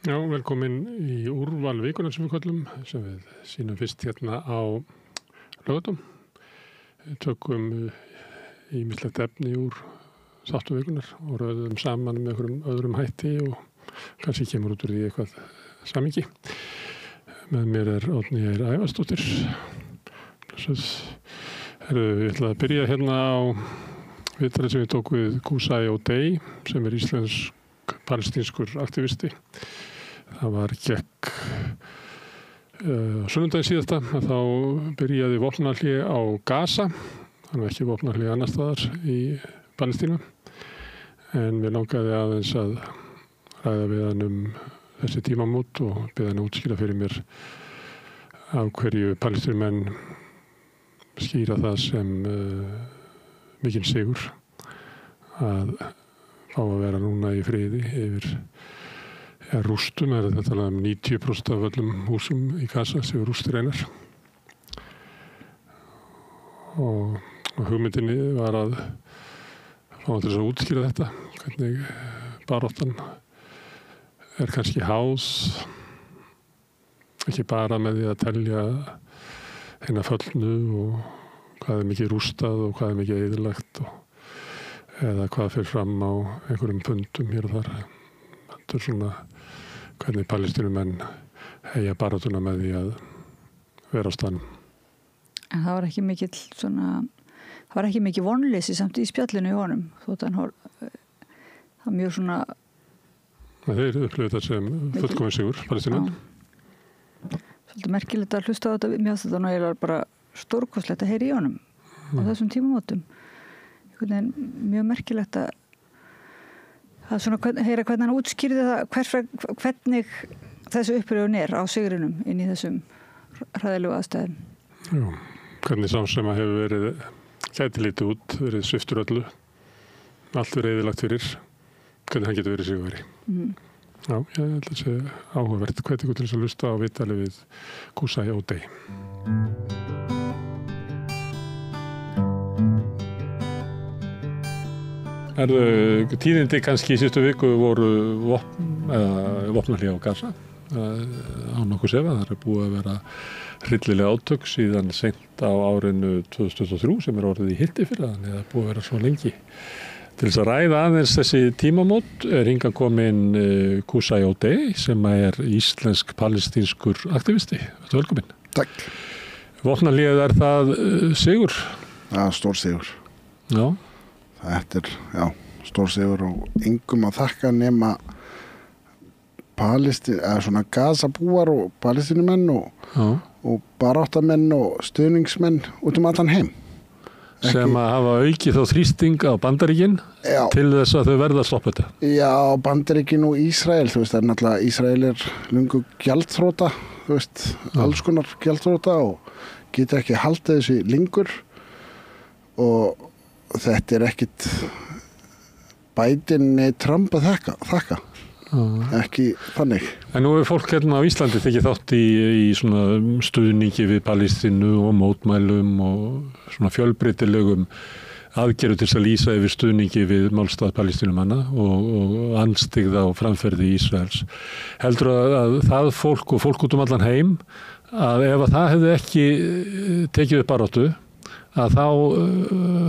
Já, velkomin í úrval vikunar sem við köllum, sem við sýnum fyrst hérna á laugardag. Tökum ýmislegt efni úr þáttum vikunar og röðum saman með einhverjum öðrum hætti og kannski kemur út úr því eitthvað samhengi. Með mér Árný Eir Ævarsdóttir. Ég ætla að byrja hérna á viðtalið sem við tók við Qusay O'Day, sem íslensk-palestínskur aktivisti. Það var gekk sunnudaginn síðasta að þá byrjaði vopnahlé á Gaza, þannig ekki vopnahlé annars staðar í Palestínu, en við langaði aðeins að ræða við hann þessi tímamót og beða hann útskýra fyrir mér af hverju palestínumenn skýra það sem mikinn sigur að fá að vera núna í friði yfir rústum. Þetta talað 90% af öllum húsum í Gaza sem rústir einar. Og hugmyndinni var að fá til þess að útskýra þetta, hvernig baráttan kannski háð, ekki bara með því að telja hina föllnu og hvað mikið rústað og hvað mikið eyðilagt eða hvað fer fram á einhverjum pundum hér og þar. Þetta svona hvernig palestínumenn heyja baráttuna með því að vera á staðnum. En það var ekki mikið vonleysi samt í spjallinu í honum, þótt hann það mjög svona. Þeir upplifðu þetta sem fullkominn sigur palestínumenn. Svolítið merkilegt að hlusta á þetta, mér þetta nú eiginlega bara stórkostlegt að heyra í honum á þessum tímamótum. Mjög merkilegt að svona heyra hvernig hann útskýrði það, hvernig þessu uppröfun á sigrinum inn í þessum hræðilegu aðstæðum. Já, hvernig sá sem að hefur verið gæti lítið út, verið sviptur öllu, allt verið eyðilagt fyrir, hvernig hann getur verið sigurveri. Já, ég held að það sé áhugavert. Hvet ykkur til þess að hlusta á viðtalið við Qusay O'Day. Tíðindi kannski í síðustu viku voru vopnahlé á Gaza á nokkuð sefa. Það búið að vera hryllileg átök síðan seint á árinu 2023 sem orðið í hitti fyrir þannig að það búið að vera svo lengi. Til þess að ræða aðeins þessi tímamót hingað komin Qusay O'Day sem íslensk-palestínskur aktivisti. Velkomin. Takk. Vopnahléð það sigur? Já, stór sigur. Já. Þetta stór sigur og engum að þakka nema svona Gaza-búar og palestínumenn og baráttamenn og stuðningsmenn út allan heim. Sem að hafa aukið þá þrýsting á Bandaríkin til þess að þau verða að stoppa þetta. Já, Bandaríkin og Ísrael, það er náttúrulega Ísrael lungu gjaldþrota, alls konar gjaldþrota og geta ekki haldið þessu lengur og þetta ekkit Biden Trump að þakka. Ekki þannig. En nú fólk hérna á Íslandi tekið þátt í svona stuðningi við Palestínu og mótmælum og svona fjölbreytilegum aðgerðum til að lýsa yfir stuðningi við málstað Palestínumanna og anstigða og framferði Ísraels. Heldur að það fólk og fólk út allan heim að ef að það hefði ekki tekið upp baráttu að þá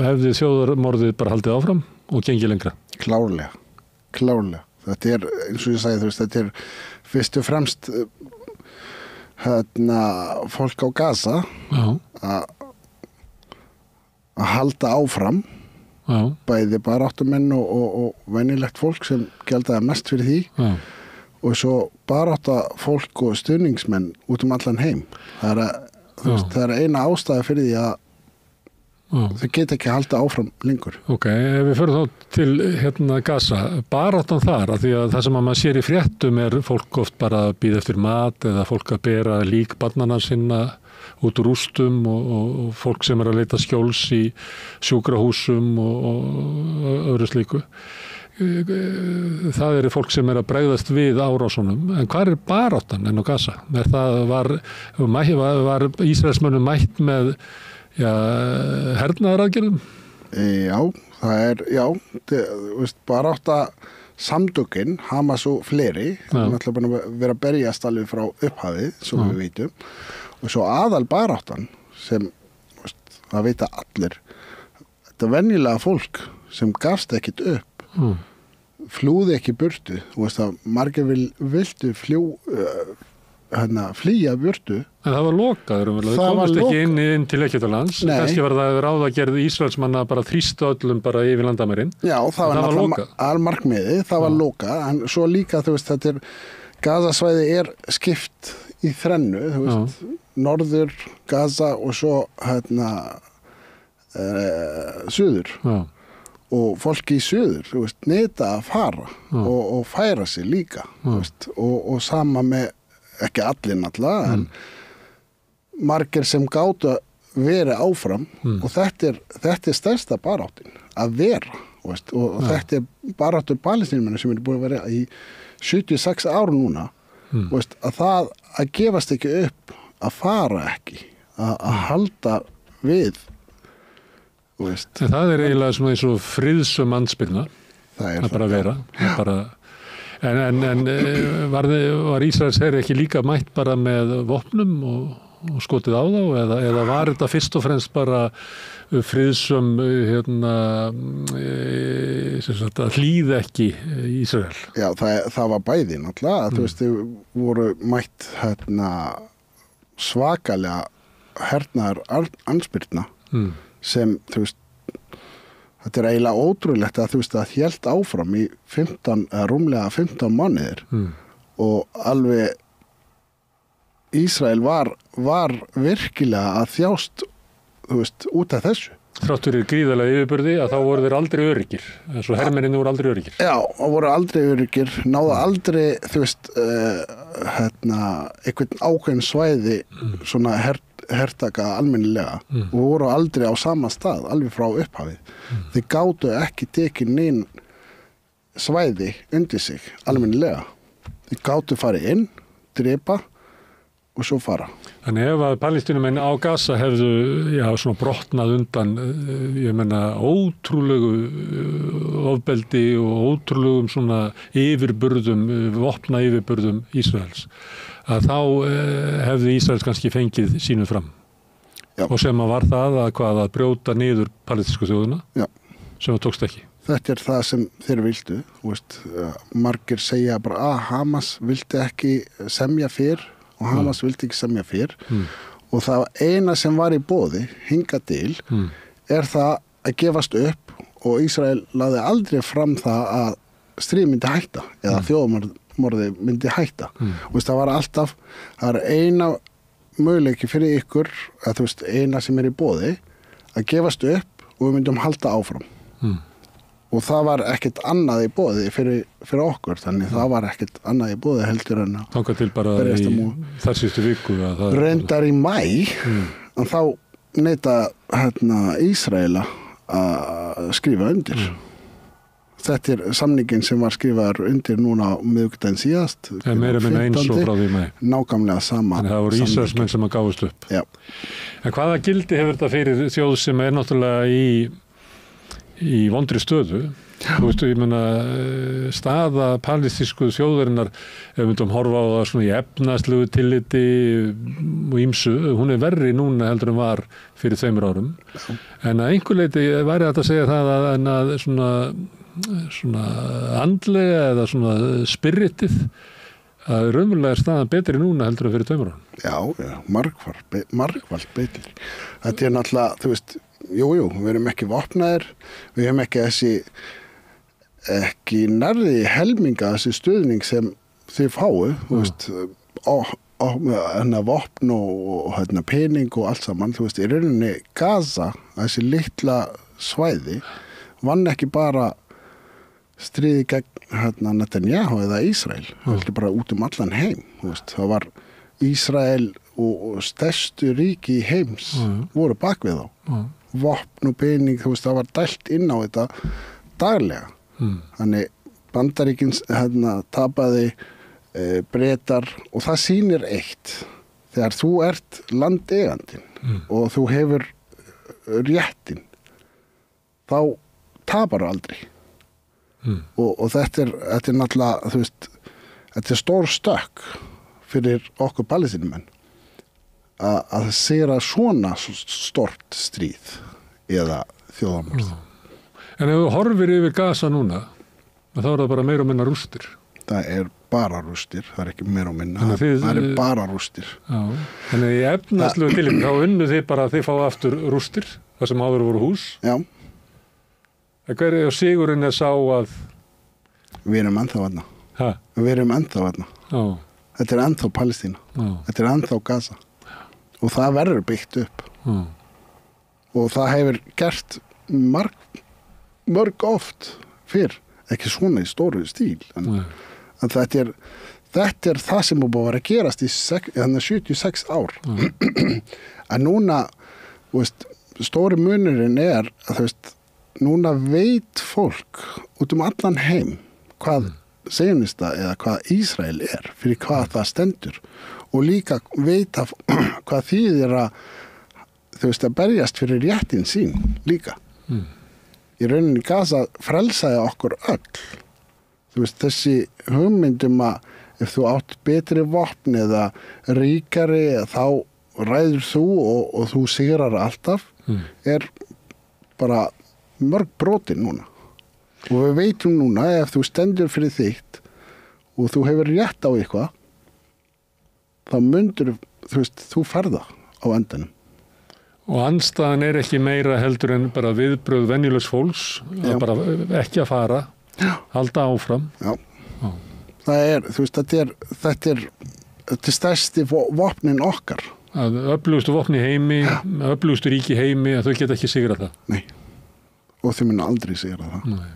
hefði þjóðarmorðið bara haldið áfram og gengið lengra. Klárlega. Þetta eins og ég sagði, þetta fyrst og fremst fólk á Gaza að halda áfram. Já. Bæði baráttumenn og venjulegt fólk sem gjaldaði mest fyrir því. Og svo barátta fólk og stuðningsmenn út allan heim. Það er eina ástæða fyrir því að þau geta ekki halda áfram lengur. Ok, ef við förum þá til Gaza, baráttan þar, af því að það sem að maður sér í fréttum fólk oft bara að bíða eftir mat eða fólk að bera lík barnanna sinna út úr rústum og fólk sem að leita skjóls í sjúkrahúsum og öðru slíku. Það fólk sem að bregðast við árásunum, en hvað baráttan enn á Gaza? Var Ísraelsmönnum mætt með hernaðaraðgerðum? Já, það barátta samtökin, Hamas og fleiri, það er búin að vera að berjast alveg frá upphafið, svo við veitum, og svo aðal baráttan sem, það vita allir, þetta venjulega fólk sem gafst ekkit upp, flúði ekki burtu, margir vildu flýja burtu. En það var lokað, það komist ekki inn til Egyptalands, kannski var það ráðagerð Ísraelsmanna bara þrýstu öllum bara yfir landamærin. Já, það var náttúrulega almarkmiði, það var lokað, en svo líka, þetta Gazasvæði er skipt í þrennu, norður, Gaza og svo suður. Já. Og fólki í suður, neita að fara og færa sig líka, og sama með, ekki allir náttúrulega, en margir sem gátu verið áfram og þetta er stærsta baráttin, að vera, og þetta er baráttur palestínumenn sem búin að vera í 76 ár núna, að gefast ekki upp, að fara ekki, að halda við. Það er eiginlega svona eins og friðsum andspyrna, það bara vera, en var Ísraels herri ekki líka mætt bara með vopnum og skotið á þá, eða var þetta fyrst og fremst bara friðsum að hlýða ekki Ísrael? Já, það var bæði náttúrulega, þau voru mætt svakalega hernaðar andspyrna, sem, þetta er eiginlega ótrúlegt að það hélt áfram í rúmlega 15 mánuðir og alveg Ísrael var virkilega að þjást, út af þessu. Þráttur gríðarlega yfirburði að þá voru þeir aldrei öryggir, eins og hermennirnir voru aldrei öryggir. Já, og voru aldrei öryggir, náðu aldrei, einhvern ákveðin svæði svona hertaka almennilega og voru aldrei á sama stað, alveg frá upphafið. Þeir gátu ekki tekið neinn svæði undir sig, almennilega. Þeir gátu farið inn, drepa og svo fara. Þannig ef að palestínumenn á Gaza hefðu svona brotnað undan, ég meina, ótrúlegu ofbeldi og ótrúlegum svona yfirburðum, vopna yfirburðum Ísraels, að þá hefði Ísraels kannski fengið sínu fram. Já. Og sem að var það að brjóta niður palestínsku þjóðina, sem það tókst ekki. Þetta er það sem þeir vildu. Margir segja bara að Hamas vildi ekki semja fyrr og Hamas vildi ekki semja fyrr og það eina sem var í boði hingað til er það að gefast upp og Ísrael lagði aldrei fram það að stríð myndi hætta eða þjóðmorði myndi hætta. Það var alltaf, það er eina möguleiki fyrir ykkur, að eina sem er í boði að gefast upp og við myndum halda áfram. Og það var ekkert annað í boði fyrir okkur, þannig það var ekkert annað í boði heldur en að þangað til bara í þar síðustu viku. Reyndar í maí, en þá neita Ísraela að skrifa undir. Þetta er samningin sem var skrifaður undir núna á miðvikudaginn síðast. Það er meira minna eins og frá því maí. Nákvæmlega sama. Þannig það voru Ísraelsmenn sem að gáfust upp. Já. En hvaða gildi hefur þetta fyrir þjóð sem er náttúrulega í vondri stöðu? Ég meina, staða palestínsku þjóðarinnar, ef við myndum horfa á það svona í efnahagslegu tilliti og ýmsu, hún er verri núna heldur en var fyrir 2 árum. En að einhver leyti væri hægt að segja það að svona andlega eða svona spiritið að raunverulega er staðan betri núna heldur en fyrir 2 árum. Já, margfalt betri. Þetta er náttúrulega, jú, við erum ekki vopnaðir, við erum ekki nærri helminga þessi stuðning sem þið fáu, vopn og pening og allt saman, í rauninni Gaza, þessi litla svæði, vann ekki bara stríði gegn Netanyahu eða Ísrael, ekki bara út allan heim, það var Ísrael og stærstu ríki heims voru bak við þá. Vopn og pening, það var dælt inn á þetta daglega. Þannig Bandaríkin tapaði Bretar og það sýnir eitt. Þegar þú ert landeigandinn og þú hefur réttin, þá tapar aldrei. og þetta er náttúrulega, þú veist, þetta er stór stökk fyrir okkur palestínumenn að sigra svona stort stríð eða þjóðarmorð. En ef þú horfir yfir Gaza núna, þá er það bara meira og minna rústir. Það er bara rústir, það er ekki meira og minna, það er bara rústir. Já, þannig í efnastlegu tilum, þá unnu þið bara að þið fá aftur rústir, það sem áður voru hús. Já. Hver er sigurinn sá að... Við erum ennþá þarna. Hæ? Við erum ennþá þarna. Já. Þetta er ennþá Palestína. Já. Þetta er ennþá Gaza. Og það verður byggt upp. Já. Og það hefur gert mörg oft fyrr, ekki svona í stóru stíl, en þetta er það sem er búið að vera að gerast í 76 ár. En núna, veist, stóri munurinn er að þú veist, núna veit fólk út allan heim hvað sionista eða hvað Ísrael er, fyrir hvað það stendur, og líka veit hvað þýðir að þú veist, að berjast fyrir réttin sín líka. Í rauninni Gaza frelsaði okkur öll. Þú veist, þessi hugmyndum að ef þú átt betri vopn eða ríkari, þá ræður þú og þú sigrar alltaf, er bara mörg brotin núna. Og við veitum núna, ef þú stendur fyrir þitt og þú hefur rétt á eitthvað, þá myndur, þú veist, þú ferða á endanum. Og andstaðan er ekki meira heldur en bara viðbrögð venjulegs fólks, bara ekki að fara, halda áfram. Já. Það er, þú veist, þetta er stærsti vopnin okkar. Að öflugustu vopni heimi, öflugustu ríki heimi, að þau geta ekki sigrað það. Nei, og þau mun aldrei sigrað það. Nei.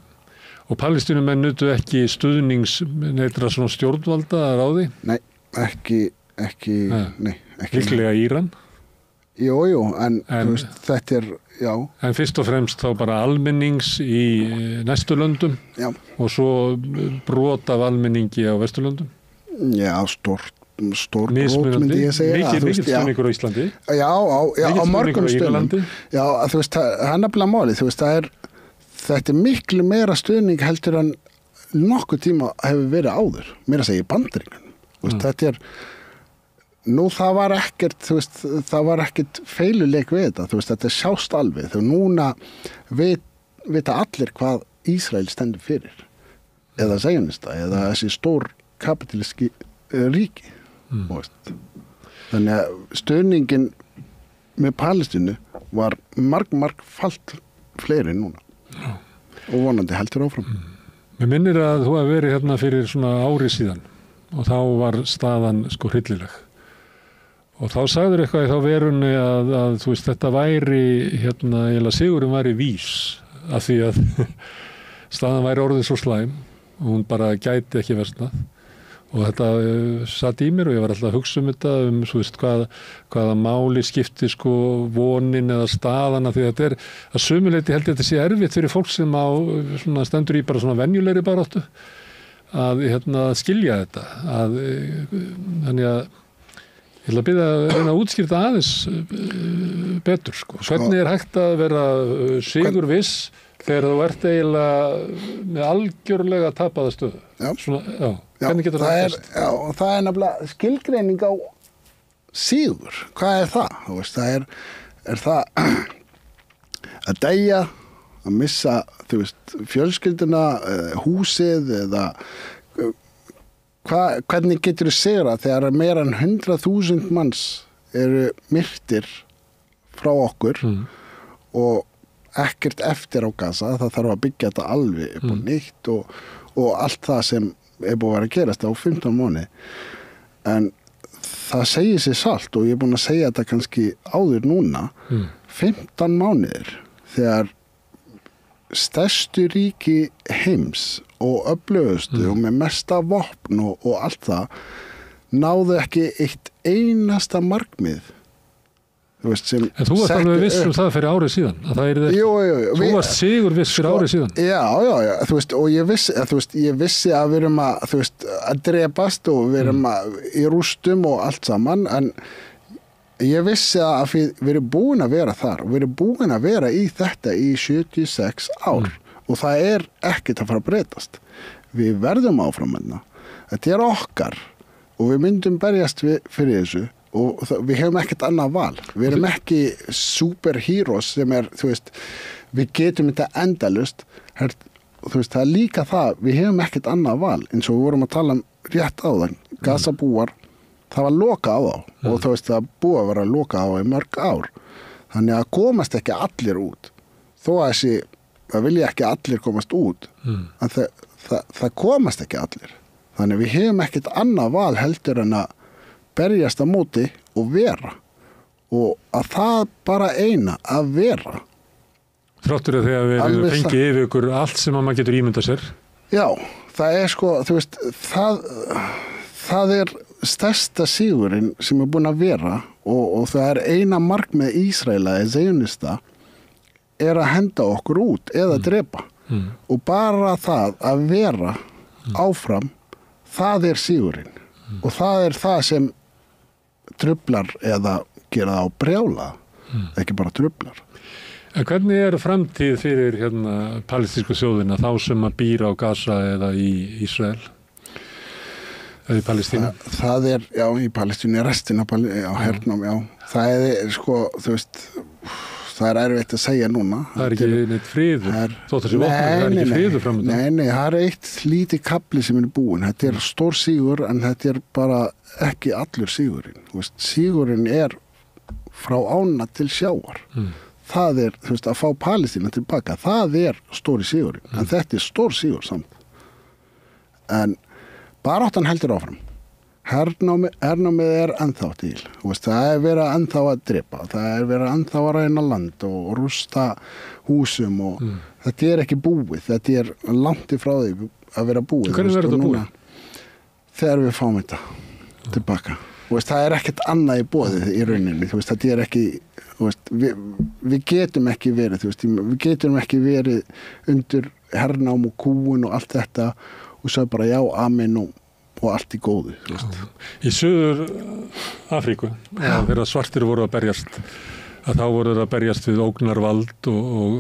Og palestínumenn nutu ekki stuðnings neitra svona stjórnvalda að ráði? Nei, ekki. Líklega Íran? Jú, en þú veist, þetta er, já. En fyrst og fremst þá bara almennings í næsturlöndum, já, og svo brot af almenningi á vesturlöndum? Já, stór brot myndi ég segja. Mikið stuðningur á Íslandi? Já, á mörgum stuðningum. Já, þú veist, það er nefnilega málið, þú veist, þetta er miklu meira stuðning heldur en nokkuð tíma hefur verið áður, meira að segja í Bandaríkjunum. Þú veist, þetta er... Nú það var ekkert feiluleik við þetta, þú veist, þetta er sjást alveg, þú núna vita allir hvað Ísrael stendur fyrir, eða sionista, eða þessi stór kapitalíski ríki, veist. Þannig að stuðningin með Palestínu var margfalt fleiri núna, og vonandi heldur áfram. Mér minnir að þú hafi verið hérna fyrir svona ári síðan, og þá var staðan sko hryllileg. Og þá sagður eitthvað í þá verunni að þú veist, þetta væri eiginlega sigurinn væri vís, af því að staðan væri orðið svo slæm og hún bara gæti ekki versnað. Og þetta satt í mér og ég var alltaf að hugsa þetta svo veist, hvaða máli skipti sko vonin eða staðana, því þetta er að sumuleyti held ég að þetta sé erfitt fyrir fólk sem svona, stendur í bara svona venjulegri baráttu að skilja þetta. Þannig að ég ætla að byrja að reyna að útskýrta aðeins betur. Sko. Hvernig er hægt að vera sigurviss þegar þú ert eiginlega með algjörlega tapaða stöðu? Já. Svona, hvernig getur það hægt? Já, það er nefnilega skilgreining á sigur. Hvað er það? Þú veist, er það að deyja, að missa, þú veist, fjölskylduna, húsið eða... Hvernig getur þú sigrað þegar meira en 100.000 manns eru myrtir frá okkur og ekkert eftir á Gaza, það þarf að byggja þetta alveg upp og nýtt og allt það sem er búið að vera að gerast á 15 mánuði. En það segir sér salt og ég er búin að segja þetta kannski áður núna, 15 mánuðir þegar stærstu ríki heims og öflugustu og með mesta vopn og allt það náðu ekki eitt einasta markmið. Þú veist, sem en þú varst alveg viss það fyrir árið síðan að það er ekki. Jú. Þú varst sigur viss fyrir árið síðan. Já, þú veist, og ég vissi að við erum að drepast og við erum í rústum og allt saman, en ég vissi að við erum búin að vera þar og við erum búin að vera í þetta í 76 ár og það ekkert að fara að breytast. Við verðum áfram hérna. Þetta okkar og við myndum berjast fyrir þessu og við hefum ekkert annað val. Við erum ekki superheroes sem þú veist, við getum þetta endalaust. Þú veist, það líka það, við hefum ekkert annað val eins og við vorum að tala rétt á það. Gasabúar, það var loka á þá og þú veist, það búið að vera loka á í mörg ár. Þannig að komast ekki allir út. Þó að það vilja ekki allir komast út, en það komast ekki allir. Þannig við hefum ekkert annað val heldur en að berjast á móti og vera. Og að það bara eina að vera. Þráttur að þegar við fengið yfir ykkur allt sem maður getur ímyndað sér. Já, það sko, þú veist, það stærsta sigurinn sem búin að vera og það eina markmið Ísraela zionista að henda okkur út eða drepa. Og bara það að vera áfram, það sigurinn. Og það það sem truflar eða gera það á brjála, ekki bara truflar. En hvernig framtíð fyrir palestínsku þjóðina, þá sem að býra á Gaza eða í Ísrael? Eða í Palestínu? Það já, í Palestínu, restina hernám, já. Það sko, þú veist, það erfitt að segja núna. Það ekki neitt friður, þótt að sé vopnað, það ekki friður framöndan. Nei, það eitt lítið kapli sem búinn. Þetta stór sigur, en þetta bara ekki allur sigurinn. Sigurinn frá ána til sjávar. Það þú veist, að fá Palestína tilbaka, það stóri sigurinn. En þetta stór sigur samt. En baráttan heldur áfram. Hernámið ennþá til. Það verið ennþá að drepa. Það verið ennþá að ræna land og rústa húsum og þetta ekki búið. Þetta langt frá því að vera búið. Hvernig verður þetta búið? Þegar við fáum þetta tilbaka. Það ekkert annað í boðið í rauninni. Þetta ekki, við getum ekki verið, við getum ekki verið undir hernám og kúun og allt þetta og svo bara já, amen og allt í góðu. Í Suður Afríku, þegar svartir voru að berjast, að þá voru að berjast við ógnarvald og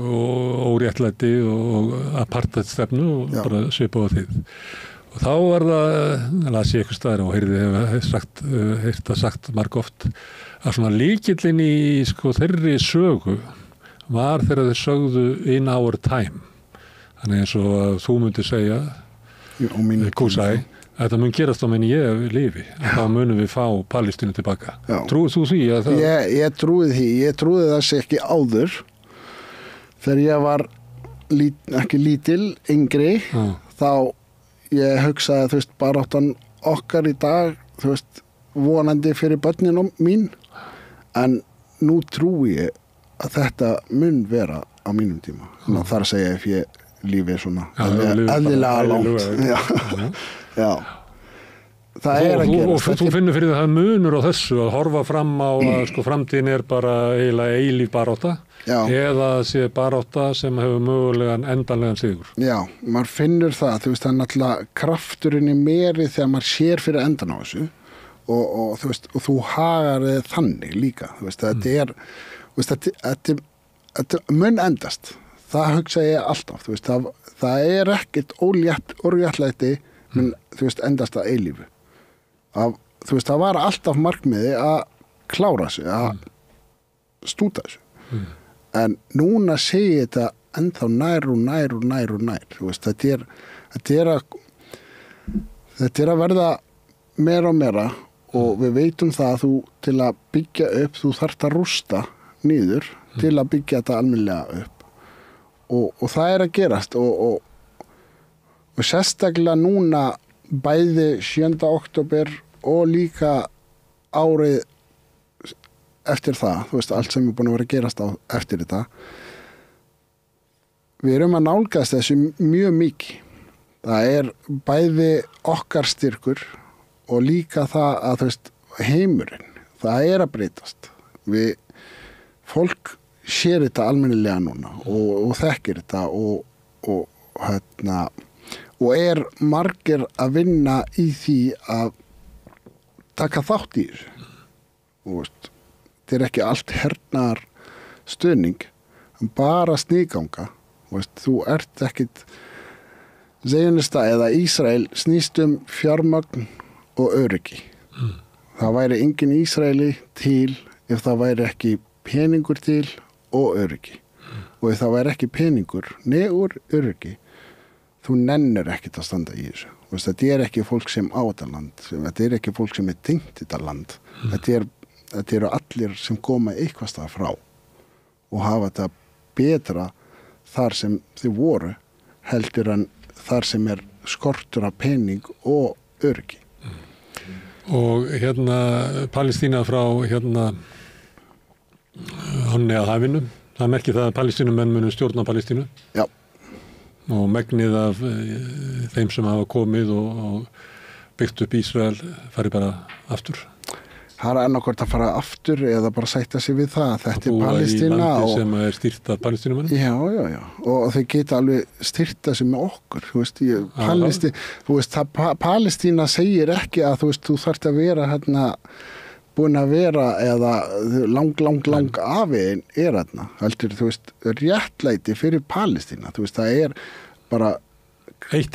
óréttlæti og apartheidstefnu og bara svipa á því. Og þá var það, las ég eitthvað staðar og heyrt það sagt margoft, að svona lykillinn í þeirri sögu var þegar þeir sögðu in our time. Þannig eins og að þú myndir segja, Kusai, að þetta mun gerast á meðan ég lifi, að þá munum við fá Palestínu tilbaka. Trúið þú því? Ég trúið því. Ég trúið þessi ekki áður. Þegar ég var ekki lítil, yngri, þá ég hugsaði, þú veist, baráttan okkar í dag, þú veist, vonandi fyrir börnin mín, en nú trúi ég að þetta mun vera á mínum tíma. Þar að segja ef ég lífi svona eðlilega langt. Já. Það að gera. Og þú finnur fyrir það munur á þessu að horfa fram á að framtíðin bara eiginlega eilíf barátta eða sé barátta sem hefur mögulegan endanlegan sigur. Já, maður finnur það, þú veist, það náttúrulega krafturinn í meri þegar maður sér fyrir endan á þessu og þú veist, og þú hagar þið þannig líka, þú veist, þetta mun endast. Það hugsa ég alltaf, þú veist, það ekkert óréttlæti men þú veist, endast að eilífu. Þú veist, það var alltaf markmiði að klára sig, að stúta þessu. En núna segi þetta ennþá nær og nær og nær og nær. Þú veist, þetta að verða meira og meira og við veitum það að þú til að byggja upp, þú þarft að rústa niður til að byggja þetta almennilega upp. Og það að gerast og sérstaklega núna bæði 7. október og líka árið eftir það, þú veist, allt sem búin að vera að gerast eftir þetta. Við erum að nálgast þessu mjög mikið. Það bæði okkar styrkur og líka það að, þú veist, heimurinn, það að breytast. Fólk sér þetta almennilega núna og þekkir þetta og margir að vinna í því að taka þátt í þessu. Þetta ekki allt hernaðar stuðning, en bara sniðganga. þú ert ekkit Zionista eða Ísrael snýst fjármagn og öryggi. Það væri engin Ísraeli til ef það væri ekki peningur til og öryggi. Og ef það væri ekki peningur neður öryggi, þú nennir ekkit að standa í þessu. Þetta ekki fólk sem á þetta land, þetta ekki fólk sem tengt þetta land. Þetta eru allir sem koma eitthvað stað frá og hafa þetta betra þar sem þau voru heldur en þar sem skortur af pening og öryggi. Og Palestína frá ánni að hafinu, það merkir það að Palestínumenn munu stjórna Palestínu? Já. Og megnið af þeim sem hafa komið og byggt upp Ísrael fari bara aftur? Það annarkvort að fara aftur eða bara sætta sig við það. Þetta Palestína. Búa í landi sem stýrt af Palestínumennum? Já. Og þau geta alveg stýrt þessu með okkur. Palestína segir ekki að þú þarft að vera búin að vera eða lang afiðin þarna. Heldur, réttlæti fyrir Palestína. Það bara eitt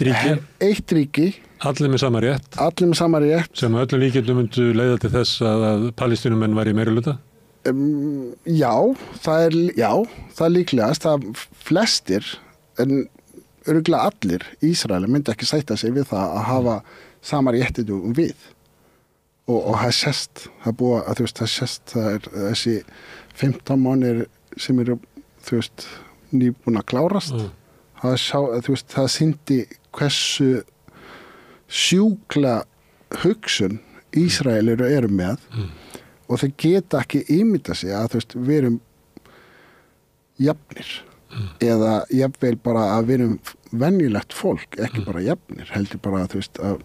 ríki. Allir með sama rétt. Sem öllum líkindum myndu leiða til þess að Palestínumenn væri í meirihluta? Já, það líklegast að flestir, en örugglega allir Ísraelar myndi ekki sætta sig við það að hafa sama réttindi við. Og það sést, það sést, það þessi 15 mánuðir sem nýbúin að klárast. Það sýndi hversu sjúkla hugsun Ísraelir eru með og þau geta ekki ímynda sig að við erum jafnir eða jafnvel bara að við erum venjulegt fólk, ekki bara jafnir, heldur bara að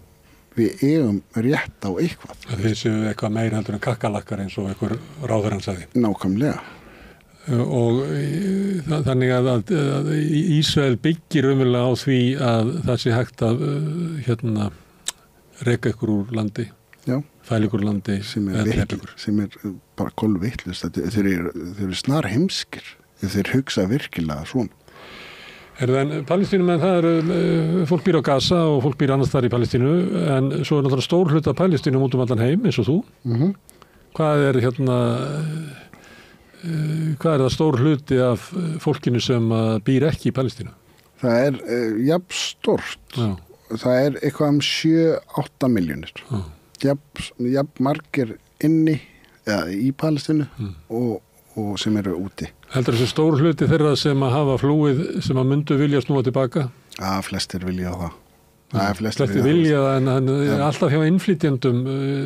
við eigum rétt á eitthvað. Það séu eitthvað meira heldur en kakkalakkar eins og einhver ráðherrann sagði. Nákvæmlega. Og þannig að Ísrael byggir umverulega á því að það sé hægt að reka ykkur úr landi, fæla ykkur úr landi sem bara kolvitlaust. Þeir eru snar heimskir þeir hugsa virkilega svona. En Palestínumenn, það eru fólk býr á Gaza og fólk býr annars þar í Palestínu, en svo náttúrulega stór hluta af Palestínum út allan heim eins og þú. Hvað hvað það stór hluti af fólkinu sem býr ekki í Palestínu? Það jafn stórt. Það eitthvað 7-8 milljónir. Jafn margir inni í Palestínu og sem eru úti. Heldur þessi stór hluti þeirra sem hafa flúið sem myndu vilja snúa tilbaka? Flestir vilja það. Flestir vilja það, en alltaf hjá innflytjendum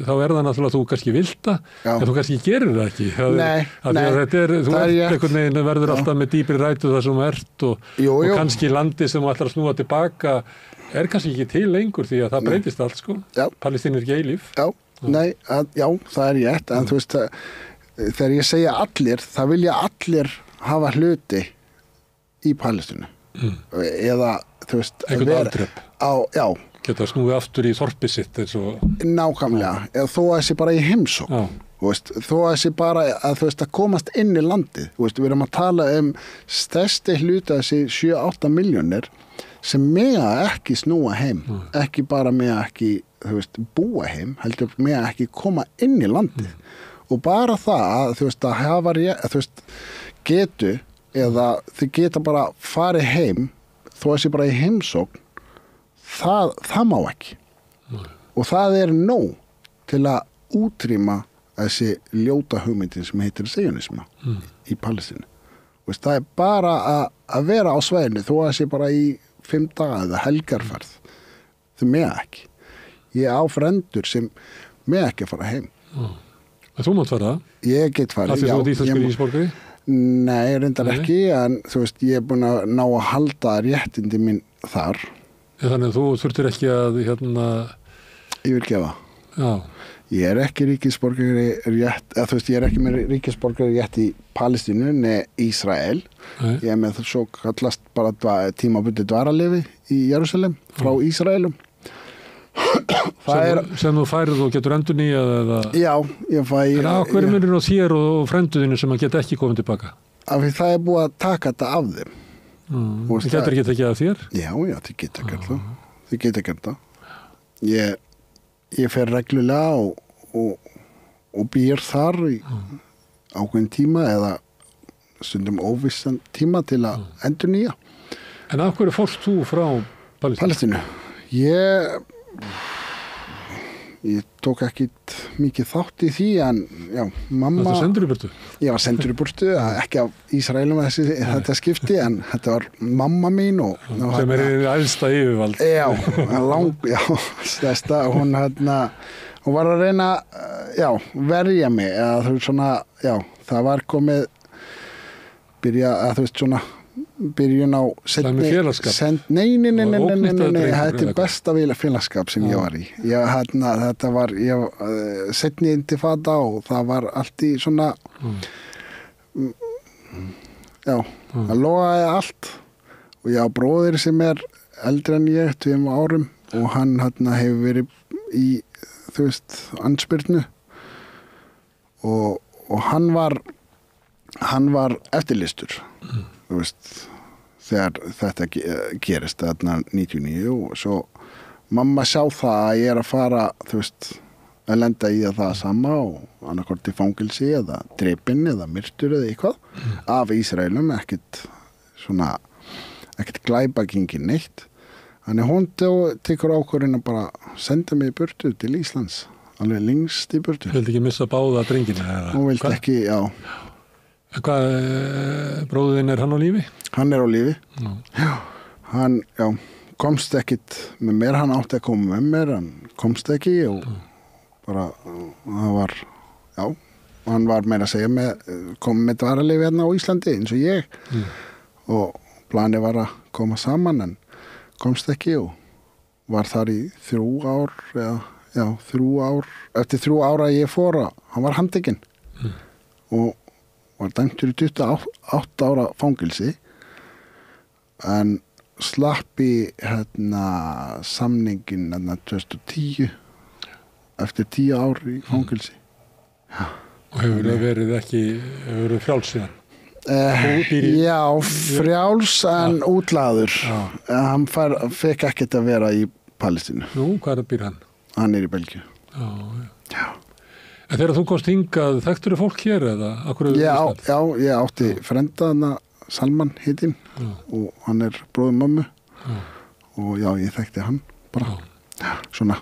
þá það náttúrulega þú kannski vilt það, en þú kannski gerir það ekki. Nei. Þú einhvern veginn verður alltaf með dýpri rætu það sem og kannski landi sem þú ætlar að snúa tilbaka kannski ekki til lengur því að það breytist allt Palestínu ekki eilíf. Það rétt, en þegar ég segja allir, það vilja allir hafa hluti í Palestínu. Eða einhvern aldrepp. Geta snúið aftur í þorpið sitt eins og nákvæmlega, eða þó að þessi bara í heimsókn. Þó að þessi bara að komast inn í landið. Við erum að tala stærsti hluta þessi 7-8 milljónir sem mega ekki snúa heim. Ekki bara mega ekki búa heim, heldur mega ekki koma inn í landið. Og bara það að hafa getu eða þau geta bara farið heim þó að þessi bara í heimsókn, það má ekki. Og það nóg til að útrýma þessi ljóta hugmyndin sem heitir sionisma í Palestínu. Það bara að vera á svæðinu þó að þessi bara í 5 daga eða helgarferð. Þau mega ekki. Ég á frendur sem mega ekki að fara heim. Þú mátt fara? Ég get farið. Það fyrir þú íslenskur ríkisborgari? Nei, reyndar ekki, en ég búin að ná að halda réttindi mín þar. Þannig að þú þurftir ekki að yfirgefa. Ég ekki ríkisborgari rétt, ég ekki með ríkisborgari rétt í Palestínu, Ísrael. Ég með svo kallast bara tímabundið dvalarleyfi í Jerúsalem frá Ísraelum. Sem þú færið og getur endurnýjað eða? Já, ég fæ. En á hverju munur á þér og frænduðinu sem að geta ekki komið tilbaka? Af því það búið að taka þetta af þeim. Þið getur ekki tekið af þér? Já, þið geta gert það. Þið geta gert það. Ég fer reglulega og býr þar í ákveðin tíma eða stundum óvissan tíma til að endurnýja. En af hverju fórst þú frá Palestínu? Ég tók ekkit mikið þátt í því, en já, mamma... Þetta sendur í burtu? Ég var sendur í burtu, ekki af Ísraelum þetta skipti, en þetta var mamma mín og... Sem í æðsta yfirvald. Stærsta, hún var að reyna, verja mig, eða þú veist svona, það var komið, byrjun á setni félagskap? Nei, þetta er besta félagskap sem ég var í. Þetta var setni intifada og það var allt í svona það logaði allt og ég á bróðir sem er eldri en ég 2 árum og hann hefur verið í andspyrnu og hann var eftirlýstur þegar þetta gerist þarna 99 og svo mamma sá það að ég að fara að lenda í það sama og annarkvort í fangilsi eða drepinn eða myrtur eða eitthvað af Ísraelum, ekkert glæpagengi neitt, þannig hún tekur ákvörðin að bara senda mig í burtu til Íslands, alveg lengst í burtu. Þú vildi ekki missa báða drengina? Hún vildi ekki, Hvað, bróðin, er hann á lífi? Hann er á lífi. Hann, komst ekkit með mér, hann átti að koma með mér, hann komst ekki og bara, hann var meira að segja komið með dvalarleyfi hérna á Íslandi eins og ég og planið var að koma saman en komst ekki og var þar í 3 ár, 3 ár, eftir 3 ára ég fór að hann var handtekinn og var dæmtur í 28 ára fangilsi en slapp í samningin 2010 eftir 10 ár í fangilsi. Og hefur það verið frjáls síðan? Frjáls en útlaður. Hann fekk ekkert að vera í Palestínu. Nú, hvað býr hann? Hann er í Belgíu. Já. En þegar þú komst hingað, þekktur þið fólk hér eða? Ég átti frenda Salman hitinn og hann er bróðir mömmu og ég þekkti hann bara. Svona,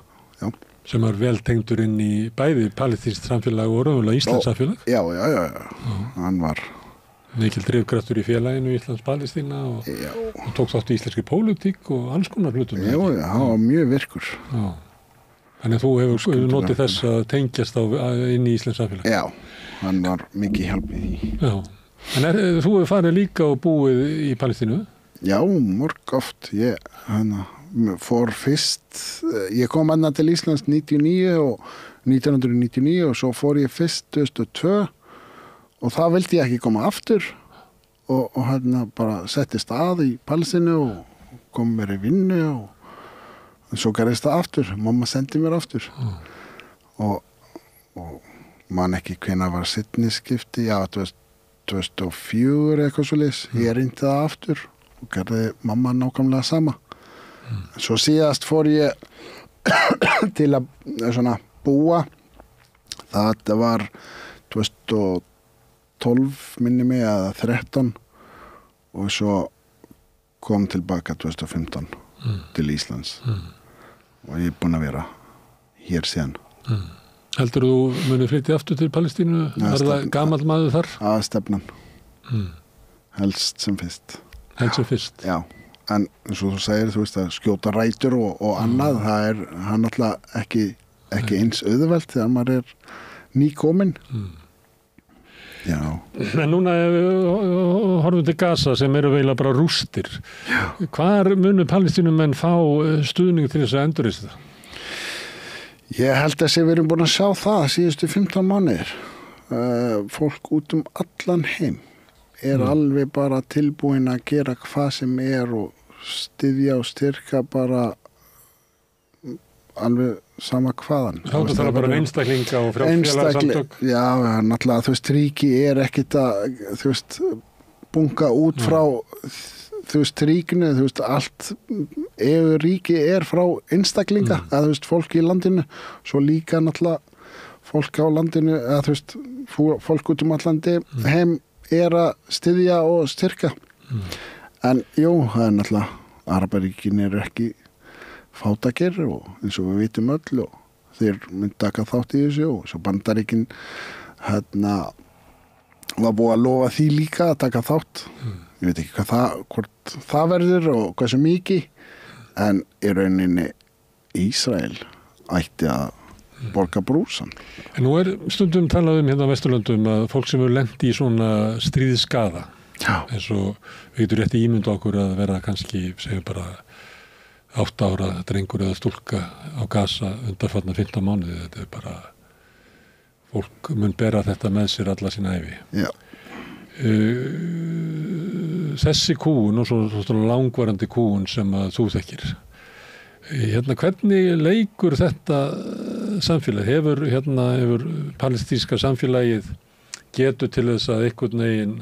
Sem er vel tengdur inn í bæði palestínsk samfélag og raunverulega Íslands samfélag? Já. Hann var mikil drifkraftur í félaginu Íslands-Palestína og tók þátt í íslenski pólitík og alls konar hlutum. Já, hann var mjög virkur. Þannig að þú hefur notið þess að tengjast inn í Íslands samfélag? Já, hann var mikið hjálp í því. Já, en þú hefur farið líka og búið í Palestínu? Já, mörg oft. Ég fór fyrst, ég kom annað til Íslands 1999 og svo fór ég fyrst 2002 og það vildi ég ekki koma aftur og bara settist að í Palestínu og kom mér í vinnu og svo gerðist það aftur, mamma sendi mér aftur og man ekki hvenær var seinni skipti, 2004 eitthvað svoleiðis, ég reyndi það aftur og gerði mamma nákvæmlega sama. Svo síðast fór ég til að búa, það var 2012 minni mig eða 13 og svo kom tilbaka 2015 til Íslands og ég er búin að vera hér síðan. Heldur þú munið flytja aftur til Palestínu? Er það gamall maður þar? Stefnan. Helst sem fyrst. Helst sem fyrst? Já, en eins og þú segir, þú veist að skjóta rætur og annað, það er hann alltaf ekki eins auðvelt þegar maður er nýkominn. Já. En núna horfum til Gaza sem eru eiginlega bara rústir. Hvar munu Palestínumenn fá stuðning til þess að endurreisa það? Ég held að við erum búin að sjá það síðustu 15 mánuðir. Fólk út allan heim er alveg bara tilbúin að gera hvað sem er og styðja og styrka bara alveg sama hvaðan. Það er bara einstaklinga og frjálsfélagasamtök. Já, náttúrulega, ríki er ekkit að, bunga út frá þú veist, ríkinu, þú veist, allt ríki frá einstaklinga, eða þú veist, fólk í landinu, svo líka náttúrulega fólk á landinu, eða þú veist, fólk út allandi heim að styðja og styrka. En jú, það náttúrulega, Arabaríkin ekki fátækir og eins og við vitum öll og þeir myndi taka þátt í þessu og svo Bandaríkin var búið að lofa því líka að taka þátt. Ég veit ekki hvort það verður og hversu mikið, en í rauninni Ísrael ætti að borga brúsan. En nú stundum talað hérna á Vesturlöndum að fólk sem hefur lent í svona stríðsskaða, eins og við getum rétt ímynda okkur að vera kannski, segjum bara 8 ára drengur eða stúlka á Gaza undanfarna 15 mánuði, þetta bara fólk mun bera þetta með sér alla sína ævi. Já. Þessi kúgun og svona langvarandi kúgun sem að þú þekkir, hvernig leikur þetta samfélag? Hefur palestíska samfélagið getur til þess að einhvern veginn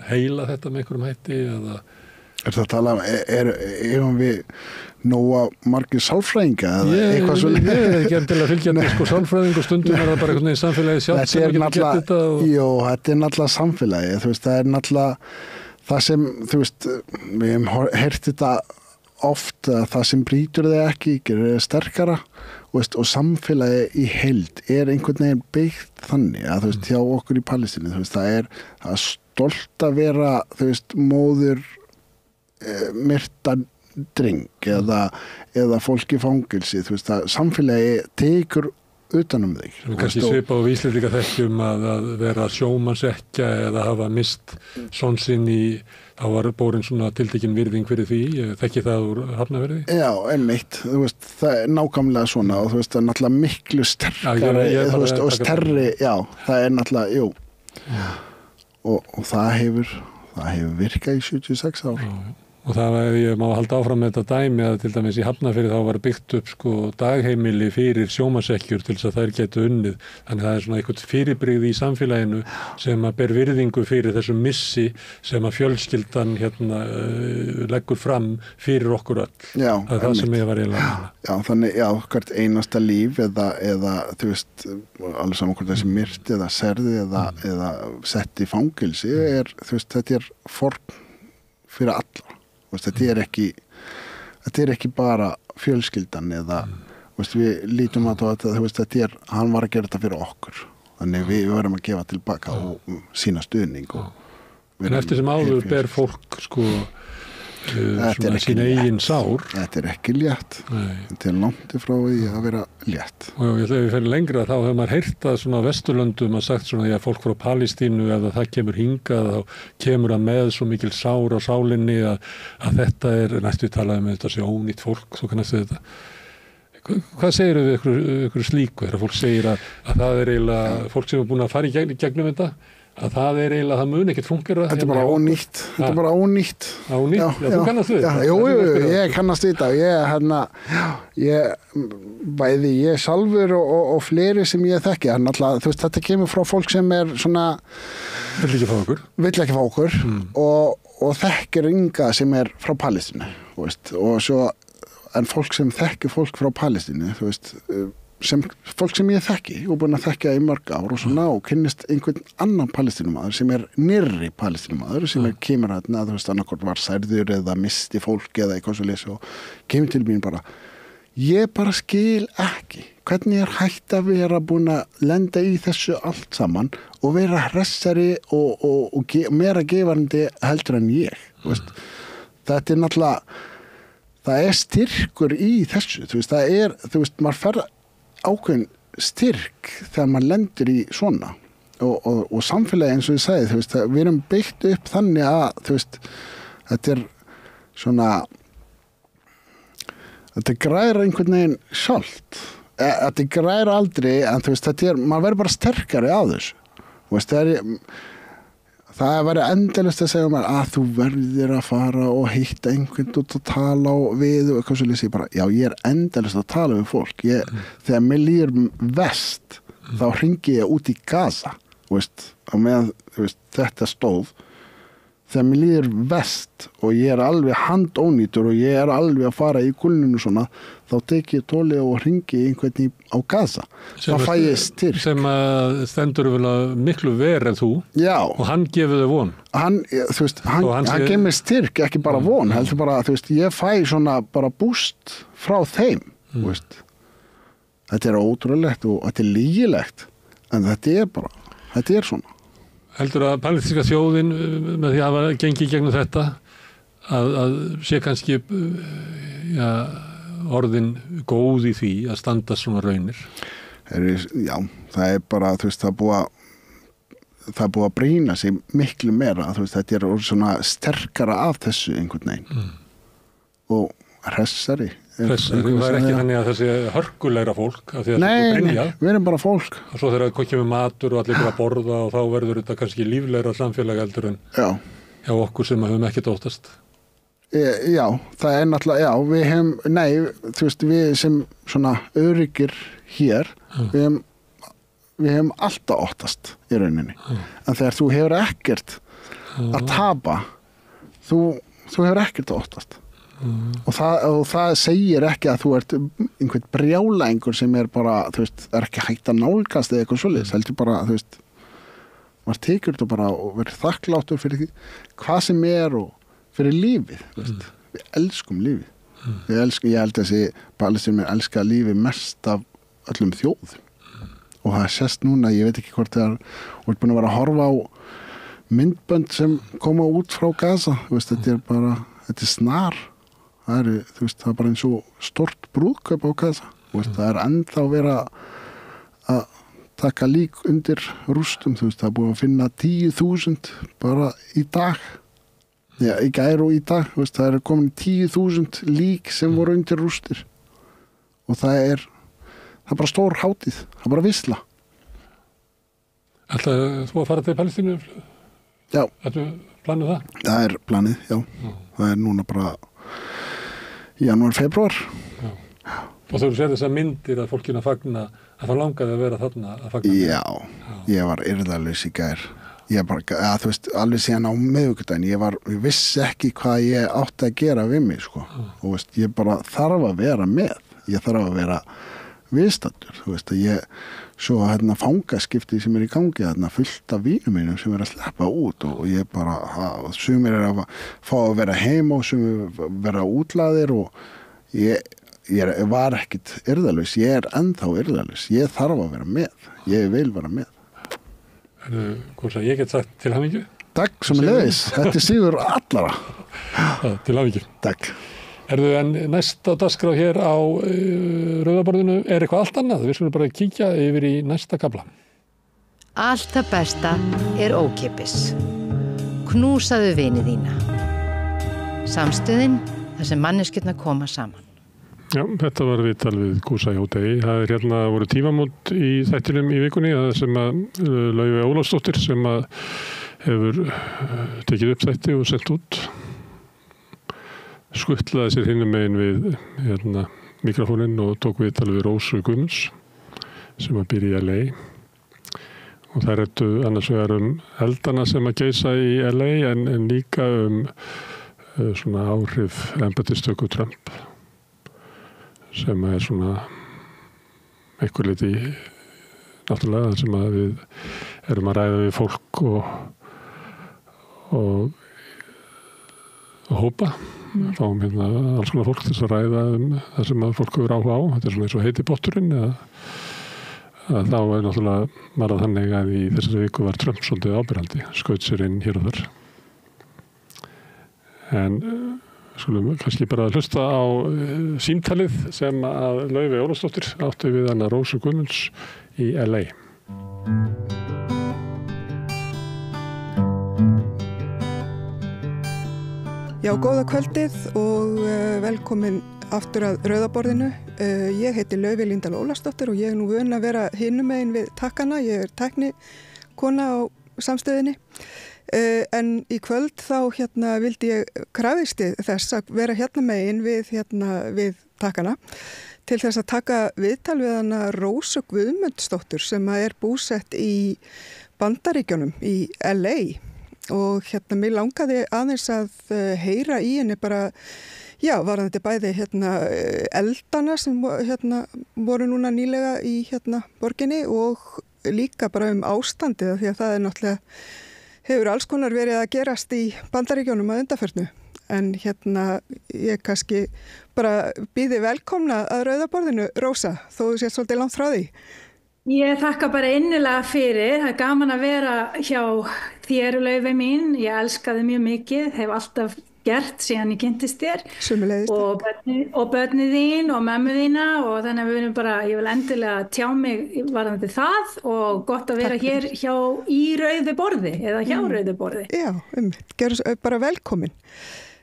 heila þetta með einhverjum hætti eða? Það að tala um, við nóga margir sálfræðinga eða eitthvað svo? Ég ekki til að fylgja með sálfræðing og stundum það bara einhvern veginn samfélagið sjálft sem getur gett þetta. Jú, þetta náttúrulega samfélagið, þú veist, það náttúrulega það sem, þú veist, við hefum heyrt þetta oft að það sem brýtur þig ekki gerir þig sterkara og samfélagi í heild einhvern veginn byggt þannig að þú veist, hjá okkur í Palestínu, þú veist, það er stolt að vera, þú veist, móðir myrta dreng eða fólk í fangilsi, þú veist, að samfélagi tekur utanum þig. Kannski svipa á Íslendinga þekkjum að vera sjómannsekja eða hafa mist son sinn þá var borin svona tiltekin virðing fyrir því, þekki það úr Hafnarfirði? Já, einmitt, þú veist, það er nákvæmlega svona og þú veist, það er náttúrulega miklu sterkari þú veist, og stærri, það er náttúrulega, jú. Og það hefur virkað í 76 ár. Og það ég má halda áfram með þetta dæmi að til dæmis í Hafnarfirði þá var byggt upp dagheimili fyrir sjómannsekkjur til þess að þær getu unnið. Þannig það er svona eitthvað fyrirbrigði í samfélaginu sem að ber virðingu fyrir þessum missi sem að fjölskyldan leggur fram fyrir okkur öll. Já, það er það sem ég var eiginlega að meina. Já, þannig, hvert einasta líf eða þú veist, alveg saman hvort þessi myrt eða serði eða sett í fangilsi þú veist, þetta forn fyrir alla. Þetta er ekki bara fjölskyldan eða við lítum að þetta hann var að gera þetta fyrir okkur þannig við verðum að gefa tilbaka og sína stuðning en eftir sem áður ber fólk sín eigin sár. Þetta ekki létt. Þetta langt frá því að vera létt. Og ég ætla að við fyrir lengra þá hefur maður heyrt að svona Vesturlöndum að sagt svona að fólk frá Palestínu ef það kemur hingað þá kemur að með svo mikil sár á sálinni að þetta næstu talað um þetta sé ónýtt fólk, svo kannast þetta. Hvað segir við ykkur slíku þegar fólk segir að það eiginlega fólk sem er búin að fara í gegnum þetta að það eiginlega, það mun ekkert fungera. Þetta er bara ónýtt. Þetta er bara ónýtt. Ónýtt? Já, þú kannast við þetta? Jú, ég kannast við þetta. Ég sjálfur og fleiri sem ég þekki. Þú veist, þetta kemur frá fólk sem svona Vill ekki fá okkur. Og þekkir enga sem frá Palestínu, þú veist. Og svo, en fólk sem þekkir fólk frá Palestínu, þú veist, fólk sem ég þekki og búin að þekkja í mörg ár og svona og kynnist einhvern annan palestínumaður sem nýrri palestínumaður sem kemur að þú veist annarkort var særður eða misti fólk eða eitthvað svo leysi og kemur til mín bara ég bara skil ekki hvernig hægt að vera búin að lenda í þessu allt saman og vera hressari og meira gefarandi heldur en ég veist. Þetta náttúrulega það styrkur í þessu þú veist maður fer ákveðin styrk þegar maður lendir í svona og samfélagi eins og ég sagði þú veist, við erum byggt upp þannig að þú veist, þetta svona þetta græra einhvern veginn sjálft þetta græra aldrei en þú veist, maður verður bara sterkari að þessu þú veist, það væri endalaust að segja mér að þú verður að fara og hitta einhvern út að tala við og eitthvað svo lýsi bara, já ég endalaust að tala við fólk þegar mér líður verst þá hringi ég út í Gaza veist, og meðan þetta stóð þegar mér líður vest og ég alveg handónýtur og ég alveg að fara í kulninu svona, þá tek ég tólið og hringi einhvern á Gaza. Það fæ ég styrk. Sem stendur vel miklu verð en þú. Já. Og hann gefur þau von. Hann gefur mér styrk, ekki bara von, heldur bara, ég fæ svona bara búst frá þeim, Þetta ótrúlegt og þetta lygilegt, en þetta er svona. Heldur að palestíska þjóðin með því að hafa gengið gegnum þetta að sé kannski orðin góð í því að standa svona raunir? Já, það er bara, það er búið að brýna sig miklu meira, þetta er svona sterkara af þessu einhvern veginn og hressari. Það er ekki þannig að þessi hörkulegra fólk að því að það brenja. Nei, við erum bara fólk. Og svo þegar það kemur matur og allir bara borða og þá verður þetta kannski líflegra samfélag heldur en hjá okkur sem höfum ekkert óttast. Já, það er náttúrulega, við sem svona öryggir hér, við höfum alltaf óttast í rauninni. En þegar þú hefur ekkert að tapa, þú hefur ekkert að óttast. Og það segir ekki að þú ert einhvern brjálæðingur sem er bara, er ekki hægt að nálgast eða eitthvað svoleiðis, heldur bara, maður tekur þetta bara og verður þakkláttur fyrir hvað sem er og fyrir lífið, við elskum lífið. Ég held að þessi Palestínumennir elska lífið mest af öllum þjóðum. Og það sést núna, ég veit ekki hvort það er búin að vera að horfa á myndbönd sem koma út frá Gaza, þetta er snar. Það er bara eins og stort brúðkaup á Gaza. Það er ennþá verið að taka lík undir rústum. Það er búið að finna 10.000 bara í dag. Já, í gær og í dag. Það er komin 10.000 lík sem voru undir rústir. Og það er bara stór hátíð. Það er bara veisla. Ætlaðu þú að fara til Palestínu? Já. Ættu planið það? Það er planið, já. Það er núna bara janúar, febrúar. Og þú sér þessar myndir að fólkina fagna, að það langaði að vera þarna að fagna? Já, ég var yrðalaus í gær. Ég bara, alveg síðan á miðvikudaginn, ég vissi ekki hvað ég átti að gera við mig, Og ég bara þarf að vera með. Ég þarf að vera viðstaddur, svo fangaskipti sem í gangi, fullt af vínum mínum sem að sleppa út og ég bara, sumir að fá að vera heima og sumir vera útlaðir og ég var ekkit yrðalaus, ég ennþá yrðalaus, ég þarf að vera með, ég vil vera með. Ég get sagt til hamingju. Takk, sem leiðis, þetta sigur allara. Til hamingju. Takk. En næst á dagskrá hér á Rauðaborðinu eitthvað allt annað. Við skulum bara kíkja yfir í næsta kafla. Allt það besta er ókeypis. Knúsaðu vini þína. Samstöðin þar sem manneskjurnar koma saman. Já, þetta var viðtal við Kúsa Jódei. Það voru tímamót í þættinum í vikunni sem að Laufey Ólafsdóttir sem að hefur tekið upp þætti og sent út. Skuttlaði sér hinum megin við mikrofóninn og tók viðtal við Rósu Guðmunds sem að býr í LA og það ræddu annars vegar eldana sem að geisa í LA en líka svona áhrif embættistöku Trump sem er svona einhver leyti náttúrulega sem að við erum að ræða við fólk og hópa. Fáum alls konar fólk til að ræða það sem að fólk hefur áhuga á. Þetta er svona eins og heiti potturinn að þá er náttúrulega marað þannig að í þessari viku var Trump svolítið ábyrgandi, skaut sér inn hér og þar. En skulum kannski bara hlusta á símtalið sem að Laufey Ólafsdóttir átti við hana Rósu Guðmunds í LA. Já, góða kvöldið og velkomin aftur að Rauðaborðinu. Ég heiti Laufey Líndal Ólafsdóttir og ég er nú vön að vera hinum megin við takkana. Ég er tæknikona á samstöðinni. En í kvöld þá vildi ég krafðist þess að vera megin við takkana til þess að taka viðtal við hana Rósu Guðmundsdóttur sem er búsett í Bandaríkjunum í LA. og mér langaði aðeins að heyra í henni bara, já, var þetta bæði eldana sem voru núna nýlega í borginni og líka bara ástandið því að það náttúrulega hefur alls konar verið að gerast í Bandaríkjunum að undanförnu. En ég kannski bara býði velkomna að Rauðaborðinu, Rósa, þó þú sést svolítið langt frá því. Ég þakka bara innilega fyrir. Það gaman að vera hjá þér, Laufey mín. Ég elskaði mjög mikið, hef alltaf gert síðan ég kynntist þér. Sömuleiðis. Og börnið þín og mömmu þína og þannig að við erum bara, ég vil endilega tjá mig varðandi það og gott að vera hér hjá í Rauðaborði eða hjá Rauðaborði. Já, gerðu bara velkomin.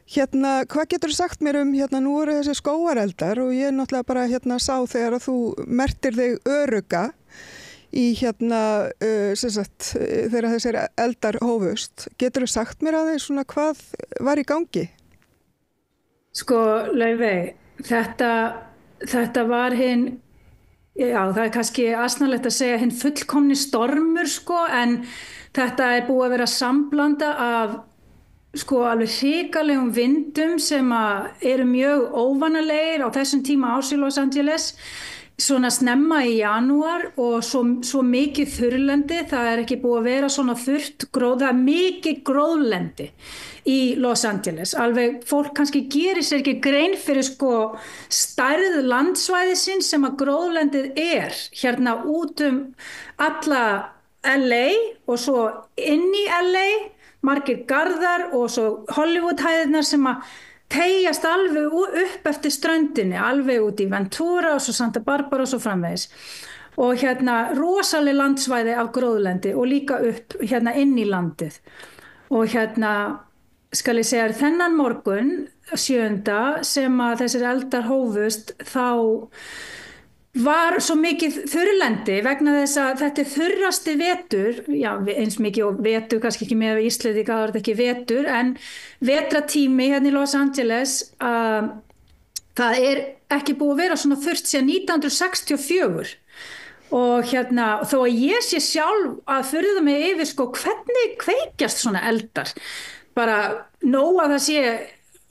Hvað getur þú sagt mér nú eru þessi skógareldar og ég náttúrulega bara sá þegar að þú mertir þig örugga í þegar þessir eldar hófust. Getur þú sagt mér aðeins svona hvað var í gangi? Sko, Laufey, þetta var já, það er kannski asnalegt að segja fullkomni stormur, sko, en þetta er búið að vera samblanda af alveg hrikalegum vindum sem eru mjög óvanalegir á þessum tíma árs í Los Angeles, svona snemma í janúar og svo mikið þurrlendi. Það er ekki búið að vera svona þurrt það er mikið gróðlendi í Los Angeles. Alveg fólk kannski gerir sér ekki grein fyrir stærð landsvæðisins sem að gróðlendið er út alla LA og svo inn í LA, margir garðar og svo Hollywood-hæðirnar sem að teyjast alveg upp eftir ströndinni, alveg út í Ventura og svo Santa Barbara og svo framvegis. Og rosaleg landsvæði af gróðlendi og líka upp inn í landið. Og skal ég segja þennan morgun, 7. sem að þessir eldar hófust, þá var svo mikið þurrlendi vegna þess að þetta er þurrasti vetur, já, eins mikið og vetur, kannski ekki með Íslendinga, það var þetta ekki vetur, en vetratími í Los Angeles, það er ekki búið að vera svona þurrt síðan 1964 og þó að ég sé sjálf að furða mig yfir hvernig kveikjast svona eldar, bara nóg að það sé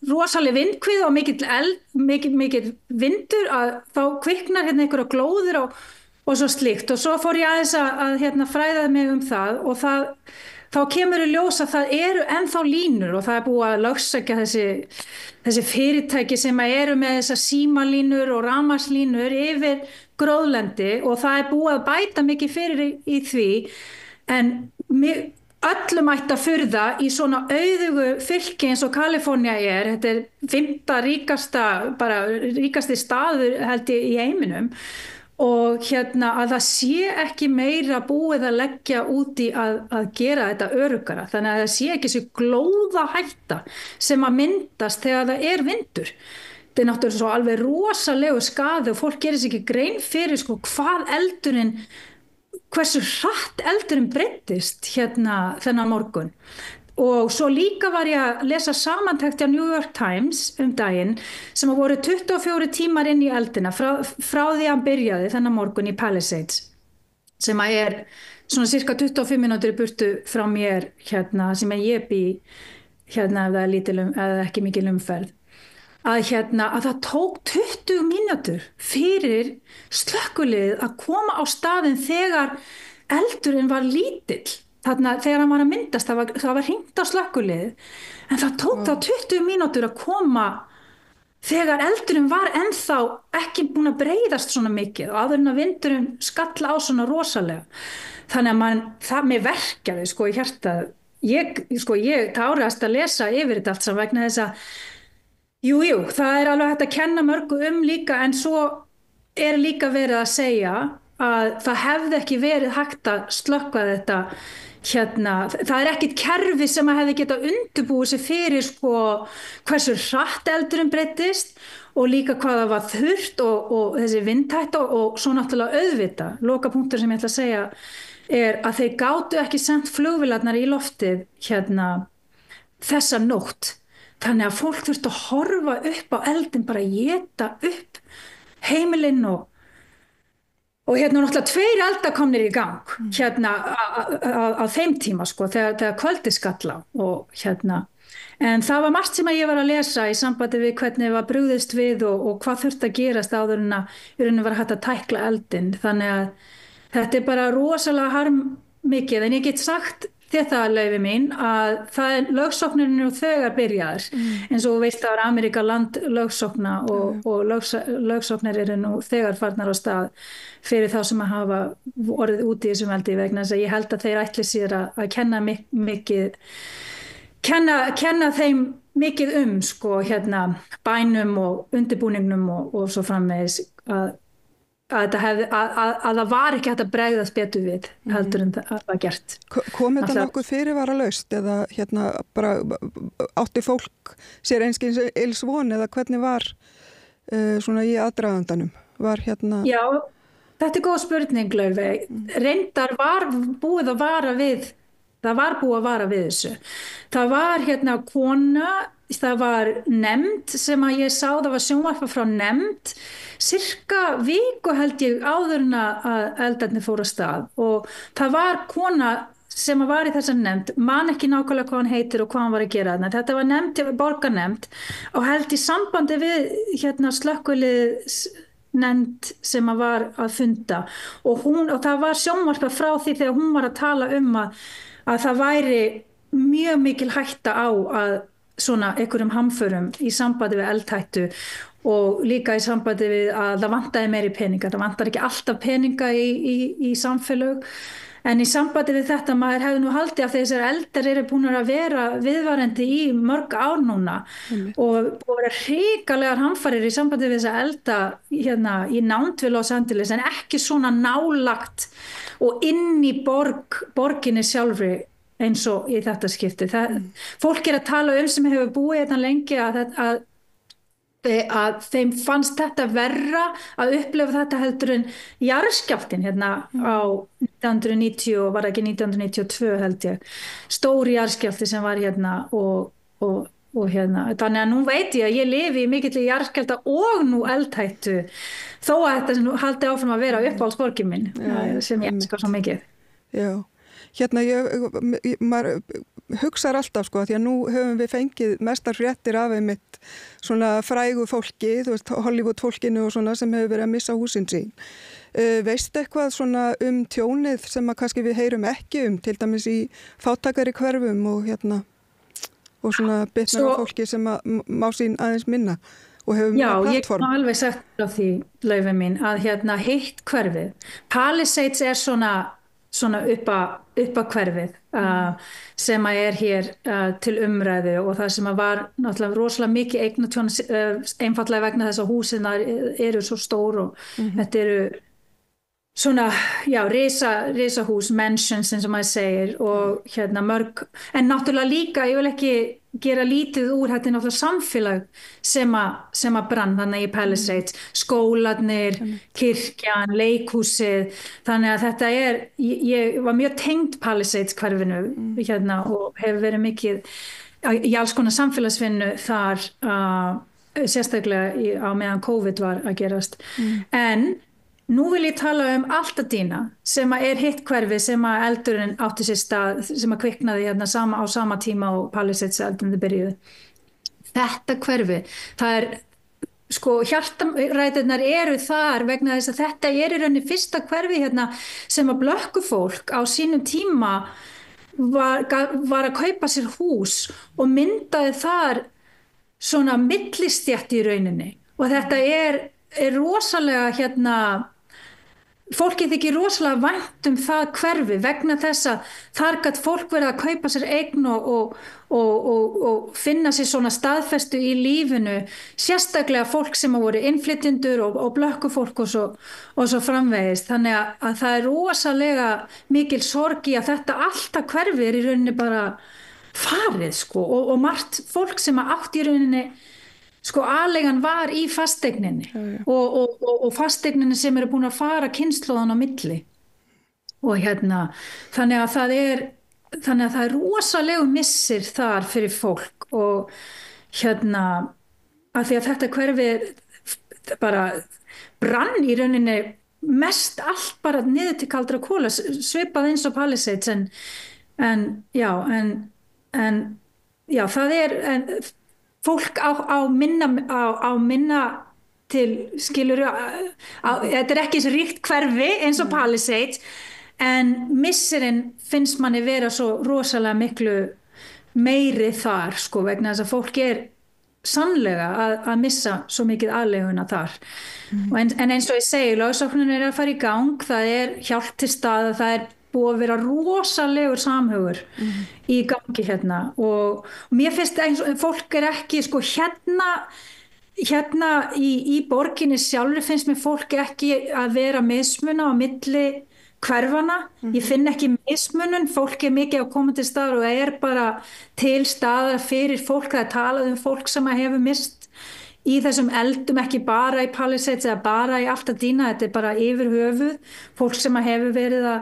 rosaleg vindkvið og mikill vindur að þá kviknar einhverja glóðir og svo slíkt og svo fór ég aðeins að fræða mig það og þá kemur í ljós að það eru ennþá línur og það er búið að lögsækja þessi fyrirtæki sem eru með þessar símalínur og rafmagnslínur yfir gróðlendi og það er búið að bæta mikið fyrir í því en öllum ætti að furða í svona auðugu fylki eins og Kalifornía þetta er 5. ríkasti staður held ég í heiminum og að það sé ekki meira búið að leggja út í að gera þetta öruggara þannig að það sé ekki þessi glóðahætta sem að myndast þegar það er vindur. Þetta er náttúrulega svo alveg rosalegu skaði og fólk gerir sér ekki grein fyrir hversu hratt eldurinn breyttist þennan morgun. Og svo líka var ég að lesa samantekt á New York Times daginn sem voru 24 tímar inn í eldina frá því hann byrjaði þennan morgun í Palisades sem er svona cirka 25 mínútur í burtu frá mér sem ég bý ef það er lítil eða ekki mikil umferð. Að það tók 20 mínútur fyrir slökkvilið að koma á staðinn þegar eldurinn var lítill. Þarna þegar hann var að myndast, það var hringt á slökkvilið, en það tók þá 20 mínútur að koma þegar eldurinn var ennþá ekki búin að breiðast svona mikið og áður en að vindurinn skalla á svona rosalega. Þannig að mér verkaði í hjartað. Ég táraðist að lesa yfir þetta allt saman vegna þess að Jú, það er alveg hægt að kenna mörgu líka en svo er líka verið að segja að það hefði ekki verið hægt að slökkva þetta það er ekkit kerfi sem að hefði getað undirbúið sig fyrir hversu hratt eldurinn breyttist og líka hvað það var þurrt og þessi vindhætta og svo náttúrulega auðvita. Lokapunktur sem ég ætla að segja er að þeir gátu ekki sent flugvélarnar í loftið þessa nótt. Þannig að fólk þurfti að horfa upp á eldin, bara éta upp heimilinn og Og náttúrulega 2 eldar komnir í gang á þeim tíma sko, þegar kvöldi skall á og en það var margt sem að ég var að lesa í sambandi við hvernig var brugðist við og hvað þurfti að gerast áður en að í rauninni var hægt að tækla eldinn. Þannig að þetta bara rosalega harmmikið, en ég get sagt þetta Laufey mín að það lögsóknin nú þegar byrjaðar eins og þú veist það var Ameríka land lögsókna og lögsóknir eru nú þegar farnar á stað fyrir þá sem að hafa orðið út í þessum veldi vegna þess að ég held að þeir ætli sér að kenna mikið kenna þeim mikið sko bænum og undirbúningnum og svo framvegis að það var ekki hægt að bregðast betur við heldur en það var gert. Kom þetta nokkuð fyrirvaralaust eða bara átti fólk sér einskis eils von eða hvernig var svona í aðdragandanum? Já, þetta góð spurning Laufey. Reyndar var búið að vara við þessu. Það var kona, það var nefnd sem að ég sá, það var sjónvarpa frá nefnd sirka viku held ég áður en að eldarnir fóru af stað og það var kona sem var í þessar nefnd, man ekki nákvæmlega hvað hann heitir og hvað hann var að gera þarna. Þetta var nefnd, borgarnefnd og held í sambandi við slökkvilið nefnd sem að var að funda og það var sjónvarpa frá því þegar hún var að tala að það væri mjög mikil hætta á að svona einhverjum hamförum í sambandi við eldhættu og líka í sambandi við að það vantaði meiri peninga. Það vantar ekki alltaf peninga í samfélög en í sambandi við þetta maður hefði nú haldið af þessar eldar eru búin að vera viðvarandi í mörg ár núna og vera hrikalegar hamfarir í sambandi við þessa elda í nánd við Los Angeles en ekki svona nálagt og inn í borginni sjálfri eins og í þetta skipti. Fólk að tala sem hefur búið þetta lengi að þeim fannst þetta verra að upplifa þetta heldur en jarðskjálftinn á 1990 og var ekki 1992 held ég. Stór jarðskjálfti sem var og þannig að nú veit ég að ég lifi í mikilli jarðskjálfta og nú eldhættu þó að þetta haldi áfram að vera uppáhaldsborgin minn sem ég elskar svo mikið. Já. Maður hugsar alltaf sko, því að nú höfum við fengið mestar fréttir af einmitt svona frægu fólki, þú veist, Hollywood fólkinu og svona sem hefur verið að missa húsin sín. Veist eitthvað svona tjónið sem að kannski við heyrum ekki til dæmis í fátækari hverfum og og svona bitnar á fólki sem að má sín aðeins minna og hefur minna plattform? Já, ég kom alveg sagt á því, Laufey mín, að hitt hverfið. Palisades svona uppa hverfið sem að hér til umræðu og það sem að var náttúrulega rosalega mikið eignatjón einfallega vegna þess að húsin eru svo stór og þetta eru svona, risahús, mansions eins og maður segir og mörg, en náttúrulega líka, ég vil ekki gera lítið úr þetta náttúrulega samfélag sem að brann þannig í Palisades, skólarnir, kirkjan, leikhúsið, þannig að þetta ég var mjög tengd Palisades hverfinu og hefur verið mikið í alls konar samfélagsvinnu þar sérstaklega á meðan COVID var að gerast. En nú vil ég tala Altadena sem að hitt hverfi sem að eldurinn átti sér stað sem að kviknaði á sama tíma og Palisades eldurinn byrjuðu. Þetta hverfi, það sko hjartaræturnar eru þar vegna þess að þetta í rauninni fyrsta hverfi sem að blökkufólk á sínum tíma var að kaupa sér hús og myndaði þar svona millistétt í rauninni og þetta er rosalega fólki þykir rosalega vænt það hverfi vegna þess að þar gat fólk verið að kaupa sér eign og finna sér svona staðfestu í lífinu, sérstaklega fólk sem voru innflytjendur og blökkufólk og svo framvegis. Þannig að það er rosalega mikil sorg í að þetta alltaf hverfi í rauninni bara farið sko og margt fólk sem átt í rauninni sko aðleigan var í fasteigninni og fasteigninni sem eru búin að fara kynslóðan á milli og þannig að það er rosalegu missir þar fyrir fólk og að því að þetta hverfi bara brann í rauninni mest allt bara niður til kaldra kóla, svipað eins og Palisades en það fólk á minna til skilur þetta ekki eins ríkt hverfi eins og Palisades en missirinn finnst manni vera svo rosalega miklu meiri þar sko vegna þess að fólk sannlega að missa svo mikið aðleguna þar en eins og ég segi, lögsóknin að fara í gang, það hjálp til staða, það búið að vera rosalegur samhugur í gangi hérna og mér finnst eins og fólk ekki sko hérna í borginni sjálfur finnst mér fólk ekki að vera mismuna á milli hverfana, ég finn ekki mismunun, fólk mikið að koma til staðar og það bara til staðar fyrir fólk, það talað fólk sem hefur mist í þessum eldum, ekki bara í Palisades eða bara í Altadena, þetta bara yfir höfuð, fólk sem hefur verið að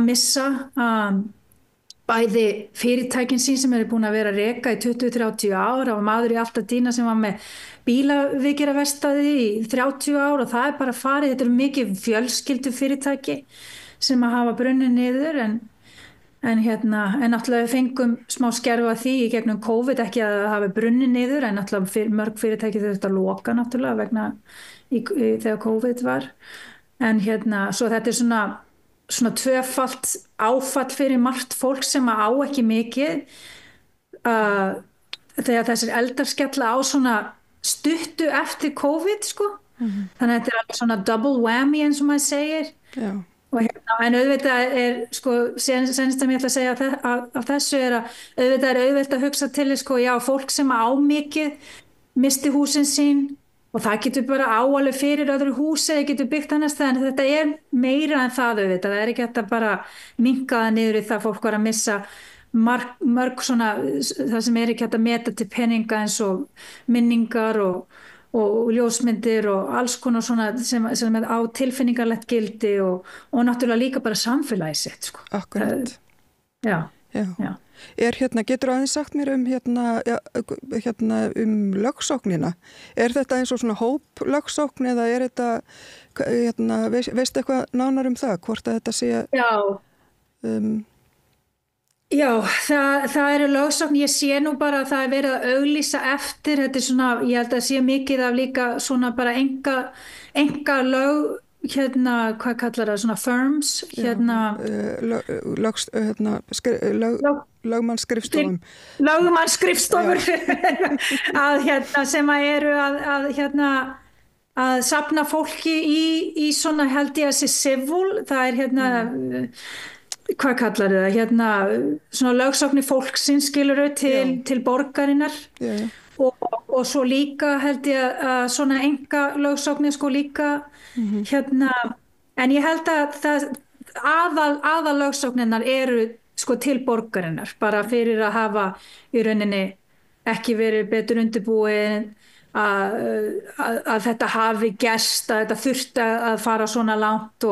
missa bæði fyrirtækin sín sem búin að vera að reka í 20-30 ár, það var maður í Altadena sem var með bílaviðgerðarverkstæði í 30 ár og það bara farið, þetta mikið fjölskyldu fyrirtæki sem að hafa brunnið niður en náttúrulega fengum smá skerfa því í gegnum COVID, ekki að það hafi brunnið niður en náttúrulega mörg fyrirtæki þurfti að loka náttúrulega vegna þegar COVID var en svo þetta svona tvöfalt áfall fyrir margt fólk sem á ekki mikið þegar þessir eldar skella á svona stuttu eftir COVID sko þannig að þetta alveg svona double whammy eins og maður segir og en auðvitað sko senast að ég ætla að segja af þessu að auðvitað að hugsa til sko já fólk sem á mikið misti húsin sín og það getur bara áalveg fyrir öðru húsi eða getur byggt annars það en þetta meira en það auðvitað, það ekki hægt að bara minnka það niður í það fólk var að missa mörg svona það sem ekki hægt að meta til peninga eins og minningar og ljósmyndir og alls konar svona sem á tilfinningarlegt gildi og náttúrulega líka bara samfélagi sitt sko. Akkurat. Já. Getur aðeins sagt mér lögsóknina. Þetta eins og svona hóplögsókn eða þetta, veistu eitthvað nánar það, hvort að þetta sé... Já, það lögsókn, ég sé nú bara að það verið að auglýsa eftir, þetta svona, ég held að sé mikið af líka svona bara enga lög, hvað kallar það, svona firms, lögmannsskrifstofum. Lögmannsskrifstofur, sem eru að safna fólki í svona held ég að sé civil, það hvað kallar það, svona lögsóknir fólksins skilurðu til borgarinnar og svo líka held ég að svona enga lögsóknir sko líka en ég held að aðal lögsóknirnar eru sko til borgarinnar bara fyrir að hafa í rauninni ekki verið betur undirbúið að þetta hafi gerst, að þetta þurfti að fara svona langt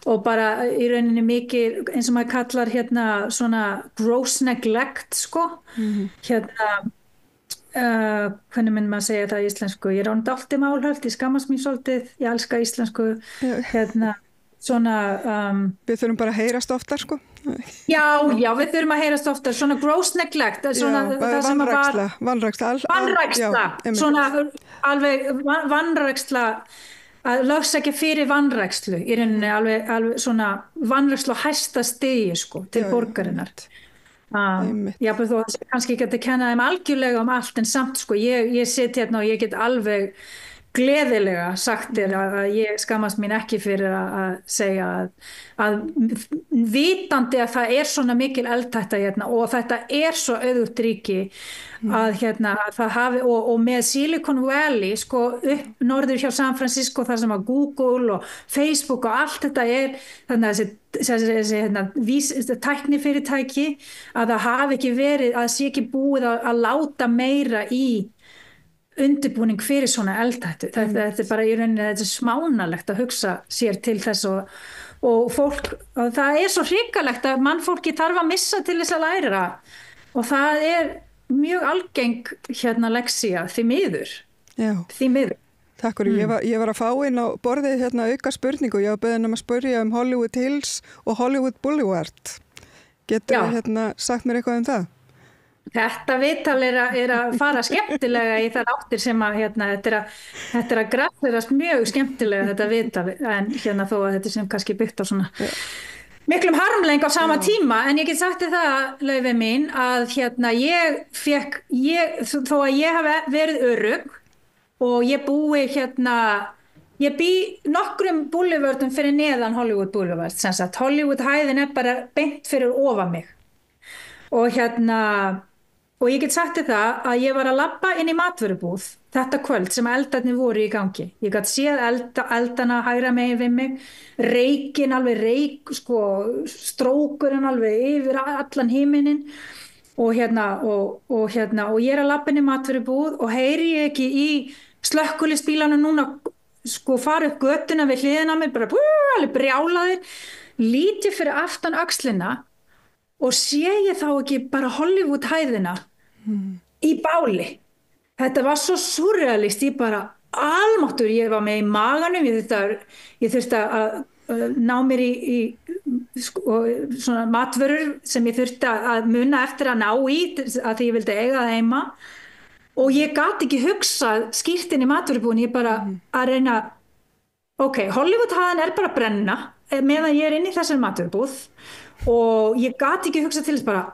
og bara í rauninni mikið eins og maður kallar svona gross neglect sko hvernig minn maður segja það í íslensku, ég orðin dálítið málhöld, ég skammast mér svolítið, ég elska íslensku svona við þurfum bara að heyrast oftar sko já, við þurfum að heyrast oftar svona gross neglect svona, vanræksla svona alveg vanræksla að lögsækja fyrir vanrækslu í rauninni alveg svona vanrækslu á hæsta stigi sko til borgarinnar já, þú kannski ekki að kenna þeim algjörlega allt en samt sko ég sit hérna og ég get alveg gleðilega sagt þér að ég skammast mín ekki fyrir að segja að vitandi að það svona mikil eldhætta hérna og þetta svo auðugt ríki að það hafi og með Silicon Valley sko upp norður hjá San Francisco þar sem að Google og Facebook og allt þetta þannig að þessi tæknifyrirtæki að það hafi ekki verið að sé ekki búið að láta meira í undirbúning fyrir svona eldhættu. Þetta bara í rauninni þetta smánalegt að hugsa sér til þess og fólk, og það svo hrikalegt að mannfólki þarf að missa til þess að læra og það mjög algeng lexía því miður. Já. Því miður. Takk fyrir, ég var að fá inn á borðið hérna auka spurningu, ég var beðin að spyrja Hollywood Hills og Hollywood Boulevard. Getur þú hérna sagt mér eitthvað það? Þetta viðtal er að fara skemmtilega í þær áttir sem að þetta að grafðurast mjög skemmtilega þetta viðtal, en þó að þetta sem kannski byggt á svona miklum harmleik á sama tíma, en ég get sagt þér það, Laufey mín, að þó að ég hafi verið örugg og ég búi ég bý nokkrum boulevardum fyrir neðan Hollywood Boulevard, sem sagt Hollywood hæðin bara beint fyrir ofan mig og og ég get sagt þér það að ég var að labba inn í matvörubúð þetta kvöld sem eldarnir voru í gangi. Ég gat séð eldana hægra megin við mig, reykinn alveg strókurinn alveg yfir allan himinin og og ég er að labba inn í matvörubúð og heyri ég ekki í slökkviliðsbílunum núna fara upp götuna við hliðina á mér, bara alveg brjálaðir, líti fyrir aftan öxlina og sé ég þá ekki bara Hollywood hæðina í báli. Þetta var svo surrealist, ég bara almáttur, ég var með í maganum, ég þurfti að ná mér í svona matvörur sem ég þurfti að muna eftir að ná í að því ég vildi eiga það heima og ég gat ekki hugsað skýrt inn í matvörubúin, ég bara að reyna Hollywood hæðin bara að brenna meðan ég inn í þessari matvörubúð og ég gat ekki hugsað til þess bara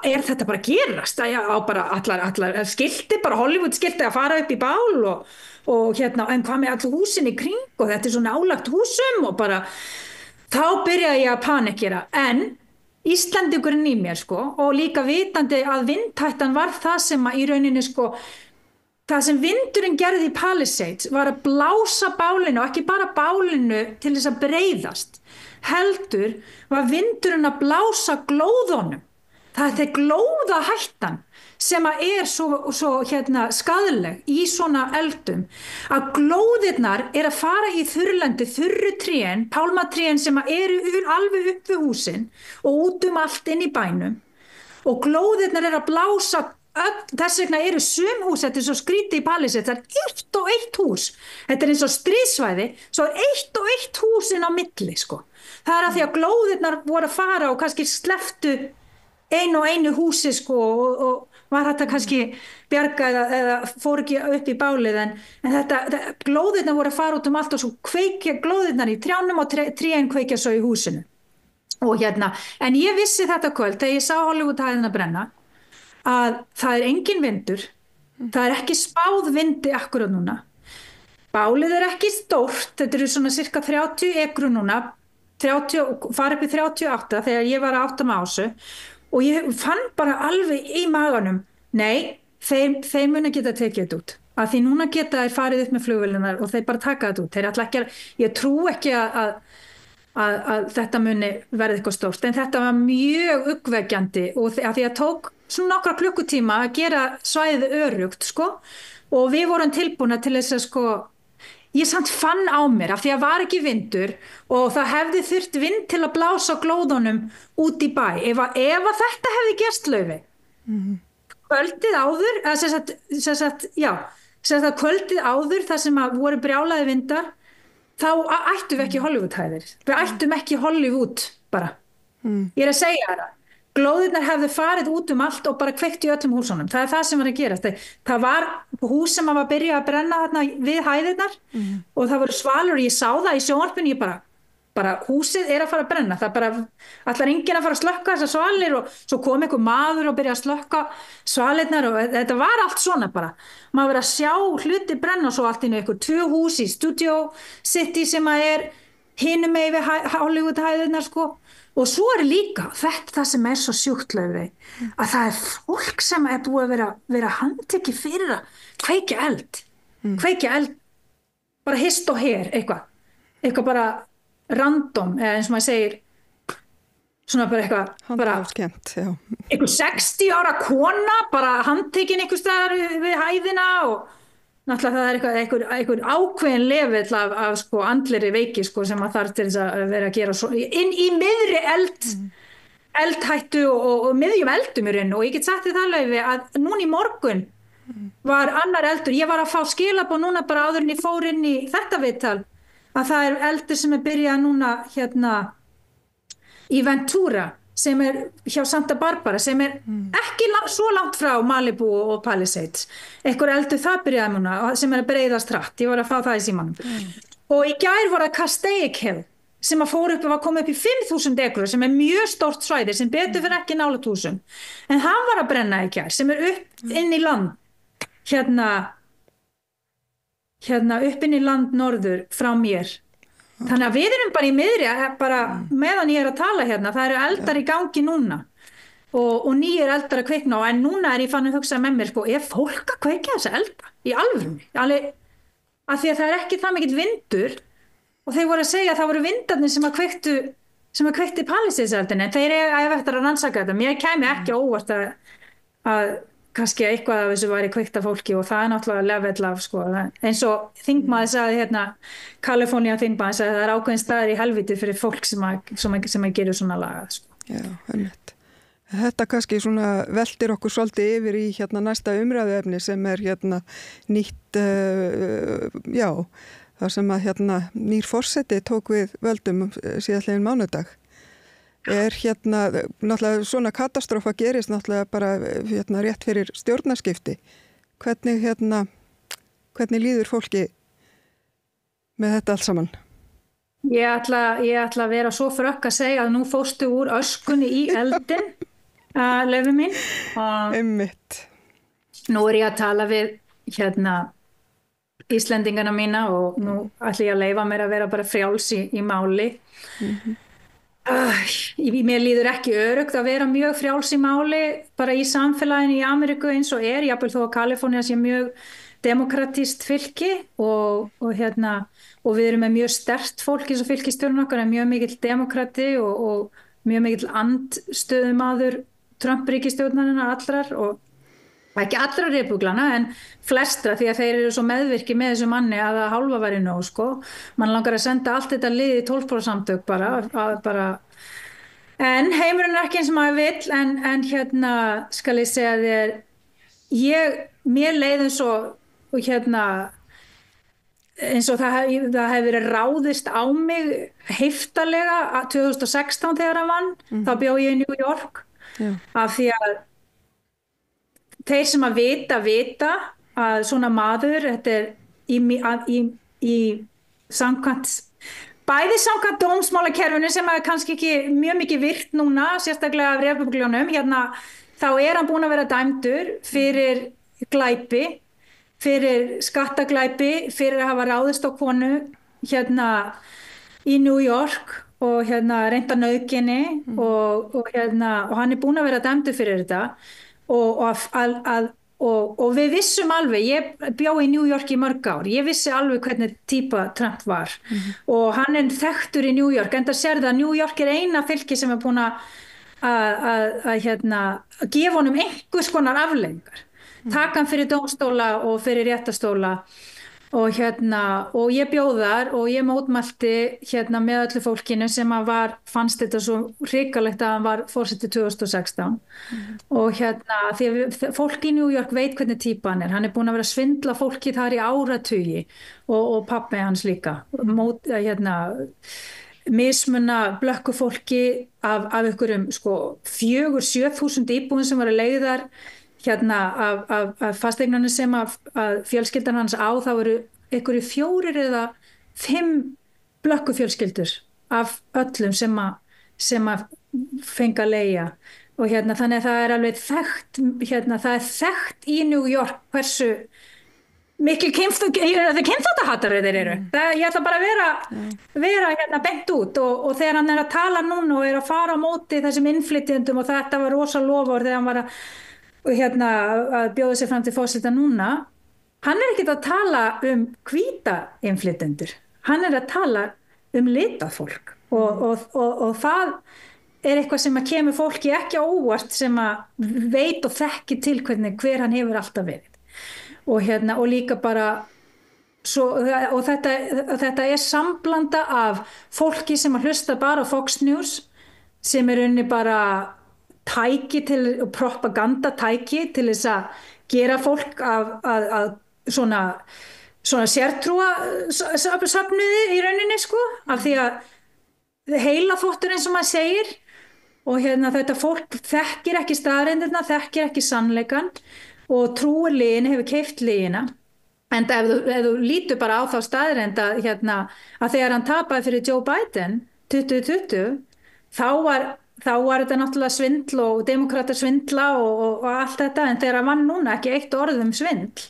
þetta bara gerast á bara allar skilti, bara Hollywood skilti að fara upp í bál og en hvað með allir húsin í kring og þetta svo nálagt húsum og bara þá byrjaði ég að panikera en Íslandingurinn í mér og líka vitandi að vindhættan var það sem að í rauninni það sem vindurinn gerði í Palisades var að blása bálinu og ekki bara bálinu til þess að breiðast heldur var vindurinn að blása glóðunum. Það er glóðahættan sem að svo skaðleg í svona eldum að glóðirnar að fara í þurru trén, pálmatrén sem að eru alveg upp við húsin og út allt inn í bænum og glóðirnar að blása þess vegna eru sum hús, þetta svo skrítið í Palisades, það eitt og eitt hús, þetta eins og stríðsvæði, svo eitt og eitt hús inn á milli, Það að því að glóðirnar voru að fara og kannski sleftu einu húsi, og var þetta kannski bjarga eða fór ekki upp í bálið, en glóðirnar voru að fara út allt og svo kveikja glóðirnar í trjánum og trén kveikja svo í húsinu. Og en ég vissi þetta kvöld, þegar ég sá Hollywood hæðina brenna, að það engin vindur, það ekki spáð vindi akkurat núna. Bálið ekki stórt, þetta eru svona cirka 30 ekru núna, 30, fara upp í 38 þegar ég var að átta mig á þessu og ég fann bara alveg í maganum, nei, þeir muni geta tekið þetta út. Að því núna geta þeir farið upp með flugvélarnar og þeir bara taka þetta út. Þeir ætla ekki ég trú ekki að þetta muni verða eitthvað stórt, en þetta var mjög uggvekjandi og að því að tók svona nokkra klukkutíma að gera svæðið öruggt, og við vorum tilbúna til þess að ég samt fann á mér af því að var ekki vindur og það hefði þurft vind til að blása glóðunum út í bæ. Ef þetta hefði gerst, Laufey, kvöldið áður, kvöldið áður þar sem að voru brjálaði vindar, þá ættum við ekki Hollywood hæðir. Við ættum ekki Hollywood bara. Ég að segja það. Glóðirnar hefðu farið út allt og bara kveikt í öllum húsunum. Það það sem var að gerast. Það var hús sem var að byrja að brenna þarna við hæðirnar og það voru svalur og ég sá það í sjónvarpinu, ég bara húsið að fara að brenna. Það bara allar enginn að fara að slökka þessar svalir og svo kom einhver maður og byrja að slökka svalirnar og þetta var allt svona bara. Maður verið að sjá hluti brenna og svo allt inn í einhver 2 hús í Studio City sem að hinum megin við Hollywood hæðirnar Og svo líka það sem svo sjúkt, Laufey, að það fólk sem búið að vera handtekið fyrir að kveikja eld, bara hist og her, eitthvað bara random, eða eins og maður segir, svona bara eitthvað 60 ára kona, bara handtekin einhvers staðar við hæðina og náttúrulega það einhver ákveðin level af andleri veiki sem að þarf til þess að vera að gera inn í miðri eldhættu og miðjum eldum í raun og ég get sagt þér það, Laufey, að núna í morgun var annar eldur. Ég var að fá skilabóð núna bara áður en ég fór inn í þetta viðtal að það eldur sem byrjað núna hérna í Ventura sem hjá Santa Barbara sem ekki svo langt frá Malibu og Palisades. Einhver eldur það byrjaði núna sem að breiðast hratt. Ég var að fá það í símanum. Og í gær var það Castaic Hill sem að fór upp og var komið upp í 5.000 ekrur sem mjög stórt svæði sem betur fyrir ekki nálægt 1.000. En hann var að brenna í gær sem upp inn í land hérna upp inn í land norður frá mér. Þannig að við erum bara í miðri bara meðan ég að tala hérna, það eru eldar í gangi núna og nýjir eldar að kveikna en núna ég fann að hugsa með mér sko, fólk að kveikja þessa elda í alvörunni, alveg að því að það ekki það mikill vindur og þeir voru að segja að það voru vindarnir sem að kveikti Palisades-eldin en þeir eiga eftir að rannsaka þetta. Mér kæmi ekki óvart að kannski eitthvað af þessu væri kveikt af fólki og það náttúrulega level af sko. Eins og þingmaður sagði hérna, Kalifornía þingmaður sagði að það ákveðin staðir í helviti fyrir fólk sem að gera svona lagað sko. Já, einmitt. Þetta kannski svona veltir okkur svolítið yfir í hérna næsta umræðuefni sem hérna nýtt, þar sem að hérna nýr forseti tók við völdum síðastliðinn mánudag. Hérna náttúrulega svona katastrófa gerist náttúrulega bara hérna rétt fyrir stjórnarskipti. Hvernig líður fólki með þetta allt saman? Ég ætla að vera svo frökk að segja að nú fórstu úr öskunni í eldin Laufey mín. Einmitt. Nú ég að tala við hérna Íslendingana mína og nú ætla ég að leyfa mér að vera bara frjáls í máli. Mér líður ekki öruggt að vera mjög frjáls í máli bara í samfélaginu í Ameríku eins og jafnvel þó að Kalifornía sé mjög demokratískt fylki og við erum með mjög sterkt fólk eins og fylkisstjórn okkar mjög mikill demokrati og mjög mikill andstöðumaður Trump-ríkisstjórnarinnar allrar og ekki allra repúblana en flestra því að þeir eru svo meðvirki með þessu manni að það hálfa væri nóg sko. Man langar að senda allt þetta lið í 12% samtök bara. En heimurinn ekki eins og maður vill en hérna skal ég segja þér mér leið eins og hérna eins og það hefur verið ráðist á mig heiftarlega 2016 þegar hann vann þá bjó ég í New York af því að þeir sem að vita að svona maður þetta í samkvæmt bæði samkvæmt dómsmálakerfinu sem er kannski ekki mjög mikið virt núna sérstaklega af repúblikánum hérna þá hann búinn að vera dæmdur fyrir glæpi fyrir skattaglæpi fyrir að hafa ráðist á konu hérna í New York og hérna reynda nauðginni og hann búinn að vera dæmdur fyrir þetta og við vissum alveg, ég bjó í New York í mörg ár, ég vissi alveg hvernig típa Trump var og hann þekktur í New York, enda sér það að New York eina fylki sem búin að gefa honum einhvers konar afleiðingar, taka hann fyrir dómstóla og fyrir réttastóla og ég bjóðar og ég mótmælti með öllu fólkinu sem fannst þetta svo hrikalegt að hann var forseti 2016 og því að fólk í New York veit hvernig típa hann er búinn að vera að svindla fólki þar í áratugi og pabbi hans líka mismuna blökku fólki af einhverjum 4-7.000 íbúðum sem voru leigðar af fasteignarnir sem að fjölskyldan hans þá eru einhverju 4 eða 5 blökkufjölskyldur af öllum sem að fenga að leigja og þannig að það er alveg þekkt það er þekkt í New York hversu mikil kynþáttahatari þeir eru. Ég ætla bara að vera bent út og þegar hann að tala núna og að fara á móti þessum innflytjendum og þetta var rosa lofur þegar hann var að bjóða sig fram til forseta núna hann ekkert að tala hvíta innflytjendur, hann að tala litað fólk og það eitthvað sem að kemur fólki ekki á óvart sem að veit og þekki til hver hann hefur alltaf verið og líka bara og þetta samblanda af fólki sem að hlusta bara á Fox News sem unni bara tæki til propagandatæki til þess að gera fólk að svona sértrúa söfnuði í rauninni sko, af því að heilaþvottur eins og maður segir og þetta fólk þekkir ekki staðreyndirnar, þekkir ekki sannleikan og trúir lygin, hefur keypt lygina. En ef þú lítur bara á þá staðreynd að þegar hann tapaði fyrir Joe Biden 2020, þá var þetta náttúrulega svindl og demokratar svindla og allt þetta, en þegar hann vann núna ekki eitt orð svindl.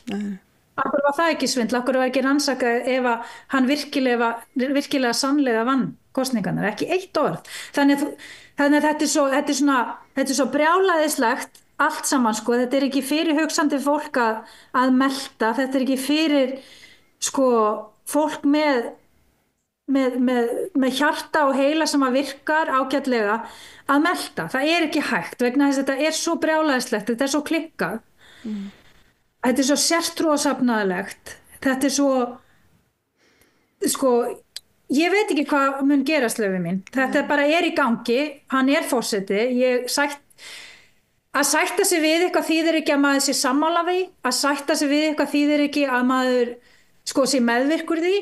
Akkur var það ekki svindl, akkur var ekki rannsakað ef að hann virkilega sannlega vann kosningarnar, ekki eitt orð. Þannig að þetta er svo brjálæðislegt allt saman sko, þetta er ekki fyrir hugsandi fólk að melta, þetta er ekki fyrir sko fólk með hjarta og heila sem að virkar ágætlega að melta, það er ekki hægt vegna þess að þetta er svo brjálæðislegt, þetta er svo klikkað, þetta er svo sértrúarsafnaðilegt, þetta er svo sko, ég veit ekki hvað mun gerast Laufey mín, þetta bara er í gangi, hann er forseti, að sætta sig við eitthvað þýðir ekki að maður sé sammála því, að sætta sig við eitthvað þýðir ekki að maður sko sé meðvirkur því,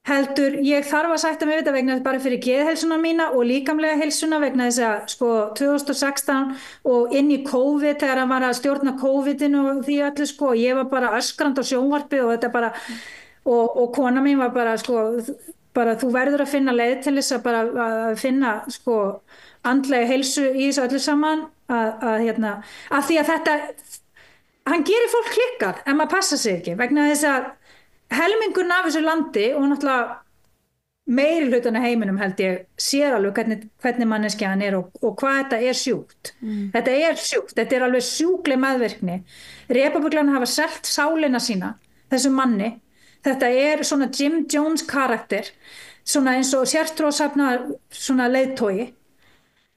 heldur ég þarf að sætta mig við þetta vegna bara fyrir geðheilsuna mína og líkamlega heilsuna vegna þess að sko 2016 og inn í COVID þegar hann var að stjórna COVID-inu og því öllu sko, ég var bara öskrand á sjónvarpi og þetta bara og kona mín var bara sko bara þú verður að finna leið til þess að bara að finna sko andlega heilsu í þessu öllu saman að því að þetta hann gerir fólk klikkað en maður passa sig ekki vegna þess að helmingurinn af þessu landi og náttúrulega meiri hlutan af heiminum held ég sér alveg hvernig manneskjan er og hvað þetta er sjúkt. Þetta er sjúkt, þetta er alveg sjúkleg meðvirkni. Repúblikar hafa selt sálina sína þessum manni. Þetta er svona Jim Jones karakter, svona eins og sértrúarsafnaður svona leiðtogi.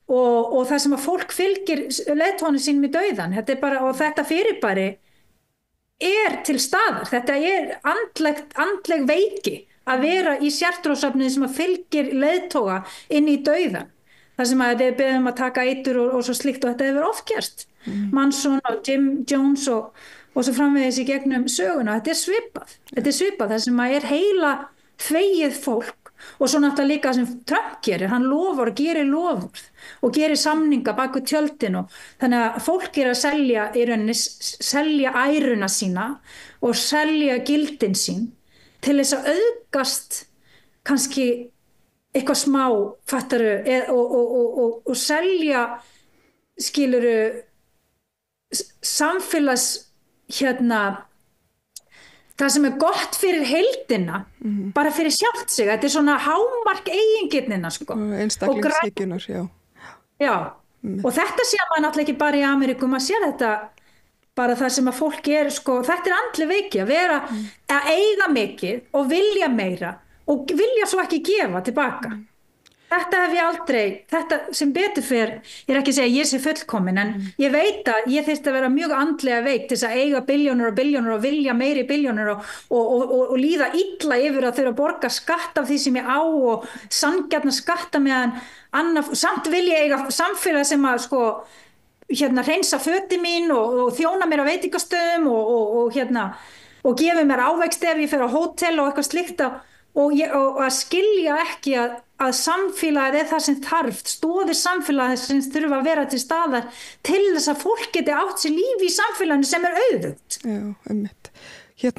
Og það sem að fólk fylgir leiðtoganum sínum í dauðan, þetta er bara, og þetta fyrirbæri er til staðar, þetta er andleg veiki að vera í sértrúarsafniði sem að fylgir leiðtoga inn í dauðan, það sem að þeir beðum að taka eitur og svo slíkt og þetta hefur oft gerst, Manson og Jim Jones og svo framvegis í gegnum söguna, þetta er svipað, það sem að er heila þvegið fólk og svo náttúrulega líka sem Trump gerir, hann lofar og gerir lofur og gerir samninga bak við tjöldin og þannig að fólk er að selja æruna sína og selja gildin sín til þess að auðgast kannski eitthvað smá fattaru og selja skiluru samfélags það sem er gott fyrir heildina bara fyrir sjálft sig, þetta er svona hámark eigingirnina sko. Einstaklingshyggjunnar, já. Og þetta sé maður náttúrulega ekki bara í Ameríku, maður sér þetta bara það sem að fólk er sko, þetta er andleg veiki að vera að eiga mikið og vilja meira og vilja svo ekki gefa tilbaka. Þetta hef ég aldrei, þetta sem betur fer, ég er ekki að segja að ég sé fullkomin, en ég veit að ég þyrfti að vera mjög andlega veik til þess að eiga billjónur og vilja meiri billjónur og líða illa yfir að þurfa að borga skatt af því sem ég á og sanngjarna skatta meðan samt vilja eiga samfélag sem að sko, hreinsa fötin mín og þjóna mér á veitingastöðum og gefi mér ávexti ef ég fer á hótel og eitthvað slíkt og að skilja ekki að samfélagið er það sem þarf, stóðir samfélagið sem þurfa að vera til staðar til þess að fólk geti átt sér lífi í samfélaginu sem er auðugt. Já, einmitt. Ég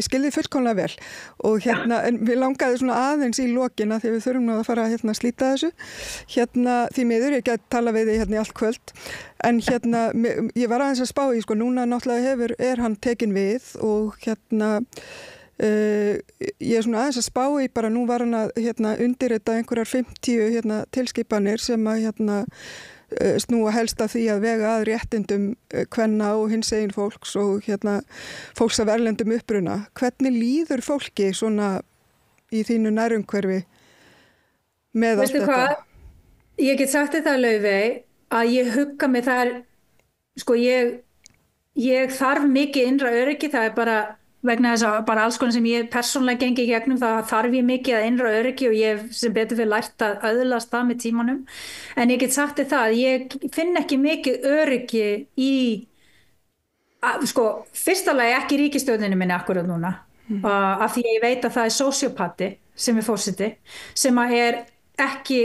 skilði fullkomlega vel og en við langaði svona aðeins í lokina því við þurfum að fara að slíta þessu. Því miður, ég get tala við þig í allt kvöld, en ég var aðeins að spá í, sko, núna náttúrulega er hann tekin við og ég er svona aðeins að spá í bara nú var hann að undirrita einhverjar 50 tilskipanir sem að snúa helst að því að vega að réttindum kvenna og hinsegin fólks og fólks af erlendum uppruna. Hvernig líður fólki svona í þínu nærumhverfi með allt þetta? Hvað? Ég get sagt þetta Laufey að ég hugga mig þar, sko ég þarf mikið innra öryggi, það er bara vegna þess að bara alls konar sem ég persónulega gengi í gegnum, það þarf ég mikið að innra öryggi og ég sem betur fyrir lært að öðlast það með tímanum. En ég get sagt það að ég finn ekki mikið öryggi í fyrsta lagi ekki ríkisstjórninni minni akkurat núna, af því ég veit að það er sósíópati sem er forseti, sem er ekki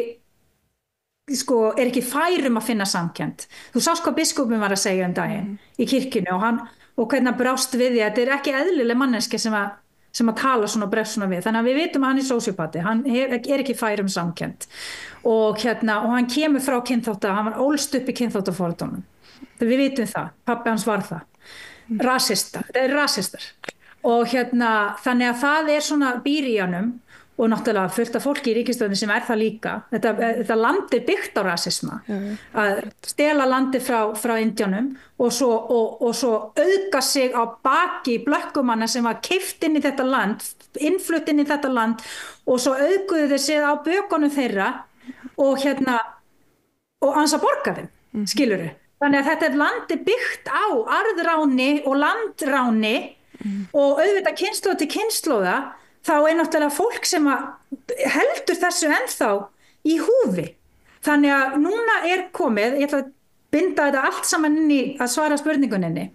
færum að finna samkennd. Þú sást hvað biskupinn var að segja daginn í kirkjunni og hvernig hann brást við því að þetta er ekki eðlileg manneski sem að tala svona og bregst svona við. Þannig að við vitum að hann er sósíópati, hann er ekki færum samkennd og hann kemur frá kynþátta, hann var ólst upp í kynþáttafordómum. Við vitum það, pabbi hans var það. Þetta er rasistar. Og þannig að það er svona býr í honum og náttúrulega fullt af fólki í ríkisstjórninni sem er það líka. Þetta land er byggt á rasisma. Að stela landi frá Indjánum og svo auðga sig á baki blökkumanna sem var keypt inn í þetta land, innflutt inn í þetta land og svo auðguðu þeir sig á bökunum þeirra og ans að borga þeim, skilurðu. Þannig að þetta land er byggt á arðráni og landráni og auðvitað kynslóð til kynslóða, þá er náttúrulega fólk sem heldur þessu ennþá í húfi. Þannig að núna er komið, ég ætla að binda þetta allt saman inn í að svara spurninguninni,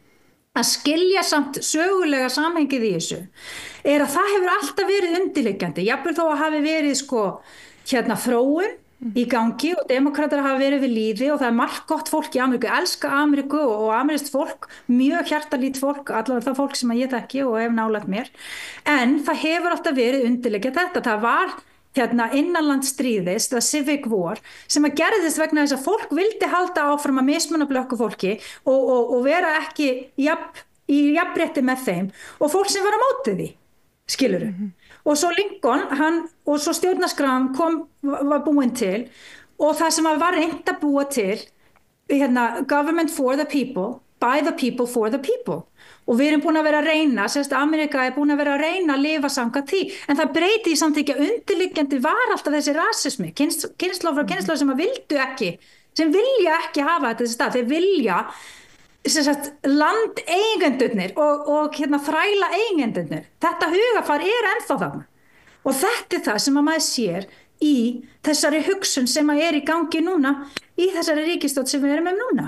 að skilja samt sögulega samhengið í þessu, er að það hefur alltaf verið undirliggjandi, jafnvel þó að hafi verið þróun í gangi og demokratar hafa verið við lýði og það er margt gott fólk í Ameríku, elska Ameríku og amerískt fólk, mjög hjartalít fólk, allavega það fólk sem ég þekki og hef nálægt mér, en það hefur alltaf verið undirliggjandi þetta, það var innanlandsstríðis, það Civic War, sem að gerðist vegna þess að fólk vildi halda áfram að mismuna blökku fólki og vera ekki í jafnrétti með þeim og fólk sem var á móti því, skilurðu. Og svo Lincoln, og svo stjórnarskráin var búin til og það sem var reynt að búa til, government for the people, by the people, for the people. Og við erum búin að vera að reyna, Ameríka er búin að vera að reyna að lifa samkvæmt því, en það breyti í samt ekki að undirliggjandi var alltaf þessi rasismi, kynslóð frá kynslóð sem vilja ekki hafa þetta þessi stað, þeir vilja landeigendurnir og þræla eigendurnir. Þetta hugafar er ennþá þarna. Og þetta er það sem að maður sér í þessari hugsun sem að er í gangi núna, í þessari ríkisstjórn sem við erum með núna.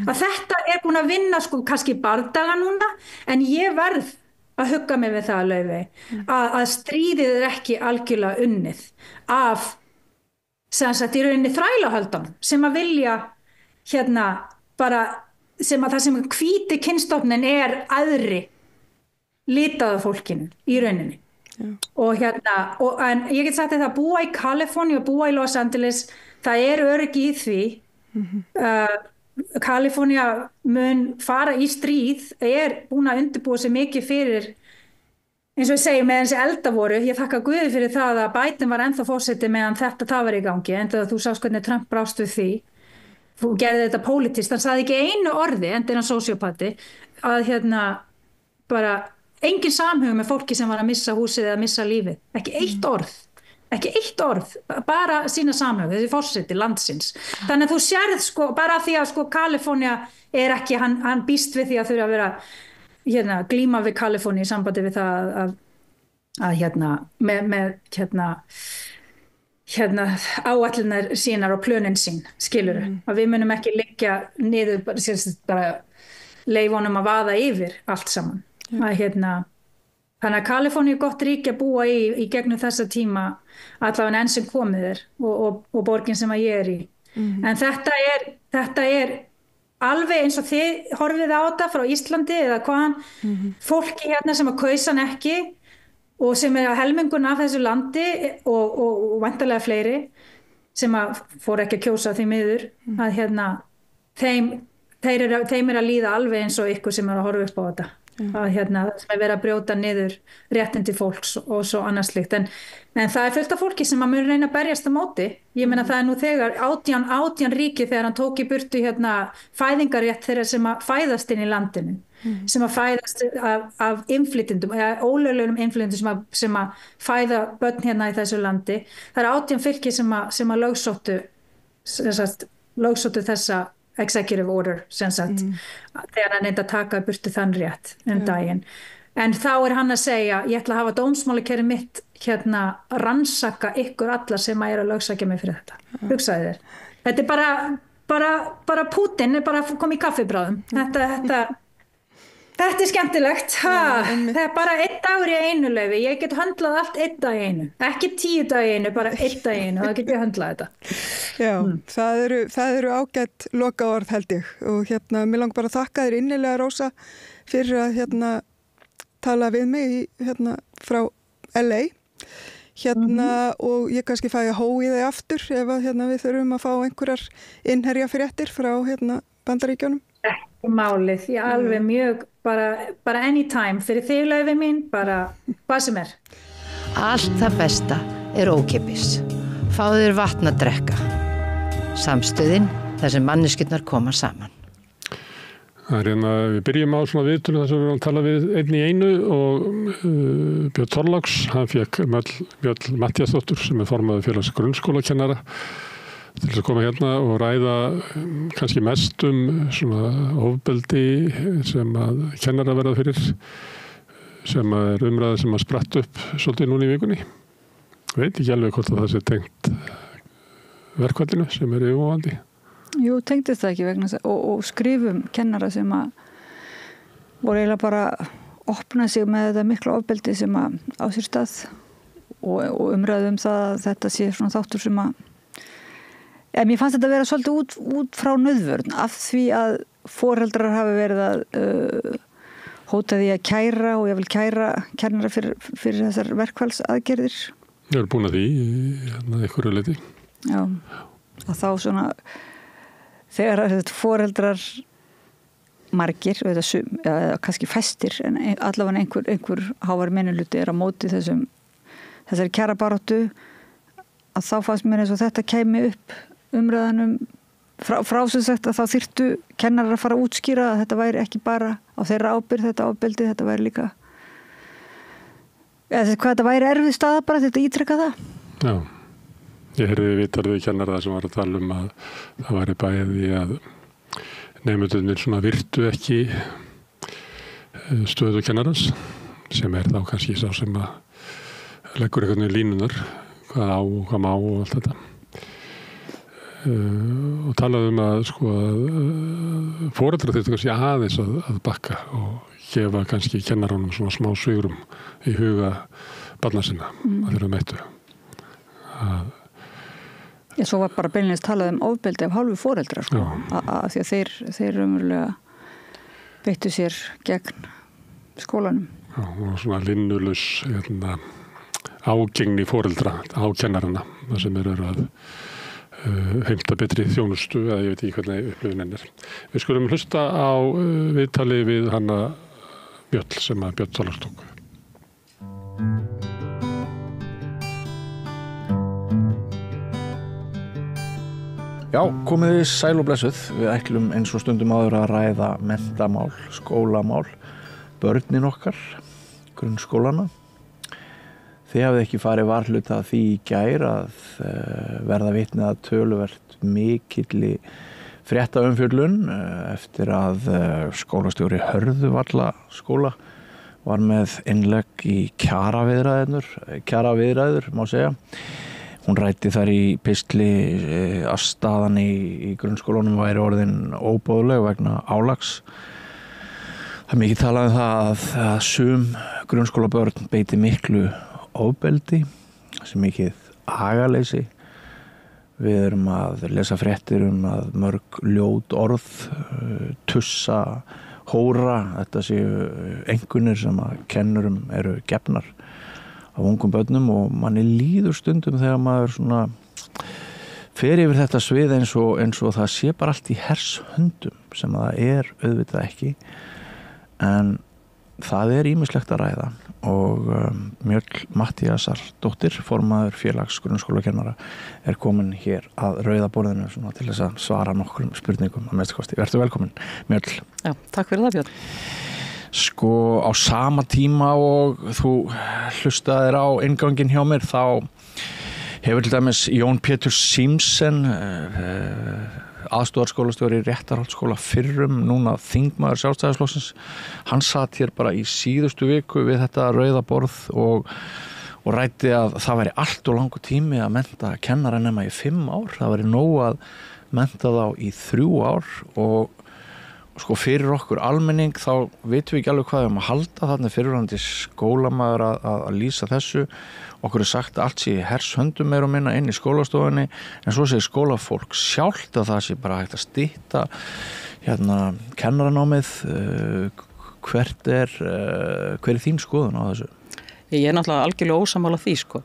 Að þetta er búin að vinna kannski bardaga núna, en ég verð að hugga mig við það, Laufey, að stríðið er ekki algjörlega unnið af í rauninni þrælahöldunum sem að vilja bara sem að það sem hvíti kynstofnin er aðri litaða fólkinu í rauninni. Og en ég get sagt að það búa í Kaliforníu og búa í Los Angeles, það er öryggi í því. Kalifornía mun fara í stríð, er búin að undirbúa sig mikið fyrir, eins og ég segi, með þessi eldavoru. Ég þakka Guði fyrir það að Biden var ennþá forseti meðan það var í gangi, en þú sást hvernig Trump brást við því. Þú gerði þetta pólitískt, hann sagði ekki einu orði, enda er hann sósíópati, að bara engin samhug með fólki sem var að missa húsið eða missa lífið. Ekki eitt orð, bara sína samhug, þessi forseti landsins. Þannig að þú sérð bara því að Kalifornía er ekki, hann býst við því að þurfa að vera glíma við Kaliforníu í sambandi við það áætlunar sínar og plönin sín, skilurðu, að við munum ekki liggja niður bara leifunum að vaða yfir allt saman. Þannig að Kaliforníu er gott ríki að búa í gegnum þessa tíma, allavega enn sem komið er og borgin sem að ég er í. En þetta er alveg eins og þið horfið á þetta frá Íslandi eða hvaðan, fólki sem að kausa ekki og sem er að helmingun af þessu landi og væntanlega fleiri sem að fór ekki að kjósa því miður, að þeim er að líða alveg eins og ykkur sem er að horfa upp á þetta, að sem er verið að brjóta niður réttindi fólks og svo annars slíkt, en það er fullt af fólki sem að mun reyna að berjast á móti. Ég meina það er nú þegar 18 ríki þegar hann tók í burtu fæðingarétt þeirra sem að fæðast inn í landinu, sem að fæðast af innflytjendum eða ólöglegum innflytjendum sem að fæða börn í þessu landi. Það er 18 fylki sem að lögsóttu þessa executive order, þegar hann að taka burtu þann rétt daginn. En þá er hann að segja, ég ætla að hafa dómsmálakerfið mitt rannsaka ykkur alla sem að lögsækja mig fyrir þetta. Hugsaðu þér. Þetta er bara Putin er bara kom í kaffibráðum. Þetta skemmtilegt. Það bara 1 dagur í einu, Laufey. Ég get höndlað allt 1 dag í einu. Ekki 10 dag í einu, bara 1 dag í einu. Það get ég höndlað þetta. Já, það eru ágætt lokaorð held ég. Og mér langar bara að þakka þér innilega, Rósa, fyrir að tala við mig frá LA. Og ég kannski fæ að hóa í þig aftur ef að við þurfum að fá einhverjar innherjafréttir frá Bandaríkjunum. Ekki málið, ég alveg mjög bara anytime fyrir þig, Laufey mín, bara hvað sem er. Allt það besta er ókeypis. Fáðu þér vatn að drekka. Samstöðin þar sem manneskjurnar koma saman. Það við byrjum á svona viðtölu þar sem við erum að tala við einn í einu og Björn Þorláks, hann fékk Mjöll Matthíasdóttur sem er formaður félags grunnskólakennara til að koma hérna og ræða kannski mest svona ofbeldi sem að kennara verða fyrir, sem er umræða sem að spratt upp svolítið núna í vikunni. Veit ekki alveg hvort að það sé tengt verkfallinu sem er yfirvofandi. Jú, tengdist það ekki vegna og skrifum kennara sem að voru eiginlega bara opna sig með þetta mikla ofbeldi sem að á sér stað og umræðum það að þetta sé svona þáttur sem að mér fannst þetta að vera svolítið út frá nauðvörn af því að foreldrar hafi verið að hóta því að kæra og ég vil kæra kennara fyrir þessar verkfallsaðgerðir. Ég er búin að því einhverju leyti. Já, að þá svona þegar foreldrar margir, eða kannski fæstir, en allavega einhver hávær minnuluti er á móti þessari kjarabaráttu, að þá fannst mér eins og þetta kæmi upp umræðanum frá sem sagt að þá þyrftu kennarar að fara að útskýra að þetta væri ekki bara á þeirra ábyrgð, þetta ofbeldi, þetta væri líka hvað þetta væri erfið staða bara, þetta ítrekka það. Já, ég heyrði viðtal við kennara sem var að tala um að það væri bæði að nemendurnir svona virtu ekki stöðu kennarans sem er þá kannski sá sem að leggur einhvern veginn línunar hvað á og hvað má og allt þetta. Og talaði að foreldrar þurftu kannski aðeins að bakka og gefa kannski kennaranum svona smá svigrúm í huga barna sinna að þeirra mættu. Svo var bara beinleins talað ofbeldi af hálfu foreldra af því að þeir umverulega beittu sér gegn skólanum. Já, og svona linnulaus ágengni foreldra á kennarana það sem eru að heimta betri þjónustu eða ég veit ekki hvernig upplifunin er. Við skulum hlusta á viðtali við hana Mjöll sem að Björn Þorláks tók. Já, komið þið sæl og blessuð. Við ætlum eins og stundum áður að ræða menntamál, skólamál, börnin okkar, grunnskólana. Þið hafið ekki farið varhluta því í gær að verða vitni að töluvert mikilli fréttaumfjöllun eftir að skólastjóri Hörðuvallaskóla var með innlegg í kjaraviðræður má segja. Hún ræddi þar í pistli að staðan í grunnskólanum væri orðin óboðleg vegna álags. Það er mikið talað um það að sum grunnskólabörn beiti miklu ofbeldi, sem mikið agaleysi. Við erum að lesa fréttir að mörg ljót orð, tussa, hóra, þetta séu einkunnir sem að kennurum eru gefnar af ungum börnum og manni líður stundum þegar maður svona fer yfir þetta svið eins og það sé bara allt í hershöndum sem það er auðvitað ekki, en það er ýmislegt að ræða og Mjöll Matthíasdóttir, formaður félags grunnskólakennara, er komin hér að rauða borðinu svona til þess að svara nokkrum spurningum að mestu kosti. Vertu velkomin, Mjöll. Já, takk fyrir það, Björn. Á sama tíma og þú hlustaðir á innganginn hjá mér, þá hefur til dæmis Jón Pétur Símsen, aðstoðarskólastjóri í Réttarholtsskóla fyrrum, núna þingmaður Sjálfstæðisflokksins, hann satt hér bara í síðustu viku við þetta rauða borð og ræddi að það væri allt og langur tími að mennta kennara nema í 5 ár. Það væri nóg að mennta þá í 3 ár og sko fyrir okkur almenning þá vitum við ekki alveg hvað að halda þarna fyrirhandi skólamaður að lýsa þessu. Okkur sagt að allt sé hers höndum meira og minna inn í skólastofunni, en svo segir skólafólk sjálft að það sé bara hægt að stytta kennaranámið. Hver er þín skoðun á þessu? Ég náttúrulega algjörlega ósammála því sko.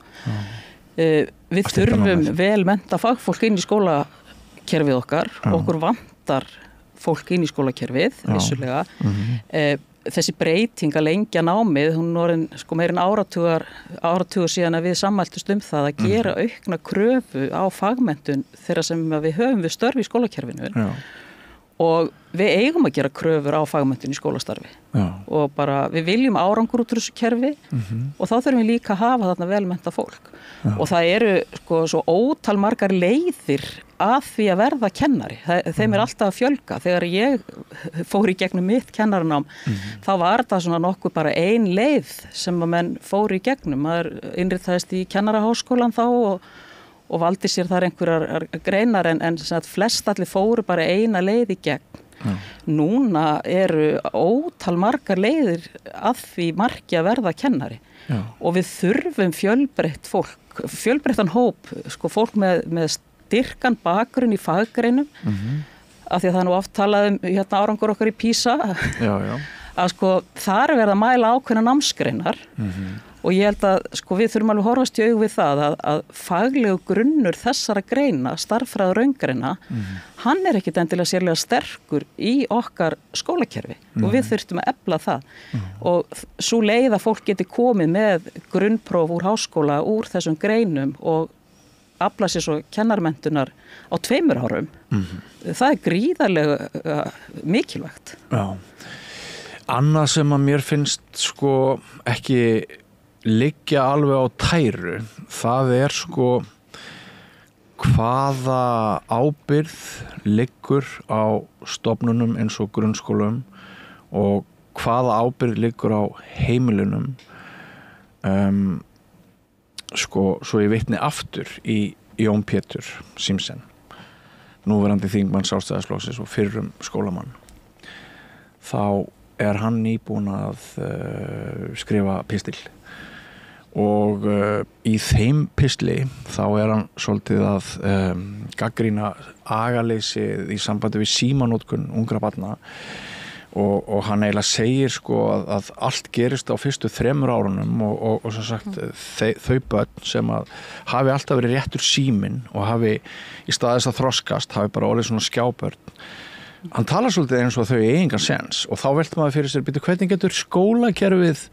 Við þurfum vel mennta fagfólk inn í skólakerfið okkar, okkur vantar fólk inn í skólakerfið, vissulega. Þessi breyting að lengja námið, hún var sko meir en áratugur síðan að við sammæltust það að gera aukna kröfu á fagmenntun þeirra sem við höfum við störf í skólakerfinu. Og við eigum að gera kröfur á fagmenntun í skólastarfi. Og bara við viljum árangur út úr þessu kerfi og þá þurfum við líka að hafa þarna velmennta fólk. Og það eru sko svo ótal margar leiðir að því að verða kennari. Þeim alltaf að fjölga. Þegar ég fór í gegnum mitt kennaranám, þá var það svona nokkuð bara ein leið sem að menn fór í gegnum. Maður innritaðist í kennaraháskólan þá og valdi sér þar einhverjar greinar en flest allir fóru bara eina leið í gegn. Núna eru ótal margar leiðir að því marki að verða kennari. Og við þurfum fjölbreyttan hóp, sko fólk með styrkan bakgrunn í faggreinum, af því að það nú oft talað árangur okkar í PISA, að sko þar er verið að mæla ákveðna námsgreinar. Og ég held að sko við þurfum alveg horfast í augu við það að faglegu grunnur þessara greina, starffræði raungreina, hann er ekkit endilega sérlega sterkur í okkar skólakerfi og við þurftum að efla það. Og svo leið að fólk geti komið með grunnpróf úr háskóla úr þessum greinum og afla sér svo kennarmenntunar á 2 árum. Það er gríðarlega mikilvægt. Já. Annað sem að mér finnst sko ekki liggja alveg á tæru, það er sko hvaða ábyrgð liggur á stofnunum eins og grunnskólum og hvaða ábyrgð liggur á heimilunum. Sko, svo ég vitni aftur í Jón Pétur Simsen, núverandi þingmann Sjálfstæðisflokksins og fyrrum skólamann. Þá er hann nýbúinn að skrifa pistil. Og í þeim pistli þá er hann svolítið að gagnrýna agaleysið í sambandi við símanótkun ungra barna og hann eiginlega segir sko að allt gerist á fyrstu 3 árunum og svo sagt þau börn sem að hafi alltaf verið réttur síminn og hafi í staðis að þroskast hafi bara orðið svona skjábörn. Hann talar svolítið eins og þau engan sens og þá veltum maður fyrir sér býtu hvernig getur skólakerfið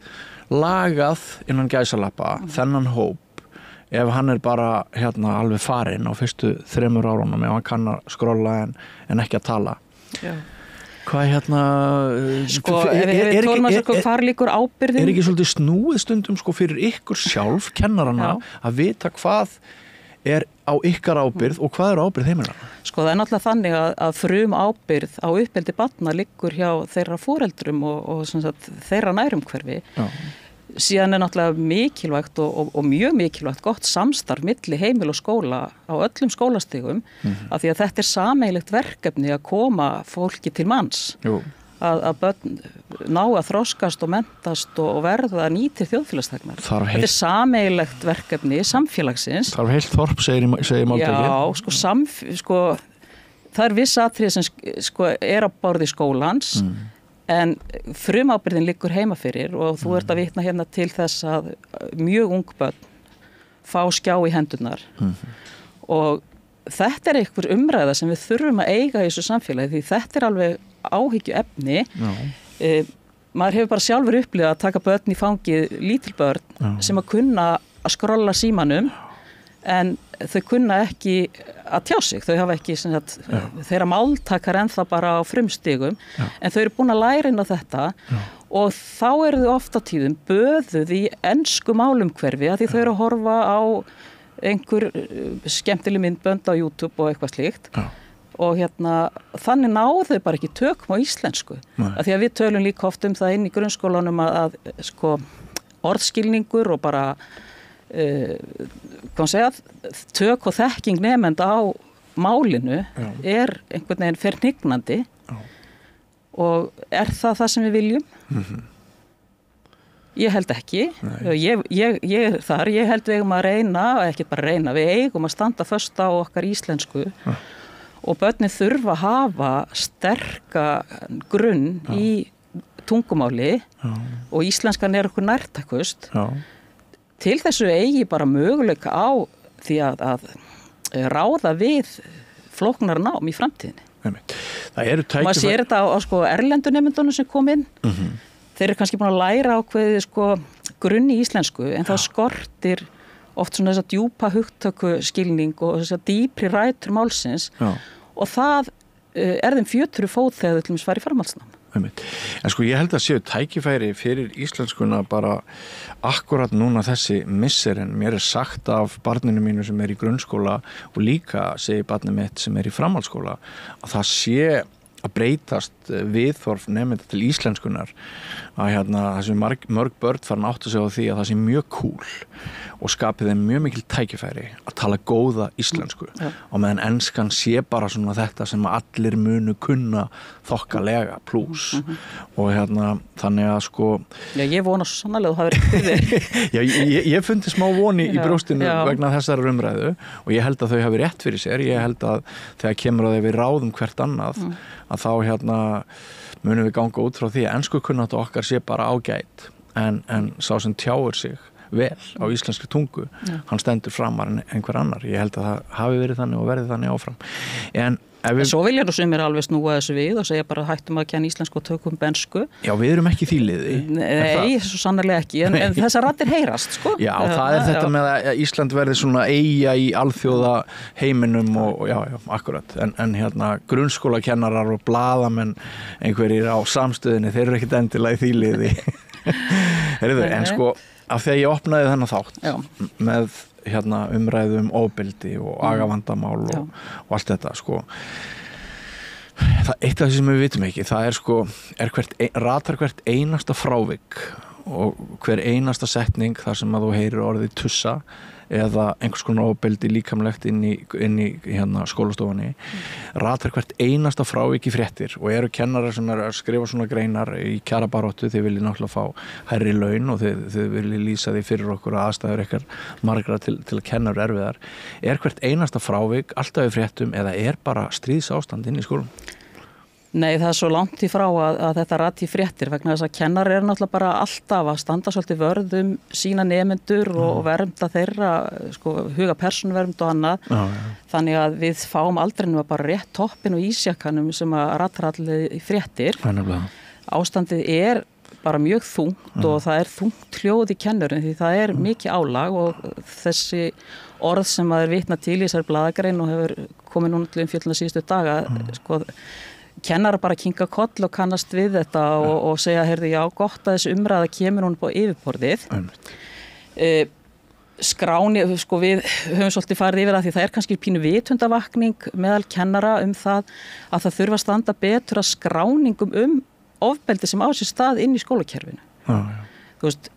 lagað innan gæsalappa þennan hóp ef hann er bara alveg farinn á fyrstu 3 árunum ef hann kann að skrolla en ekki að tala. Já. Hvað sko, hvar liggur ábyrgðin? Er ekki svolítið snúið stundum sko fyrir ykkur sjálf kennarana að vita hvað er á ykkar ábyrgð og hvað er ábyrgð heimilanna? Sko það er náttúrulega þannig að frum ábyrgð á uppeldi barna liggur hjá þeirra foreldrum og þeirra nærumhverfi. Síðan er náttúrulega mikilvægt og mjög mikilvægt gott samstarf milli heimil og skóla á öllum skólastigum af því að þetta er sameiginlegt verkefni að koma fólki til manns. Að börn ná að þroskast og menntast og verða nýtir þjóðfélagsþegnar. Þetta er sameiginlegt verkefni samfélagsins. Þarf heilt þorp, segir máltækið. Já, sko, það er viss atriði sem sko er á borði skólans en frumábyrgðin liggur heima fyrir og þú ert að vitna hérna til þess að mjög ung börn fá skjá í hendurnar og þetta er einhver umræða sem við þurfum að eiga í þessu samfélagi því þetta er alveg áhyggju efni. Maður hefur bara sjálfur upplifað að taka börn í fangið, lítil börn sem að kunna að skrolla símanum en þau kunna ekki að tjá sig, þau hafa ekki þeirra máltakar ennþá bara á frumstigum en þau eru búin að læra inn á þetta og þá eru þau oft á tíðum böðuð í ensku málumhverfi að því þau eru að horfa á einhver skemmtileg myndbönd á YouTube og eitthvað slíkt og þannig náðu bara ekki tökum á íslensku að því að við tölum líka oft það inn í grunnskólanum að sko orðskilningur og bara tök og þekking nemenda á málinu er einhvern veginn fernignandi og það sem við viljum? Ég held ekki. Ég er þar, ég held við eigum að reyna, ekki bara reyna, við eigum að standa föst á okkar íslensku og börnin þurfa að hafa sterka grunn í tungumáli og íslenskan okkur nærtakust. Til þessu eigi bara möguleika á því að ráða við flóknar nám í framtíðinni. Það eru tækifæri. Maður sér þetta á erlendu nemendunum sem kom inn. Þeir eru kannski búin að læra ákveðið grunn í íslensku en það skortir oft svona þessa djúpa hugtökuskilning og þessa dýpri rætur málsins og það þeim fjötru fót þegar þau til dæmis fara í framhaldsnám. En ég held að séu tækifæri fyrir íslenskuna bara akkurat núna þessi misserinn. Mér sagt af barninu mínu sem í grunnskóla og líka segir barnið mitt sem í framhaldsskóla að það sé að breytast viðhorf nemenda til íslenskunar að þessi mörg börn farin átta sig á því að það sé mjög cool og skapið þeim mjög mikil tækifæri að tala góða íslensku og meðan enskan sé bara svona þetta sem allir munu kunna þokkalega plús og þannig að Já, ég vona svo sannarlega þú hafið rétt Já, ég fundi smá voni í brjóstinu vegna þessar umræðu og ég held að þau hafi rétt fyrir sér, ég held að þegar kemur að við ráðum hvert annað að þá munum við ganga út frá því að enskukunnáttu okkar sé bara ágæt en sá sem tjáir sig vel á íslenskri tungu hann stendur framar en einhver annar. Ég held að það hafi verið þannig og verið þannig áfram. En svo vilja nú sumir alveg snúa þessu við og segja bara hættum að kenna íslensku og tökum bensku. Já, við erum ekki í því liði. Nei, svo sannarlega ekki en þessar raddir heyrast, Já, það þetta með að Ísland verði svona eyja í alþjóða heiminum og já, akkurat. En grunnskólakennarar og blaðamenn einhverjir á samstöðinni, þeir eru ekkit endilega í því liði. En af því að ég opnaði þennan þátt með umræðu ofbeldi og agavandamál og allt þetta það eitt af því sem við vitum ekki það ratar hvert einasta frávik og hver einasta setning þar sem að þú heyrir orðið tussa eða einhvers konar ofbeldi líkamlegt inn í skólastofunni ratar hvert einasta frávik í fréttir og eru kennarar sem að skrifa svona greinar í kjarabaráttu, þið viljið náttúrulega fá hærri laun og þið viljið lýsa því fyrir okkur að aðstæður ykkar margra til að kenna erfiðar. Hvert einasta frávik alltaf í fréttum eða bara stríðsástand inn í skólum? Nei, það svo langt í frá að þetta rati fréttir vegna þess að kennarar náttúrulega bara alltaf að standa svolítið vörð sína nemendur og vernda þeirra, huga persónuvernd og annað. Þannig að við fáum aldrei nema bara rétt toppin og ísjakkanum sem að ratar allir í fréttir. Ástandið bara mjög þungt og það þungt hljóð í kennurum því það mikið álag og þessi orð sem að vitna til í þessari blaðagrein og hefur komið núna til umfjölluna síðustu daga, kennarar bara kinka koll og kannast við þetta og segja, heyrðu, já, gott að þessi umræða kemur hún upp á yfirborðið. Skráni, við höfum svolítið farið yfir því það kannski pínu vitundavakning meðal kennara það að það þurfa að standa betur að skráningum ofbeldi sem á sér stað inn í skólakerfinu. Þú veist,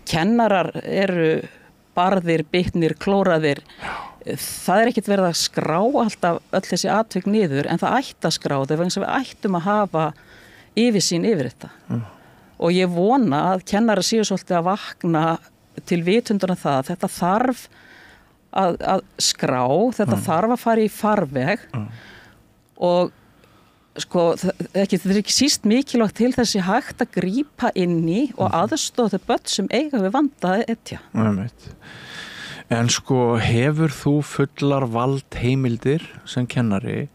kennarar eru barðir, bitnir, klóraðir. Það ekkert verið að skrá alltaf öll þessi atvik niður en það ætti að skrá það vegna sem við ættum að hafa yfirsýn yfir þetta. Og ég vona að kennara séu svolítið að vakna til vitunduna það að þetta þarf að skrá, þetta þarf að fara í farveg og það ekki síst mikilvægt til þessi hægt að grípa inn í og aðstoða þau börn sem eiga við vandaði etja. En hefur þú fullar valdheimildir sem kennari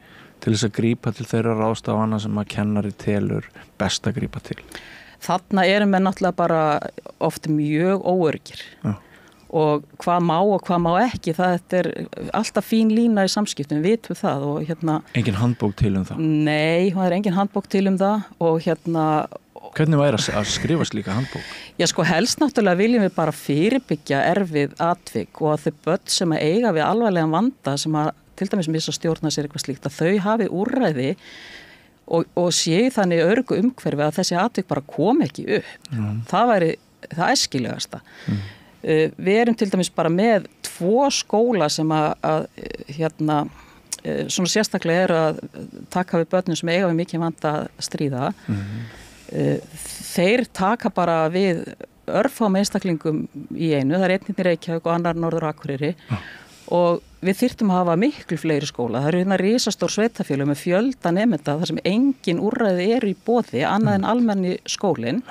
til þess að grípa til þeirra ráðstafana sem að kennari telur best að grípa til? Þarna menn náttúrulega bara oft mjög óöryggir og hvað má og hvað má ekki, það alltaf fín lína í samskiptum, við vitum það og Engin handbók til það? Nei, það engin handbók til það og Hvernig væri að skrifa slíka handbók? Já, helst náttúrulega viljum við bara fyrirbyggja erfið atvik og að þau börn sem að eiga við alvarlegan vanda sem að til dæmis missa stjórna sér eitthvað slíkt að þau hafi úrræði og séu þannig örgu umhverfi að þessi atvik bara komi ekki upp. Það væri það æskilegasta. Við erum til dæmis bara með 2 skóla sem að svona sérstaklega að taka við börnum sem eiga við mikið vanda að stríða. Þeir taka bara við örfáum einstaklingum í einu, það einn í Reykjavík og annar Norður Akureyri og við þyrftum að hafa miklu fleiri skóla. Það eru risastór sveitafélög með fjölda nemenda þar sem engin úrræði eru í boði annað en almenni skólinn.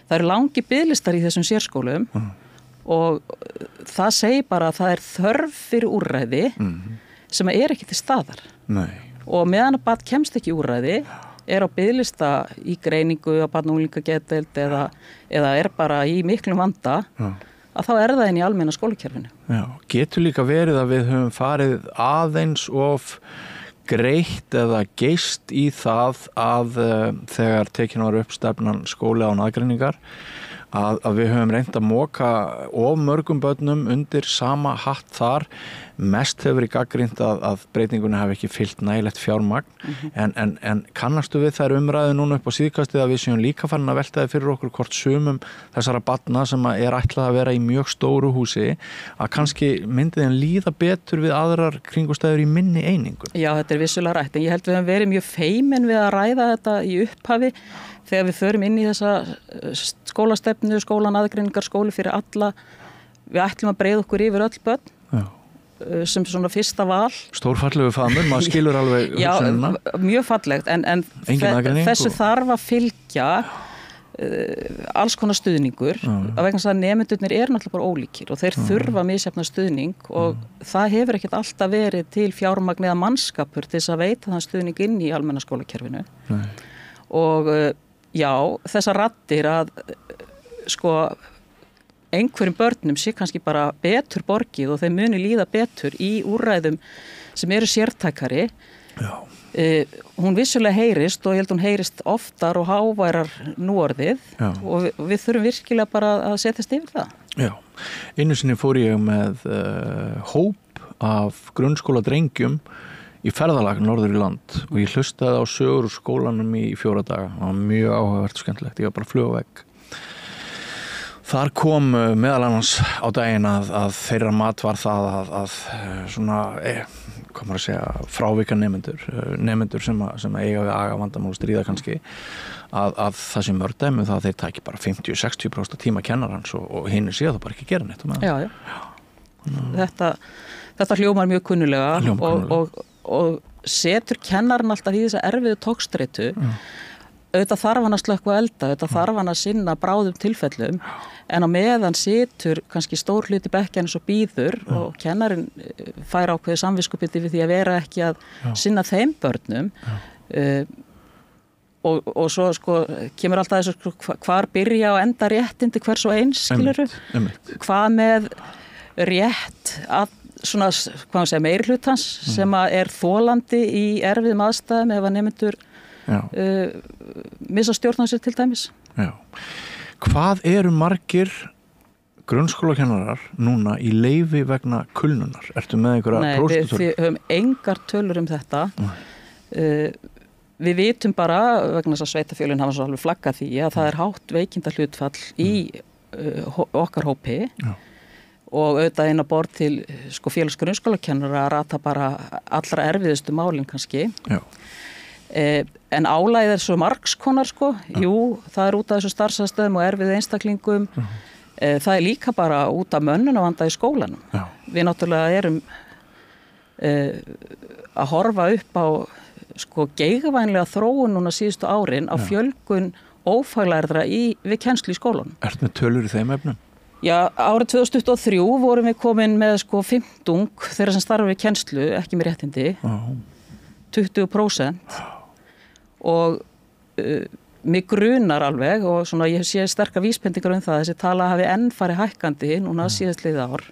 Það eru langi biðlistar í þessum sérskólum og það segir bara að það er þörf fyrir úrræði sem er ekki til staðar. Nei. Og meðan að barn kemst ekki úrræði er á biðlista í greiningu á barn- og unglingageðdeild eða er bara í miklum vanda að þá er það inn í almenna skólakerfinu. Já, getur líka verið að við höfum farið aðeins of greitt eða geist í það að þegar tekin var upp stefnan skóli án aðgreiningar að við höfum reynt að moka of mörgum börnum undir sama hatt þar. Mest hefur verið gagnrýnt að breytingunni hafi ekki fylgt nægilegt fjármagn en kannastu við þær umræðu núna upp á síðkastið að við séum líka farin að velta þið fyrir okkur hvort sumum þessara barna sem er ætlað að vera í mjög stóru húsi að kannski myndi þeim líða betur við aðrar kringumstæður í minni einingum. Já, þetta er vissulega rætt en ég held við höfum verið mjög feimin við að ræða þetta í upphafi þegar við förum inn í þessa skólastefnu, skólan aðgreiningar, skóli fyrir alla. Við ætlum að breiða okkur yfir öll börn. Já. Sem svona fyrsta val. Stórfallegu faðmur, maður skilur alveg hugsunina. Já, mjög fallegt en þessu þarf að fylgja alls konar stuðningur af vegna þess að nemendurnir eru náttúrulega bara ólíkir og þeir þurfa misjafna stuðning og það hefur ekkert alltaf verið til fjármagn eða mannskapur til þess að veita þann stuðning inn í almenna skólakerfinu. Og já, þessar raddir að sko einhverjum börnum sé kannski bara betur borgið og þeim muni líða betur í úrræðum sem eru sértækari. Hún vissulega heyrist og ég held hún heyrist oftar og háværar núorðið og við þurfum virkilega bara að setjast yfir það. Já, einu sinni fór ég með hóp af grunnskóla drengjum í ferðalag norður í land og ég hlustaði á sögur úr skólanum í 4 daga. Það var mjög áhugavert og skemmtilegt, ég var bara að fluga vegg. Þar kom meðal annars á daginn að þeirra mat var það að svona, hvað maður að segja, frávika nemendur sem eiga við agavandamál og stríða kannski, að það sem mörg dæmi það að þeir taki bara 50-60% tíma kennarans og hinn séu það bara ekki gera neitt. Já. Þetta hljómar mjög kunnulega og setur kennarinn alltaf í þessa erfiðu togstreitu. Auðvitað þarf hann að slökkva elda, auðvitað þarf hann að sinna bráðum tilfellum en á meðan situr kannski stór hluti bekkjarins og býður og kennarinn fær ákveðið samviskupið við því að vera ekki að sinna þeim börnum og svo sko kemur alltaf þessu hvar byrja og enda réttindi hvers og eins, skilurðu? Hvað með rétt að svona, hvað maður segja, meirhlutans sem er þolandi í erfiðum aðstæðum ef að nemendur missa stjórn á sér til dæmis. Já. Hvað eru margir grunnskólakennarar núna í leyfi vegna kulnunar? Ertu með einhverja próstutölur? Nei, við höfum engar tölur þetta. Við vitum bara, vegna þess að sveitafélögin hafa svo alveg flaggað því að það er hátt veikindahlutfall í okkar hópi og auðvitað inn á borð til sko, félags grunnskólakennara að rata bara allra erfiðustu málin kannski. Já. En álægið er svo margskonar sko, jú, það er út af þessu starfsaðstöðum og erfið einstaklingum, það er líka bara út af mönnunarvanda í skólanum. Já. Við náttúrulega erum að horfa upp á sko geigvænlega þróun núna síðustu árin á fjölgun ófaglærðra við kennslu í skólanum. Ertu með tölur í þeim efnum? Já, árið 2023 vorum við komin með sko 50 þeirra sem starfa við kennslu, ekki með réttindi, 20%. Og mig grunar alveg og svona ég sé sterkar vísbendingar það að þessi tala hafi enn farið hækkandi núna síðastliðið ár.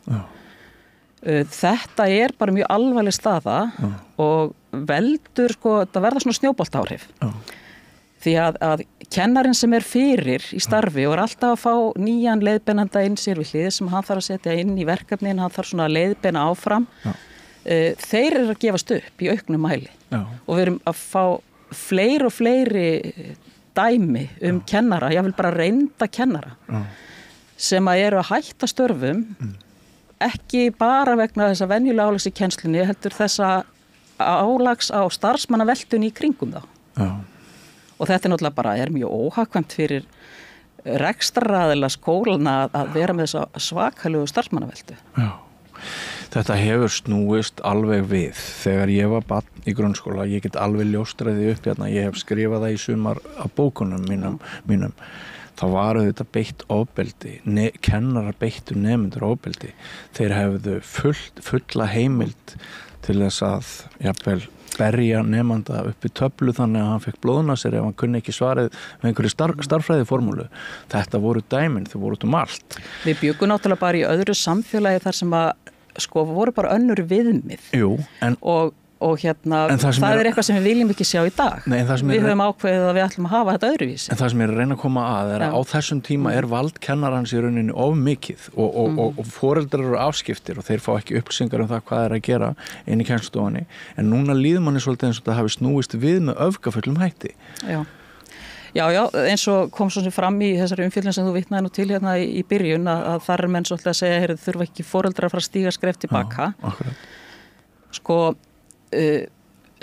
Þetta er bara mjög alvarleg staða og veldur sko, það verða svona snjóboltaáhrif. Því að kennarinn sem er fyrir í starfi og er alltaf að fá nýjan leiðbeinanda inn sér við hlið sem hann þarf að setja inn í verkefnin, hann þarf svona að leiðbeina áfram. Þeir eru að gefast upp í auknum mæli og við erum að fá fleiri og fleiri dæmi kennara, ég vil bara reynda kennara sem að eru að hætta störfum ekki bara vegna þess að venjulega álags í kennslunni heldur þessa álags á starfsmannaveltun í kringum þá. Já. Og þetta náttúrulega bara mjög óhagkvæmt fyrir rekstraraðila skólana að vera með þessa svakalegu starfsmannaveltu. Já. Þetta hefur snúist alveg við. Þegar ég var barn í grunnskóla, ég get alveg ljóstraði upp hérna, ég hef skrifað það í sumar af bókunum mínum. Það var auðvitað beitt ofbeldi, kennarar beittu nemendur ofbeldi. Þeir hefðu fulla heimild til þess að jafnvel berja nemanda upp í töflu þannig að hann fekk blóðnasir ef hann kunni ekki svarið með einhverju starffræðiformúlu. Þetta voru dæmin, þau voru út allt. Við bjuggum náttúrulega bara í öðru samfélagi þar sem að voru bara önnur viðmið. Jú, og hérna, það er eitthvað sem við viljum ekki sjá í dag. Nei, við höfum ákveðið að við ætlum að hafa þetta öðruvísi. En það sem ég er að reyna að koma að er að á þessum tíma vald kennarans í rauninni of mikið og foreldrar eru afskiptir og þeir fá ekki upplýsingar það hvað að gera inn í kennslustofunni. En núna líður manni svolítið eins og það hafi snúist við með öfgafullum hætti. Já, eins og kom svo sem fram í þessari umfjöllun sem þú vitnaði nú til hérna í byrjun að þar menn svolítið að segja, þurfa ekki foreldrar að fara að stíga skref tilbaka.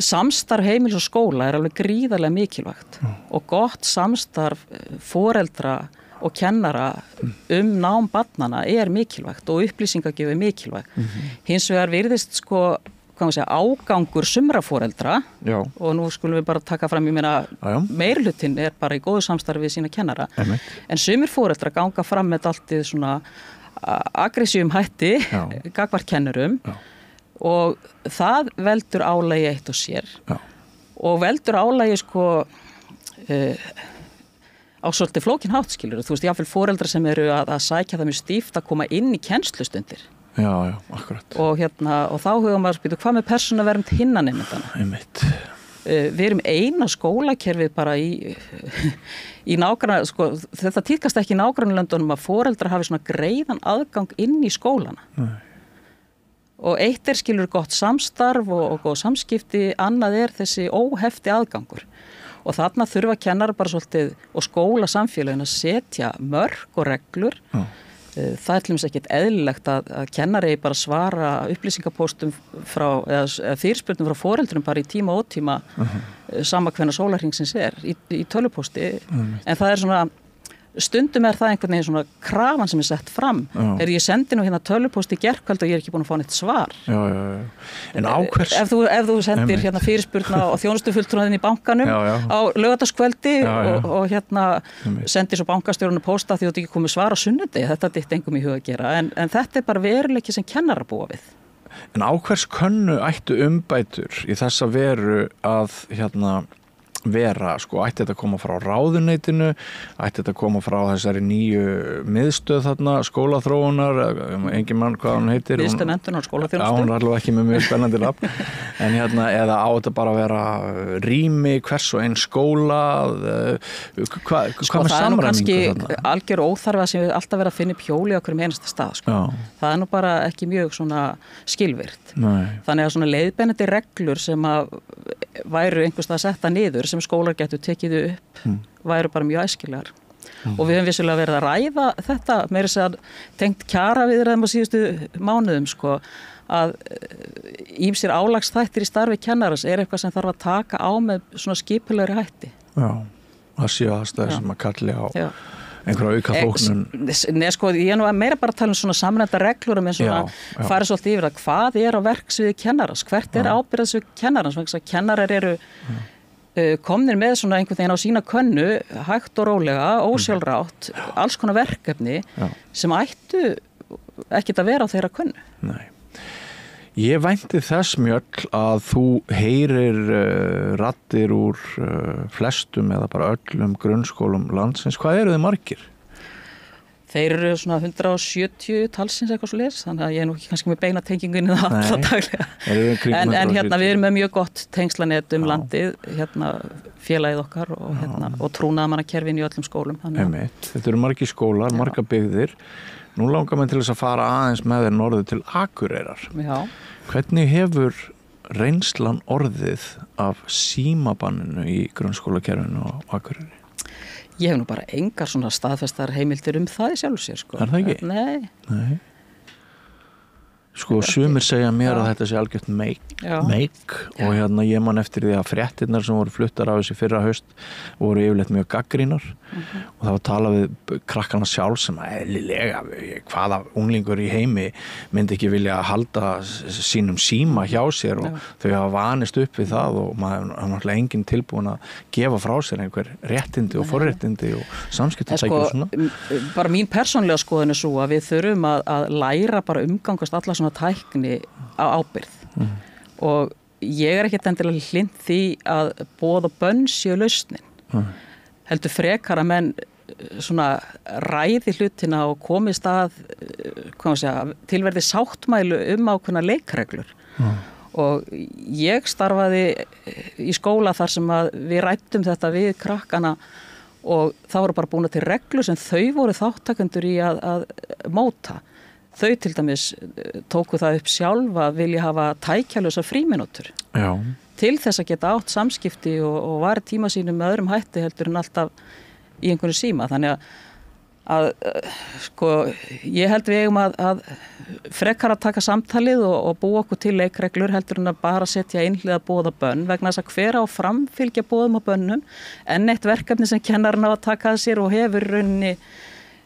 Samstarf heimilis og skóla er alveg gríðarlega mikilvægt og gott samstarf foreldra og kennara nám barnanna er mikilvægt og upplýsingagjöf er mikilvægt. Hins vegar virðist ágangur sumra foreldra og nú skulum við bara taka fram, ég meina meirhlutin er bara í góðu samstarfi við sína kennara, en sumir foreldra ganga fram með alltið svona aggressívum hætti gagnvart kennurum og það veldur álagi eitt og sér og veldur álagi á svolítið flókin hátt, skilur. Þú veist, jáfnvel foreldrar sem eru að sækja það mjög stíft að koma inn í kennslustundir. Já, akkurat. Og þá hugum maður að spyrja, hvað með persónuvernd hinna nemendana? Einmitt. Við erum eina skólakerfið bara í nágranna, þetta tíðkast ekki í nágrannalöndunum að foreldrar hafi svona greiðan aðgang inn í skólana. Nei. Og eitt skilur gott samstarf og góð samskipti, annað þessi óhefti aðgangur. Og þarna þurfa kennarar bara svolítið og skóla samfélagin að setja mörk og reglur. Það til dæmis ekkert eðlilegt að kennari bara svara upplýsingapóstum eða fyrirspurnum frá foreldrum bara í tíma og ótíma sama hvenær sólarhringsins í tölvupósti. En það svona stundum það einhvern veginn svona krafan sem sett fram. Ég sendi nú hérna tölvupóst í gærkvöld og ég ekki búin að fá neitt svar. En á hvers? Ef þú sendir hérna fyrirspurn á þjónustufulltrúnaðinn í bankanum á laugardagskvöldi og hérna sendir svo bankastjórunum pósta því þú ekki komið svar á sunnudegi, þetta dytti engum í huga að gera. En þetta bara veruleiki sem kennarar búa við. En á hvers könnu ættu umbætur í þessa veru að vera, ætti þetta að koma frá ráðuneytinu, ætti þetta að koma frá þessari nýju miðstöð þarna, skólaþróunar, engin mann hvað hún heitir. Miðstöð menntunar og skólaþjónustu. Já, hún er alveg ekki með mjög spennandi nafn. En eða á þetta bara að vera rými, hvers og einn skóla, hvað með samræmingu þarna? Það nú kannski algjör óþarfa sem við alltaf vera að finna upp hjóli á hverjum einasta stað. Það nú bara ekki mjög svona skilvirt. Þannig að svona leiðbeinandi reglur sem að væru einhvers stað að setja niður sem skólar getur tekið upp væru bara mjög æskilegar. Og við höfum vissulega verið að ræða þetta meira segja tengt kjaraviðræðum á síðustu mánuðum að ýmsir álagsþættir í starfi kennaras eitthvað sem þarf að taka á með svona skipulegri hætti. Já, það séu aðstæður sem að kalli á einhverja auka þóknun. Ég er nú meira bara að tala svona samræmda reglur en svona farið svolítið yfir að hvað á verksviði kennaras, hvert ábyrgðarsvið kennarans, vegna að kennarar eru komnir með svona einhvern veginn á sína könnu, hægt og rólega, ósjálfrátt, alls konar verkefni sem ættu ekkert að vera á þeirra könnu. Nei. Ég vænti þess mjög að þú heyrir raddir úr flestum eða bara öllum grunnskólum landsins. Hvað eru þið margir? Þeir eru svona 170 talsins eitthvað svo leys, þannig að ég er nú ekki kannski með beina tengingu inn í það alla daglega. En við erum með mjög gott tengslanet landið, félagið okkar og trúnaðarmannakerfin í öllum skólum. Þetta eru margir skólar, margar byggðir. Nú langar mér til þess að fara aðeins með þér norður til Akureyrar. Já. Hvernig hefur reynslan orðið af símabanninu í grunnskólakerfinu á Akureyri? Ég hef nú bara engar svona staðfestar heimildir það í sjálfu sér. Er það ekki? Nei. Sko, sumir segja mér að þetta sé algjört meik og ég man eftir því að fréttirnar sem voru fluttar á þessi fyrra haust voru yfirleitt mjög gaggrínar og það var talað við krakkana sjálf sem eðlilega hvaða unglingur í heimi myndi ekki vilja halda sínum síma hjá sér og þau hafa vanist upp við það og maður er náttúrulega enginn tilbúin að gefa frá sér einhver réttindi og forréttindi og samskiptatæki og svona. Bara mín persónlega skoðun er svo að við þurfum að læra bara umgangast alla svona tækni á ábyrgð og ég er ekkert endilega hlynt því að boð og bönn séu lausnin heldur frekar að menn svona ræði hlutina og komist að tilverði sáttmælu ákveðna leikreglur og ég starfaði í skóla þar sem að við ræddum þetta við krakkana og það voru bara búin til reglur sem þau voru þáttakendur í að móta. Þau til dæmis tóku það upp sjálf að vilja hafa tækjalösa fríminútur til þess að geta átt samskipti og var tíma sínum með öðrum hætti heldur en alltaf í einhverju síma. Þannig að sko, ég held við eigum að frekar að taka samtalið og búa okkur til leikreglur heldur en að bara setja innliða boð og bönn vegna þess að hver á framfylgja boðum og bönnum en eitt verkefni sem kennarinn á að taka að sér og hefur rauninni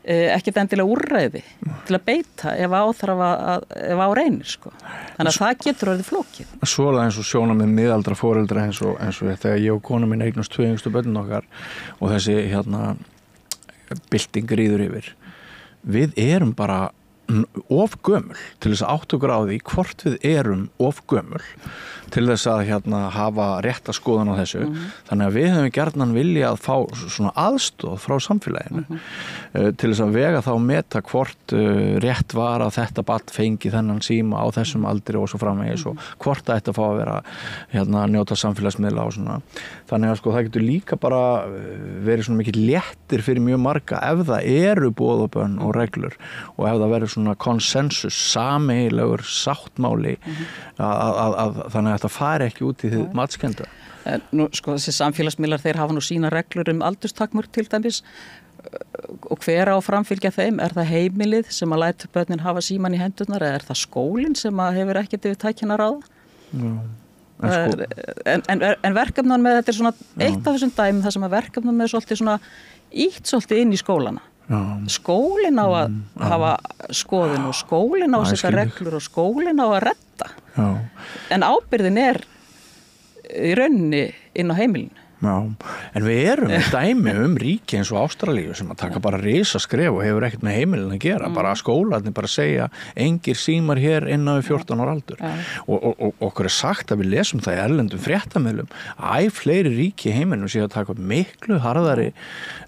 ekkert endilega úrræði til að beita ef á reynir sko. Þannig að það getur orðið flókið. Svo er það eins og sjónarmið miðaldra foreldra eins og þegar ég og konu mín eignast 2 yngstu börnin okkar og þessi bylting ríður yfir. Við erum bara of gömul til þess að átta okkur á því hvort við erum of gömul til þess að hafa rétta skoðun á þessu. Þannig að við höfum gjarnan vilja að fá svona aðstoð frá samfélaginu til þess að vega þá meta hvort rétt var að þetta barn fengi þennan síma á þessum aldri og svo framvegis og hvort það ætti að fá að vera njóta samfélagsmiðla og svona. Þannig að sko það getur líka bara verið svona mikið léttir fyrir mjög marga ef það eru boð og bönn og reglur og ef það verður svona konsensus, sameiginlegur sáttmáli að þannig að þetta fari ekki út í því matskenda. Nú sko þessi samfélagsmiðlar þeir hafa nú sína reglur aldurstakmörk til dæmis og hver á framfylgja þeim? Er það heimilið sem að lætur börnin hafa síman í hendurnar eða er það skólinn sem að hefur ekkert yfir tækjana ráða? En verkefnan með þetta er svona eitt af þessum dæmum þar sem að verkefnan með svolítið svona ítt svolítið inn í skólana. Skólinn á að hafa skoðun og skólinn á að setja reglur og skólinn á að redda. En ábyrgðin er í rauninni inn á heimilinu. Já, en við erum með dæmi ríki eins og Ástralíu sem að taka bara risaskref og hefur ekkert með heimilin að gera, bara skólarnir bara segja engir símar hér innan við 14 ára aldur og okkur er sagt að við lesum það í erlendum fréttamiðlum að fleiri ríki í heiminum sé að taka miklu harðari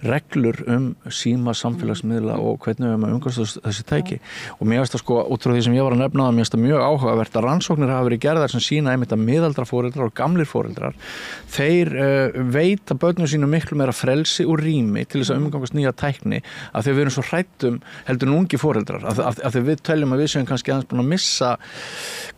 reglur síma, samfélagsmiðla og hvernig við umgangast þessi tæki og mér finnst það sko, út frá því sem ég var að nefna það, mér finnst það mjög áhugavert að rannsóknir hafa verið gerðar sem sýna einmitt að miðaldra foreldrar og gamlir foreldrar þeir veita börnum sínum miklu meira frelsi og rými til þess að umgangast nýja tækni af því við erum svo hrættum heldur en ungi foreldrar af því við teljum að við séum kannski aðeins búin að missa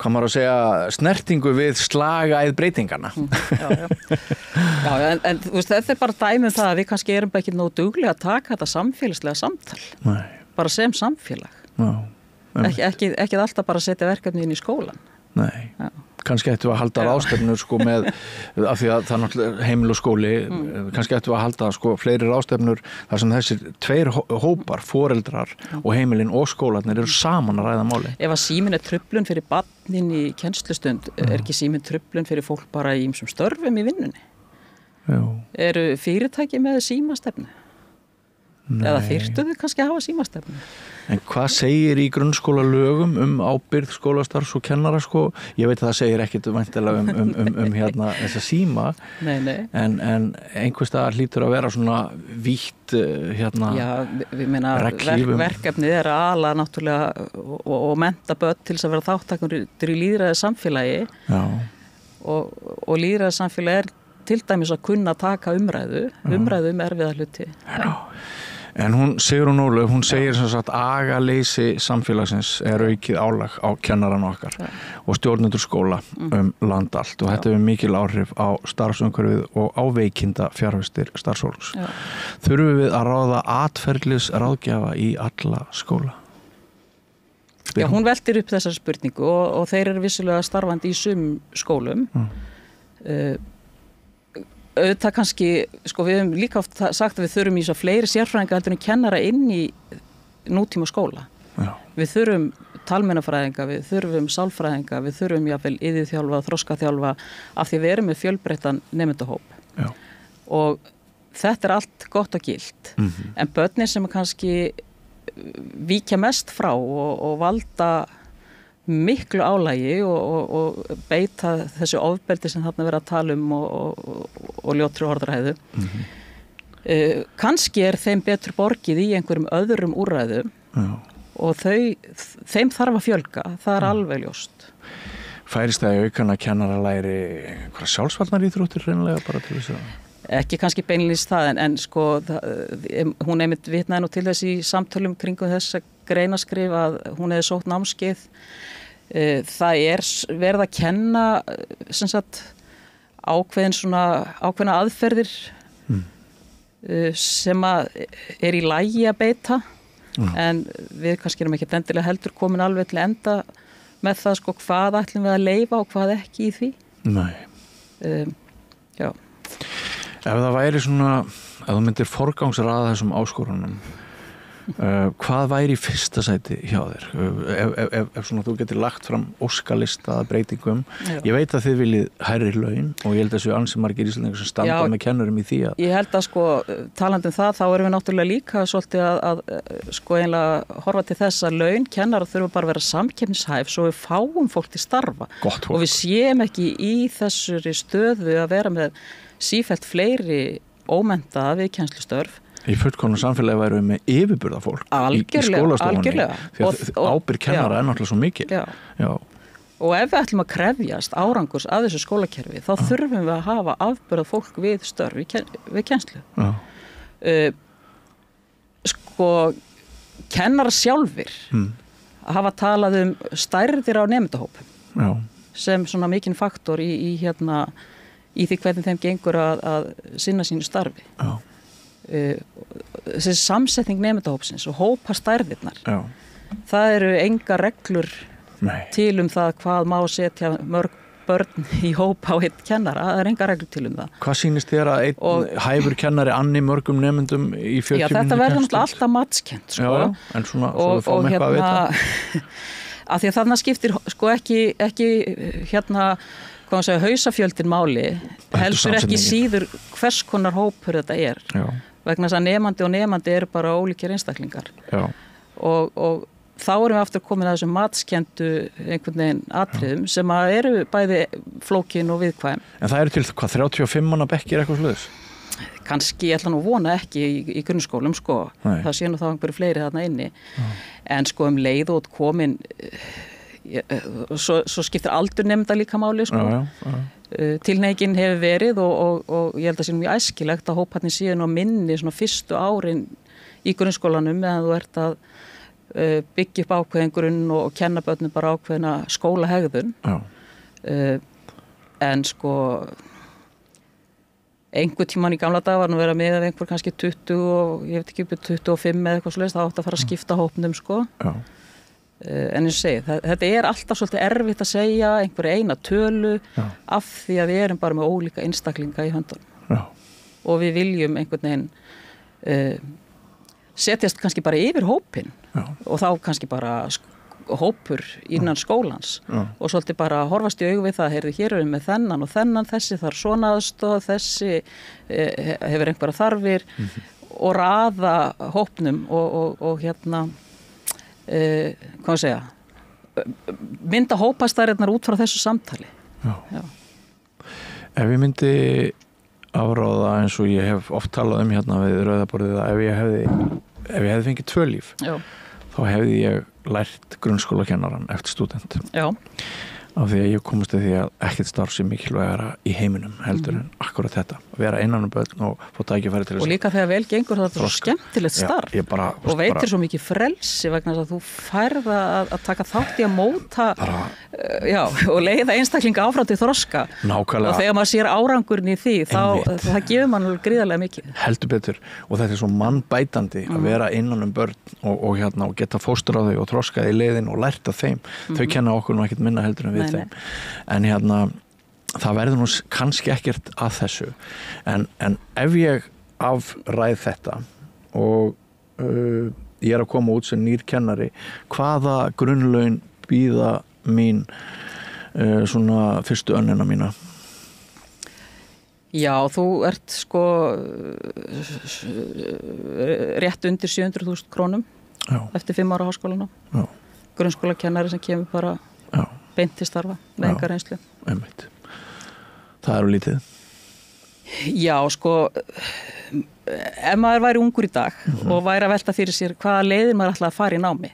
hvað maður að segja snertingu við slagaæð breytingarna. Já, en þú veist þetta er bara dæmi um það að við kannski erum ekki nógu duglega að taka þetta samfélagslega samtal. Nei. Bara sem samfélag. Já. Ekki alltaf bara að setja verkefni inn í skólan. Nei. Já. Kannski ættum við að halda ráðstefnur sko með, af því að það er náttúrulega heimil og skóli, kannski ættum við að halda sko fleiri ráðstefnur þar sem þessir 2 hópar, foreldrar og heimilin og skólarnir eru saman að ræða máli. Ef að síminn er truflun fyrir barnin í kennslustund, er ekki síminn truflun fyrir fólk bara í ýmsum störfum í vinnunni? Já. Eru fyrirtæki með símastefnu? Nei. Eða þyrftu þið kannski að hafa símastefnu? En hvað segir í grunnskóla lögum ábyrgð skólastarfs og kennara sko? Ég veit að það segir ekkit væntanlega þessa síma. Nei. En einhvers staðar hlýtur að vera svona vítt Já, við meina verkefnið er að ala náttúrulega og mennta börn til þess að vera þáttakendur í lýðræði samfélagi. Já. Og lýðræði samfélagi er til dæmis að kunna taka umræðu erfiða hluti. Já. En Sigrún Ólöf, hún segir sem sagt agaleysi samfélagsins er aukið álag á kennaran okkar og stjórnendur skóla land allt og þetta hefur mikil áhrif á starfsumhverfið og á veikinda fjarvistir starfsfólks. Þurfum við að ráða atferlis ráðgjafa í alla skóla? Já, hún veltir upp þessar spurningu og þeir eru vissulega starfandi í sumum skólum. Auðvitað kannski, sko við höfum líka oft sagt að við þurfum í svo fleiri sérfræðinga heldur en kennara inn í nútíma skóla. Já. Við þurfum talmeinafræðinga, við þurfum sálfræðinga, við þurfum jafnvel iðjuþjálfa, þroskaþjálfa af því við erum með fjölbreyttan nemendahóp. Já. Og þetta er allt gott og gilt. En börnin sem kannski víkja mest frá og valda miklu álægi og beita þessu ofbeldi sem þarna verið að tala um og ljótri orðræðu. Kannski er þeim betur borgið í einhverjum öðrum úrræðum. Já. Og þeim þarf að fjölga, það er alveg ljóst. Færist það í aukana kennaralæri hvað sjálfsvaldnar íþróttir reynilega bara til þess að? Ekki kannski beinlýst það, en sko hún einmitt vitnaði nú til þess í samtölum kringum þess að greinaskrif að hún hefði sótt námskeið. Það er verið að kenna sem sagt ákveðna aðferðir sem að er í lagi að beita. En við kannski erum ekki endilega heldur komin alveg til enda með það sko hvað ætlum við að leyfa og hvað ekki í því. Nei. Já. Ef það væri svona, ef þú myndir forgangsraða þessum áskorunum, hvað væri í fyrsta sæti hjá þér? Ef svona þú getur lagt fram óskalista breytingum. Já. Ég veit að þið viljið hærri laun og ég held að þessu ansi margir íslendingar sem standa með kennurum í því að... Ég held að sko, talandi um það, þá erum við náttúrulega líka svolítið að sko einlega horfa til þess að laun kennara þurfa bara að vera samkeppnishæf svo við fáum fólk til starfa. Gott fólk. Og við séum ekki í þessari stöðu að vera með sífellt fleiri ómenntaða við kennslustörf. Í fullkomnu samfélagi væru við með yfirburða fólk í skólastofunni. Því að ábyrgð kennara er náttúrulega svo mikil. Já. Og ef við ætlum að krefjast árangurs af þessu skólakerfi, þá þurfum við að hafa afburðað fólk við störf við kennslu. Sko, kennarar sjálfir hafa talað um stærðir á nemendahópum sem svona mikinn faktor í því hvernig þeim gengur að sinna sínu starfi. Já. Þessi samsetning nemendahópsins og hópa stærðirnar. Það eru enga reglur til það hvað má setja mörg börn í hópa á einn kennara. Það er enga reglur til það. Hvað sýnist þér að einn hæfur kennari anni mörgum nemendum í 40 mínútur? Já, þetta verður náttúrulega alltaf matskennt sko. Já, en svona svo við fáum eitthvað að vita. Af því að þarna skiptir sko ekki hvað segja, hausafjöldin máli heldur ekki síður hvers konar hópur þetta er. Já. Vegna þess að nemandi eru bara ólíkir einstaklingar. Já. Og þá erum við aftur komin að þessum matskendu einhvern veginn atriðum sem að eru bæði flókin og viðkvæm. En það eru til hvað 35 manna bekkir eitthvað sluðis? Kannski, ég ætla nú vona ekki í grunnskólum sko. Nei. Það sé nú þá einhverju fleiri þarna inni. En sko leið og komin svo skiptir aldur nemenda líka máli sko. Tilhneigin hefur verið og ég held að sé mjög æskilegt að hóparnir séu nú minni svona fyrstu árin í grunnskólanum meðan þú ert að byggja upp ákveðin grunn og kenna börnum bara ákveðina skólahegðun. En sko einhver tíman í gamla dag var nú verið að miða við einhver kannski 20 og ég veit ekki upp 25 eða eitthvað svoleiðis, það átti að fara að skipta hópnum sko. Já. En ég segi, þetta er alltaf svolítið erfitt að segja einhverja eina tölu af því að við erum bara með ólíka einstaklinga í höndunum. Já. Og við viljum einhvern veginn setjast kannski bara yfir hópin og þá kannski bara hópur innan skólans og svolítið bara horfast í augu við það, heyrðu, hér erum við þennan og þennan, þessi þarf svona aðstoð, þessi hefur einhverja þarfir og raða hópnum og hvað segja mynda hópastæriðnar út frá þessu samtali. Já. Ef ég myndi afráða eins og ég hef oft talað um hérna við Rauðaborðið að ef ég hefði fengið 2 líf þá hefði ég lært grunnskólakennaran eftir stúdent. Já. af því að ég komast að því að ekkert starf sem mikilvægara í heiminum heldur en akkurat þetta, að vera innan börn og fá tækifæri til þess. Og líka þegar vel gengur það er svo skemmtilegt starf og veitir svo mikið frelsi vegna þess að þú færð að taka þátt í að móta og leiða einstaklinga áfram til þroska. Nákvæmlega. Og þegar maður sér árangurinn í því það gefur mann gríðarlega mikið. Heldur betur, og þetta er svo mannbætandi að vera innan börn og geta fóstur á þau og þroska í leiðin og lært af þeim. Þau kenna okkur nú ekkert minna heldur en við þeim. En það verður nú kannski ekkert að þessu. En ef ég afræð þetta og ég að koma út sem nýr kennari, hvaða grunnlaun bíða mín svona fyrstu önnina mína? Já, þú ert rétt undir 700.000 krónum eftir 5 ára háskólanám. Grunnskólakennari sem kemur bara beint til starfa með enga reynslu. Einmitt. Það er lítið. Já, ef maður væri ungur í dag og væri að velta fyrir sér hvaða leiðir maður ætlaði að fara í námi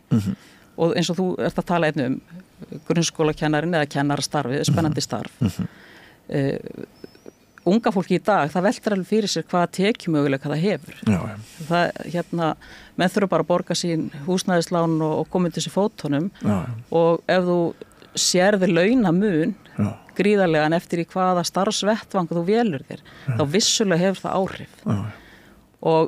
og eins og þú ert að tala einu grunnskólakennarin eða kennarastarfið, spennandi starf. Unga fólki í dag, það veltar alveg fyrir sér hvaða tekjumöguleika það hefur. Menn þurfa bara að borga sín húsnæðislán og koma til þessi fótunum og ef þú sérði launamun gríðarlegan eftir í hvaða starfsvettvang þú velur þér, þá vissulega hefur það áhrif. Og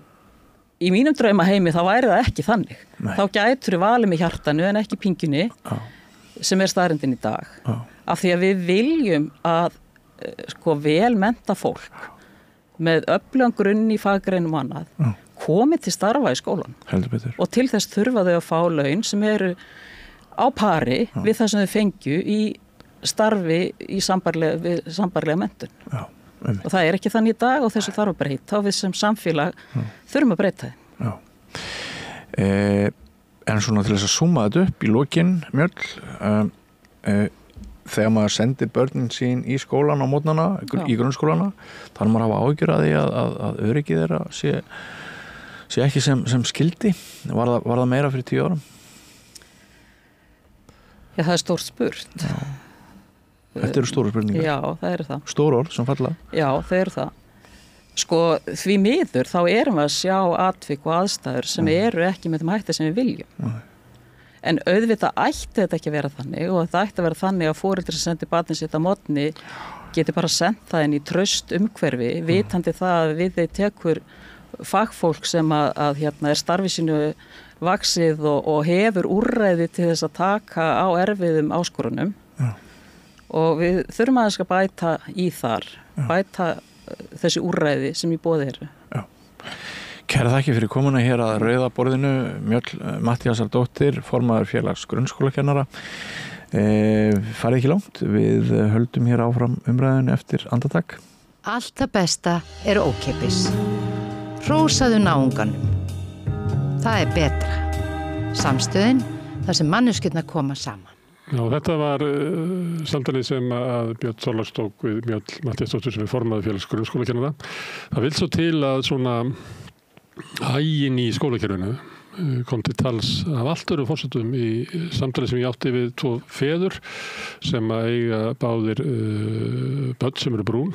í mínum draumaheimi þá væri það ekki þannig. Þá gætur þú valið með hjartanu en ekki pingjunni sem er staðreyndin í dag. Af því að við viljum að vel mennta fólk með öflugan grunn í faggreinum annað komið til starfa í skólan. Heldur betur. Og til þess þurfa þau að fá laun sem eru á pari við það sem þau fengju í starfi í sambarlega menntun. Og það er ekki þannig í dag og þessu þarf að breyta og við sem samfélag þurfum að breyta það. En svona til þess að summa þetta upp í lokin, Mjöll, þegar maður sendir börnin sín í skólan á mótnana, í grunnskólana, þannig maður hafa áhyggjur að því að öryggið þeirra sé ekki sem skildi. Var það meira fyrir 10 árum? Já, það er stórt spurt. Þetta eru stóru spurningar. Já, það eru það. Stór orð sem falla. Já, það eru það. Því miður þá erum við að sjá atvik og aðstæður sem eru ekki með þeim hætti sem við viljum. En auðvitað ætti þetta ekki að vera þannig og þetta ætti að vera þannig að foreldrar sem sendir barnið sitt á morgni geti bara sendt það inn í traust umhverfi, vitandi það að við þeir tekur fagfólk sem að er starfi sínu vaxið og hefur úrræði til þess að taka á erfiðum áskorunum. Og við þurfum aðeins að bæta í þar, bæta þessi úrræði sem í boði eru. Kæra þakki fyrir komuna hér að Rauða borðinu, Mjöll Matthíasardóttir, formaður félags grunnskólakennara. Farið ekki langt, við höldum hér áfram umræðinu eftir andartak. Allt það besta er ókeypis. Hrósaðu náunganum. Það er betra. Samstöðin, þar sem manneskjurnar koma saman. Já, þetta var samtalið sem að Björn Þorláks tók við Mjöll Matthíasardóttir sem er formaður félags grunnskólakennara. Það vil svo til að svona hægin í skólakerfinu kom til tals af allt öðrum forsetum í samtalið sem ég átti við 2 feður sem að eiga báðir börn sem eru brún.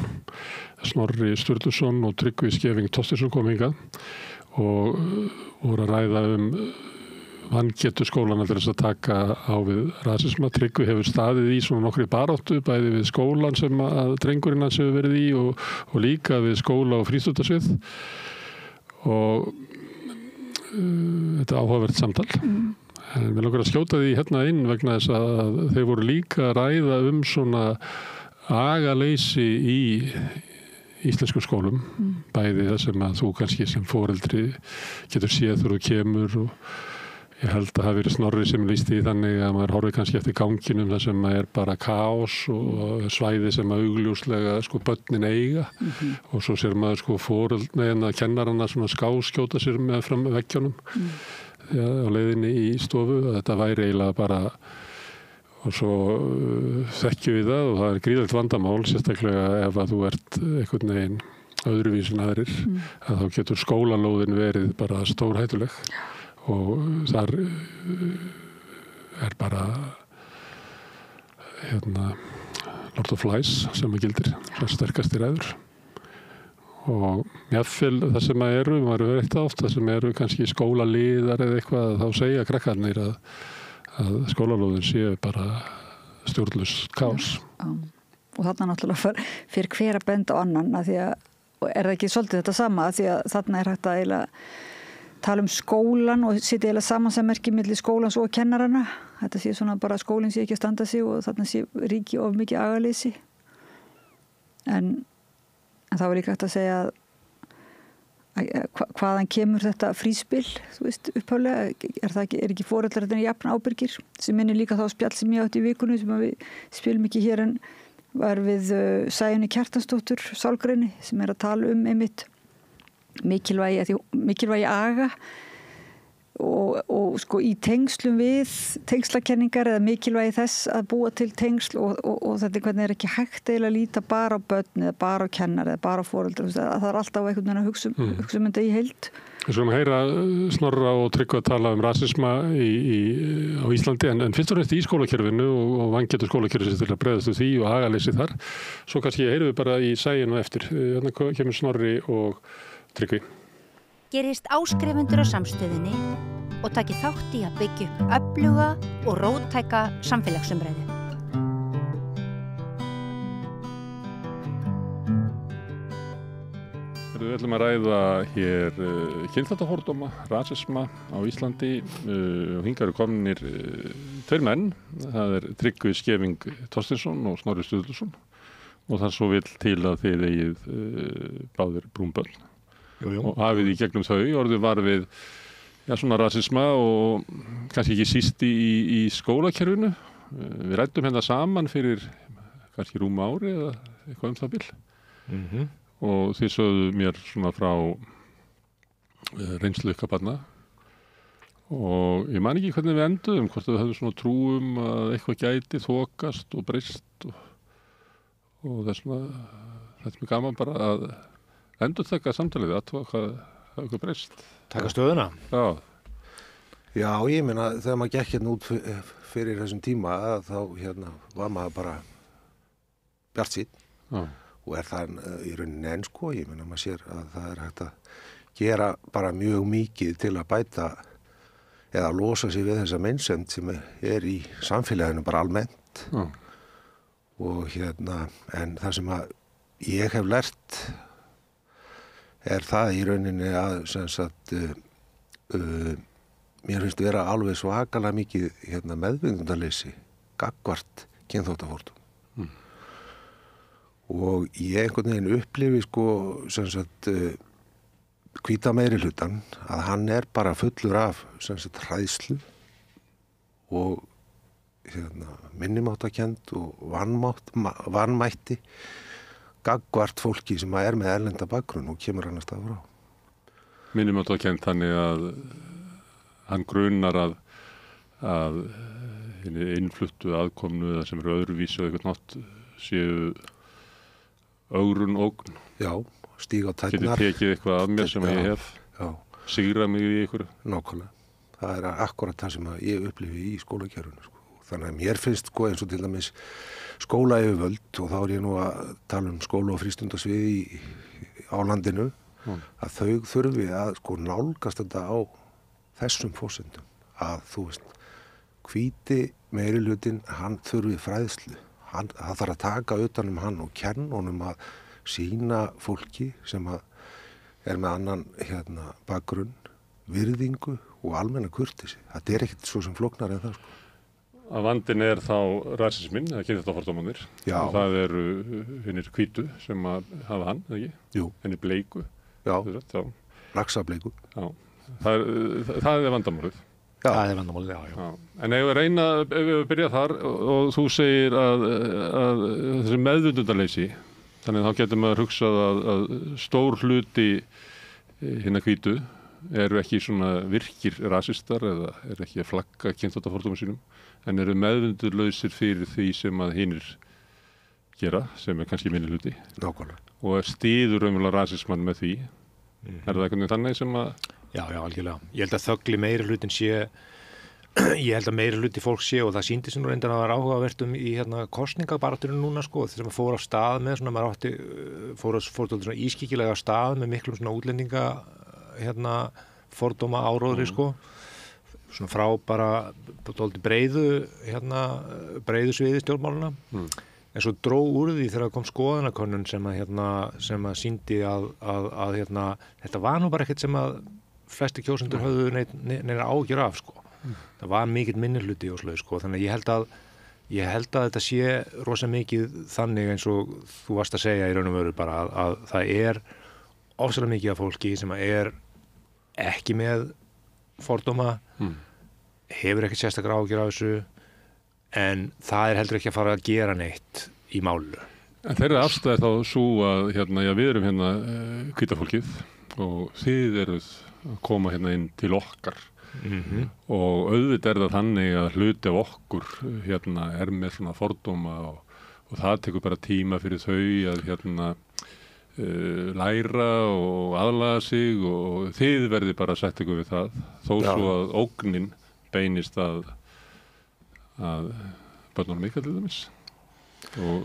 Snorri Sturluson og Tryggvi Skeving Tostinsson kom hingað og voru að ræða vangetu skólana til þess að taka á við rasisma. Tryggvi hefur staðið í svona nokkri baráttu bæði við skólan sem að drengurinn hans hefur verið í og líka við skóla og frístundasvið. Og þetta er áhugavert samtal. En við langar að skjóta því hérna inn vegna þess að þeir voru líka að ræða svona agaleysi í íslensku skólum. Bæði það sem að þú kannski sem foreldri getur séð þegar þú kemur og ég held að það hafi verið Snorri sem lýsti þannig að maður horfir kannski eftir ganginum þar sem er bara kaos og svæði sem að augljóslega börnin eiga og svo sér maður kennarana svona skáskjóta sér með fram veggjónum á leiðinni í stofu að þetta væri eiginlega bara og svo þekkjum við það og það er gríðarlegt vandamál sérstaklega ef að þú ert einhvern veginn öðruvísin aðrir að þá getur skólalóðin verið bara stórhættuleg. Og þar er bara Lord of Flies sem gildir, sterkasti ræður. Og mjöfnvel það sem eru, maður verið eitt átt, það sem eru kannski skólaliðar eða eitthvað, þá segja krakkarnir að skólalóðin séu bara stjórnlaust kaos. Og þarna náttúrulega fyrir hver að benda á annan, að því að, og er það ekki svolítið þetta sama, að því að þarna er hægt að eiginlega tala skólan og sitja eiginlega samansammerki milli skólans og kennarana. Þetta sé svona bara að skólinn sé ekki að standa sig og þarna sé ríki of mikið agaleysi. En það var líka hægt að segja hvaðan kemur þetta fríspil, þú veist, upphaflega, er ekki foreldrarnir jafn ábyrgir, sem minnir líka þá spjall sem ég átti í vikunni, sem við spilum ekki hér, en var við Sæunni Kjartansdóttur sálgreini, sem er að tala einmitt mikilvægi aga og sko í tengslum við tengslakenningar eða mikilvægi þess að búa til tengsl og þetta hvernig er ekki hægt eiginlega að líta bara á börn eða bara á kennar eða bara á foreldra, það er alltaf einhvern veginn að hugsa þetta í heild. Við skulum heyra Snorra og Tryggva að tala rasisma á Íslandi en fyrst og fremst í skólakerfinu og vangetur skólakerfið til að bregðast því og hagaleysi þar. Svo kannski heyrum við bara í Sæunni eftir. Þannig kemur Snorri og Tryggvi. Gerist áskrifendur á Samstöðinni og taki þátt í að byggja upp öfluga og róttæka samfélagsumræðu. Við ætlum að ræða hér kynþáttafordóma, rasisma á Íslandi og hingað eru komnir tveir menn. Það er Tryggvi Skeving Thorsteinsson og Snorri Sturluson og það svo vill til að þið eigið báðir brún börn. Og hafið í gegnum þau orðið var við svona rasisma og kannski ekki síst í skólakerfinu. Við ræddum hérna saman fyrir kannski rúma ári eða eitthvað það bil. Og þið sögðu mér svona frá reynslu ykkar barna og ég man ekki hvernig við enduðum, hvort við höfum svona trúum að eitthvað gæti þokast og breyst og það er svona, þetta er mjög gaman bara að endur taka samtalið, hvað eitthvað breyst. Taka stöðuna? Já, ég meina þegar maður gekk hérna út fyrir þessum tíma þá var maður bara bjartsýnn og er það í rauninni enn sko, ég meina maður sér að það er hægt að gera bara mjög mikið til að bæta eða losa sig við þessa meinsemd sem er í samfélaginu bara almennt og en það sem að ég hef lært er það í rauninni að sem sagt mér finnst vera alveg svakalega mikið meðvitundarleysi gagnvart kynþáttafordómum og ég einhvern veginn upplifi sko sem sagt hvíta meirihlutann að hann er bara fullur af sem sagt hræðslu og minnimáttakend og vanmætti gagnvart fólki sem er með erlenda bakgrunn og kemur annars staðar frá. Minnimáttakend þannig að hann grunar að innfluttu aðkomnu eða sem eru öðruvísi og eitthvað nátt séu ögrun ógn. Já, stíga á tærnar. Getur tekið eitthvað af mér sem ég hef. Já. Sigra mig í ykkur. Nákvæmlega. Það er akkurat það sem ég upplifi í skólakerfinu. Sko. Þannig að mér finnst sko eins og til dæmis skólayfirvöld og þá er ég nú að tala skóla- og frístundasvið á landinu að þau þurfi að sko nálgast þetta á þessum forsendum að þú veist hvíti meirihlutinn hann þurfi fræðslu það þarf að taka utan hann og kenna honum að sýna fólki sem er með annan bakgrunn virðingu og almenna kurteisi þetta er ekkert svo sem flóknar en það sko. Að vandinn er þá rasisminn, eða kynþáttafordómarnir. Og það eru hinnir hvítu sem að hafa hann, eða ekki? Jú. Hinnir bleiku. Já, laxableiku. Já, það er vandamálið. Já, það er vandamálið, já. En ef við byrja þar og þú segir að þessi meðvitundarleysi, þannig að þá getur maður hugsað að stór hluti hinna hvítu eru ekki svona virkir rasistar eða eru ekki að flagga kynþáttafordómum sínum en eru meðvitundarlausir fyrir því sem að hinir gera sem er kannski minni hluti. Nákvæmlega. Og styður raunverulega rasismann með því. Er það einhvern veginn þannig sem að... Já, algjörlega. Ég held að þögli meiri hlutin sé ég held að meiri hluti fólk sé og það sýndi sem nú reyndar að það var áhugavert í kosningabaráttunum núna sko, þegar maður fór á stað með svona, maður átti fór svona ískikilega stað með miklum svona útlendinga fordóma áróðri sko, svona frá bara dálítið breiðu sviði stjórnmáluna en svo dró úr því þegar kom skoðanakönnun sem að sýndi að þetta var nú bara ekkert sem að flesti kjósendur höfðu neina ágjör af sko. Það var mikill minnihluti og svoleiðis sko, þannig að ég held að þetta sé rosa mikið þannig eins og þú varst að segja í raun og veru bara að það er ofsalega mikið af fólki sem er ekki með fordóma, hefur ekki sérstaklega ágjör af þessu en það er heldur ekki að fara að gera neitt í málu. En þeirra afstæð þá svo að við erum hvíta fólkið og þið eruð að koma inn til okkar og auðvitað það þannig að hluti af okkur er með svona fordóma og það tekur bara tíma fyrir þau að læra og aðlaga sig og þið verði bara að setja ykkur við það þó svo að ógnin beinist að börnunum ykkar til dæmis og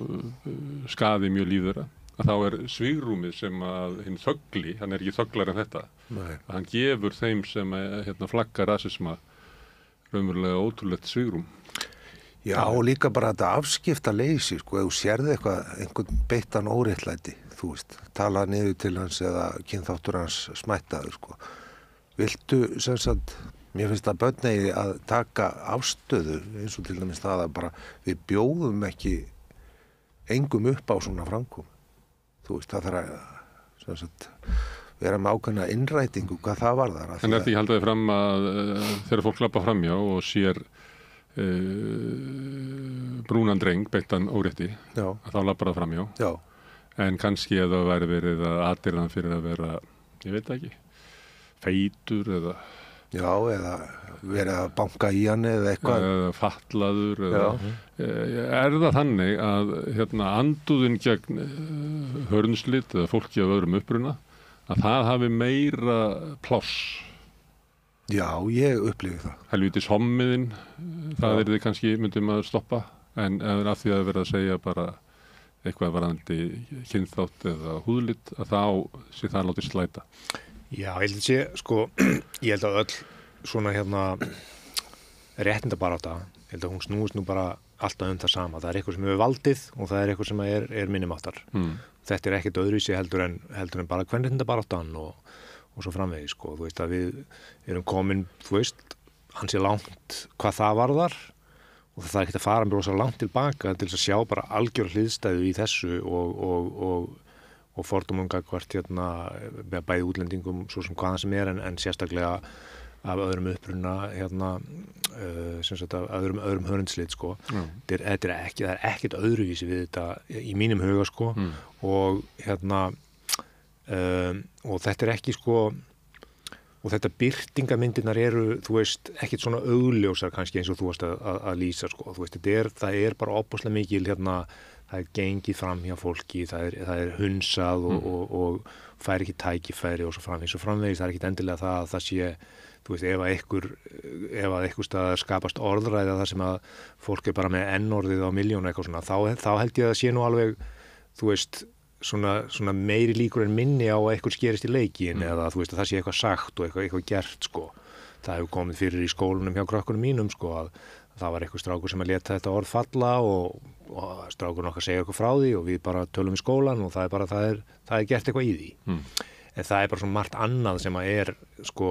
skaði mjög líf þeirra að þá er svigrúmið sem að hinn þöggli, hann er ekki þögglar en þetta að hann gefur þeim sem flaggar rasisma raunverulega ótrúlegt svigrúm. Já og líka bara þetta afskipta leysi sko, ef þú sérði einhvern beittan óréttlæti, þú veist, tala niður til hans eða kynþáttur hans smættaður sko. Viltu sem sagt, mér finnst að börn eigi að taka afstöðu eins og til dæmis það að bara við bjóðum ekki engum upp á svona framkomu. Þú veist, það þarf að sem sagt, vera með ákveðna innrætingu hvað það varðar. En er því haldaði fram að þegar fólk labba framjá og sér brúnan dreng beittan órétti að þá labbar það framjá. Já. En kannski ef það væri verið að atyrða hann fyrir að vera, ég veit ekki, feitur eða eða verið að banka í hann eða eitthvað. Eða fatlaður. Er það þannig að andúðin gegn hörnslit eða fólki af öðrum uppruna, að það hafi meira pláss? Já, ég upplifi það. Helvítis hommiðin, það þið kannski myndum að stoppa, en af því að vera að segja bara eitthvað varandi kynþátt eða húðlit, að þá sé það látið slæta. Já, ég held að sé, sko, ég held að öll svona réttindabarátta, ég held að hún snúist nú bara alltaf það sama. Það er eitthvað sem hefur valdið og það er eitthvað sem er minnumáttar. Þetta er ekkert öðruvísi heldur en bara kvenréttindabaráttan og svo framvegis, sko. Þú veist að við erum komin, þú veist, ansi langt hvað það varðar og það er ekkert að fara með rosa langt tilbaka til þess að sjá bara algjör hliðstæðu í þessu og fordómum gagnvart bæði útlendingum svo sem hvaðan sem en sérstaklega af öðrum uppruna sem sagt af öðrum hörnslit sko. Það er ekkert öðruvísi við þetta í mínum huga sko og og þetta er ekki sko og þetta birtingamyndirnar eru þú veist ekkert svona augljósar kannski eins og þú varst að lýsa sko þú veist það er bara opaslega mikil það er gengið fram hjá fólki, það er hunsað og fær ekki tækifæri og svo framvegis, það er ekki endilega það að það sé, þú veist, ef að einhver staðar skapast orðræða þar sem að fólk er bara með n-orðið á miljónu eitthvað svona, þá held ég að það sé nú alveg, þú veist, svona meiri líkur en minni á að eitthvað skerist í leikin eða þú veist að það sé eitthvað sagt og eitthvað gert, sko. Það hefur komið fyrir í skólunum hjá krökkunum mínum, sko, að það var eitthvað strákur sem að leta þetta orð falla og strákurinn okkar segja eitthvað frá því og við bara tölum í skólan og það er gert eitthvað í því. En það er bara svona margt annað sem að er sko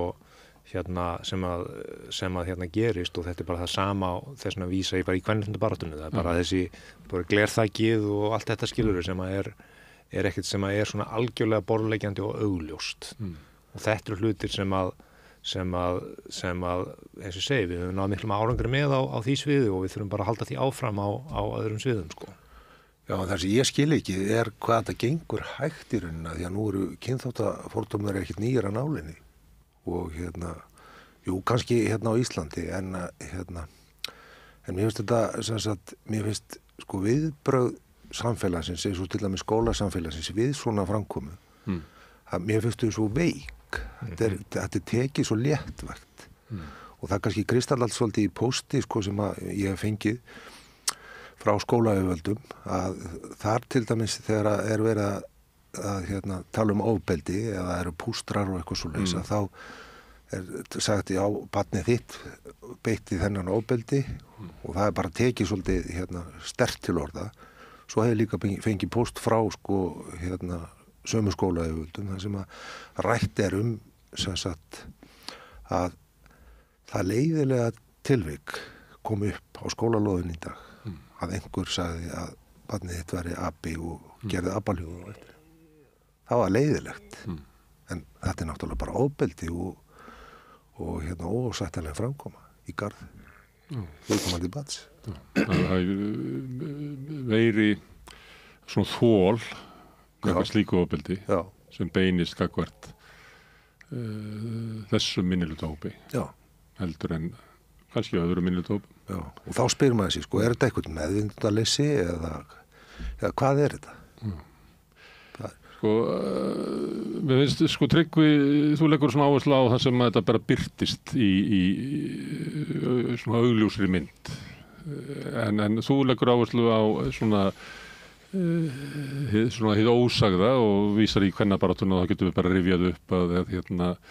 sem að gerist og þetta er bara það sama og þess að vísa ég bara í kvenréttindabaráttunni. Það er bara þessi bara glerþakið og allt þetta skilur sem að er ekkert sem að er svona algjörlega borðleggjandi og augljóst. Og þetta eru hlutir sem að eins og segi, við höfum náð miklum árangri með á því sviði og við þurfum bara að halda því áfram á öðrum sviðum, sko. Já, það sem ég skil ekki er hvað þetta gengur hægt í rauninni, því að nú eru kynþáttafordómar ekkert nýjar að nálinni og jú, kannski á Íslandi, en mér finnst þetta, sem sagt, mér finnst sko viðbrögð samfélagsins, eins og til dæmis skólasamfélagsins við svona framkomu, mér finnst þau svo veik. Þetta er tekið svo léttvægt og það kannski kristallast svolítið í pósti sko, sem ég hef fengið frá skólayfirvöldum að þar til dæmis þegar verið að tala ofbeldi eða eru pústrar og eitthvað svoleiðis að þá sagt já, barnið þitt beitti þennan ofbeldi og það bara tekið svolítið sterkt til orða. Svo hefur líka fengið póst frá sko, sömu skólayfirvöldum þar sem að rætt sem sagt að það leiðilega tilvik kom upp á skólalóðin í dag að einhver sagði að barnið þitt væri abi og gerði abaljóð það var leiðilegt en þetta náttúrulega bara ofbeldi og ósættanlega framkoma í garð viðkomandi barns. Það er meiri svona þol gagnvart slíku ofbeldi sem beinist gagnvart þessum minnihlutahópi heldur en kannski öðru minnihlutahópum. Já, og þá spyrir maður sig, sko, er þetta eitthvað meðvindaleysi eða hvað er þetta? Sko, mér finnst, sko, Tryggvi, þú leggur svona áherslu á það sem þetta bara birtist í svona augljósri mynd. En þú leggur áherslu á svona hið ósagða og vísar í kvennabaráttuna og það getur við bara rifjað upp að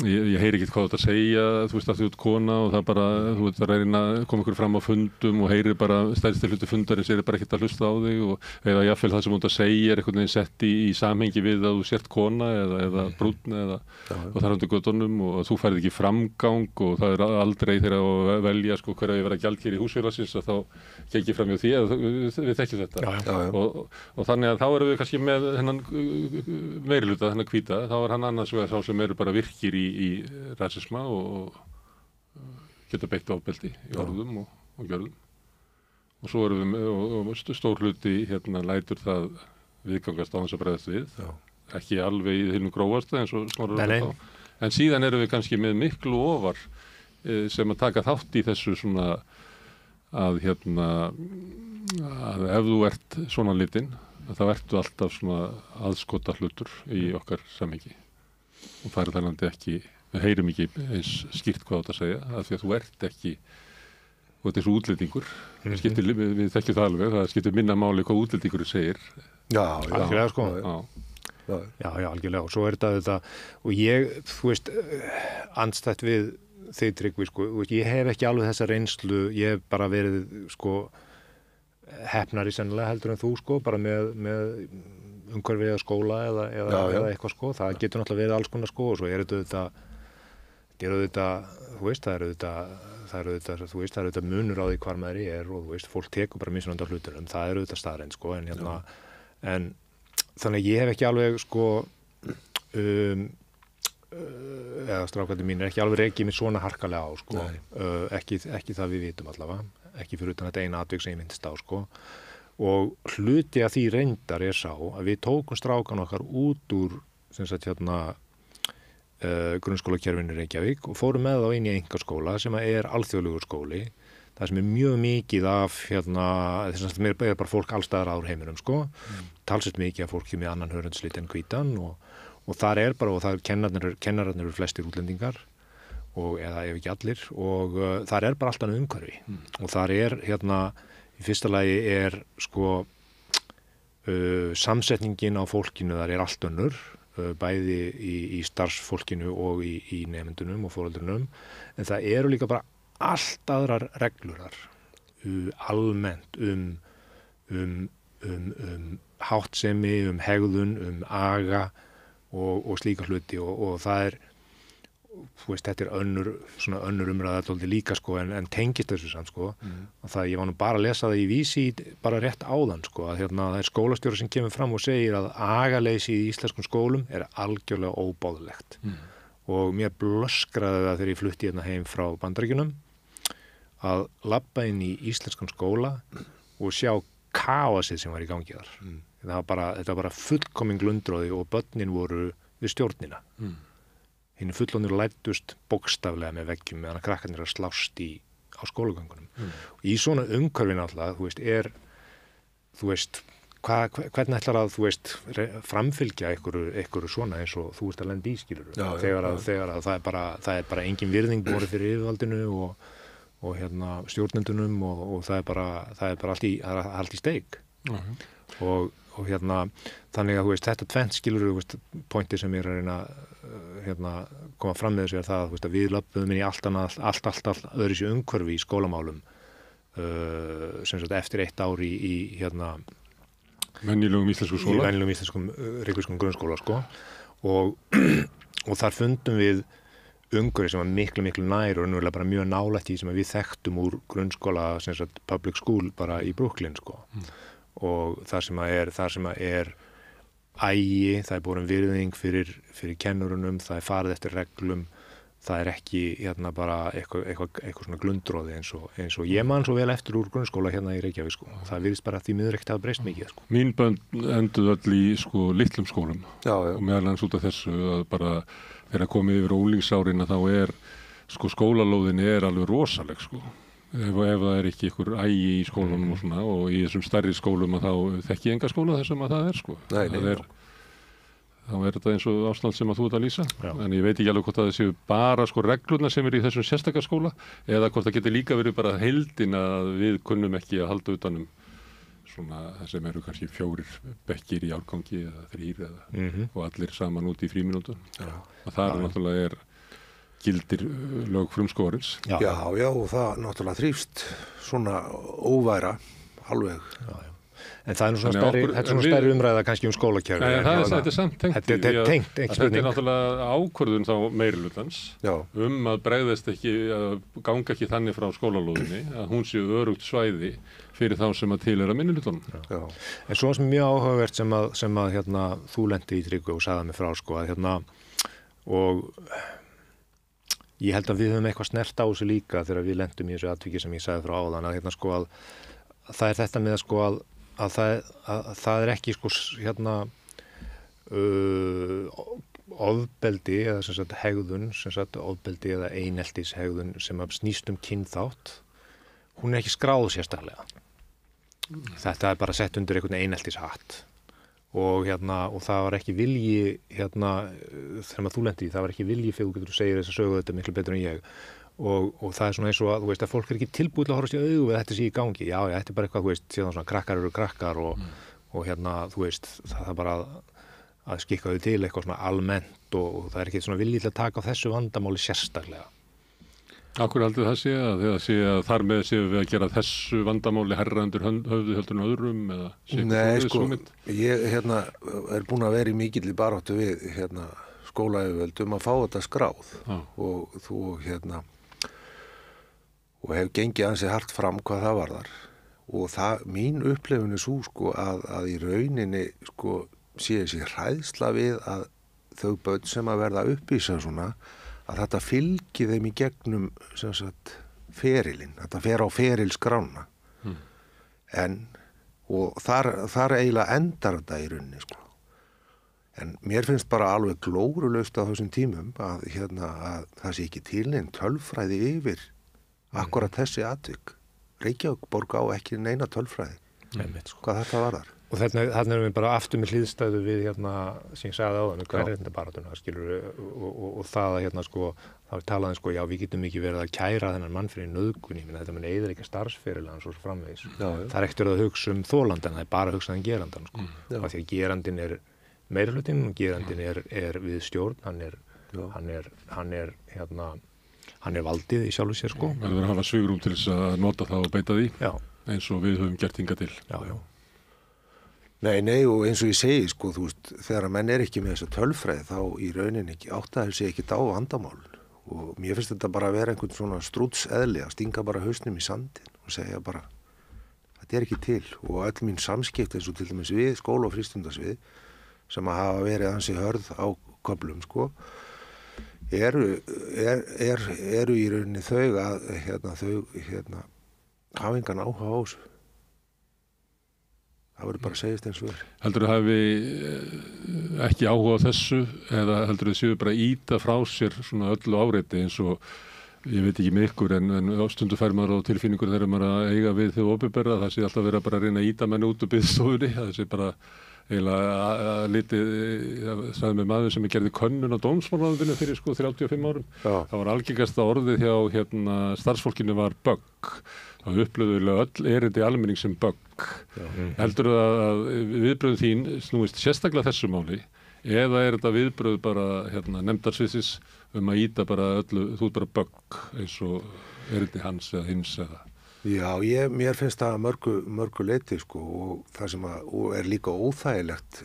ég heyri ekki hvað þetta segja, þú veist að þú ert kona og það bara, þú ert að reyna að koma ykkur fram á fundum og heyri bara stærsti hluti fundarins er bara ekkert að hlusta á þig og eða jafnvel það sem þú ert að segja er einhvern veginn sett í samhengi við að þú sért kona eða brúnn og þar undir göttunum og þú færð ekki framgang og það er aldrei þegar að velja sko hverja ég vera gjaldkeri í húsfélagsins og þá gekk ég fram hjá því við þekkjum þetta og þannig að þá erum við kannski með þennan meirihluta, þennan hvíta, þá er hann annars vegar sá sem eru bara virkir í rasisma og geta beitt ofbeldi í orðum og gjörðum og svo erum við og stór hluti lætur það viðgangast á þess að bregðast við ekki alveg í hinu grófasta eins og Snorri en síðan erum við kannski með miklu ofar sem að taka þátt í þessu svona að ef þú ert svona litinn þá ertu alltaf svona aðskota hlutur í okkar samhengi og það er þannig ekki, við heyrum ekki eins skýrt hvað þetta segja, af því að þú ert ekki og þetta er svo útlendingur við þekkjum það alveg, það skiptir minna máli hvað útlendingur segir. Algjörlega sko Já, algjörlega og svo er þetta og ég, þú veist andstætt við þig Tryggvi sko, ég hef ekki alveg þessa reynslu, ég hef bara verið sko heppnari sennilega heldur en þú sko, bara með umhverfið eða skóla eða eitthvað sko, það getur náttúrulega verið alls konar sko og svo er þetta þú veist, það er auðvitað munur á því hvar maður er og þú veist, fólk tekur bara mismunandi á hlutunum, það er auðvitað staðreynd sko, en þannig ég hef ekki alveg sko eða strákandi mín er ekki alveg rekið mér svona harkalega á sko, ekki það við vitum allavega, ekki fyrir utan þetta eina atvik sem ég myndist á sko og hluti af því reyndar er sá að við tókum strákan okkar út úr sem sagt grunnskólakerfinu í Reykjavík og fórum með þá inn í einkaskóla sem er alþjóðlegur skóli það sem er mjög mikið af þess að mér er bara fólk allstaðar áður heiminum sko, talsvert mikið af fólki með annan hörundslit en hvítan og þar er bara, og það kennararnir eru flestir útlendingar og eða ef ekki allir og þar er bara alltaf umhverfi og þar er í fyrsta lagi er sko samsetningin á fólkinu þar er allt önnur bæði í starfsfólkinu og í nemendunum og foreldrunum en það eru líka bara allt aðrar reglurar almennt háttsemi, hegðun, aga og slíka hluti og það er þú veist, þetta er önnur umræða líka sko, en tengist þessu samt sko og það, ég var nú bara að lesa það í Vísi bara rétt áðan sko, að það er skólastjóri sem kemur fram og segir að agaleysi í íslenskum skólum er algjörlega óbáðlegt og mér blöskraði það þegar ég flutti heim frá Bandaríkjunum að labba inn í íslenskan skóla og sjá kaosið sem var í gangi þar þetta var bara fullkomin glundroði og börnin voru við stjórnina hinn fullorðnir læddust bókstaflega með veggjum meðan að krakkarnir að slást á skólagöngunum. Og í svona umhverfi náttúrulega, þú veist, hvernig ætlar að, þú veist, framfylgja einhverju svona eins og þú ert að lenda í, skilur þegar að það er bara engin virðing borið fyrir yfirvaldinu og hérna stjórnendunum og það er bara allt í steik og hérna þannig að, þú veist, þetta tvennt, skilur, þú veist, pointið sem ég er að reyna hérna koma fram með þessu er það, þú veist, að við löpum inn í allt öðru sér umhverfi í skólamálum sem sagt eftir 1 ár í hérna venjulegum íslenskum skóla, í venjulegum íslenskum reykvískum grunnskóla, sko, og þar fundum við umhverfi sem var miklu nær og náttúrulega bara mjög nálægt í sem við þekktum úr grunnskóla, sem sagt public school bara í Brooklyn, sko, og þar sem að er ægi, það er borin virðing fyrir kennurunum, það er farið eftir reglum, það er ekki hérna bara eitthvað svona glundróði eins og ég man svo vel eftir úr grunnskóla hérna í Reykjavík, sko. Það virðist bara því miður ekkert að breyst mikið, sko. Mín börn enduðu öll í, sko, litlum skólum og meðal annars út af þessu að bara þegar komið yfir unglingsárin þá er, sko, skólalóðin er alveg rosaleg, sko. Ef það er ekki ykkur ægi í skólanum og svona, og í þessum stærri skólum að þá þekki enga skóla þessum að það er, sko. Þá er þetta eins og ástand sem að þú ert að lýsa. En ég veit ekki alveg hvort að það séu bara, sko, reglurnar sem eru í þessum sérstakar skóla eða hvort það getur líka verið bara heildin að við kunnum ekki að halda utanum svona sem eru kannski 4 bekkir í árgangi eða 3 og allir saman út í frímínútum. Og það er náttúrulega gildir lög frumskógarins. Já, og það náttúrulega þrífst svona óværa alveg. En það er nú svona stærri umræða kannski skólakerfi. Þetta er samt tengt. Þetta er tengt, ekki spurning. Þetta er náttúrulega ákvörðun þá meirihlutans að bregðast ekki, að ganga ekki þannig frá skólalóðinni að hún sé örugt svæði fyrir þá sem að tilheyra minnihlutunum. En svo sem mjög áhugavert sem að hérna, þú lendi í Tryggvi og sagði mig frá, sko, að hérna, og ég held að við höfum eitthvað snert á þessu líka þegar við lendum í þessu atviki sem ég sagði frá áðan, að hérna, sko, að það er þetta með að, sko, að það er ekki, sko, hérna ofbeldi eða sem sagt hegðun, sem sagt ofbeldi eða eineltis hegðun sem að snýst kynþátt, hún er ekki skráð sérstaklega. Þetta er bara sett undir einhvern eineltis hatt og hérna, og það var ekki vilji hérna, þegar þú lendi í, það var ekki vilji fyrir þú getur segir þess að sögu þetta miklu betur en ég. Og það er svona eins og að, þú veist, að fólk er ekki tilbúið til að horfast í augu við þetta sé í gangi. Já, þetta er bara eitthvað, þú veist, síðan svona krakkar eru krakkar og hérna, þú veist, það er bara að skikka þau til eitthvað svona almennt og það er ekki svona viljið til að taka á þessu vandamáli sérstaklega. Akkur haldið það sé að þar með séu við að gera þessu vandamáli herra undir höfðu heldur en öðrum eða sé eitthvað? Nei, sko, ég hérna er búin að vera í mikilli baráttu við hérna skólayfirvöld að fá þetta skráð og þú hérna og hef gengið ansi hart fram hvað það varðar og það, mín upplifun er svo, sko, að í rauninni, sko, sé þessi hræðsla við að þau börn sem að verða uppvísa svona, að þetta fylgi þeim í gegnum, sem sagt, ferilinn, þetta fer á ferilskrána. Og þar eiginlega endar þetta í rauninni, sko. En mér finnst bara alveg glórulaust á þessum tímum að það sé ekki til neinn tölfræði yfir akkurat þessi atvik. Reykjavík á ekki neina tölfræði. Hvað þetta varðar. Og þarna erum við bara aftur með hliðstæðu við sem ég sagði áðan, kvenréttindabaráttuna, skilur, og það að sko, það talaði sko, já, við getum ekki verið að kæra þennan mann fyrir nauðgun, þetta mun eyðileggja starfsferil hans og svo framvegis. Það er ekkert að hugsa þann, það er bara að hugsa gerandan, sko. Af því að gerandinn er meirihlutinn og gerandinn er við stjórn, hann er valdið í sjálfu sér, sko. Það verður að hafa svigrúm til þess að nota það og beita því, eins og við höfum gert hingað til. Já. Nei, og eins og ég segi, sko, þú veist, þegar að menn er ekki með þessa tölfræði þá í rauninni ekki áttaði sig ekki á vandamálun og mér finnst þetta bara að vera einhvern svona strútseðli að stinga bara hausnum í sandin og segja bara, þetta er ekki til og öll mín samskipti eins og til dæmis við skóla- og frístundasvið sem að hafa verið ansi hörð á köflum, sko, eru í rauninni þau að hafa engan áhuga á þessu. Það verður bara að segjast eins og verður. Heldur þú hafi ekki áhuga á þessu eða heldur þú séu bara að ýta frá sér svona öllu áreiti eins og ég veit ekki með ykkur en stundu fær maður á tilfinningur þegar maður að eiga við þau opinberra, það sé alltaf vera bara að reyna að íta menn út úr biðstofunni, það sé bara eiginlega litið, sagði með maður sem gerði könnun á dómsmálaráðuneytinu fyrir 35 árum. Já. Það var algengasta orðið hjá starfsfólkinu var bögg. Það upplöðulega öll erindi almenning sem bögg. Heldur að viðbröð þín snúist sérstaklega þessu máli eða þetta viðbröð bara nefndarsviðsins að íta bara öllu, þú bara bögg eins og erindi hans eða hins eða? Já, mér finnst það mörgu leyti og það sem og líka óþægilegt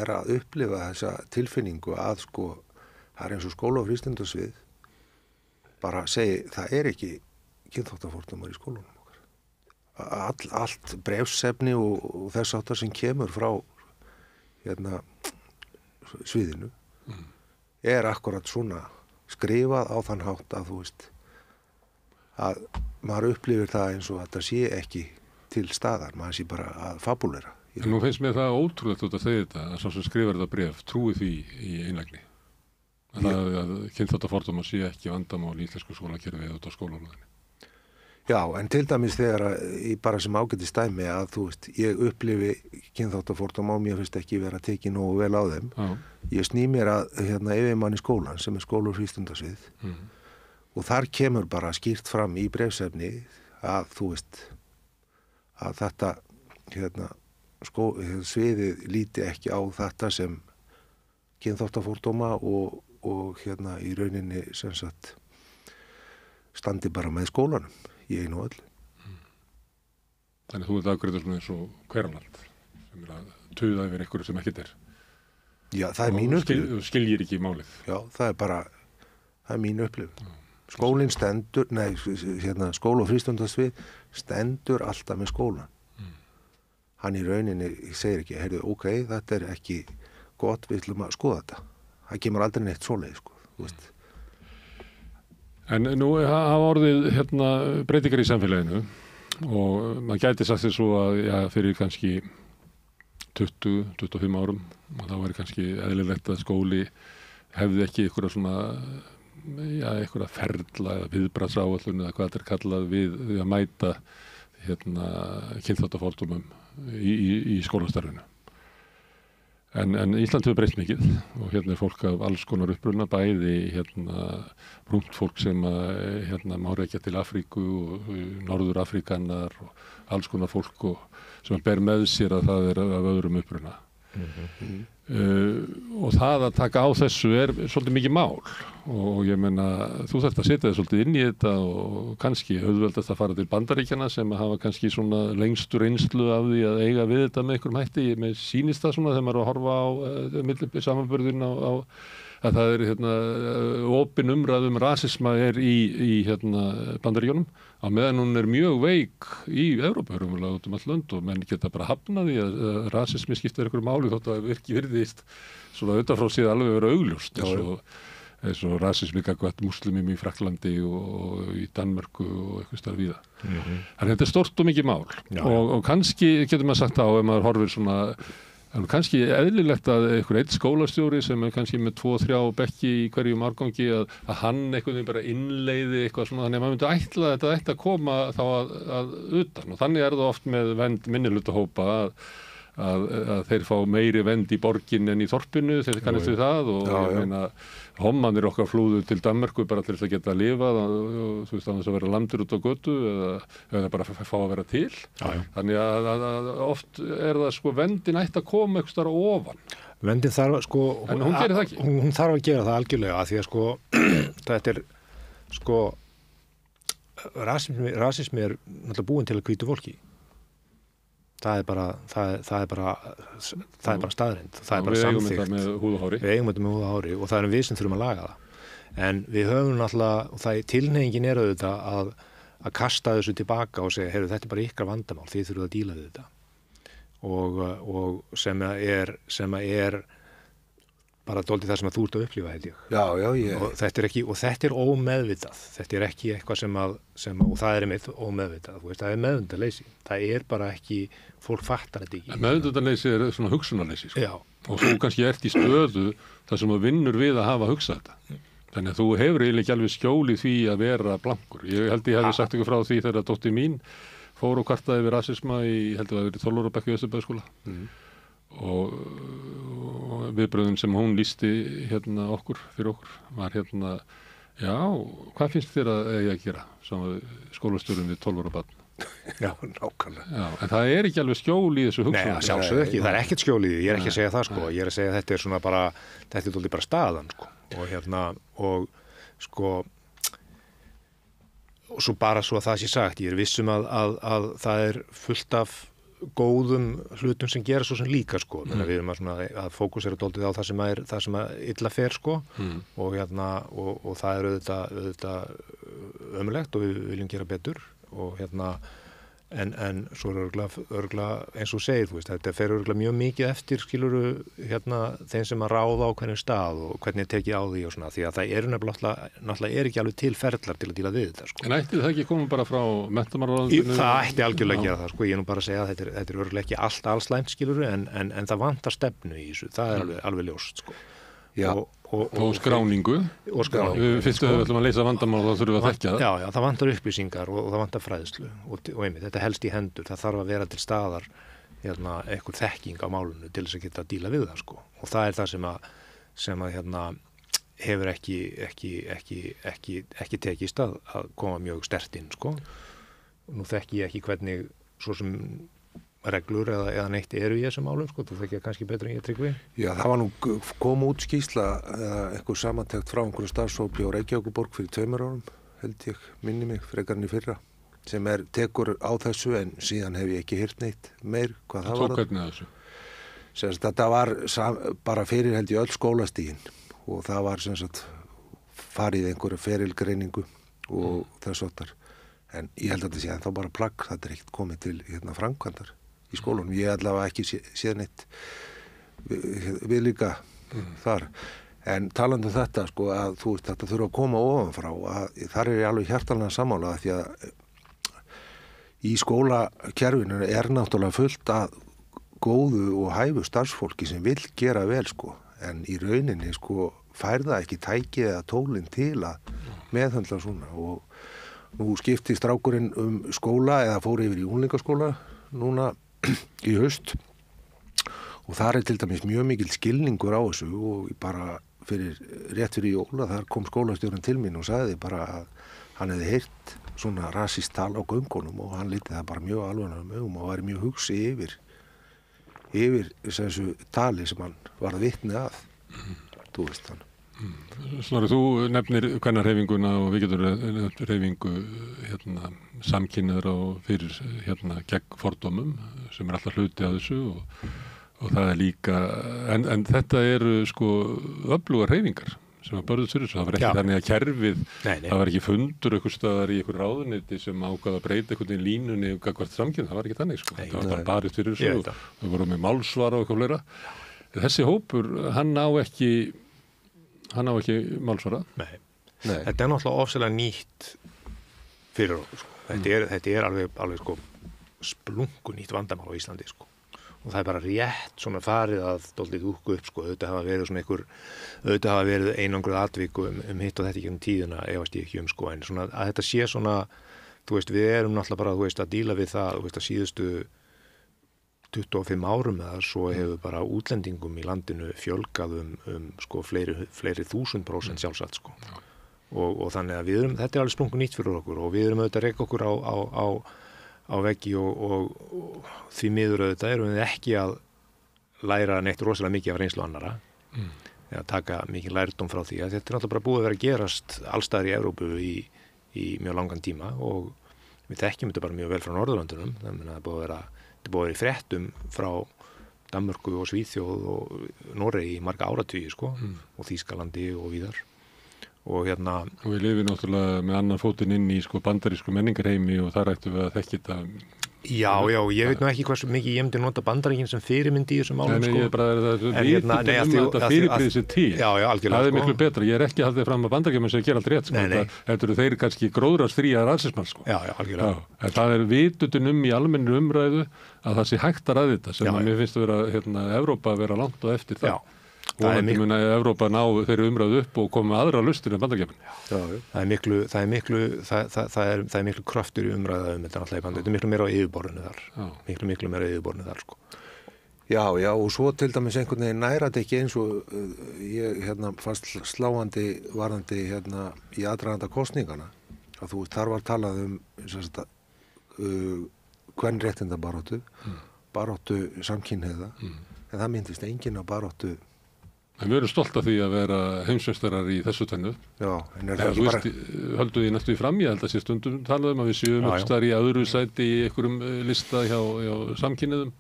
að upplifa þessa tilfinningu að það eins og skóla- og frístundasvið bara segi, það ekki kynþáttafordómar í skólunum okkar. Allt brefsefni og þess áttar sem kemur frá sviðinu akkurat svona skrifað á þann hátt að þú veist að maður upplifir það eins og að það sé ekki til staðar, maður sé bara að fabulera. En nú finnst mér það ótrúlegt út að segja þetta, að sá sem skrifar þetta bref trúi því í einlægni. Að kynþáttafordómar sé ekki vandamál í íslensku skólakerfi eða út á skólalóðinni. Já, en til dæmis þegar bara sem ágætist dæmi að þú veist, ég upplifi kynþáttafordóma og mér finnst ekki vera tekið nógu vel á þeim. Já. Ég sný mér að yfirmanni skólan sem skóla- og frístundasvið. Og þar kemur bara skýrt fram í brefsefni að þú veist að þetta sviðið líti ekki á þetta sem kynþáttafordóma og í rauninni sem sagt standi bara með skólanum í einu og öllu. Þannig þú ert afgreiður svona eins og Hveraland sem að tuða yfir einhverju sem ekkert Já, það mín upplifun. Þú skiljir ekki málið. Já, það er mín upplifun. Skólinn stendur, skóla- og frístundasvið stendur alltaf með skólan. Hann í rauninni segir ekki, heyrðu, ok, þetta ekki gott, við ætlum að skoða þetta. Það kemur aldrei neitt svoleið, þú veist. En nú hafa orðið breytingar í samfélaginu og maður gæti sagt þess að fyrir kannski 20-25 árum og þá væri kannski eðlilegt að skóli hefði ekki einhverja ferla eða viðbragðsáætlun eða hvað þetta kallað við að mæta kynþáttafordómum í skólastarfinu. En Ísland hefur breyst mikið og er fólk af alls konar uppruna, bæði brúnt fólk sem má rekja til Afríku og Norður Afríkanar og alls konar fólk sem ber með sér að það af öðrum uppruna. Og það að taka á þessu svolítið mikið mál og ég meina þú þarft að setja þig svolítið inn í þetta og kannski auðveldast að fara til Bandaríkjanna sem hafa kannski svona lengstu reynslu af því að eiga við þetta með einhverjum hætti. Mér sýnist það svona þegar maður að horfa á samanburðin á að það opin umræð rasisma í Bandaríkjunum á meðan hún mjög veik í Evrópu út all lönd og menn geta bara hafnað því að rasismi skiptir einhverju máli þótt að virðist svona utanfrá séð alveg vera augljóst eins og rasismi gagnvart múslimum í Frakklandi og í Danmörku og eitthvað starf víða. Þannig þetta stórt og mikið mál og kannski getur maður sagt ef maður horfir svona kannski eðlilegt að einhver einn skólastjóri sem kannski með 2-3 bekki í hverjum árgangi að hann einhvern veginn bara innleiði eitthvað svona þannig að maður myndi ætla að þetta ætti að koma þá að utan og þannig það oft með vernd minnihlutahópa að þeir fá meiri vernd í borgin en í þorpinu þeir kannast við það og ég meina hommanir okkar flúðu til Danmörku bara til þess að geta að lifa og þú veist að vera landur út á götu eða bara fá að vera til. Þannig að oft það verndin ætti að koma eitthvað starf ofan. Verndin þarf en hún gerir það ekki. Hún þarf að gera það algjörlega af því að þetta rasismi náttúrulega búin til að hvítu fólki. Það er bara staðreynd, það er bara samþykkt. Við eigum þetta með húð og hári. Við eigum þetta með húð og hári og það er við sem þurfum að laga það. En við höfum náttúrulega, og tilhneigingin auðvitað að kasta þessu tilbaka og segja, heyrðu, þetta er bara ykkar vandamál, þið þurfum að díla við þetta. Og sem er bara dálítið það sem að þú ert að upplifa, held ég. Já. Og þetta er ómeðvitað. Þetta er ekki eitthvað sem og það er einmitt ómeðvitað. Það er meðvitað Það er bara ekki, fólk fattar þetta ekki. Meðvitað er svona hugsunarleysi. Já. Og þú kannski ert í stöðu þar sem þú vinnur við að hafa hugsað þetta. Þannig að þú hefur eiginlega ekki alveg skjól í því að vera blankur. Ég held ég hefði sagt ykkur frá því þegar dóttir mín fór og kvartaði við rasisma í, heldur það að verið 12 ára bekk í Östurbæðaskóla. Og viðbröðum sem hún lýsti hérna fyrir okkur var hérna, já, hvað finnst þér að eiga að gera skólastjórum við 12 ára barn? Já, nákvæmlega. Já, en það er ekki alveg skjól í þessu hugsun. Nei, sjálfsögðu ekki, það er ekkert skjól í því, ég er ekki að segja það sko, ég er að segja að þetta er svona bara, þetta er dálítið bara staðan sko, og hérna, og sko, og svo bara svo að það sé sagt, ég er vissum að það er fullt af góðum hlutum sem gera svo sem líka sko, þannig að við erum að fókusera dálítið á það sem að illa fer sko, og hérna, og það er auðvitað ömurlegt og við viljum gera betur og hérna, en svo er örgla eins og segir, þú veist, þetta fer örgla mjög mikið eftir, skiluru, hérna, þeim sem að ráða á hvernig stað og hvernig tekið á því og svona, því að það eru náttúrulega er ekki alveg til ferlar til að díla við þetta, sko. En ætti það ekki koma bara frá menntamálaráðuneytinu? Það ætti algjörlega að gera það, sko, ég er nú bara að segja að þetta er örgla ekki allt slæmt, skiluru, en það vantar stefnu í þessu, það er alveg ljóst, sko. Já. Og skráningu. Fyrst við ætlum að leysa vandamál þá þurfum við að þekkja það. Já, það vantar upplýsingar og það vantar fræðslu og einmitt, þetta helst í hendur, það þarf að vera til staðar hérna, einhver þekking á málunu til þess að geta að díla við það sko. Og það er það sem að hérna, hefur ekki tekist að koma mjög sterkt inn sko. Nú þekki ég ekki hvernig svo sem reglur eða neitt eru í þessum málum sko, þú þekkja kannski betur en ég Tryggvi. Já, það var nú kom út skýrsla eða einhver samantekt frá einhverju starfshópi á Reykjavíkurborg fyrir 2 árum, held ég, minni mig, frekar en í fyrra, sem tekur á þessu en síðan hef ég ekki heyrt neitt meir hvað það var. Tók hvernig þessu? Semst, þetta var bara fyrir held ég öll skólastigin og það var sem sagt farið einhverju ferilgreiningu og þess áttar. En ég held að þetta sé ennþá bara plagg, þetta er ekkert komið til hérna framkvæmdar í skólunum. Ég allavega ekki séð neitt við líka þar. En talandi um þetta, sko, að þú veist, þetta þurfa að koma ofanfrá, að þar er ég alveg hjartanlega sammála því að í skólakerfinu er náttúrulega fullt að góðu og hæfu starfsfólki sem vill gera vel, sko, en í rauninni, sko, fær það ekki tækið eða tólinn til að meðhöndla svona og nú skipti strákurinn skóla eða fór yfir í unglingaskóla núna í haust og þar er til dæmis mjög mikil skilningur á þessu og bara rétt fyrir jóla þar kom skólastjórinn til mín og sagði bara að hann hefði heyrt svona rasískt tal á göngunum og hann lítið það bara mjög alvarlegum augum og var mjög hugsi yfir þessu tali sem hann var vitni að, þú veist hann. Snorri, þú nefnir kvennahreyfinguna og við getum hreyfingu hérna, samkynniðra og fyrir hérna, gegn fordómum sem er alltaf hluti af þessu og það er líka, en þetta eru sko öflugar hreyfingar sem að börðast fyrir þessu, það var ekki þannig að kerfið, það var ekki fundur einhvers staðar í einhver ráðuneyti sem ákvað að breyta einhvern veginn línunni og hvert samkynn, það var ekki þannig sko, það var bara barist fyrir þessu og við vorum með málsvara og eitthvað fleira. Þessi hópur, hann á ekki málsvara. Nei. Þetta er náttúrulega ofsalega nýtt fyrir okkur, sko. Þetta er alveg sko splungu nýtt vandamál á Íslandi, sko. Og það er bara rétt svona farið að dálítið úkku upp, sko. Auðvitað hafa verið einangruð atvik hitt og þetta ekki tíðina, efast ég ekki sko. En svona að þetta sé svona, þú veist, við erum náttúrulega bara, þú veist, að díla við það, þú veist, að síðustu 25 árum eða svo hefur bara útlendingum í landinu fjölgað sko fleiri 1000% sjálfsagt sko. Og þannig að þetta er alveg sprungu nýtt fyrir okkur og við erum auðvitað að reka okkur á veggi og því miður auðvitað erum við ekki að læra neitt rosalega mikið af reynslu annara eða taka mikið lærdóm frá því að þetta er náttúrulega bara búið að vera að gerast allstaðar í Evrópu í mjög langan tíma og við þekkjum þetta bara mjög vel frá Norðurlöndunum, þannig að það er búið að vera í fréttum frá Danmörku og Svíþjóð og Noregi í marga áratugi sko, og Þýskalandi og víðar. Og við lifum náttúrulega með annan fótinn inn í sko bandarísku menningarheimi og þar ættum við að þekki þetta. Já, ég veit nú ekki hversu mikið ég myndi nota Bandaríkin sem fyrirmyndi í þessum málum sko. Nei, ég er bara þetta fyrirbrigði sér til. Já, algjörlega. Það er miklu betra. Ég er ekki haldið fram að Bandaríkjamenn sem gera allt rétt sko. Þetta eru þeir kannski gróðrarstríðar rasismann sko. Já, algjörlega. En það er vitundin í almennri umræðu að það sé hægt að ræða þetta sem mér finnst að vera Evrópa að vera langt og eftir það. vonandi mun að Evrópa ná þeirri umræðu upp og koma með aðra lustir en Bandaríkjamenn. Það er miklu kraftur í umræðu þetta náttúrulega í Bandaríkjunum. Þetta er miklu meira á yfirborðinu þar. Miklu meira á yfirborðinu þar, sko. Já, og svo til dæmis einhvern veginn nærat ekki eins og ég fannst sláandi varðandi í aðdraganda kosningana. Að þar var talað kvenréttindabaráttu, baráttu samkynhneigða, en það myndist enginn á baráttu. En við erum stolt af því að vera heimsmeistarar í þessu tennu. Já, en þú veist, höldum því næstu í fram, ég held að sé stundum talað að við séum uppstar í öðru sæti í einhverjum lista hjá samkynhneigðum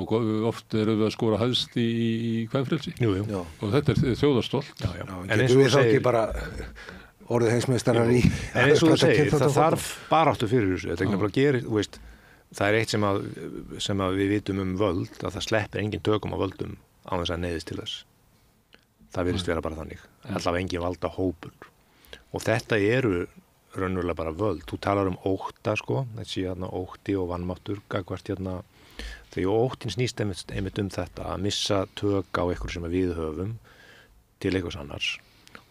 og oft erum við að skora hæst í kvenfrelsi. Jú. Og þetta er þjóðarstolt. Já. En eins og við þá ekki bara orðið heimsmeistarar í... En eins og þú segir, það þarf baráttu fyrir þessu. Þetta er bara að gera, þú veist, það er eitt sem að við vitum völd, að það sleppir engin tökum á völdum á þess að neyðist til þess. Það virðist vera bara þannig. Allavega engin valda hópur. Og þetta eru raunverulega bara völd. Þú talar ótta, sko. Þetta sé ótti og vanmáttur gagvart þegar óttin snýst einmitt þetta að missa tök á eitthvað sem við höfum til eitthvað annars.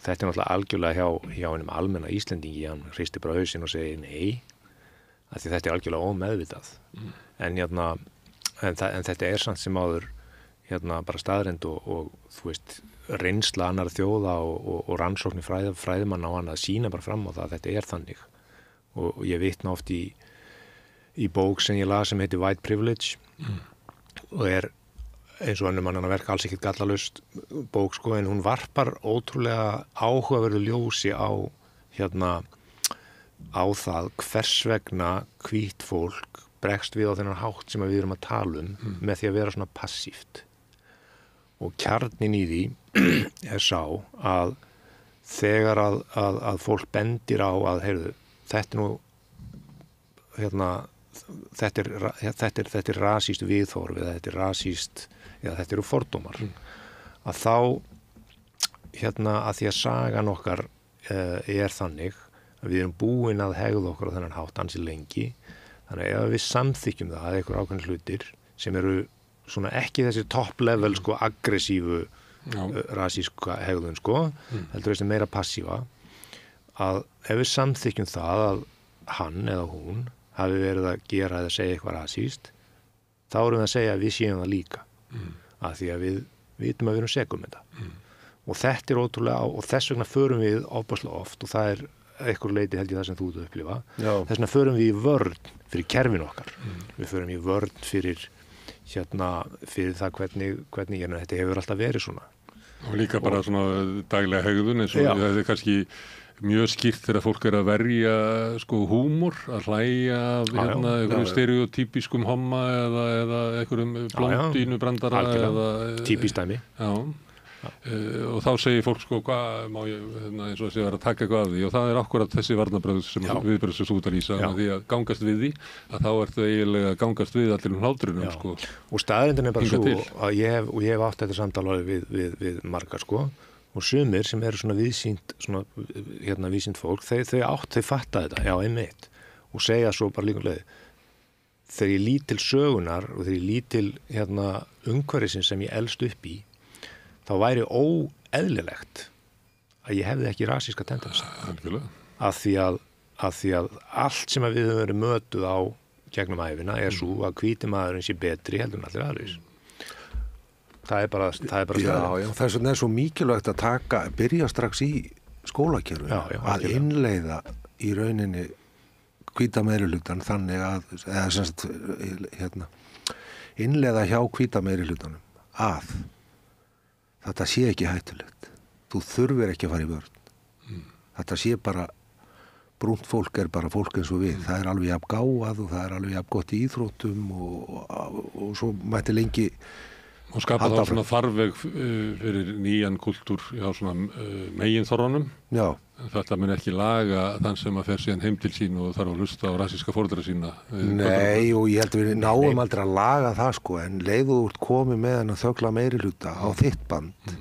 Þetta er náttúrulega algjörlega hjá einum almenna Íslendingi, hann hristi bara hausinn og segir nei. Því þetta er algjörlega ómeðvitað. En þetta er samt sem áður bara staðreynd og þú veist, reynsla annar þjóða og rannsóknir fræðimanna og annað sýna bara fram á það að þetta er þannig. Og ég vitna oft í bók sem ég las sem heitir White Privilege og er eins og önnur mannanna verk alls ekkert gallalaust bók, sko, en hún varpar ótrúlega áhugaverðu ljósi á það hvers vegna hvítt fólk bregst við á þennan hátt sem við erum að tala með því að vera svona passíft. Og kjarnin í því er sá að þegar að fólk bendir á að, heyrðu, þetta er nú, þetta er rasíst viðhorf eða þetta er rasíst, eða þetta eru fordómar, að þá, að því að sagan okkar er þannig að við erum búin að hegða okkur á þennan hátt ansi lengi, þannig að ef við samþykjum það að einhver ákveðin hlutir sem eru svona ekki þessi top level, sko, aggressífu rasíska hegðun, sko, heldur þessi meira passífa, að ef við samþykjum það að hann eða hún hafi verið að gera eða segja eitthvað rasíst, þá erum við að segja að við séum það líka, að því að við vitum að við erum segum þetta. Og þetta er ótrúlega, og þess vegna förum við ofboðslega oft, og það er eitthvað leiti held ég það sem þú ert að upplifa, þess vegna förum við í vörn fyrir kerfin okkar, við förum í vörn fyrir það hvernig þetta hefur alltaf verið svona. Og líka bara svona daglega hegðun eins og það er kannski mjög skýrt þegar fólk er að verja, sko, húmor, að hlæja af einhverjum stereotypískum homma eða einhverjum blondínu brandara eða típist dæmi. Og þá segir fólk, sko, hvað má ég eins og að segja að taka eitthvað af því, og það er akkurat þessi varnabröð sem viðbröð sem þú ert að lýsa, því að gangast við því að þá ertu eiginlega að gangast við allir hlátrunum, sko. Og staðreyndin er bara svo að ég hef átt þetta samtal við marga, sko, og sumir sem eru svona víðsýnt víðsýnt fólk, þau fatta þetta, einmitt, og segja svo bara líka leið, þegar ég lít til sögunar og þegar ég lít til umhverfisins sem ég elst upp í, þá væri óeðlilegt að ég hefði ekki rasíska tendensa. Af því að allt sem við höfum verið mötuð á gegnum æfina er svo að hvíti maðurinn sé betri heldur en allir aðrir. Það er bara staðreynd. Já, þess vegna er svo mikilvægt að byrja strax í skólakerfinu, að innleiða í rauninni hvíta meirihlutann þannig að, innleiða hjá hvíta meirihlutanum að þetta sé ekki hættulegt. Þú þurfir ekki að fara í vörn. Þetta sé bara, brúnt fólk er bara fólk eins og við. Það er alveg jafn gáað og það er alveg jafn gott í íþróttum og svo mætti lengi og skapa þá svona farveg fyrir nýjan kultúr hjá svona meginþorranum. Já. Þetta mun ekki laga þann sem að fer síðan heim til sín og þarf að hlusta á rasíska foreldra sína. Nei, og ég held að við náum aldrei að laga það, sko, en leiðu úr komið með hann að þögla meirihluta á þitt band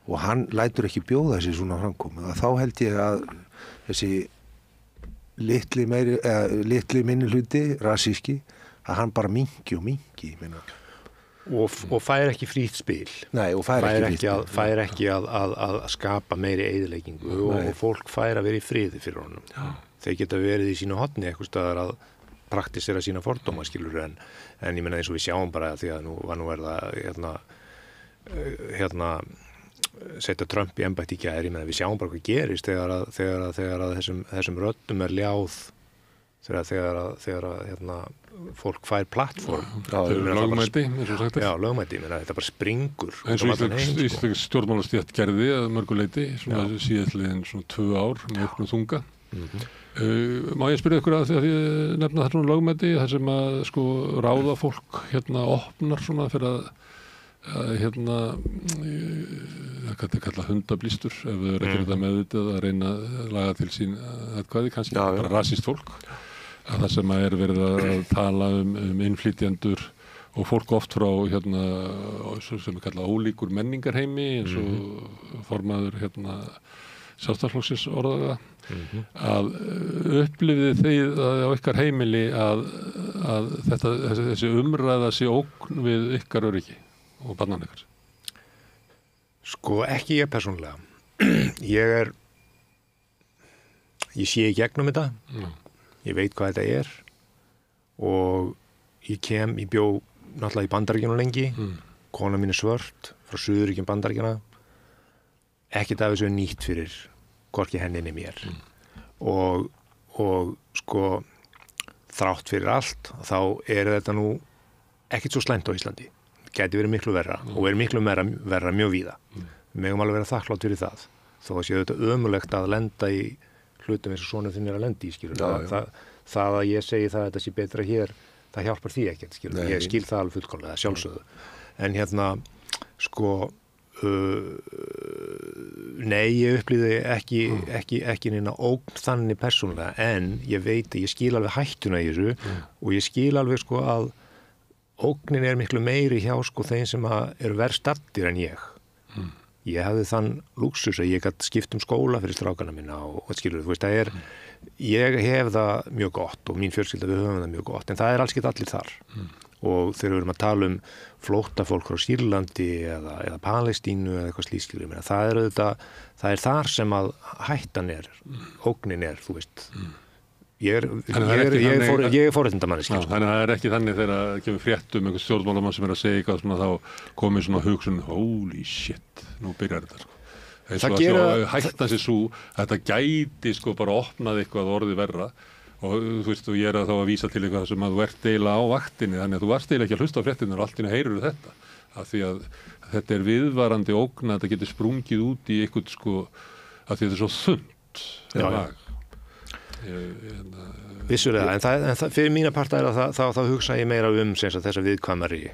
og hann lætur ekki bjóða þessi svona framkomið. Þá held ég að þessi litli minnihluti, rasíski, að hann bara minki og minki, minna. og fær ekki frítt spil. Nei, og fær ekki að skapa meiri eyðileggingu og fólk fær að vera í friði fyrir honum. Já. Þeir geta verið í sínu hotni eitthvað staðar að praktisera sína fordóma, skilur, en ég meina eins og við sjáum bara því að nú er það setja Trump í embætti í gær, ég meina við sjáum bara hvað gerist þegar að þessum röddum er ljáð þegar fólk fær plattform. Lögmæti, eins og sagt. Já, lögmæti, þetta bara springur. En svo íslensk stjórnmálastétt gerði að mörguleiti, síðastliðin 2 ár með auknum þunga. Má ég spyrja ykkur að því að ég nefna þetta lögmæti, þar sem að ráða fólk opnar svona fyrir að það kalla hundablístur ef þau eru ekki þetta meðvitað að reyna að laga til sín atkvæði, kannski bara rasískt fólk, að það sem er verið að tala innflytjendur og fólk oft frá sem er kallað ólíkur menningarheimi eins og formaður Sjálfstæðisflokksins orðaði að upplifið þið á ykkar heimili að þessi umræða sé ógn við ykkar öryggi og barnan ykkar? Ekki ég persónulega. Ég sé í gegnum þetta. Ég veit hvað þetta er og ég bjó náttúrulega í Bandaríkjunum lengi. Kona mín er svört frá Suðurríkjum Bandaríkjana. Ekkert af þessu er nýtt fyrir hvorki henni né mér. Og þrátt fyrir allt þá er þetta nú ekkert svo slæmt á Íslandi. Gæti verið miklu verra og er miklu verra mjög víða. Við megum alveg vera þakklátt fyrir það. Þó að sé þetta ömurlegt að lenda í hlutum eins og sonur þinn að lenda í, skilur. Það að ég segi það að þetta sé betra hér, það hjálpar því ekkert, skilur. Ég skil það alveg fullkomlega, sjálfsögðu. En nei, ég upplýði ekki neina ógn þannig persónulega, en ég veit að ég skil alveg hættuna í þessu og ég skil alveg að ógnin er miklu meiri hjá þeim sem eru verð staddir en ég. Ég hafði þann lúksus að ég gat skipt skóla fyrir strákana minna og skilur, þú veist, ég hef það mjög gott og mín fjölskylda við höfum það mjög gott, en það er alls ekki allir þar. Og þegar við erum að tala flóttafólk frá Sýrlandi eða Palestínu eða eitthvað slíkt, skilur, það er þar sem að hættan er, ógnin er, þú veist. Ég er forréttindamanni. Þannig að það er ekki þannig þegar það kemur frétt einhver stjórnmálamann sem er að segja eitthvað svona, þá komið svona hugsun, holy shit, nú byrjar þetta. Hættan sér svo, þetta gæti bara opnað eitthvað orðið verra og þú veist, og ég er þá að vísa til eitthvað sem að þú ert eiginlega á vaktinni, þannig að þú varst eiginlega ekki að hlusta á fréttirnar og allt í einu heyrur þetta, af því að þetta er viðvarandi ógn að þetta getur sprungið út í eitthvað af því að þetta er svo þunnt. Vissulega, en fyrir mína parta er að þá hugsa ég meira þessa viðkvæmari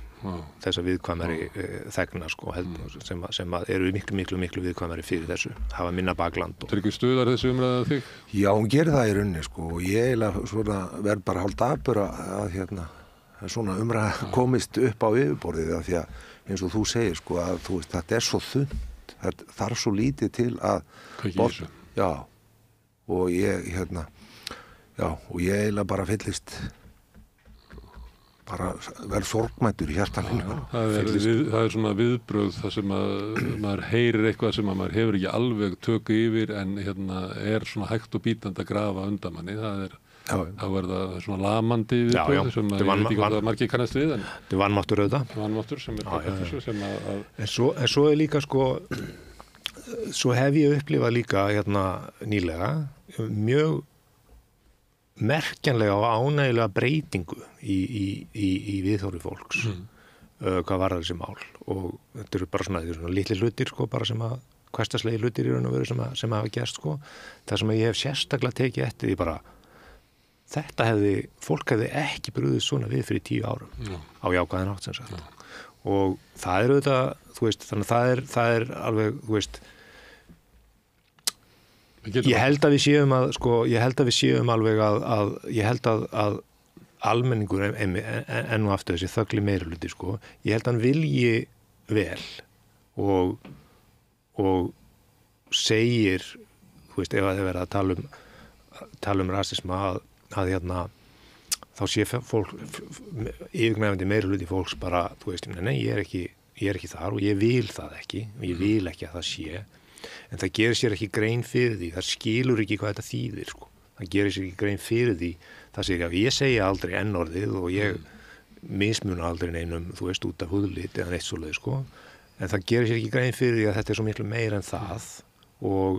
þegna sem eru miklu viðkvæmari fyrir þessu, hafa minna bakland. Tryggvi, stuðar þessu umræða þig? Já, hún gerir það í rauninni og ég verð bara hálft dapur að svona umræða komist upp á yfirborðið, af því að eins og þú segir að þú veist, þetta er svo þunnt, það þarf svo lítið til að já, og ég eiginlega bara fyllist bara verð sorgmættur í hjartaninu. Það er svona viðbrögð þar sem að maður heyrir eitthvað sem að maður hefur ekki alveg töku yfir, en er svona hægt og bítandi að grafa undan manni. Þá er það svona lamandi viðbrögð sem ég veit ekki hvað það margir kannast við. Þetta er vanmáttur auðvitað. Vanmáttur sem þessu sem að... En svo er líka svo hef ég upplifað líka nýlega mjög merkjanlega og ánægilega breytingu í viðhorfi fólks hvað varðar þessi mál, og þetta eru bara svona litli hlutir bara sem að hversdagslegi hlutir í raun og veru sem hafa gerst það sem ég hef sérstaklega tekið eftir því bara þetta fólk hefði ekki brugðið svona við fyrir 10 árum á jákvæðan hátt sem sagt. Og það er auðvitað, þú veist, þannig að það er alveg, þú veist, ég held að við séum alveg ég held að almenningur enn og aftur þessi þögli meirihluti, ég held að hann vilji vel og segir, þú veist, ef það er verið að tala um rasisma að þá sé fólk, yfirgnæfandi meirihluti fólks bara, þú veist, nei, ég er ekki þar og ég vil það ekki og ég vil ekki að það sé, en það gerir sér ekki grein fyrir því, það skilur ekki hvað þetta þýðir, sko. Það gerir sér ekki grein fyrir því, það segir að ég segi aldrei N-orðið og ég mismuna aldrei neinum, þú veist, út af húðlit eða neitt svoleið, sko, en það gerir sér ekki grein fyrir því að þetta er svo miklu meira en það og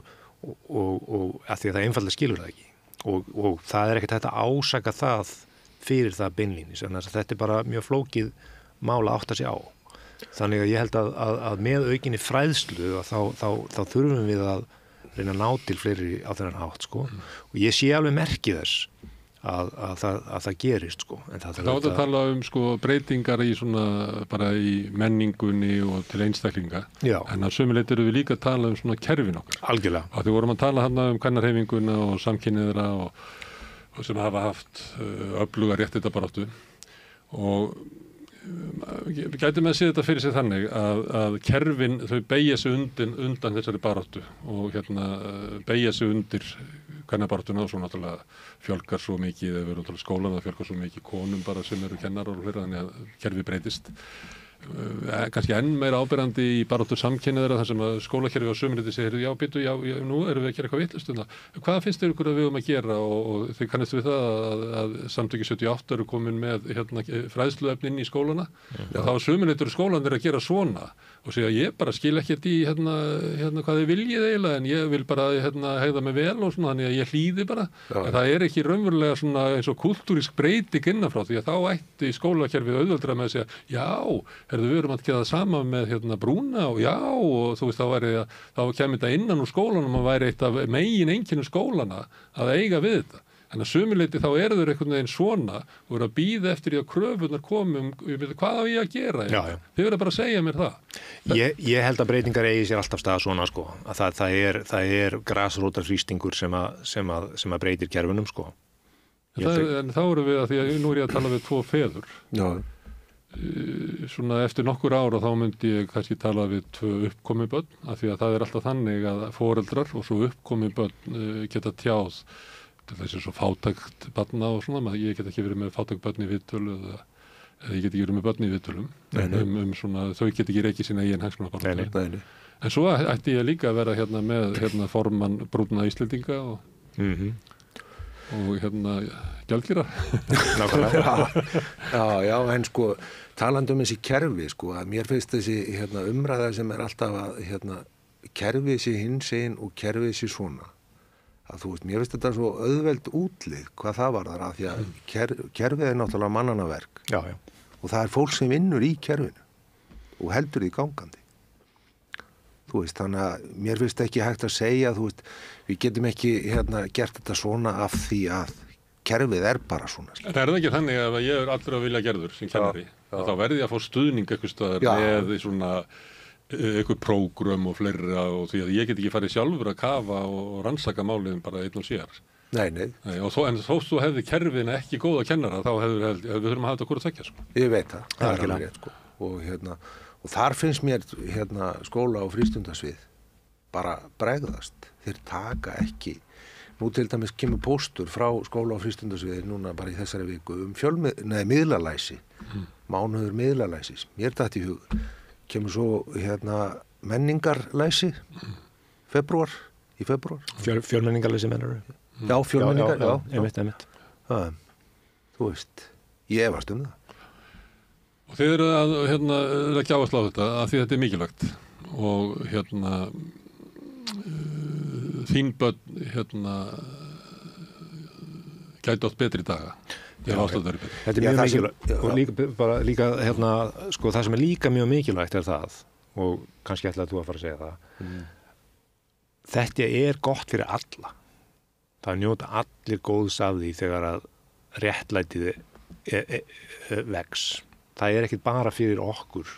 að því að það einfaldlega skilur það ekki og það er ekkert hægt að ásaka það fyrir það beinlínis, en þetta er bara mjög flókið mál að átta sig á. Þannig að ég held að með aukinni fræðslu þá þurfum við að reyna að ná til fleiri á þennan hátt, sko, og ég sé alveg merki þess að það gerist, sko. En það er að tala sko breytingar í svona bara í menningunni og til einstaklinga. Já. En að sömu leyti erum við líka að tala svona kerfin okkar. Algjörlega. Og því vorum að tala hann kvennarhreyfinguna og samkynhneigðra og sem hafa haft öfluga réttindabaráttu og gætum að sé þetta fyrir sig þannig að kerfin þau beygja sig undan þessari baráttu og beygja sig undir kvennabaráttuna og svo náttúrulega fjölgar svo mikið, ef við erum skólan, það fjölgar svo mikið konum bara sem eru kennarar og fleira, þannig að kerfi breytist. Kannski enn meira áberandi í baráttu samkynhneigðra þar sem að skólakerfi á sumriti segir já, nú erum við að gera eitthvað vitlaust um það. Hvað finnst þér ykkur að við að gera og þið kannist við það að samtöki 78 eru komin með fræðsluefni inn í skólana og þá sumriti eru skólanir að gera svona og segja ég bara skil ekkert í hvað þið viljið eiginlega en ég vil bara hegða mig vel og svona þannig að ég hlýði bara. En það er ekki raunverulega svona eins og kultúrísk breyting innan frá því að þá ætti skólakerfið auðveldra með að segja já við erum að gera það sama með brúna og já og þú veist þá kemur þetta innan úr skólanum og væri eitt af megin einkennum skólana að eiga við þetta. En að sömuleyti þá eru þeir einhvern veginn svona og eru að bíða eftir því að kröfunar komum hvað á ég að gera? Já. Þið verður bara að segja mér það. Ég held að breytingar eigi sér alltaf stað svona sko. Að það er grasrótarþrýstingur sem að breytir kerfunum sko. En þá erum við að því að nú er ég að tala við 2 feður. Já. Svona eftir nokkur ára þá myndi ég kannski tala við 2 uppkomin börn af því að það er alltaf þannig að foreldrar og svo uppkomin börn geta tjáð þessi svo fátækt barna og svona, ég get ekki verið með fátækt börn í viðtölu eða ég get ekki verið með börn í viðtölum svona, þau get ekki reikið sína eigin hagsmunabaráttu. En svo ætti ég líka að vera með formann brúnna Íslendinga og gjaldkýra. Já, en sko talandi þessi kerfi sko, að mér finnst þessi umræða sem er alltaf að kerfið sé hinsegin og kerfið sé svona að þú veist, mér finnst þetta svo auðveld útlið hvað það var þar að því að kerfið er náttúrulega mannanna verk og það er fólk sem vinnur í kerfinu og heldur því gangandi. Þú veist, þannig að mér finnst ekki hægt að segja, þú veist, við getum ekki gert þetta svona af því að kerfið er bara svona. En er það ekki þannig að ég er allra að vilja gerður sem kennari, að þá verði ég að fá stuðning eitthvað staðar með svona eitthvað prógram og fleira og því að ég get ekki farið sjálfur að kafa og rannsaka málið bara einn og sér. Nei. En þótt þú hefði kerfina ekki góða kennara þá við þurfum að hafa þetta hvort að tekja sko. Ég veit það er alveg rétt sko. Og þar finnst mér skóla og frístundasvið bara bregðast. Þeir taka ekki. Nú til dæmis kemur póstur frá skóla og frístundasviði núna bara í þessari viku miðlalæsi. Mánuður miðlalæsis. Mér datt í hug. Kemur svo menningarlæsi í febrúar. Fjölmenningarlæsi mennur. Já, fjölmenningar, já. Einmitt. Þú veist, ég efast það. Og þið eru að gjáast á þetta að því þetta er mikilvægt og þín börn gæti átt betri daga. Þetta er mjög mikilvægt og líka sko það sem er líka mjög mikilvægt er það og kannski ætlaði þú að fara að segja það þetta er gott fyrir alla það njóta allir góðs af því þegar að réttlætið vex það er ekkit bara fyrir okkur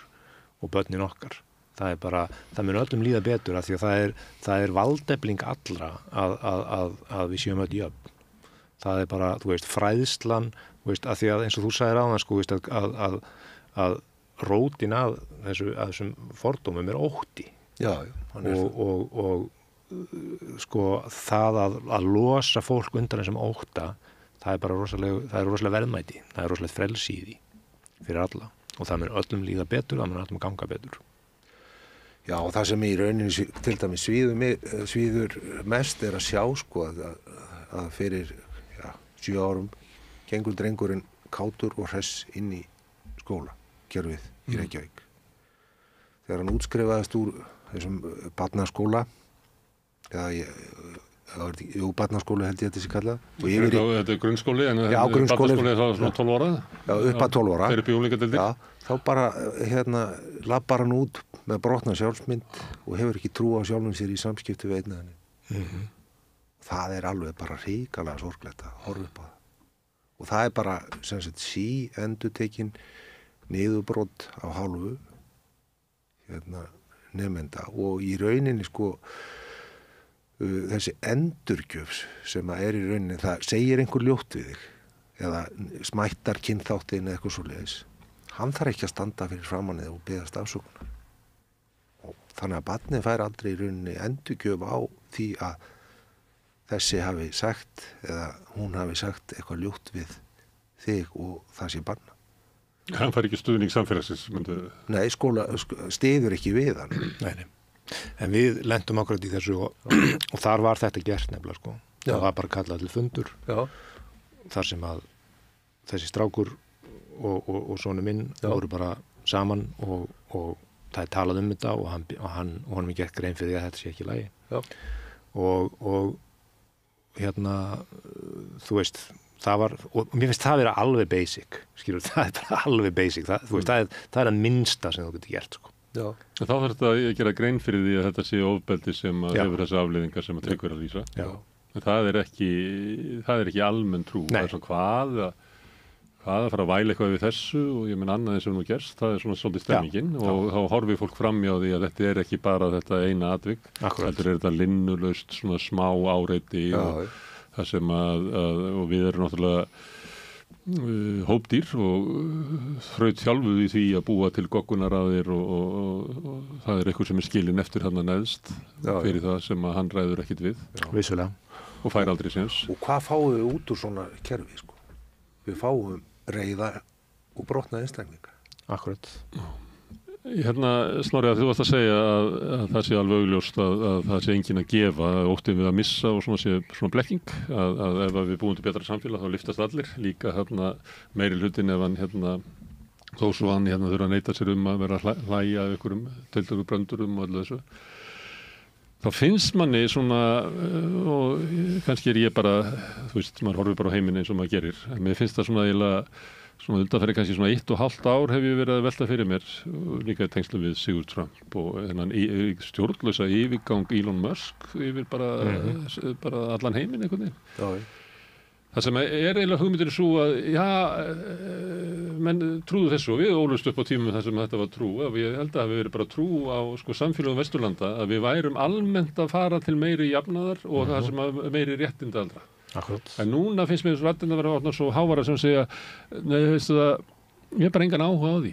og börnin okkar það mun öllum líða betur af því að það er valdefling allra að við séum öll jöfn það er bara, þú veist, fræðslan að því að eins og þú sagðir áðan sko, að rótin að þessum fordómum er ótti og sko það að losa fólk undan þessum ótta það er bara rosalega verðmæti, það er rosalega frelsi í því fyrir alla og það mun öllum líða betur, það mun öllum ganga betur. Já, og það sem í rauninni til dæmis svíður mest að sjá sko að fyrir 7 árum gengur drengurinn kátur og hress inn í skólakerfið í Reykjavík. Þegar hann útskrifaðist úr þessum barnaskóla barnaskóli held ég þetta sé kallað. Þetta er grunnskóli en barnaskóli er það svona 12 ára? Já, upp að 12 ára. Þeir eru bjólingadeildir? Já, þá bara labbar hann út með brotna sjálfsmynd og hefur ekki trú á sjálfum sér í samskipti við einn henni. Það er alveg bara hrikalega sorglegt að horfa upp á það. Og það er bara endurtekin niðurbrot á hálfu nemenda og í rauninni sko þessi endurgjöf sem að er í rauninni, það segir einhver ljótt við þig eða smættar kynþáttin eða eitthvað svoleiðis. Hann þarf ekki að standa fyrir framan eða og beðast afsökunar. Og þannig að barnið fær aldrei í rauninni endurgjöf á því að þessi hafi sagt eða hún hafi sagt eitthvað ljótt við þig og það sé banna. Hann fær ekki stuðning samfélagsins? Nei, skóla styður ekki við hann. Nei. En við lentum akkurat í þessu og þar var þetta gert nefnilega sko. Það var bara kallað til fundur. Já. Þar sem að þessi strákur og sonu minn voru bara saman og það er talað um þetta og honum er gert grein fyrir því að þetta sé ekki í lagi. Já. Og þú veist, það var, og mér finnst það vera alveg basic, skilur, það er bara alveg basic, það er að minnsta sem þú getur gert sko. Já. Þá þarf þetta að gera grein fyrir því að þetta sé ofbeldi sem hefur þessi afleiðingar sem að Tryggvi að lýsa. Já. En það er ekki almenn trú. Nei. Það er svona hvað að fara að væla eitthvað við þessu og ég menn annað eins og nú gerst, það er svona svolítið stemmingin og þá horfir fólk framjá því að þetta er ekki bara þetta eina atvik. Heldur er þetta linnulaust svona smá áreiti og það sem og við erum náttúrulega hópdýr og þraut sjálfuð í því að búa til goggunaraðir og það er eitthvað sem er skilinn eftir hann að neðst fyrir það sem að hann ræður ekkit við. Vissulega. Og fær aldrei séns. Og hvað fáum við út úr svona kerfi sko? Við fáum reiða og brotna einstaklinga. Akkurat. Snorri, að þú varst að segja að það sé alveg augljóst að það sé enginn að gefa, óttinn við að missa og svona sé svona blekking, að ef við búum til betra samfélag þá lyftast allir, líka meiri hlutin ef hann þó svo hann þurfa að neita sér að vera að hlæja af einhverjum tiltöku bröndurum og öllu þessu. Þá finnst manni svona, og kannski er ég bara, þú veist, maður horfir bara á heiminn eins og maður gerir, en mér finnst það svona eiginlega svona undanferði kannski svona 1,5 ár hef ég verið að velta fyrir mér líka í tengslum við Sigurð Trump og þennan stjórnlausa yfirgang Elon Musk yfir bara allan heiminn einhvern veginn. Já. Það sem er eiginlega hugmyndin svo að menn trúðu þessu og við ólust upp á tímum þar sem þetta var trú og ég held að það hafi verið bara trú á samfélögum Vesturlanda að við værum almennt að fara til meiri jafnaðar og það sem að meiri réttinda aldra. Akkurat. En núna finnst mér þessu rættin að vera orðnar svo hávara sem segja, nei, veistu það, ég hef bara engan áhuga á því.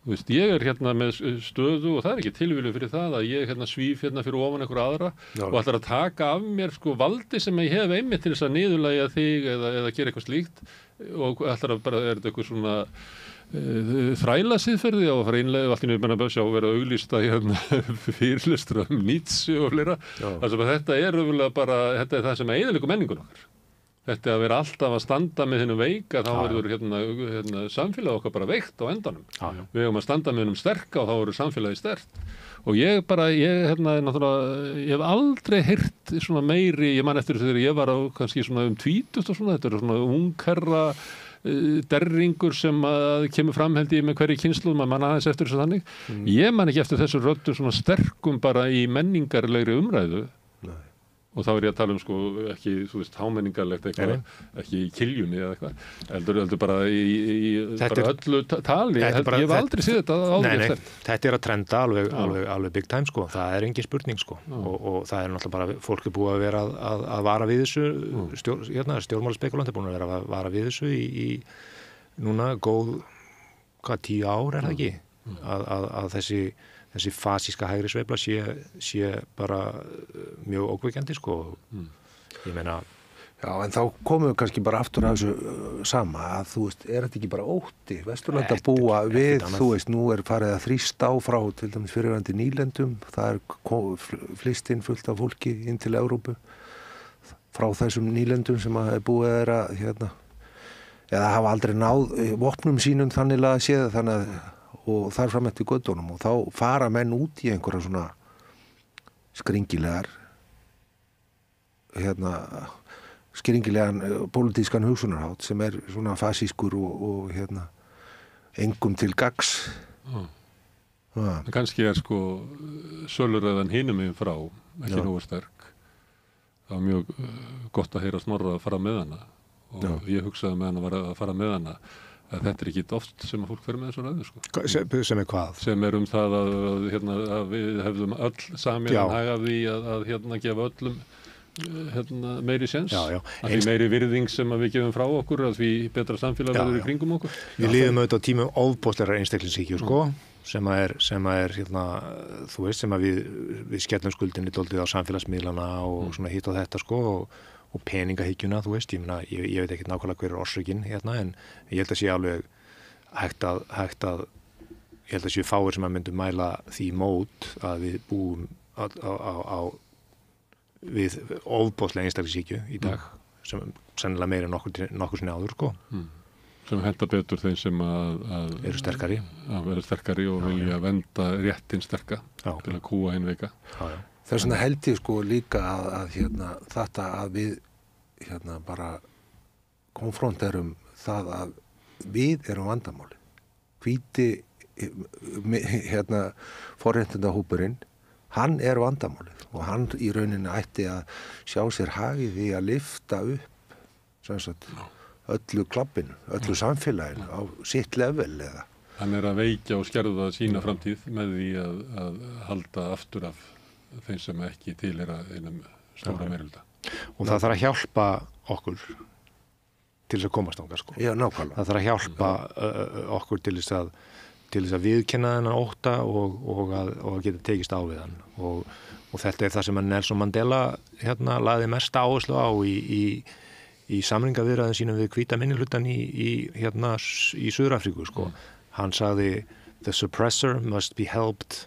Þú veist, ég er með stöðu og það er ekki tilvílu fyrir það að ég svíf fyrir ofan einhverja aðra og ætlar að taka af mér valdi sem ég hef einmitt til þess að niðurlægja þig eða gera eitthvað slíkt og ætlar að bara, er þetta eitthvað svona þræla siðferði og fara innlega allt í nýjum að sjá vera auglýsta fyrirlestur Nietzsche og fleira. Þetta er öfulega bara, þetta er það sem eyðileggur menningun okkar. Þetta að vera alltaf að standa með hennum veika, þá verður samfélag okkar bara veikt á endanum. Við höfum að standa með hennum sterka og þá verður samfélagi sterkt. Og ég hef aldrei heyrt svona meiri, ég man eftir þegar ég var kannski svona 20 og svona, þetta er svona ungherra derringur sem kemur fram held ég með hverju kynslóð, maður man aðeins eftir þessu þannig. Ég man ekki eftir þessu röddum svona sterkum bara í menningarlegri umræðu. Nei. Og þá er ég að tala ekki, þú veist, hámenningarlegt eitthvað, ekki í kiljunni eða eitthvað, heldur bara í bara öllu tali. Ég hef aldrei séð þetta áður eftir. Þetta er að trenda alveg big time sko, það er engin spurning sko og það er náttúrulega bara, fólk er búið að vera að vara við þessu, stjórnmálaspekulant er búin að vera að vara við þessu í núna góð, 10 ár er það ekki, að þessi fasíska hægri sveifla sé bara mjög ókveikjandi sko. Ég meina, Já, en þá komum við kannski bara aftur að þessu sama að þú veist, þetta ekki bara ótti Vesturlanda búa við, þú veist, nú farið að þrýsta á frá til dæmis fyrirverandi nýlendum, það flyst inn fullt af fólki inn til Evrópu frá þessum nýlendum sem að búið að eða hafa aldrei náð vopnum sínum þannig að séð þannig og þar fram eftir göddunum og þá fara menn út í einhverja svona skringilegan pólitískan hugsunarhátt sem svona fasískur og engum til gagns. Kannski sko söluröðan hinum megin frá ekki nógu sterk. Það var mjög gott að heyra Snorra að fara með hana og ég hugsaði með hana að fara með hana að þetta ekki oft sem að fólk fer með þessu ræðu sko. Sem hvað? Sem það að við hefðum öll saman haga því að gefa öllum meiri séns, að því meiri virðing sem að við gefum frá okkur, að því betra samfélag verður í kringum okkur. Við lifum auðvitað á tímum ofboðslegrar einstaklingshyggju sko, sem er þú veist, sem að við skellum skuldinni dálítið á samfélagsmiðlana og svona hitt og þetta sko og peningahyggjuna, þú veist, ég veit ekkert nákvæmlega hver orsökin en ég held að sé alveg hægt að ég held að sé fáir sem að myndu mæla því mót að við búum við ofboðslega einstaklingshyggju í dag sem sennilega meira en nokkur sinni áður sko. Sem henta betur þeim sem að eru sterkari og vilja venda réttin sterka til að kúa hinn veika. Þess vegna held ég sko líka að þetta að við bara konfronterum það að við erum vandamáli. Hvíti forréttindahópurinn, hann er vandamálið og hann í rauninni ætti að sjá sér hagið því að lyfta upp sem sagt öllu klabbinu, öllu samfélaginu á sitt level eða. Hann að veikja og skerða sína framtíð með því að halda aftur af þeim sem ekki tilheyra einum stóra meirihluta. Og það þarf að hjálpa okkur til þess að komast þangað sko. Já, nákvæmlega. Það þarf að hjálpa okkur til þess að viðkenna þennan ótta og að geta tekist á við hann. Og þetta það sem að Nelson Mandela lagði mest áherslu á í samningaviðræðum sínum við hvíta minnihlutann í Suður-Afríku sko. Hann sagði the suppressor must be helped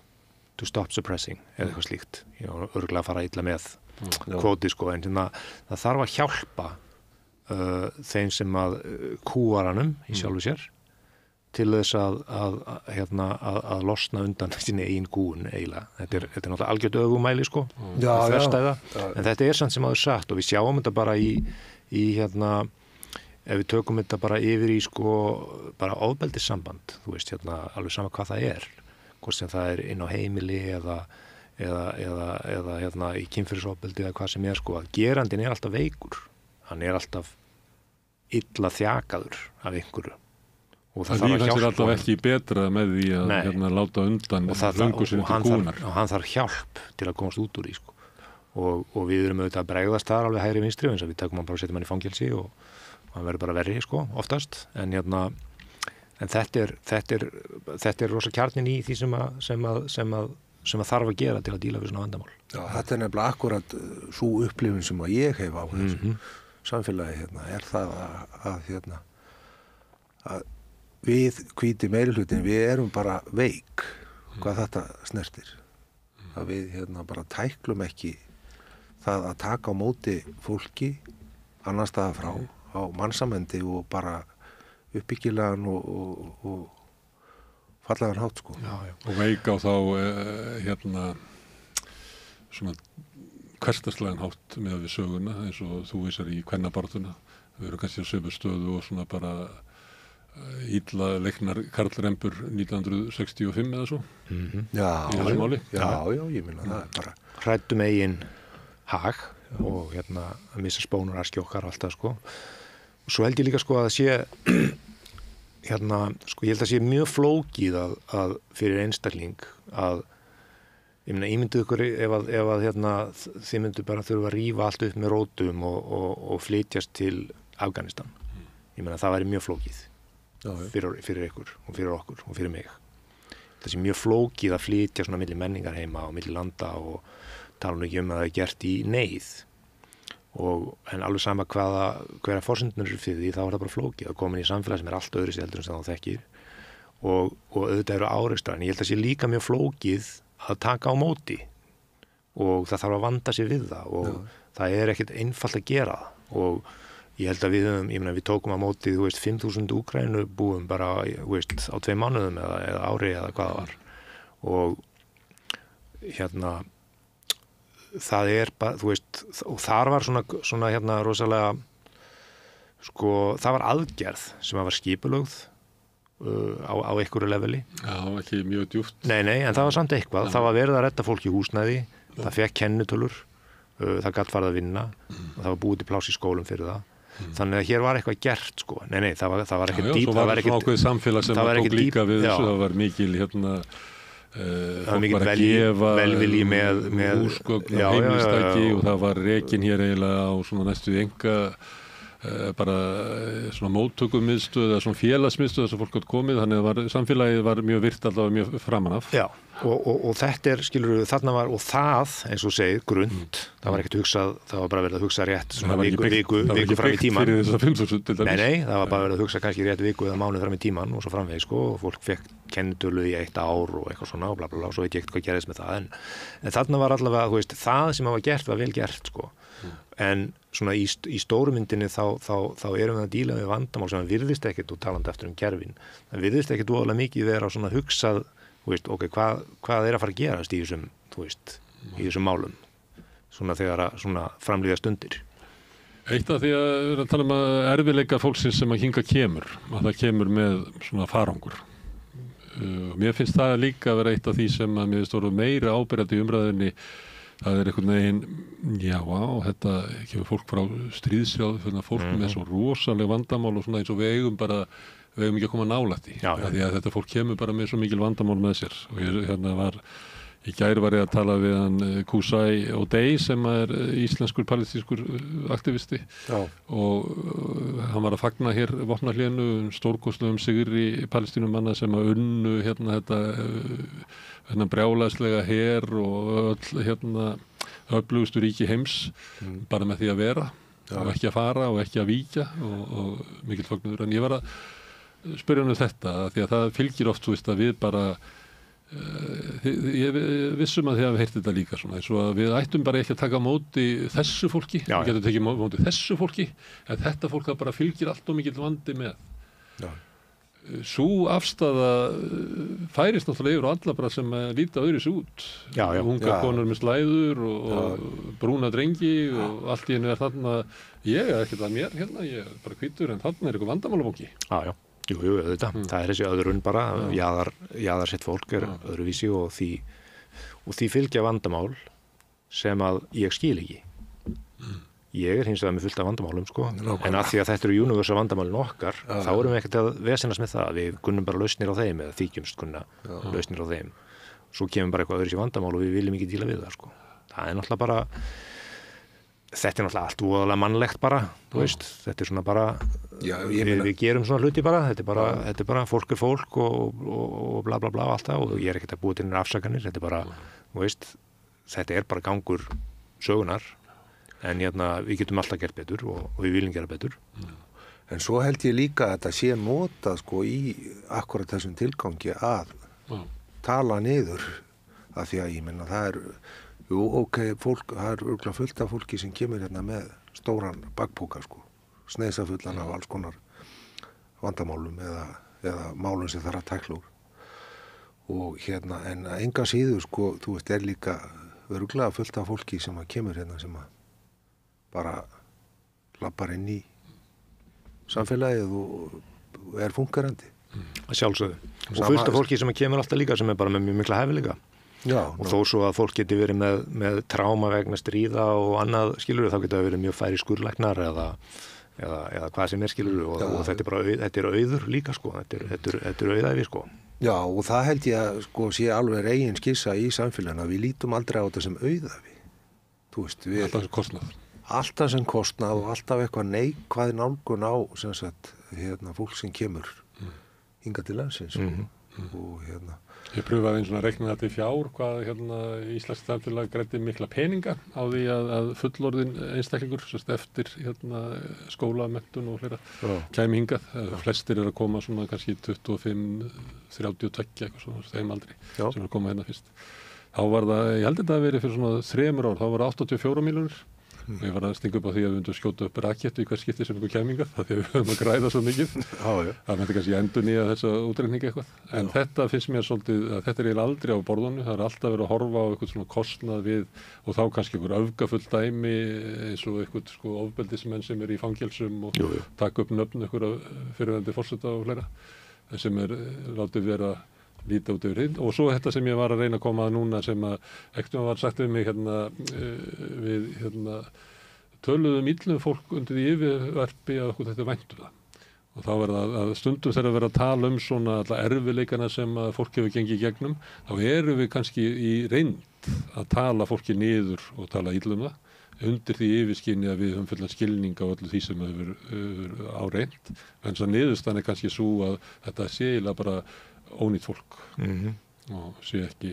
to stop suppressing eða eitthvað slíkt. Örugglega að fara illa með kvóti sko, en það þarf að hjálpa þeim sem að kúar hannum í sjálfu sér til þess að losna undan sinni eigin kúun eiginlega. Þetta er náttúrulega algjört öfugmæli sko, en þetta samt sem áður sagt og við sjáum þetta bara ef við tökum þetta bara yfir í sko bara ofbeldissamband, þú veist alveg sama hvað það er, hvort sem það er inn á heimili eða í kynferðisofbeldi eða hvað sem er sko, að gerandinn alltaf veikur, hann alltaf illa þjakaður af einhverju og það þarf að hjálpa alltaf ekki betra með því að láta undan löngu sinni til kúnar og hann þarf hjálp til að komast út úr því sko. og við erum auðvitað að bregðast þar alveg hægri vinstri eins og við tökum hann bara og setjum hann í fangelsi og hann verður bara verri sko, oftast en þetta er rosa kjarnin í því sem að þarf að gera til að díla við svona vandamál. Já, þetta nefnilega akkurat svo upplifun sem að ég hef á þessu samfélagi það að við hvíti meirihlutin, við erum bara veik hvað þetta snertir. Að við bara tæklum ekki það að taka á móti fólki annar staðar frá á mannsamhendi og bara uppbyggilegan og fallegan hátt sko. Og veika á þá svona hversdagslegan hátt með við söguna eins og þú vísar í kvennabarátuna. Við erum kannski á sömu stöðu og svona bara illa leiknar karlrembur 1965 eða svo. Já, í þessu máli. Já, ég meina það bara hræddum eigin hag og að missa spónur askjókar alltaf sko. Svo held ég líka sko að það sé sko ég held að sé mjög flókið að fyrir einstakling að ég meina ímyndu ykkur ef að þið myndu bara þurfa að rífa allt upp með rótum og flytjast til Afganistan. Ég meina það væri mjög flókið fyrir ykkur og fyrir okkur og fyrir mig. Það sé mjög flókið að flytja svona milli menningar heima og milli landa og tala nú ekki að það er gert í neyð en alveg sama hverja forsendunir eru fyrir því, þá það bara flókið að koma inn í samfélag sem allt öðru sér heldur en sem þá þekkir og auðvitað eru árekstar, en ég held að sé líka mjög flókið að taka á móti og það þarf að vanda sig við það og það ekkert einfalt að gera það og ég held að við tókum á móti 5.000 Úkraínubúum bara á 2 mánuðum eða ári eða hvað það var og það bara, og þar var svona rosalega það var aðgerð sem var skipulögð á einhverju leveli. Já, ekki mjög djúpt. Nei, en það var samt eitthvað. Það var verið að redda fólki í húsnæði, það fekk kennitölur, það gat farið að vinna og það var búið til pláss í skólum fyrir það. Þannig að hér var eitthvað gert, sko. Nei, það var ekki dýp. Það var ekki ákveðið samfélag sem tók líka við þessu, það var mikil það var mikil velvilji með húsgögn og heimilistæki og það var rekin hér eiginlega á svona næstu enga bara svona móttökumiðstöð eða svona félagsmiðstöð þess að fólk átt komið, þannig að samfélagið var mjög virt allavega mjög framan af. Já, og þetta skilur við, þarna var, og það, eins og segir, grund, það var ekkert hugsað, það var bara verið að hugsa rétt svona viku fram í tíman. Fyrir þess að 5.000 til dæmis. Nei, það var bara verið að hugsa kannski rétt viku eða mánuð fram í tíman og svo framvegis, sko, og fólk fekk kennitölu í 1 ár og eitthvað svona og bla bla bla, og svo veit ég ekkert hvað gerðist með það, en þarna var allavega, það sem var gert var vel gert, sko. En svona í stóru myndinni þá erum við að díla við vandamál sem virðist ekkert og talandi eftir kerfin. Það virðist ekkert óalega mikið vera svona hugsað, ok, hvað að fara að gerast í þessum, í þessum málum, svona þegar að framlíða stundir. Eitt af því að við erum að tala að erfiðleika fólksins sem að hingað kemur, að það kemur með svona farangur. Mér finnst það líka að vera eitt af því sem að mér finnst meira áberandi í umræðinni. Það einhvern veginn, þetta kemur fólk frá stríðsjáðu, fólk með svo rosaleg vandamál og svona eins og við eigum ekki að koma nálægt í. Því að þetta fólk kemur bara með svo mikil vandamál með sér. Og í gær var ég að tala við hann Kusai O'Day sem íslenskur palestínskur aktivisti og hann var að fagna hér vopnahlénu, stórkostlegum sigri palestínumanna sem að unnu þennan brjálæðslega her og öflugustu ríki heims bara með því að vera og ekki að fara og ekki að víkja og mikill fögnuður. En ég var að spyrja hann þetta því að það fylgir oft að við bara ég vissum að þið hafa heyrt þetta líka svona, eins og að við ættum bara ekki að taka á móti þessu fólki, við getum tekið á móti þessu fólki, en þetta fólk það bara fylgir allt og mikill vandi með. Sú afstaða færist náttúrulega yfir á alla bara sem líta öðru sér út. Unga konur með slæður og brúna drengi og allt í einu þarna, ég ekkert að mér hérna, ég bara hvítur en þarna eitthvað vandamálabóki. Jú, þetta. Það þessi öðrun bara, jaðarsett fólk öðruvísi og því fylgja vandamál sem að ég skil ekki. Ég hins vegar með fullt af vandamálum, sko, en að því að þetta eru universal vandamálin okkar, þá erum við ekkert að vesenast með það, við kunnum bara lausnir á þeim eða þykjumst kunna lausnir á þeim. Svo kemur bara eitthvað öðru sér vandamál og við viljum ekki díla við það, sko. Það náttúrulega bara, þetta náttúrulega allt voðalega mannlegt bara, þetta svona bara, við gerum svona hluti bara, þetta bara fólk fólk og bla bla bla allt það og ég ekkert að búa til einhverjar afsakanir, þetta bara, þetta bara gangur sögunar, en við getum alltaf gert betur og við viljum gera betur. En svo held ég líka að þetta sé notað sko í akkurat þessum tilgangi að tala niður, af því að ég menna það fólk, það örugglega fullt af fólki sem kemur hérna með stóran bakpoka sko, sneisafullan af alls konar vandamálum eða málum sem þarf að tækla úr. Og en enga síður sko, þú veist, líka örugglega fullt af fólki sem kemur hérna sem bara lappar inn í samfélagið og fungerandi. Sjálfsögðu. Og fullt af fólki sem kemur alltaf líka sem bara með mjög mikla hæfileika. Og þó svo að fólk geti verið með tráma vegna stríða og annað, skilur þá geta verið mjög færi skurðlæknar eða hvað sem skilur og þetta auður líka, sko. Þetta auðæfi, sko. Já, og það held ég að sko sé alveg eigin skissa í samfélaginu að við lítum aldrei á þetta sem auðæfi. Þú veist, alltaf sem kostnað. Alltaf sem kostnað og alltaf eitthvað neikvæð nálgun á sem sagt, fólk sem kemur hingað til landsins. og Ég pröfaði eins og að reikna þetta í fjár hvað Íslensk samfélag greiddi mikla peninga á því að fullorðin einstaklingur eftir skólamenntun og fleira kæmi hingað. Flestir eru að koma svona kannski 25, 32 eitthvað svona þeim aldri sem er að koma hérna fyrst. Þá var það, ég held þetta að verið fyrir svona 3 ár, þá var það 84 milljónir. Ég var að stinga upp á því að við myndum skjóta upp rakettu í hver skipti sem einhver kæminga, það því að við höfum að græða svo mikið. Það myndi kannski endurnýja þessa útreikninga eitthvað. En þetta finnst mér svolítið, að þetta eiginlega aldrei á borðunni, það alltaf verið að horfa á eitthvað svona kostnað við, og þá kannski einhver öfgafull dæmi eins og eitthvað ofbeldismenn sem í fangelsum og taka upp nöfn einhverja fyrrverandi forseta og fleira, sem látið vera líta út yfir hinn. Og svo þetta sem ég var að reyna að koma að núna sem að ekkert var sagt við mig við töluðum illum fólk undir því yfirvarpi að okkur þetta væntu það. Og þá var það að stundum þegar að vera að tala svona alla erfiðleikana sem að fólk hefur gengið gegnum, þá erum við kannski í reynd að tala fólki niður og tala illum það, undir því yfirskinni að við höfum fullan skilning á öllu því sem hefur á reynd. En svo niðurstaðan kannski svo að þetta sé eiginlega bara ónýtt fólk og sé ekki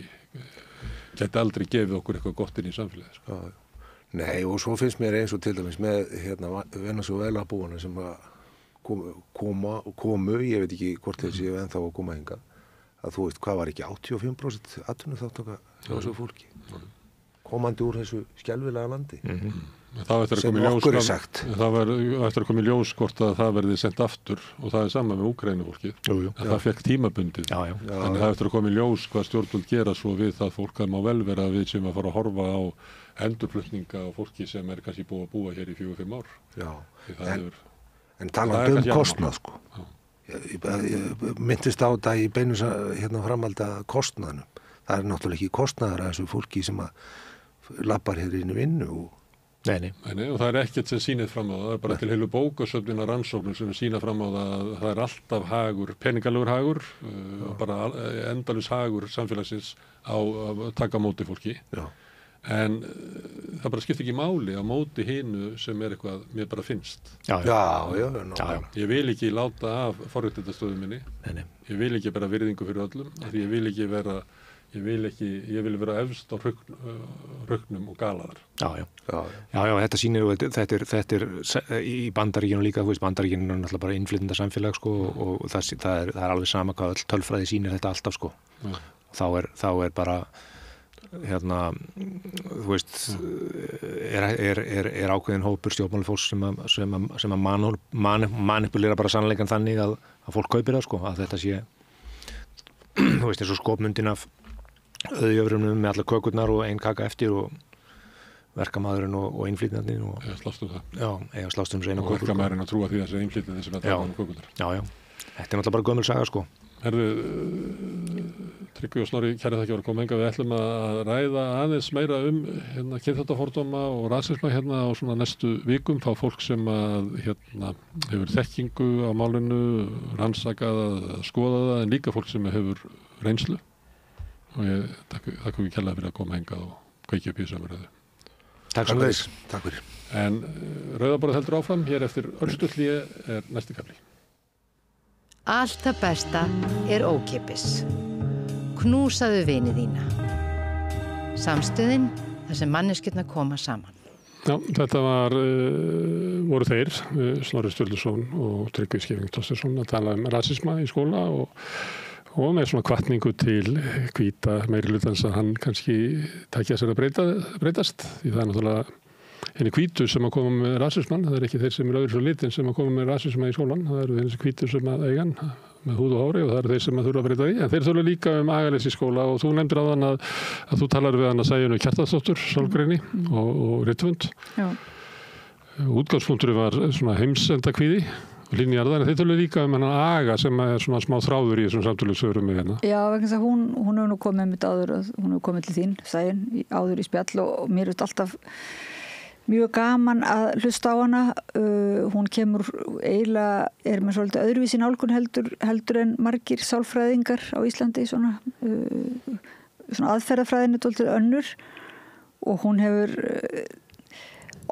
geti aldrei gefið okkur eitthvað gott inn í samfélagi. Nei, og svo finnst mér eins og til dæmis með Venesúela-búana sem komu, ég veit ekki hvort þessi ennþá að koma hingað, að þú veist hvað var ekki 85% atvinnuþátttaka hjá þessu fólki komandi úr þessu skelfilega landi. Sem okkur sagt. Það eftir að koma í ljós hvort að það verði sendt aftur og það sama með Úkraínufólkið. Það fekk tímabundið. Þannig það eftir að koma í ljós hvað stjórnvöld gera svo við það fólk að má vel vera við sem að fara að horfa á endurflutninga á fólki sem kannski búið að búa hér í 4-5 ár. En talandi kostnað sko. Ég myndist á þetta í beinu framhaldi að kostnaðnum. Það náttúrulega ekki kostnaðar að þessu fólki sem að lappar hér inn í vinnu og Nei, og það ekkert sem sýnir fram á það, það bara til heilu bókasöfnina rannsóknum sem sýna fram á það er alltaf hagur, peningalegur hagur, bara endalaus hagur samfélagsins á að taka móti fólki. En það bara skiptir ekki máli á móti hinu sem eitthvað mér bara finnst. Ég vil ekki láta af forréttindastöðu minni. Ég vil ekki bara virðingu fyrir öllum, því ég vil ekki vera ég vil vera efst á hrugnum og galaðar. Já, þetta sýnir og þetta er í Bandaríkjunum líka, þú veist, Bandaríkjunum er náttúrulega bara innflytjenda samfélag sko og það er alveg sama hvað öll tölfræði sýnir þetta alltaf sko. Þá er bara þú veist er ákveðin hópur stjórnmálafólks sem að manipulera bara sannleikann þannig að fólk kaupir það sko, að þetta sé þú veist, eins og skopmyndin af auðjöfrunum með allar kökurnar og ein kaka eftir og verkamaðurinn og innflytjandinn og slást það. Já, slást eina kökur. Og verkamaðurinn að trúa því að þessi innflytjandi sem að taka kökurnar. Já. Þetta er náttúrulega bara gömul saga sko. Tryggvi og Snorri, kæri þakki fyrir að koma hingað. Við ætlum að ræða aðeins meira kynþáttafordóma og rasisma á svona næstu vikum, fá fólk sem að hefur þekkingu á málinu, rannsakað að skoða það, en líka fólk sem hefur reynslu. Og ég þakka ekki kærlega fyrir að koma hingað og kveikja upp í samræðu. Takk fyrir. En Rauðaborðið heldur áfram, hér eftir örstutt hlé er næsti kafli. Allt það besta er ókeypis. Knúsaðu vini þína. Samstöðin þar sem manneskjurnar koma saman. Já, þetta voru þeir, Snorri Sturluson og Tryggvi Skeving Thorsteinsson að tala rasisma í skóla og með svona hvatningu til hvíta meirihlutans að hann kannski taki að sér að breytast því það náttúrulega henni hvítu sem að koma með rasismann, það ekki þeir sem öðru svo litin sem að koma með rasisma í skólan, það eru þeir hvítu sem að eigan með húð og hári og það eru þeir sem að þurfa að breyta því, en þeir þurfa líka agaleysi í skóla og þú nefndir á þann að þú talar við hann að Sæunni Kjartansdóttur, sálgreini og rithöfund. Útgangspunktur var svona heimsendakvíði Línjarðar, en þeir tölu líka hennan aga sem er svona smá þráður í þessum samtölusögurum með hérna. Já, vegna þess að hún hefur nú komið mitt áður, hún hefur komið til þín, Sæunn, áður í spjall og mér er alltaf mjög gaman að hlusta á hana. Hún kemur eiginlega, er með svolítið öðruvísi nálgun heldur en margir sálfræðingar á Íslandi, svona aðferðafræðin er svolítið önnur og hún hefur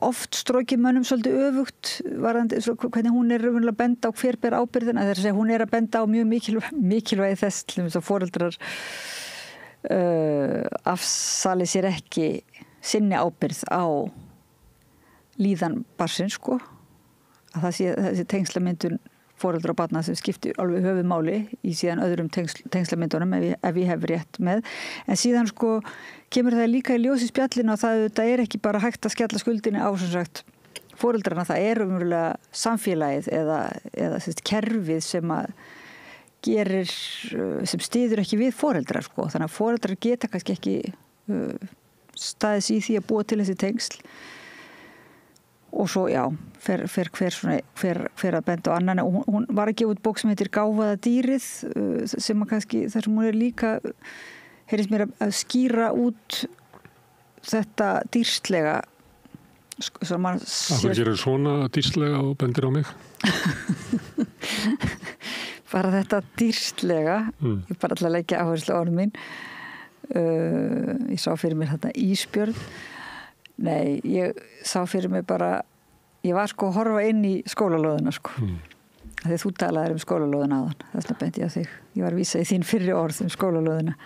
oft strókið mönnum svolítið öfugt varðandi, hvernig hún raunverulega að benda á hver ber ábyrgðina, þess að segja hún að benda á mjög mikilvægi þess til þess að foreldrar afsali sér ekki sinni ábyrgð á líðan barnsins sko, að það sé þessi tengslamyndun foreldra og barna sem skiptir alveg höfuðmáli í síðan öðrum tengslamyndunum ef ég hef rétt með, en síðan sko kemur það líka í ljós í spjallinu að það ekki bara hægt að skella skuldinni á sem sagt foreldrarna, það umverulega samfélagið eða kerfið sem að gerir, sem styður ekki við foreldrar sko, þannig að foreldrar geta kannski ekki staðis í því að búa til þessi tengsl og svo fer hver að benda á annan. Hún var að gefa út bók sem heitir Gáfaða dýrið sem að kannski þar sem hún líka heyrðist mér að skýra út þetta dýrslega sem maður Það gerir svona dýrslega og bendir á mig bara þetta dýrslega ég bara ætla að leggja áherslu á orðin mín ég sá fyrir mér þetta ísbjörn. Nei, ég sá fyrir mig bara, ég var sko að horfa inn í skólalóðina sko. Þegar þú talaðir skólalóðina áðan, þess vegna bendi ég á þig. Ég var að vísa í þín fyrri orð skólalóðina.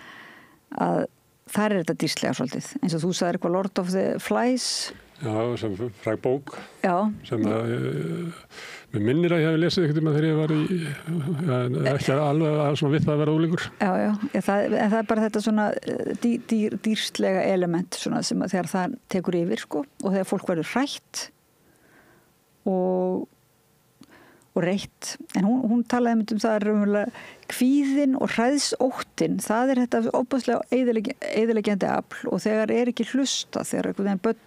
Að þar þetta dýrslega svolítið. Eins og þú sagðir eitthvað Lord of the Flies. Já, sem fræg bók. Já. Sem mér minnir að ég hef lesið eitthvað þegar ég var ekki alveg svona við það að vera úlingur. Já, en það bara þetta svona dýrslega element svona sem að þegar það tekur yfir sko og þegar fólk verður hrætt og reitt. En hún talaði um það raunverulega kvíðin og hræðsóttin, það þetta óbúðslega eyðileggjandi afl og þegar ekki hlusta, þegar einhvern veginn börn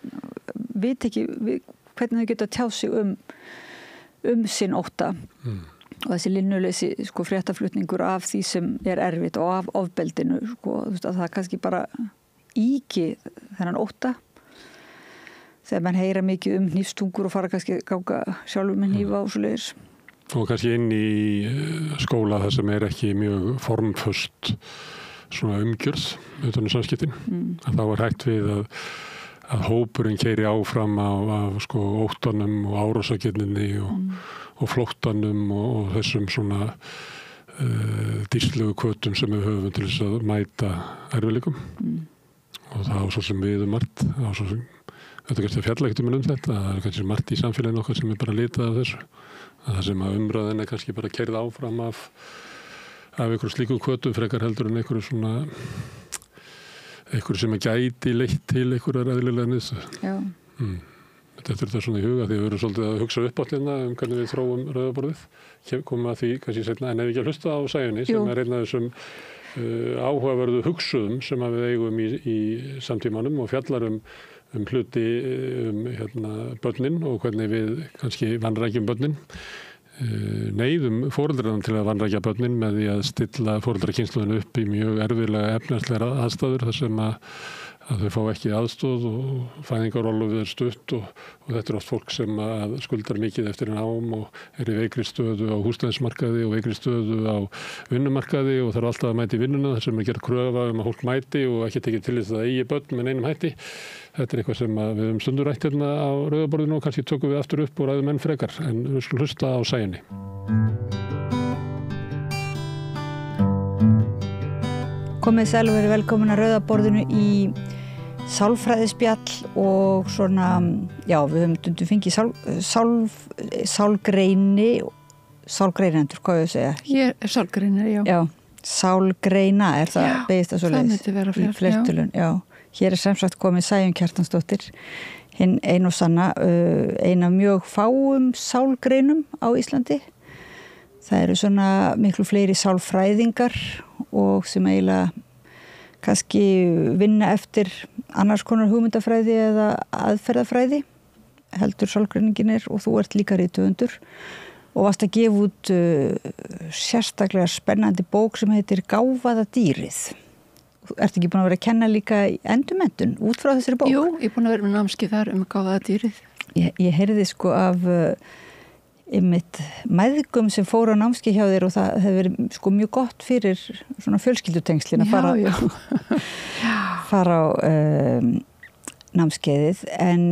veit ekki hvernig þau geta tjáð sig sinn ótta og þessi linnuleysi sko fréttaflutningur af því sem erfitt og af ofbeldinu sko, að það kannski bara íki þennan ótta þegar mann heyra mikið hnífstungur og fara kannski ganga sjálfur með hnífa og svoleiðis. Og kannski inn í skóla það sem ekki mjög formföst svona umgjörð utan samskiptin að þá hægt við að hópurinn keyri áfram af sko óttanum og árásargirninni og flóttanum og þessum svona dýrslegu hvötum sem við höfum til þess að mæta erfiðleikum og það á svo sem við margt þetta kannski að fjalla ekkert þetta það kannski margt í samfélaginu okkar sem bara litað af þessu að það sem að umræðin kannski bara keyrð áfram af einhverjum slíkum hvötum frekar heldur en einhverjum svona einhverju sem gæti leitt til einhverjar eðlilega niðurstöðu. Þetta svona í huga því við erum svolítið að hugsa upp átt hvernig við þróum rauðaborðið. Komum að því kannski seinna en ef ekki að hlusta á Sæunni sem einn af þessum áhugaverðu hugsuðum sem við eigum í samtímanum og fjallar hluti börnin og hvernig við kannski vanrækjum börnin. Neyðum foreldrarna til að vanrækja börnin með því að stilla foreldrakynslóðinu upp í mjög erfiðlega efnahagslegar aðstæður þar sem að þau fá ekki aðstoð og fæðingarorlofið stutt og þetta oft fólk sem að skuldar mikið eftir nám og í veikri stöðu á húsnæðismarkaði og veikri stöðu á vinnumarkaði og þarf alltaf að mæti vinnuna þar sem gerð kröfa að fólk mæti og ekki tekið til þess að eigi börn með neinum hætti. Þetta eitthvað sem við höfum stundur rætt á rauðaborðinu og kannski tökum við aftur upp og ræðum enn frekar en við skulum hlusta á Sæunni. Komið sæl og verið velkomin að rauðaborðinu í sálfræðispjall og svona, já, við höfum stundum fengið sálgreinendur, hvað ég segja? Ég sálgreinir, já. Já, sálgreina það beðist það svoleiðis? Það myndi vera í fleirtölun, já. Hér sem sagt komið Sæunn Kjartansdóttir, hinn ein og sanna, ein af mjög fáum sálgreinum á Íslandi. Það eru svona miklu fleiri sálfræðingar og sem eiginlega kannski vinna eftir annars konar hugmyndafræði eða aðferðafræði heldur sálgreiningin og þú ert líka rithöfundur og varst að gefa út sérstaklega spennandi bók sem heitir Gáfaða dýrið. Ertu ekki búin að vera að kenna líka í endurmenntun út frá þessari bók? Jú, ég er búin að vera með námskeið þar Gáfaða dýrið. Ég heyrði sko af einmitt mæðgum sem fóru á námskeið hjá þér og það hefði verið sko mjög gott fyrir svona fjölskyldutengslin að fara á námskeiðið en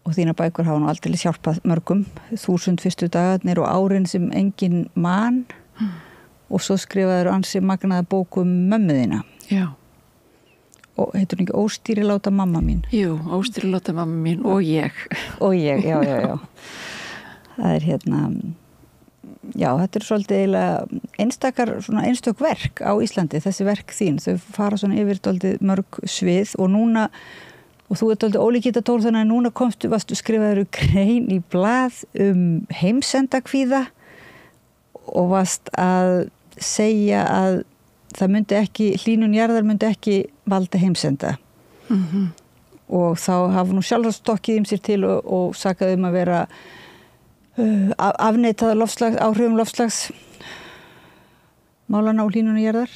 og þína bækur hafa nú aldrei hjálpað mörgum, 1000 fyrstu dagarnir og árin sem engin man og svo skrifaður ansi magnaða bóku mömmu þína. Já. Og heitur hún ekki Óstýriláta mamma mín? Jú, Óstýriláta mamma mín og ég. Og ég, já. Það já, þetta svolítið eiginlega einstök verk á Íslandi, þessi verk þín, þau fara svona yfir dálítið mörg svið og núna, og þú dálítið ólíkítatól þannig að núna varstu skrifaður grein í blað heimsendakvíða og varst að segja að það myndi ekki, hlýnun jarðar myndi ekki valda heimsenda. Og þá hafa nú sjálfur stokkið sér til og sakaði að vera afneitað áhrifum loftslags málana á hlýnun jarðar.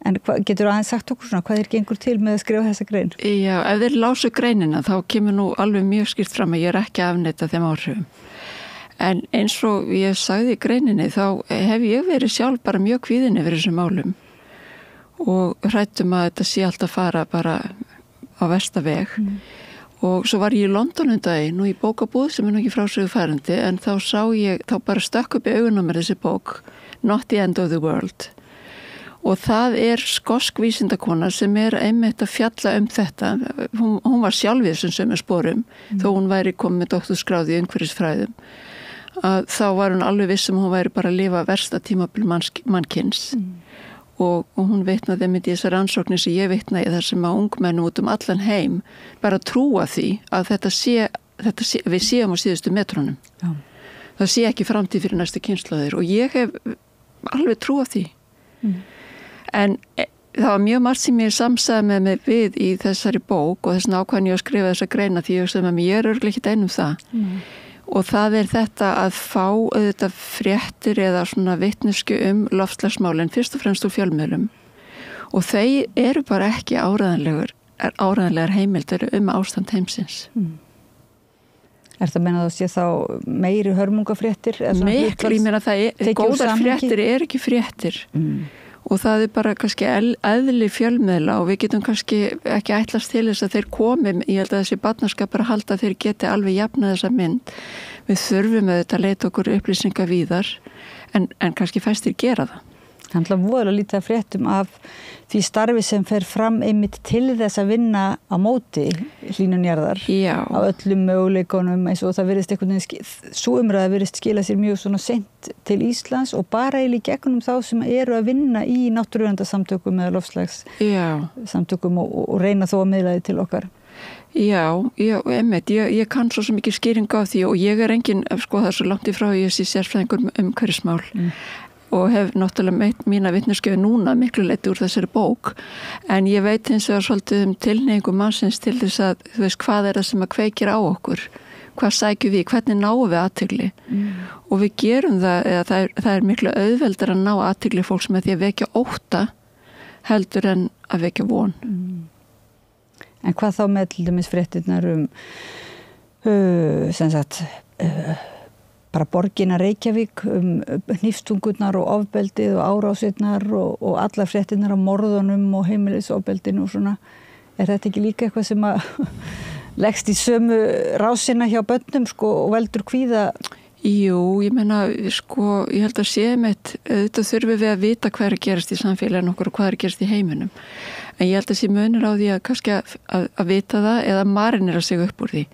En getur aðeins sagt okkur svona, hvað gengur til með að skrifa þessa grein? Já, ef þeir lásu greinina þá kemur nú alveg mjög skýrt fram að ég ekki að afneita þeim áhrifum. En eins og ég sagði í greininni þá hef ég verið sjálf bara mjög kvíðin yfir þessum málum og hrættum að þetta sé alltaf fara bara á versta veg. Og svo var ég í London daginn og í bókabúð sem nú ekki frásögu færandi en þá bara stökk upp í augunum mér þessi bók Not the End of the World og það skosk vísindakona sem einmitt að fjalla þetta. Hún var sjálf í þessum sömu sporum þó hún væri komið með doktorsgráðu í umhverfisfræðum að þá var hún alveg viss hún væri bara að lifa versta tímabil mannkyns og hún vitnaði með þessar rannsóknir sem ég vitnaði þar sem að ungmennu út allan heim bara trúa því að þetta sé við séum á síðustu metrónum. Já. Það sé ekki framtíð fyrir næstu kynslóðir og ég hef alveg trúa því. En það var mjög margt sem ég samsæði með mig við í þessari bók og þess vegna ákvæðin ég að skrifa þessa greina því ég sem að ég örugglega ekki einum það. Og það þetta að fá auðvitað fréttir eða svona vitneskju loftslagsmálin fyrst og fremst úr fjölmiðlum og þau bara ekki áreiðanlegar heimildir ástand heimsins. Er það að meina að það sé þá meiri hörmungafréttir? Miklu, ég meina það góðar fréttir ekki fréttir og það bara kannski eðli fjölmiðla og við getum kannski ekki ætlast til þess að þeir komi, ég held að þessi barnaskapur að halda að þeir geti alveg jafnað þessa mynd. Við þurfum auðvitað að leita okkur upplýsingar víðar en kannski fæstir gera það. Það er voðalega lítið að fréttum af því starfi sem fer fram einmitt til þess að vinna á móti hlýnun jarðar á öllum möguleikunum eins og það virðist einhvern veginn svo umræða virðist skila sér mjög svona seint til Íslands og bara í gegnum þá sem eru að vinna í náttúruverndarsamtökum eða loftslagssamtökum og reyna þó að miðla því til okkar. Já, einmitt, ég kann svo mikið skýring á því og ég engin, það er svo langt í frá ég sé sérfræðingur umhverfismál og hef náttúrulega mína vitneskjöfu núna miklu leyti úr þessari bók en ég veit hins vegar svolítið tilhneigingu mannsins til þess að þú veist hvað það sem að kveikir á okkur hvað sækjum við, hvernig náum við athygli og við gerum það það miklu auðveldar að ná athygli fólks með því að vekja ótta heldur en að vekja von. En hvað þá með til dæmis fréttirnar sem sagt bara borgina Reykjavík hnífstungurnar og ofbeldið og árásirnar og allar fréttirnar af morðunum og heimilisofbeldinu og svona. Er þetta ekki líka eitthvað sem að leggst í sömu rásina hjá börnum og veldur kvíða? Jú, ég meina, ég held að auðvitað þurfum við að vita hvað að gerast í samfélaginu okkur og hvað að gerast í heiminum. En ég held að sé munur á því að kannski að vita það eða marinera sig upp úr því.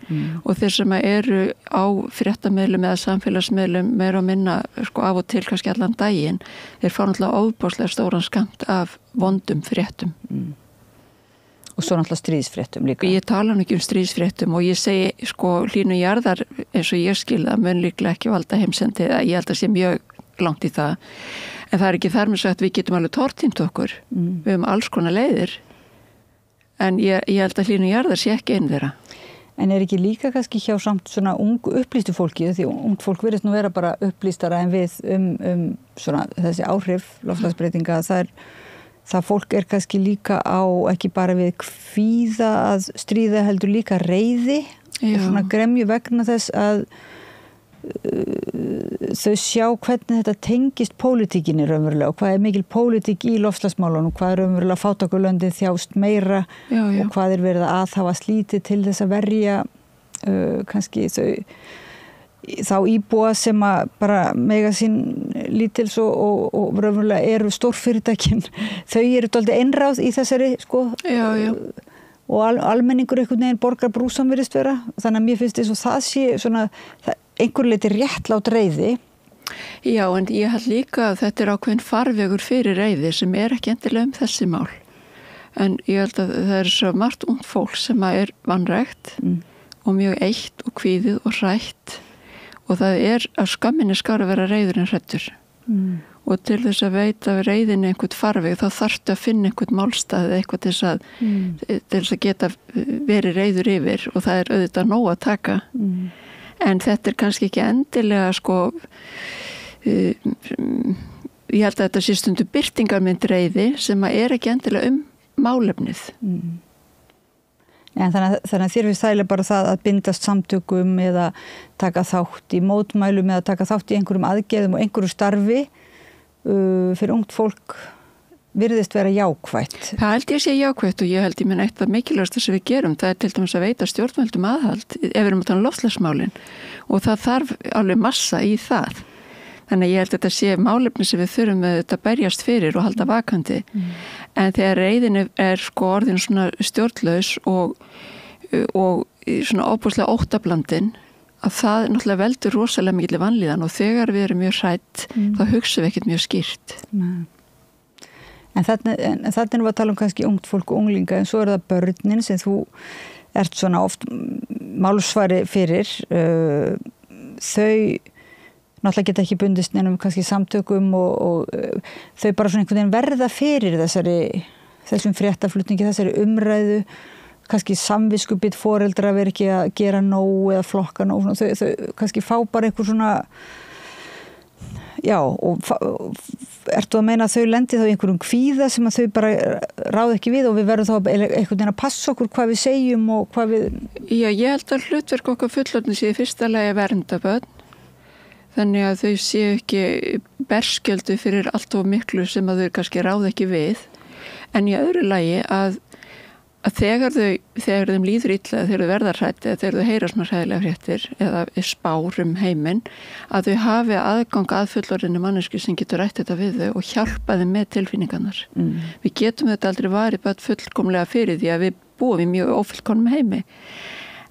Og þeir sem eru á fréttamiðlum eða samfélagsmiðlum meira og minna af og til kannski allan daginn, þeir fá náttúrulega ofboðslega stóran skamt af vondum fréttum. Og svo náttúrulega stríðsfréttum líka. Ég tala nú ekki stríðsfréttum og ég segi hlýnun jarðar eins og ég skil það mun líklega ekki valda heimsendi eða ég held að sé mjög langt í það. En það ekki þar með svo að við getum alveg tortímt okkur. Við höfum alls konar leiðir. En ég held að hlýnun jarðar sé ekki einn þeirra. En er ekki líka kannski hjá samt svona ungu upplýstu fólki því ungt fólk virðist nú vera bara upplýstara en við svona þessi áhrif loftslagsbreytinga það fólk kannski líka á ekki bara við kvíða að stríða heldur líka reiði og svona gremju vegna þess að þau sjá hvernig þetta tengist pólitíkinni raunverulega og hvað er mikil pólitík í loftslagsmálunum, hvað raunverulega fátækulöndin þjást meira og hvað verið að hafa slítið til þess að verja kannski þá íbúa sem að bara mega sín lítils og raunverulega eru stórfyrirtækin, þau eru dálítið einráð í þessari sko og almenningur einhvern veginn borgar brúsan virðist vera, þannig að mér finnst þess að það sé svona einhver leiti réttlát reiði. Já, en ég held líka að þetta ákveðin farvegur fyrir reiði sem ekki endilega þessi mál, en ég held að það er svo margt ungt fólk sem að vanrægt og mjög eitt og kvíðið og hrætt. Og það að skamminni skár að vera reiður en hrættur. Og til þess að veita reiðinni einhvern farveg, þá þarftu að finna einhvern málstað eitthvað til þess að geta verið reiður yfir og það auðvitað nóg að taka. En þetta kannski ekki endilega sko, ég held að þetta sé stundu birtingarmynd reiði sem að ekki endilega málefnið. En þannig að þér finnst þægilega bara það að bindast samtökum eða taka þátt í mótmælum eða taka þátt í einhverjum aðgerðum og einhverju starfi fyrir ungt fólk virðist vera jákvætt. Það held ég sé jákvætt og ég held ég minn eitt af mikilvægast sem við gerum, það til dæmis að veita stjórnvöldum aðhald ef við erum að tala um loftslagsmálin og það þarf alveg massa í það. Þannig að ég held að þetta sé málefni sem við þurfum að berjast fyrir og halda vakandi. En þegar reiðin sko orðin svona stjórnlaus og svona óbúslega óttablandin, að það náttúrulega veldur rosalega mikil vanlíðan og þegar við erum mjög hrætt, þá hugsaum við ekkert mjög skýrt. En þarna erum við að tala um kannski ungt fólk og unglinga, en svo það börnin sem þú ert svona oft málsvari fyrir. Þau náttúrulega geta ekki bundist neinum kannski samtökum og þau bara svona einhvern veginn verða fyrir þessum fréttaflutningi, þessari umræðu, kannski samviskubit foreldra vera ekki að gera nóg eða flokka nóg, þau kannski fá bara einhver svona, já, og ertu að meina að þau lendi þá í einhverjum kvíða sem að þau bara ráða ekki við og við verðum þá einhvern veginn að passa okkur hvað við segjum og hvað við... Já, ég held að hlutverk okkar fullorðnu sé í fyrsta lagi að vernda börn. Þannig að þau séu ekki berskjöldu fyrir allt of miklu sem að þau kannski ráða ekki við. En í öðru lagi að þegar þeim líður illa, þegar þau verða hrætt eða þegar þau heyra svona hræðilega fréttir eða spár heiminn, að þau hafi aðgang að fullorðinni manneski sem getur rætt þetta við þau og hjálpa þeim með tilfinningarnar. Við getum þetta aldrei varið bara fullkomlega fyrir því að við búum í mjög ófullkomnum heimi.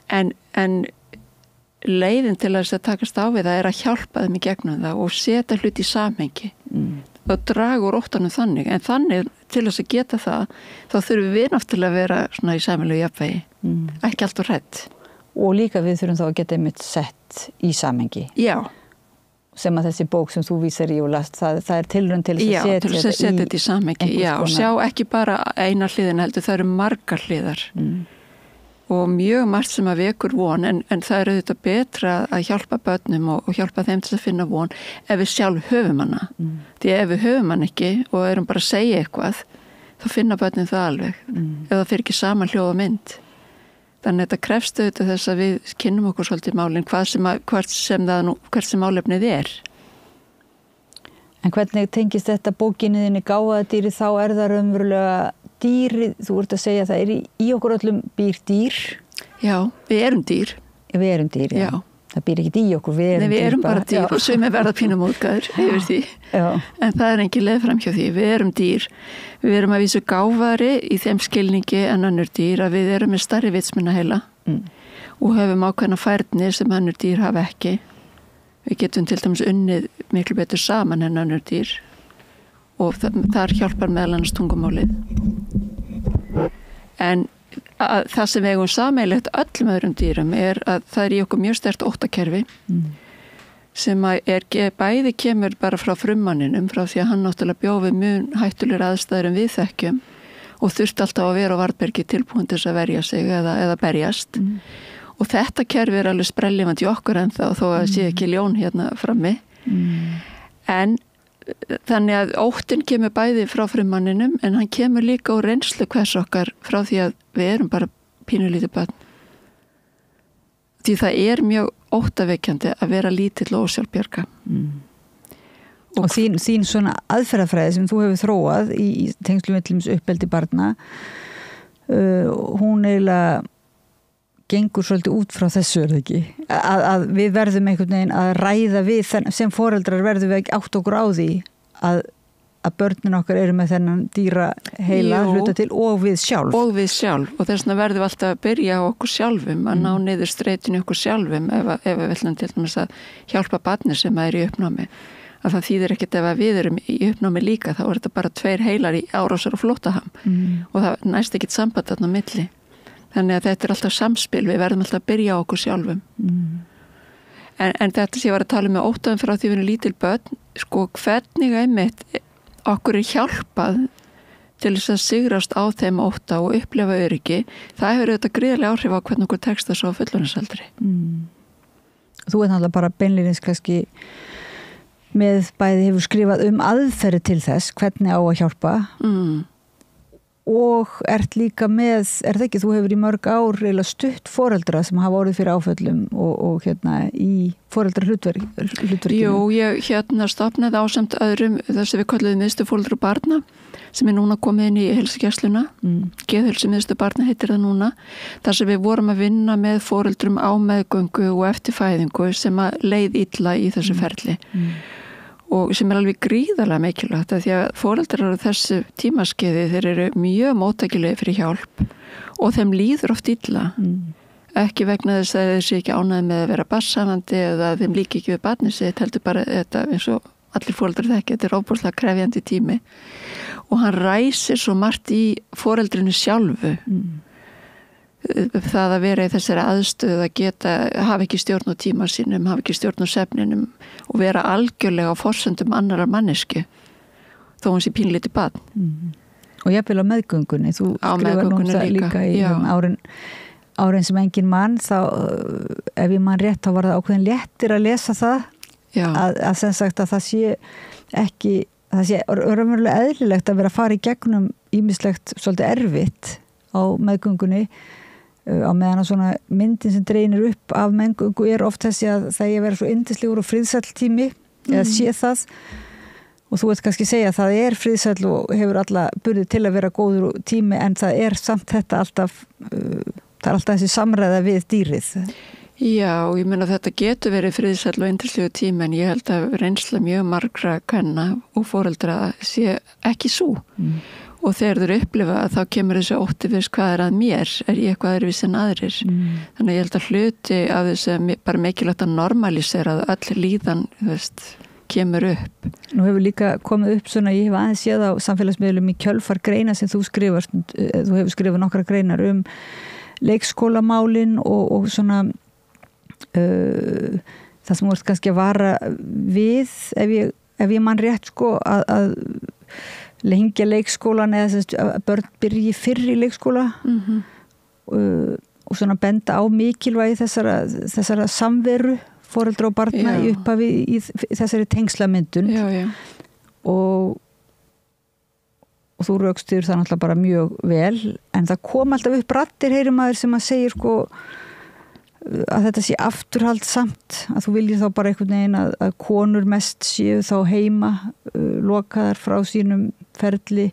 En leiðin til að takast á við það að hjálpa þeim í gegnum það og setja hluti í samhengi og draga úr óttanum þannig, en þannig til þess að geta það, þá þurfum við náttúrulega að vera svona í samhenglegu jafnvægi, ekki allt og hrætt. Og líka við þurfum þá að geta einmitt sett í samhengi. Já. Sem að þessi bók sem þú vísar í og last, það er tilraun til þess að setja þetta í samhengi. Já, og sjá ekki bara eina hliðina heldur, það eru margar hliðar. Og mjög margt sem að vekur von, en það er auðvitað betra að hjálpa börnum og hjálpa þeim til að finna von ef við sjálf höfum hana. Því ef við höfum hana ekki og erum bara að segja eitthvað, þá finna börnum það alveg. Ef það fyrir ekki saman hljóð og mynd. Þannig að þetta krefst auðvitað þess að við kynnum okkur svolítið málinn, hvert sem málefnið er. En hvernig tengist þetta bókinniðinni gáfaðadýri, þá er það raunverulega dýri, þú ert að segja að það í okkur öllum býr dýr. Já, við erum dýr. Við erum dýr, já. Það býr ekki í okkur, við erum dýr. Nei, við erum bara dýr og sumir verða pínumóðgæður yfir því. Já. En það er engin leið fram hjá því. Við erum dýr. Við erum að vísu gáfari í þeim skilningi en önnur dýr að við erum með stærri vitsmunaheila og höfum ákveðna færni sem önnur dýr hafa ekki. Við getum til dæmis unnið miklu betur saman en önnur dýr. Og þar hjálpar meðal annars tungumálið. En það sem við eigum sameiginlegt öllum öðrum dýrum er að það er í okkur mjög sterkt óttakerfi sem bæði kemur bara frá frummanninum, frá því að hann náttúrulega bjó við mun hættulegur aðstæður en við þekkjum og þurfti alltaf að vera á varðbergi tilbúin til þess að verja sig eða berjast. Og þetta kerfi er alveg sprellifandi í okkur ennþá þó að sé ekki ljón hérna frammi. En þannig að óttinn kemur bæði frá frummanninum en hann kemur líka úr reynslu hvers okkar frá því að við erum bara pínulítið barn. Því það er mjög óttaveikjandi að vera lítill og ósjálfbjarga. Og þín svona aðferðafræði sem þú hefur þróað í tengslum uppeldi barna, hún eiginlega gengur svolítið út frá þessu, er það ekki? Að við verðum einhvern veginn að ræða við, sem foreldrar verðum við átt okkur á því að börnin okkar eru með þennan dýra heila hluta til og við sjálf. Og þess vegna verðum við alltaf að byrja á okkur sjálfum, að ná niður streitinu okkur sjálfum ef við ætlum til dæmis að hjálpa barni sem er í uppnámi. Að það þýðir ekkert ef við erum í uppnámi líka, þá er þetta bara 2 heilar í árásar og flóttaham og það næst ekkert samband þarna á milli. Þannig að þetta er alltaf samspil, við verðum alltaf að byrja á okkur sjálfum. En þetta sem ég var að tala með óttaðum frá því við erum lítil börn, sko hvernig einmitt okkur er hjálpað til þess að sigrast á þeim ótta og upplefa öryggi, það hefur auðvitað gríðarlega áhrif á hvernig okkur tekst það svo á fullorðinsaldri. Þú ert náttúrulega bara beinlínis kannski með bæði hefur skrifað aðferði til þess, hvernig á að hjálpa og ert líka með, er það ekki, þú hefur í mörg ár eiginlega stutt foreldra sem hafa orðið fyrir áföllum og hérna í foreldra hlutverkinu. Jú, ég stofnaði ásamt öðrum þess að við kalluðum miðstöð foreldra og barna sem er núna komið inn í heilsugæsluna. Geðheilsu miðstöð barna heitir það núna. Þar sem við vorum að vinna með foreldrum á meðgöngu og eftir fæðingu sem að leið illa í þessu ferli. Og sem er alveg gríðarlega mikilvægt að því að foreldrar á þessu tímaskeiði þeir eru mjög móttækilegir fyrir hjálp og þeim líður oft illa. Ekki vegna þess að þeir sé ekki ánægð með að vera barnshafandi eða þeim líki ekki við barnið sitt, heldur bara þetta eins og allir foreldrar þekki, þetta er óbúrslega krefjandi tími og hann ræsir svo margt í foreldrinu sjálfu. Það að vera í þessari aðstöðu að geta, hafa ekki stjórn á tíma sínum, hafa ekki stjórn á svefninum og vera algjörlega á forsendum annarar mannesku þó hún sé pínlítið barn. Og jafnvel á meðgöngunni, þú skrifar nú það líka í árin sem engin mann, þá ef ég mann rétt þá var það ákveðin léttir að lesa það að sem sagt að það sé ekki, það sé raunverulega eðlilegt að vera að fara í gegnum ýmislegt svolítið erfitt á meðgöngunni á meðan að svona myndin sem dreinir upp af meðgöngu er oft þessi að það er að vera svo yndislegur og friðsæll tími eða sé það og þú veit kannski segja að það er friðsæll og hefur alla burði til að vera góður tími en það er samt þetta alltaf það er alltaf þessi samræða við dýrið. Já, ég meina þetta getur verið friðsæll og yndislegu tími en ég held að reynsla mjög margra kvenna og foreldra sé ekki svo. Og þegar þú upplifa að þá kemur þessu ótti við hvað er að mér, er ég eitthvað öðruvísi en aðrir. Þannig að ég held að hluti af þessu bara mikilvægt að normalisera að öll líðan, kemur upp. Nú hefur líka komið upp svona, ég hef aðeins séð á samfélagsmiðlum í kjölfar greina sem þú skrifast, þú hefur skrifað nokkra greinar leikskólamálin og svona það sem voru kannski að vara við, ef ég mann rétt sko að lengja leikskólan eða að börn byrji fyrr í leikskóla og svona benda á mikilvægi þessara samveru foreldra og barna í upphafi í þessari tengslamyndun og þú rökstyður það náttúrulega bara mjög vel en það kom alltaf upp raddir heyrir maður sem að segir sko að þetta sé afturhaldsamt að þú viljið þá bara einhvern veginn að konur mest séu þá heima lokaðar frá sínum ferli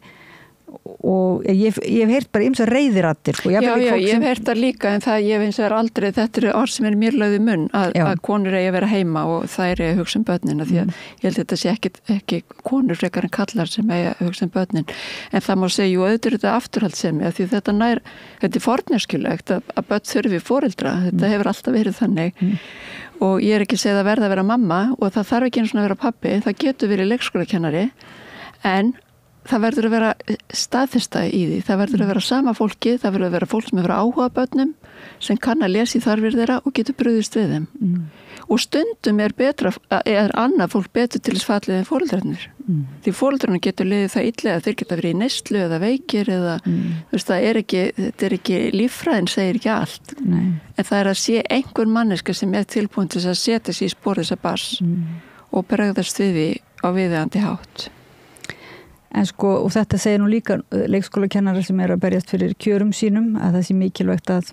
og ég hef heyrt bara ýmsar reiðiraddir sko. ég hef heyrt það líka en það ég finnst það aldrei, þetta er orð sem er mér lögðu munn að konur eigi að vera heima og það er að hugsa um börnin því að ég held þetta sé ekki konur frekar en kallar sem eigi að hugsa um börnin en það má segja, jú auðvitað þetta afturhaldssemi því þetta er forneskjulegt að börn þurfi foreldra, þetta hefur alltaf verið þannig og ég er ekki segið að verða að vera mamma og það þarf ekki eins og að vera pappi, það getur verið leikskólakennari en það verður að vera staðfesta í því, það verður að vera sama fólki, það verður að vera fólk sem hefur áhuga börnum, sem kann að lesa í þarfir þeirra og getur brugðist við þeim. Og stundum er annað fólk betur til þess fallið en foreldrarnir. Því foreldrarnir getur liðið það illega, þeir geta verið í neyslu eða veikir eða, þetta er ekki líffræðin segir ekki allt. En það er að sé einhver manneska sem er tilbúin til að setja sig í spor þessa barns og bregðast við því á viðeigandi hátt. En sko, og þetta segir nú líka leikskólakennarar sem eru að berjast fyrir kjörum sínum að það sé mikilvægt að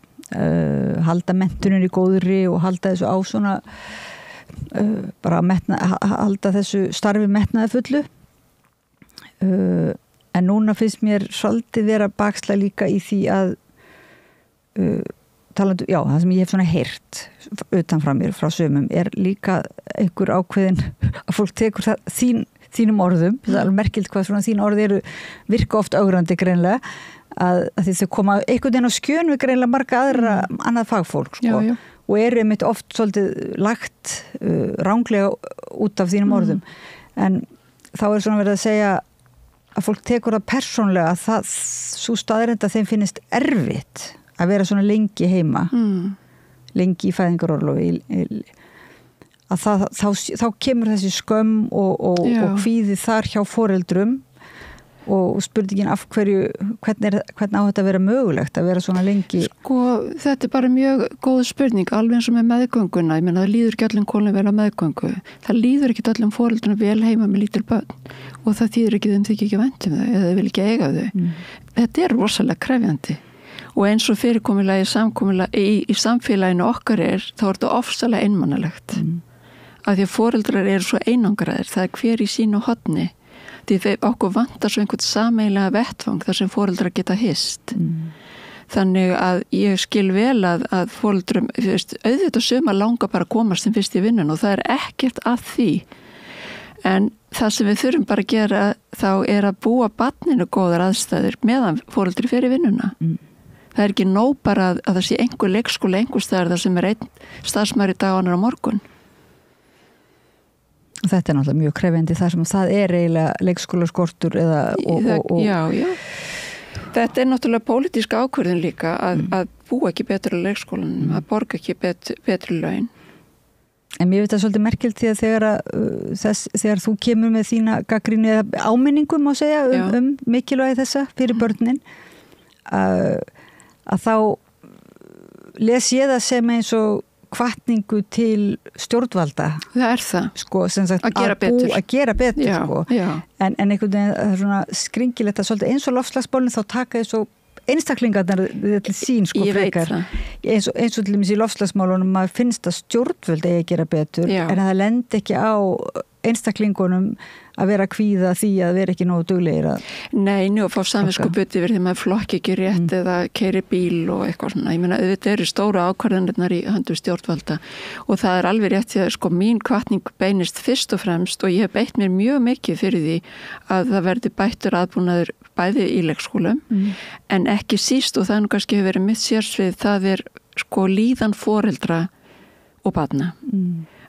halda menntunin í góðri og halda þessu á svona bara halda þessu starfi metnaði fullu en núna finnst mér svolítið vera baksla líka í því að talandi, já, það sem ég hef svona heyrt utan frá mér, frá sumum, líka einhver ákveðin að fólk tekur þínum orðum, það er alveg merkilt hvað svona þín orð virka oft ögrandi greinlega, að því þau koma einhvern veginn á skjön við greinlega marga aðra annað fagfólk, sko, já. Og einmitt oft svolítið lagt ránglega út af þínum orðum, en þá svona verið að segja að fólk tekur það persónlega að það, svo staðreynd að þeim finnist erfitt að vera svona lengi heima, lengi í fæðingarorlofi, að þá kemur þessi skömm og kvíði þar hjá foreldrum og spurningin af hvernig á þetta að vera mögulegt að vera svona lengi? Sko, þetta bara mjög góð spurning, alveg eins og með meðgönguna, ég meina það líður ekki öllum konum vel á meðgöngu, það líður ekki öllum foreldrunum vel heima með lítil börn og það þýðir ekki þeim þykir ekki vænt þau eða þau vil ekki eiga þau. Þetta rosalega krefjandi og eins og fyrirkomulagi í samfélaginu okkar þá þetta ofsalega einmannalegt af því að foreldrar svo einangraðir, það hver í sínu horni. Því okkur vantar svo einhvern sameiginlega vettvang þar sem foreldrar geta hist. Þannig að ég skil vel að foreldrum, auðvitað suma langa bara að komast sem fyrst í vinnun og það ekkert að því. En það sem við þurfum bara að gera þá að búa barninu góðar aðstæður meðan foreldri fer í vinnuna. Það ekki nóg bara að það sé einhver leikskóla, einhver staðar þar sem einn starfsmaður í dag og annar á morgun. Og þetta náttúrulega mjög krefjandi þar sem það eiginlega leikskólaskortur Já. Þetta náttúrulega pólitísk ákvörðun líka að búa ekki betur á leikskólanum, að borga ekki betri laun. En mér veit það svolítið merkilt því að þegar þú kemur með þína gagnrýni eða áminningum má segja mikilvægi þessa fyrir börnin að þá les ég það sem eins og hvatningu til stjórnvalda. Það það. Sko, sem sagt, að gera betur. Já, sko. Já. En einhvern veginn það svona skringilegt að svolítið eins og loftslagsmálinn þá taka þessu einstaklingarnar til sín sko frekar. Eins og til dæmis í loftslagsmálunum maður finnst að stjórnvöld eigi að gera betur en að það lendi ekki á einstaklingunum að vera kvíða því að vera ekki nógu duglegir að... Nei, og fá samviskubiti verið því maður flokki ekki rétt eða keyri bíl og eitthvað svona. Ég meina, auðvitað eru stóra ákvarðanirnar í höndum stjórnvalda og það alveg rétt því að sko mín hvatning beinist fyrst og fremst og ég hef beitt mér mjög mikið fyrir því að það verði bættur aðbúnaður bæði í leikskólum en ekki síst og það nú kannski hefur verið mitt sérsvið, það sko líðan foreldra og barna.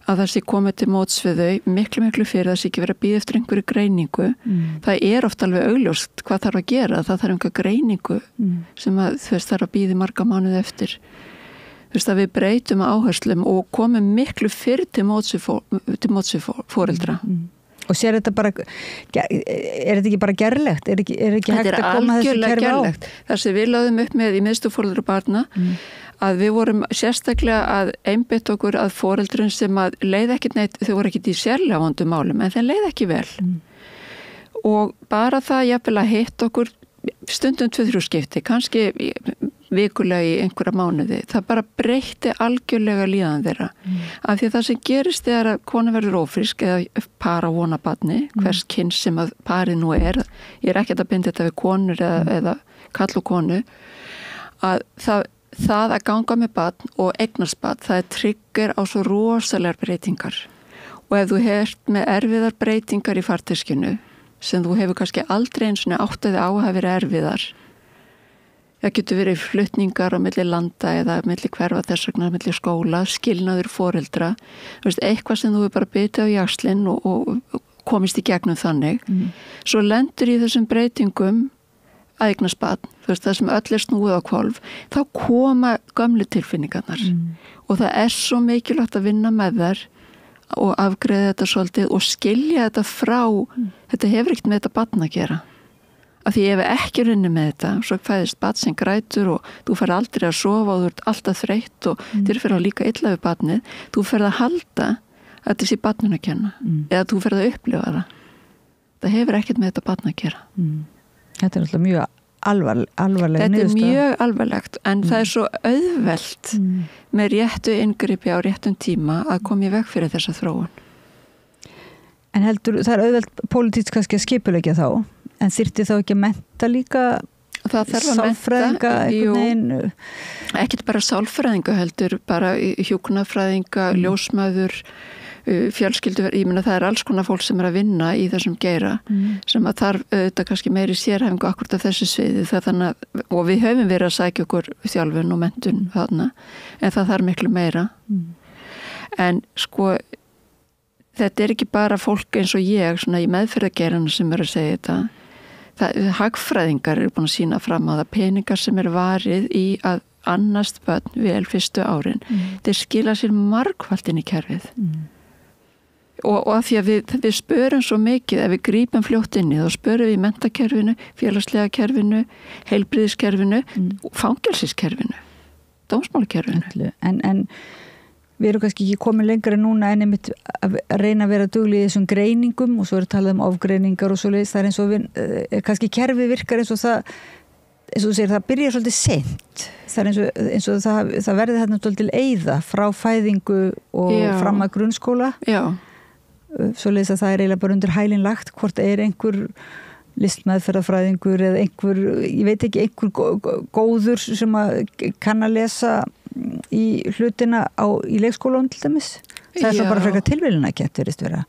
Að það sé komið til móts við þau miklu fyrir það sé ekki verið að bíða eftir einhverju greiningu. Það oft alveg augljóst hvað þarf að gera, það þarf einhverju greiningu sem að þarf að bíða marga mánuði eftir. Að við breytum áherslum og komum miklu fyrir til móts við foreldra. Og sér þetta bara, þetta ekki bara gerlegt? Ekki hægt að koma þessu kerfi á? Gerlegt. Það sem við lögðum upp með í miðstöð foreldra og barna að við vorum sérstaklega að einbetta okkur að foreldrun sem að leið ekkert neitt, þau voru ekkert í sérlega vondum málum en þeir leið ekki vel. Og bara það jafnvel að hitta okkur stundum 2-3 skipti, kannski vikulega í einhverja mánuði, það bara breytti algjörlega líðan þeirra. Af því að það sem gerist að kona verður ófrísk eða par á vona barni, hvers kyns sem að parið nú ég ekkert að binda þetta við konur eða kall og konu, að það að ganga með barn og eignast barn, það trigger á svo rosalegar breytingar. Og ef þú hefur með erfiðar breytingar í farteskinu, sem þú hefur kannski aldrei eins og áttaði á að hafa verið erfiðar, það getur verið flutningar á milli landa eða milli hverfa þess vegna, milli skóla, skilnaður foreldra, eitthvað sem þú hefur bara bitið á jaxlinn og komist í gegnum þannig. Svo lendur í þessum breytingum að eignast barn, það sem öll snúið á hvolf, þá koma gömlu tilfinningarnar og það svo mikilvægt að vinna með þær og afgreiða þetta svolítið og skilja þetta frá, þetta hefur ekkert með þetta barn að gera. Af því ef ekki runni með þetta, svo fæðist barn sem grætur og þú fer aldrei að sofa og þú ert alltaf þreytt og þér fer að líka illa við barnið, þú fer að halda að þetta sé barninu að kenna eða þú fer að upplifa það. Það hefur ekkert með þetta barn að gera. Þetta alltaf mjög alvarleg Þetta mjög alvarlegt en það svo auðvelt með réttu inngripi á réttum tíma að koma í veg fyrir þessa þróun. En heldur, það auðvelt pólitískt kannski að skipuleggja þá en þyrfti þá ekki að mennta líka það þarf að sálfræðinga einhvern veginn? Ekkert bara sálfræðinga heldur, bara hjúkrunarfræðinga, ljósmæður, fjölskylduverð, ég meina það er alls konar fólk sem að vinna í þessum geira sem að þarf auðvitað kannski meiri sérhæfingu akkurat af þessu sviði og við höfum verið að sækja okkur þjálfun og menntun þarna, en það þarf miklu meira en sko þetta er ekki bara fólk eins og ég svona í meðferðargeirana sem að segja þetta hagfræðingar eru búin að sýna fram á það peningar sem varið í að annast börn vel fyrstu árin þeir skila sér margfalt inn í kerfið og af því að við spörum svo mikið ef við grípum fljótt inn í þá spörum við í menntakerfinu, félagslega kerfinu heilbrigðiskerfinu fangelsiskerfinu, dómsmálakerfinu en við erum kannski ekki komið lengra núna en einmitt að reyna að vera duglega í þessum greiningum og svo er talað ofgreiningar og svoleiðis, það er eins og kannski kerfið virkar eins og þú segir, það byrjar svolítið seint það er eins og það verði þarna svolítið eyða frá fæðingu og fram að grunnskóla svoleiðis að það er eiginlega bara undir hælinn lagt hvort er einhver listmeðferðarfræðingur eða einhver, ég veit ekki einhver góður sem kann að lesa í hlutina í leikskólanum til dæmis það er svo bara frekar tilviljunarkennt virðist vera.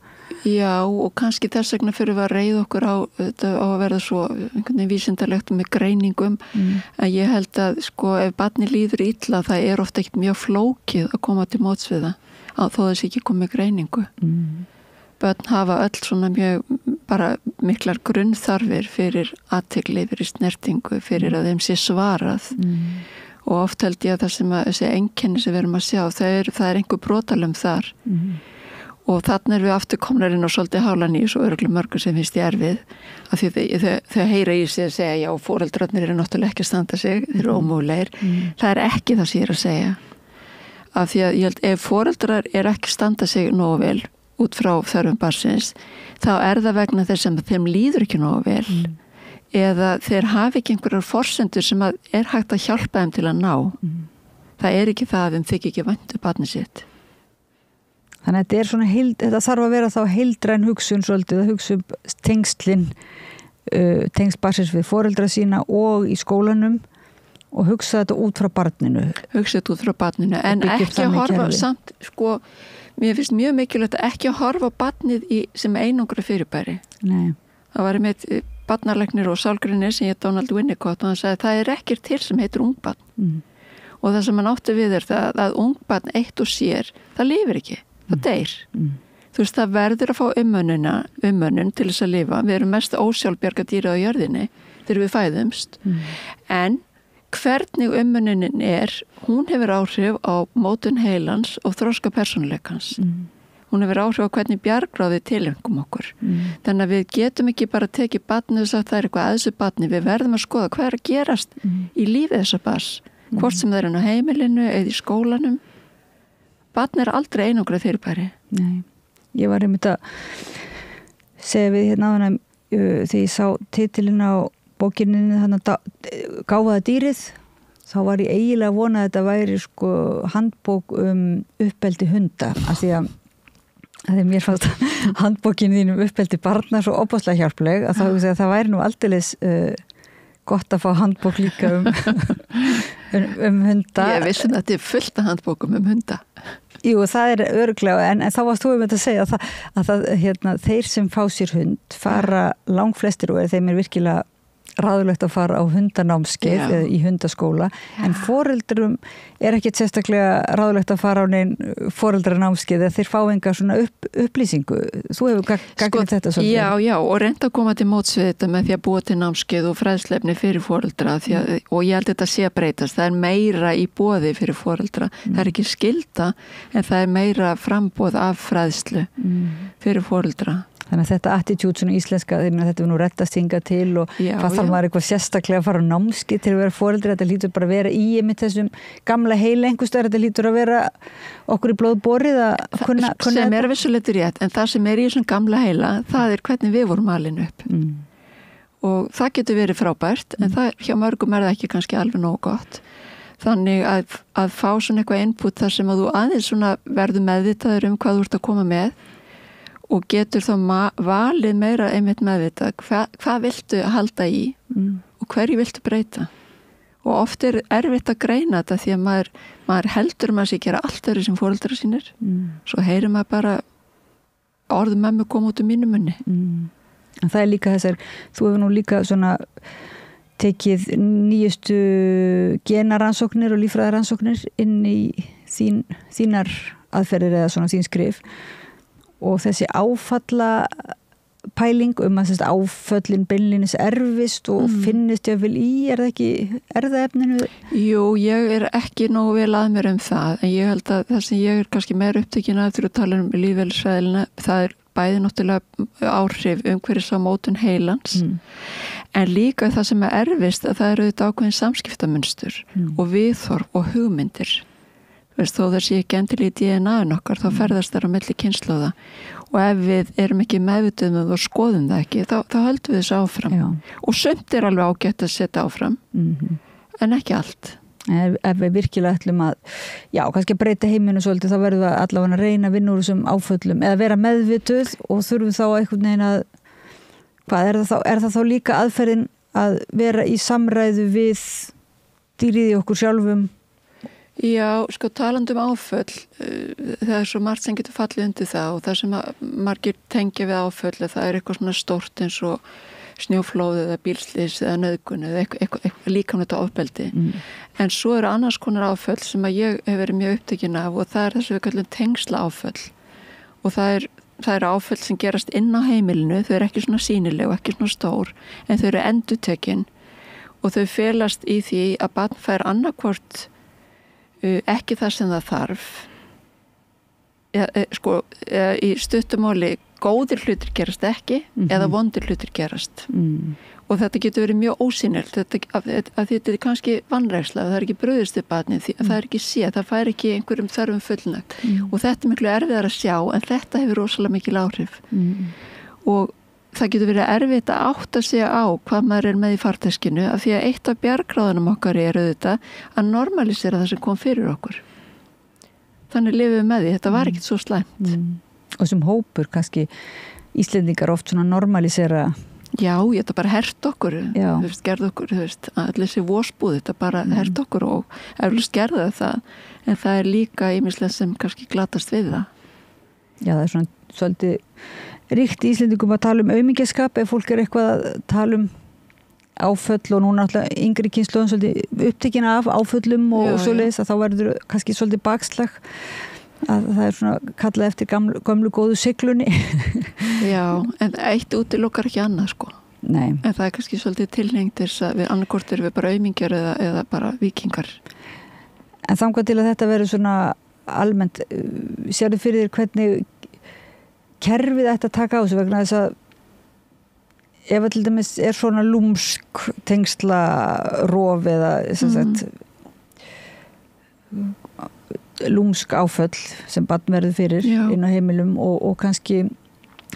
Já, og kannski þess vegna fyrir við að reiða okkur á að verða svo einhvern veginn vísindalegt með greiningum að ég held að sko ef barni líður illa það er ofta ekkert mjög flókið að koma til móts við það þó þess ekki komið greiningu börn hafa öll svona mjög bara miklar grunnþarfir fyrir athygli, fyrir snertingu fyrir að þeim sé svarað og oft held ég að það sem að þessi einkenni sem við erum að sjá það er einhver brotalömm þar og þarna við aftur komnar inn á svolítið hálan í svo öruglega mörgum sem finnst ég erfið af því þau heyra í sig að segja já, foreldrarnir eru náttúrulega ekki að standa sig þeir eru ómögulegir, það er ekki það sem ég er að segja af því að ég held ef foreldrar er ekki standa sig nógu vel út frá þörfum barnsins þá er það vegna þess að þeim líður ekki nógu vel eða þeir hafi ekki einhverjar forsendur sem að er hægt að hjálpa þeim til að ná það er ekki það að þeim þykir ekki vænt barnið sitt. Þannig að þetta er svona þetta þarf að vera þá heildræn hugsun svolítið að hugsa tengslin tengsl barnsins við foreldra sína og í skólanum og hugsa þetta út frá barninu. Hugsa þetta út frá barninu en ekki að horfa samt sko, mér finnst mjög mikilvægt að ekki að horfa barnið sem einangra fyrirbæri. Nei. Það var með barnalæknir og sálgreinir sem ég Donald Winnicott og hann sagði það er ekkert til sem heitir ungbarn og það sem hann átti við er það að ungbarn eitt og sér, það lifir ekki. Það deyr. Þú veist, það verður að fá umönnun til þess að lifa. Við erum mest ósjálfbjarga dýra á jörðinni þegar við fæðumst. En hvernig umönnunin hún hefur áhrif á mótun heilans og þroska persónuleikans. Hún hefur áhrif á hvernig bjargráði tilengum okkur. Þannig að við getum ekki bara tekið barnið og sagt það er eitthvað að þessu barni. Við verðum að skoða hvað er að gerast í lífið þessa barns. Hvort sem það er á heimilinu eða í skólanum. Barn er aldrei einangrað fyrirbæri. Nei, ég var einmitt að segja við hérna áðan þegar ég sá titilinn á bókinni þannig að gáfaða dýrið þá var ég eiginlega að vona að þetta væri sko handbók uppeldi hunda af því að mér fannst handbókin þín uppeldi barna svo opaslega hjálpleg að það væri nú aldeilis gott að fá handbók líka hunda. Ég vissi að þetta er fullt af handbókum hunda. Jú, það er örugglega, en þá varst þú að segja að þeir sem fá sér hund fara langflestir og þeim er virkilega ráðulegt að fara á hundanámskeið eða í hundaskóla, en foreldrum er ekki sérstaklega ráðulegt að fara á neinn foreldranámskeið eða þeir fá enga svona upplýsingu. Þú hefur gagnið þetta svolítið. Já, og reynda að koma til móts við þetta með því að búa til námskeið og fræðslefni fyrir foreldra og ég held þetta sé að breytast. Það er meira í boði fyrir foreldra. Það er ekki skylda, en það er meira framboð af fræðslu fyrir foreldra. Þannig að þetta attitúd svona íslenska, þetta er nú rettast hingað til og hvað þarf maður eitthvað sérstaklega að fara á námskeið til að vera foreldri, þetta lítur bara að vera í með þessum gamla heila einhverstaðar, þetta lítur að vera okkur í blóðborið að kunna sem er vissulega rétt, en það sem er í þessum gamla heila, það er hvernig við vorum alin upp og það getur verið frábært, en það hjá mörgum er það ekki kannski alveg nógu gott. Þannig að fá svona eitthvað input þar sem að þú aðeins svona verður meðvitaður hvað þú ert að koma með og getur þá valið meira einmitt meðvitað hvað viltu halda í og hverju viltu breyta? Og oft erfitt að greina þetta því að maður heldur maður sé gera allt öðru sem foreldrar sínir. Svo heyrir maður bara orðum mömmu koma út mínu munni. En það líka þessar, þú hefur nú líka svona tekið nýjustu genaransóknir og líffræðaransóknir inn í þínar aðferðir eða svona þín skrif og þessi áfalla pæling að áföllin beinlínis erfist og finnist jáfnvel í, það ekki erfðaefninu? Jú, ég ekki nógu vel að mér það, en ég held að það sem ég kannski meira upptekin að þegar þú talar lífeðlisfræðina, það bæði náttúrulega áhrif umhverfis á mótun heilans, en líka það sem erfist að það auðvitað ákveðin samskiptamunstur og viðhorf og hugmyndir. Þó það sé ekki endilega í DNA-un okkar, þá ferðast það á milli kynslóða og ef við erum ekki meðvituð og skoðum það ekki, þá höldum við þessu áfram. Og sumt alveg ágætt að setja áfram, en ekki allt. Ef við virkilega ætlum að, kannski að breyta heiminu svolítið, þá verðum við allavega að reyna að vinna úr þessum áföllum, eða vera meðvituð og þurfum þá einhvern veginn að, er það þá líka aðferðin að vera í samræðu við dýrið í okkur sjálfum? Já, talandi áföll, það svo margt sem getur fallið undir það og það sem margir tengja við áföll, það eitthvað svona stórt eins og snjóflóð eða bílslys eða nauðgun eða eitthvað líkamlegt ofbeldi. En svo annars konar áföll sem að ég hef verið mjög upptekin af og það þessu við kallum tengsla áföll og það áföll sem gerast inn á heimilinu, þau ekki svona sýnileg og ekki svona stór en þau endurtekin og þau felast í því að barn fær annarkvort ekki það sem það þarf í stuttumáli góðir hlutir gerast ekki eða vondir hlutir gerast og þetta getur verið mjög ósýnilegt að þetta kannski vanræksla, það ekki brugðist upp barnið því að það ekki séð, það fær ekki einhverjum þörfum fullnægt og þetta miklu erfiðar að sjá en þetta hefur rosalega mikil áhrif og það getur verið erfitt að átta sig á hvað maður með í farteskinu af því að eitt af bjargráðunum okkar auðvitað að normalisera það sem kom fyrir okkur. Þannig lifum við með því, þetta var ekkert svo slæmt. Og sem hópur kannski Íslendingar oft svona normalisera. Já, þetta bara hert okkur, gerð okkur, allir þessi vósbúð, þetta bara hert okkur og eflust gerða það, en það líka ýmislegt sem kannski glatast við það. Já, það svona svolítið ríkt í Íslendingum að tala aumingjaskap ef fólk eitthvað að tala áföll og núna alltaf yngri kynslóðum svolítið upptekin af áföllum og svoleiðis að þá verður kannski svolítið bakslag að það svona kallað eftir gömlu góðu siglunni. Já, en eitt útilokar ekki annað Nei. En það kannski svolítið tilhengt þess að við annarkvort erum við bara aumingjar eða bara víkingar. En þangað til að þetta verður svona almennt, sérðu fyrir þér hvernig kerfið ætti að taka á sig vegna þess að ef til dæmis svona lúmsk tengsla rof eða lúmsk áföll sem barn verður fyrir inn á heimilum og kannski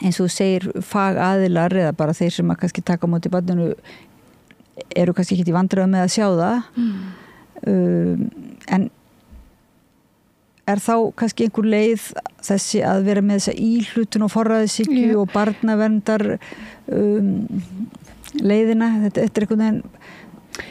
eins og þú segir fagaðilar eða bara þeir sem að kannski taka á móti barninu eru kannski ekki í vandræðum með að sjá það en er þá kannski einhver leið þessi að vera með þessa íhlutun og forræðishyggju og barnaverndar leiðina, þetta er einhvern veginn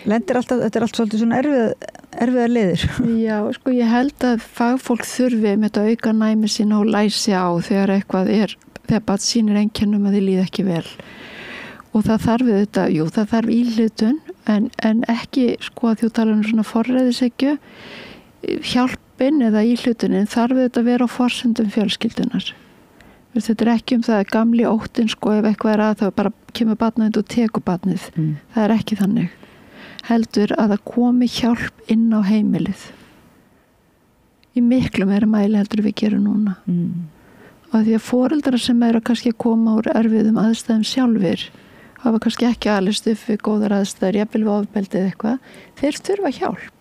lendir alltaf, þetta allt svolítið svona erfiðar leiðir. Já, ég held að fagfólk þurfi með þetta auka næmi sína og læsi á þegar þegar barn sýnir einkennum að þið líði ekki vel og það þarf þetta, það þarf íhlutun en ekki að þú tala svona forræðishyggju hjálpin eða íhlutunin þarf þetta að vera á forsendum fjölskyldunar. Þetta ekki það að gamli óttin ef eitthvað að þá bara kemur barnið og tekur barnið. Það ekki þannig. Heldur að það komi hjálp inn á heimilið. Í miklu meira mæli heldur við gerum núna. Og því að foreldrar sem eru kannski að koma úr erfiðum aðstæðum sjálfir hafa kannski ekki alist upp við góðar aðstæður, jafnvel við ofbeldið eitthvað, þeir þurfa hjálp.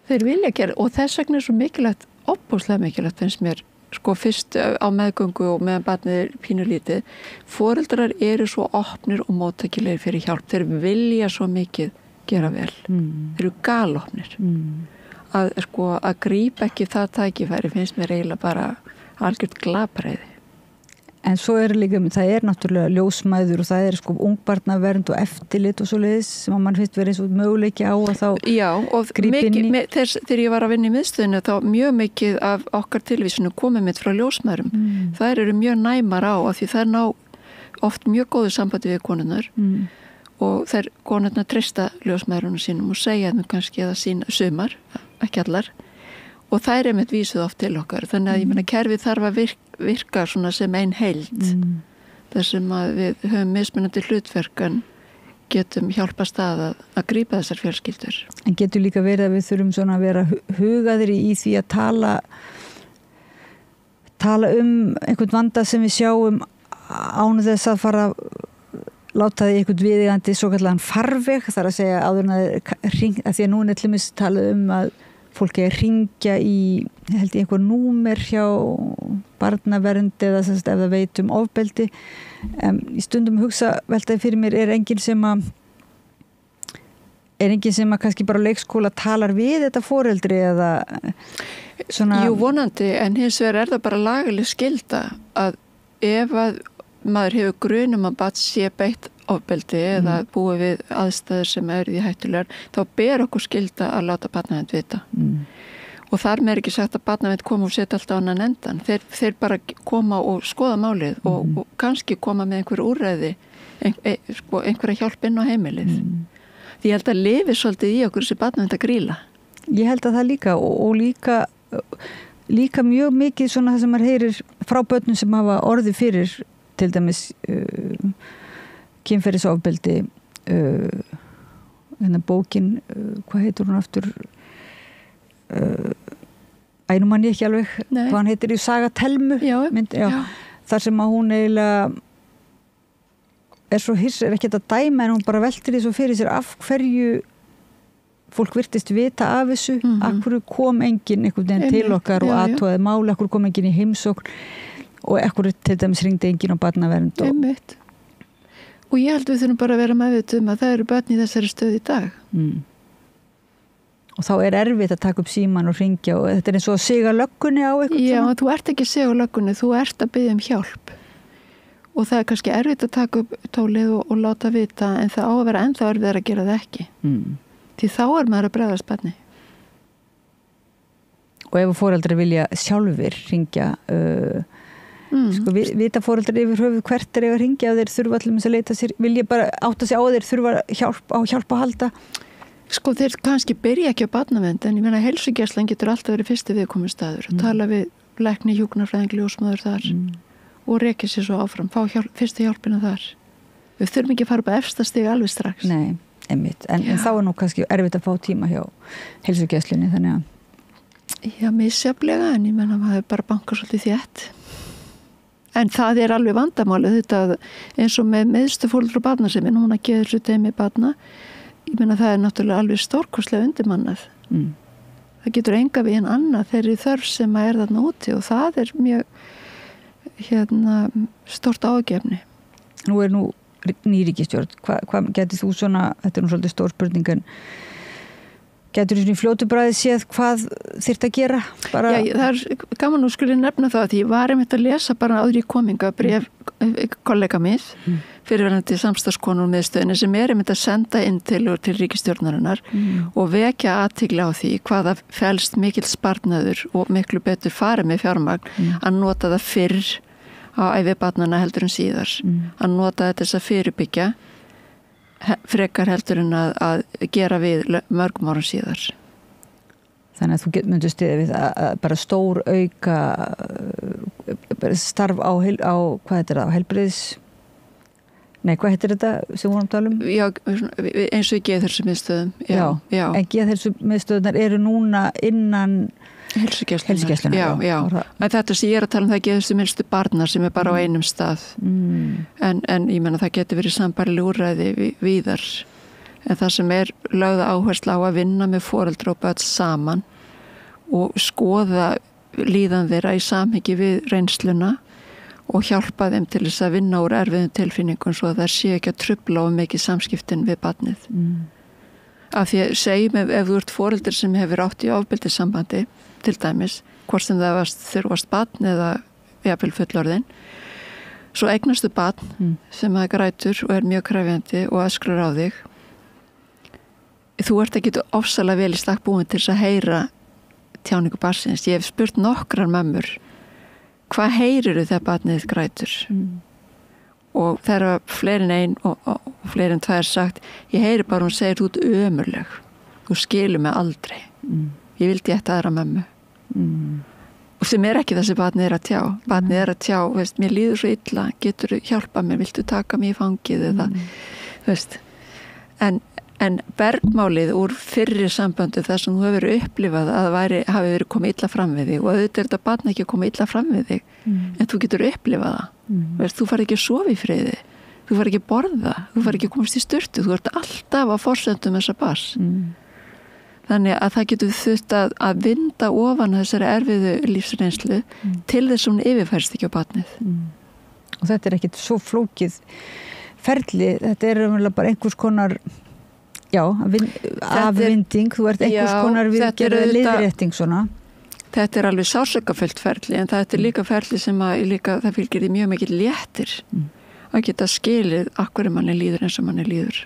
Þeir vilja gera og þess vegna svo mikilvægt, opbúslega mikilvægt finnst mér fyrst á meðgöngu og meðan barnið pínulítið, foreldrar eru svo opnir og móttækilegir fyrir hjálp, þeir vilja svo mikið gera vel, þeir eru galopnir að grípa ekki það tækifæri finnst mér eiginlega bara algjört glapræði. En svo líka, það náttúrulega ljósmæður og það sko ungbarnavernd og eftirlit og svoleiðis sem að mann finnst verið eins og möguleiki á að þá grípa inn í. Þegar ég var að vinna í miðstöðinu þá mjög mikið af okkar tilvísinu komið mitt frá ljósmæðurum. Þær eru mjög næmar á að því þær ná oft mjög góðu sambandi við konurnar og þær konurnar treysta ljósmæðurunum sínum og segja þeim kannski eða sína sumar, ekki allar. Og það einmitt vísuð oft til okkar. Þannig að ég meina kerfið þarf að virka svona sem ein heild. Þar sem að við höfum mismunandi hlutverk en getum hjálpast að grípa þessar fjölskyldur. En getur líka verið að við þurfum svona að vera hugaðir í því að tala einhvern vanda sem við sjáum án þess að fara að láta því einhvern viðeigandi svo kallan farveg. Það að segja áður að því að núna til dæmis talað að fólki hringja í held ég einhver númer hjá barnavernd eða ef það veit ofbeldi. Í stundum hugsa veltaði fyrir mér enginn sem að kannski bara á leikskóla talar við þetta foreldri eða svona. Jú, vonandi, en hins vegar það bara lagaleg skylda að ef að maður hefur grunum að barn sé beitt ofbeldi eða búið við aðstæður sem því hættulegar, þá ber okkur skylda að láta barnavernd vita. Og þar með ekki sagt að barnavernd koma og setja alltaf annan endan. Þeir bara koma og skoða málið og kannski koma með einhver úrræði, einhverja hjálp inn á heimilið. Því ég held að lifi svolítið í okkur þessi barnavernd að gríla. Ég held að það líka og líka mjög mikið svona það sem maður heyrir frá börnum sem hafa orðið fyrir til dæmis kynferðisofbeldi bókin, hvað heitur hún aftur nú man ég ekki alveg hvað hann heitir í Saga Telmu þar sem að hún eiginlega svo er ekki að dæma en hún bara veltir því svo fyrir sér af hverju fólk virtist vita af þessu af hverju kom enginn einhvern veginn til okkar og athugaði máli, af hverju kom enginn í heimsókn og af hverju til dæmis hringdi enginn á barnavernd og ég held við þurfum bara að vera meðvituð að það eru börn í þessari stöð í dag. Og þá er erfitt að taka upp síman og hringja og þetta er eins og að siga löggunni á eitthvað. Já, þú ert ekki að siga löggunni, þú ert að biðja hjálp. Og það er kannski erfitt að taka upp tólið og láta vita en það á að vera ennþá erfitt að gera það ekki. Því þá er maður að bregðast barni. Og ef foreldrar vilja sjálfur hringja sko vita foreldrar yfir höfuð hvert að hringja að þeir þurfa allir að leita sér, vilja bara átta sig á að þeir þurfa hjálp að halda. Sko þeir kannski byrja ekki á barnavernd en ég meina heilsugæslan getur alltaf verið fyrsti viðkomustaður að tala við lækni, hjúkrunarfræðing, ljósmóður þar og rekja sér svo áfram, fá fyrstu hjálpina þar. Við þurfum ekki að fara upp að efsta stig alveg strax. Nei, einmitt, en þá er nú kannski erfitt að fá tíma hjá heilsugæslunni þannig að já, misjafnlega en ég meina maður bara bankar svolítið þétt. En það er alveg vandamálið þetta eins og með meðstu fóreldra og barna sem núna geður svo teymi barna. Ég meina það er náttúrulega alveg stórkostlega undirmannað. Það getur enga við en annað þeirri þörf sem að þarna úti og það er mjög stórt ágefni. Nú er ný ríkisstjórn. Hvað getur þú svona, þetta er nú svolítið stór spurning en getur þú í fljótu bragði séð hvað þyrfti að gera? Já, það er gaman að skuli nefna það því ég var einmitt að lesa bara áður í kominga bréf kollega mið fyrirverandi samstarfskonur miðstöðinni sem einmitt að senda inn til ríkisstjórnarinnar og vekja athygli á því hvaða felst mikill sparnaður og miklu betur farið með fjármagn að nota það fyrr á ævi barnanna heldur en síðar að nota þetta þess að fyrirbyggja frekar heldur en að gera við mörgum árum síðar. Þannig að þú myndir stiða við að bara stór auka starf á hvað heitir það, á heilbrigðis hvað heitir þetta sem vorum að tala um? Já, eins og í geðheilsumiðstöðum. Já, en geðheilsumiðstöðunar eru núna innan heilsugæslunnar. Já. En þetta sem ég er að tala um það geðheilsumiðstöð barna sem er bara á einum stað. En ég menna það getur verið sambærileg úrræði víðar. En það sem er lögð áhersla á að vinna með foreldra og börn saman og skoða líðan þeirra í samhengi við reynsluna og hjálpa þeim til þess að vinna úr erfiðum tilfinningum svo að það sé ekki að trufla of mikið samskiptin við barnið. Af því að segjum ef þú ert foreldri sem hefur átt í ofbeldissambandi til dæmis, hvort sem það varst barn eða jafnvel fullorðin Svo eignastu barn sem það grætur og er mjög krefjandi og öskrar á þig. Þú ert ekki ofsalega vel í stakk búin til þess að heyra tjáningu barnsins. Ég hef spurt nokkrar mömmur, hvað heyrirðu þegar barnið grætur? Og það fleiri en ein og fleiri en tvær sagt, ég heyri bara hún segir, þú ert ömurleg, þú skilur mig aldrei. Ég vildi eitt aðra mömmu. Og sem er ekki það sem barnið er að tjá. Barnið er að tjá, veist, mér líður svo illa, getur þú hjálpa mér, viltu taka mig í fangið eða, veist. En bergmálið úr fyrri samböndu þar sem þú hefur upplifað að hafi verið komið illa fram við þig og auðvitað er þetta barn ekki að koma illa fram við þig, en þú getur upplifað það. Veist, þú fari ekki að sofa í friði, þú fari ekki að borða, þú fari ekki að komast í sturtu, þú ert alltaf á forsendum þessa barns. Þannig að það getur þurft að vinda ofan þessari erfiðu lífsreynslu til þess að hún yfirfærst ekki á barnið. Og þetta er ekkit svo flókið ferli, þetta er bara einhvers konar afvinding, þú ert einhvers konar viðgerð leiðrétting svona. Þetta er alveg sársaukafullt ferli, en þetta er líka ferli sem það fylgir því mjög mikið léttir að geta skilið akkur manni líður eins og manni líður.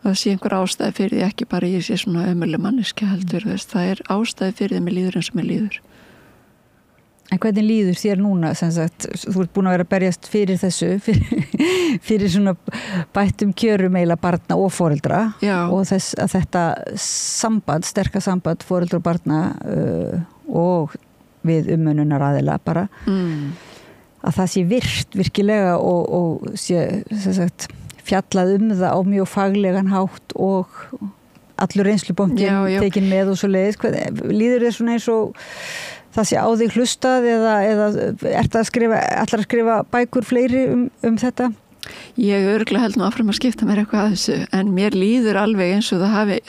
Það sé einhver ástæði fyrir því, ekki bara ég sé svona ömurleg manneskja heldur, það er ástæði fyrir því með líður eins og með líður. En hvernig líður þér núna, sem sagt, þú ert búin að vera að berjast fyrir þessu, fyrir svona bættum kjörum eiginlega barna og foreldra og þess að þetta samband, sterka samband foreldra og barna og við umönnunaraðila bara, að það sé virkilega og sé, sem sagt, fjallað það á mjög faglegan hátt og allur reynslubóngin tekin með og svo leiðis. Líður þér svona eins og það sé á þig hlustað eða ætlar að skrifa bækur fleiri þetta? Ég örugglega held nú áfram að skipta mér eitthvað að þessu, en mér líður alveg eins og það hafi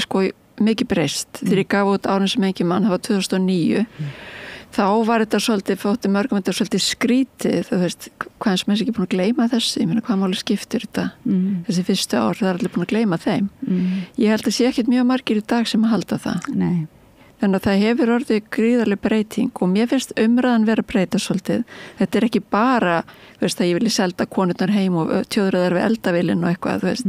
mikið breyst. Þegar ég gaf út Árin sem engin mann, það var 2009, þá var þetta svolítið, fótti mörgum þetta svolítið skrítið, þú veist, hvað sem er ekki búin að gleyma þessu, ég meina hvað máli skiptir þetta, þessi fyrstu ár, það er allir búin að gleyma þeim. Ég held að sé ekkert mjög margir í dag sem að halda það. Nei. Þannig að það hefur orðið gríðarleg breyting og mér finnst umræðan vera að breyta svolítið. Þetta er ekki bara, veist, að ég vilja selda konurnar heim og tjóðraðar við eldavillin og eitthvað, þú veist.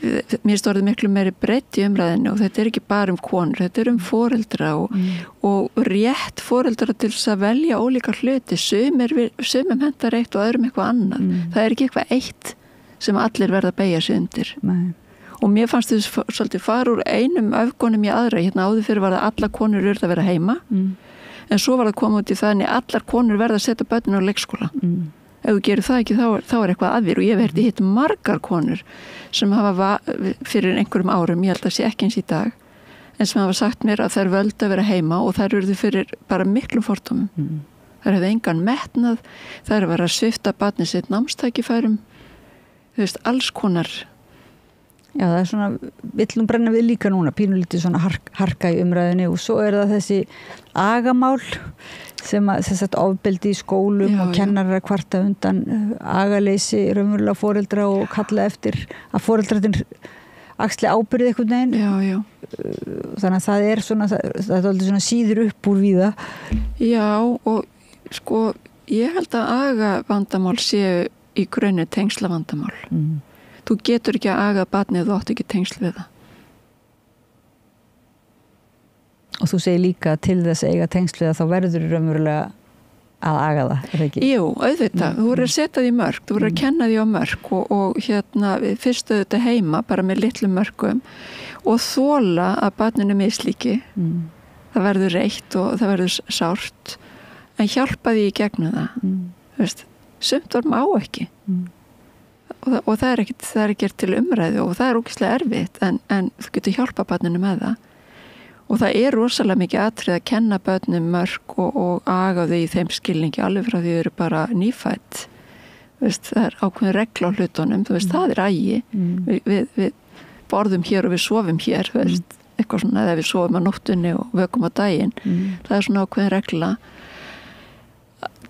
Mér finnst orðið miklu meiri breytt í umræðinu og þetta er ekki bara konur, þetta er foreldra og rétt foreldra til þess að velja ólíka hluti, sumum hentar eitt og öðrum eitthvað annað. Það er ekki eitthvað eitt sem allir verða að beygja sig undir. Nei. Og mér fannst þess svolítið fara úr einum öfgonum í aðra, hérna áður fyrir var það allar konur urðu að vera heima, en svo var það komið út í þannig allar konur verða að setja börnin á leikskóla. Ef þú gerir það ekki, þá er eitthvað að þér og ég verði hitt margar konur sem hafa fyrir einhverjum árum, ég held að sé ekki eins í dag, en sem hafa sagt mér að þær völdu að vera heima og þær urðu fyrir bara miklum fordómum. Þær hefði engan metnað, þær var að svifta barnið sitt námstækifærum, þú veist, alls konar. Já, það er svona, villum brenna við líka núna, pínulítið svona harka í umræðinni og svo er það þessi agamál sem að ofbeldi í skólum og kennarar að kvarta undan agaleysi, raunverulega foreldra og kalla eftir að foreldrarnir axli ábyrði einhvern veginn. Já. Þannig að það er svona, það er aldrei svona síður upp úr víða. Já, og sko, ég held að agavandamál séu í grunni tengslavandamál. Þú getur ekki að aga barnið, þú átt ekki tengsl við það. Og þú segir líka til þess að eiga tengsl við það, þá verður raunverulega að aga það, er það ekki? Jú, auðvitað. Þú voru að setja því mörk, þú voru að kenna því á mörk og hérna, fyrst auðvitað heima, bara með litlum mörkum og þola að barninu mislíki. Það verður reitt og það verður sárt, en hjálpa því í gegnum það. Veist, sumt var má ekki. Og það er ekki til umræðu og það er ógeðslega erfitt en þú getur hjálpa barninu með það og það er rosalega mikið atrið að kenna börnum mörk og aga þau í þeim skilningi alveg frá því þau eru bara nýfætt. Veist, það er ákveðin regla á hlutunum, þú veist, það er ægi. Við borðum hér og við sofum hér, veist, eitthvað svona, eða við sofum á nóttunni og vökum á daginn. Það er svona ákveðin regla.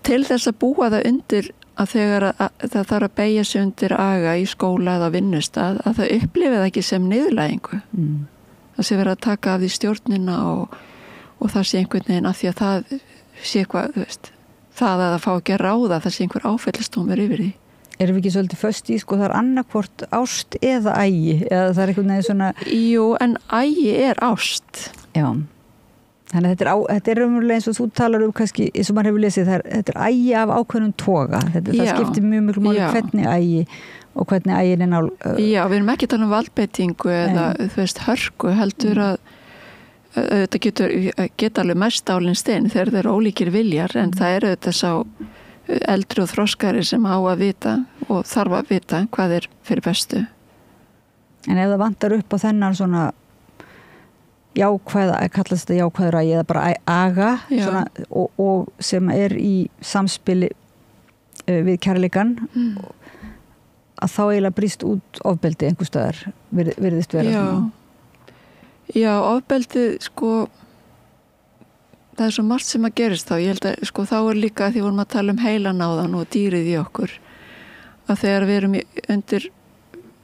Til þess að búa það undir að þegar það þarf að beygja sig undir aga í skóla eða vinnustað að það upplifið það ekki sem niðurlægingu. Það sé verið að taka af því stjórnina og það sé einhvern veginn að því að það sé eitthvað, þú veist, það að fá ekki að ráða það sé einhver áfellistómur yfir því. Erum við ekki svolítið föst í, sko, það annarkvort ást eða ægi, eða það einhvern veginn svona... Jú, en ægi ást. Já, þannig að þetta er raunverulega eins og þú talar kannski, eins og maður hefur lesið, þetta ægi af ákveðnum toga. Það skiptir mjög mjög máli hvernig ægi og hvernig ægin er nál... Já, við erum ekki að tala valdbeitingu eða, þú veist, hörku, heldur að þetta geta alveg mest álinn stein þegar þeir eru ólíkir viljar, en það er auðvitað sá eldri og þroskari sem á að vita og þarf að vita hvað er fyrir bestu. En ef það vantar upp á þennan svona jákvæða, kallast þetta jákvæður ægi eða bara aga svona, og sem er í samspili við kærleikan, að þá eiginlega brýst út ofbeldi einhvers staðar virðist vera svona. Já, ofbeldi, sko, það er svo margt sem að gerist þá. Ég held að, sko, þá er líka því vorum að tala um heilanáðan og dýrið í okkur, að þegar við erum undir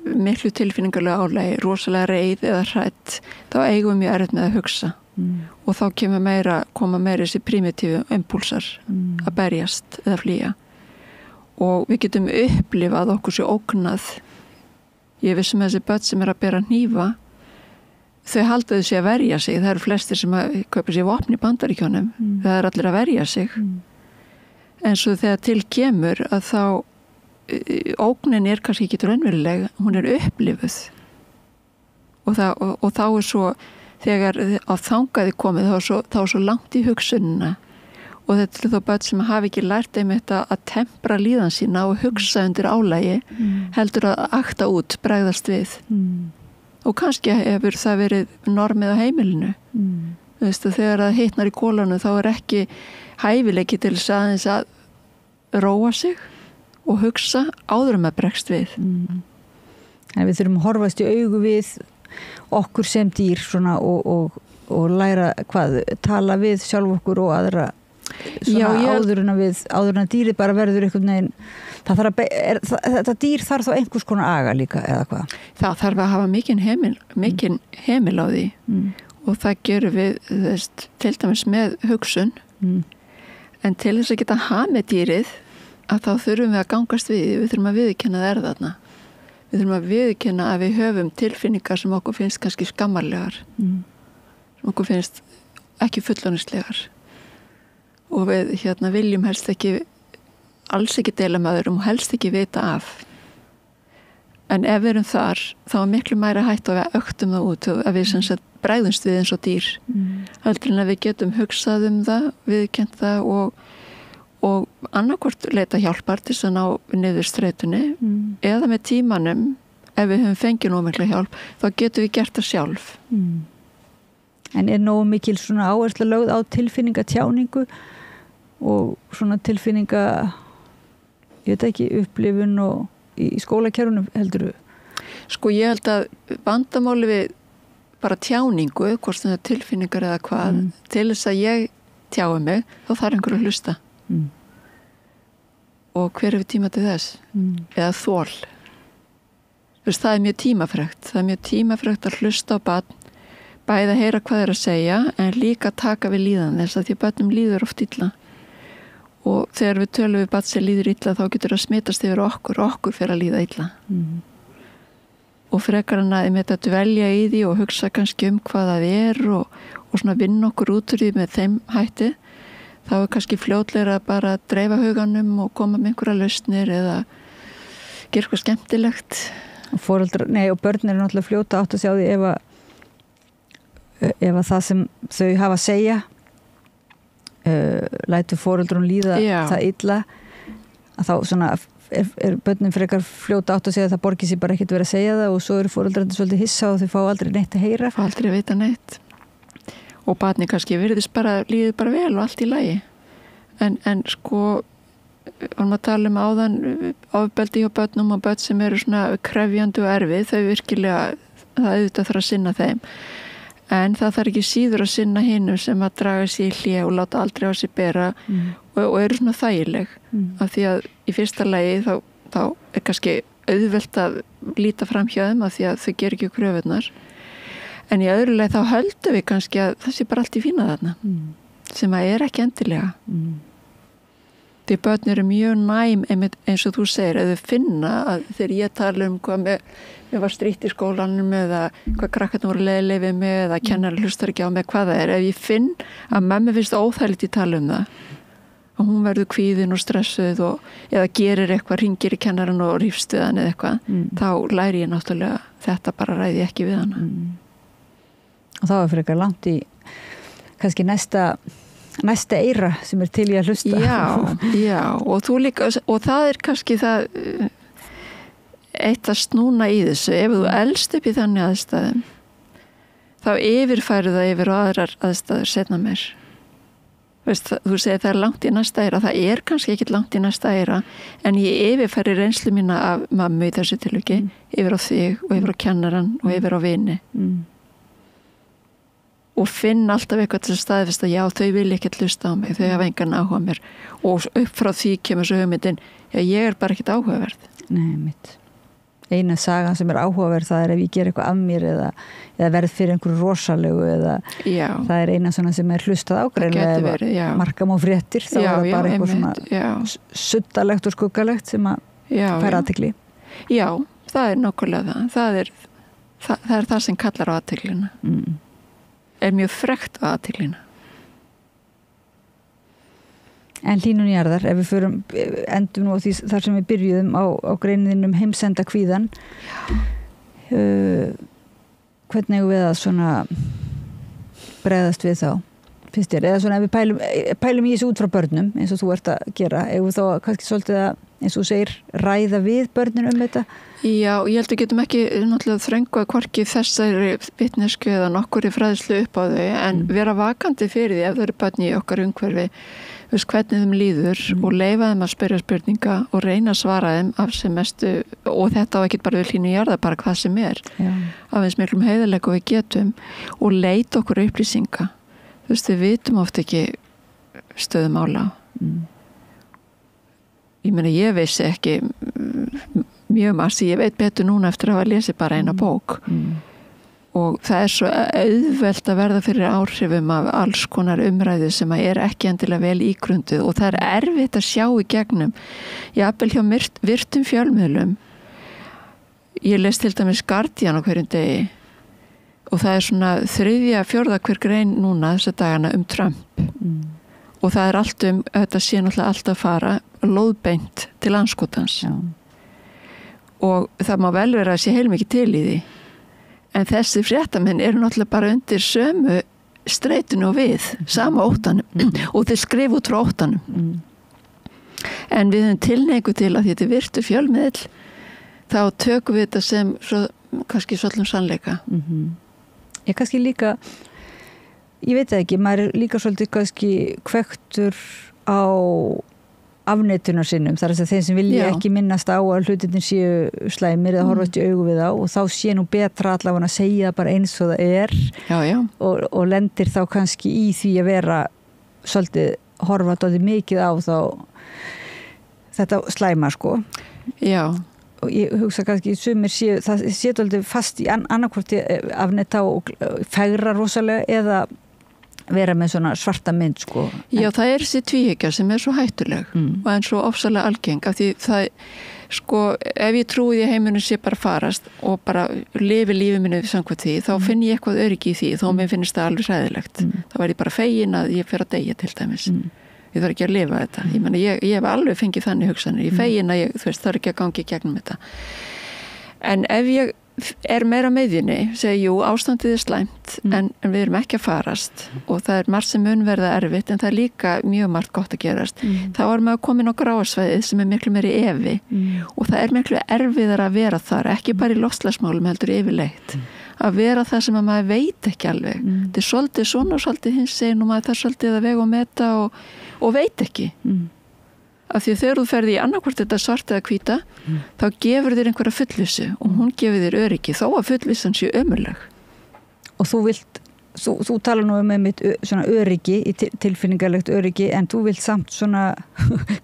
miklu tilfinningarlega álagi, rosalega reið eða hrætt, þá eigum við mjög erfitt með að hugsa og þá koma meira þessi primitífu impúlsar að berjast eða flýja og við getum upplifað okkur sér ógnað. Ég vissum að þessi börn sem er að bera hnífa, þau halda þessi að verja sig. Það eru flestir sem að kaupa sér vopn í Bandaríkjunum. Það er allir að verja sig. En svo þegar til kemur að þá ógnin er kannski ekki raunveruleg, hún er upplifuð. Og þá er svo, þegar á þangaði komið, þá er svo langt í hugsunina. Og þetta er þá börn sem hafi ekki lært einmitt að tempra líðan sína og hugsa undir álagi, heldur að akta út, bregðast við. Og kannski hefur það verið normið á heimilinu. Þú veist að þegar það hitnar í kólanu þá er ekki hæfileiki til þess aðeins að róa sig og hugsa áður að bregst við. En við þurfum að horfast í augu við okkur sem dýr svona, og læra tala við sjálf okkur og aðra svona, áður en að dýrið bara verður einhvern veginn. Þetta dýr þarf þá einhvers konar aga líka eða hvað? Það þarf að hafa mikinn heimil á því og það gerum við til dæmis með hugsun en til þess að geta hamið dýrið að þá þurfum við að gangast við þurfum að viðurkenna það þarna. Við þurfum að viðurkenna að við höfum tilfinningar sem okkur finnst kannski skammarlegar sem okkur finnst ekki fullorðinslegar og við viljum helst ekki alls ekki deila með öðrum og helst ekki vita af. En ef við erum þar, þá er miklu meira hætt að við öktum það út og að við sem sagt bregðumst við eins og dýr. Heldur en að við getum hugsað það, viðurkennt það og annarkvort leita hjálpar til að ná niður streitunni eða með tímanum, ef við höfum fengið nóg mikla hjálp, þá getum við gert það sjálf. En er nógu mikil svona áhersla lögð á tilfinningatjáningu og svona tilfinninga ég veit ekki, upplifun og í skólakerfunum heldur þú? Sko ég held að vandamáli við bara tjáningu, hvort það er tilfinningar eða hvað, til þess að ég tjái mig, þá þarf einhver að hlusta. Og hver er við tíma til þess? Eða þol. Það er mjög tímafrekt. Það er mjög tímafrekt að hlusta á barn, bæði að heyra hvað er að segja, en líka taka við líðan þess að því barnum líður oft illa. Og þegar við tölum við barn sem líður illa þá getur það smitast yfir okkur fyrir að líða illa. Og frekar en að með þetta dvelja í því og hugsa kannski hvað það er og svona vinna okkur út úr því með þeim hætti, þá er kannski fljótlegra að bara dreifa huganum og koma með einhverja lausnir eða gera eitthvað skemmtilegt. Og börn eru náttúrulega fljóta átt að sjá því ef að það sem þau hafa að segja lætur foreldrun líða það illa að þá svona er börnin frekar fljóta átt að segja að það borgir sér bara ekkert verið að segja það og svo eru foreldrarnir svolítið hissa og þau fá aldrei neitt að heyra. Fá aldrei að vita neitt og barni kannski virðist bara líður bara vel og allt í lagi en sko varum að tala um áðan ofbeldi hjá börnum og börn sem eru svona krefjandi og erfið, þau virkilega það auðvitað þarf að sinna þeim en það þarf ekki síður að sinna hinum sem að draga sér í hlé og láta aldrei á sig bera og eru svona þægileg af því að í fyrsta lagi þá er kannski auðvelt að líta fram hjá þeim af því að þau ger ekki kröfurnar en í öðru lagi þá höldum við kannski að það sé bara allt í fína þarna sem að er ekki endilega Því börn eru mjög næm eins og þú segir, ef þau finna að þegar ég tala hvað mér var strítt í skólanum eða hvað krakkarnir voru leiðileg við mig eða kennari hlustar ekki á mig hvað það ef ég finn að mömmu finnst óþægilegt í tala það og hún verður kvíðin og stressuð eða gerir eitthvað, ringir í kennaran og rífst við hann eða eitthvað, þá læri ég náttúrulega þetta bara ræði ekki við hana. Og þá frekar langt í kannski næsta eira sem til í að hlusta. Já, og þú líka, og það kannski það eitt að snúna í þessu, ef þú elst upp í þannig aðstæðum, þá yfirfæru það yfir og aðrar aðstæður seinna meir. Þú segir það langt í næsta eira, það kannski ekki langt í næsta eira, en ég yfirfæri reynslu mína af mammu í þessu tilviki, yfir á þig og yfir á kennaran og yfir á vini. Og finn alltaf eitthvað til að staðfesta já, þau vilja ekkert hlusta á mig, þau hafa engan áhuga á mér og upp frá því kemur svo hugmyndin, já, ég bara ekkert áhugaverð. Nei, mitt. Eina sagan sem áhugaverð, það ef ég ger eitthvað af mér eða verð fyrir einhverju rosalegu eða það eina svona sem hlustað ágreinlega eða markam á fréttir, þá það bara eitthvað svona suddalegt og skuggalegt sem fær athygli. Já, það nákvæmlega það. Það sem kallar á athyglina. Mjög frekt á athyglinna. En hlýnun jarðar, ef við endum nú á því þar sem við byrjuðum á greininum heimsenda kvíðan, hvernig eigum við að svona bregðast við þá? Finnst þér? Eða svona ef við pælum í þessu út frá börnum, eins og þú ert að gera, eigum við þá kannski svolítið að, eins og þú segir, ræða við börnin þetta? Já, ég held að við getum ekki náttúrulega þröngvað hvorki þessari vitnesku eða nokkur í fræðslu upp á þau, en vera vakandi fyrir því ef þau eru börn í okkar umhverfi, hvernig þeim líður og leyfa þeim að spyrja spurninga og reyna að svara þeim af sem mestu, og þetta á ekki bara við hlýnun jarðar, bara hvað sem af eins miklum heiðarleika og við getum og leita okkur upplýsinga. Við vitum oft ekki stöðu mála. Ég meina, ég vissi ekki mjög margt, ég veit betur núna eftir að hafa lesið bara eina bók og það svo auðvelt að verða fyrir áhrifum af alls konar umræðu sem ekki endilega vel ígrunduð og það erfitt að sjá í gegnum. Jafnvel hjá virtum fjölmiðlum, ég les til dæmis Guardian á hverjum degi og það svona 3., 4. hver grein núna þessa dagana Trump og það allt þetta sé náttúrulega alltaf að fara lóðbeint til andskotans. Og það má vel vera að sé heilmikið til í því. En þessi fréttamenn eru náttúrulega bara undir sömu streitinu og við, sama óttanum og þeir skrifa út frá óttanum. En við höfum tilhneigingu til að þetta virtu fjölmiðl, þá tökum við þetta sem kannski svolítið sannleika. Ég kannski líka, ég veit ekki, maður er líka svolítið kannski kvektur á afneitunar sinnum, þar að þeim sem vilja ekki minnast á að hlutinir séu slæmir eða horfast í augu við á og þá sé nú betra allavega að segja bara eins og það og lendir þá kannski í því að vera svolítið horfa dálítið mikið á þá þetta slæma sko. Já. Og ég hugsa kannski sumir séu, það sé dálítið fast í annarkvort afneta og fegra rosalega eða vera með svona svarta mynd sko. Já, það þessi tvíhyggja sem svo hættuleg og en svo ofsalega algeng af því það, sko, ef ég trúi því að heiminum sé bara farast og bara lifi lífið minni samkvæmt því, þá finn ég eitthvað öryggi í því, þó mér finnst það alveg hræðilegt. Þá var ég bara fegin að ég fer að deyja til dæmis. Ég þarf ekki að lifa þetta. Ég meina, ég hef alveg fengið þannig hugsanir. Ég fegin að ég, þarf ekki að gangi gegnum þetta. En ef ég meira meðinni, segi jú, ástandið slæmt en við erum ekki að farast og það margt sem mun verða erfitt en það líka mjög margt gott að gerast þá erum við að koma á gráasvæðið sem miklu meiri evi og það miklu erfiðar að vera þar, ekki bara í loftslagsmálum heldur yfirleitt að vera það sem að maður veit ekki alveg þetta svolítið svona og svolítið hins segir nú maður það svolítið að vega og meta og veit ekki af því þegar þú ferði í annarkvort þetta svart eða hvíta þá gefur þér einhverja fullvissu og hún gefur þér öryggi þó að fullvissan sé ömurleg. Og þú talar nú mitt svona öryggi, tilfinningarlegt öryggi en þú vilt samt svona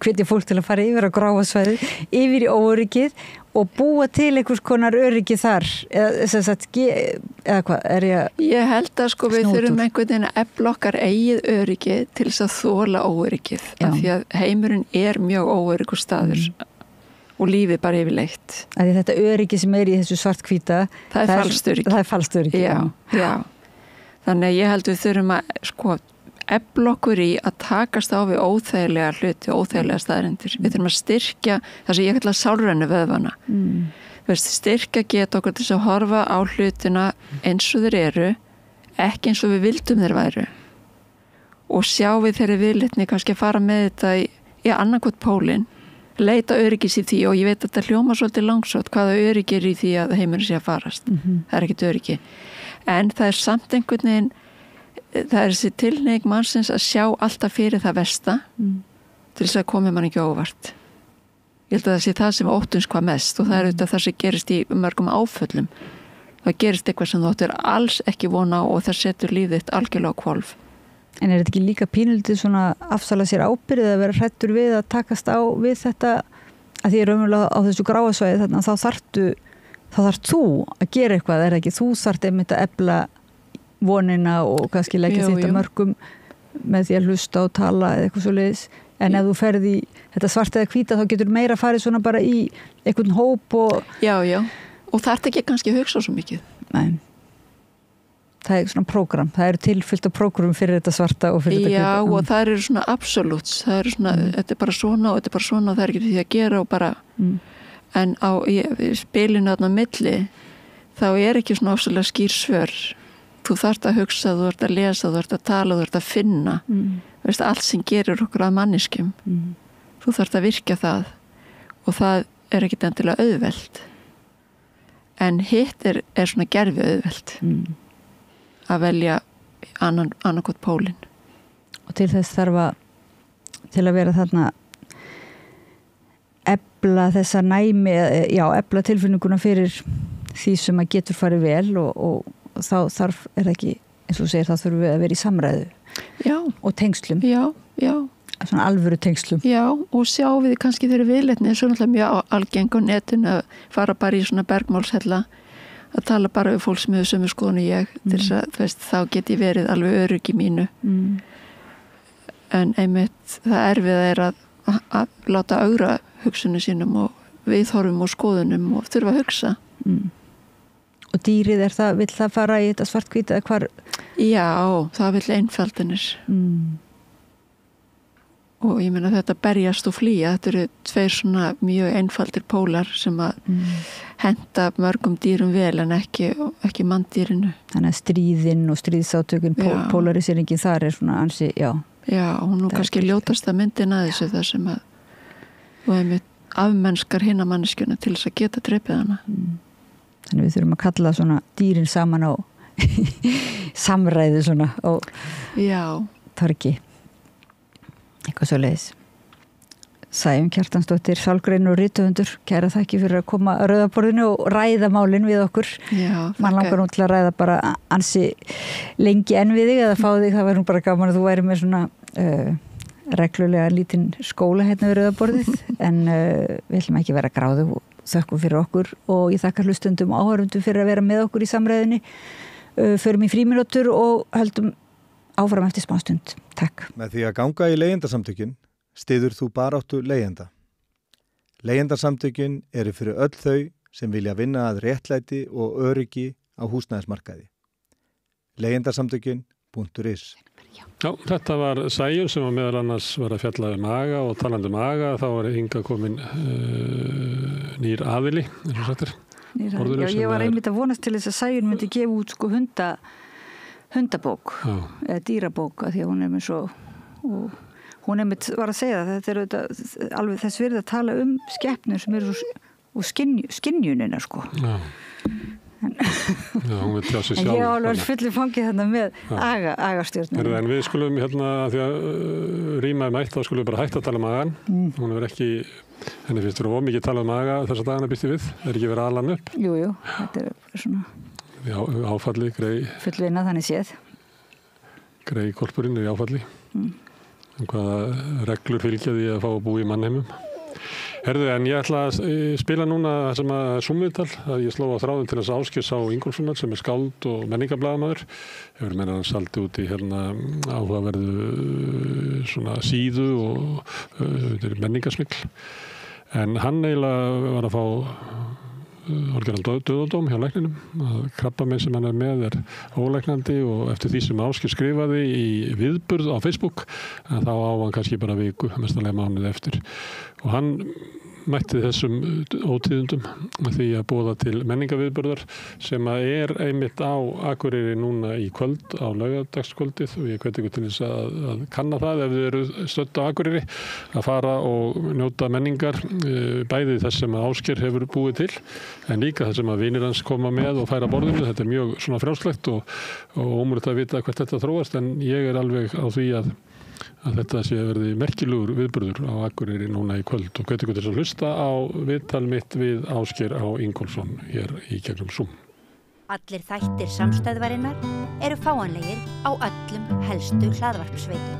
hvetja fólk til að fara yfir á gráasvæði, yfir í óöryggið og búa til einhvers konar öryggi þar eða hvað, Ég held að sko við þurfum einhvern veginn að efla okkar eigið öryggi til þess að þola óöryggið, af því að heimurinn mjög óöryggur staður og lífið bara yfirleitt. Þetta öryggi sem í þessu svarthvíta, það er falskt öryggi. Já. Þannig að ég held við þurfum að sko efla okkur í að takast á við óþægilega hluti, óþægilega staðarendir. Við þurfum að styrkja það sem ég kalla sálrænu vöðvana. Styrkja geta okkur til að horfa á hlutina eins og þeir eru, ekki eins og við vildum þeir væru. Og sjá við þeirri viðleitni kannski að fara með þetta í annarkot pólinn, leita öryggis í því, og ég veit að þetta hljóma svolítið langsótt hvaða öryggi í því að heimurinn sé að farast. Það ekkert öryggi. En það samt einhvern veginn, það þessi tilhneiging mannsins að sjá alltaf fyrir það versta til þess að komi mann ekki óvart. Ég held að það sé það sem óttast hvað mest, og það auðvitað það sem gerist í mörgum áföllum. Það gerist eitthvað sem þú áttir alls ekki vona og það setur lífið þitt algjörlega á hvolf. En þetta ekki líka pínulítið svona afsala sér ábyrgð að vera hræddur við að takast á við þetta, að því raunverulega á þessu gráasvæði, þannig að þá þarf þú að gera eitthvað, ekki þú þarft einmitt að efla vonina og kannski leggja þetta mörgum með því að hlusta og tala eða eitthvað svoleiðis, en ef þú ferð í þetta svart eða hvíta þá getur meira farið svona bara í einhvern hóp og og það ekki kannski að hugsa svo mikið. Nei, það svona prógram, það eru tilfyllt af prógram fyrir þetta svarta og fyrir þetta hvíta. Og það eru svona absoluts, það eru svona þetta bara svona og þetta bara svona, það ekki því að gera og bara en á spilinu þarna milli þá ekki svona ofsalega skýr svör. Þú þarft að hugsa, þú þarft að lesa, þú þarft að tala, þú þarft að finna. Veist, allt sem gerir okkur að manneskjum. Þú þarft að virka það og það ekkit endilega auðvelt. En hitt svona gerfi auðvelt. Að velja annarkot pólinn. Og til þess þarf til að vera þarna efla þessa næmi, efla tilfinninguna fyrir því sem að getur farið vel og þá þarf ekki, eins og þú segir, þá þurfum við að vera í samræðu og tengslum. Svona alvöru tengslum. Og sjá við kannski þeirri viðleitni, svo náttúrulega mjög algeng á netinu að fara bara í svona bergmálshella, að tala bara við fólk sem hefur sömu skoðun og ég, til þess að þá get ég verið alveg öryggi mínu. En einmitt það erfið að láta augra hugsunum sínum og viðhorfum og skoðunum og þurfa að hugsa. Og dýrið vill það fara í þetta svarthvíta eða hvar? Já, það vill einfaldinir. Og ég meina þetta berjast og flýja, þetta eru tveir svona mjög einfaldir pólar sem að henta mörgum dýrum vel en ekki manndýrinu. Þannig að stríðin og stríðsátökun, polarisýringin þar svona ansi, hún nú kannski ljótasta myndin að þessu það sem að þú hefur afmennskar hina manneskjuna til þess að geta drepið hana. Þannig við þurfum að kalla svona dýrin saman á samræðu svona og torgi. Eitthvað svo leiðis. Sæjum Kjartansdóttir, sálgrein og rithöfundur, kæra þakki fyrir að koma að rauðaborðinu og ræða málin við okkur. Man langar nú til að ræða bara ansi lengi enn við þig eða fá þig, það væri nú bara gaman að þú væri með svona reglulega lítinn skóla hérna við rauðaborðið en við ætlum ekki vera gráðu og þökkum fyrir okkur og ég þakkar hlustundum og áhörundum fyrir að vera með okkur í samræðinni. Förum í frímínútur og höldum áfram eftir smá stund. Takk. Með því að ganga í leigjendasamtökin styður þú baráttu leigjenda. Leigjendasamtökin eru fyrir öll þau sem vilja vinna að réttlæti og öryggi á húsnæðismarkaði. Leigjendasamtökin.is. Já, þetta var Sæjun sem var meðal annars var að fjalla maga og talandi maga, þá var hinga komin nýr aðili, eins og sættir. Já, ég var einmitt að vonast til þess að Sæjun myndi gefa út sko hundabók, eða dýrabók, því að hún með svo, og hún einmitt var að segja það, þetta alveg þess verið að tala skepnur sem eru svo, og skynjunina sko. Hún vil tjá sig sjálf. En ég alveg fullir fangið þarna með agastjörnum. En við skulum því að rýma mætt, þá skulum við bara hætta að tala magan. Hún er ekki, henni finnst þú mikið tala maga þessa dagana býst við, ekki verið aðlan upp. Jú, þetta svona áfalli, grei. Fullvinna þannig séð. Grei kolpurinn í áfalli. En hvaða reglur fylgja því að fá að búa í mannheimum. Herðu, en ég ætla að spila núna það sem að Zoom-viðtal, að ég sló á þráðin til þess að Ásgeir Sá Ingólfssonar sem er skáld og menningablaðamaður. Hefur meira hann saldi út í áhugaverðu svona síðu og menningasmikl. En hann eiginlega var að fá orðgerðan döðadóm hjá lækninum. Krabbamein sem hann er með ólæknandi og eftir því sem Ásgeir skrifaði í viðburð á Facebook, þá á hann kannski bara viku, mestalega mánuði eftir. Og hann mætti þessum ótíðundum með því að boða til menningaviðburðar sem að einmitt á Akureyri núna í kvöld, á laugardagskvöldið, og ég hvet ykkur til þess að kanna það ef þið eru stödd á Akureyri, að fara og njóta menningar, bæði þess sem að Ásgeir hefur búið til, en líka þess sem að vinir hans koma með og færa borðinu. Þetta er mjög svona frjálslegt og ómögulegt að vita hvert þetta þróast, en ég er alveg á því að þetta sé verði merkilegur viðburður á Akureyri núna í kvöld, og hvet ykkur til að hlusta á viðtal mitt við Ásgeir Á. Ingólfsson hér í gegnum Zoom. Allir þættir samstæðvarinnar eru fáanlegir á öllum helstu hlaðvarpsveitum.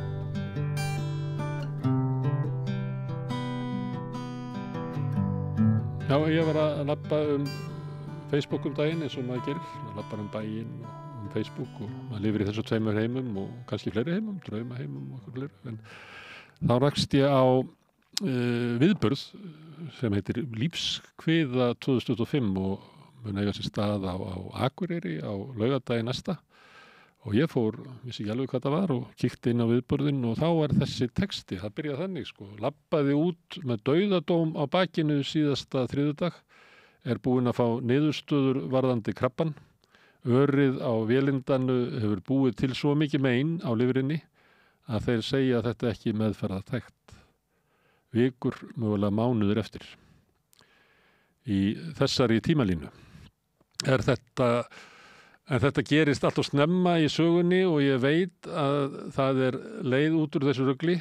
Já, ég var að labba Facebook daginn eins og maður gerir, maður labbar bæinn Facebook og maður lifir í þessu tveimur heimum og kannski fleiri heimum, draumaheimum og fleiri. En þá rakst ég á viðburð sem heitir Lífskviða 2025 og mun eiga sér stað á Akureyri á laugardaginn næsta. Og ég vissi ekki alveg hvað það var, og kíkti inn á viðburðinn og þá var þessi texti, það byrjaði þannig labbaði út með dauðadóm á bakinu síðasta þriðjudag, búinn að fá niðurstöður varðandi krabbann. Örið á vélindanu hefur búið til svo mikið mein á lifrinni að þeir segja að þetta ekki meðferðartækt. Vikur, mögulega mánuður eftir. Í þessari tímalínu en þetta gerist allt of snemma í sögunni og ég veit að það leið út úr þessu rugli,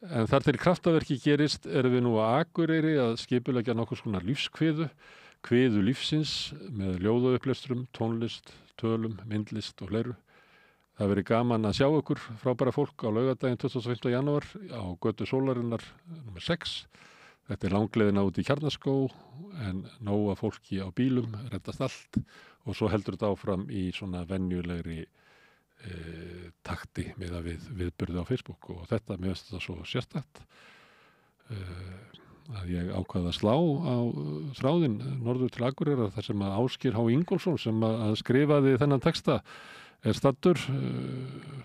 en þar til kraftaverki gerist erum við nú á Akureyri að skipuleggja nokkurs konar lífskviðu, kviðu lífsins með ljóðaupplesturum, tónlist, tölum, myndlist og fleiru. Það verið gaman að sjá ykkur frábæra fólk á laugardaginn 25. janúar á götu Sólarinnar nr. 6. Þetta langleiðina út í Kjarnaskó, en nóga fólki á bílum, reddast allt, og svo heldur þetta áfram í svona venjulegri takti með viðburði á Facebook, og þetta mér finnst þetta svo sérstakt að ég ákvað að slá á þráðinn norður til Akureyrar, þar sem að Ásgeir H. Ingólfsson sem að skrifaði þennan texta staddur,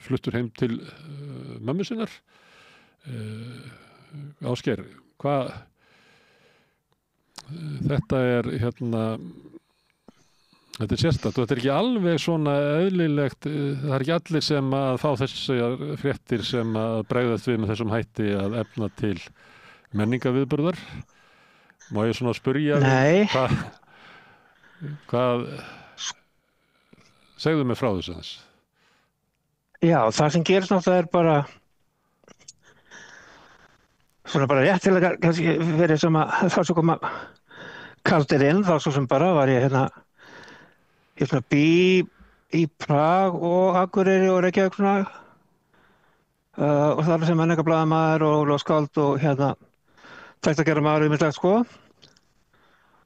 fluttur heim til mömmu sinnar. Ásgeir, hvað þetta þetta sérstakt og þetta ekki alveg svona eðlilegt, það ekki allir sem að fá þessar fréttir sem að bregðast við með þessum hætti að efna til menningaviðburðar. Má ég svona spyrja hvað segðu mig frá þessu þess? Já, það sem gerist náttúrulega bara svona bara rétt til að kannski verið sem að þá svo koma kaldir inn, þá svo sem bara var ég ég svona bý í Prag og Akureyri og Reykjavík svona og það sem menningablaðamaður og skáld og textagerðarmaður ýmislegt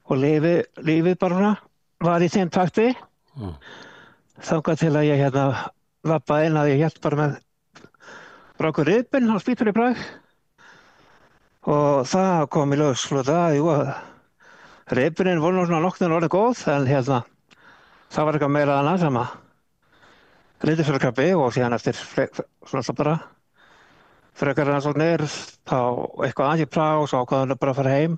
og lífið bara svona var í þeim takti þangað til að ég labbaði inn að ég hélt bara með brákur ribbin á spítur í Prag og það kom í ljós að ribbinin voru nú svona nokkurnir orðið góð, en það var eitthvað meira annað sem að reyndifjörðkrabbi og síðan eftir svona bara frekar rannsóknir þá eitthvað aðeins í Prag og svo ákvaðum bara að fara heim.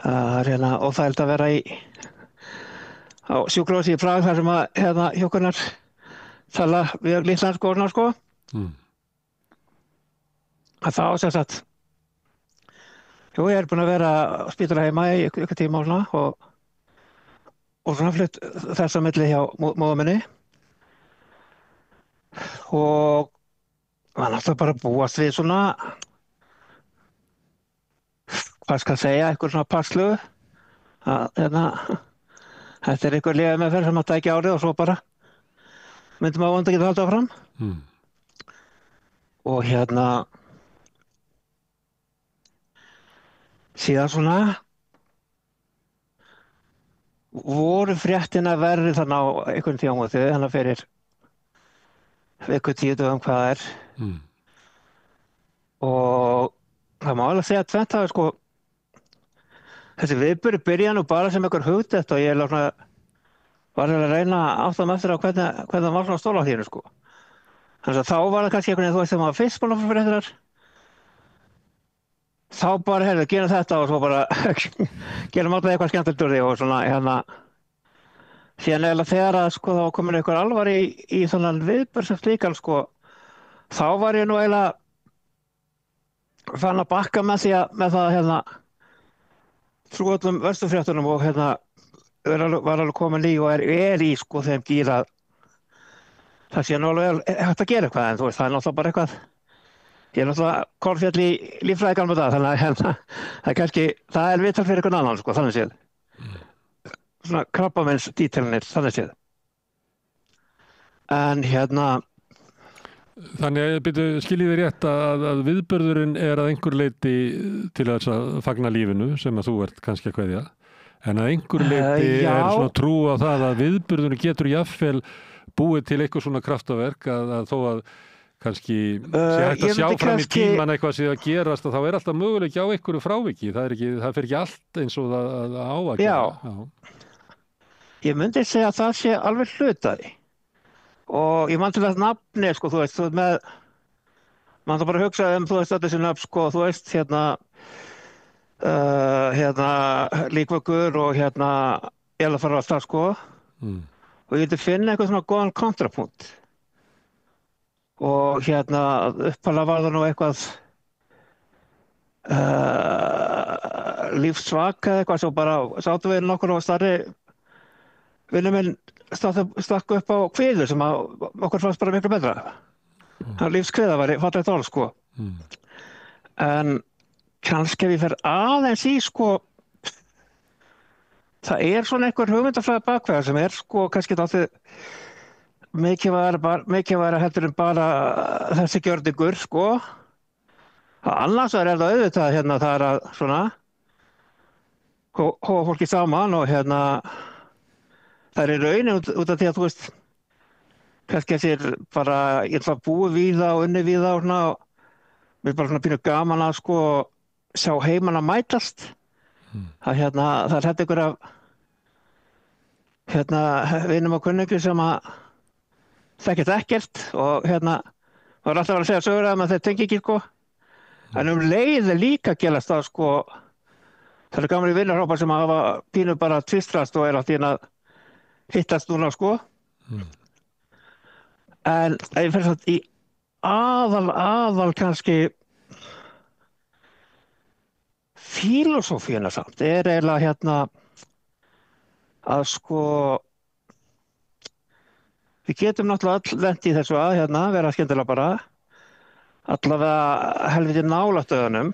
Það er óþægilegt að vera á sjúkrahúsi í Prag þar sem að hjúkrarnir tala við íslensku og að þá sem sagt ég búinn að vera á spítala heima í ykkur tíma og svona flutt þessa milli hjá móður minni og maður náttúrulega bara búast við svona hvað skal segja, eitthvað svona passlu að þetta er eitthvað lyfjameðferð sem að tækja árið og svo bara myndum að vonandi geta haldið áfram og síðan svona voru fréttina verið þannig á einhvern tímamóti, þannig fyrir viku 10 dögum hvað það er. Og það má alveg segja að tvennt hafi sko, þessi viðburður byrja nú bara sem einhver hugdett og ég var að reyna að átta mig eftir á hvernig það var svona stóla á þínu sko. Þannig að þá var það kannski einhvern veginn, þú veist, þegar maður fyrst búin að fyrir fréttinar, þá bara, heyrðu, gerum þetta og svo bara gerum alltaf eitthvað skemmtilegt úr því og svona, síðan eiginlega þegar að sko þá komin einhver alvar í svona viðburð sem slíkan sko, þá var ég nú eiginlega fann að bakka með það trú öllum vesturfréttunum og var alveg komin í og er í sko þeim gíra það sé nú alveg hægt að gera eitthvað en þú veist það er náttúrulega bara eitthvað ég er náttúrulega kolfjall í líffræði gamla dag þannig að það er kannski það er viðtal fyrir einhvern annan sko þannig séð svona krabbamins dítilnir þannig séð en Þannig skiljið þið rétt að viðburðurinn er að einhver leyti til þess að fagna lífinu sem að þú ert kannski að kveðja en að einhver leyti er svona trú á það að viðburðurinn getur jafnvel búið til eitthvað svona kraftaverk að þó að kannski sé hægt að sjá fram í tíman eitthvað sem að gerast að þá er alltaf möguleiki á einhverju fráviki það fer ekki allt eins og það á að gera. Ég myndi segja að það sé alveg hlutaði og ég man til að nafni sko þú veist með mann þá bara hugsa þú veist þetta sem nafn sko þú veist líkvöggur og eða fara alltaf sko og ég vildi finna eitthvað svona góðan kontrapunkt og uppalega var það nú eitthvað lífsvaka eða eitthvað svo bara sátum við nokkur og starri vinnum minn stakku upp á kviðu sem okkur fannst bara miklu betra. Lífskviða var fallegt orð sko. En kannski ef ég fer aðeins í sko það er svona einhver hugmyndafræði bakveðar sem er sko kannski dálítið mikilvægara heldur en bara þessi gjörningur sko. Annars er það auðvitað það er að svona hóa fólki saman og það er í raunin út af því að þú veist kannski þessir bara ég ætla að búi víða og unni víða og svona mér er bara svona pínu gaman að sko sjá heiman að mætast að það er ykkur af vinum og kunningum sem að þekkist ekkert og það er alltaf að segja sögur að þeir tengi ekki sko en leið líka gelast það sko það eru gamli vinnarhópar sem hafa pínu bara tvistrast og allt í að hittast núna sko en ég fyrir svona í aðal kannski filosófíuna samt er eiginlega að sko við getum náttúrulega öll lent í þessu að vera skemmtilega bara allavega helviti nálægt döðunum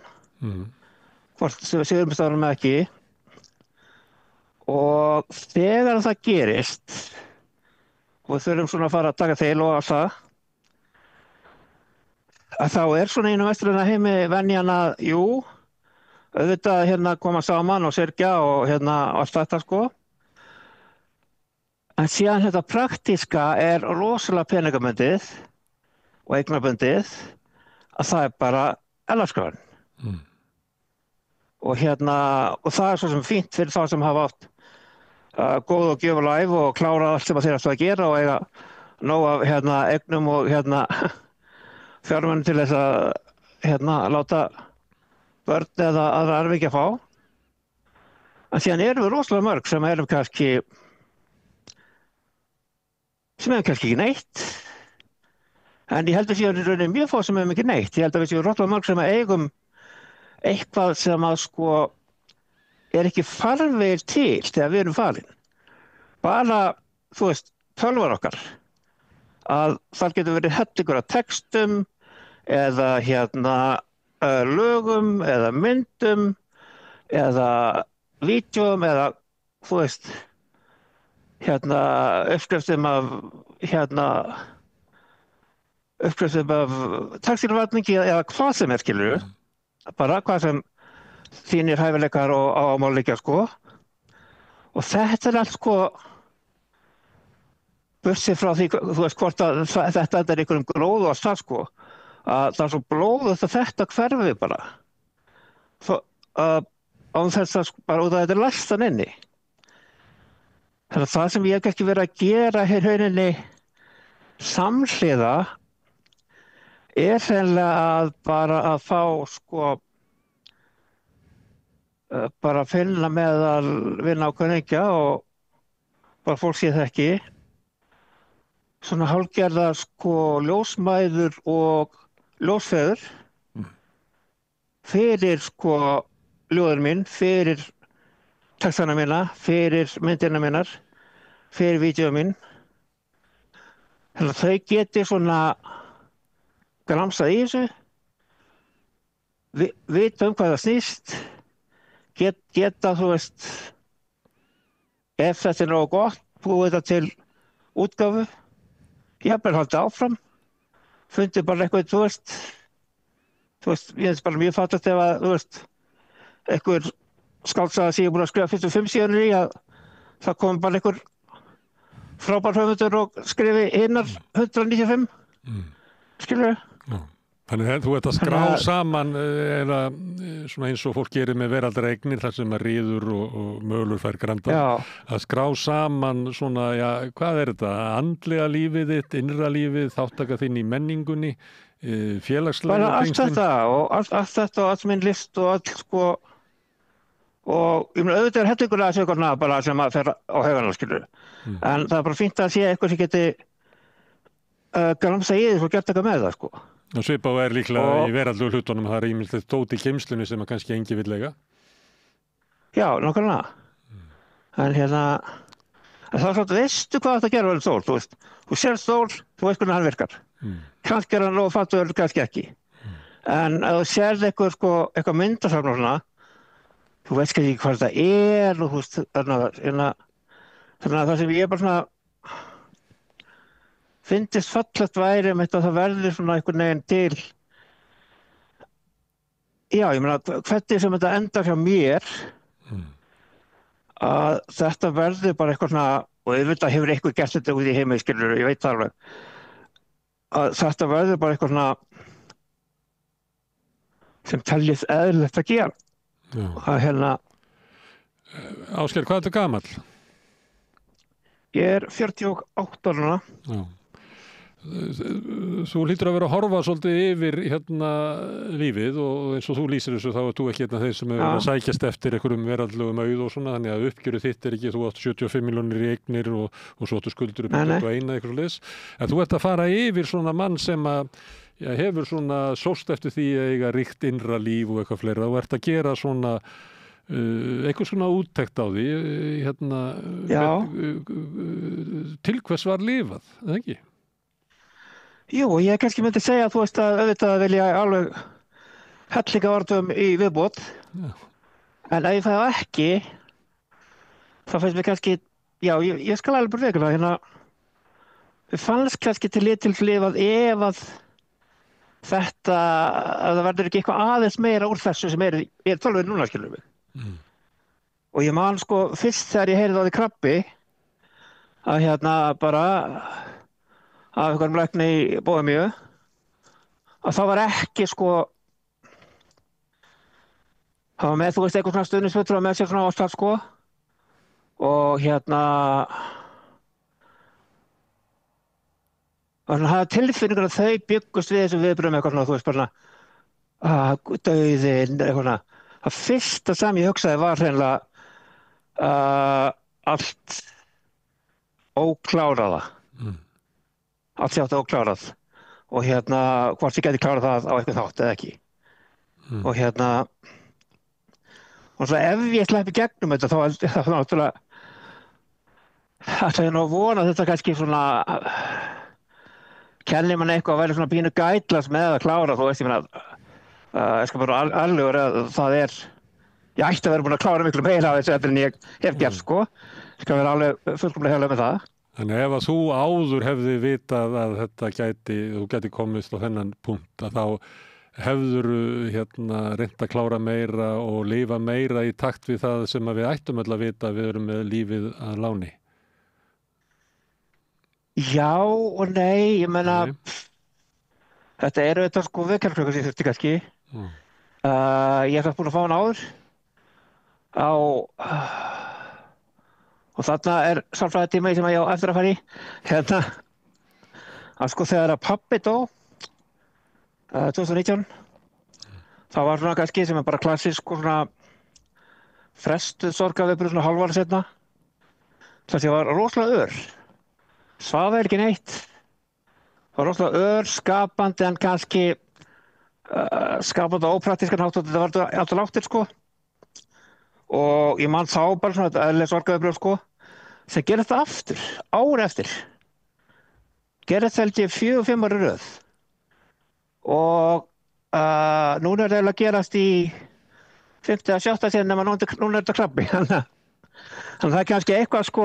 hvort við séum staðunum ekki og þegar það gerist og við þurfum svona að fara að taka þeil og allt það að þá er svona einu vestruna heimi venjan að auðvitað koma saman og syrgja og allt þetta sko en síðan þetta praktíska er rosalega peningamöndið og eignarböndið að það er bara ellarskráin og og það er svo sem fínt fyrir þá sem hafa átt góð og gjöful ævi og klára allt sem þeir ættu að gera og eiga nóg af eignum og fjármunum til þess að láta börn eða aðra arfingja fá en síðan erum við rosalega mörg sem erum kannski ekki neitt en ég held að séu raunin mjög fá sem ekki neitt ég held að við séu rosalega mörg sem eigum eitthvað sem að sko er ekki farvegir til þegar við erum farin. Bara, þú veist, tölvar okkar að það getur verið hellingur af textum eða lögum eða myndum eða vídeóm eða, þú veist, uppskriftum af textilvarningi eða hvað sem skilurðu. Bara hvað sem þínir hæfileikar og ámáleikja sko. Og þetta allt sko bursið frá því, þú veist hvort að þetta er einhverjum gróðu að stað sko, að það er svo blóðugt að þetta hverfi bara. Án þess að bara út af þetta er læstan inni. Þannig að það sem ég hef ekki verið að gera hér rauninni samhliða er hreinlega að bara að fá sko bara að finna meðal vinna á kunningja og bara fólk sé það ekki. Svona hálfgerðar sko ljósmæður og ljósfeður fyrir sko ljóður mín, fyrir textana mína, fyrir myndina mínar, fyrir vídeó mín. Þannig að þau geti svona gramsað í þessu, vita hvað það snýst, geta, þú veist, ef þetta er nógu gott, búið þetta til útgáfu, jafnvel haldið áfram, fundið bara eitthvað, þú veist, ég finnst bara mjög fattast ef að, þú veist, einhver skáldsaga sem ég er búin að skrifa fyrstu 5 síðanir í að það kom bara einhver frábær höfundur og skrifi hinnar 195, skilur við? Þannig að þú ert að skrá saman eða svona eins og fólk gerir með veraldar eignir þar sem að ríður og mölur fær grandar, að skrá saman svona, já, hvað er þetta? Andlega lífið þitt, innra lífið, þáttaka þín í menningunni, félagslega allt þetta og allt þetta og allt minn list og allt sko og ég meina auðvitað er hellingur að segja bara sem að fer á haugana, skilur en það er bara fínt að sé eitthvað sem geti gramsa í því og gert eitthvað með það sko. Og svipað er líklega í veraldlegu hlutunum, það er ýmislegt dót í geymslunni sem að kannski engi vill eiga. Já, nákvæmlega. En hérna, það er svona, veistu hvað þetta gerir vel stól, þú veist. Þú sér stól, þú veist hvernig hann virkar. Kannski er hann og fattur, kannski ekki. En ef þú sérð eitthvað myndasafn og svona, þú veist ekki hvað þetta er og þú veist, þannig að það sem ég bara svona finnst fallegt væri að það verður svona einhvern veginn til já, ég meina hvernig sem þetta endar hjá mér að þetta verður bara eitthvað svona og auðvitað hefur eitthvað gert þetta út í heimi, skilur, ég veit það alveg að þetta verður bara eitthvað svona sem teljið eðlilegt að gera að hérna Ásgeir, hvað ertu gamall? Ég er 48 núna. Já. Þú hlýtur að vera að horfa svolítið yfir hérna lífið og eins og þú lýsir þessu þá er þú ekki hérna þeir sem eru að sækjast eftir einhverjum veraldlegum auð og svona þannig að uppgjöru þitt er ekki þú átt 75 milljónir í eignir og svo þú skuldur upp 21 eitthvað leys en þú ert að fara yfir svona mann sem að hefur svona sóst eftir því að eiga ríkt innra líf og eitthvað fleira og ert að gera svona eitthvað svona úttekt á því hérna til hvers var lifað, eða ekki? Jú, ég kannski myndi segja að þú veist að auðvitað vilja alveg hellinga orðum í viðbót en ef ég fæði ekki þá finnst mér kannski já, ég skal alveg bara regla hérna við fannst kannski til lifað ef að þetta að það verður ekki eitthvað aðeins meira úr þessu sem er tölvið núna, skilur við og ég man sko fyrst þegar ég heyrði á því krabbi að hérna bara af einhverjum lækni í Bóhemíu að það var ekki sko það var með þú veist eitthvað svona stuðningsfulltrúar með sér svona ástæð sko og hérna og hann hafði tilfinningur að þau byggust við þessu viðbröðum eitthvað svona þú veist bara dauðinn eitthvað svona það fyrsta sem ég hugsaði var hreinlega allt ókláraða allt sé átt óklárað og hérna hvort ég geti klárað það á eitthvað þátt eða ekki og hérna og svo ef ég sleppi gegnum þetta þá er það náttúrulega ætla ég nú að vona þetta kannski svona kennir mann eitthvað að vera svona pínu gætlas með að klára þú veist ég meina ég skal bara alveg að það er ég ætti að vera búin að klára miklu meira af þessu en ég hef gert sko ég skal vera alveg fullkomlega hefðlega með það Þannig ef að þú áður hefði vitað að þetta þú gæti komist á þennan punkt að þá hefðurðu reynt að klára meira og lifa meira í takt við það sem að við ættum öll að vita að við erum með lífið að láni? Já og nei, ég meina þetta eru þetta sko vekjarklukkur sem ég þurfti kannski. Ég hef búin að fá hann áður og þarna sálfræðitími sem ég á eftir að fara í að sko þegar að pabbi dó 2019 þá var svona kannski sem bara klassísk sko svona frestuð sorgarviðbrögð svona hálfári seinna þess að ég var rosalega svaf ekki neitt, var rosalega skapandi en kannski skapandi á ópraktískan hátt og þetta var alltaf láttir sko og ég man þá bara svona þetta eðlilega sorgarviðbrögð sko sem gerði þetta aftur, ár eftir gerði þetta held ég 4-5 ára í röð og núna er það að gerast í 5. eða 7. sinn nema núna er þetta krabbi þannig að það er kannski eitthvað sko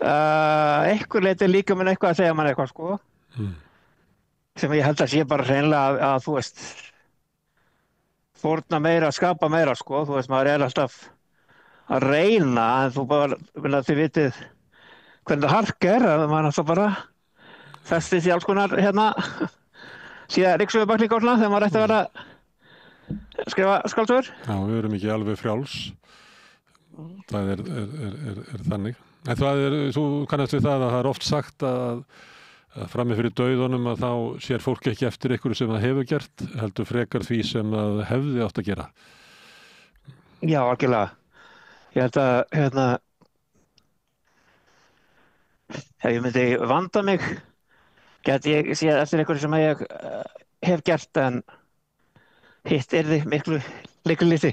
eitthvað leiti líka minn eitthvað að segja mann eitthvað sko sem ég held að sé bara hreinlega að þú veist fórna meira, skapa meira sko þú veist maður er alltaf að reyna en þú bara, þið vitið hvernig það hark að maður alltaf bara festist í alls konar síðan ryksuðubakling og svona þegar maður ætti að vera að skrifa skáldsögur. Já, við erum ekki alveg frjáls. Það er þannig. En þú kannast við það að það er oft sagt að frammi fyrir dauðunum að þá sér fólk ekki eftir einhverju sem það hefur gert, heldur frekar því sem það hefði átt að gera. Já, algjörlega. Ég held að ef ég myndi vanda mig gæti ég séð eftir einhverju sem ég hef gert en hitt yrði miklu liti.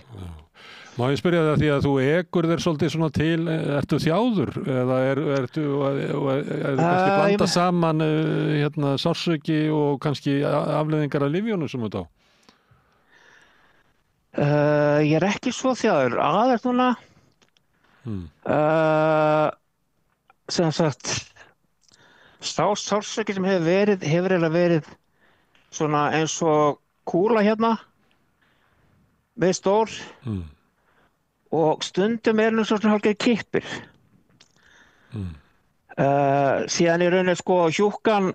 Má ég spyrja það því að þú ekur þér svolítið svona til, ertu þjáður eða ertu kannski blanda saman sársauki og kannski afleiðingar af lyfjunum sem þú á? Ég er ekki svo þjáður, aðeins núna sem sagt sársauki sem hefur eiginlega verið svona eins og kúla með stór og stundum er svona hálfgeir kippir. Síðan í rauninni sko hjúkkan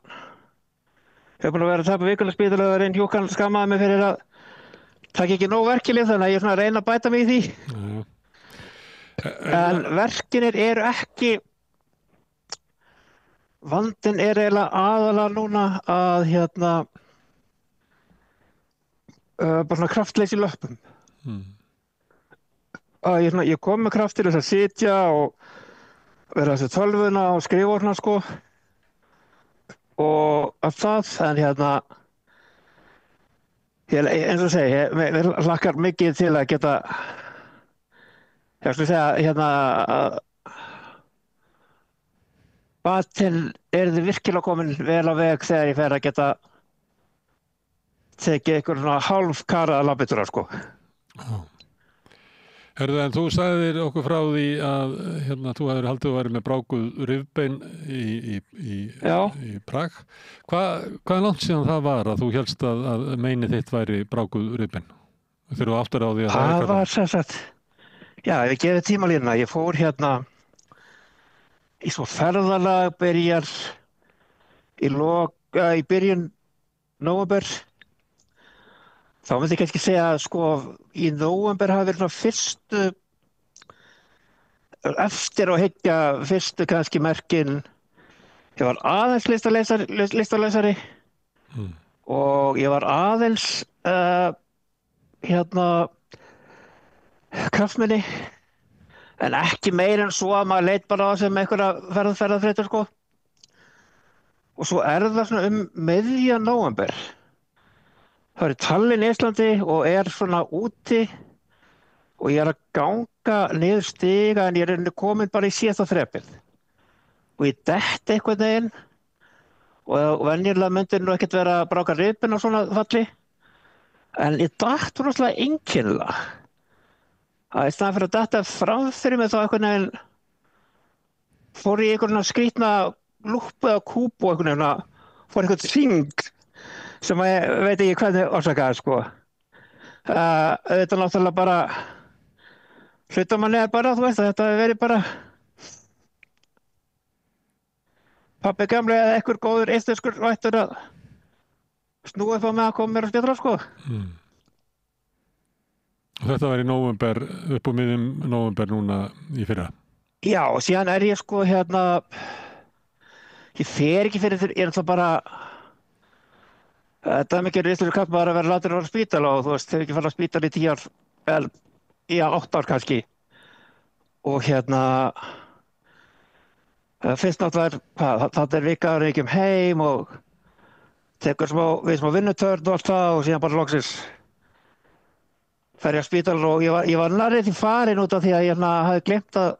hefur búin að vera að tapa vikunarsspítala og hjúkkan skammaði mig fyrir að taka ekki nóg verkjalyf þannig að ég er svona að reyna að bæta mig í því. En verkinir eru ekki vandinn er eiginlega aðalega núna að bara svona kraftleysi í löppum. Ég kom með kraft til þess að sitja og vera þessi tölvuna og skrifa og svona sko og að það en eins og segi mér hlakkar mikið til að geta ég skulle segja batinn þið virkilega komin vel á veg þegar ég fer að geta tekið einhver svona hálfkaraða labbitúra sko. Herðu, en þú sagðir okkur frá því að þú hefur haldið að vera með brákuð rifbein í Prag. Hvað er langt síðan það var að þú hélst að meini þitt væri brákuð rifbein? Þegar þú áttar á því að það var sem sagt, já, ef ég gefið tímalínuna, ég fór í svo ferðalag byrjar í byrjun nóvember. Þá myndi ég kannski segja að sko í nóvember hafi verið svona fyrstu eftir að hyggja fyrstu kannski merkin ég var aðeins listalausari og ég var aðeins kraftminni en ekki meir en svo að maður leit bara á það sem einhverja ferðarþreytur sko og svo er það svona miðjan nóvember. Það er Tallinn í Íslandi og er svona úti og ég er að ganga niður stiga en ég er komin bara í síðasta þrepið og ég detti einhvern veginn og venjulega myndi nú ekkert vera að bráka rifbein á svona falli en ég datt rosalega einkennilega að í staðan fyrir að detta fram fyrir mig þá einhvern veginn fór ég einhvern skrýtna lúpu eða kúpu og einhvern veginn fór einhvern hring sem ég veit ekki hvernig orsakaði sko. Þetta náttúrulega bara hlutamanni bara, þú veist, að þetta hefur verið bara pabbi gamli eða einhver góður íslenskur vættur að snúa upp á mig að koma mér að spjalla sko. Og þetta var í nóvember, upp á miðjum nóvember núna í fyrra? Já, og síðan ég sko ég fer ekki fyrir ég ætla bara þetta mikið íslenskur kapp var að vera látur á spítal og þú veist, hefur ekki farið á spítal í 10 ár, vel, í 8 ár kannski. Og fyrst náttúrulega, það vikaður ekki heim og tekur við smá vinnutörn og allt það og síðan bara loksins fer ég á spítal og ég var nærrið til farin út af því að ég hafði glemt að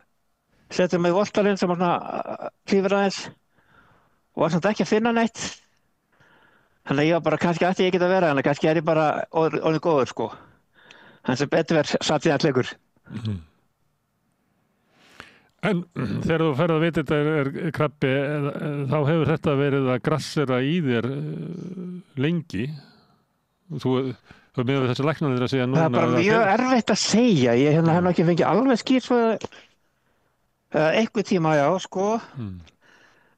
setja mig í voltalinn sem klífur aðeins og var samt ekki að finna neitt. Þannig að ég var bara, kannski ætti ég ekki að vera, þannig að kannski ég bara orðið góður sko. Þannig sem betur verð satt síðan leikur. En þegar þú ferð að vita þetta krabbi, þá hefur þetta verið að grassera í þér lengi. Þú með þessi læknarnir að segja núna... Það er bara mjög erfitt að segja. Ég hef ekki fengið alveg skýrt svo einhver tíma, já, sko.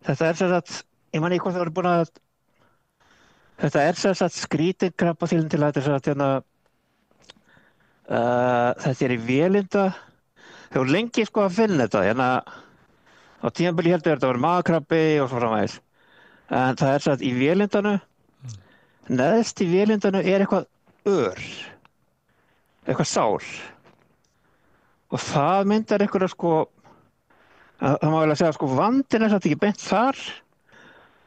Þetta sem sagt, ég man ekki hvort það voru búin að... Þetta sem sagt skrítin krabbaþýlun til að þetta þetta í vélinda. Þau voru lengi sko að finna þetta, á tímabili heldur þetta var magakrabbi og svo framvegis. En það sagt í vélindanu, neðst í vélindanu eitthvað eitthvað sár. Og það myndar einhverja sko, það má vel að segja sko vandinn samt ekki beint þar,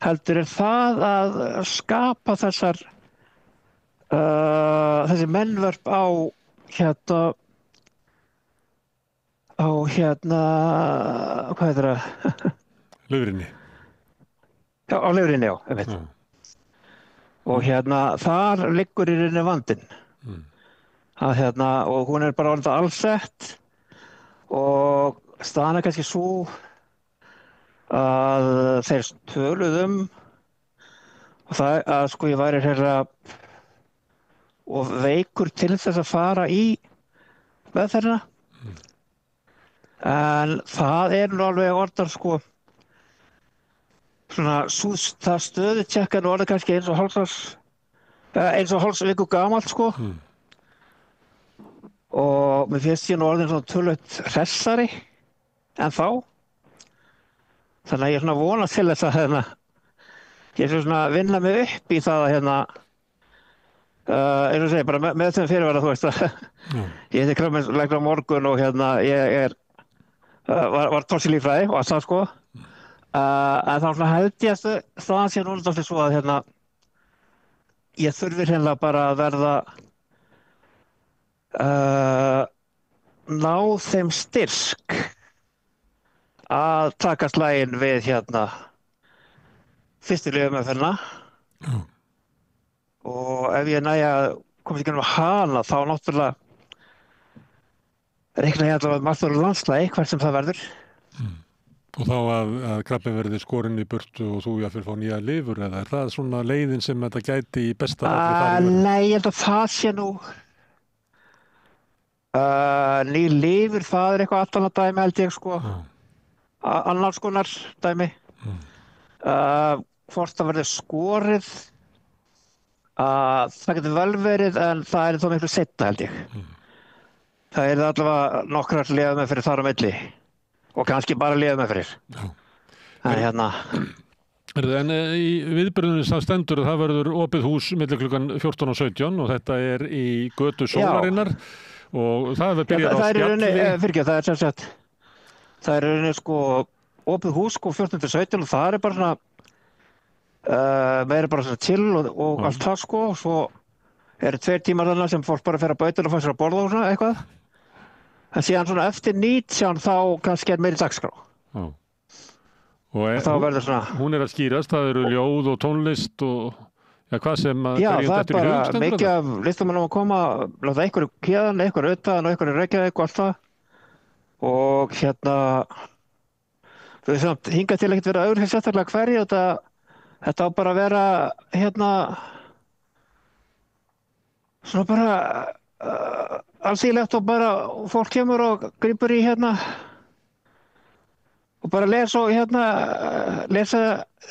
heldur það að skapa þessi mennvörp á hvað heitir það? Lifrinni. Já, á lifrinni, já, ég veit. Og þar liggur í rauninni vandinn. Og hún bara orðið allsett og staðan kannski svo að þeir töluðum og það að sko ég væri og veikur til þess að fara í meðferðina. En það nú alveg orðar sko svona það stöðutjekka nú orðið kannski eins og hálfsviku gamalt sko og mér finnst ég nú orðin svona tölvöld hressari en þá þannig að ég svona vona til þess að ég svona vinna mig upp í það að eins og segi bara með þeim fyrirvara þú veist að ég heiti krabbameinslæknir á morgun og ég var tónsilíffræði og allt það sko en þá held ég að staðan sé núna alltaf svo að ég þurfi hreinlega bara að verða ná þeim styrk að taka slaginn við fyrstu lyfjameðferðina og ef ég næja komast ekki um hana þá náttúrulega reikna ég allavega margþóru landslægi hvert sem það verður. Og þá að krabbinn verði skorinn í burtu og þú jáfnvel fá nýja lifur eða það svona leiðin sem þetta gæti í besta farið? Nei, ég held að það sé nú ný lifur, það eitthvað allt annað dæmi held ég sko annars konar dæmi hvort það verði skorið það getur vel verið en það þó miklu seinna held ég. Það allavega nokkrar lyfjameðferðir þar á milli og kannski bara lyfjameðferðir. En En í viðburðinu það stendur að það verður opið hús milli klukkan 14 og 17 og þetta í götu sólarinnar og það byrjað á spjalli. Það rauninni sko opið hús sko 14 til 17 og það bara svona meira bara svona chill og allt það sko og svo 2 tímar þarna sem fólk bara fer að bauta og fá sér að borða og svona eitthvað. En síðan svona eftir 19 þá kannski meiri dagskrá. Og hún að skýrast, það eru ljóð og tónlist og hvað sem að já, það bara mikið af listamannum að koma, láta einhverju héðan, einhverju utan og einhverju Reykjavík og allt það. Og við samt hingað til ekkert vera öðru sérstaklega hverju, þetta á bara að vera svona bara alþýðlegt og bara fólk kemur og grýpur í og bara lesa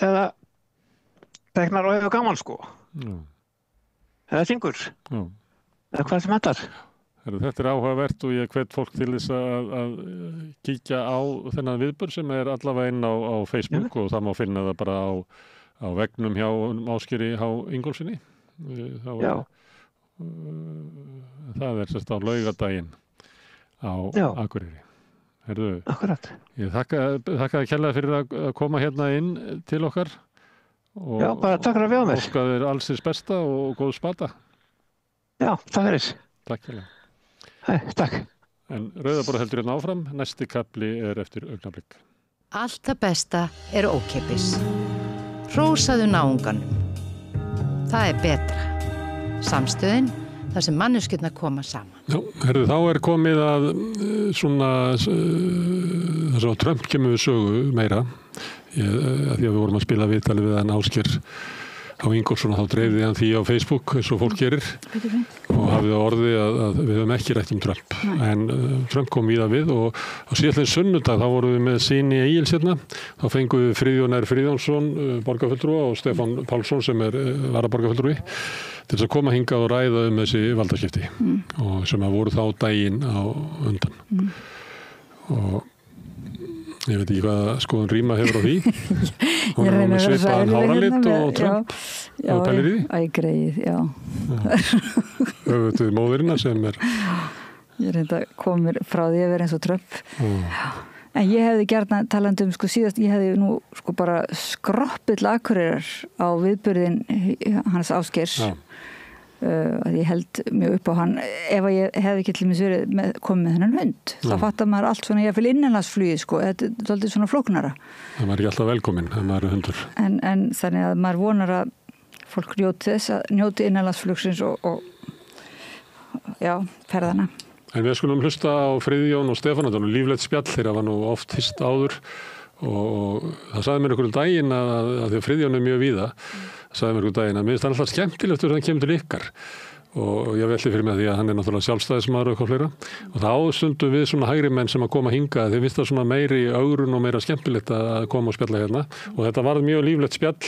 eða teknar og hefur gaman sko. Eða syngur. Eða hvað sem hentar. Þetta áhugavert og ég hvet fólk til þess að kíkja á þennan viðburð sem allavega inn á Facebook og það má finna það bara á veggnum hjá Ásgeiri H. Ingólfssyni. Já. Það sérst á laugardaginn á Akureyri. Akkurat. Ég þakka þér kærlega fyrir að koma hérna inn til okkar. Já, bara takk fyrir að bjóða mér. Óska þér alls þess besta og góð spata. Já, takk fyrir. Takk kærlega. Takk. En Rauðaborð heldur hérna áfram, næsti kafli eftir augnablik. Allt það besta ókeypis. Hrósaðu náunganum. Það betra. Samstöðin, þar sem manneskjurnar koma saman. Já, þá komið að svona þess að Trump kemur við sögu meira. Að því að við vorum að spila viðtalið við hann Ásgeir H. Ingólfsson og þá dreifði hann því á Facebook eins og fólk gerir og hafði orði að við höfum ekki rætt Trump. En Trump kom víða við og á síðastliðinn sunnudag þá vorum við með Syni Egils hérna. Þá fengum við Friðjón R. Friðjónsson, borgarfulltrúa og Stefán Pálsson sem varaborgarfulltrúi til þess að koma hingað og ræða þessi valdaskipti og sem voru þá daginn á undan. Og ég veit ekki hvað skoðun Ríma hefur á því. Hún með svipaðan háralit og Trump og pælir í því. Æ, greið, já. Öfutuð móðurina sem Ég reynda komir frá því að vera eins og Trump. En ég hefði gjarna talandi síðast, ég hefði nú bara skroppið Akureyrar á viðburðin hans Ásgeirs. Að ég held mjög upp á hann ef ég hefði ekki til mig komið með þennan hund þá fattar maður allt svona, ég fylg innanlandsflugið þetta er svolítið svona flóknara það er ekki alltaf velkominn ef maður hundur en þannig að maður vonar að fólk njóti innanlandsflugsins og ferðana. En við skulum hlusta á Friðjón og Stefán, þetta var líflegt spjall þegar það var nú oft hist áður og það sagði mér einhverjum daginn að því að Friðjón mjög víða sagði mér einhverjum daginn að mér finnst hann alltaf skemmtilegt þegar hann kemur til ykkar og ég velti fyrir mig því að hann náttúrulega sjálfstæðismaður og eitthvað fleira og þá stundum við svona hægri menn sem að koma hingað þeir finnst það svona meiri ögrun og meira skemmtilegt að koma og spjalla hérna og þetta varð mjög líflegt spjall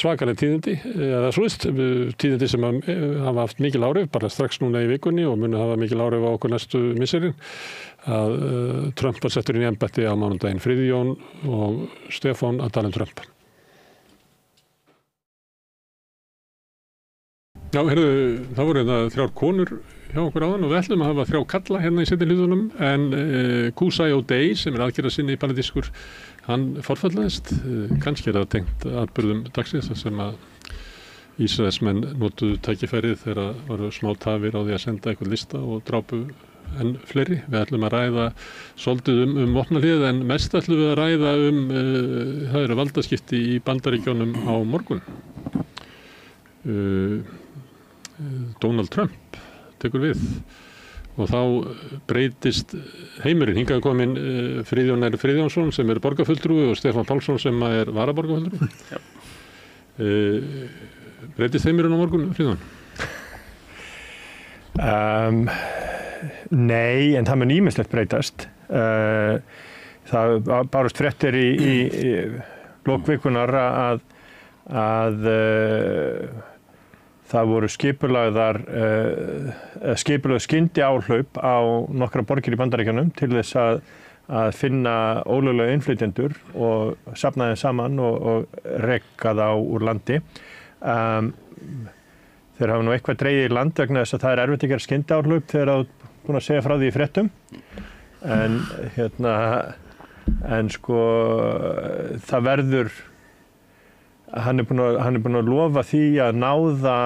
svakaleg tíðindi eða tíðindi sem hafa haft mikil áhrif bara strax núna í vikunni og muni hafa mikil áhrif á okkur næstu misserin að Trump var settur inn í embætti á mánudaginn. Friðjón og Stefán að tala Trump. Já, það voru þrjár konur hjá okkur áðan og við ætlum að hafa 3 kalla hérna í seinni hlutunum en Kusai O'Day sem aðgerðarsinni í Paradískur, hann forfallaðist, kannski það tengt atburðum dagsins sem að Ísraelsmenn notuðu tækifærið þegar varu smá tafir á því að senda eitthvað lista og drápu enn fleiri. Við ætlum að ræða svolítið vopnahlið en mest ætlum við að ræða það eru valdaskipti í Bandaríkjunum á morgun. Donald Trump tekur við og þá breytist heimurinn. Hingað komin Friðjón R. Friðjónsson sem borgarfulltrúi og Stefán Pálsson sem varaborgarfulltrúi. Breytist heimurinn á morgun, Friðjón? Nei, en það mun ýmislegt breytast. Það bárust fréttir í lokvikunar að það voru skipulögð skyndiáhlaup á nokkra borgir í Bandaríkjunum til þess að finna ólöglega innflytjendur og safna þeim saman og reka þá úr landi. Þeir hafa nú eitthvað dregið í land vegna þess að það erfitt að gera skyndiáhlaup þegar það er búin að segja frá því í fréttum. En sko það verður hann er búinn að lofa því að náða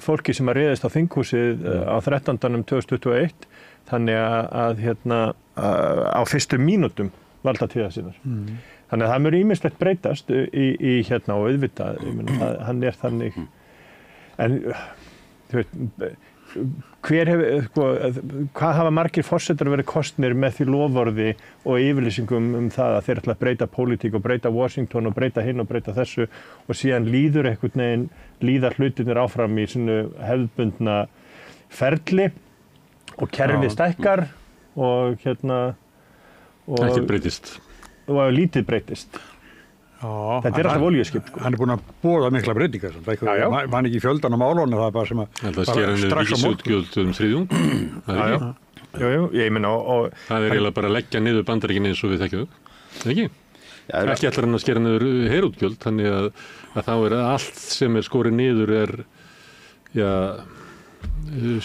fólki sem að réðist á þinghúsið á 13.2021 þannig að á fyrstu mínútum valdatíða sinnar. Þannig að það mjög ýmislegt breytast í og auðvitað, hann er þannig en þú veit, hvað hafa margir forsetar verið kosnir með því loforði og yfirlýsingum það að þeir ætla að breyta pólitík og breyta Washington og breyta hinn og breyta þessu og síðan líða hlutirnir áfram í svona hefðbundna ferli og kerfið stækkar og ekkert breytist og lítið breytist. Já, þetta alltaf olíuskip. Hann búinn að boða mikla breytingar. Man ekki fjöldan á málunum, það bara sem að skera niður ríkisútgjöld þriðjung. Jú, ég meina það eiginlega bara að leggja niður Bandaríkin eins og við þekkjum. Ekki? Ekki ætlar hann að skera niður herútgjöld, þannig að þá allt sem skorið niður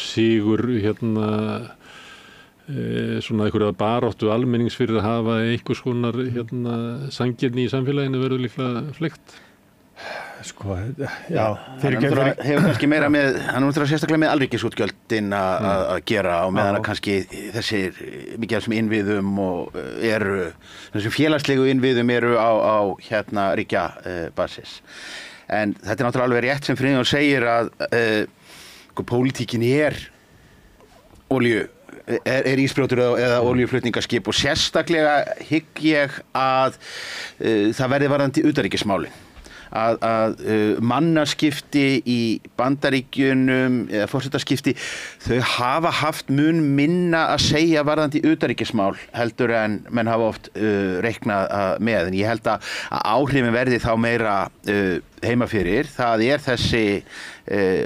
sigur svona einhverja baráttu almennings fyrir að hafa einhvers konar sanngirni í samfélaginu verður líklega fleygt. Já, hann hefur kannski meira með, hann er sérstaklega með alríkisútgjöldin að gera og meðan að kannski þessir mikið af þessum innviðum og þessum félagslegu innviðum eru á ríkjabasis. En þetta er náttúrulega alveg rétt sem Friðjón segir að pólitíkin ísbrjótur eða olíuflutningaskip og sérstaklega hygg ég að það verði varðandi utanríkismálin. Að mannaskipti í Bandaríkjunum eða forsetaskipti, þau hafa haft mun minna að segja varðandi utanríkismál heldur en menn hafa oft reiknað með. En ég held að áhrifin verði þá meira heima fyrir. Það þessi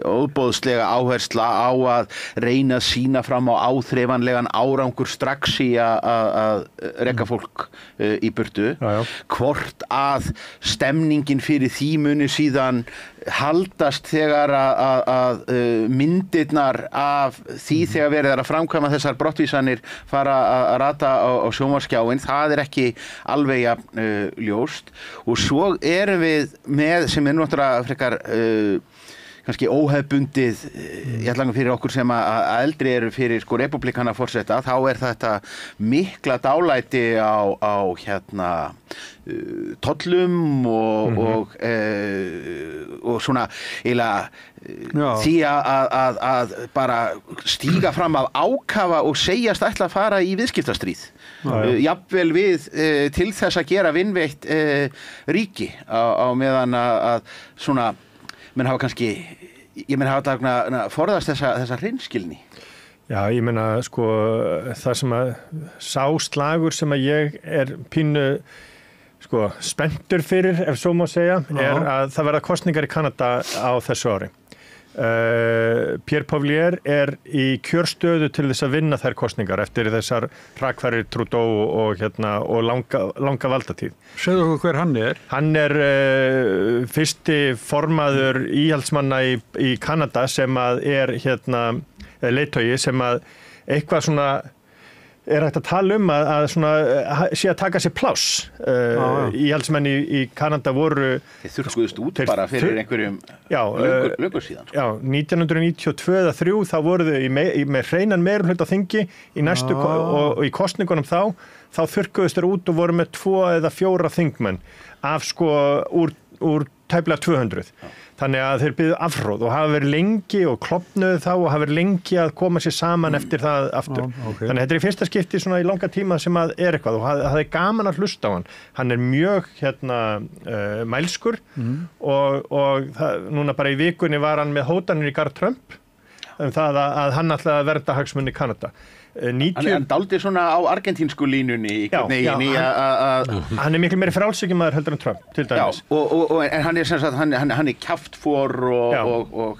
óboðslega áhersla á að reyna að sýna fram á áþreifanlegan árangur strax í að reka fólk í burtu. Hvort að stemningin fyrir því muni síðan haldast þegar að myndirnar af því þegar verið að framkvæma þessar brottvísanir fara að rata á sjónvarpsskjáinn, það ekki alveg ljóst. Og svo erum við með, sem náttúrulega frekar kannski óhefbundið fyrir okkur sem að eldri eru fyrir republikana forseta, þá þetta mikla dálæti á tollum og svona eiginlega því að bara stíga fram af ákafa og segjast ætla að fara í viðskiptastríð. Jafnvel við til þess að gera vinveitt ríki á meðan að svona menn hafa kannski, hafa forðast þessa hreinskilni. Já, ég meina, það sem að sá slagur sem að ég pínu, spenntur fyrir, ef svo má segja, að það verða kosningar í Kanada á þessu ári. Pierre Poilievre í kjörstöðu til þess að vinna þær kosningar eftir þessar hrakfarir Trudeau og langa valdatíð. Segðu okkur hver hann er? Hann fyrsti formaður íhaldsmanna í Kanada sem að leiðtogi sem að eitthvað svona hægt að tala að sé að taka sér pláss. Íhaldsmenn í Kanada voru... Þeir þurrkuðust út bara fyrir einhverjum löngu síðan. Já, 1992 eða 3 þá voru þau með hreinan meirihluta á þingi í næstu og í kosningunum þá þurrkuðust þeir út og voru með 2 eða 4 þingmenn af úr tæplega 200. Þannig að þeir byggðu afhróð og hafa verið lengi og klofnuðu þá og hafa verið lengi að koma sér saman eftir það aftur. Þannig að þetta í fyrsta skipti svona í langa tíma sem að eitthvað og það gaman að hlusta á hann. Hann mjög mælskur og núna bara í vikunni var hann með hótanir í garð Trump það að hann ætlaði að vernda hagsmuni í Kanada. Hann dálítið svona á argentínsku línunni hann miklu meiri frjálshyggjumaður heldur en Trump til dæmis. En hann sem sagt hann kjaftfor og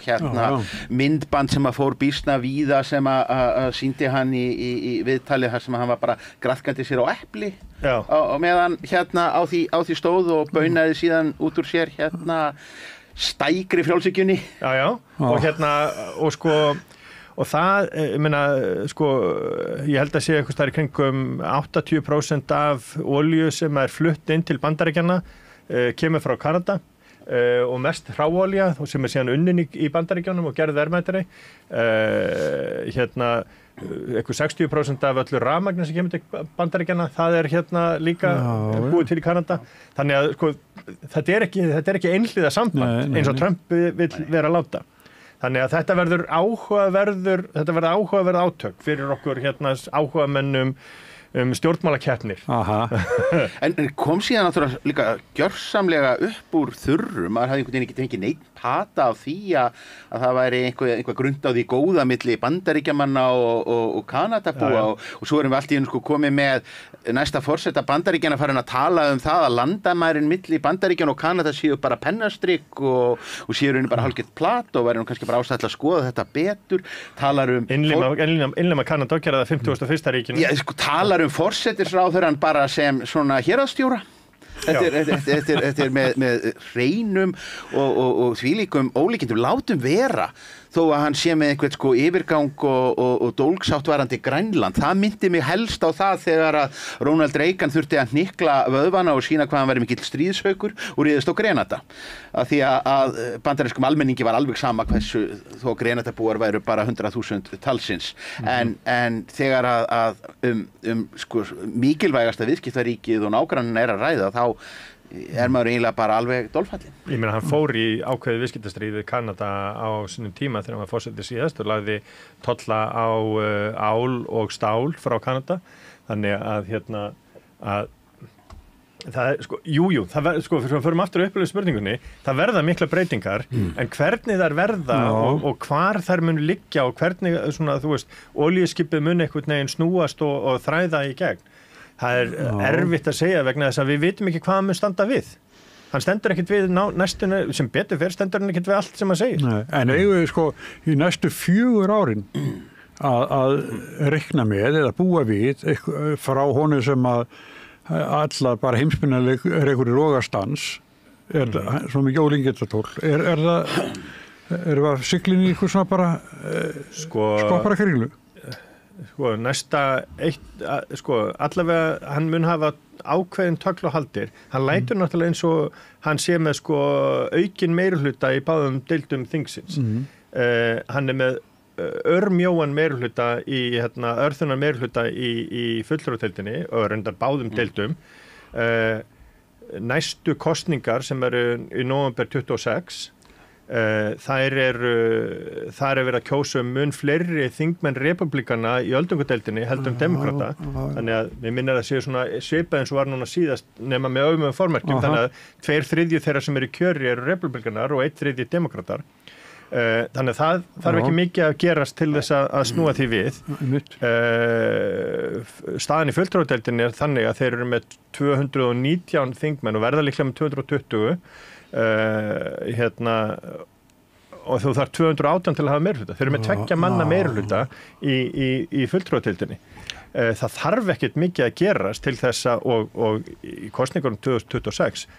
myndband sem að fór býsna víða sem að sýndi hann í viðtali þar sem hann var bara graðkandi sér á epli og meðan á því stóð og baunaði síðan út úr sér stækri frjálshyggjunni. Og það, ég held að sé eitthvað í kringum 80% af olíu sem flutt inn til Bandaríkjanna kemur frá Kanada og mest hráolía sem síðan unnin í Bandaríkjunum og gerð verðmætari. Eitthvað 60% af öllu rafmagni sem kemur til Bandaríkjanna, það líka búið til í Kanada. Þannig að þetta er ekki einhliða samband eins og Trump vill vera að láta. Þannig að þetta verður áhugaverð átök fyrir okkur áhugamennum stjórnmálakeppnir. En kom síðan náttúrulega líka gjörsamlega upp úr þurru, maður hafði einhvern veginn ekki fengið neitt pata af því að það væri einhver grund á því góða milli Bandaríkjamanna og Kanadabúa og svo erum við allt í einu komið með næsta forseta Bandaríkjanna farin að tala það að landamærin milli Bandaríkjanna og Kanada séu bara pennastrikk og séu bara hálfgert plat og væri kannski bara ástæðilega að skoða þetta betur, talar innlima Kanada og gera það 51. ríkinu. Já, talar forsetisráðherrann bara sem svona héraðsstjóra. Þetta með hreinum og þvílíkum ólíkindum, látum vera þó að hann sé með einhvern yfirgang og dólgsáttvarandi Grænland. Það myndi mig helst á það þegar að Ronald Reagan þurfti að hnikla vöðvana og sína hvað hann væri mikill stríðshaukur og réðist á Grenada. Af því að bandarískum almenningi var alveg sama hversu þó Grenadabúar væru bara 100.000 talsins. En þegar að mikilvægasta viðskiptaríkið og nágrannin að ræða, þá maður eiginlega bara alveg dolfallin. Ég meina, hann fór í ákveðið viðskiptastríð við Kanada á sínum tíma þegar hann var forseti síðast og lagði tolla á ál og stál frá Kanada. Þannig að það fyrir að förum aftur upplöfu spurningunni, það verða mikla breytingar, en hvernig þær verða og hvar þær mun liggja og hvernig olíuskipið mun einhvern veginn snúast og þræða í gegn. Það erfitt að segja vegna þess að við vitum ekki hvað hann mun standa við. Hann stendur ekkert við næstunni, sem betur fyrir stendur hann ekkert við allt sem hann segir. Nei, en eigum við í næstu 4 árin að reikna með eða búa við frá honum sem að allar bara heimsbyrnarleik einhverju rogastans, svo mikið ólíkingatól, er það siglinni í eitthvað svona bara skoppara kringlu? Allavega hann mun hafa ákveðin tögl og haldir. Hann lætur náttúrulega eins og hann sé með aukin meirihluta í báðum deildum þingsins. Hann með örmjóan meirihluta örþunar meirihluta í fulltrúadeildinni og reyndar báðum deildum. Næstu kosningar sem eru í nóvember 26, þar er verið að kjósa mun fleiri þingmenn republikana í öldungadeildinni heldur demokrata. Þannig að við minnir að séu svona svipað eins og var núna síðast nema með auðmögum formerkjum. Þannig að 2/3 þeirra sem eru í kjöri eru republikanar og 1/3 demokratar. Þannig að það þarf ekki mikið að gerast til þess að snúa því við. Staðan í fulltrúadeildinni þannig að þeir eru með 219 þingmenn og verða líklega með 220 og þú þarf 218 til að hafa meirihluta. Þeir eru með 2 manna meirihluta í fulltrúadeildinni. Það þarf ekkert mikið að gerast til þess að og í kosningunum 2026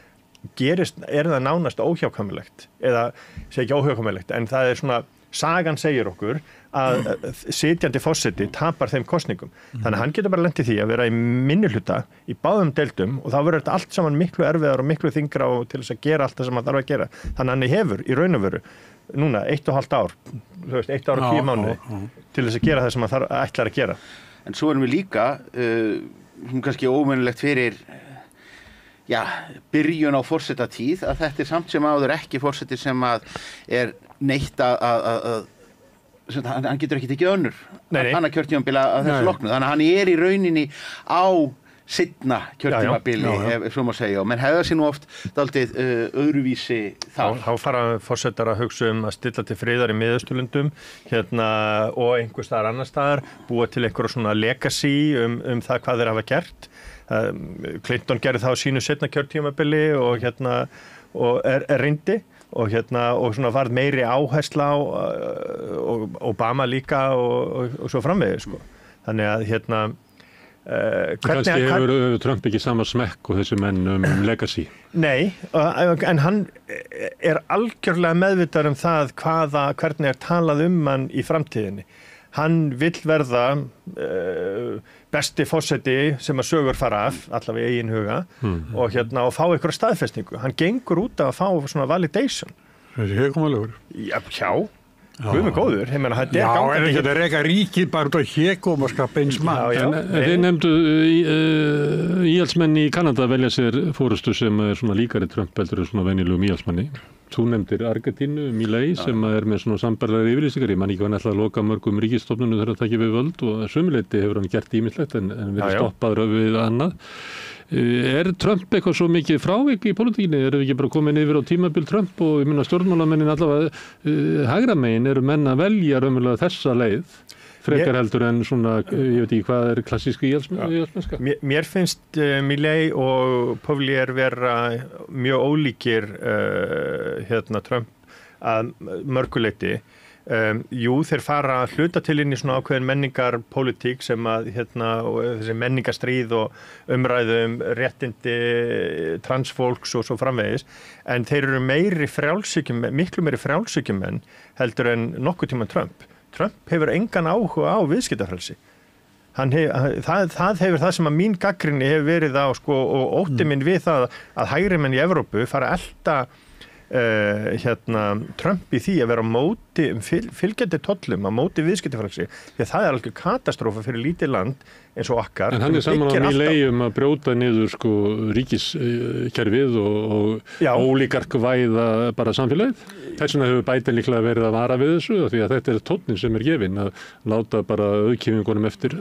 er það nánast óhjákvæmilegt, eða sé ekki óhjákvæmilegt, en það er svona, sagan segir okkur að sitjandi forseti tapar þeim kosningum. Þannig að hann getur bara lent í því að vera í minnihluta í báðum deildum og þá verður þetta allt saman miklu erfiðar og miklu þyngra og til þess að gera allt það sem hann þarf að gera. Þannig að hann hefur í raun og veru núna 1,5 ár, 1 ár og 10 mánuði til þess að gera það sem hann ætlar að gera. En svo erum við líka kannski ómennilegt fyrir byrjun á forsetatíð að þetta er samt sem áður ekki forseti sem að er neitt að hann getur ekki tekið önnur annað kjörtímabili að þessu loknu. Þannig að hann er í rauninni á seinna kjörtímabili, ef svo má segja, og menn hefða sér nú oft dálítið öðruvísi þar. Þá fara forsetar að hugsa að stilla til friðar í Miðausturlöndum og einhvers staðar annar staðar, búa til einhverja svona legacy það hvað þeir hafa gert. Clinton gerði það á sínu seinna kjörtímabili og reyndi og svona varð meiri áhersla á og Obama líka og svo framvegis Þannig að kannski hefur Trump ekki sama smekk og þessi menn legacy. Nei, en hann er algjörlega meðvitaður það hvernig talað hann í framtíðinni. Hann vill verða besti forseti sem að sögur fara af, allavega í eigin huga, og fá einhverja staðfestingu. Hann gengur út að fá svona validation. Þessi hekumalegur. Já. Guð mig góður, ég meina þetta er ekki að reka ríkið bara út á hekum og skapa eins mann. Þeir nefndu íhaldsmenn í Kanada velja sér fórustu sem er svona líkari Trump heldur en svona venjulegum íhaldsmanni. þú nefndir Argentínu, Milei, sem með svona sambarlegar yfirlýsingar. Ég man ekki hvað hann ætlaði að loka mörgum ríkisstofnunum þegar að taki við völd og sömuleyti hefur hann gert ýmislegt en verið stoppaður við annað. Trump eitthvað svo mikið frávik í pólitíkinni? Erum við ekki bara komin yfir á tímabil Trump og ég minna stjórnmálamennin allavega hægra megin eru menn að velja raunverulega þessa leið frekar heldur en svona, ég veit ekki hvað klassíski íhaldsmennska. Mér finnst Milei og Pavlier vera mjög ólíkir Trump að mörguleyti. Jú, þeir fara að hluta til inn í svona ákveðin menningarpólitík sem að og þessi menningarstríð og umræðu réttindi transfólks og svo framvegis, en þeir eru miklu meiri frjálshyggjumenn heldur en nokkuð tíma Trump hefur engan áhuga á viðskiptafrelsi. Það hefur það sem að mín gagnrýni hefur verið á og ótti minn við það að hægri menn í Evrópu fara að elta Trump í því að vera á móti fylgjandi tollum, á móti viðskiptafrelsi, því að það alveg katastrófa fyrir lítið land eins og okkar. En hann saman á Milei að brjóta niður ríkiskerfið og ólíkarkvæða bara samfélagið. Þess vegna hefur Biden líklega verið að vara við þessu því að þetta tónnin sem gefinn að láta bara auðkýfingunum eftir.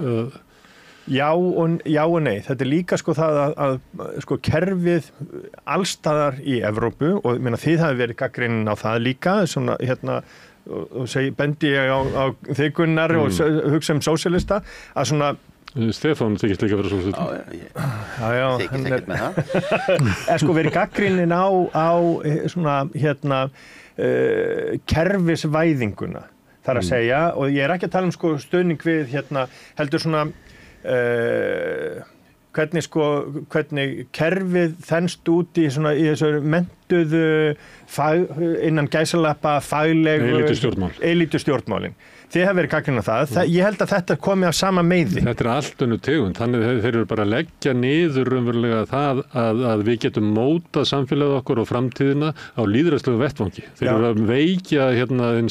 Já og nei. Þetta líka það að kerfið allstaðar í Evrópu og þið hafi verið gagnrýnin á það líka svona og bendi ég á þig Gunnar og hugsa sósíalista að svona Stefán þykist líka vera sósíalista. Já, þykist ekkert með það. Verið gagnrýnin á svona kerfisvæðinguna þar að segja, og ég ekki að tala stuðning við heldur svona hvernig kerfið þenst út í þessu menntuðu innan gæsalappa faglegu elítustjórnmálin. Þið hafa verið gagnrýnin á það. Ég held að þetta komi af sama meiði. Þetta allt önnur tegund. Þannig þeir eru bara að leggja niður raunverulega það að við getum mótað samfélagið okkur og framtíðina á lýðræðislegu vettvangi. Þeir eru að veikja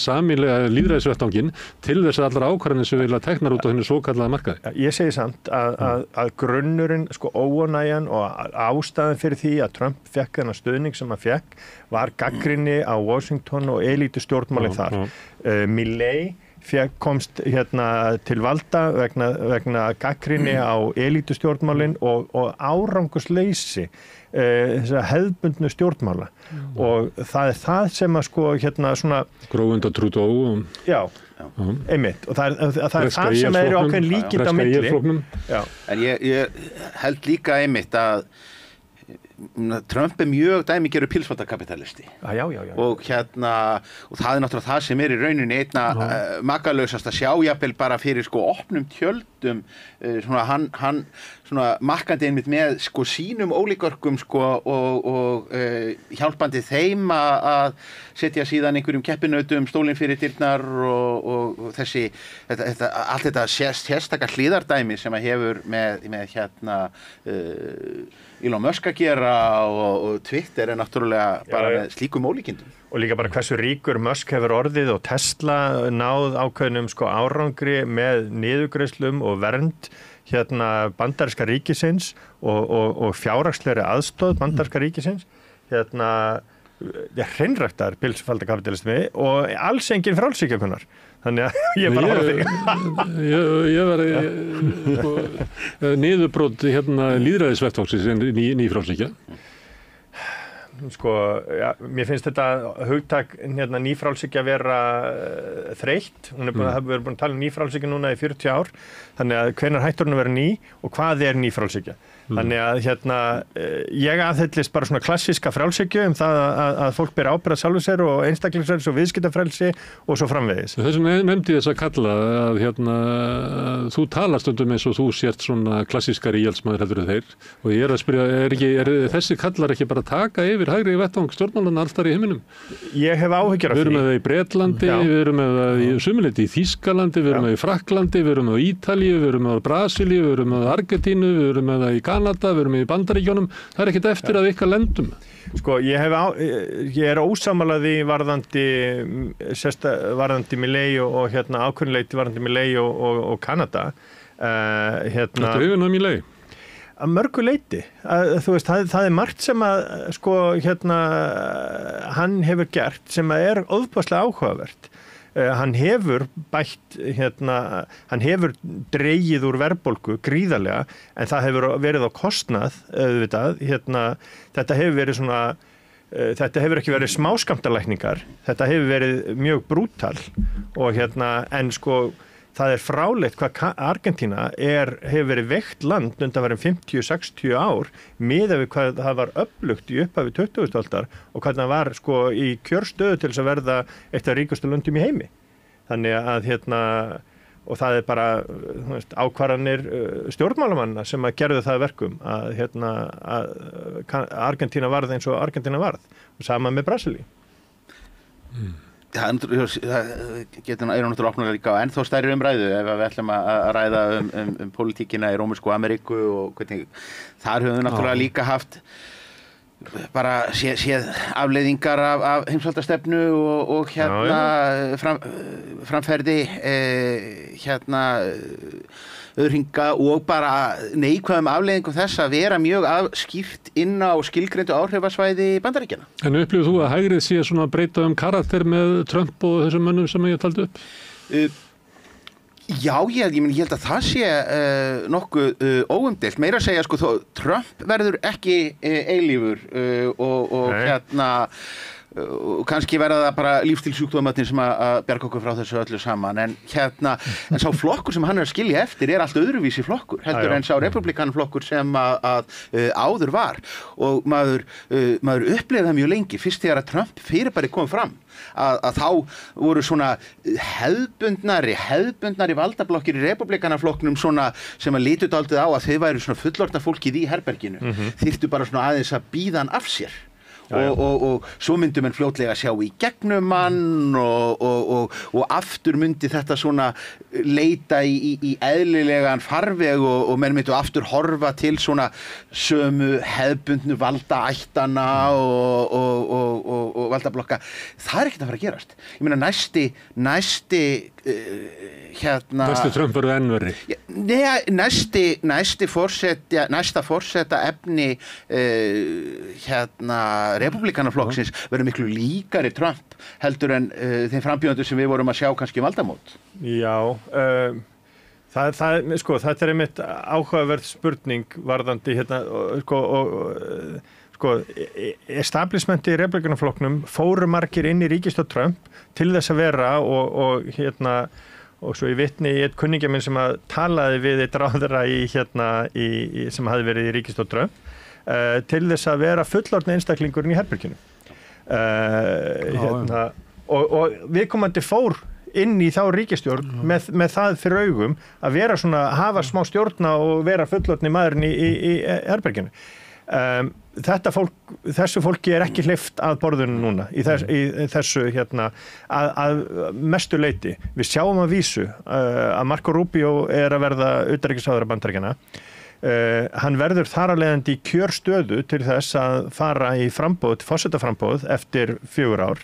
sameiginlega lýðræðisvettvangin til þess að allar ákvarðanir sem vilja teknar út á henni svokallaða markaði. Ég segi samt að grunnurinn, óánægjan og ástæðan fyrir því að Trump fekk þennan stuðning sem hann fekk var gagnrýni á Washington og elítustjórnmálin þar. Milei komst til valda vegna gagnrýni á elítustjórnmálin og árangursleysi þessar hefðbundnu stjórnmála og það það sem að svona grófunda Trudeau einmitt og það það sem eru ákveðin líkindi á milli. En ég held líka einmitt að Trump mjög dæmigerður pilsfaldakapitalisti og það náttúrulega það sem í rauninni einna makalausast að sjá jafnvel bara fyrir opnum tjöldum hann markandi einmitt með sínum ólíkörkum og hjálpandi þeim að setja síðan einhverjum keppinautum stólinn fyrir dyrnar og allt þetta sérstaka hliðardæmi sem að hefur með Elon Musk að gera og Twitter náttúrulega bara með slíkum ólíkindum. Og líka bara hversu ríkur Musk hefur orðið og Tesla náð ákveðnum árangri með niðurgreiðslum og vernd bandaríska ríkisins og fjárhagslegri aðstoð bandaríska ríkisins. Hreinræktar pilsfaldakapitalismi og alls engin frjálshyggja. Þannig að ég bara horfa þig. Ég var niðurbrot lýðræðisvettvangsins ný frjálshyggja. Mér finnst þetta hugtak ný frjálshyggja vera þreytt. Við erum búin að tala um ný frjálshyggja núna í 40 ár. Þannig að hvenær hættur hún að vera ný og hvað ný frjálshyggja? Þannig að ég aðhyllist bara svona klassíska frjálshyggju það að fólk ber ábyrgð sjálfu sér og einstaklingsfrelsi og viðskiptafrelsi og svo framvegis. Þess vegna nefndi þess að kalla að þú talar stundum eins og þú sért svona klassískari íhaldsmaður heldur en þeir og ég að spyrja, er þessi kallar ekki bara að taka yfir hægri vettvang stjórnmálanna alltaf í heiminum? Ég hef áhyggjur af því. Við erum með það í Bretlandi, við erum með það í sumuleyti í Þýskalandi, við erum með það í Frakklandi, við erum með það í Ítalíu, við erum með það í Brasilíu, við erum með það í Argentínu, við erum með það í Kanada, við erum í Bandaríkjunum, það er ekkert eftir að ykkar lendum. Ég er ósammálaði varðandi Milei og ákveðinleiti varðandi Milei og Kanada. Þetta hrifin af Milei? að mörgu leyti. Þú veist, það margt sem að sko hann hefur gert sem að ofboðslega áhugavert. Hann hefur bætt, hann hefur dregið úr verðbólgu gríðarlega, en það hefur verið á kostnað, auðvitað, þetta hefur verið svona, þetta hefur ekki verið smáskammtalækningar, þetta hefur verið mjög brútal og en sko, það frálegt hvað Argentína hefur verið veikt land undanfarin 50-60 ár miðað við hvað það var öflugt í upphafi 20. aldar og hvað það var sko í kjörstöðu til þess að verða eitt af ríkustu löndum í heimi. Þannig að og það bara ákvarðanir stjórnmálamanna sem að gerðu það verkum að Argentína varð eins og Argentína varð og sama með Brasilíu. Það náttúrulega opnulega líka á ennþá stærri umræðu ef við ætlum að ræða pólitíkina í Rómönsku Ameríku og hvernig þar höfum við náttúrulega líka haft bara séð afleiðingar af heimsvaldastefnu og framferði auðringa og bara neikvæðum afleiðingum þess að vera mjög skýrt inn á skilgreindu áhrifasvæði Bandaríkjanna. En upplifir þú að hægrið sé svona breyta karakter með Trump og þessum mönnum sem ég taldi upp? Já, ég held að það sé nokkuð óumdeilt. Meira að segja, sko, Trump verður ekki eilífur og og kannski verða það bara lífstílsjúkdómarnir sem að bjarga okkur frá þessu öllu saman en sá flokkur sem hann að skilja eftir allt öðruvísi flokkur heldur en sá republikanflokkur sem að áður var og maður upplifði það mjög lengi fyrst þegar að Trump fyrirbæri kom fram að þá voru svona hefðbundnari valdablokkir í republikanaflokknum svona sem að litu dálítið á að þau væru svona fullorðna fólkið í herberginu þyrftu bara svona aðeins að bíða hann af sér og svo myndi menn fljótlega sjá í gegnum hann og aftur myndi þetta svona leita í eðlilegan farveg og menn myndu aftur horfa til svona sömu hefðbundnu valdaættana og valdablokka. Það ekkert að fara að gerast. Ég meina næsti Trump verður enn verri. Næsta forseta efni republikanaflokksins verður miklu líkari Trump heldur en þeim frambjóðendur sem við vorum að sjá kannski valdamót. Já, þetta einmitt áhugaverð spurning varðandi establishmenti í republikanaflokknum fóru margir inn í ríkisstjórn Trump til þess að vera og svo ég vitni í eitt kunningja minn sem að talaði við eitt ráðherra sem hafði verið í ríkisstjórn Trump til þess að vera fullorðni einstaklingurinn í herberginu og viðkomandi fór inn í þá ríkisstjórn með það fyrir augum að vera svona, hafa smá stjórna og vera fullorðni maðurinn í herberginu. Þessu fólki ekki hleypt að borðinu núna í þessu að mestu leyti. Við sjáum að vísu að Marco Rubio að verða utanríkisráðherra Bandaríkjanna. Hann verður þar af leiðandi í kjörstöðu til þess að fara í forsetaframboð eftir 4 ár.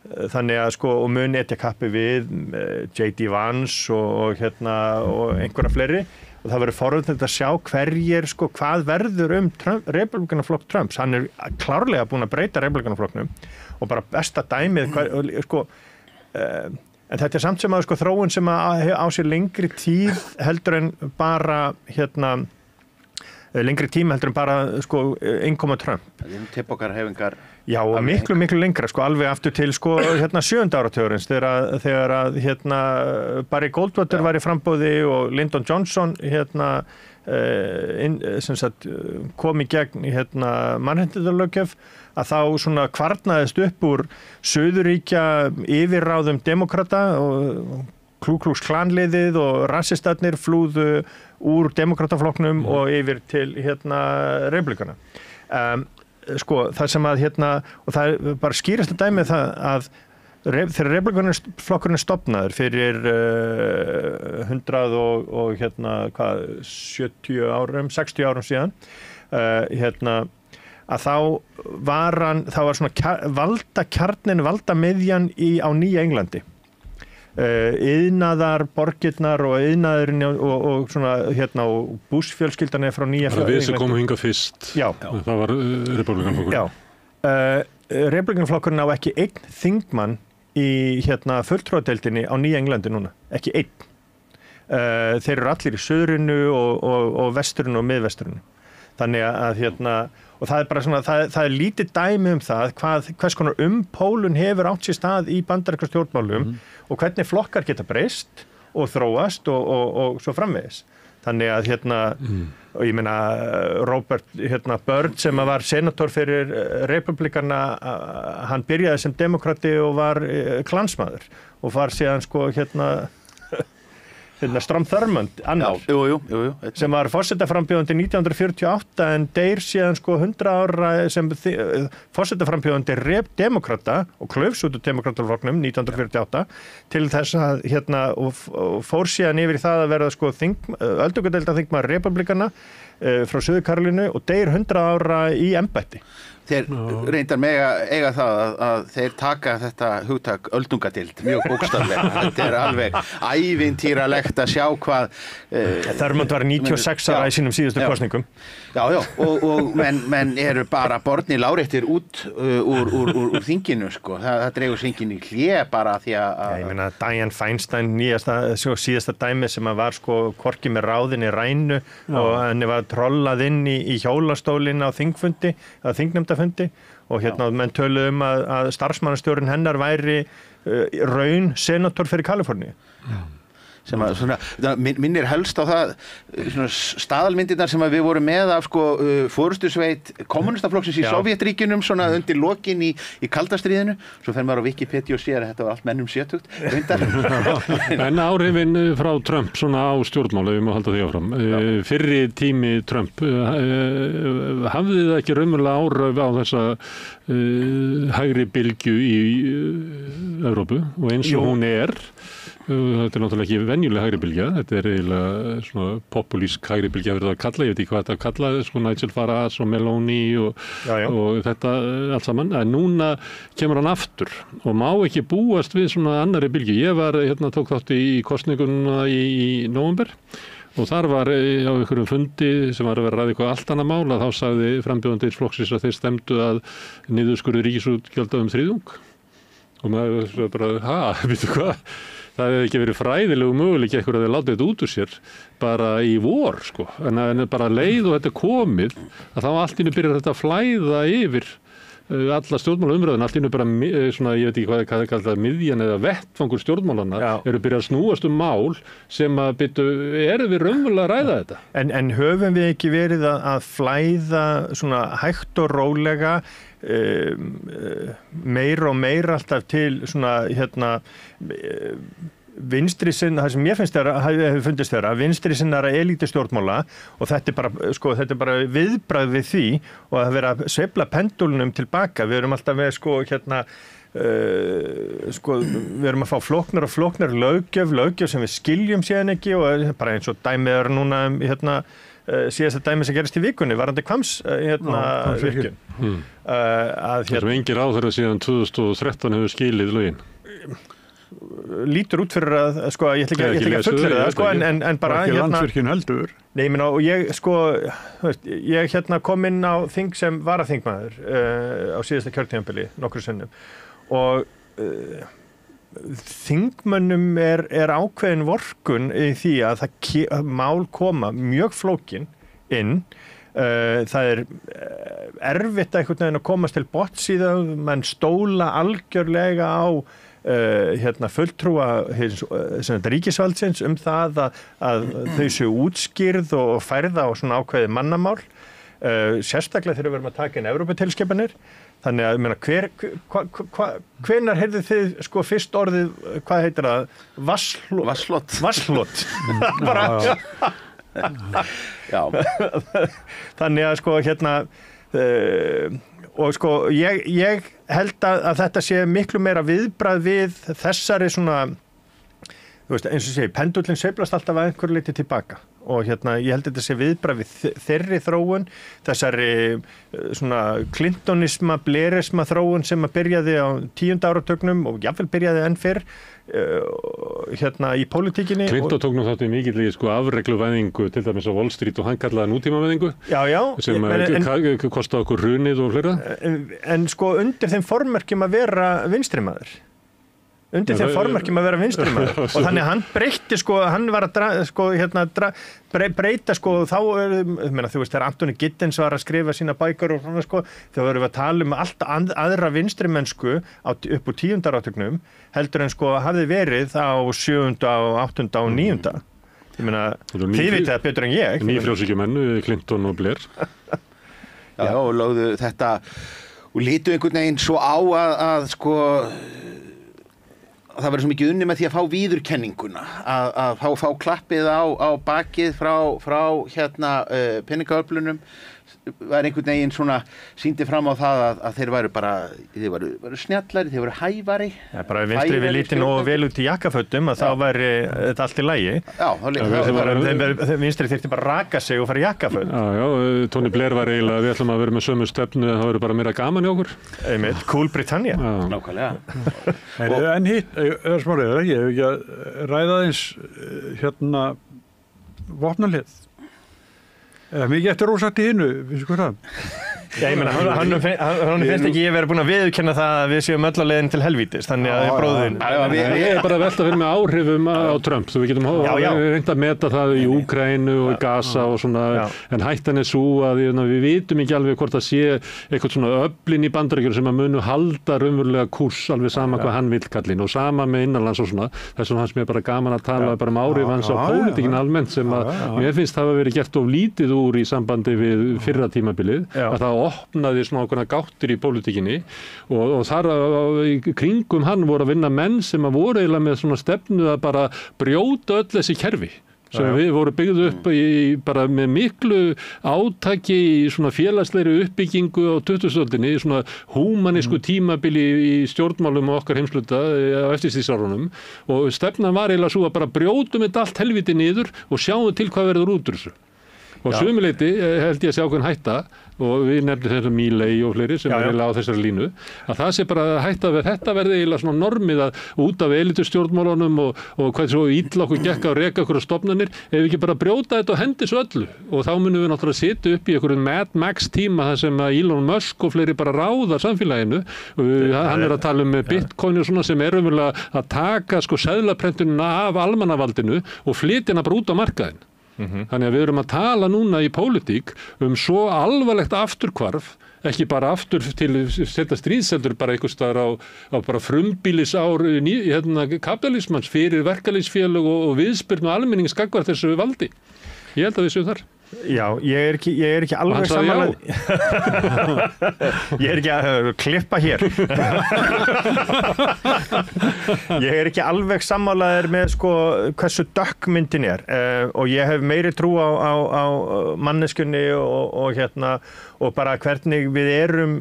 Þannig að og mun etja kappi við J.D. Vance og einhverja fleiri og það verður forvitnilegt að sjá hverjir hvað verður republikanaflokk Trumps. Hann klárlega búinn að breyta republikanaflokknum og bara besta dæmið en þetta samt sem að þróun sem á sér lengri tíð heldur en bara lengri tíma heldur en bara innkoma Trump. Tippokkarhefingar. Já, og miklu lengra, alveg aftur til 7. áratugurins þegar að Barry Goldwater var í framboði og Lyndon Johnson kom í gegn mannréttindalöggjöf að þá svona kvarnaðist upp úr Suðurríkja yfirráðum demokrata og Ku Klux Klanliðið og rassistarnir flúðu úr demokrataflokknum og yfir til republikana. Það sem að og það bara skýrasta dæmið það að þegar republikanaflokkurinn stofnaður fyrir 60 árum síðan að þá var svona valdakjarnin, valdamiðjan á Nýja Englandi iðnaðar, borgirnar og iðnaðurinn og svona og Bush-fjölskyldan frá nýja fjölskyldan. Við sem komum hingað fyrst, það var Republikanflokkurinn. Já, Republikanflokkurinn á ekki einn þingmann í fulltrúadeildinni á Nýja Englandi núna, ekki einn. Þeir eru allir í söðrinu og vesturinu og miðvesturinu. Þannig að og það bara svona, það lítið dæmi það hvers konar pólun hefur átt sér stað í bandaríska stjórnmálum og hvernig flokkar geta breyst og þróast og svo framvegis. Þannig að og ég meina Robert Byrd sem var senator fyrir republikana, hann byrjaði sem demokrati og var klansmaður og var síðan Strom Thurmond annar sem var forsetaframbjóðandi 1948 en deyr síðan 100 ára sem forsetaframbjóðandi demokrata og klaufs út úr demokrataflokknum 1948 til þess að og fór síðan yfir í það að verða öldungadeildarþingmaður republikana frá Suður-Karolínu og deyr 100 ára í embætti. Þeir reyndar eiga það að þeir taka þetta hugtak öldungadeild mjög bókstaflega. Þetta alveg ævintýralegt að sjá hvað... Thurmond var 96 ára í sínum síðustu kosningum. Já, og menn eru bara bornir láréttir út úr þinginu, Það dregur þinginu í hlé bara því að... Ég meina, Dianne Feinstein, síðasta dæmi sem var hvorki með ráðinni rænu og henni var trollað inn í hjólastólinn á þingfundi, á þingnefndafundi og menn töluðu að starfsmannastjórinn hennar væri raun senator fyrir Kaliforníu. Sem að minnir helst á það staðalmyndirnar sem við vorum með af forystusveit kommunistaflokksins í Sovjetríkjunum undir lokin í kaldastríðinu. Svo fer maður á Wikipedia og sér að þetta var allt mennum 70. En áhrifin frá Trump á stjórnmáli, við má halda því áfram. Fyrri tími Trump, hafði það ekki raunverulega áhrif á þessa hægri bylgju í Evrópu og eins og hún þetta náttúrulega ekki venjuleg hægri bylgja, þetta eiginlega svona populísk hægri bylgja verið að kalla, ég veit ekki hvað þetta kalla, Nigel Farage og Meloni og þetta allt saman, en núna kemur hann aftur og má ekki búast við svona annari bylgju. Ég var, tók þátt í kosningunna í nóvember og þar var á einhverjum fundi sem var að vera ræða eitthvað allt annað mál að þá sagði frambjóðandi flokksins að þeir stemdu að niðurskurði ríkisútgjalda þriðjung og maður bara, veitu hvað? Það hefði ekki verið fræðilegu möguleiki eitthvað að þeir láta þetta út úr sér bara í vor, en bara leið og þetta komið að þá allt í einu byrjar þetta að flæða yfir alla stjórnmálaumræðuna, allt í einu bara svona, ég veit ekki hvað það kallar miðjan eða vettfangur stjórnmálanna eru byrjað að snúast mál sem að eru við raunverulega að ræða þetta. En höfum við ekki verið að flæða svona hægt og rólega meira og meira alltaf til svona vinstri sinna, það sem ég finnst hefur fundist þeirra, vinstri sinnara elíti stjórnmála og þetta er bara viðbragð við því og að vera að sveifla pendúlunum tilbaka. Við erum alltaf með við erum að fá flóknar og flóknar löggjöf sem við skiljum síðan ekki og bara eins og dæmið núna síðasta dæmi sem gerist í vikunni varandi Hvamms virkjun. Það sem engin ráðherra síðan 2013 hefur skilið lögin. Lítur út fyrir að ég ætla ekki að fullyrða það en bara ekki Landsvirkjun heldur. Nei, ég meina og ég kom inn á þing sem varaþingmaður á síðasta kjörtímabili nokkru sinnum og þingmönnum er ákveðin vorkunn í því að það mál koma mjög flókin inn. Það erfitt einhvern veginn að komast til botns í það, menn stóla algjörlega á fulltrúa ríkisvaldsins það að þau séu útskýrð og færða á svona ákveðið mannamál, sérstaklega þegar við erum að taka inn Evróputilskipanir. Þannig að, ég meina, hvenær heyrðu þið fyrst orðið, hvað heitir það? Vasslott. Bara, já. Þannig að, og ég held að þetta sé miklu meira viðbragð við þessari svona, þú veist, eins og segi, pendullin sveiflast alltaf að einhverju leyti tilbaka og ég held þetta sé viðbragð við þeirri þróun, þessari svona clintonisma, blairisma þróun sem að byrjaði á 10. áratugnum og jafnvel byrjaði enn fyrr í pólitíkinni. Clinton tók nú þátt í mikilli afregluvæðingu til dæmis á Wall Street og hann kallaði nútímavæðingu sem kostaði okkur hrunið og fleira. En sko undir þeim formerkjum að vera vinstrimaður. Undir þeim formerkjum að vera vinstrimaður og þannig að hann breytti hann var að breyta þá þú veist þegar Anthony Giddens var að skrifa sína bækur og svona þá verðum við að tala um allt aðra vinstrimennsku upp úr 10. áratugnum heldur en hafði verið á 7., 8. og 9. Ég meina, þið vitið það betur en ég. Nýfrjálshyggjumenn, Clinton og Blair. Já, og lögðu þetta og litu einhvern veginn svo á að það verður svo mikið unni með því að fá viðurkenninguna, að fá klappið á bakið frá peningaöflunum var einhvern veginn svona sýndi fram á það að þeir væru snjallari, þeir væru hæfari. Ja, bara vinstri við lítin og vel út í jakkafötum að þá væri þetta allt í lagi. Já, vinstri þyrfti bara að raka sig og fara í jakkaföt. Já, Tony Blair var eiginlega, við ætlum að vera með sömu stefnu en það verður bara meira gaman í okkur. Einmitt, Cool Britannia. Nákvæmlega. En hitt, smárið, ég hef ekki að ræða eins vopnalið. Mikið eftir ósagt í hinnu, vissu hvað það? Já, ég meina, hann finnst ekki ég verið búin að viðurkenna það að við séum öll á leiðin til helvítis, þannig að bróðin. Ég bara að velta fyrir mig áhrifum á Trump, þú við getum reynt að meta það í Úkraínu og í Gaza og svona, en hættan svo að við vitum ekki alveg hvort það sé eitthvað svona öflin í Bandaríkjunum sem að munu halda raunverulega kúrs alveg sama hvað hann vill kallinn og sama með innanlands og svona, þess vegna fannst mér bara gaman að tala bara um áhrif hans á pólitíkin almennt sem að mér finnst hafa verið gert of lítið úr í sambandi við fyrra tímabilið, að það opnaði svona ákveðna gáttir í pólitíkinni og þar í kringum hann voru að vinna menn sem að voru eiginlega með svona stefnu að bara brjóta öll þessi kerfi sem við voru byggðu upp bara með miklu átaki í svona félagslegri uppbyggingu á 20. öldinni, svona húmanísku tímabili í stjórnmálum og okkar heimsluta á eftirstríðsárunum og stefnan var eiginlega svo að bara brjótum þetta allt helviti niður og sjáum til hvað verður út úr þessu. Og sömuleyti held ég að sjá hvern hætta og við nefnum þetta Milley og fleiri sem er eiginlega á þessari línu að það sé bara hætta við þetta verði eiginlega svona normið að út af elitustjórnmálunum og hvað svo illa okkur gekk að reka okkur á stofnanir ef við ekki bara brjóta þetta og hendi svo öllu og þá munum við náttúrulega sitja upp í einhverjum Mad Max tíma þar sem að Elon Musk og fleiri bara ráða samfélaginu og hann er að tala um Bitcoin og svona sem er umverulega að taka seðlaprentunina af almannavaldinu og flytja hana bara út á markaðinn. Þannig að við erum að tala núna í pólitík svo alvarlegt afturhvarf, ekki bara aftur til setja stríðseldur bara einhvers staðar á bara frumbýlisár kapitalismans fyrir verkalýðsfélög og viðspyrnu almennings gagnvart þessu valdi. Ég held að við séum þar. Já, ég er ekki alveg samanlega. Ég er ekki að klippa hér. Ég er ekki alveg sammálaður með hversu dökk myndin er og ég hef meiri trú á manneskjunni og bara hvernig við erum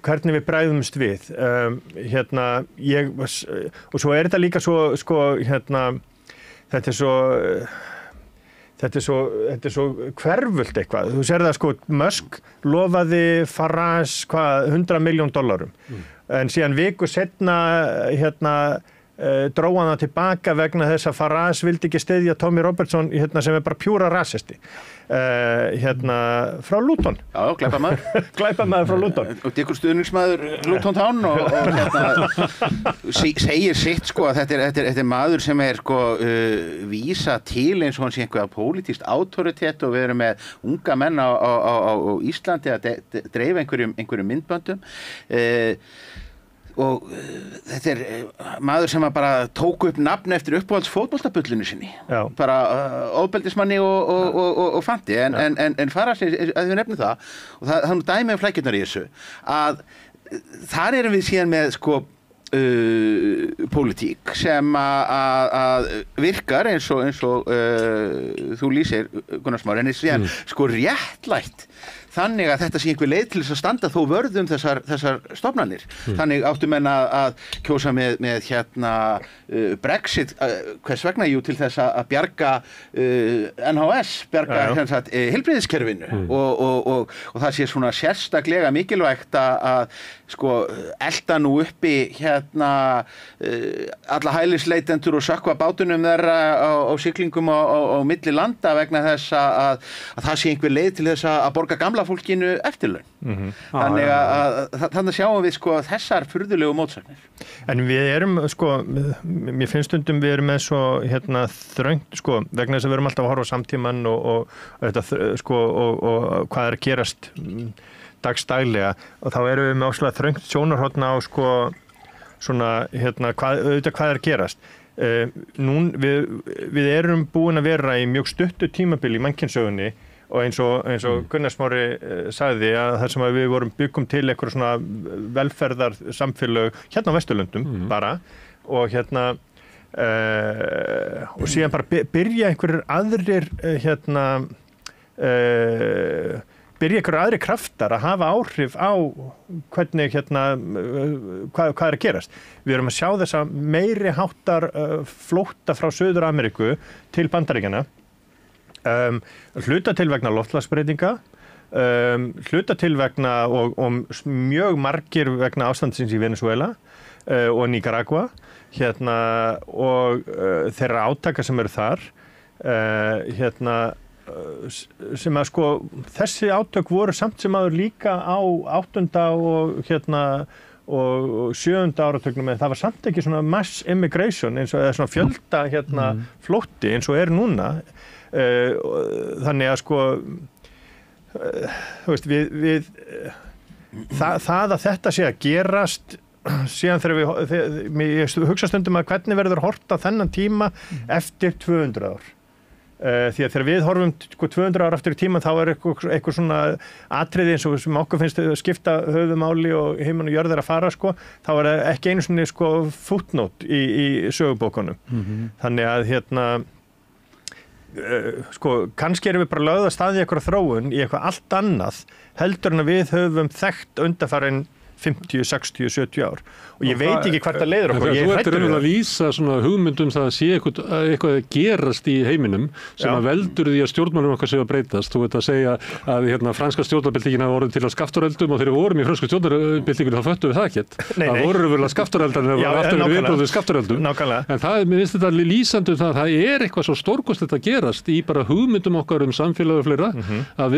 hvernig við bræðumst við og svo er þetta líka þetta er svo hverfult eitthvað. Þú sér það Musk lofaði Farage $100 million en síðan viku seinna dró hann það tilbaka vegna þess að Farage vildi ekki styðja Tommy Robertson sem er bara pjúra rasisti frá Luton. Já, glæpamaður. Glæpamaður frá Luton. Og ykkur stuðningsmaður Luton Town og segir sitt að þetta er maður sem er vísa til eins og hann sé einhverja pólitískt autoritet og við erum með unga menn á Íslandi að dreifa einhverjum myndböndum og þetta er maður sem bara tók upp nafn eftir uppáhalds fótboltabullinu sinni. Já. Bara ofbeldismanni og fanti en Farage að við nefnum það og það er dæmi flækjurnar í þessu að þar erum við síðan með pólitík sem að virkar eins og þú lýsir Gunnar Smári en er síðan réttlætt þannig að þetta sé einhver leið til þess að standa þó vörðum þessar stofnanir. Þannig áttu menn að kjósa með Brexit, hvers vegna? Jú, til þess að bjarga NHS, bjarga heilbrigðiskerfinu og það sé svona sérstaklega mikilvægt að sko elda nú uppi alla hælisleitendur og sökkva bátunum þeirra á siglingum á milli landa vegna þess að það sé einhver leið til þess að borga gamla fólkinu eftirlaun. Þannig að þannig sjáum við sko þessar furðulegu mótsagnir. En við erum sko, mér finnst stundum við erum með svo þröngt sko, vegna þess að við erum alltaf að horfa á samtímann og þetta sko og hvað er að gerast dagstaglega og þá erum við með áslega þröngt sjónarhorna á sko svona hvað er að gerast. Við erum búin að vera í mjög stuttu tímabili í mannkynssögunni og eins og Gunnar Smári sagði að það sem að við byggum til einhverjum svona velferðar samfélög á Vesturlöndum bara og og síðan bara byrja einhverjir aðrir byrja einhverjir aðrir kraftar að hafa áhrif á hvernig hvað er að gerast. Við erum að sjá þessa meiri háttar flótta frá Suður-Ameríku til Bandaríkjanna, hluta til vegna loftslagsbreytinga, hluta til vegna og mjög margir vegna ástandsins í Venezuela og Nicaragua og þeirra átaka sem eru þar sem að sko þessi átök voru samt sem aður líka á 8. og 7. áratugnum en það var samt ekki svona mass immigration eins og eða svona fjölda flótti eins og er núna þannig að sko þú veist við það að þetta sé að gerast síðan þegar ég hugsa stundum að hvernig verður horft á þennan tíma eftir 200 ár því að þegar við horfum 200 ár aftur í tíma þá er eitthvað svona atriði eins og sem okkur finnst skipta höfuðmáli og heiminn og jörð að fara sko, þá er það ekki einu svona sko footnote í sögubókunum. Þannig að sko kannski erum við bara lögð að staðja eitthvað þróun í eitthvað allt annað heldur en að við höfum þekkt undanfarin 50, 60, 70 ár og ég veit ekki hvert að leiður okkur. Þú ert að lýsa svona hugmyndum það að sé eitthvað að gerast í heiminum sem að veldur því að stjórnmálum okkar séu að breytast. Þú ert að segja að franska stjórnarbyltingin hafa orðið til að skaftureldum og þegar við vorum í fransku stjórnarbyltingunni þá föttum við það ekkert. Það voru vel að skaftureldar en það var alltaf verið viðbrögð við skaftureldum. En það er, mér finnst þetta lýsandi það að það er eitthvað svo stórkostlegt að gerast í bara hugmyndum okkar samfélag og fleira að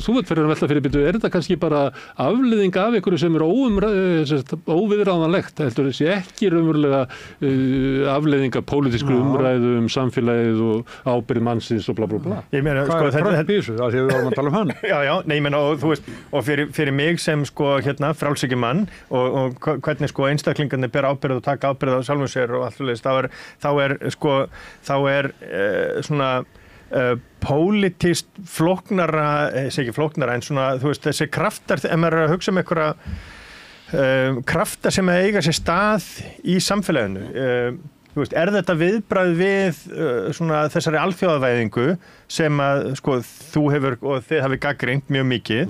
þú ert fyrir að velta fyrir byrju, er þetta kannski bara afleiðing af einhverju sem er óviðráðanlegt heldur þessi ekki raunverulega afleiðinga pólitísku umræðu samfélagið og ábyrgð mannsins og bla bla bla. Ég meina, sko, þetta er bísu, af því við vorum að tala hann. Já, nei, ég meina, og þú veist, og fyrir mig sem sko frjálshyggju mann og hvernig sko einstaklingarnir ber ábyrgð og taka ábyrgð á sjálfum sér og allt svoleiðis, þá er svona pólitískt flóknara, ekki flóknara en svona, þú veist, þessi kraftar, ef maður er að hugsa einhverja krafta sem að eiga sér stað í samfélaginu. Þú veist, er þetta viðbragð við svona þessari alþjóðavæðingu sem að sko þú hefur og þið hafi gagnrýnt mjög mikið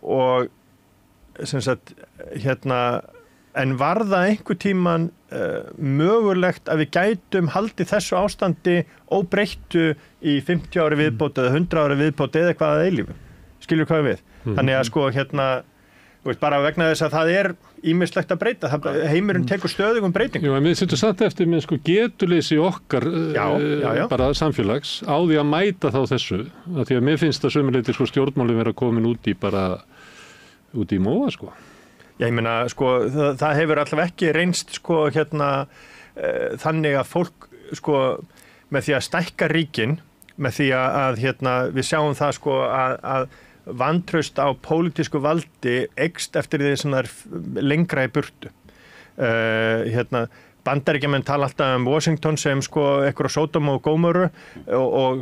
og sem sagt en var það einhver tíman mögulegt að við gætum haldið þessu ástandi óbreyttu í 50 ári viðbót eða 100 ári viðbót eða eitthvað að eilífu? Skilur hvað við? Þannig að sko þú veist, bara vegna þess að það er ýmislegt að breyta, heimurinn tekur stöðugum breytingum. Já, en við sittum samt eftir með sko getuleysi okkar bara samfélags á því að mæta þá þessu, að því að mér finnst að sömuleyti sko stjórnmálin vera komin út í móa sko. Já, ég meina, sko, það hefur allavega ekki reynst sko þannig að fólk sko með því að stækka ríkin, með því að við sjáum það sko að vantraust á pólitísku valdi eykst eftir því sem það er lengra í burtu. Bandaríkjamenn tala alltaf Washington sem sko einhverja Sódómu og Gómoru og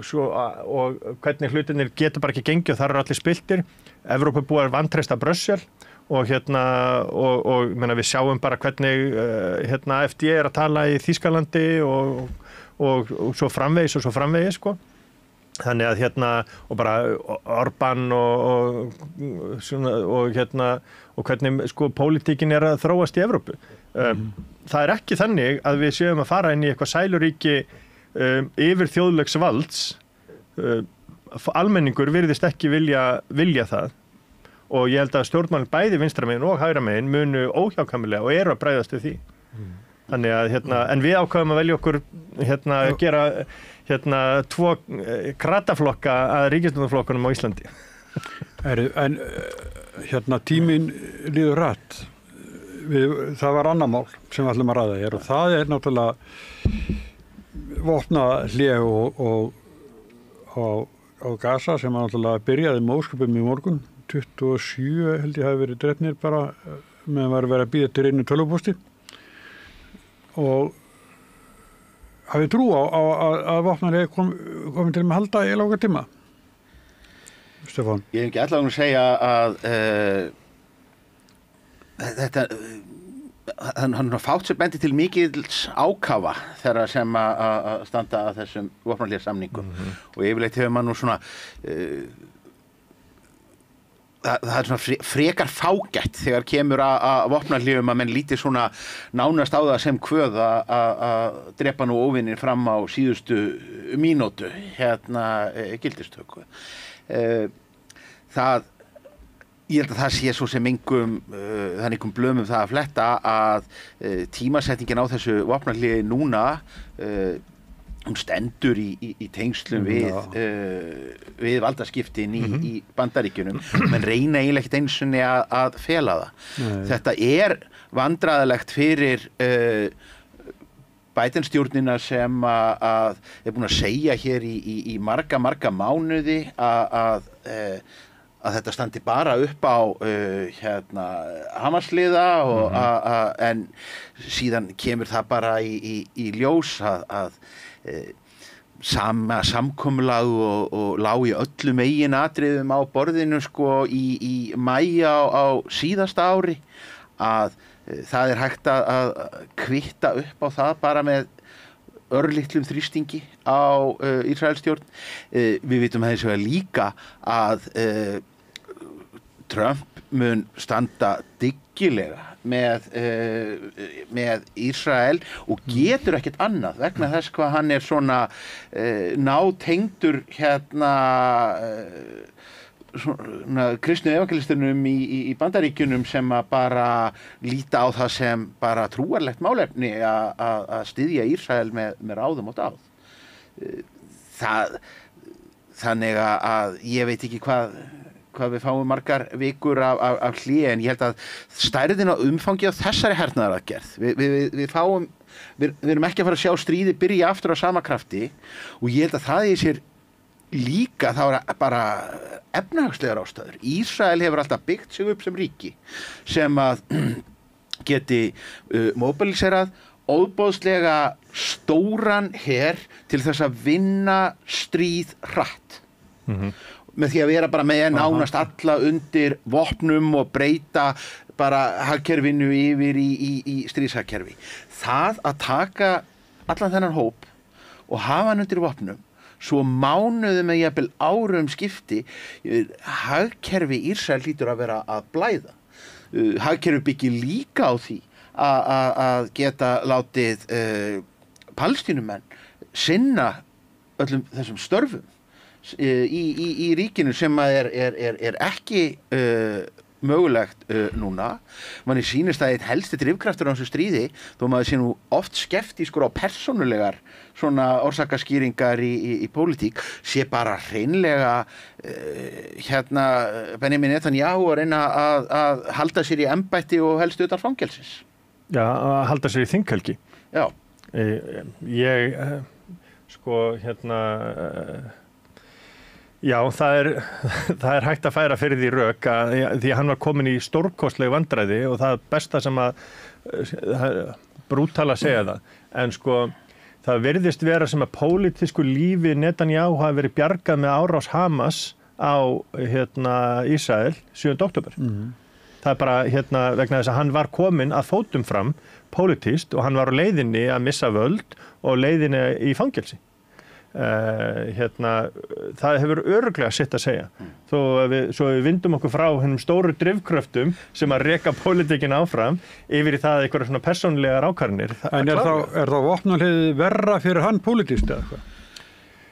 hvernig hlutinir geta bara ekki gengið og þar eru allir spiltir. Evrópa búið að vantreysta Brussel og menna, við sjáum bara hvernig FD er að tala í Þýskalandi og svo framvegis sko. Þannig að og bara Orbán og hvernig sko pólitíkin að þróast í Evrópu. Það ekki þannig að við séum að fara inn í eitthvað sæluríki yfir þjóðlegs valds. Almenningur virðist ekki vilja það og ég held að stjórnmálin bæði vinstra megin og hægra megin munu óhjákvæmilega og eru að bregðast við því. Þannig að en við ákváðum að velja okkur gera 2 krataflokka að ríkisstjórnarflokkunum á Íslandi. En tíminn líður rætt. Það var annar mál sem við ætlum að ræða hér og það náttúrulega vopnahlé á Gaza sem náttúrulega byrjaði með ósköpum í morgun. 27 held ég hafi verið drepnir bara meðan var að vera að bíða til einu tölvupósti. Og hafið trú að vopnahlé komin til að halda í langan tíma? Stefán? Ég ekki allavega að segja að þetta hann fátt sem bendi til mikils ákafa þegar sem að standa að þessum vopnahléssamningum og yfirleitt hefur maður nú svona það svona frekar fágætt þegar kemur að vopnahléum að menn líti svona nánast á það sem kvöð að drepa nú óvinnin fram á síðustu mínútu gildistöku. Ég held að það sé svo sem engum blömum það að fletta að tímasetningin á þessu vopnahléi núna hún stendur í tengslum við valdaskiptin í Bandaríkjunum menn reyna eiginlega ekkert einu sinni að fela það. Þetta vandræðalegt fyrir Biden-stjórnina sem að búin að segja hér í marga mánuði að þetta standi bara upp á Hamas-liða en síðan kemur það bara í ljós að sama samkomulag og lá í öllum meginatriðum á borðinu sko í maí á síðasta ári að það hægt að kvitta upp á það bara með örlitlum þrýstingi á Ísraelsstjórn. Við vitum hins vegar líka að Trump mun standa dyggilega með Ísrael og getur ekkert annað vegna þess hvað hann svona nátengdur kristnu evangelistunum í Bandaríkjunum sem að bara líta á það sem bara trúarlegt málefni að styðja Ísrael með ráðum og dáð. Þannig að ég veit ekki hvað við fáum margar vikur af hlé en ég held að stærðin og umfangi á þessari hernaðaraðgerð við erum ekki að fara að sjá stríði byrja aftur á sama krafti og ég held að það í sér líka þá bara efnahagslegar ástæður. Ísrael hefur alltaf byggt sig upp sem ríki sem að geti mobiliserað óboðslega stóran her til þess að vinna stríð hratt. Með því að vera bara með nánast alla undir vopnum og breyta bara hagkerfinu yfir í stríðshagkerfi. Það að taka allan þennan hóp og hafa hann undir vopnum svo mánuðum með jafnvel árum skipti hagkerfi Ísrael hlýtur að vera að blæða. Hagkerfi byggir líka á því að geta látið Palestínumenn sinna öllum þessum störfum í ríkinu sem er ekki mögulegt núna. Manni sýnist að einn helsti drifkraftur á þessu stríði þó maður sé nú oft skeptískur á persónulegar svona orsakaskýringar í pólitík sé bara hreinlega Benjamin Netanyahu að reyna að halda sér í embætti og helst utan fangelsins. Já, að halda sér í þinghelgi. Já. Ég já, það er hægt að færa fyrir því rök því hann var komin í stórkostleg vandræði og það besta sem að brútala segja það. En það virðist vera sem að pólitísku lífi Netanyahu hafi verið bjargað með árás Hamas á Ísrael 7. október. Það bara vegna þess að hann var kominn að fótum fram pólitískt og hann var á leiðinni að missa völd og leiðinni í fangelsi. það hefur örugglega sitt að segja. Svo við vindum okkur frá hennum stóru drifkröftum sem að reka pólitíkin áfram yfir í það einhverja svona persónulegar ákvarðanir. En er þá vopnahliðið verra fyrir hann pólitískt eða eitthvað?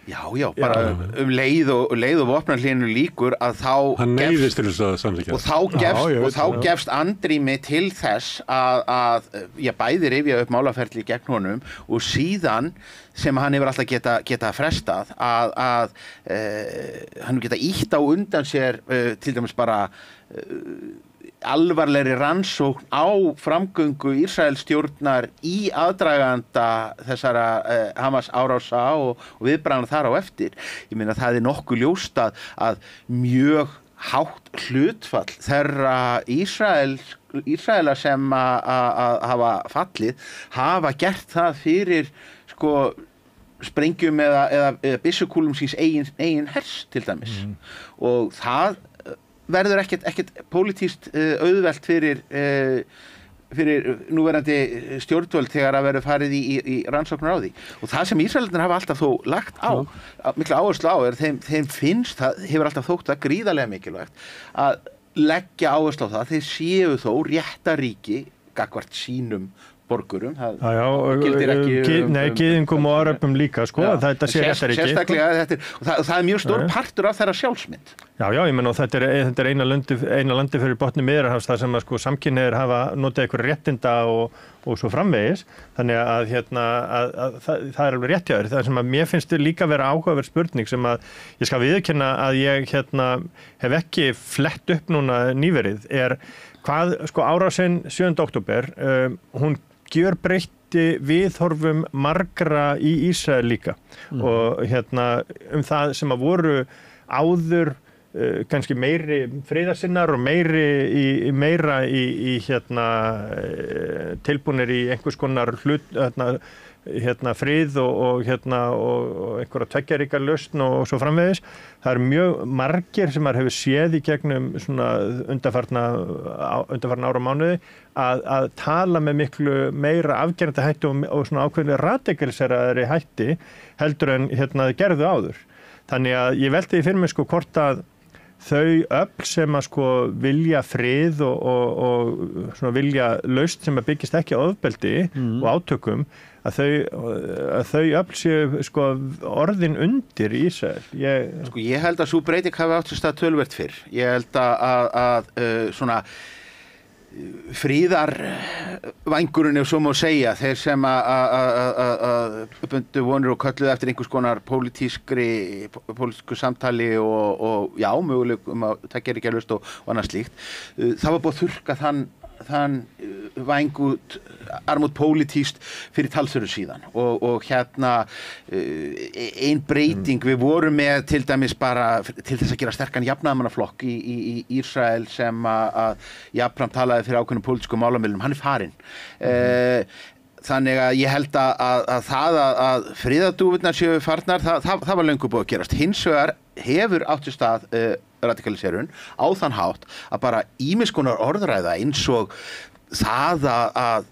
Já, bara leið og vopnahliðinu líkur að þá hann neyðist til þess að samþykkja og þá gefst andrými til þess að bæði rifja upp málaferli gegn honum og síðan sem hann hefur alltaf geta frestað að hann geta ítt á undan sér til dæmis bara alvarlegri rannsókn á framgöngu Ísraelsstjórnar í aðdraganda þessara Hamas árása og viðbragðanna þar á eftir. Ég meina það nokkuð ljóst að mjög hátt hlutfall þeirra Ísraela sem að hafa fallið hafa gert það fyrir sprengjum eða byssukúlum síns eigin hers til dæmis. Og það verður ekkert pólitískt auðvelt fyrir núverandi stjórnvöld þegar að verður farið í rannsóknar á því. Og það sem Ísraelarnir hafa alltaf þó lagt á, mikla áherslu á, þeim finnst það, hefur alltaf þótt það gríðarlega mikilvægt að leggja áherslu á það, þeir séu þó réttaríki gagnvart sínum borgurum. Gyðingum og aröpum líka, þetta sé réttaríki. Sérstaklega, það mjög stór partur af þeirra sjálfsmynd. Já, ég menn og þetta er eina landi fyrir botni Miðjarðarhafs þar sem að samkynhneigðir hafa notið einhverja réttinda og svo framvegis. Þannig að það er alveg rétt hjá þér. Það sem að mér finnst líka vera áhugaverð spurning sem að ég skal viðurkenna að ég hef ekki flett upp núna nýverið er hvað árásin 7. október, hún gjörbreytti viðhorfum margra í Ísrael líka og það sem að voru áður kannski meiri friðarsinnar og meira í tilbúnir í einhvers konar frið og einhverja tveggjaríka lausn og svo framvegis. Það er mjög margir sem maður hefur séð í gegnum svona undanfarna ára mánuði að tala með miklu meira afgerandi hætti og svona ákveðinu radikaliseraðri hætti heldur en gerðu áður. Þannig að ég velti því fyrir mig hvort að þau öfl sem að vilja frið og svona vilja lausn sem að byggist ekki á ofbeldi og átökum að þau öfl séu orðin undir í Ísrael. Ég held að sú breyting hafi átt sér stað töluvert fyrr. Ég held að svona fríðarvængurinn ef svo má segja, þeir sem að bundu vonir og kölluðu eftir einhvers konar pólitísku samtali og möguleikum að taka ekki að lausn og annað slíkt. Það var búið að þurrka þann væng út armút pólitískt fyrir talsverðu síðan og ein breyting, við vorum með til dæmis bara til þess að gera sterkan jafnaðarmannaflokk í Ísrael sem að jafnframt talaði fyrir ákveðnum pólitískum málamiðlum, hann er farinn. Þannig að ég held að friðardúfurnar séu farnar, það var löngu búið að gerast. Hins vegar hefur átt sér stað radikaliserun á þann hátt að bara ýmiss konar orðræða eins og það að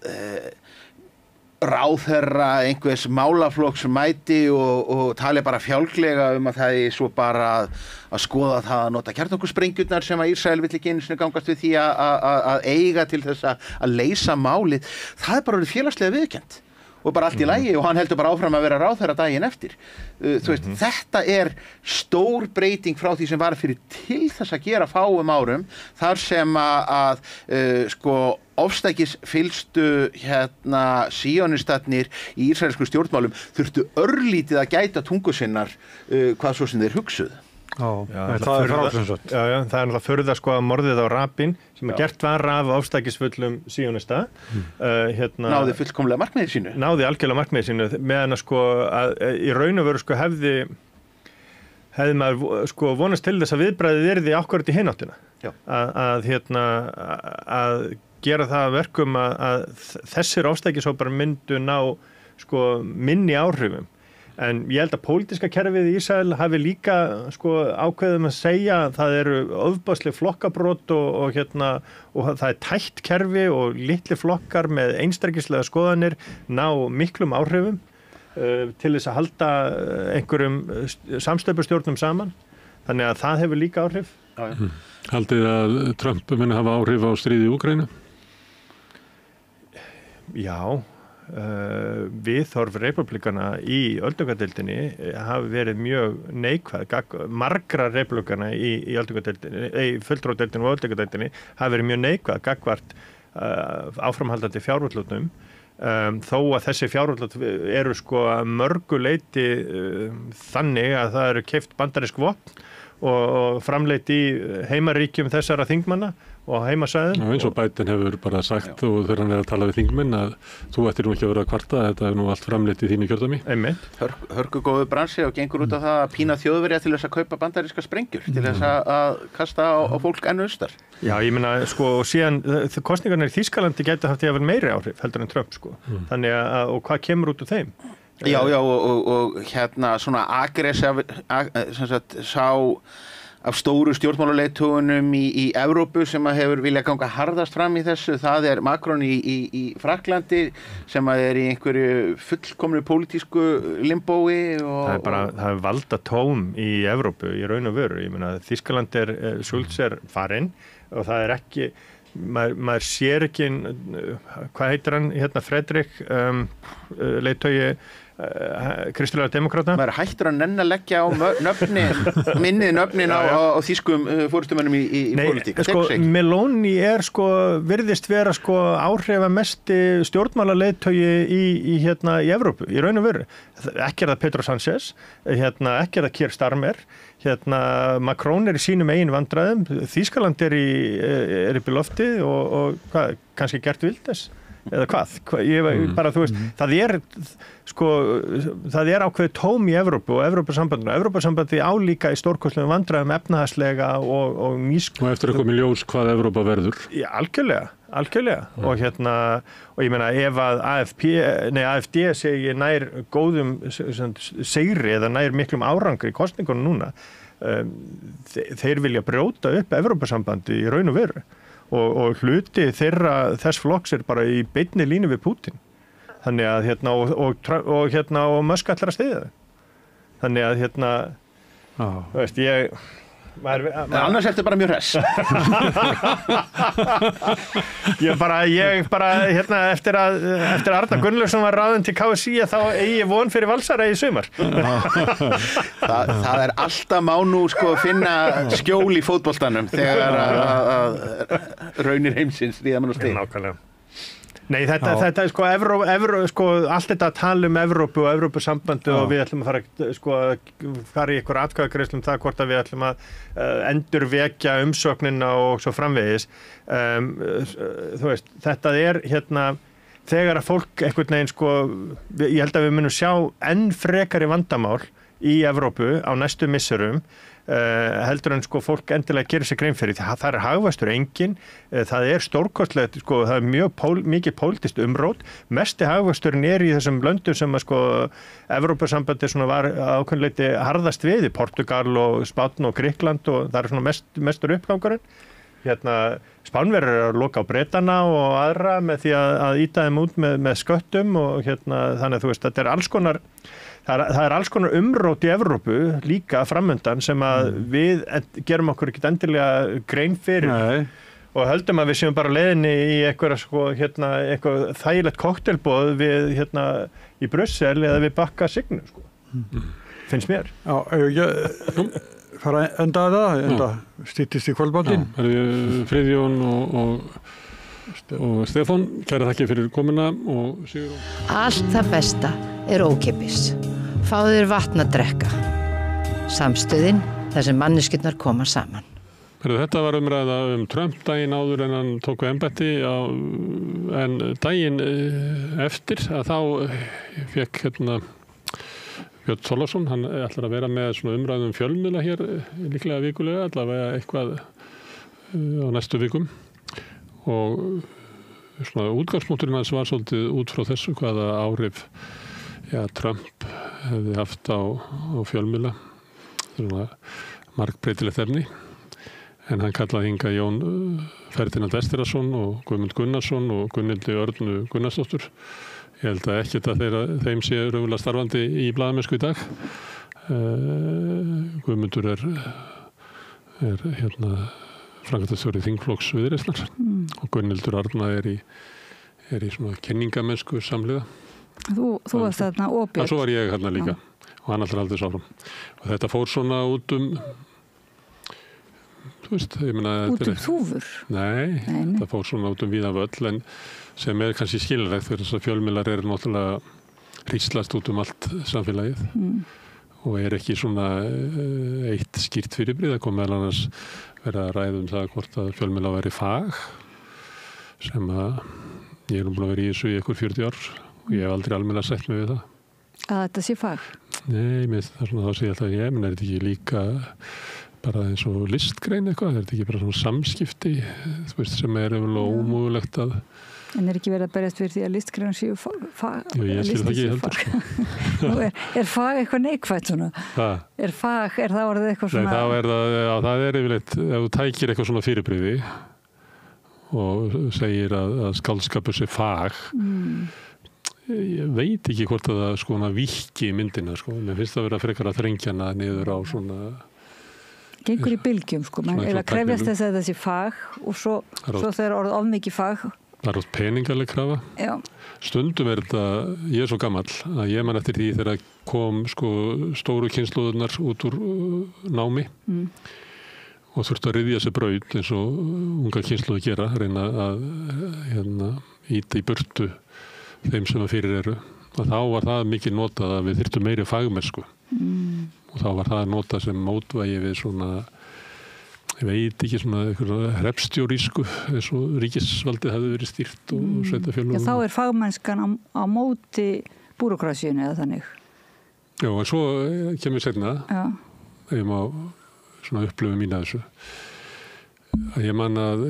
ráðherra einhvers málaflokks mæti og tali bara fjálglega að það er svo bara að skoða það að nota kjarnorkusprengjurnar sem að Ísrael vill ekki einu sinni gangast við því að eiga til þess að leysa málið. Það er bara orðið félagslega viðurkennt og bara allt í lagi og hann heldur bara áfram að vera ráðherra daginn eftir. Þetta er stór breyting frá því sem var fyrir til þess að gera fáum árum þar sem að ofstækisfyllstu síonistarnir í ísraelsku stjórnmálum þurftu örlítið að gæta tungu sinnar hvað svo sem þeir hugsuðu. Það er náttúrulega furða að morðið á Rabin sem gert var af ofstækisfullum síonista náði fullkomlega markmiði sínu náði algjörlega markmiði sínu meðan að í raun og veru hefði maður vonast til þess að viðbragðið yrði akkúrat í hináttina að gera það verkum að þessir ofstækishópar myndu ná minni áhrifum. En ég held að pólitíska kerfið í Ísrael hafi líka ákveðum að segja að það eru ofboðsleg flokkabrót og það er tætt kerfi og litli flokkar með einstakislega skoðanir ná miklum áhrifum til þess að halda einhverjum samstöpustjórnum saman. Þannig að það hefur líka áhrif. Haldið að Trump muni hafa áhrif á stríði í Úkraínu? Já, viðhorf republikana í öldungadeildinni hafi verið mjög neikvæð. Margra republikana í öldungadeildinni, í fulltrúadeildinni og öldungadeildinni hafi verið mjög neikvæð gagnvart áframhaldandi fjárútlátum. Þó að þessi fjárútlát eru sko að mörgu leyti þannig að það eru keypt bandarísk vopn og framleitt í heimaríkjum þessara þingmanna og heimasvæðum. Já, eins og Biden hefur bara sagt og þegar hann að tala við þingmenn að þú ættir nú ekki að vera að kvarta, þetta er nú allt framleitt í þínu kjördæmi. Einmitt. Hörkugóðu bransi og gengur út á það að pína Þjóðverja til þess að kaupa bandaríska sprengjur, til þess að kasta á fólk enn austar. Já, ég meina, sko, og síðan kosningarnir í Þýskalandi gætu haft jafnvel meiri áhrif heldur en Trump, sko. Þannig að, og hvað kemur út úr þeim? Já, og hérna svona aggressiv, sá af stóru stjórnmálaleiðtogunum í Evrópu sem að hefur viljað ganga harðast fram í þessu, það er Macron í Fraklandi sem að er í einhverju fullkomnu pólitísku limbói og... Það er valda tóm í Evrópu í raun og veru. Ég meina, Þýskaland Schulz farinn og það er ekki, maður sér ekki, hvað heitir hann, hérna Fredrik, leiðtogi kristilega demokrata. Maður hættur að nenn að leggja á nöfnin á þýskum fórustumönnum í pólitík. Sko, Meloni virðist vera áhrifamesti stjórnmálaleiðtogi í Evrópu, í raun og veru. Ekki það Pedro Sánchez, ekki það Keir Starmer, Macron í sínum eigin vandræðum, Þýskaland er upp í lofti og hvað, kannski Gert Wilders eða hvað, bara þú veist, það er ákveðið tóm í Evrópu og Evrópusambandið álíka í stórkostlegum vandræðum efnahagslega og og eftir að koma í ljós hvað Evrópa verður. Já, algjörlega. Og ég meina ef að AFD segir nær góðum sigri eða nær miklum árangri í kosningunum núna, þeir vilja brjóta upp Evrópusambandið í raun og veru. Og hluti þess flokks bara í beinni línu við Putin. Þannig að og Musk ætlar að styðja það. Þannig að þú veist, annars ertu bara mjög hress. Ég bara eftir að Arnar Gunnlaugsson var ráðinn til KSÍ þá eigi von fyrir Valsara í sumar. Það er alltaf má nú finna skjól í fótboltanum þegar að raunir heimsins ríða mann og stein. Nákvæmlega. Nei, þetta er allt þetta að tala Evrópu og Evrópusambandi og við ætlum að fara í einhver atkvæðagreiðslu það hvort að við ætlum að endurvekja umsóknina og svo framvegis. Þú veist, þetta er þegar að fólk einhvern veginn, ég held að við munum sjá enn frekari vandamál í Evrópu á næstu misserum, heldur en fólk endilega gerir sig grein fyrir því. Það er hagvöxtur engin, það er stórkostlegt, það er mikið pólitískt umrót, mesti hagvöxturinn í þessum löndum sem Evrópusambandi var ákveðinleiti harðast við, Portugal og Spánn og Grikkland og það er mestur uppgangurinn. Spánverjar að loka á Bretana og aðra með því að ýta þeim út með sköttum og þannig að þú veist, þetta er alls konar Það er alls konar umrót í Evrópu líka framöndan sem að við gerum okkur ekkert endilega grein fyrir og höldum að við séum bara leiðinni í eitthvað þægilegt koktelboð við í Brussel eða við Bakka Signu finnst mér. Já, ég fara að enda það, stýttist í kvöldbátinn. Friðjón og Stefán, kæra þakki fyrir komuna og Sigurjón. Allt það besta er ókeypis. Fáðu þér vatn að drekka. Samstöðin þar sem manneskjurnar koma saman. Þetta var umræða Trump daginn áður en hann tók við embætti en daginn eftir að þá fékk Björn Þorláksson, hann ætlar að vera með svona umræðum fjölmiðla hér líklega vikulega, allavega eitthvað á næstu vikum og svona útgangspunkturinn hans var svolítið út frá þessu hvaða áhrif Trump hefði haft á fjölmiðla, svona margbreytilegt efni, en hann kallaði hingað Jón Ferdinand Esterason og Guðmund Gunnarsson og Gunnhildi Örnu Gunnarsdóttur Ég held að ekkert að þeim sé raunverulega starfandi í blaðamennsku í dag. Guðmundur er framkvæmdastjóri þingflokks Viðreisnar og Gunnhildur Arna er í svona kenningamennsku samhliða. Þú varst þarna opið. En svo var ég hérna líka og hann aldrei sáfram. Og þetta fór svona út þú veist, ég meina... Út þúfur? Nei, það fór svona út víða völl en sem er kannski skilrægt fyrir þess að fjölmiðlar eru náttúrulega hríslast út allt samfélagið og er ekki svona eitt skýrt fyrirbrigði. Það kom meðal annars verið að ræða það hvort að fjölmiðla væri fag sem að ég er búin að vera í þessu í einhver 40 ár og ég hef aldrei almennilega sætt mig við það. Að þetta sé fag? Nei, það er svona þá sé ég alltaf ég, menn er þetta ekki líka bara eins og listgrein eitthvað, er þetta ekki bara svona samskipti, þú veist, sem er ómögulegt að... En er ekki verið að berjast fyrir því að listgreinar séu fag? Jú, ég skil það ekki heldur, sko. Er fag eitthvað neikvætt svona? Er það orðið eitthvað svona... Nei, það er yfirleitt, ef þú tækir eitthvað svona fyrirbrigði og segir að skáldskapur sé fag, ég veit ekki hvort að það sko víkki myndina, sko. Mér finnst það að vera frekar að þrengja hana niður á svona... Gengur í bylgjum, sko. Man er að krefjast þess að það sé fag og svo þegar orðið of mikið fag. Það er oft peningaleg krafa. Já. Stundum er þetta, ég er svo gamall að ég man eftir því þegar kom sko stóru kynslóðurnar út úr námi og þurfti að ryðja sér braut eins og unga kynslóðu gera, reyna að ýta í burtu þeim sem að fyrir eru. Og þá var það mikið notað að við þyrftum meiri fagmennsku. Og þá var það notað sem mótvægi við svona, ég veit ekki, svona hreppstjórísku eins og ríkisvaldið hefði verið stýrt og sveitarfélögum. Já, þá er fagmennskan á móti búrókrasíunni eða þannig. Já, en svo kemur seinna, ef ég má svona upplöfu mín að þessu, að ég man að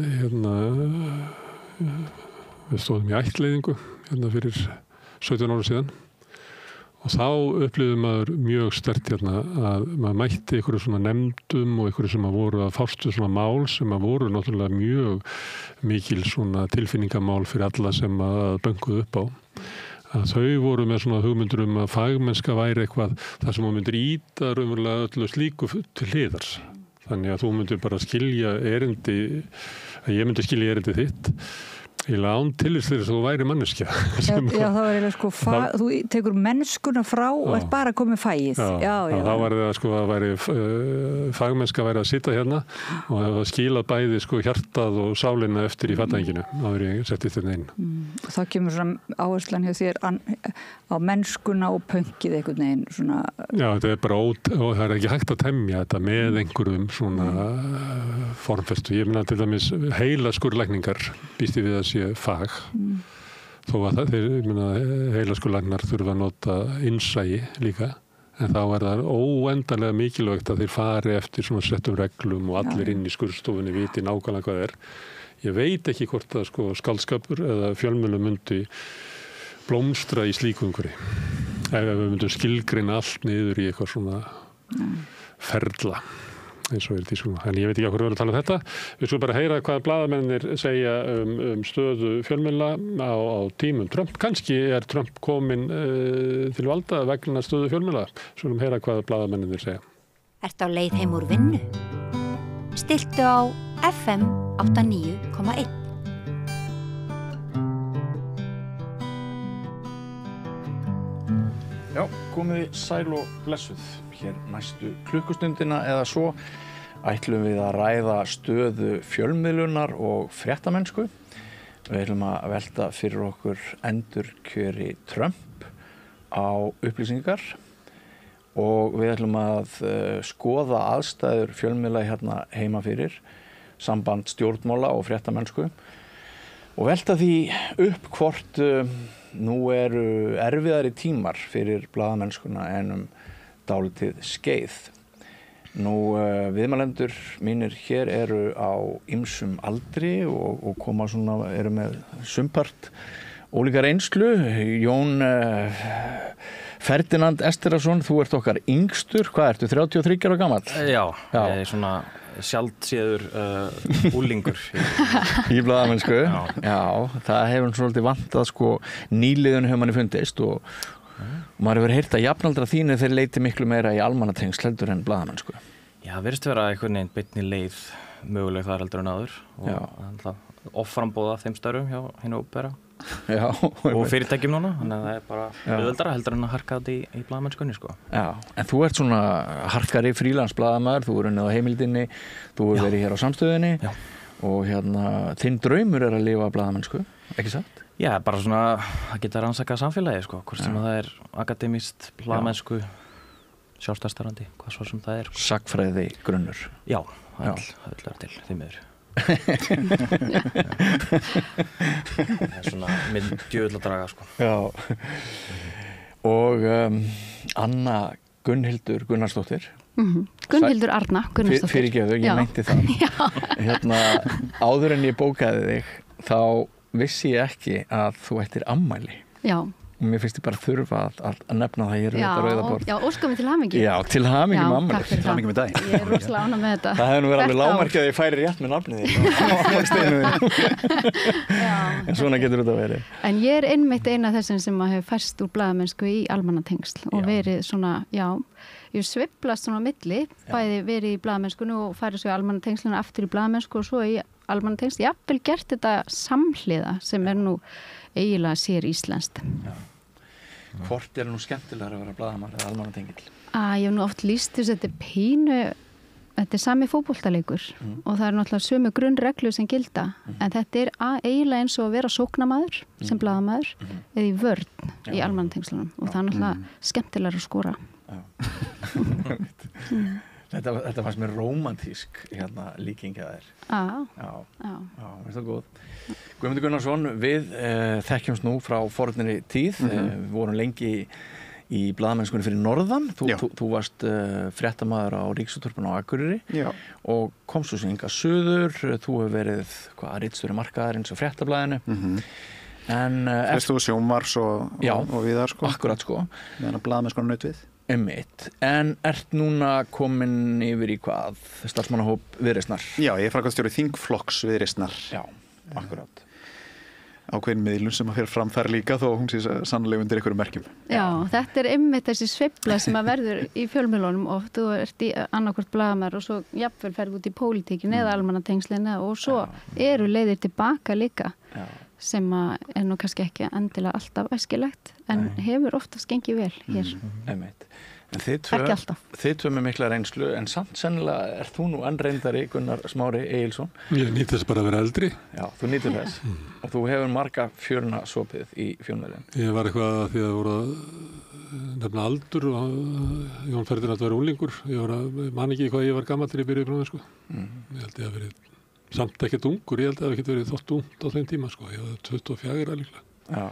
við stóðum í ættleiðingu fyrir 17 ára síðan og þá upplifði maður mjög sterkt að maður mætti einhverju svona nefndum og einhverju sem að voru að fástu svona mál sem að voru náttúrulega mjög mikil svona tilfinningamál fyrir alla sem að bönguðu upp á. Að þau voru með svona hugmyndur að fagmennska væri eitthvað þar sem maður myndir ýta raunverulega öllu slíku til hliðar. Þannig að þú myndir bara skilja erindi, að ég myndi skilja erindi þitt eiginlega án tillis þegar þú væri manneskja. Já, þá er það sko, þú tekur mennskuna frá og ert bara komið fæið. Já. Þá var það sko að væri fagmennska væri að sitja hérna og að skila bæði sko hjartað og sálina eftir í fatænginu áður ég settist þetta inn. Þá kemur svona áherslan hjá þér á mennskuna og pönkið einhvern veginn svona... Já, þetta er bara og það er ekki hægt að temja þetta með einhverjum svona formfestu. Ég meina til dæmis heilaskurlækningar býst ég við að sé fag þó að heilaskurlæknar þurfa að nota innsæi líka en þá er það óendanlega mikilvægt að þeir fari eftir svona settum reglum og allir inn í skurðstofunni viti nákvæmlega hvað er. Ég veit ekki hvort að sko skáldskapur eða fjölmiðlum myndi blómstra í slíku umhverfi ef við myndum skilgreina allt niður í eitthvað svona ferla eins og er því svona. En ég veit ekki okkur við erum að tala um þetta. Við skulum bara heyra hvað blaðamennir segja stöðu fjölmiðla á tímum Trump. Kannski er Trump kominn til valda vegna stöðu fjölmiðla. Skulum heyra hvað blaðamennir segja. Ertu á leið heim úr vinnu? Stilltu á FM 89,1. Já, komið sæl og blessuð. Hér næstu klukkustundina eða svo ætlum við að ræða stöðu fjölmiðlunar og fréttamennsku. Við ætlum að velta fyrir okkur endurkjöri Trump á upplýsingar og við ætlum að skoða aðstæður fjölmiðla hérna heima fyrir, samband stjórnmála og fréttamennsku og velta því upp hvort nú eru erfiðari tímar fyrir blaðamennskuna en dálítið skeið. Nú viðmælendur mínir hér eru á ýmsum aldri og koma svona, eru með sumpart ólíka reynslu. Jón Ferdinand Esterason, þú ert okkar yngstur, hvað ertu, 33 ára gamall? Já, ég er svona sjaldséður úlingur í blaðamennsku. Já, það hefur svolítið vantað sko, nýliðun hefur manni fundist og maður hefur heyrt að jafnaldra þínu þeir leiti miklu meira í almannatengsl heldur en blaðamennsku. Já, virðist vera einhvern veginn beinni leið möguleg þar heldur en áður og offrambóða þeim störfum hjá hinu opera og fyrirtækjum núna, þannig að það er bara auðveldara heldur en að harka þetta í blaðamennskunni sko. Já, en þú ert svona harkari frílansblaðamaður, þú er unnið á Heimildinni, þú er verið hér á Samstöðinni og þinn draumur er að lifa blaðamennsku, ekki satt? Já, bara svona að geta rannsakað samfélagi sko, hvort sem það er akademískt, blaðamennsku, sjálfstæðsstarfandi, hvað svo sem það er. Sagnfræði grunnur. Já, það er til, því miður. Það er svona minn djöfull að draga sko. Já. Og Anna Gunnhildur Gunnarsdóttir. Gunnhildur Arna Gunnarsdóttir. Fyrirgefðu, ég meinti það. Áður en ég bókaði þig, þá vissi ég ekki að þú ættir afmæli. Já. Og mér finnst ég bara þurfa að nefna það hér þetta rauða borð. Já, óska mig til hamingju. Já, til hamingju með afmæli. Takk fyrir það. Hamingju með dag. Ég er rosalega ánægð með þetta. Það hefði nú verið alveg lágmarkið að ég færi rétt með nafnið þig. En svona getur þetta verið. En ég er einmitt eina af þessum sem hefur færst úr blaðamennsku í almannatengsl og verið svona, ég sveiflast svona á milli, bæði verið í blaðamennskunni og færið svo í almannatengslinu aftur í blaðamennsku og svo í almannatengsl. Ég haf vel gert þetta samhliða sem er nú eiginlega sér íslenskt. Hvort er nú skemmtilegar að vera blaðamaður eða almannatengill? Ég hef nú oft lýst þess að þetta er pínu, þetta er sami fótboltaleikur og það er náttúrulega sömu grunnreglu sem gilda en þetta er eiginlega eins og að vera sóknamaður sem blaðamaður eða í vörn í almannatengslunum og það er náttúrulega skemmtilegar að skora. Þetta fannst mér rómantísk líkingja þér. Já, veist það góð. Guðmundur Gunnarsson, við þekkjumst nú frá fornri tíð, við vorum lengi í blaðamennskunni fyrir norðan, þú varst fréttamaður á Ríkisútvarpinu á Akureyri og komst þú hingað suður, þú hefur verið ritstjóri markaðarins á fréttablaðinu. Fyrstu sjónvars og viðar sko. Akkurat sko. Meðan blaðamennskunni naut við. En ert núna komin yfir í hvað? Starfsmannahóp Viðreisnar? Já, ég er framkvæmdastjóri þingflokks Viðreisnar. Já, akkurat. Ákveðin miðlun sem að fyrir framfæra líka þó hún sé sannlega undir einhverjum merkjum. Já, þetta er einmitt þessi sveifla sem að verður í fjölmiðlunum oft. Þú ert í annarkvort blaðamaður og svo jafnvel ferð út í pólitíkin eða almannatengslina og svo eru leiðir tilbaka líka. Sem er nú kannski ekki endilega alltaf æskilegt en hefur oftast gengið vel hér. Ekki alltaf. Þið tvö með mikla reynslu en samt sennilega er þú nú enn reyndari Gunnar Smári Egilsson. Ég nýt þess bara að vera eldri. Já, þú nýtur þess og þú hefur marga fjörna sopið í fjölmiðlum. Ég var eitthvað að því að voru að nefna aldur og Jón Ferdinand var unglingur. Ég man ekki hvað ég var gamall þegar ég byrjuði í blaðamennsku. Ég held ég að verið samt ekkert ungur, ég held að það hef ekkert verið þótt ungt á þeim tíma sko, ég hafði 24 líklega. Já.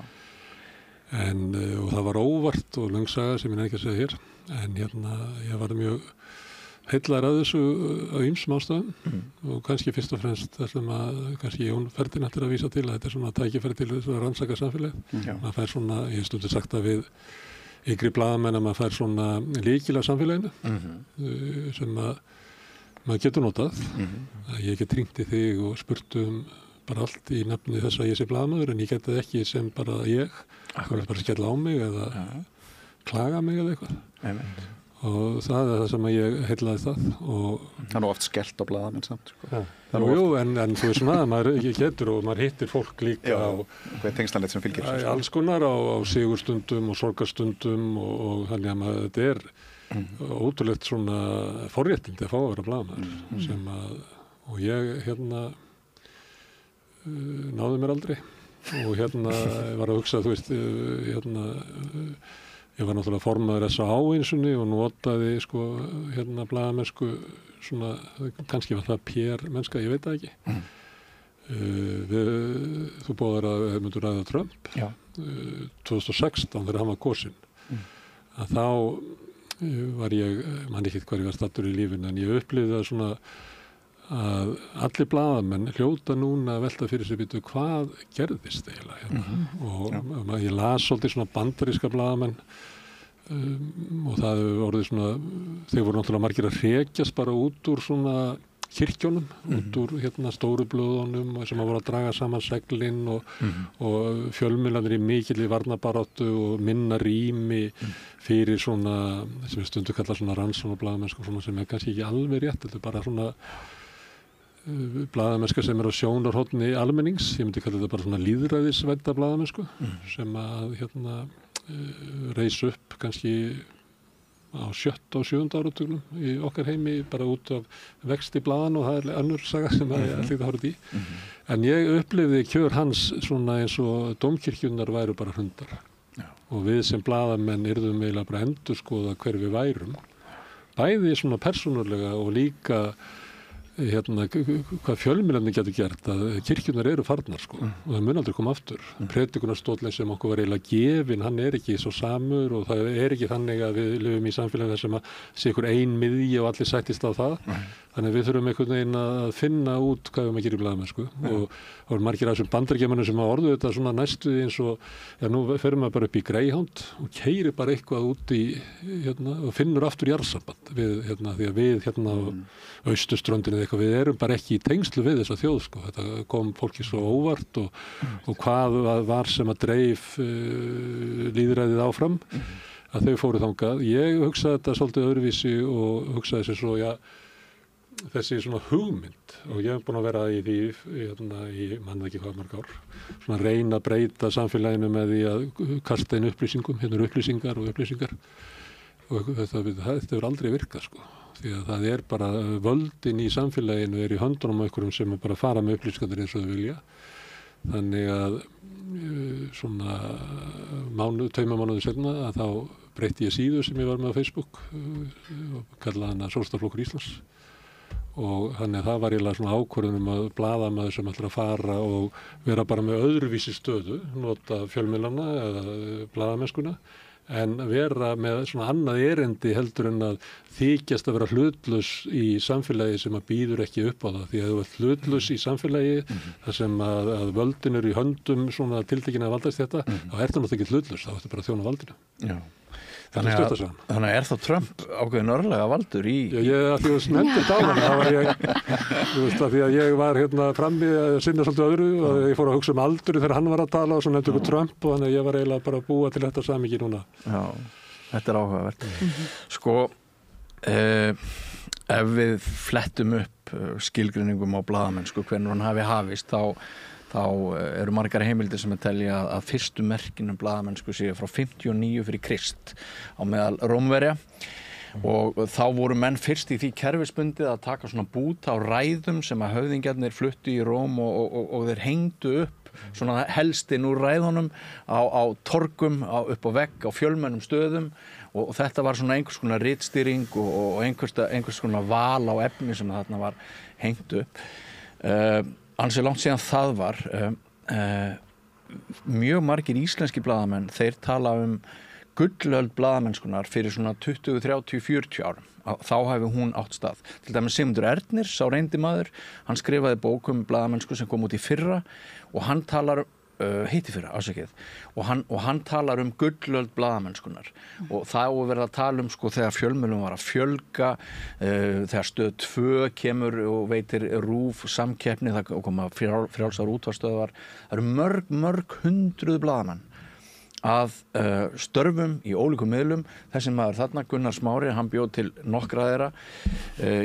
Og það var óvart og löngsaga sem ég nefnir ekki að segja hér, en ég var mjög heillaður að þessu á ýmsum ástæðum og kannski fyrst og fremst þessum að kannski Jón Ferdinand er að vísa til að þetta er svona tækifæri til þess að rannsaka samfélagið. Maður fær svona, ég hef stundum sagt að við yngri blaðamenn að maður fær svona lykil af samfélaginu sem að maður getur notað. Ég get hringt í þig og spurt bara allt í nafni þess að ég sé blaðamaður en ég get það ekki sem bara ég. Það er bara að skella á mig eða klaga mig eða eitthvað. Og það er það sem ég heillaði það. Það er nú oft skellt á blaðamenn samt. Jú, en þú veist svona að maður getur og maður hittir fólk líka á hvað tengslanlegt sem fylgir. Alls konar á sigurstundum og sorgarstundum og þannig að maður, þetta er ótrúlegt svona forréttindi að fá að vera blaðamaður sem að, og ég náði mér aldrei og var að hugsa, þú veist, ég var náttúrulega formaður S.A.H. einsunni og notaði sko blaðamennsku svona, kannski var það PR-mennska, ég veit það ekki. Þú bóðar að við myndum ræða Trump 2016 þegar hann var kosinn að þá var ég, man ekki hvað ég var stattur í lífinu en ég upplifði það svona að allir blaðamenn hljóta núna að velta fyrir sig býtu hvað gerðist eiginlega og ég las svolítið svona bandaríska blaðamenn og það hefur orðið svona, þeir voru náttúrulega margir að hrekjast bara út úr svona kirkjónum, út úr stóru blöðunum sem að voru að draga saman seglinn og fjölmiðlarnir í mikilli varnarbaráttu og minna rými fyrir svona, sem við stundum kalla svona rannsókn og blaðamennsku svona sem kannski ekki alveg rétt, þetta bara svona blaðamennska sem á sjónarhorni almennings, ég myndi kalla þetta bara svona lýðræðisvænta blaðamennsku sem að reis upp kannski á 7. og 7. áratugnum í okkar heimi bara út af vexti blaðan og það önnur saga sem það allir það horfði í. En ég upplifði kjör hans svona eins og dómkirkjunnar væru bara hundar. Og við sem blaðamenn yrðum eiginlega bara endurskoða hver við værum. Bæði svona persónulega og líka hvað fjölmiðlarnir getur gert að kirkjurnar eru farnar sko og það mun aldrei koma aftur. Predikunarstólinn sem okkur var eiginlega gefinn, hann ekki svo samur og það ekki þannig að við lifum í samfélagi sem að sé ykkur ein miðja og allir sættist á það. Þannig að við þurfum einhvern veginn að finna út hvað við gerum í blaðamennsku og það voru margir af þessum Bandaríkjamönnum sem að orðu þetta svona næstu eins og nú ferum maður bara upp í Greyhound og keyrir bara eitthvað út í og finnur aftur jarðsamband við því að við á austurströndinni eitthvað, við erum bara ekki í tengslu við þessa þjóð sko. Þetta kom fólki svo óvart og hvað var sem að dreif lýðræðið áfram að þau fóru þangað. Ég hugsaði þetta svolítið öðruvísi og hugsaði sér svo þessi svona hugmynd og ég hef búin að vera í því í mann ekki hvað mörg ár svona reyna að breyta samfélaginu með því að kasta inn upplýsingum upplýsingar og þetta hefur aldrei virkað sko því að það bara völdin í samfélaginu í höndunum á einhverjum sem bara fara með upplýsingar eins og þau vilja þannig að svona tveimur mánuði seinna að þá breyti ég síðu sem ég var með á Facebook og kallaði hana Sósíalistaflokkur Íslands og þannig að það var eiginlega svona ákvörðun að blaðamaður sem ætlar að fara og vera bara með öðruvísi stöðu, nota fjölmiðlana eða blaðamennskuna en vera með svona annað erindi heldur en að þykjast að vera hlutlaus í samfélagi sem að býður ekki upp á það því að þú ert hlutlaus í samfélagi þar sem að völdin eru í höndum svona tiltekinna valdast þetta þá ertu náttúrulega ekki hlutlaus, þá ertu bara að þjóna valdinu. Já. Þannig er þá Trump ákveðin örlega valdur í... Já, ég nefndi þetta á hann, það var ég, þú veist að því að ég var frammi að sinna svolítið öðru og ég fór að hugsa aldur þegar hann var að tala og svo nefndi ykkur Trump og þannig að ég var eiginlega bara að búa til þetta samhengi núna. Já, þetta áhugavert. Sko, ef við flettum upp skilgreiningum á blaðamennsku, hvernig hann hafi hafist, þá eru margar heimildir sem að telja að fyrstu merkinum blaðamennsku séu frá 59 fyrir Krist á meðal Rómverja og þá voru menn fyrst í því kerfisbundið að taka svona búta á ræðum sem að höfðingjarnir fluttu í Róm og þeir hengdu upp svona helstinn úr ræðunum á torgum, upp á vegg, á fjölmennum stöðum og þetta var svona einhvers konar ritstýring og einhvers konar val á efni sem þarna var hengt upp. Ansi langt síðan það var mjög margir íslenski blaðamenn þeir tala gullöld blaðamennskunar fyrir svona 20, 30, 40 árum þá hefði hún átt stað til dæmis Sigmundur Ernir, sá reyndi maður hann skrifaði bók blaðamennsku sem kom út í fyrra og hann talar og hann talar gullöld blaðamennskunar og þá verið að tala sko þegar fjölmiðlum var að fjölga þegar Stöð 2 kemur og veitir RÚV samkeppni það koma frjálsar útvarpsstöðvar það eru mörg hundruð blaðamenn að störfum í ólíkum miðlum þessi maður þarna Gunnar Smári hann bjó til nokkra þeirra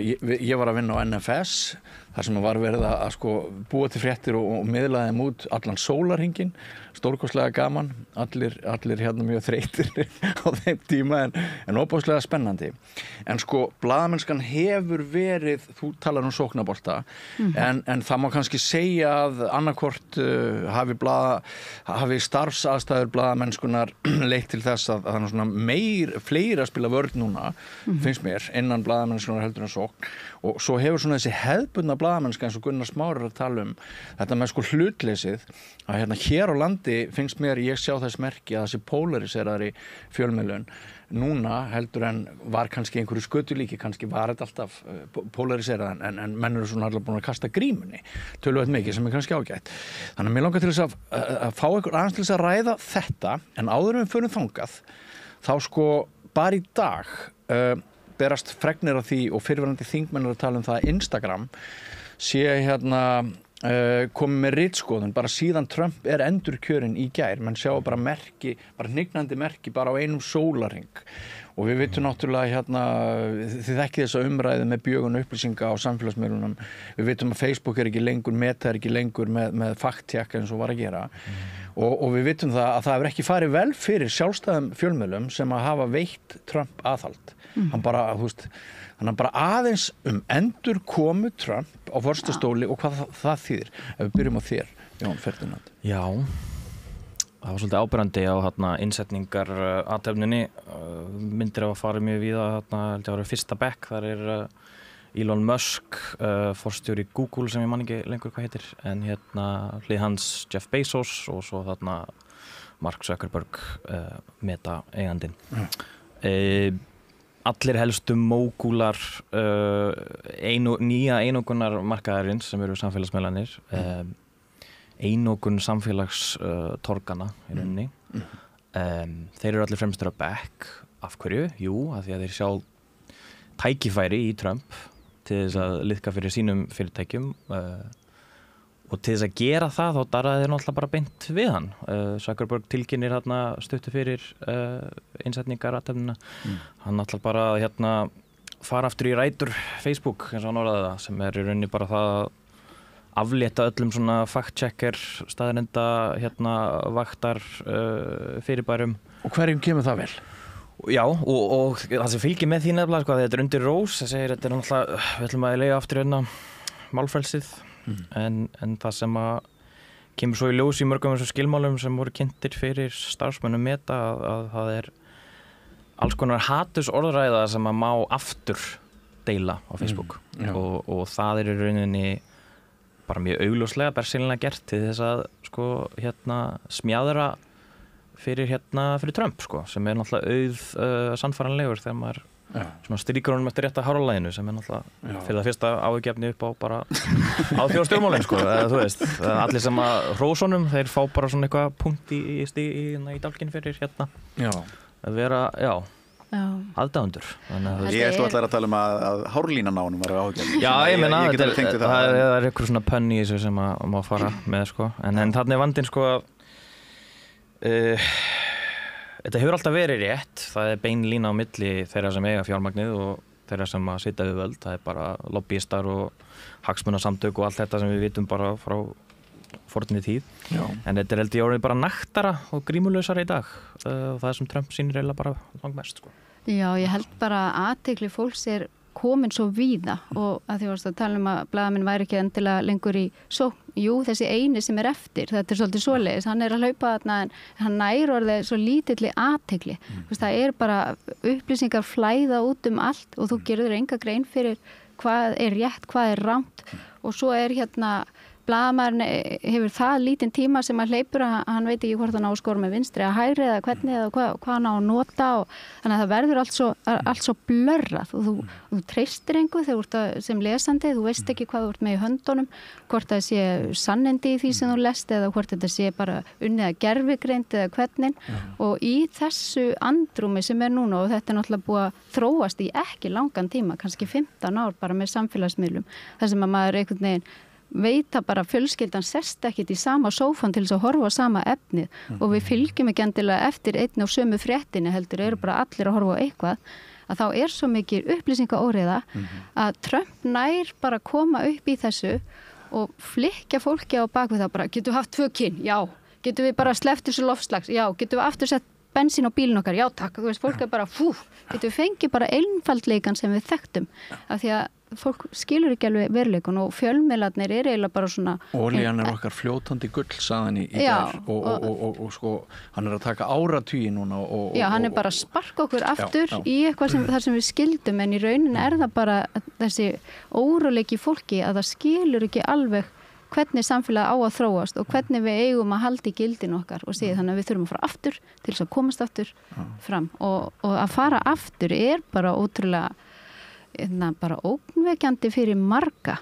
ég var að vinna á NFS þar sem var verið að sko búa til fréttir og miðla þeim út allan sólarhringinn stórkostlega gaman allir hérna mjög þreytir á þeim tíma en óbáslega spennandi en sko blaðamennskan hefur verið þú talar sóknabolta en það má kannski segja að annarkvort hafi starfsaðstæður blaðamennskunar leitt til þess að það er svona fleiri að spila vörn núna finnst mér innan blaðamennskunar heldur en sókn og svo hefur svona þessi hefðbundna blaðamennska eins og Gunnar Smári að tala þetta með sko hlutleysið að hérna hér á landi finnst mér ég sjá þess merki að þessi polariseraðri fjölmiðlun núna heldur en var kannski einhverju skötulíki kannski var þetta alltaf polariserað en menn eru svona allar búin að kasta grímunni töluvert mikið sem kannski ágætt þannig að mér langar til þess að fá ykkur aðeins til þess að ræða þetta en áður en við förum þangað þá sko bara í dag berast fregnir af því og fyrrverandi þingmenn að tala það að Instagram sé komið með ritskoðun bara síðan Trump endurkjörinn í gær, menn sjá bara merki, bara hnignandi merki bara á einum sólarhring og við vitum náttúrulega þið þekkið þessa umræðu með bjögun upplýsinga á samfélagsmiðlunum, við vitum að Facebook ekki lengur, Meta ekki lengur með fact-check eins og var að gera og við vitum það að það hefur ekki farið vel fyrir sjálfstæðum fjölmiðlum sem að hafa veitt Trump aðhald hann bara aðeins endurkomu Trump á forsetastóli og hvað það þýðir ef við byrjum á þér, Jón Ferdinand. Já, það var svolítið áberandi á innsetningar athöfninni myndir á að fara mjög víða held ég að vera fyrsta bekk, þar Elon Musk forstjóri Google sem ég man ekki lengur hvað heitir en hlið hans Jeff Bezos og svo Mark Zuckerberg Meta eigandinn allir helstu mógúlar nýja einokunar markaðarins sem eru samfélagsmiðlarnir einokun samfélagstorgana í rauninni þeir eru allir fremstur á bekk af hverju? Jú, af því að þeir sjá tækifæri í Trump til þess að liðka fyrir sínum fyrirtækjum og til þess að gera það þá daraði þeir náttúrulega bara beint við hann Zuckerberg tilkynir stuttu fyrir innsetningar athöfnina hann náttúrulega bara fara aftur í rætur Facebook eins og hann orðaði það sem í rauninni bara það að aflétta öllum svona fact-checker staðrenda vaktar fyrirbærum og hverjum kemur það vel? Já, og það sem fylgir með því nefnilega þetta undir rós, það segir þetta náttúrulega við ætlum að leiða aftur málfrelsið en það sem að kemur svo í ljós í mörgum þessum skilmálum sem voru kynntir fyrir starfsmönnum Meta að það alls konar hatursorðræða sem að má aftur deila á Facebook og það í rauninni bara mjög augljóslega bersýnilega gert til þess að smjaðra fyrir Trump sem náttúrulega sannfæranlegur þegar maður strýkur honum eftir rétta háralaginu sem náttúrulega fyrir það fyrsta áhugjefni upp á bara alþjóðastjórnmálin þú veist, allir sem að hrósonum þeir fá bara svona eitthvað punkt í dálkinn fyrir að vera, aðdáendur. Ég ætla allar að tala að hárlínan á honum var áhugjefni. Já, ég meina, það eitthvað svona pönn í þessu sem að má fara með en þannig vandinn þetta hefur alltaf verið rétt, það bein lína á milli þeirra sem eiga fjármagnið og þeirra sem að sitja við völd, það bara lobbyistar og hagsmunasamtök og allt þetta sem við vitum bara frá fornri tíð. Já. En þetta held ég orðið bara naktara og grímulausara í dag og það sem Trump sýnir eiginlega bara langmest. Já, ég held bara að athygli fólks komin svo víða og að því að tala að blaðamenn væri ekki endilega lengur í jú, þessi eini sem eftir, þetta svolítið svoleiðis, hann að hlaupa þarna en hann nær orðið svo lítilli athygli. Það bara upplýsingar flæða út allt og þú gerir enga grein fyrir hvað rétt, hvað rangt og svo blaðamaðurinn hefur það lítinn tíma sem hann hleypur að hann veit ekki hvort hann á að skora með vinstri að hægri eða hvernig eða hvað hann á að nota og þannig að það verður allt svo blörrað og þú treystir engu þegar sem lesandi, þú veist ekki hvað þú ert með í höndunum, hvort það sé sannindi í því sem þú lest eða hvort þetta sé bara unnið að gervigreind eða hvernig og í þessu andrúmi sem núna og þetta náttúrulega búið að þróast í ekki langan tíma, kannski 15 ár bara með samfélagsmiðlum, þar sem að maður einhvern veginn veit að bara fjölskyldan sest ekkit í sama sófan til þess að horfa á sama efnið og við fylgjum ekki endilega eftir einn og sömu fréttinni heldur eru bara allir að horfa á eitthvað að þá svo mikið upplýsingaóreiða að Trump nær bara koma upp í þessu og flikja fólki á bakvið það bara, getum við haft 2 kyn? Já. Getum við bara sleppt þessu loftslags? Já. Getum við aftur sett bensín á bílinn okkar? Já takk. Þú veist, fólk bara getum við fengið bara einfaldleikan sem við þekktum af því að fólk skilur ekki alveg veruleikun og fjölmiðlarnir eiginlega bara svona Olían okkar fljótandi gull sagðan í gær og sko hann að taka áratugi núna Já, hann bara að sparka okkur aftur í eitthvað þar sem við skildum en í rauninni það bara þessi óróleiki fólki að það skilur ekki alveg hvernig samfélagi á að þróast og hvernig við eigum að halda í gildin okkar og síðan þannig að við þurfum að fara aftur til þess að komast aftur fram og að fara aftur bara ótrúlega bara ógnvekjandi fyrir marga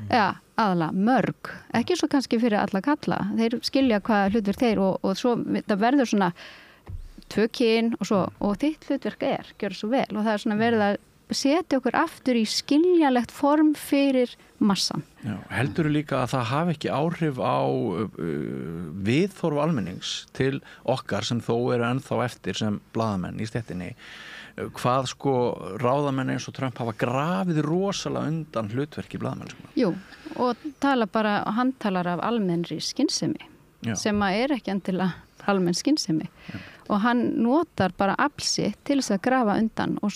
aðalega mörg ekki svo kannski fyrir alla kalla þeir skilja hvað hlutverk þeir og svo það verður svona 2 kyn og þitt hlutverk gjör svo vel og það svona verið að setja okkur aftur í skiljanlegt form fyrir massan. Já, heldurðu líka að það hafi ekki áhrif á viðhorf almennings til okkar sem þó eru ennþá eftir sem blaðamenn í stéttinni, hvað sko ráðamenn eins og Trump hafa grafið rosalega undan hlutverki blaðamenn? Jú, og hann talar af almennri skynsemi sem að ekki endilega almenn skynsemi og hann notar bara afl sitt til þess að grafa undan og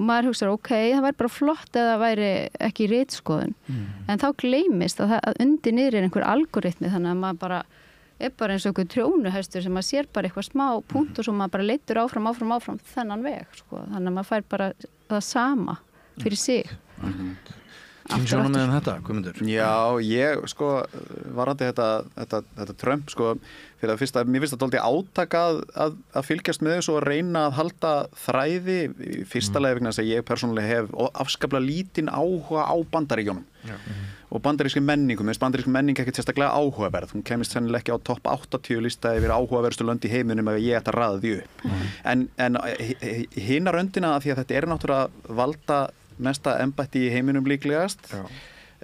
maður hugsaður, það væri bara flott eða það væri ekki ritskoðun en þá gleymist að undir niður einhver algoritmi þannig að maður bara bara eins og einhver trjónuhestur sem maður sér bara eitthvað smá punkt og svo maður bara leitur áfram þennan veg sko. Þannig að maður fær bara það sama fyrir sig. Sjónum með þetta, Guðmundur? Já, ég sko varandi þetta Trump sko, fyrir að fyrsta, mér finnst það dálítið átak að fylgjast með þessu og reyna að halda þræði í fyrsta lagi vegna þess að ég persónulega hef afskaplega lítinn áhuga á Bandaríkjunum og bandarískri menningu, mér finnst bandarískri menning ekkert sérstaklega áhugaverð, hún kemist sennilega ekki á topp 80 lista yfir áhugaverðstu lönd í heiminum ef ég ætti að raða því upp en hina röndina að því að þetta náttúrulega valda mesta embætti í heiminum líklegast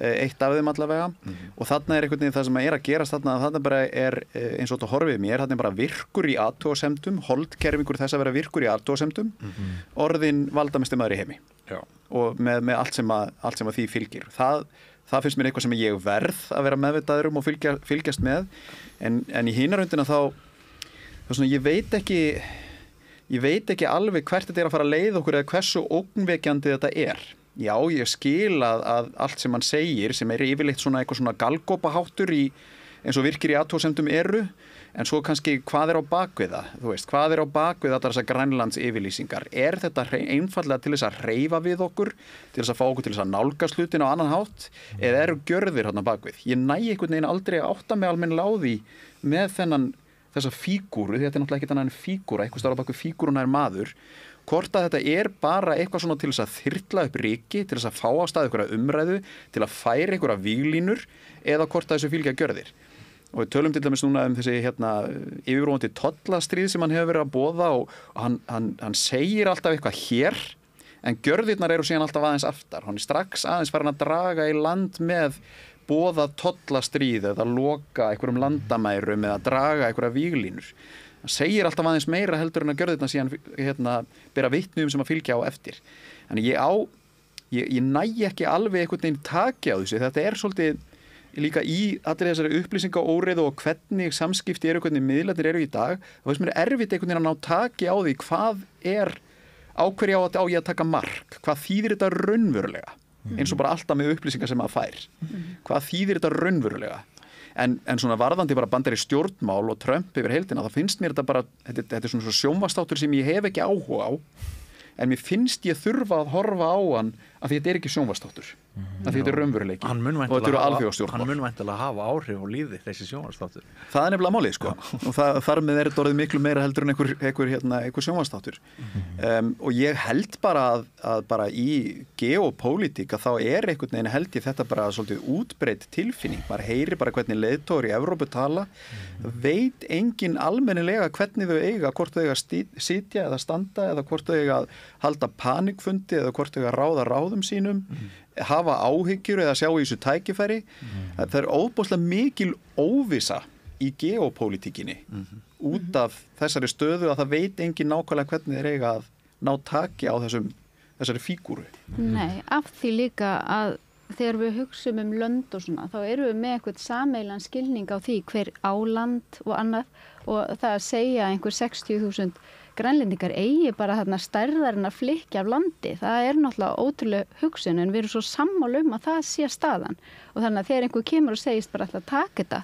eitt af þeim allavega og þarna einhvern veginn það sem að gerast þarna bara eins og þetta horfið mér þarna bara virkur í athugasemdum holdkerfingur þess að vera virkur í athugasemdum orðin valdamesti maður í heimi og með allt sem að því fylgir það finnst mér eitthvað sem ég verð að vera meðvitaður og fylgjast með en í hinaröndina þá svona, ég veit ekki alveg hvert þetta að fara að leiða okkur eða hversu ógnvekjandi þetta Já, ég skil að allt sem hann segir sem yfirleitt svona eitthvað svona galgópaháttur eins og virkir í athugasemdum en svo kannski hvað á bakvið það, þú veist, hvað á bakvið þetta þessar Grænlands yfirlýsingar þetta einfallega til þess að hreyfa við okkur til þess að fá okkur til þess að nálgast hlutin á annan hátt eða eru gjörðir þarna bakvið ég næ einhvern veginn aldrei að átta mig almennilega á því með þessa fígúru, því þetta náttúrulega ekkert annað en fígúra, eitthvað stára bakvið fígúruna maður hvort að þetta bara eitthvað svona til þess að þyrla upp riki, til þess að fá á stað einhverja umræðu, til að færa einhverja víglínur eða hvort að þessu fylgja gjörðir. Og við tölum til dæmis núna þessi yfirvofandi tollastríð sem hann hefur verið að boða og hann segir alltaf eitthvað hér en gjörðirnar eru síðan alltaf aðeins aftar. Hann strax aðeins farin að draga í land með boða tollastríð eða loka einhverjum landamærum eða draga einhverja víglínur. Hann segir alltaf aðeins meira heldur en að gjörðirna síðan bera vitni sem að fylgja á eftir. Þannig ég næ ekki alveg einhvern veginn taki á þessu. Þetta svolítið líka í allir þessari upplýsingaóreiðu og hvernig samskipti hvernig miðlarnir eru í dag. Það veist mér erfitt einhvern veginn að ná taki á því hvað á hverju á ég að taka mark. Hvað þýðir þetta raunverulega? Eins og bara alltaf með upplýsingar sem maður fær. Hvað þýðir þetta raunverulega? En svona varðandi bara bandari stjórnmál og Trump yfir heildina, þá finnst mér þetta svona sjónvarpsþáttur sem ég hef ekki áhuga á, en mér finnst ég þurfa að horfa á hann af því þetta ekki sjónvarpsþáttur, af því þetta raunveruleiki og þetta eru alþjóðastjórnmál. Hann mun væntanlega hafa áhrif á lífi þessi sjónvarpsþáttur. Það nefnilega málið, sko. Og þar með þetta orðið miklu meira heldur en einhver sjónvarpsþáttur. Og ég held bara að bara í geopólitík þá einhvern veginn held ég þetta bara svolítið útbreidd tilfinning. Maður heyrir bara hvernig leiðtogar í Evrópu tala. Veit enginn almennilega hvernig þau eiga, hvort þau eiga sitja eða standa eða hvort þau eiga að halda panikfundi eða hvort þau eiga að ráða ráðum sínum, hafa áhyggjur eða sjá í þessu tækifæri. Það óbúslega mikil óvissa í geopólitíkinni út af þessari stöðu að það veit enginn nákvæmlega hvernig þeir eiga að ná taki á þessari fígúru. Nei, af því líka að þegar við hugsum lönd og svona, þá erum við með eitthvað sameilan skilning á því hver áland og annað og það að segja einhver 60.000 grænlendingar eigi bara þarna stærðar en að flikja af landi. Það náttúrulega ótrúlega hugsun en við erum svo sammála að það sé staðan og þannig að þegar einhver kemur og segist bara alltaf taka þetta,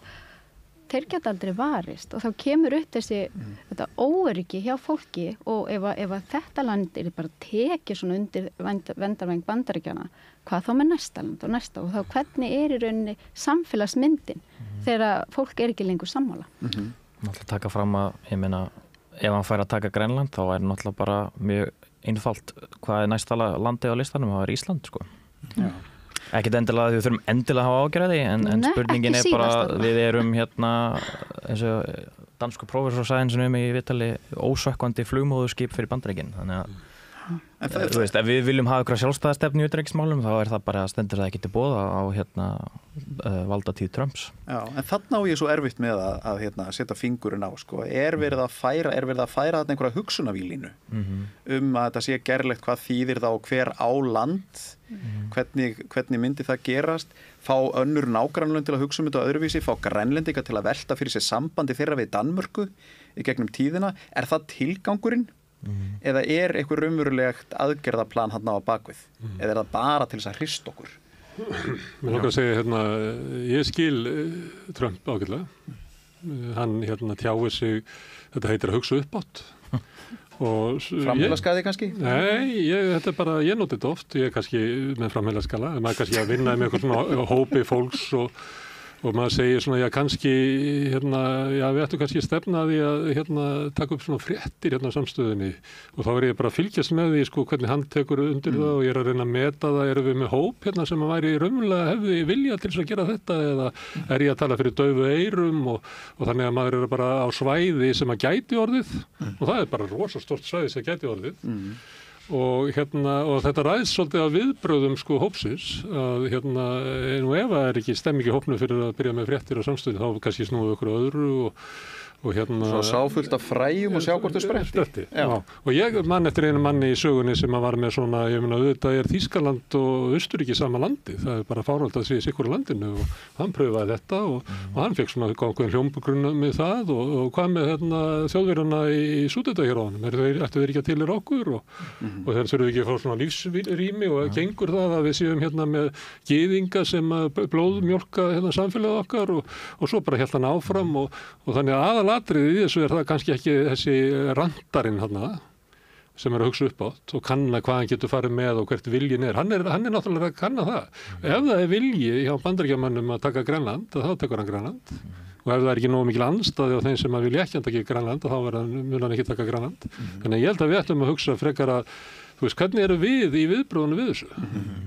þeir geta aldrei varist og þá kemur upp þetta óöryggi hjá fólki og ef þetta land bara tekið svona undir verndarvæng Bandaríkjanna, hvað þá með næsta land og næsta og þá hvernig í rauninni samfélagsmyndin þegar fólk ekki lengur sammála. Náttúrulega taka fram að, ég meina, ef hann fær að taka Grænland þá náttúrulega bara mjög einfalt hvað næsta landið á listanum, það Ísland, sko. Já. Ekkert endilega því við þurfum endilega að hafa ágjörði en spurningin bara, við erum eins og dansku prófessor sagði í viðtali ósökkvandi flugmóðurskip fyrir Bandaríkin, þannig að þú veist, ef við viljum hafa eitthvað sjálfstæðastefnu í utanríkismálum þá það bara stendur það ekki til boða á valdatíð Trumps. Já, en þarna á ég svo erfitt með að setja fingurinn á, sko. Er verið að færa þarna einhverja hugsunarvílínu að þetta sé gerlegt, hvað þýðir það og hver á land, hvernig myndi það gerast, fá önnur nágrannlönd til að hugsa þetta öðruvísi, fá Grænlendinga til að velta fyrir sér sambandi þeirra við Danmörku í gegnum tíðina. Er það tilgangurinn? Eða er eitthvað raunverulegt aðgerðaplan hann á bakvið eða er það bara til þess að hrista okkur? Mér langar að segja ég skil Trump ágætlega, hann tjáir sig, þetta heitir að hugsa uppátt framheilagskaði kannski? Nei, þetta bara, ég noti þetta oft, ég er kannski með framheilagskala, maður kannski að vinna með eitthvað svona hópi fólks og maður segir svona, já kannski já við ættum kannski stefnaði að taka upp svona fréttir samstöðinni og þá ég bara að fylgjast með því sko hvernig hann tekur undir það og ég er að reyna að meta það, erum við með hóp sem að væri raunverulega hefði vilja til þess að gera þetta eða er ég að tala fyrir daufu eyrum og þannig að maður er bara á svæði sem að gæti orðið og það er bara rosa stórt svæði sem gæti orðið og þetta ræðst svolítið af viðbrögðum sko hópsins að nú ef það er ekki stemmingi hópnu fyrir að byrja með fréttir og samstöðu þá kannski snúið okkur öðru og Svo sáfullt af fræjum og sjá hvort þau spretti. Og ég mann eftir einu manni í sögunni sem var með svona, ég meina auðvitað er Þýskaland og Austurríki sama landi, það er bara fárvælt að sé í sikkur landinu og hann pröfaði þetta og hann fekk svona ákveðin hljómgrunn með það og hvað með þjóðverjana í Súdetahéraðinu, ættu þeir ekki að tilir okkur og þeir þurfum ekki að fá svona lífsrými og gengur það að við séum með gyðinga sem blóðmjólka samfélagið okkar og svo bara hélt hann áfram og þannig að atriðið í þessu er það kannski ekki þessi randarinn sem er að hugsa upp átt og kanna hvað hann getur farið með og hvert viljin er. Hann er náttúrulega að kanna það. Ef það er vilji hjá Bandaríkjamönnum að taka Grænland, þá tekur hann Grænland. Og ef það er ekki nógu mikil andstaði á þeim sem að vilja ekki að taka Grænland, þá mun hann ekki taka Grænland. Þannig ég held að við ættum að hugsa frekar að þú veist, hvernig eru við í viðbröðunum við þessu?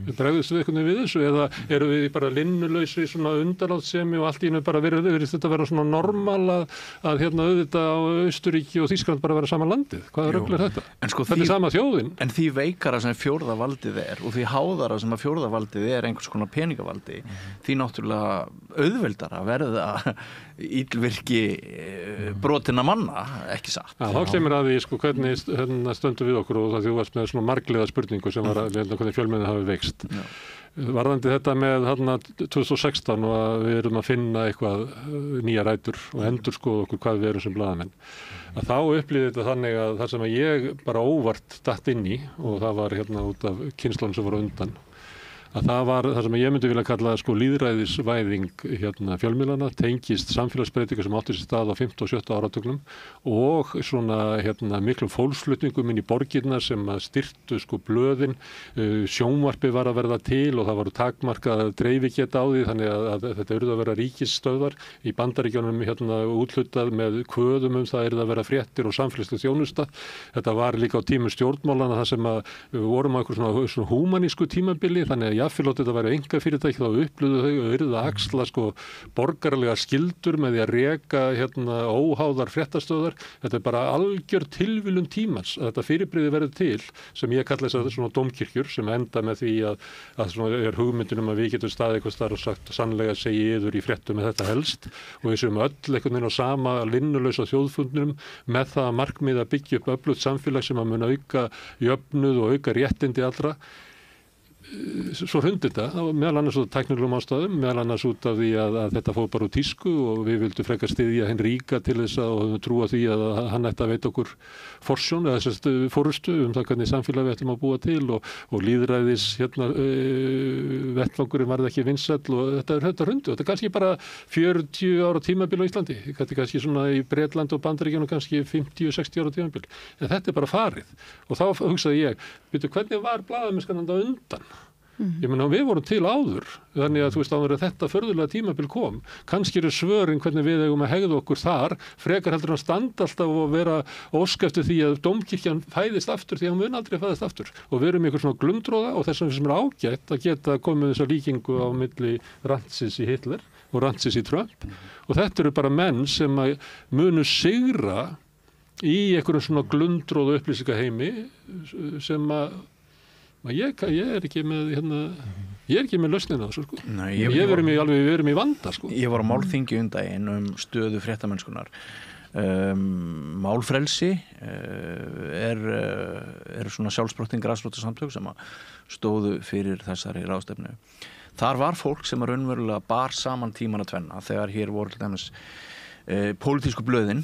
Við bregðumst við einhvern veginn við þessu eða eru við bara linnulausri svona undanlátssemi og allt í einu bara virðist þetta vera svona normal að auðvitað á Austurríki og Þýskaland bara vera sama landið? Hvað rugl er þetta? Þetta er sama þjóðin. En því veikara sem fjórða valdið er og því háðara sem að fjórða valdið er einhvers konar peningavaldi, því náttúrulega auðveldara verða illvirki brotinna manna, ekki satt. Þá kemur að því sko hvernig stöndum við okkur og það þú varst með svona margliða spurningu sem var að hvernig fjölmiðlinn hafi veikst. Varðandi þetta með 2016 og að við erum að finna eitthvað nýja rætur og endurskoða okkur hvað við erum sem blaðamenn. Að þá upplýði þetta þannig að það sem að ég bara óvart datt inn í og það var út af kynslunum sem voru undan að það var það sem ég myndi vilja kalla sko lýðræðisvæðing fjölmiðlana tengist samfélagsbreytingar sem átti sér stað á 15 og 17 áratugnum og svona miklum fólksflutningum inn í borgirnar sem að styrktu sko blöðin, sjónvarpi var að verða til og það voru takmarkað dreifigeta á því þannig að þetta urðu að vera ríkisstöðvar í Bandaríkjunum úthlutað með kvöðum það yrði að vera fréttir og samfélagsleg þjónusta. Þetta var líka á tímum stjórnmálana þar sem að við vorum á einhver svona húmanísku tímabili þannig að jafnvel átti þetta að vera einkafyrirtæki þá upplöðu þau og yrðu að axla sko borgarlega skyldur með því að reka óháðar fréttastöðar. Þetta er bara algjör tilviljun tímans að þetta fyrirbrigði verður til sem ég kalla þess að svona dómkirkjur sem enda með því að svona er hugmyndin að við getum staðið eitthvað starf og sagt sannlega segi yður í fréttum með þetta helst og við séum öll einhvern veginn á sama linnulausa þjóðfundinum með það að markmið að byggja upp öflugt samfélag sem að mun auka jöfnuð og auka réttindi allra. Svo hrundi þetta, meðal annars út af tæknilegum ástæðum, meðal annars út af því að þetta fór bara úr tísku og við vildum frekar styðja hinn ríka til þess að trúa því að hann ætti að veita okkur forsjón eða þessast fórustu það hvernig samfélag við ætlum að búa til og lýðræðis vettvangurinn varð ekki vinsæll og þetta hrundi og þetta er kannski bara 40 ára tímabil á Íslandi, þetta er kannski svona í Bretland og Bandaríkjunum kannski 50-60 ára tímabil, en þetta er bara farið og þá hugsaði ég, hvernig var blaðamennskan undan? Ég meina, við vorum til áður, þannig að þú veist, áður að þetta förðulega tímabil kom. Kannski eru svörin hvernig við eigum að hegða okkur þar, frekar heldur að standa alltaf og vera óska eftir því að dómkirkjan fæðist aftur því að hún mun aldrei fæðist aftur. Og við erum ykkur svona glundróða og þess sem ágætt að geta komið þessa líkingu á milli Rantzis í Hitler og Rantzis í Trump. Og þetta eru bara menn sem munu sigra í einhverjum svona glundróða upplýsingaheimi sem ég er ekki með ég er ekki með lausnina þessu sko. Nei, við erum í vanda sko. Ég var á málþingi daginn stöðu fréttamennskunar. Málfrelsi er svona sjálfsprottin grasrótarsamtök sem stóðu fyrir þessari ráðstefnu. Þar var fólk sem raunverulega bar saman tímana tvenna þegar hér voru til dæmis pólitísku blöðin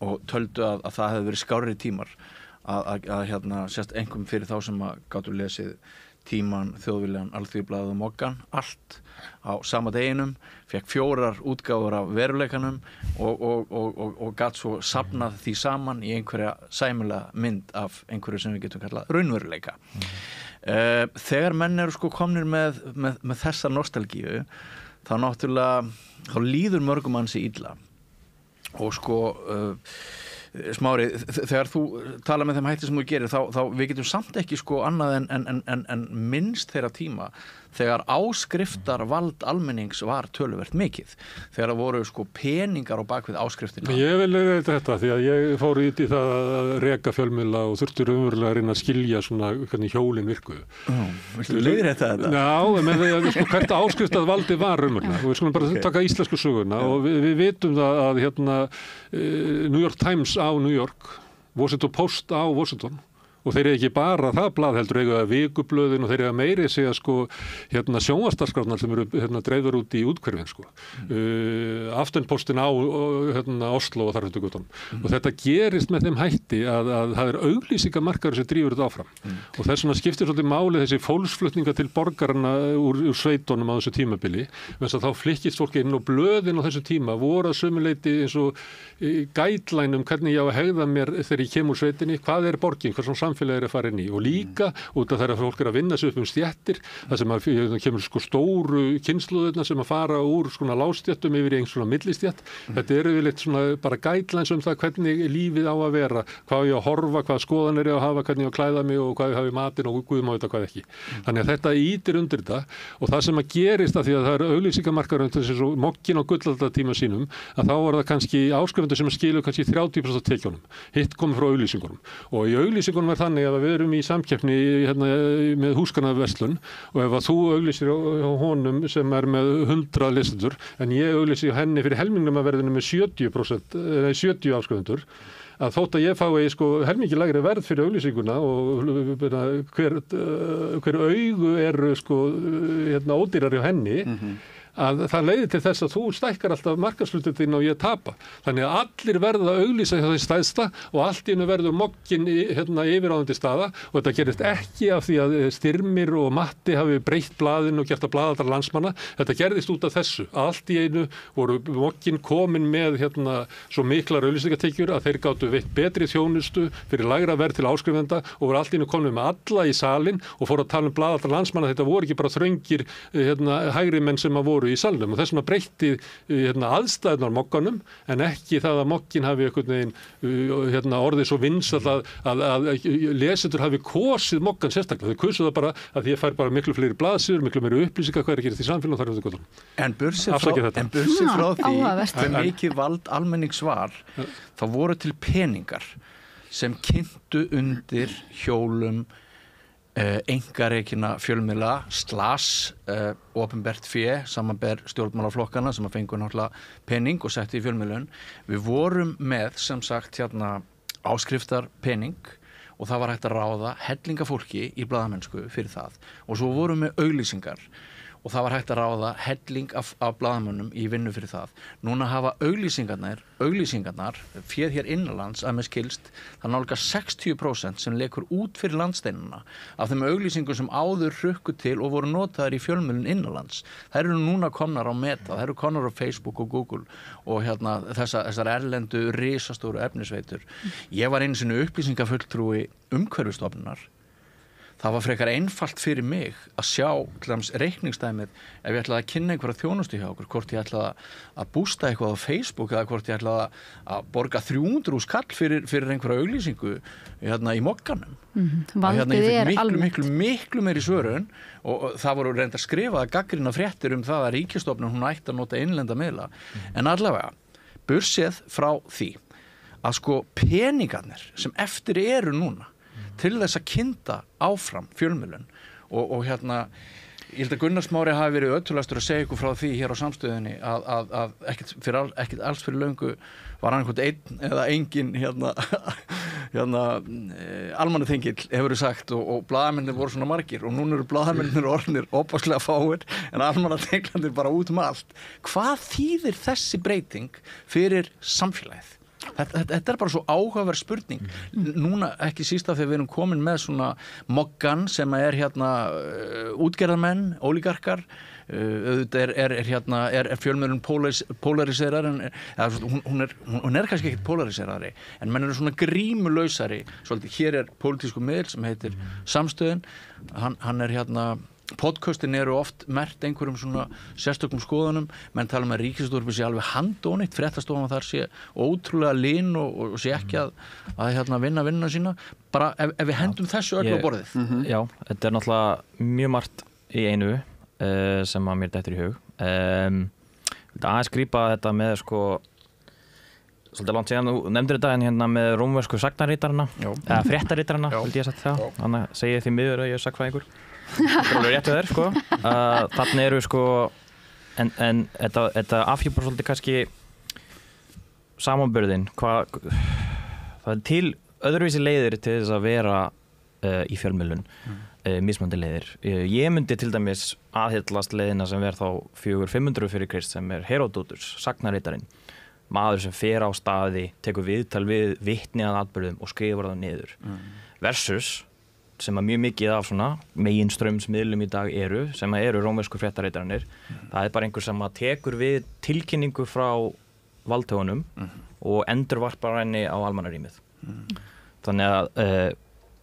og töldu að það hefði verið skárri tímar að sérst einhverjum fyrir þá sem gátu lesið Tímann, Þjóðviljan, Alþýðublaðið og Moggann, allt á sama deginum, fekk 4 útgáfur af veruleikanum og gat svo safnað því saman í einhverja sæmilega mynd af einhverju sem við getum kallað raunveruleika. Þegar menn eru sko komnir með þessa nostalgíu, þá náttúrulega þá líður mörgum ansi illa og sko Smári, þegar þú tala með þeim hætti sem þú gerir þá við getum samt ekki sko annað en minnst þeirra tíma þegar áskriftarvald almennings var töluvert mikið þegar það voru sko peningar á bakvið áskriftina. Ég vil reyna þetta því að ég fór í það að reka fjölmiðla og þurfti raunverulega að reyna að skilja svona hvernig hjólin virkuðu. Viltu leiðrétta þetta? Já, með því að sko hvert áskriftarvaldi var raunverulega og við skulum bara taka íslensku söguna og við vitum það að New York Times á New York, Washington Post á Washington og þeir eru ekki bara það blað heldur eiga vikublöðin og þeir eru meiri segja sko sjónvarpsdagskrárnar sem eru dreifðar út í útkverfin sko. Aftenpostin á Oslo og þar hundu gutunum. Og þetta gerist með þeim hætti að það er auglýsingamarkaður sem drífur þetta áfram. Og þess vegna skiptir svolítið máli þessi fólksflutninga til borgarana úr sveitunum á þessu tímabili. Þess að þá flykkist fólki inn og blöðin á þessu tíma voru að sömuleyti eins og guideline hvernig ég á að hegða mér þegar ég kem úr sveitinni, hvað er borgin, hvað svona samfélagi er að fara inn í og líka út af þegar fólk er að vinna sig upp stéttir, það sem kemur sko stóru kynslóðurna sem að fara úr svona lágstéttum yfir í einhvers svona millistétt. Þetta eru yfirleitt svona bara guidelines það hvernig lífið á að vera, hvað ég að horfa, hvað skoðanir ég að hafa, hvernig ég að klæða mig og hvað ég hafi matinn og guðum á þetta hvað ekki. Þannig að þetta ýtir undir þetta og það sem að gerist að því að það eru auglýsingamarkaður þessi svo Mogginn á gullaldartíma sínum að þá var það kannski áskrifendur sem skilur kannski 30% af tekjunum. Hitt komið frá auglýsingunum og í auglýsingunum er þannig að við erum í samkeppni með húsgagnaverslun og ef að þú auglýsir á honum sem er með 100 lesendur en ég auglýsi henni fyrir helmingnum að verðinu með 70 áskrifendur að þótt að ég fái sko helmingi lægri verð fyrir auglýsinguna og hver augu eru sko ódýrar hjá henni að það leiðir til þess að þú stækkar alltaf markaðshlutinn þín og ég tapa. Þannig að allir verða að auglýsa hjá því stæðsta og allt í einu verður Mogginn yfirráðandi staða og þetta gerist ekki af því að Styrmir og Matti hafi breytt blaðinu og gert að blaðaldra landsmanna. Þetta gerðist út af þessu. Allt í einu voru Mogginn komin með svo miklar auglýsingatekjur að þeir gátu veitt betri þjónustu fyrir lægra verð til áskrifenda og voru allt í einu komin með alla í salin og fóru að tala blaðaldra landsmanna. Þetta voru ekki bara þröngir hægri menn sem að voru í salnum og þess vegna breytti aðstæðunar Mogganum en ekki það að Mogginn hafi einhvern veginn orðið svo vinsæll að lesendur hafi kosið Moggann sérstaklega. Þau kusu það bara að ég fær bara miklu fleiri blaðsíður, miklu meiri upplýsingar hvað er að gerast í samfélaginu og þar er þetta gott. En bursið frá því hve mikið vald almennings var, þá voru til peningar sem kynntu undir hjólum einkarekina fjölmiðla opinbert fé samanber stjórnmálaflokkana sem að fengu náttúrulega pening og setti í fjölmiðlun. Við vorum með sem sagt áskriftar pening og það var hægt að ráða hellinga fólki í blaðamennsku fyrir það og svo vorum við auglýsingar og það var hægt að ráða helling af blaðamönnum í vinnu fyrir það. Núna hafa auglýsingarnar féð hér innanlands að með skilst það nálga 60% sem lekur út fyrir landsteinuna af þeim auglýsingum sem áður hrukku til og voru notaðar í fjölmiðlun innanlands. Þær eru núna komnar á Meta, þær eru komnar á Facebook og Google og þessar erlendu risastóru efnisveitur. Ég var einu sinni upplýsingafulltrúi Umhverfisstofnunar það var frekar einfalt fyrir mig að sjá til dæmis reikningsdæmið ef ég ætlaði að kynna einhverja þjónustu hjá okkur, hvort ég ætlaði að bústa eitthvað á Facebook eða hvort ég ætlaði að borga 300 skall fyrir einhverja auglýsingu í Mogganum. Valdið ég fikk miklu meiri svörun og það voru reynd að skrifa gagnrýna fréttir það að ríkisstofnun hún ætti að nota innlenda miðla. En allavega, burséð frá því að sko peningarnir sem eftir eru núna til þess að kynda áfram fjölmiðlun og ég held að Gunnar Smári hafi verið ötulastur að segja ykkur frá því hér á Samstöðinni að ekkert alls fyrir löngu var einhvern einn eða engin almannatengill hefur verið sagt og blaðamennir voru svona margir og núna eru blaðamennir orðnir opaslega fáir en almannatenglandir bara út allt. Hvað þýðir þessi breyting fyrir samfélagið? Þetta bara svo áhugaverð spurning. Núna ekki síst af því að við erum komin með svona Moggan sem er útgerðarmenn, ólígarkar auðvitað er fjölmiðlun polariserar hún er kannski ekkert polariserari en menn eru svona grímulausari svolítið. Hér er pólitísku miðl sem heitir Samstöðin, hann er podcastin eru oft merkt einhverjum svona sérstökum skoðunum, menn tala að Ríkisútvarpið sé alveg handónýtt, fréttastofan þar sé ótrúlega lin og sé ekki að vinna sína. Bara ef við hendum þessu öllu á borðið. Já, þetta náttúrulega mjög margt í einu sem að mér dettur í hug. Aðeins grípa þetta með svolítið langt síðan, þú nefndir þetta með rómversku sagnarritarana, eða fréttaritarana, vildi ég sagt það. Þannig að segja því miður að ég er sagnfræðingur. Það er alveg rétt við þarna eru en þetta afhjúpar svolítið kannski samanburðin það er til öðruvísi leiðir til þess að vera í fjölmiðlun, mismunandi leiðir. Ég myndi til dæmis aðhyllast leiðina sem þá 400-500 fyrir Krist sem er Heródótus, sagnarritarinn, maður sem fer á staði, tekur viðtal við vitni að atburðum og skrifar það niður versus sem að mjög mikið af svona meginstraumsmiðlum í dag sem eru rómversku fréttareitararnir. Það er bara einhver sem að tekur við tilkynningu frá valdhöfunum og endurvarpar henni á almannarýmið. Þannig að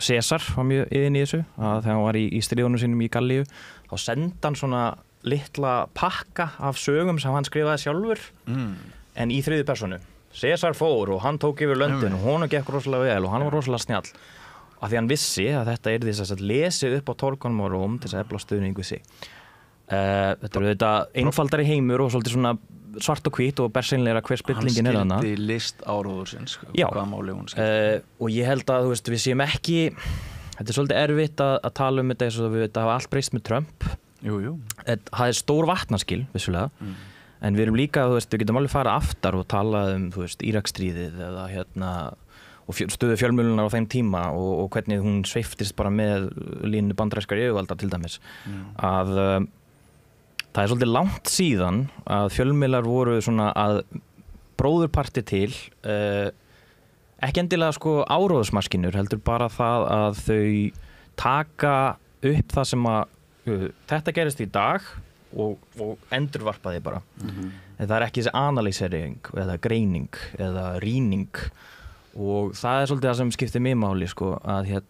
César var mjög inn í þessu að þegar hann var í stríðunum sínum í Gallíu þá sendi hann svona litla pakka af sögum sem hann skrifaði sjálfur en í þriðju persónu. César fór og hann tók yfir löndin og honum gekk rosalega vel og hann var rosalega snjall. Af því hann vissi að þetta er þess að lesið upp á torgunum og Róm til þess að efla stuðning við sig. Þetta eru þetta einfaldari heimur og svolítið svona svart og hvít og berseinleira hver spillingin er þarna. Hann skildi list áróðursins, hvaða máli hún skildi. Og ég held að við séum ekki, þetta er svolítið erfitt að tala þetta eins og við hafa allt breyst með Trump. Það er stór vatnaskil, vissulega. En við erum líka, við getum alveg farið aftar og talað Íraksstríðið eða og stöðu fjölmiðlunar á þeim tíma og hvernig hún sveiftist bara með línu bandarískar yfirvalda til dæmis. Að það er svolítið langt síðan að fjölmiðlar voru svona að bróðurparti til ekki endilega áróðsmaskinur heldur bara það að þau taka upp það sem að þetta gerist í dag og endurvarpa því bara. Það er ekki þessi analýsering eða greining eða rýning. Og það er svolítið það sem skiptir mig máli að ef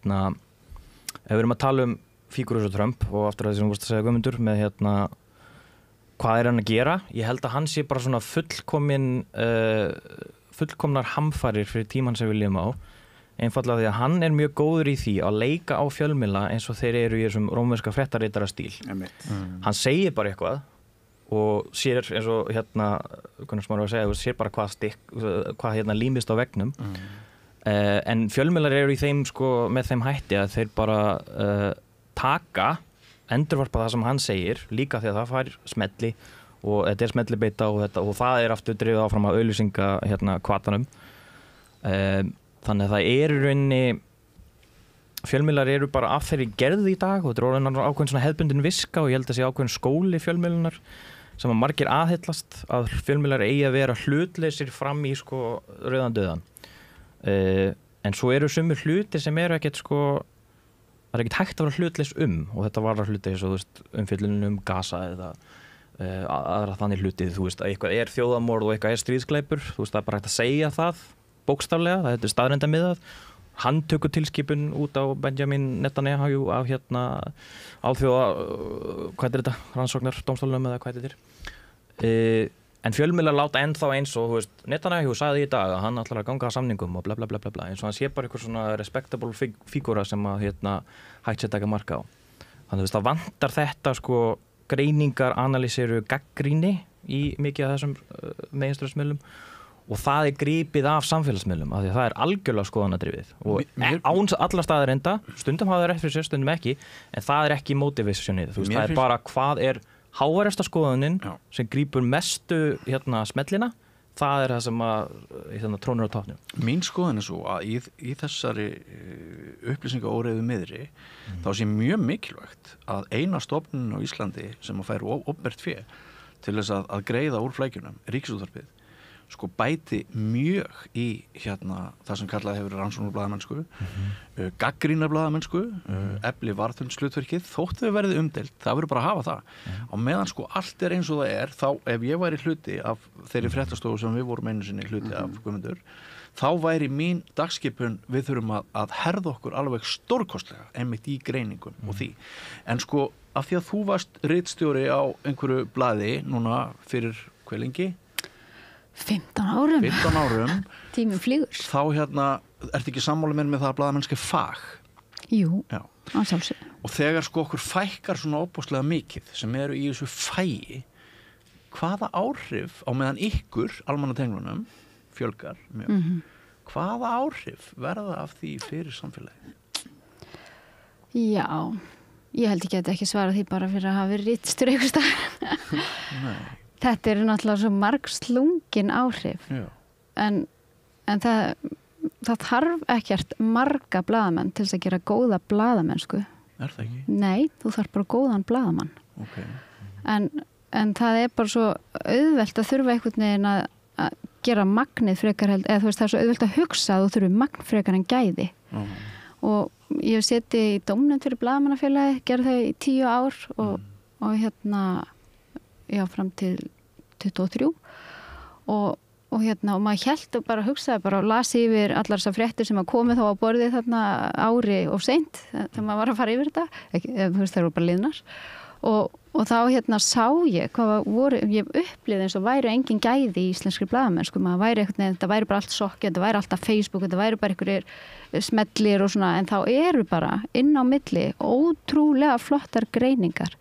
við erum að tala fígúru eins og Trump og aftur að því sem þú varst að segja Guðmundur með hvað er hann að gera, ég held að hann sé bara svona fullkomnar hamfarir fyrir tímann sem við lifum á, einfaldlega því að hann er mjög góður í því að leika á fjölmiðla eins og þeir eru í þessum rómverska fréttaritara stíl. Hann segir bara eitthvað og sér eins og hvernig maður að segja, sér bara hvað límist á veggnum. En fjölmiðlar eru í þeim með þeim hætti að þeir bara taka, endurvarpa það sem hann segir, líka því að það fær smelli og þetta er smellibeita og það er aftur drifið áfram að auglýsinga hvatanum. Þannig að það eru rauninni fjölmiðlar eru bara af þeirri gerð í dag og þetta er orðin ákveðin svona hefðbundin viska og ég held að sé ákveðin skóli fjölmiðlunar sem að margir aðhyllast að fjölmiðlar eigi að vera hlutleysir fram í rauðan döðan. En svo eru sumir hlutir sem eru ekkert það er ekkert hægt að vera hlutleys og þetta var hluti eins og umfjöllunum Gaza eða aðra þannig hluti, að eitthvað er þjóðamorð og eitthvað er stríðsglæpur, það er bara hægt að segja það bókstaflega, það er staðreyndamiðað handtökutilskipun út á Benjamin Netanyahu af alþjóða, hvað þetta, rannsóknar dómstólunum eða hvað þetta en fjölmiðlar láta ennþá eins og Netanyahu sagði í dag að hann ætlar að ganga að samningum og bla bla bla bla bla, eins og hann sé bara einhver svona respectable fígúra sem að hægt sé taka marka á. Þannig það vantar þetta greiningar, analýsiru, gagnrýni í mikið af þessum meginstraumsmiðlum og það gripið af samfélagsmiðlum af því að það algjörlega skoðanadrifið og án allra staðar enda, stundum hafa það rétt fyrir sér, stundum ekki, en það ekki motivationið, það bara hvað háværasta skoðunin sem grípur mestu smellina, það það sem að trónur á toppnum. Mín skoðun svo að í þessari upplýsingaóreiðu miðri þá sé mjög mikilvægt að eina stofnun á Íslandi sem að færa opinbert fé til þess að greiða úr flækjunum, Ríkisútvarpið, bæti mjög í það sem kallað hefur rannsóknarblaðamennsku, gagnrýnarblaðamennsku, efli varðhundshlutverkið, þótt þau verði umdeilt, það verður bara að hafa það. Á meðan allt eins og það þá ef ég væri hluti af þeirri fréttastofu sem við vorum einu sinni hluti af Guðmundur, þá væri mín dagskipun, við þurfum að herða okkur alveg stórkostlega, einmitt í greiningum og því. En af því að þú varst ritstjóri á einhverju blaði núna fyrir hve lengi? 15 árum. Tíminn flýgur. Þá ertu ekki sammála með það að blaðamennska fag? Jú, á sjálfsögðu. Og þegar okkur fækkar svona óbúslega mikið sem eru í þessu fæi, hvaða áhrif á meðan ykkur, almannatenglunum, fjölgar mjög, hvaða áhrif verða af því fyrir samfélagi? Já, ég held ekki svara því bara fyrir að hafa verið ritstjóri einhvers staðar. Nei. Þetta náttúrulega svo margslungin áhrif en það þarf ekkert marga blaðamenn til þess að gera góða blaðamennsku. Er það ekki? Nei, þú þarf bara góðan blaðamann. Okay. En það bara svo auðvelt að þurfa einhvern veginn að gera magnið frekar eða það er svo auðvelt að hugsa að þú þurfi magn frekar en gæði. Og ég hef setið í dómnefnd fyrir blaðamannafélagi, gerði þau í 10 ár og fram til 23 og maður hélt og bara hugsaði bara og las yfir allar þessar fréttir sem að komið þá á borðið þarna ári og seint þegar maður var að fara yfir þetta það voru bara liðnar og þá sá ég ég upplifði eins og væri engin gæði í íslenskri blaðamennsku, maður væri eitthvað, þetta væri bara allt sokki, þetta væri alltaf Facebook, þetta væri bara einhverjir smellir og svona, en þá eru bara inn á milli ótrúlega flottar greiningar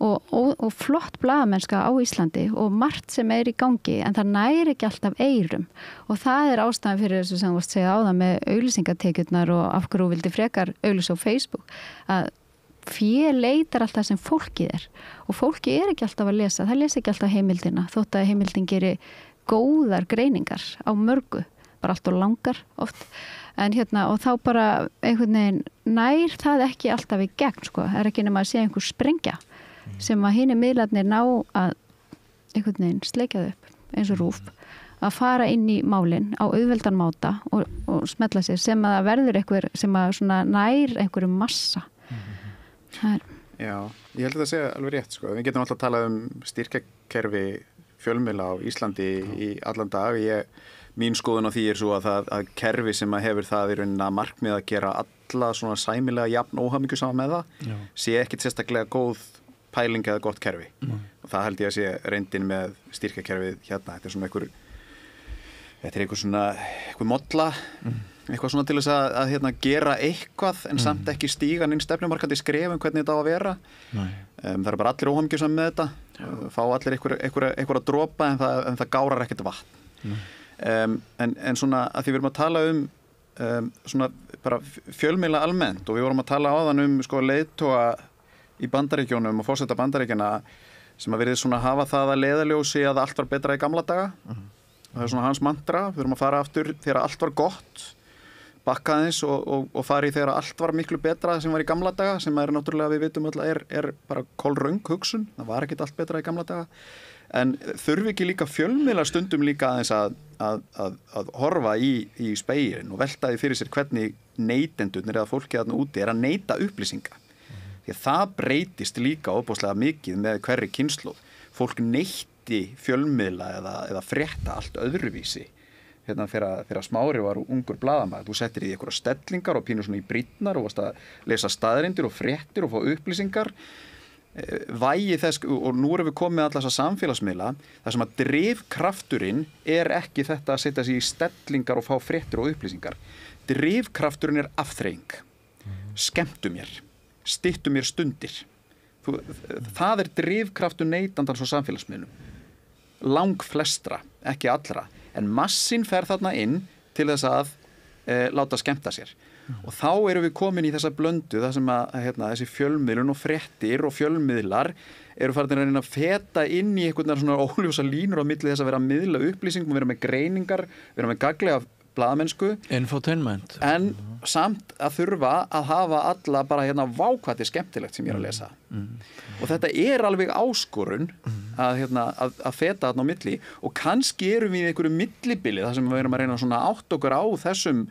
og flott blaðamennska á Íslandi og margt sem í gangi en það næri ekki alltaf eyrum og það ástæðan fyrir þessu sem þú varst að segja áðan með auglýsingatekjurnar og af hverju vildi frekar auglýsa á Facebook að leitar alltaf sem fólkið og fólki ekki alltaf að lesa, það lesa ekki alltaf heimildina þótt að heimildin geri góðar greiningar á mörgu, bara allt og langar oft en og þá bara einhvern veginn nær það ekki alltaf í gegn ekki nema að sé einhver sprengja sem að hinir miðlarnir ná að einhvern veginn sleikja þau upp eins og RÚV að fara inn í málin á auðveldan máta og smetla sér sem að það verður einhver sem að svona nær einhverju massa. Já, ég held að það segja alveg rétt Við getum alltaf talað styrkjakerfi fjölmiðla á Íslandi í allan dag. Mín skoðun á því svo að kerfi sem að hefur það í rauninni að markmið að gera alla svona sæmilega jafn óhamingjusama með það sé ekkit sérstaklega góð pæling eða gott kerfi og það held ég að sé reyndin með styrkjakerfið þetta er svona einhver molla eitthvað svona til þess að gera eitthvað en samt ekki stíga inn stefnumarkandi skref hvernig þetta á að vera það eru bara allir óhamingjusam með þetta fá allir einhverja dropa en það gárar ekkert vatn en svona að því við erum að tala svona bara fjölmiðla almennt og við vorum að tala áðan leiðtoga í Bandaríkjunum og forseta Bandaríkjana sem að verið svona hafa það að leiðarljósi að allt var betra í gamla daga og það er svona hans mantra, við þurfum að fara aftur þegar allt var gott bakka aðeins og fara í þegar allt var miklu betra sem var í gamla daga sem er náttúrulega við vitum alltaf er bara kolröng hugsun, það var ekkert allt betra í gamla daga en þurfi ekki líka fjölmiðla stundum líka aðeins að horfa í spegilinn og velta því fyrir sér hvernig neytendurnir eða fólkið þarna úti að neyta upplýsinga því að það breytist líka óbúslega mikið með hverri kynslóð. Fólk neytti fjölmiðla eða frétta allt öðruvísi þegar Smári var ungur blaðamaður, þú settir í einhverja stellingar og pínur svona í brýnnar og varst að lesa staðreyndir og fréttir og fá upplýsingar. Vægi þess, og nú erum við komið með alla þessa samfélagsmiðla, þar sem að drifkrafturinn ekki þetta að setja sig í stellingar og fá fréttir og upplýsingar. Drifkrafturinn afþreying. Skemmtu mér, styttu mér stundir. Það drifkraftur neytandans á samfélagsmiðlum. Lang flestra, ekki allra. En massin fer þarna inn til þess að láta skemmta sér. Og þá erum við komin í þessa blöndu þar sem að þessi fjölmiðlun og fréttir og fjölmiðlar eru farin að reyna að feta inn í einhvern svona óljósa línur á milli þess að vera að miðla upplýsingum, vera með greiningar, vera með gagnlega blaðamennsku. Infotainment. En samt að þurfa að hafa alla bara vákvæði skemmtilegt sem ég er að lesa. Og þetta er alveg áskorun að feta þarna á milli og kannski erum við í einhverju millibili þar sem við erum að reyna svona átt okkur á þessum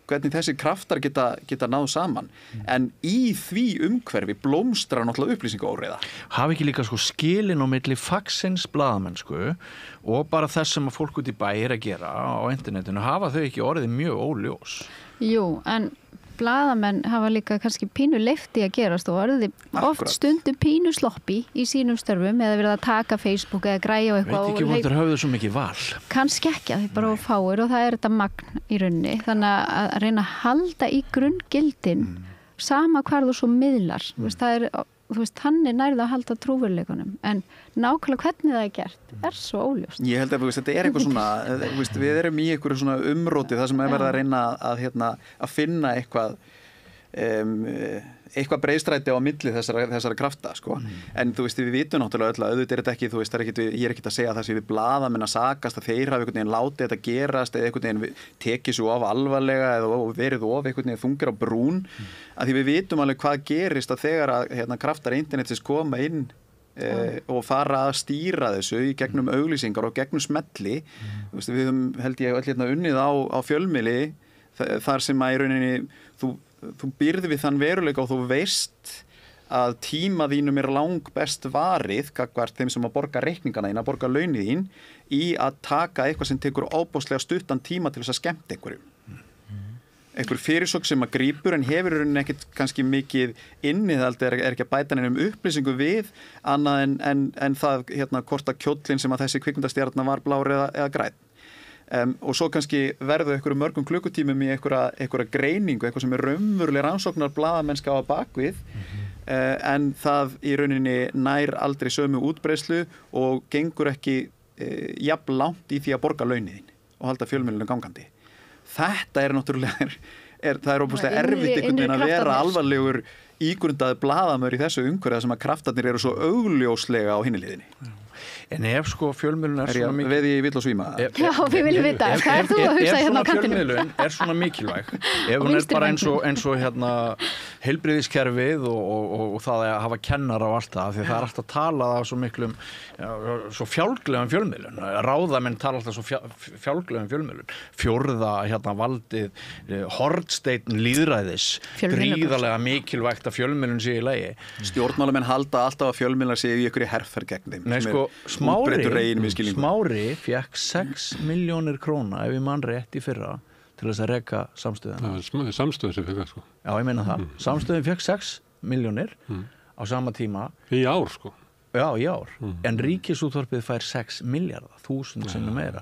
hvernig þessi kraftar geta náð saman. En í því umhverfi blómstrar náttúrulega upplýsingaóreiða. Hafi ekki líka skilin á milli fagsins blaðamennsku og bara þess sem að fólk út í bæ að gera á internetinu, hafa þau ekki orðið mjög óljós? Jú, en blaðamenn hafa líka kannski pínu leyft í að gerast og orðið oft stundum pínu sloppi í sínum störfum eða verið að taka Facebook eða græja og eitthvað. Veit ekki hvort þeir höfðu svo mikið val. Kannski ekki, það er bara fáir og það er þetta magn í rauninni. Þannig að reyna að halda í grunngildin sama hvar þú svo miðlar. Þannig nærðu að halda trúveruleikunum en nákvæmlega hvernig það er gert svo óljóst. Ég held að þetta er eitthvað svona við erum í einhverju svona umróti þar sem er verið að reyna að finna eitthvað breiðstræti á milli þessara krafta en við vitum náttúrulega öll að auðvitað er þetta ekki, ég er ekki að segja að það sé við blaðamenn að sakast að þeir hafi einhvern veginn látið þetta gerast eða einhvern veginn tekið svo of alvarlega eða verið of einhvern veginn þungir á brún að því við vitum alveg hvað gerist að þegar að kraftar internetsins koma inn og fara að stýra þessu í gegnum auglýsingar og gegnum smelli við höfum held ég öll unnið á fjölmiðli þar sem að í rauninni þú býrði við þann veruleika og þú veist að tíma þínum er lang best varið gagnvart þeim sem að borga reikningana þín, að borga launið þín í að taka eitthvað sem tekur óbóðslega stuttan tíma til þess að skemmta einhverjum. Einhver fyrirsögn sem að grípur en hefur rauninni ekkert kannski mikið innihald er ekki að bæta neinum upplýsingu við annað en það hvort að kjóllin sem að þessi kvikmyndastjarna var blár eða grænn. Og svo kannski verðu einhverju mörgum klukkutímum í einhverja greiningu, eitthvað sem er raunverulega rannsóknar blaðamennska á bakvið en það í rauninni nær aldrei sömu útbreiðslu og gengur ekki jafn langt í því að borga launin og halda fjölmiðlunum gangandi. Þetta er náttúrulega það er óbúslega erfitt einhvern veginn að vera alvarlegur ígrundaði blaðamör í þessu umhverfi sem að kraftarnir eru svo augljóslega á hinni hliðinni. En ef fjölmiðlun er svona mikilvæg... Veði ég vill og svíma? Já, við viljum vita. Hvað er þú að hugsa hérna á kantinu? Ef fjölmiðlun er svona mikilvæg, ef hún er bara eins og heilbrigðiskerfið og það að hafa kennara og allt það, því það er alltaf talað af svo miklum, svo fjálglegum fjölmiðlun. Ráðamenn tala alltaf svo fjálglegum fjölmiðlun. Fjórða valdið, hornsteinn lýðræðis, gríðarlega mikilvægt að fjölmiðlun sé í lagi. Stjórnmálamenn halda alltaf að fjölmiðlar sé í einhverju herferð gegn þeim. Nei, Smári fekk 6 milljónir króna ef ég man rétt í fyrra til þess að reka samstöðina. Það er samstöðin sem fekk það Já, ég meina það. Samstöðin fekk 6 milljónir á sama tíma. Í ár Já, í ár. En Ríkisútvarpið fær 6 milljarða, 1000 sinnum meira.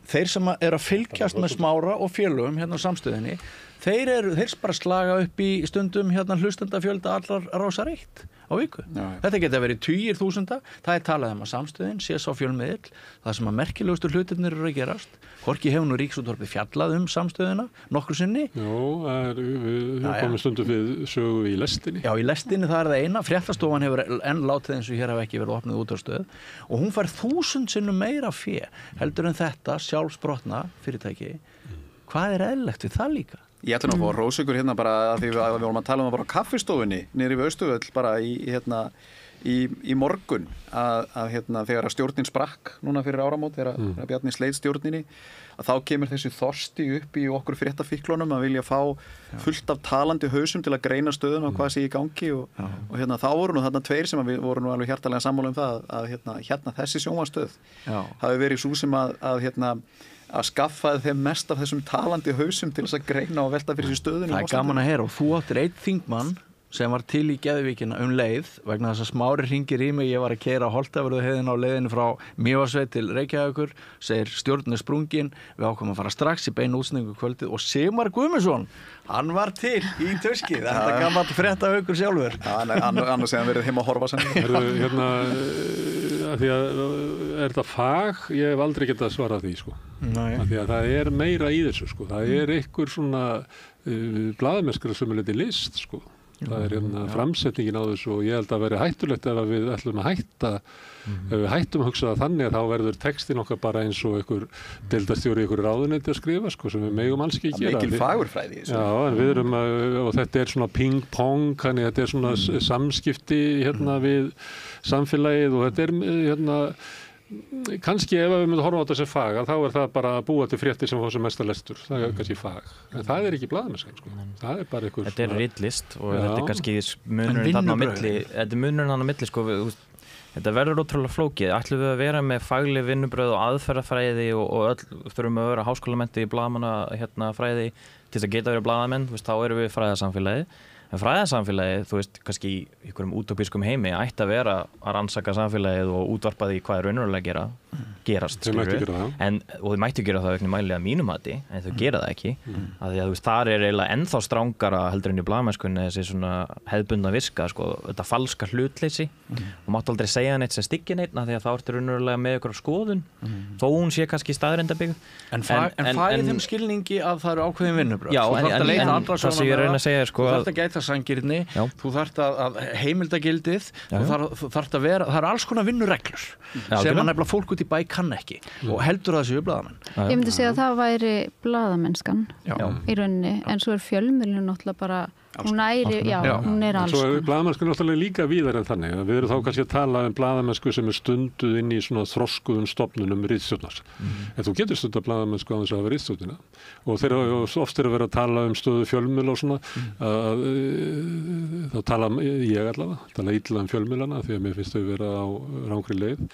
Þeir sem eru að fylgjast með Smára og félögum hérna á samstöðinni, þeir bara slaga upp í stundum hlustendafjölda allar Rásar 1 á viku. Þetta geta verið 10.000, það er talað að samstöðin sé sá fjölmiðill, það sem að merkilegustur hlutirnir eru að gerast. Hvorki hefur nú Ríkisútvarpið fjallað samstöðina nokkru sinni. Við komum stundum við sögu í lestinni. Já, í lestinni það er það eina. Fréttastofan hefur enn látið eins og hér hafa ekki verið opnið útvarpsstöð og hún fær 1000 sinnum meira fé heldur en þetta sjálfsbrotna fyrirtæki. Hvað er eðlilegt við það líka? Ég ætla nú að fá rósaukur hérna bara að því við vorum að tala um að bara á kaffistofunni niðri við Austurvöll bara í morgun að þegar að stjórnin sprakk núna fyrir áramót þegar Bjarni sleit stjórninni að þá kemur þessi þorsti upp í okkur fréttafíklunum að vilja fá fullt af talandi hausum til að greina stöðun og hvað sé í gangi og þá voru nú þarna tveir sem við vorum nú alveg hjartalega sammála um það að hérna þessi sjónvarpsstöð hafi verið sú sem að að skaffa þeim mest af þessum talandi hausum til þess að greina og velta fyrir sér stöðunum. Það gaman að heyra og þú áttir einn þingmann sem var til í Geðvíkina leið vegna þess að Smári hringir í mig, ég var að keyra Holtavörðuheiðina á leiðinu frá Mývatnssveit til Reykjavíkur, segir stjórnin er sprungin, við ákvæmum að fara strax í beinu útsendingu kvöldið og Sigmar Guðmundsson hann var til í Tuskið, þetta gaman fréttahaukur sjálfur. Annars hefði hann verið heima að horfa sem hérna, því að er þetta fag, ég hef aldrei getað að svara því sko. Því að það er meira í þessu sko. Það er einhver svona blaðamennskara sem er litið list sko. Það er hérna framsetningin á þessu og ég held að veri hættulegt ef við ætlum að hætta ef við hættum að hugsa það þannig að þá verður textin okkar bara eins og einhver deildarstjóri í einhverju ráðuneyti að skrifa sko, sem við megum alls ekki gera. Mikil fagurfræði. Já, en við erum og þetta er svona ping-pong, þannig þetta er svona samskipti hérna við samfélagið og þetta er hérna kannski ef við myndum að horfa á þetta sem fag þá er það bara að búa til fréttir sem fá sem mesta lestur, það er kannski fag en það er ekki blaðamennska sko. Það er bara einhver þetta er ritlist og þetta er kannski munurinn þarna á milli þetta er munurinn þarna á milli sko, þetta verður ótrúlega flókið, ætlum við að vera með fagleg vinnubröð og aðferðafræði og öll þurfum að vera háskólamennti í blaðamanna fræði til þess að geta verið blaðamenn, þá erum við fræðasamfélagi. En fræðasamfélagið, þú veist, kannski í einhverjum útópískum heimi ætti að vera að rannsaka samfélagið og útvarpa því hvað er raunverulega gerast, og þau mættu gera það auknum mæli að mínum mati, en þau gera það ekki að því að þú veist, þar er eiginlega ennþá strangara heldur en í blaðamennskunni þessi svona hefðbundna viska, sko, þetta falska hlutleysi og máttu aldrei segja neitt sem styggir neitt því að þá ertu raunverulega með ykkur á skoðun þó hún sé kannski staðreyndabygg En færið þeim skilningi að það eru ákveðin vinnubrögð. Já, en það sem ég reyna að segja sko, þú þarft að gæta sanngirni, þú þarft að heimildagildið, þú þarft að vera, það eru alls konar vinnureglur sem að nefnilega fólk út í bæ kann ekki og heldur það séu blaðamenn. Ég myndi segja að það væri blaðamennskan í rauninni, en svo er fjölmiðlun náttúrulega bara hún er alls konar. Blaðamennsku er náttúrulega líka víðar en þannig. Við erum þá kannski að tala blaðamennsku sem er stunduð inn í svona þroskuðum stofnunum ritstjórnar. En þú getur stundað blaðamennsku á þess að hafa ritstjórnina. Og þegar oft er að vera að tala fjölmiðla og svona, þá tala ég allavega, tala illa fjölmiðlana því að mér finnst þau vera á rangri leið.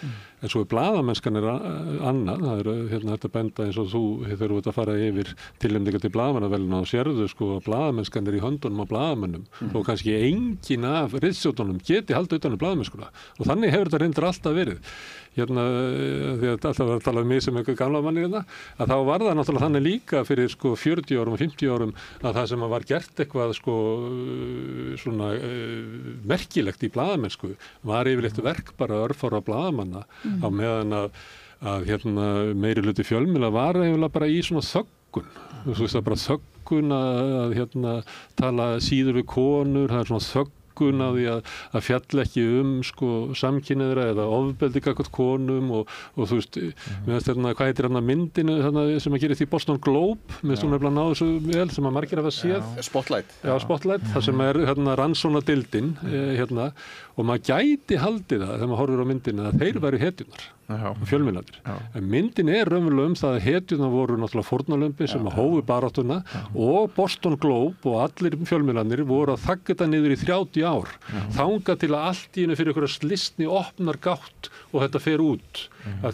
En svo blaðamennskan er annað. Það er hérna þetta benda eins og þú þegar þú ert að fara yfir tilnefningar til blaðamannaverðlauna og sérðu sko að blaðamennskan er í höndunum á blaðamönnum og kannski engin af ritstjórnunum geti haldið utan blaðamennskuna og þannig hefur þetta reyndar alltaf verið. Hérna, því að alltaf var að tala um mig sem einhver gamla manni hérna, að þá var það náttúrulega þannig líka fyrir sko 40 árum og 50 árum að það sem var gert eitthvað sko svona merkilegt í blaðamennsku var yfirleitt verk bara örfára blaðamanna á meðan að hérna meiri hluti fjölmiðla var eiginlega bara í svona þöggun. Þú veist það bara þöggun að hérna tala síður við konur, það er svona þöggun að því að fjalla ekki sko samkynhneigðra eða ofbeldi gagnvart konum og þú veist, hvað heitir myndinu sem að gerist í Boston Globe með svona nefnilega náðu svo vel sem að margir hafa séð. Spotlight. Já, Spotlight, það sem er rannsóknardildin og maður gæti haldið það þegar maður horfir á myndinu að þeir væru hetjurnar. Fjölmiðlarnir. En myndin er raunverulega það að hetjurnar voru náttúrulega fórnarlömbi sem að hófu baráttuna og Boston Globe og allir fjölmiðlarnir voru að þagga þetta niður í 30 ár. Þanga til að allt í hennu fyrir einhverja slistni opnar gátt og þetta fer út.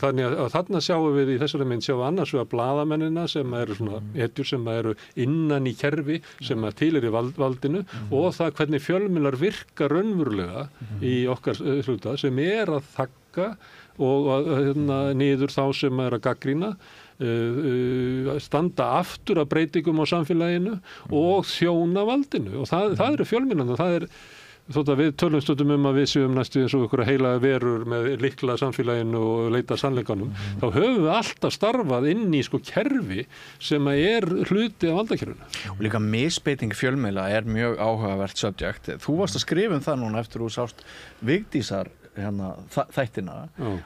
Þannig að þarna sjáum við í þessari mynd annars vegar blaðamennina sem eru svona hetjur sem eru innan í kerfi sem til í valdinu og það hvernig fjölmiðlar virka raunverulega í okkar hluta sem er að þagga og niður þá sem er að gagnrýna, standa aftur að breytingum á samfélaginu og þjóna valdinu og það eru fjölmiðlarnir, það er þótt að við tölum stundum að við séum næstu eins og einhverja heilaga verur með lykla samfélaginu og leita sannleikanum, þá höfum við alltaf starfað inn í sko kerfi sem er hluti af valdakerfinu. Og líka misbeiting fjölmiðla er mjög áhugavert subject. Þú varst að skrifa það núna eftir þú sást Vigdísar þættina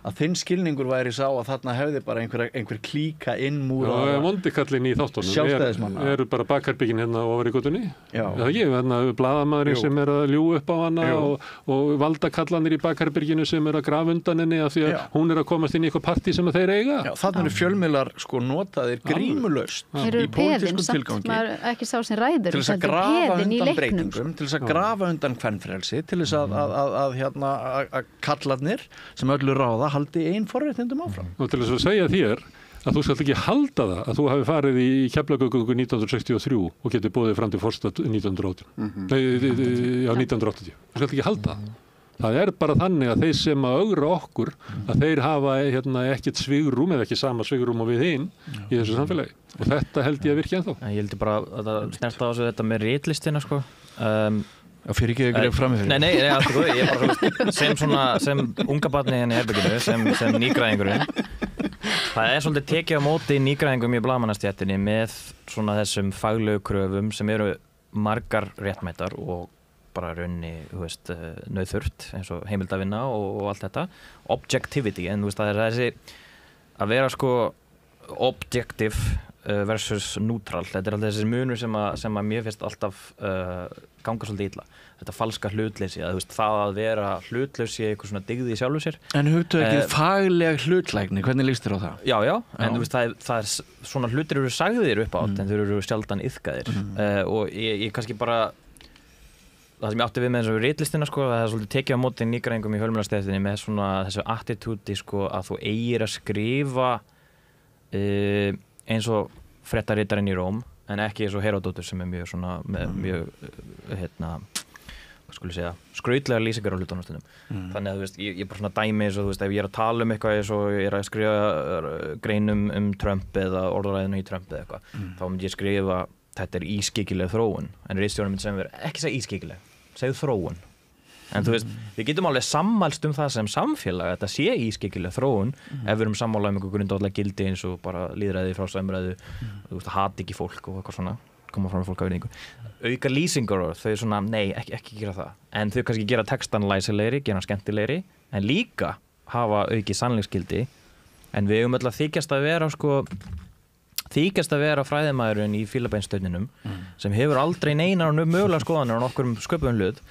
að þinn skilningur væri sá að þarna hefði bara einhver klíka innmúra. Já, vondikallin í þáttunum eru bara bakherbyggin hérna ofar í götunni. Það er ekki, blaðamaðurinn sem er að ljú upp á hana og valdakallanir í bakherbygginu sem er að grafa undan henni af því að hún er að komast inn í eitthvað partí sem þeir eiga. Já, þarna eru fjölmiðlar sko notaðir grímulaust í pólitískum tilgangi. Maður ekki sá sem ræður til þess að grafa undan breytingum, til þess að grafa undan kvenfrelsi, til þess að kallarnir sem öllu ráða haldi einn forréttindum áfram. Og til þess að segja þér að þú skalt ekki halda það að þú hafi farið í Keflavíkurgöngu 1963 og getið boðið fram til forseta 1980. 1980. Þú skalt ekki halda það. Það bara þannig að þeir sem að ögra okkur að þeir hafa ekkert svigrúm eða ekki sama svigrúm og við hinn í þessu samfélagi og þetta held ég að virki ennþá. Ég heldur bara að það snerta á þessu þetta með ritlistina sko. Fyrir ekki greið framifyrir. Nei, alltaf góð, ég bara sem unga barni henni í herbygginu, sem nýgræðingurinn. Það svolítið tekið á móti nýgræðingum í blaðamannastéttinni með svona þessum faglegu kröfum sem eru margar réttmætar og bara raunni, nauðþurft eins og heimildavinna og allt þetta. Objectivity, en það þessi að vera sko objective versus neutral. Þetta alltaf þessi munur sem að mér finnst alltaf ganga svolítið illa. Þetta falska hlutleysi, það að vera hlutlaus í eitthvað svona dygði í sjálfu sér. En hugtökið fagleg hlutlægni, hvernig líst þér á það? Já, en það svona hlutir eru sagðir upp átt en þeir eru sjaldan iðkaðir. Og ég kannski bara það sem ég átti við með þessu ritlistina sko, það svolítið tekið á móti nýgræðingum í fjölmiðlastéttinni með svona þessu attitúti sko að þú eigir að skrifa eins og fréttaritarinn í Róm en ekki eins og Heródótus sem mjög svona með mjög hvað skulle ég segja, skrautlegar lýsingar á hlutunum stundum. Þannig að ég bara svona dæmi eins og ef ég að tala eitthvað eins og ég að skrifa greinum Trump eða orðræðinu í Trump eða eitthvað, þá myndi ég skrifa þetta ískyggileg þróun, en ritstjórinn myndi sem vera ekki segja ískyggileg, segðu þróun. En við getum alveg sammælst það sem samfélag að þetta sé ískyggileg þróun ef við erum sammála einhver grundvallar gildi eins og bara lýðræði, frjálsræði, hati ekki fólk og eitthvað svona, koma fram með fólk af virðingu. Auka lýsingar og þau svona, nei, ekki gera það. En þau kannski gera textan læsilegri, gera skemmtilegri, en líka hafa auki sannleiksgildi. En við öll að þykjast að vera fræðimæðurinn í fílabeinsstauninum sem hefur aldrei neinar mögulega skoðanir á nokkur sköpuðum hlut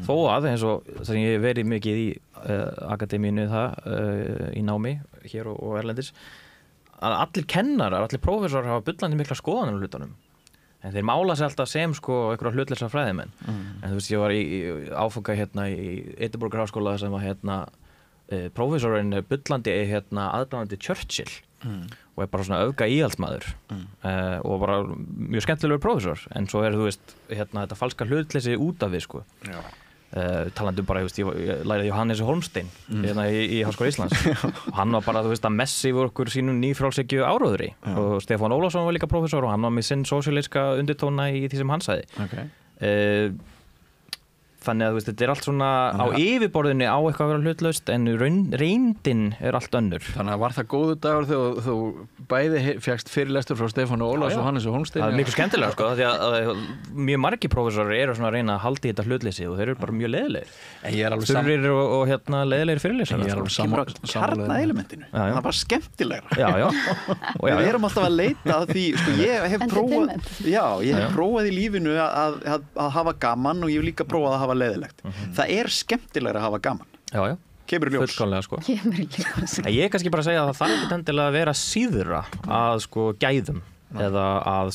þó að eins og það sem ég hef verið mikið í akademínu í námi hér og erlendis að allir kennarar, allir prófessorar hafa bullandi mikla skoðanir á hlutunum en þeir mála sig alltaf sem einhverja hlutleysa fræðimenn en ég var í áfanga í Edinborgar háskóla sem var prófessorinn bullandi aðdáandi Churchill og bara svona öfga íhaldsmaður og bara mjög skemmtilegur prófessor en svo þetta falska hlutleysi út af við sko talandi bara, ég lærði Jóhannes Holmstein í Háskóla Íslands og hann var bara, að messi yfir okkur sínum nýfrjálshyggju áróðri og Stefán Ólafsson var líka prófessor og hann var með sinn sósíalíska undirtóna í því sem hann sagði þannig að þetta allt svona á yfirborðinu á eitthvað að vera hlutlaust en reyndin allt önnur. Þannig að var það góðu dagur þegar þú bæði fékkst fyrirlestur frá Stefán Ólafs og Hannes og Holmstein? Það miklu skemmtilega sko, því að mjög margir prófessorar eru svona að reyna að halda í þetta hlutleysi og þeir eru bara mjög leiðilegir. Sturrir og leiðilegir fyrirlesar. Ég er alveg sammála. Kjarnaelementinu. Það er bara skemmtilegra. Já. Við erum alltaf að leita að því, sko, ég hef prófað í lífinu að hafa gaman og ég hef líka prófað að hafa leiðilegt. Það er skemmtilegra að hafa gaman. Já. Kemur í ljós. Fullkomlega sko. Kemur í ljós. Ég er kannski bara að segja að það þarf ekki endilega að vera síðra að sko gæðum eða að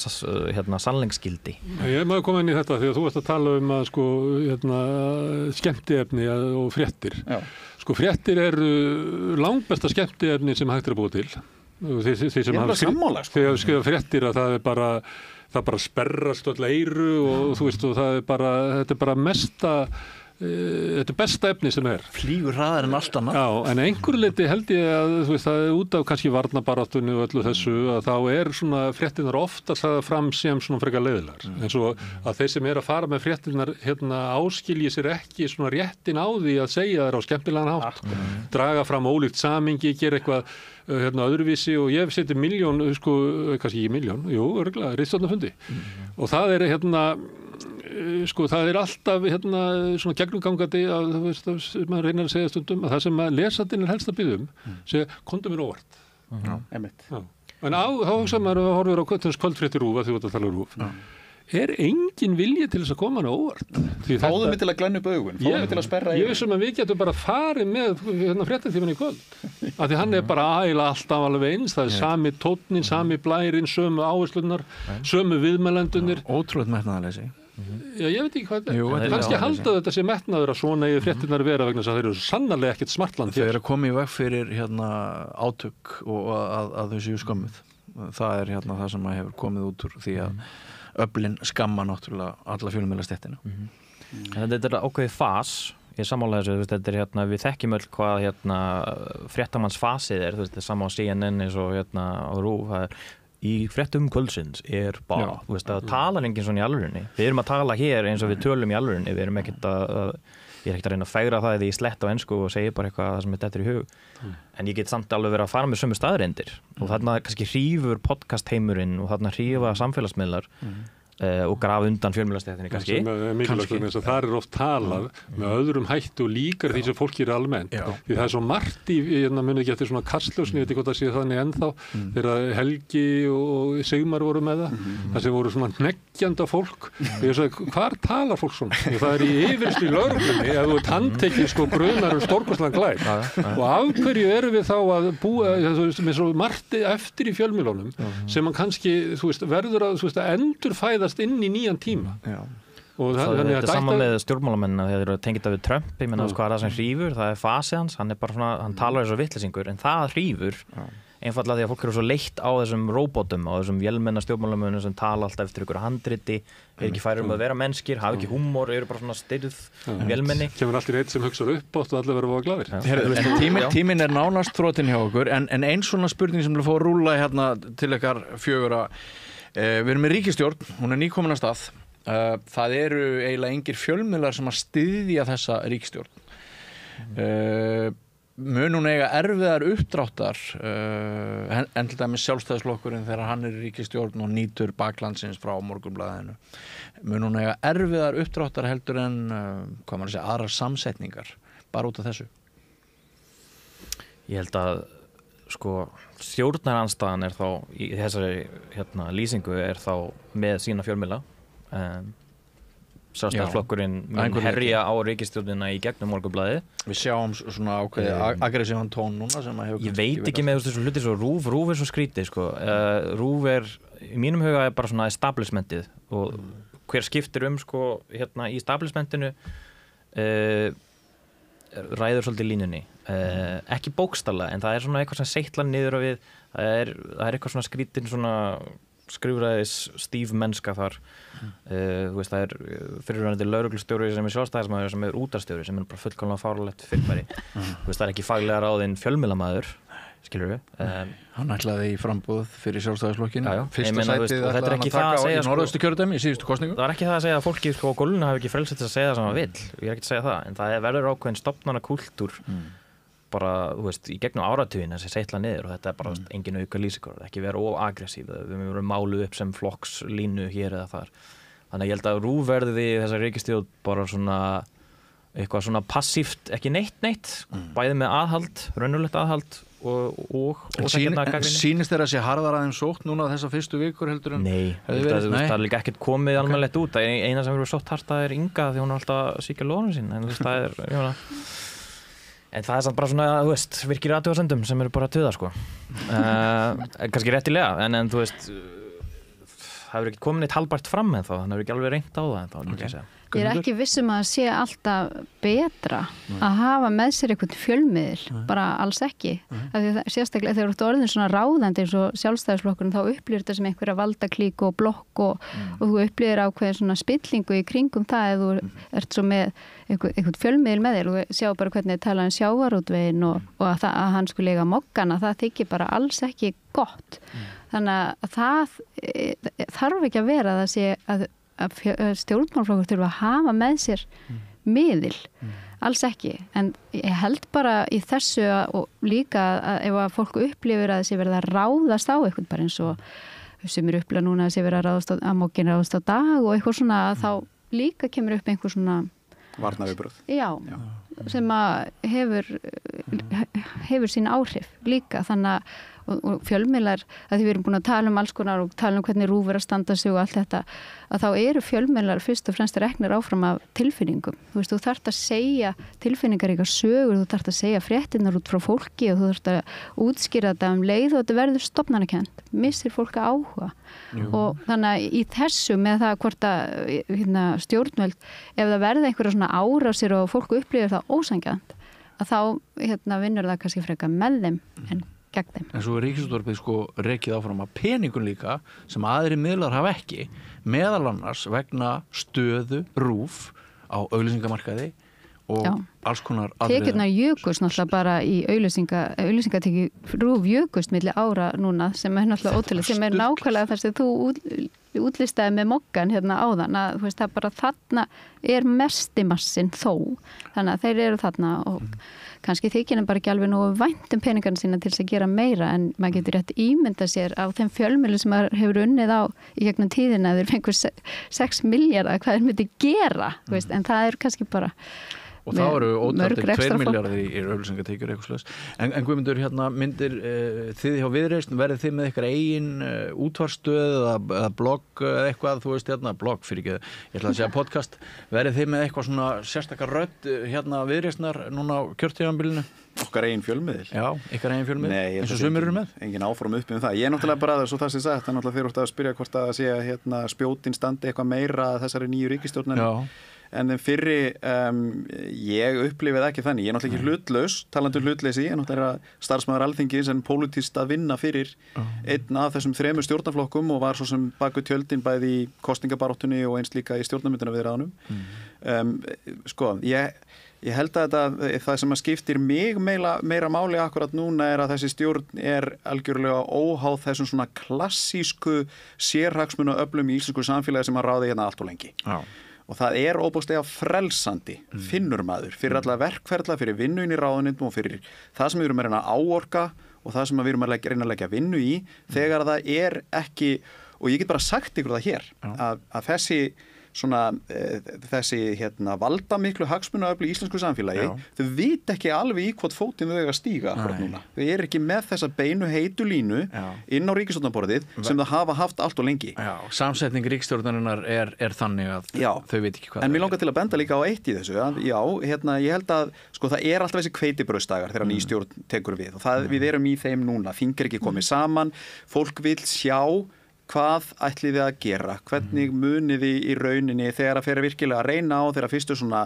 sannleiksgildi. Ég maður koma inn í þetta því að þú ert að tala um að sko skemmtiefni og fréttir. Já. Sko fréttir eru langbesta skemmtiefni sem hægt er að búa til. Þeir sem hafa skrifað fréttir að það bara sperrast öll eyru og þú veist og þetta er bara mesta þetta er besta efni sem er. Flýgur hraðar en allt annað. Já, en einhverju leyti held ég að þú veist það er út af kannski varnarbaráttunni og öllu þessu að þá er svona fréttirnar ofta sagðar fram sem svona frekar leiðilegar. En svo að þeir sem að fara með fréttirnar áskilji sér ekki svona réttin á því að segja þær á skemmtilegan hátt. Draga fram ólíkt samhengi, gera eitthvað öðruvísi og ég hef setið miljón, sko, kannski ekki miljón, örugglega, ritstjórnarfundi. Og það er sko, það er alltaf svona gegnumgangandi að maður reynir að segja stundum að það sem að lesandinn helst að biðja segja, komdu mér óvart. Einmitt. En þá sem maður horfir á kvöldfréttir RÚV að því að tala um RÚV. Er engin vilji til þess að koma hana óvart? Fáðu mig til að glenna upp augun, fáðu mig til að sperra ég vissum að við getum bara farið með fréttatímann í kvöld af því hann er bara ægilega alltaf alveg eins það er sami tónnin, sami blærinn, sömu áherslunar sömu viðmælendunir. Ótrúlega metnaðarleysi. Já, ég veit ekki hvað kannski halda þetta sem metnaður að svona eigi fréttirnar vera vegna þess að þeir eru sannarlega ekkert smartland Þeir eru að koma í veg fyrir átök og að þau séu skömmuð. Það það sem hefur komið út úr því að öflin skamma náttúrulega alla fjölmiðlastéttina. Þetta ákveðið fas, ég sammála þessu, þetta við þekkjum öll hvað fréttamannsfasið þetta er sama á CNN eins og á RÚV, það í fréttum kvöldsins bara, það talar enginn svona í alvörunni. Við erum að tala hér eins og við tölum í alvörunni, við erum ekkert ég er ekkert að reyna að fegra það eða ég slett á ensku og segi bara eitthvað það sem dettur í hug. En ég get samt alveg verið að fara með sömu staðreyndir og þarna kannski hrífur podcast heimurinn og þarna hrífa samfélagsmiðlar og grafa undan fjölmiðlastéttinni kannski. Mikilvægt að það oft talað með öðrum hættu og líkar því sem fólki almennt. Því það svo margt muni ekki eftir svona kastljósni, ég veit ekki hvort það sé þannig ennþá, þegar Helgi og Sigmar voru með það sem voru svona hneggjanda fólk. Ég sagði, hvar talar fólk svona? Það í yfirstu í lögreglunni að þú ert handtekinn grunar stórkostlegan glæp. Og af hverju erum við þá að búa með svo margt eftir í fjölmiðlunum sem man kannski, verður að endurfæðast inn í nýjan tíma. Og þetta er saman með stjórnmálamennina þegar þeir eru tengið við Trump, ég menna hvað er það sem hrífur, það er fasið hans, hann er bara svona, hann talar eins og vitleysingur, en það hrífur einfallega því að fólk eru svo leitt á þessum róbótum, á þessum vélmenna stjórnmálamönnum sem tala alltaf eftir ykkur handriti, ekki færir að vera mennskir, hafa ekki húmor, eru bara svona styrð vélmenni. Kemur allir eitt sem hugsar uppátt og allir verður voða glaðir. Tíminn er nánast þrotinn hjá okkur, en ein svona spurning sem fór að rúlla til ykkar fjögura. Við erum með ríkisstjórn, hún er nýkomin af stað. Það eru eiginlega engir fjölmiðlar sem að styðja þessa ríkisstjórn. Mun hún eiga erfiðar uppdráttar en til dæmis Sjálfstæðisflokkurinn þegar hann er í ríkisstjórn og nýtur baklandsins frá Morgunblaðinu. Mun hún eiga erfiðar uppdráttar heldur en aðrar samsetningar, bara út af þessu? Ég held að stjórnarandstaðan er þá í þessari lýsingu er þá með sína fjölmiðla. Sjálfstæðisflokkurinn mun herja á ríkisstjórnina í gegnum Morgunblaðið. Við sjáum svona ákveðið aggressívan tón núna sem að hefur ég veit ekki með þessu hluti svo RÚV er svo skrítið RÚV er, í mínum huga er bara svona establishmentið og hver skiptir í establishmentinu ræður svolítið línunni ekki bókstaflega en það er svona eitthvað sem seytlar niður og við það er eitthvað svona skrítin svona skrifræðis stíf mennska þar það er fyrirverandi lögreglustjóri sem er sjálfstæðismaður sem er útvarpsstjóri sem er bara fullkomlega fáránlegt fyrirbæri það er ekki faglega ráðinn fjölmiðlamaður skilur við hann ætlaði í frambúð fyrir Sjálfstæðisflokkinn fyrsta sætið ætlaði hann að taka í Norðausturkjördæmi í síðustu kosningu það er ekki það að segja að fólki á gólfinu hafi ekki frelsi til að segja það sem það vill ég er ekki að segja það en það verður ákveðin stofnana kúltúr bara, í gegnum áratugin þessi seitla niður og þetta er bara engin auka lýsingur ekki vera of aggressív við erum máluð upp sem flokkslínu hér eða þar þannig að ég held að RÚV verði þessar ríkisstjórn bara svona eitthvað svona passíft ekki neitt bæði með aðhald, raunverulegt aðhald og sýnist þér að sé harðar aðeins sótt núna þessa fyrstu vikur heldur en nei, það er líka ekkert komið almennilegt út eina sem verður sótt hart það er Inga því hún er alltaf að sýkja lóðunum sín en það er en það er samt bara svona, virkir athugasemdum sem eru bara að tuða, kannski réttilega, en þú veist, það hefur ekki komin eitt halbært fram en þá, þannig hefur ekki alveg reynt á það en þá, ekki að segja. Ég er ekki vissum að sé alltaf betra að hafa með sér einhvern fjölmiðil, bara alls ekki. Sérstaklega þegar þú ert orðin svona ráðandi eins og Sjálfstæðisflokkurinn þá upplýður þetta sem einhverja valdaklík og blokk og þú upplýður ákveðin svona spillingu í kringum það ef þú ert svo með einhvern fjölmiðil með þér og sjá bara hvernig þið tala sjávarútveginn og að hann skulle eiga moggana, það þykir bara alls ekki gott. Þannig að það þarf ekki að vera það sé að stjórnmálaflokkur þurfa að hafa með sér miðil, alls ekki en ég held bara í þessu og líka að ef að fólk upplifir að þessi verða að ráðast á eitthvað bara eins og sem upplifa núna að þessi verða að ráðast á mókin ráðast á dag og eitthvað svona þá líka kemur upp einhver svona varnarviðbrögð sem að hefur sín áhrif líka þannig og fjölmiðlar, að því við erum búin að tala alls konar og tala hvernig RÚV er að standa sig og allt þetta, að þá eru fjölmiðlar fyrst og fremst reknir áfram af tilfinningum. Þú þarft að segja tilfinningar ykkar sögur, þú þarft að segja fréttinnar út frá fólki og þú þarft að útskýra þetta leið og þetta verður stofnanakennt, missir fólk áhuga. Og þannig að í þessu með það hvort að stjórnvöld, ef það verði einhverja svona árásir og fólk upplifir það ósanngjarnt, að þá vinnur það kannski frekar með þeim en gegn þeim. En svo er Ríkisútvarpið rekið áfram að peningun líka sem aðri miðlar hafa ekki, meðal annars vegna stöðu RÚV á auglýsingamarkaði og alls konar aðriða. Tekjurnar jökust náttúrulega bara í auglýsingateki RÚV jökust milli ára núna sem er náttúrulega ótrúlega, sem er nákvæmlega þar sem þú útlistaði með mokkan áðan að þú veist það bara þarna er mestimassin þó, þannig að þeir eru þarna og kannski þykir bara ekki alveg nú vænt peningarna sína til þess að gera meira en maður getur rétt ímynda sér á þeim fjölmiðlum sem maður hefur unnið á í gegnum tíðina þeir fengur 6 milljarðar hvað þeir myndi gera, veist, en það er kannski bara og þá eru ótaldir 2 milljarðar í auglýsingatekjur eitthvað slags. En Guðmundur, myndir þið hjá Viðreisn, verðið þið með eitthvað eigin útvarsstöð eða blogg eða eitthvað, þú veist blogg fyrir ekki, ég ætla að segja podcast, verðið þið með eitthvað svona sérstakar rödd Viðreisnar núna á kjörtíðanbílinu? Okkar eigin fjölmiðil? Já, ykkar eigin fjölmiðil? Nei, eins og sumir eru með? Engin áform upp það. Ég er náttúrulega bara, svo það sem sagt, það er náttúrulega þeir úr að spyrja hvort að sé að spjótin standi eitthvað meira þessari nýju ríkisstjórn en fyrri, ég upplifið ekki þannig. Ég er náttúrulega ekki hlutlaus, talandi hlutleysi, ég er náttúrulega starfsmaður Alþingis en pólitískt að vinna fyrir einn af þessum 3 stjórnarflokkum og var svo sem baku tjöldin bæði í kosningabaráttunni og eins líka í stjórnarmyndunarviðræðunum. Ég held að það sem að skiptir mig meira máli akkurat núna er að þessi stjórn er algjörlega óháð þessum svona klassísku sérhagsmuna öflum í íslensku samfélagi sem að ráði allt og lengi. Já. Og það er óbúslega frelsandi, finnur maður, fyrir alla verkferla, fyrir vinnu inn í ráðuneytum og fyrir það sem við erum að reyna að áorka og það sem við erum að reyna að leggja vinnu í, þegar það er ekki, og ég get bara sagt ykkur það hér, að þessi valdamiklu hagsmunaöfl í íslensku samfélagi, þau vit ekki alveg í hvort fótinn þau eiga að stíga akkurat núna. Þau eru ekki með þessa beinu heitu línu inn á ríkisstjórnarborðið sem það hafa haft allt og lengi. Já, samsetning ríkisstjórnarinnar er þannig að þau veit ekki hvað. En mér langar til að benda líka á eitt í þessu. Ég held að það er alltaf þessi hveitibrauðsdagar þegar ný stjórn tekur við og við erum í þeim núna. Þing er ekki komið saman, fólk vill sjá hvað ætlið þið að gera, hvernig munið þið í rauninni þegar að fyrir virkilega að reyna á, þegar fyrstu svona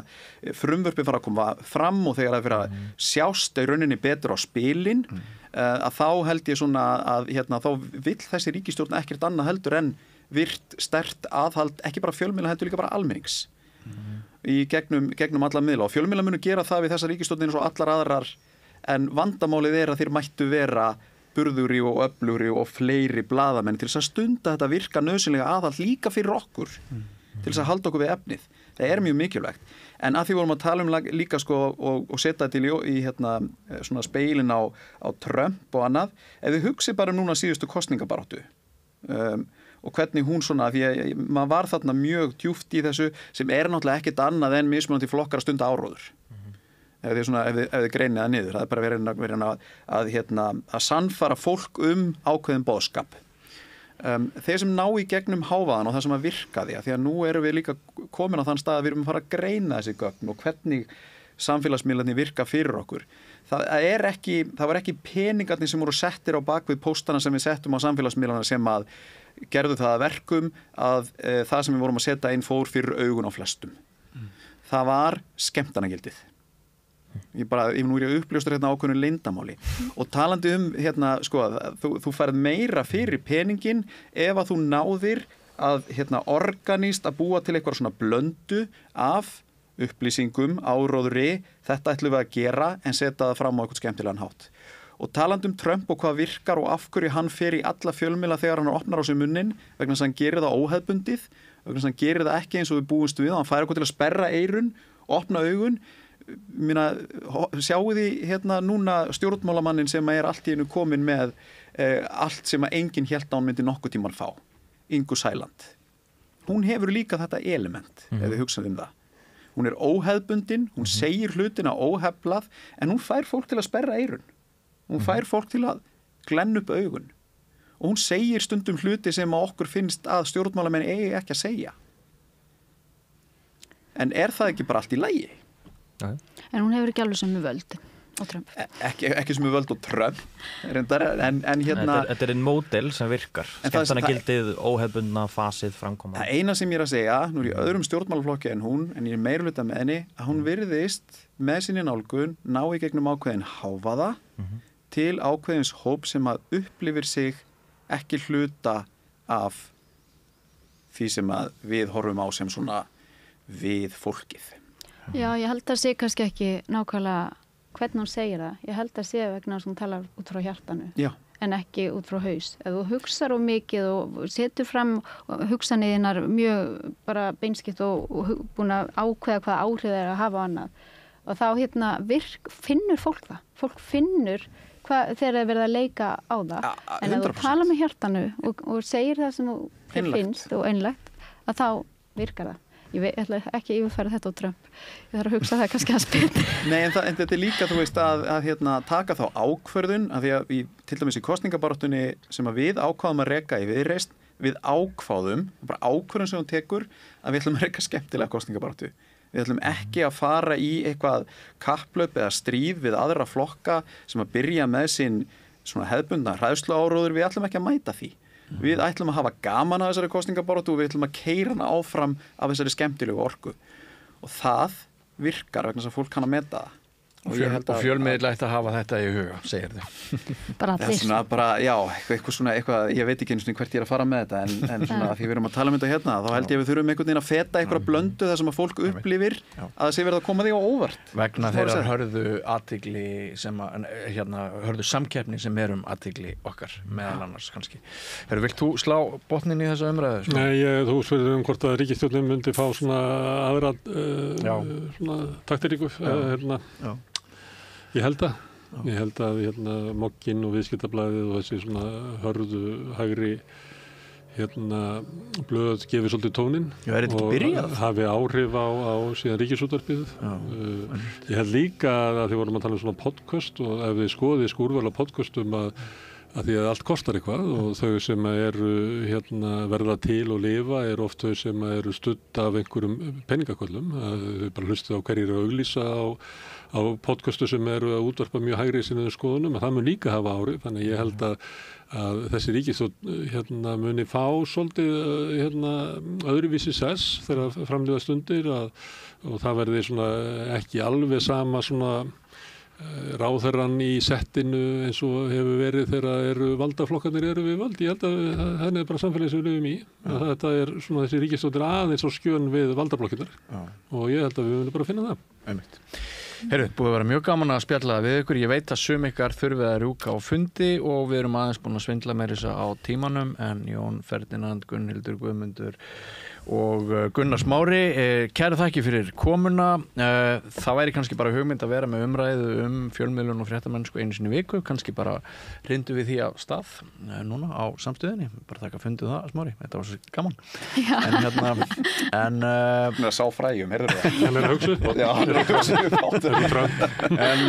frumvörpi fara að koma fram og þegar að fyrir að sjást í rauninni betur á spilin, að þá held ég svona að þá vill þessi ríkisstjórn ekkert annað heldur en virt sterkt aðhald, ekki bara fjölmiðla heldur líka bara almennings í gegnum alla miðla og fjölmiðla munu gera það við þessa ríkisstjórn eins og allar aðrar en vandamálið er að þeir mættu vera burðuri og öfluri og fleiri blaðamenn til þess að stunda þetta virka nauðsynlega aðhald líka fyrir okkur til þess að halda okkur við efnið. Það er mjög mikilvægt. En að því vorum að tala líka og setja til í svona speilin á Trump og annað, ef við hugsið bara núna síðustu kosningabaráttu og hvernig hún svona, því að maður var þarna mjög djúpt í þessu sem er náttúrulega ekkert annað en mismunandi flokkar að stunda áróður. Ef þið greinið það niður, það er bara verið að sannfara fólk ákveðin boðskap. Þeir sem ná í gegnum hávaðan og það sem að virka því að nú erum við líka komin á þann stað að við erum að fara að greina þessi gögn og hvernig samfélagsmiðlarnir virka fyrir okkur. Það var ekki peningarnir sem voru settir á bakvið póstana sem við settum á samfélagsmiðlarna sem að gerðu það að verkum að það sem við vorum að setja inn fór fyrir augun á flestum. Það var skemmtanagildið. Nú er ég að uppljóstra ákveðnu leyndamáli og talandi þú færð meira fyrir peningin ef að þú náðir að organíst að búa til eitthvað svona blöndu af upplýsingum, áróðri, þetta ætlum við að gera en setja það fram á eitthvað skemmtilegan hátt. Og talandi Trump og hvað virkar og af hverju hann fer í alla fjölmiðla þegar hann opnar á sig munnin vegna þess að hann gerir það óhefbundið, vegna þess að hann gerir það ekki eins og við búumst við og hann fær eitthvað til að sperra eyrun, opna augun. Sjáu þið núna stjórnmálamannin sem er allt í einu komin með allt sem að enginn hélt að hún myndi nokkuð tíman fá, Ingu Sæland. Hún hefur líka þetta element ef við hugsaðum það. Hún er óhefbundin, hún segir hlutina óheflað en hún fær fólk til að sperra eyrun. Hún fær fólk til að glenn upp augun og hún segir stundum hluti sem að okkur finnst að stjórnmálamenn eigi ekki að segja. En það ekki bara allt í lagi? En hún hefur ekki alveg sem við völd og Trump. Ekki sem við völd og Trump, reyndar, en hérna... Þetta einn módel sem virkar. Skemmtanagildið, óhefbundna, fasið, framkoma. Það eina sem ég að segja, nú í öðrum stjórnmálaflokki en hún, en ég meirihluta með henni, að hún virðist með sinni nálgun ná í gegnum ákveðin hávaða til ákveðins hóp sem að upplifir sig ekki hluta af því sem að við horfum á sem svona við fólkið. Já, ég held að sé kannski ekki nákvæmlega hvernig hún segir það. Ég held að sé vegna sem hún talar út frá hjartanu. Já. En ekki út frá haus. Ef þú hugsar of mikið og setur fram hugsanirnar mjög bara beinskipt og búin að ákveða hvað áhrif það að hafa annað. Og þá finnur fólk það. Fólk finnur þegar það verið að leika á það. En ef þú tala með hjartanu og segir það sem þú finnst og einlægt, að þá virkar það. Ég ætla ekki að yfirfæra þetta á Trump. Ég þarf að hugsa það kannski að spila. Nei, en þetta er líka, þú veist, að taka þá ákvörðun, að því að til dæmis í kosningabaráttunni sem að við ákváðum að reka í Viðreisn, við ákváðum, bara ákvörðun sem hún tekur, að við ætlum að reka skemmtilega kosningabaráttu. Við ætlum ekki að fara í eitthvað kapplaup eða stríð við aðra flokka sem að byrja með sinn svona hefðbundna hræðsluáróður, við ætlum ekki að mæta því. Við ætlum að hafa gaman að þessari kosningabaráttu og við ætlum að keyra hana áfram af þessari skemmtilegu orku. Og það virkar vegna þess að fólk kann að meta það. Og fjölmiðill ætti að hafa þetta í huga, segir þau. Bara allir. Eitthvað, ég veit ekki einu sinni hvert ég er að fara með þetta, en svona því við erum að tala um þetta hérna, þá held ég að við þurfum einhvern veginn að feta einhverja blöndu þar sem að fólk upplifir að það sé verið að koma því á óvart. Vegna þeirra hörðu athygli sem hörðu samkeppni sem athygli okkar, meðal annars kannski. Vilt þú slá botnin í þessa umræðu? Nei, þú spurðir hvort að ríkisstjórnin myndi fá svona aðra taktiríku, Ég held að Mogginn og Viðskiptablaðið og þessi svona hörðu hægri blöð gefið svolítið tónin og hafi áhrif á síðan ríkisútvarpið. Ég held líka að því vorum að tala um svona podcast og ef við skoðið skúrvala podcastum að því að allt kostar eitthvað og þau sem eru verða til og lifa eru oft þau sem eru studd af einhverjum peningaköllum. Þau bara hlustu á hverjir að auglýsa á podcastu sem eru að útvarpa mjög hægri í sinni skoðunum, að það mun líka hafa áhrif. Þannig ég held að þessi ríkisstjórn muni fá svolítið öðruvísi sess þegar framlíða stundir og það verði svona ekki alveg sama svona ráðherran í settinu eins og hefur verið þegar valdaflokkarnir eru við vald. Ég held að það er bara samfélagið sem við lifum í. Þetta er svona þessi ríkisstjórn aðeins á skjön við valdaflokkarnir og ég held að við munum bara finna það. Einmitt. Heyrðu, búið að vera mjög gaman að spjalla við ykkur. Ég veit að sum ykkar þurfið að rjúka á fundi og við erum aðeins búin að svindla með þessa á tímanum en Jón Ferdinand, Gunnhildur Guðmundur og Gunnar Smári, kæra þakki fyrir komuna. Það væri kannski bara hugmynd að vera með umræðu fjölmiðlun og fréttamennsku einu sinni í viku, kannski bara hrindum við því af stað núna á samstöðinni, bara þakka fundið það Smári, þetta var svo gaman. En sá fræjum, heyrður það? Hann er að hugsa upp. Já, hann er að hugsa upp. En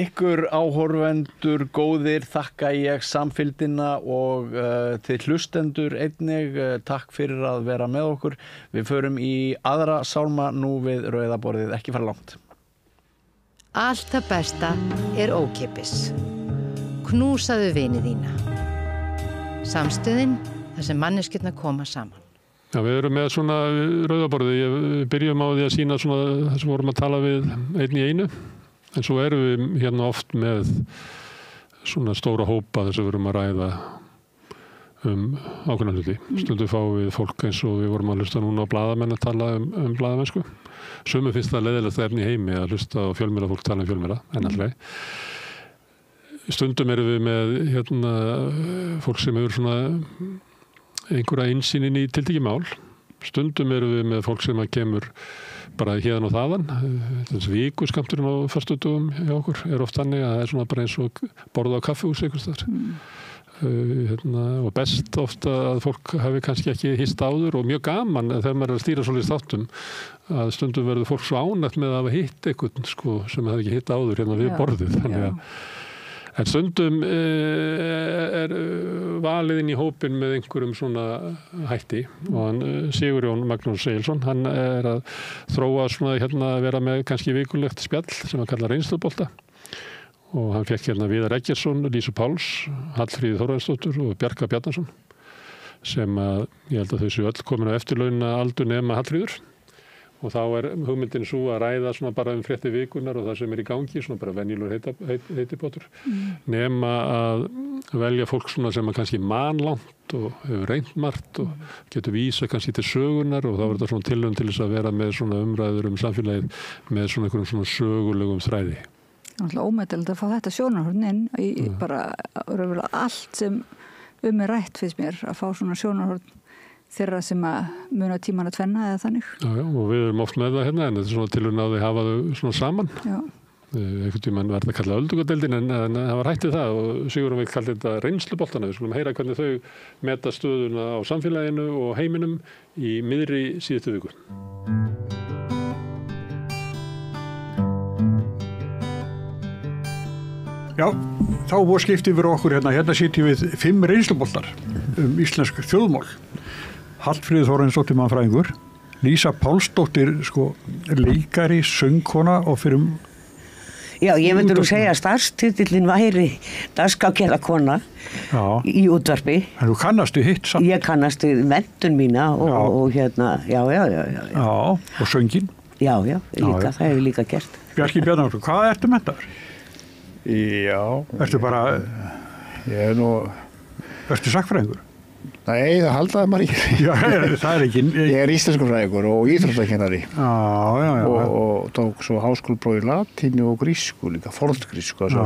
ykkur áhorfendur góðir, þakka ég samfylgdina og þið hlustendur einnig, takk fyrir að vera með okkur. Við förum í aðra sálma nú við rauða borðið, ekki fara langt. Allt það besta er ókeypis. Knúsaðu vini þína. Samstöðin þar sem manneskjurnar koma saman. Já, við erum með svona rauða borðið. Við byrjum á því að sýna svona það sem vorum að tala við einn í einu. En svo erum við hérna oft með svona stóra hópa þess að við erum að ræða ákveðna hluti. Stundum fáum við fólk eins og við vorum að hlusta núna á blaðamenn að tala blaðamennsku. Sumum finnst það leiðilegt efni í heimi að hlusta á fjölmiðla fólk tala fjölmiðla, en aldrei. Stundum erum við með fólk sem hefur svona einhverja innsýn inn í tiltekið mál. Stundum erum við með fólk sem kemur bara héðan og þaðan. Þessi vikuskammturinn á föstudögum hjá okkur er oft þannig að það er svona bara eins og borða á kaffihúsi einhvers staðar. Og best ofta að fólk hafi kannski ekki hist áður og mjög gaman þegar maður er að stýra svolítið þáttum að stundum verður fólk svo ánægt með að hafa hitt einhvern sem hefði ekki hitt áður hérna við borðið. En stundum valið inn í hópin með einhverjum svona hætti og hann Sigurjón Magnús Egilsson, hann að þróa svona að vera með kannski vikulegt spjall sem hann kallar reynslubolta og hann fekk Viðar Eggertsson, Lísu Páls, Hallfríði Þórarinsdóttur og Bjarka Bjarnason sem ég held að þau séu öll komin á eftirlauna aldur nema Hallfríður. Og þá hugmyndin svo að ræða svona bara fréttir vikunar og það sem í gangi, svona bara venjulegur heitibátur. Nema að velja fólk svona sem kannski manlangt og hefur reynt margt og getur vísa kannski til sögunar og þá er þetta svona tilraun til þess að vera með svona umræður samfélagið með svona einhverjum svona sögulegum þræði. Það er alltaf ómeðtilegt að fá þetta sjónarhorn inn í bara allt sem rætt finnst mér að fá svona sjónarhorn þeirra sem að muna tíman að tvenna eða þannig. Já, og við erum oft með það en þetta er svona tilraun á því að hafa þau svona saman. Já. Einhvern tímann var þetta kallað öldungadeildin en það var hættið það og Sigurjón við kallið þetta reynsluboltana. Við skulum heyra hvernig þau meta stöðuna á samfélaginu og heiminum í miðri síðustu viku. Já, þá voru skipt yfir okkur hérna sitjum við 5 reynsluboltar íslensk þjóðmál. Hallfríður Þórarinsdóttir mannfræðingur, Lísa Pálsdóttir leikari, söngkona og fyrir Já, ég myndi nú segja að starfstitillin væri dagskrárgerðarkona í útvarpi. En þú kannast við hitt samt? Ég kannast við menntun mína og já. Já, og söngin? Já, líka, það hefur líka gert. Bjarki Bjarnason, hvað ertu menntaður? Já. Ertu bara... Ég nú... Ertu sagnfræðingur? Nei, það haldaði maður ekki. Já, það er ekki... Ég íslenskunfræðingur og íþróttakennari. Já. Og tók svo háskólapróf í latínu og grísku líka, forngrísku. Já.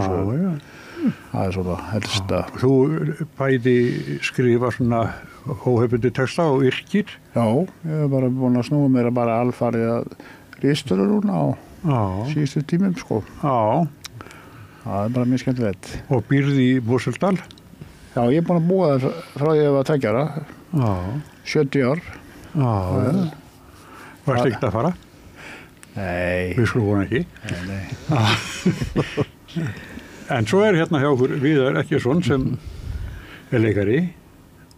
Það er svona helsta. Þú bæði skrifa svona óhefbundi texta og yrkir? Já, ég hef bara búin að snúa mér bara alfarið að ritstjóra núna á síðustu tímum, sko. Já. Það er bara mjög skemmtilegt. Og býrði í Mosseldal? Já, ég er búin að búa það frá því að ég var 2 ára. 70 ár. Varst ekkert að fara? Nei. Við skulum vona ekki. Nei. En svo er hérna hjá okkur Viðar Eggertsson sem er leikari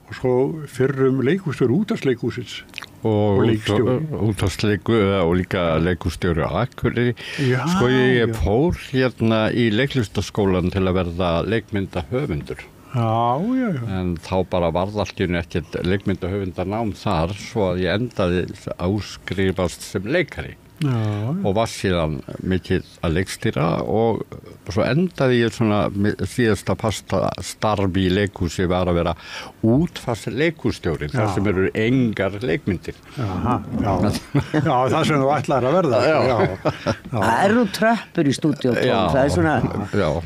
og svo fyrrum leikústjóri útvarpsleikhússins. Og útvarpsleiku og líka leikústjóri á Akureyri. Sko ég fór hérna í leiklistaskólan til að verða leikmyndahöfundur. Já. En þá bara varð allt í einu ekkert leikmyndahöfundarnám þar svo að ég endaði áskrifast sem leikari. Og var síðan mikið að leikstýra og svo endaði ég svona síðasta fasta starf í leikhúsi var að vera útfast leikhússtjóri þar sem eru engar leikmyndir. Já, það sem þú ætlar að verða. Já. Það eru tröppur í stúdíótón, það er svona,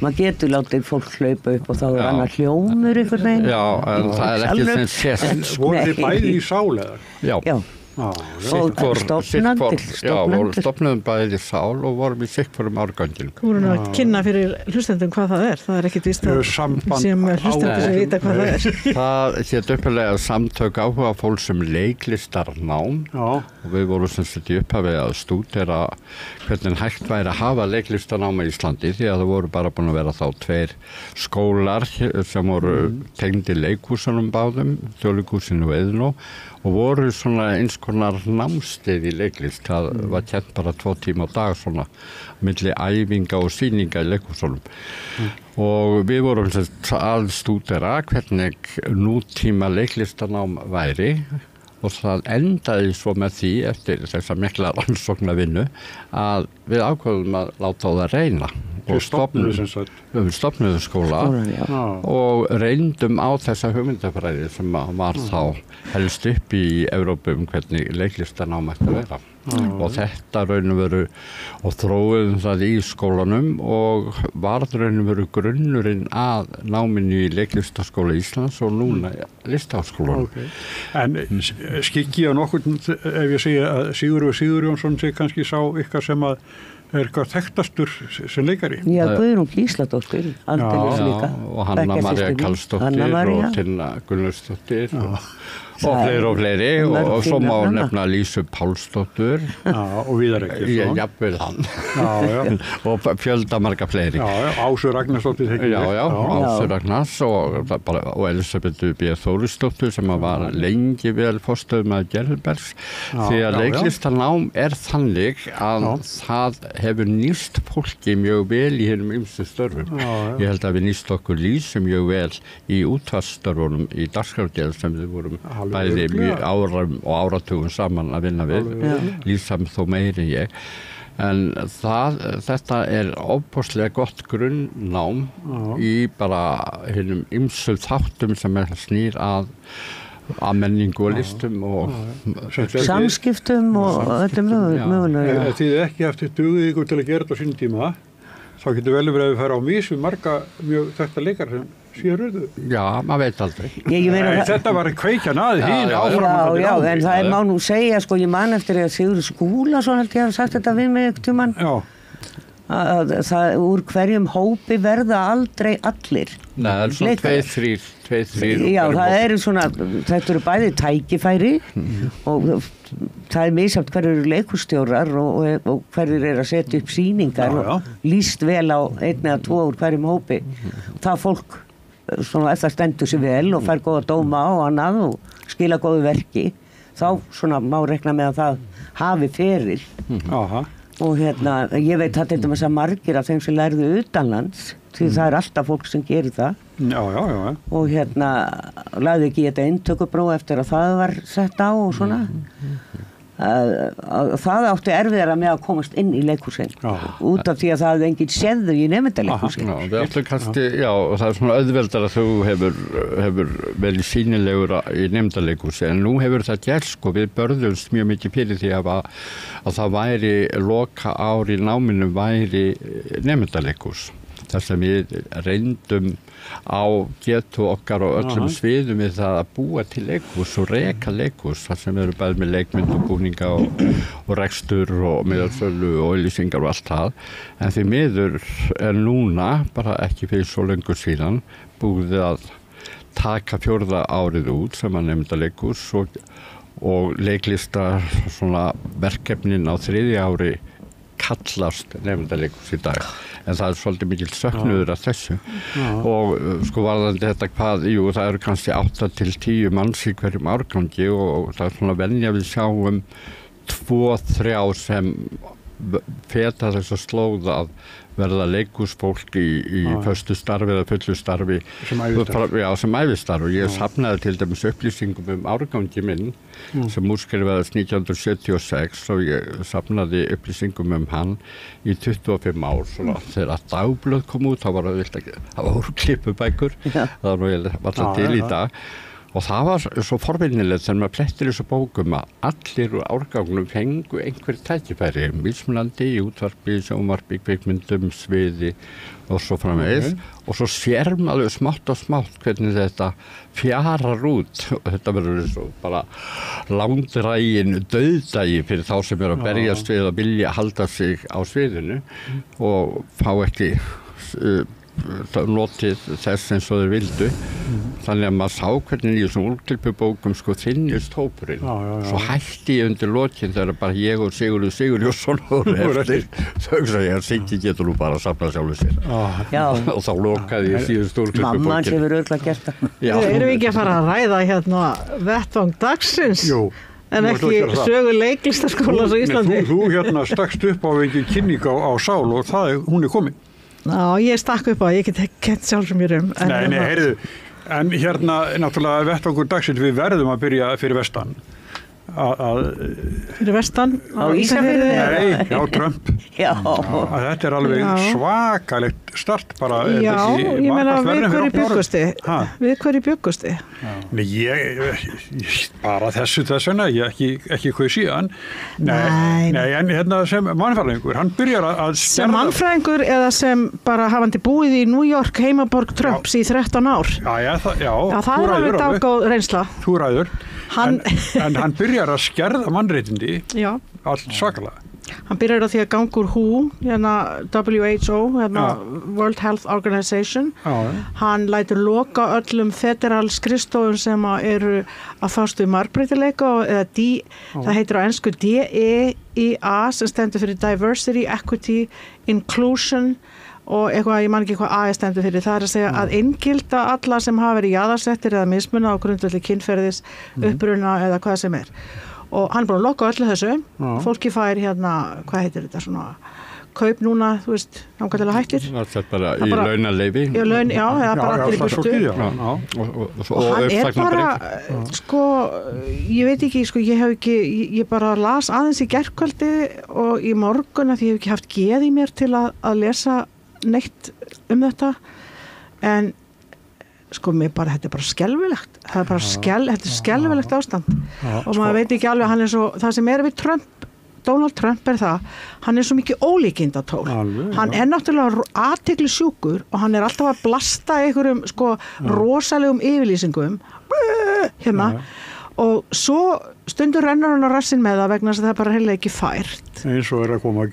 maður getur látið fólk hlaupa upp og þá er annar hljómur einhvern veginn. Já, en það er ekki sem sést. En voru þið bæði í sál eða? Já. Og stofnum bæði sál og vorum í sikkvorum árgangin. Þú voru nú að kynna fyrir hlustendum hvað það er. Það er ekkit víst að sem hlustendur sem vita hvað það er. Það hét upphaflega samtök áhuga fólk sem leiklistarnám og við vorum sem sett í upphafið að stúdera hvernig hægt væri að hafa leiklistarnám í Íslandi því að það voru bara búin að vera þá 2 skólar sem voru tengd í leikhúsunum báðum, Þjóðleikhúsinu og Iðnó og voru svona eins konar námskeið í leiklist. Það var kennt bara 2 tíma á dag svona milli æfinga og sýninga í leikhúsunum. Og við vorum að stúdera hvernig nútíma leiklistarnám væri og það endaði svo með því eftir þessa mikla rannsóknarvinnu að við ákveðum að láta á það reyna. Við stofnuðum skóla og reyndum á þessa hugmyndafræði sem var þá helst upp í Evrópu hvernig leiklistarnám ætti að vera. Og þetta raun og veru og þróuðum það í skólanum og varð raun og veru grunnurinn að náminu í leiklistaskóla Íslands og núna listaháskólanum. En skikki á nokkurn ef ég segja að Sigurður Sigurjónsson sig kannski sá ykkar sem að hvað þekktastur sem leikari. Já, Guðrún Gísladóttir, aldeilis líka. Og Hanna María Karlsdóttir og Tinna Gunnarsdóttir og fleiri og svo má nefna Lísu Pálsdóttir og Viðar Eggertsson jafnvel hann og fjöldamarga fleiri Ásur Ragnarsdóttir Ásur Ragnars og Elisabethu B. Þórisdóttir sem var lengi vel forstöðumaður Gerðbergs því að leiklistarnám þannig að það hefur nýst fólki mjög vel í hinum ýmsu störfum ég held að við nýst okkur Lísu mjög vel í útvarpsstörfunum í dagskrárgerð sem við vorum bæði mjög árum og áratugum saman að vinna við Lísa þó meiri ég en þetta ofboðslega gott grunnnám í bara hinum ýmsu þáttum sem snýr að menningu og listum og samskiptum og þetta mögulega Þið ekki haft dugið ykkur til að gera þetta á sínum tíma þá getur vel verið að við fara á mis við marga mjög þetta leikar sem síðan Já, maður veit aldrei Þetta var kveikjan að hín áfram Já, en það má nú segja sko, ég man eftir að Sigurður Skúlason held ég hafa sagt þetta við mig ekkert að það úr hverjum hópi verða aldrei allir Nei, það svona 2-3 Já, það eru svona, þetta eru bæði tækifæri og það misjafnt hverjir eru leikhússtjórar og hverjir að setja upp sýningar og líst vel á 1 eða 2 úr hverjum hópi það fólk svona ef það stendur sig vel og fær góða dóma og annað og skila góðu verki þá svona má rekna með að það hafi feril og ég veit að þetta með þess að margir af þeim sem lærðu utanlands því það alltaf fólk sem gerir það og lagði ekki í þetta inntökupróf eftir að það var sett á og svona það átti erfiðara með að komast inn í leikhúsin út af því að það hefði enginn séð í nemendaleikhúsin við ætlum kannski, það svona auðveldar að þú hefur verið sýnilegur í nemendaleikhúsi en nú hefur það gerst og við börðumst mjög mikið fyrir því að það væri loka ári náminu væri nemendaleikhús þar sem við reyndum á getu okkar og öllum sviðum við það að búa til leikhús og reka leikhús þar sem við erum bæði með leikmynd og búninga og rekstur og miðalsölu og auglýsingar og allt það en því miður núna bara ekki fyrir svo löngu síðan búið að taka 4. árið út sem að nefnda leikhús og leiklista svona verkefnin á 3. ári kallast nefnda leikhús í dag en það svolítið mikil söknuður af þessu og sko varðandi þetta það eru kannski 8 til 10 manns í hverjum árgangi og það svona venja við sjáum 2-3 sem feta þess að slóða að verða leikhúsfólk í föstu starfi eða fullu starfi sem ævistarf og ég safnaði til dæmis upplýsingum árgangi minn sem útskrifaðist 1976 og ég safnaði upplýsingum hann í 25 ár svona þegar dagblöð kom út þá var það voru klippubækur það var nú alltaf til í dag og það var svo forvinnilegt þegar maður plettir þessu bókum að allir úr árgangnum fengu einhver tækifæri mismunandi í útvarpi, sjónvarpi, kvikmyndum, sviði og svo framvegis og svo sér maður smátt og smátt hvernig þetta fjarar út og þetta verður svo bara langdrægin dauðdagi fyrir þá sem eru að berjast við að vilja halda sig á sviðinu og fá ekki notið þess eins og þeir vildu þannig að maður sá hvernig í þessum úrklippubókum sko þinnist hópurinn svo hætti ég undir lokin þegar bara ég og Sigurður Sigurjónsson voru eftir þau sagði ég að Siggi getur nú bara að safna sjálfur sér og þá lokaði ég síðust úrklippubókin mamma hans hefur örugglega gert það Erum við ekki að fara að ræða vettvang dagsins en ekki sögu leiklistaskólans á Íslandi Þú stakst upp á engin kynning á sál og hún komin Já, ég stakk upp á, ég get kent sjálf sem ég Nei, heyrðu, en náttúrulega vettvangur dagsins við verðum að byrja fyrir vestan Fyrir vestan á Ísafirði? Nei, á Trump Þetta alveg svakalegt start bara Já, ég meina við hverju bjuggusti? Nei, ég bara þessuna, ég ekki hvað síðan Nei, en sem mannfræðingur, hann byrjar að sem mannfræðingur eða sem bara hafandi búið í New York heimaborg Trumps í 13 ár Já, það er alveg dágóð reynsla Þú ræður En hann byrjar að skerða mannréttindi allt svakalega Hann byrjar á því að ganga úr WHO, hérna WHO, hérna World Health Organization. Hann lætur loka öllum federal skrifstofum sem eru að fást við margbreytileika eða það heitir á ensku DEIA sem stendur fyrir Diversity, Equity, Inclusion og eitthvað, ég man ekki hvað A stendur fyrir, það að segja að inngilda alla sem hafa verið jaðarsettir eða mismuna á grundvelli kynferðis, uppruna eða hvað sem og hann búin að loka öllu þessu fólki fær hérna, hvað heitir þetta svona kaup núna, þú veist, nákvæmlega hættir það bara í launaleyfi eða bara allir í burtu og hann bara sko, ég veit ekki sko, ég bara las aðeins í gærkvöldi og í morgun að ég hef ekki haft geð í mér til að lesa neitt þetta en sko mér bara, þetta bara skelfilegt það bara þetta skelfilegt ástand og maður veit ekki alveg, hann svo það sem við Trump, Donald Trump það, hann svo mikið ólíkindatól hann náttúrulega athyglisjúkur og hann alltaf að blasta einhverjum sko rosalegum yfirlýsingum hérna og svo stundur rennur hann á rassinn með það vegna þess að það bara heila ekki fært eins og að koma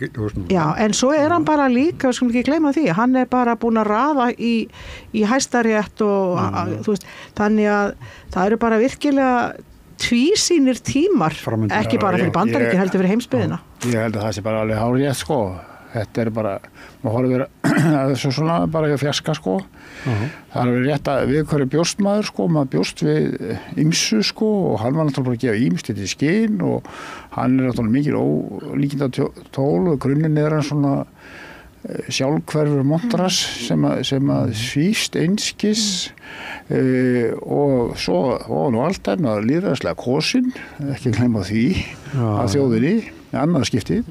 en svo hann bara líka, við skulum ekki gleyma því hann bara búin að raða í Hæstarétt og þú veist, þannig að það eru bara virkilega tvísýnir tímar ekki bara fyrir Bandaríkin, heldur fyrir heimsbyggðina ég held að það sé bara alveg hárrétt sko þetta bara, maður horfir að þessu svona bara í fjarska sko það alveg rétt að við hverju bjóst maður sko, maður bjóst við ýmsu sko og hann var náttúrulega bara að gefa ýmst þetta í skinn og hann náttúrulega mikil ólíkindatól og grunninn hann svona sjálfhverfur montras sem að svífst einskis og svo nú allt að lýðræðislega kosin, ekki gleyma því að þjóðinni, annað skiptið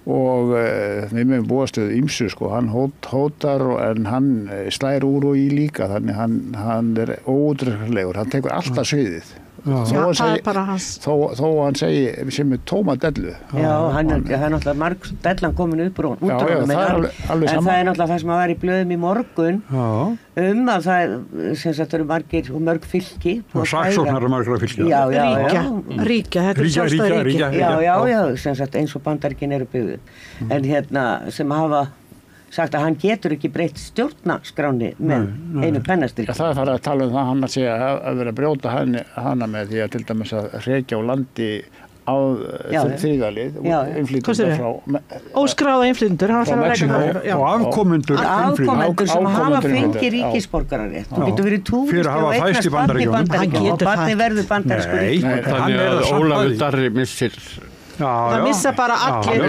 og við meðum búast við ýmsu sko, hann hótar en hann slær úr og í líka þannig hann óútreiknanlegur, hann tekur alltaf sviðið þó hann segi sem tóma dellu hann náttúrulega marg dellan komin upp úr honum en það náttúrulega það sem að vera í blöðum í morgun að það sem sagt eru margir og mörg fylki og saksóknar margra fylki ríkja, þetta sjálfstæð ríkja sem sagt eins og Bandaríkin eru byggðu en hérna sem hafa sagt að hann getur ekki breytt stjórnarskráni með einu pennastyrki. Það farið að tala það hann að segja að vera að brjóta hana með því að til dæmis að hrekja á landi á þriðalið innflytjendur frá óskráða innflytjendur og afkomendur sem hafa fengið ríkisborgararétt þú getur verið túrist fyrir að hafa fæst í Bandaríkjunum og barni verður bandarískur þannig að Ólafur Darri missir það missa bara allir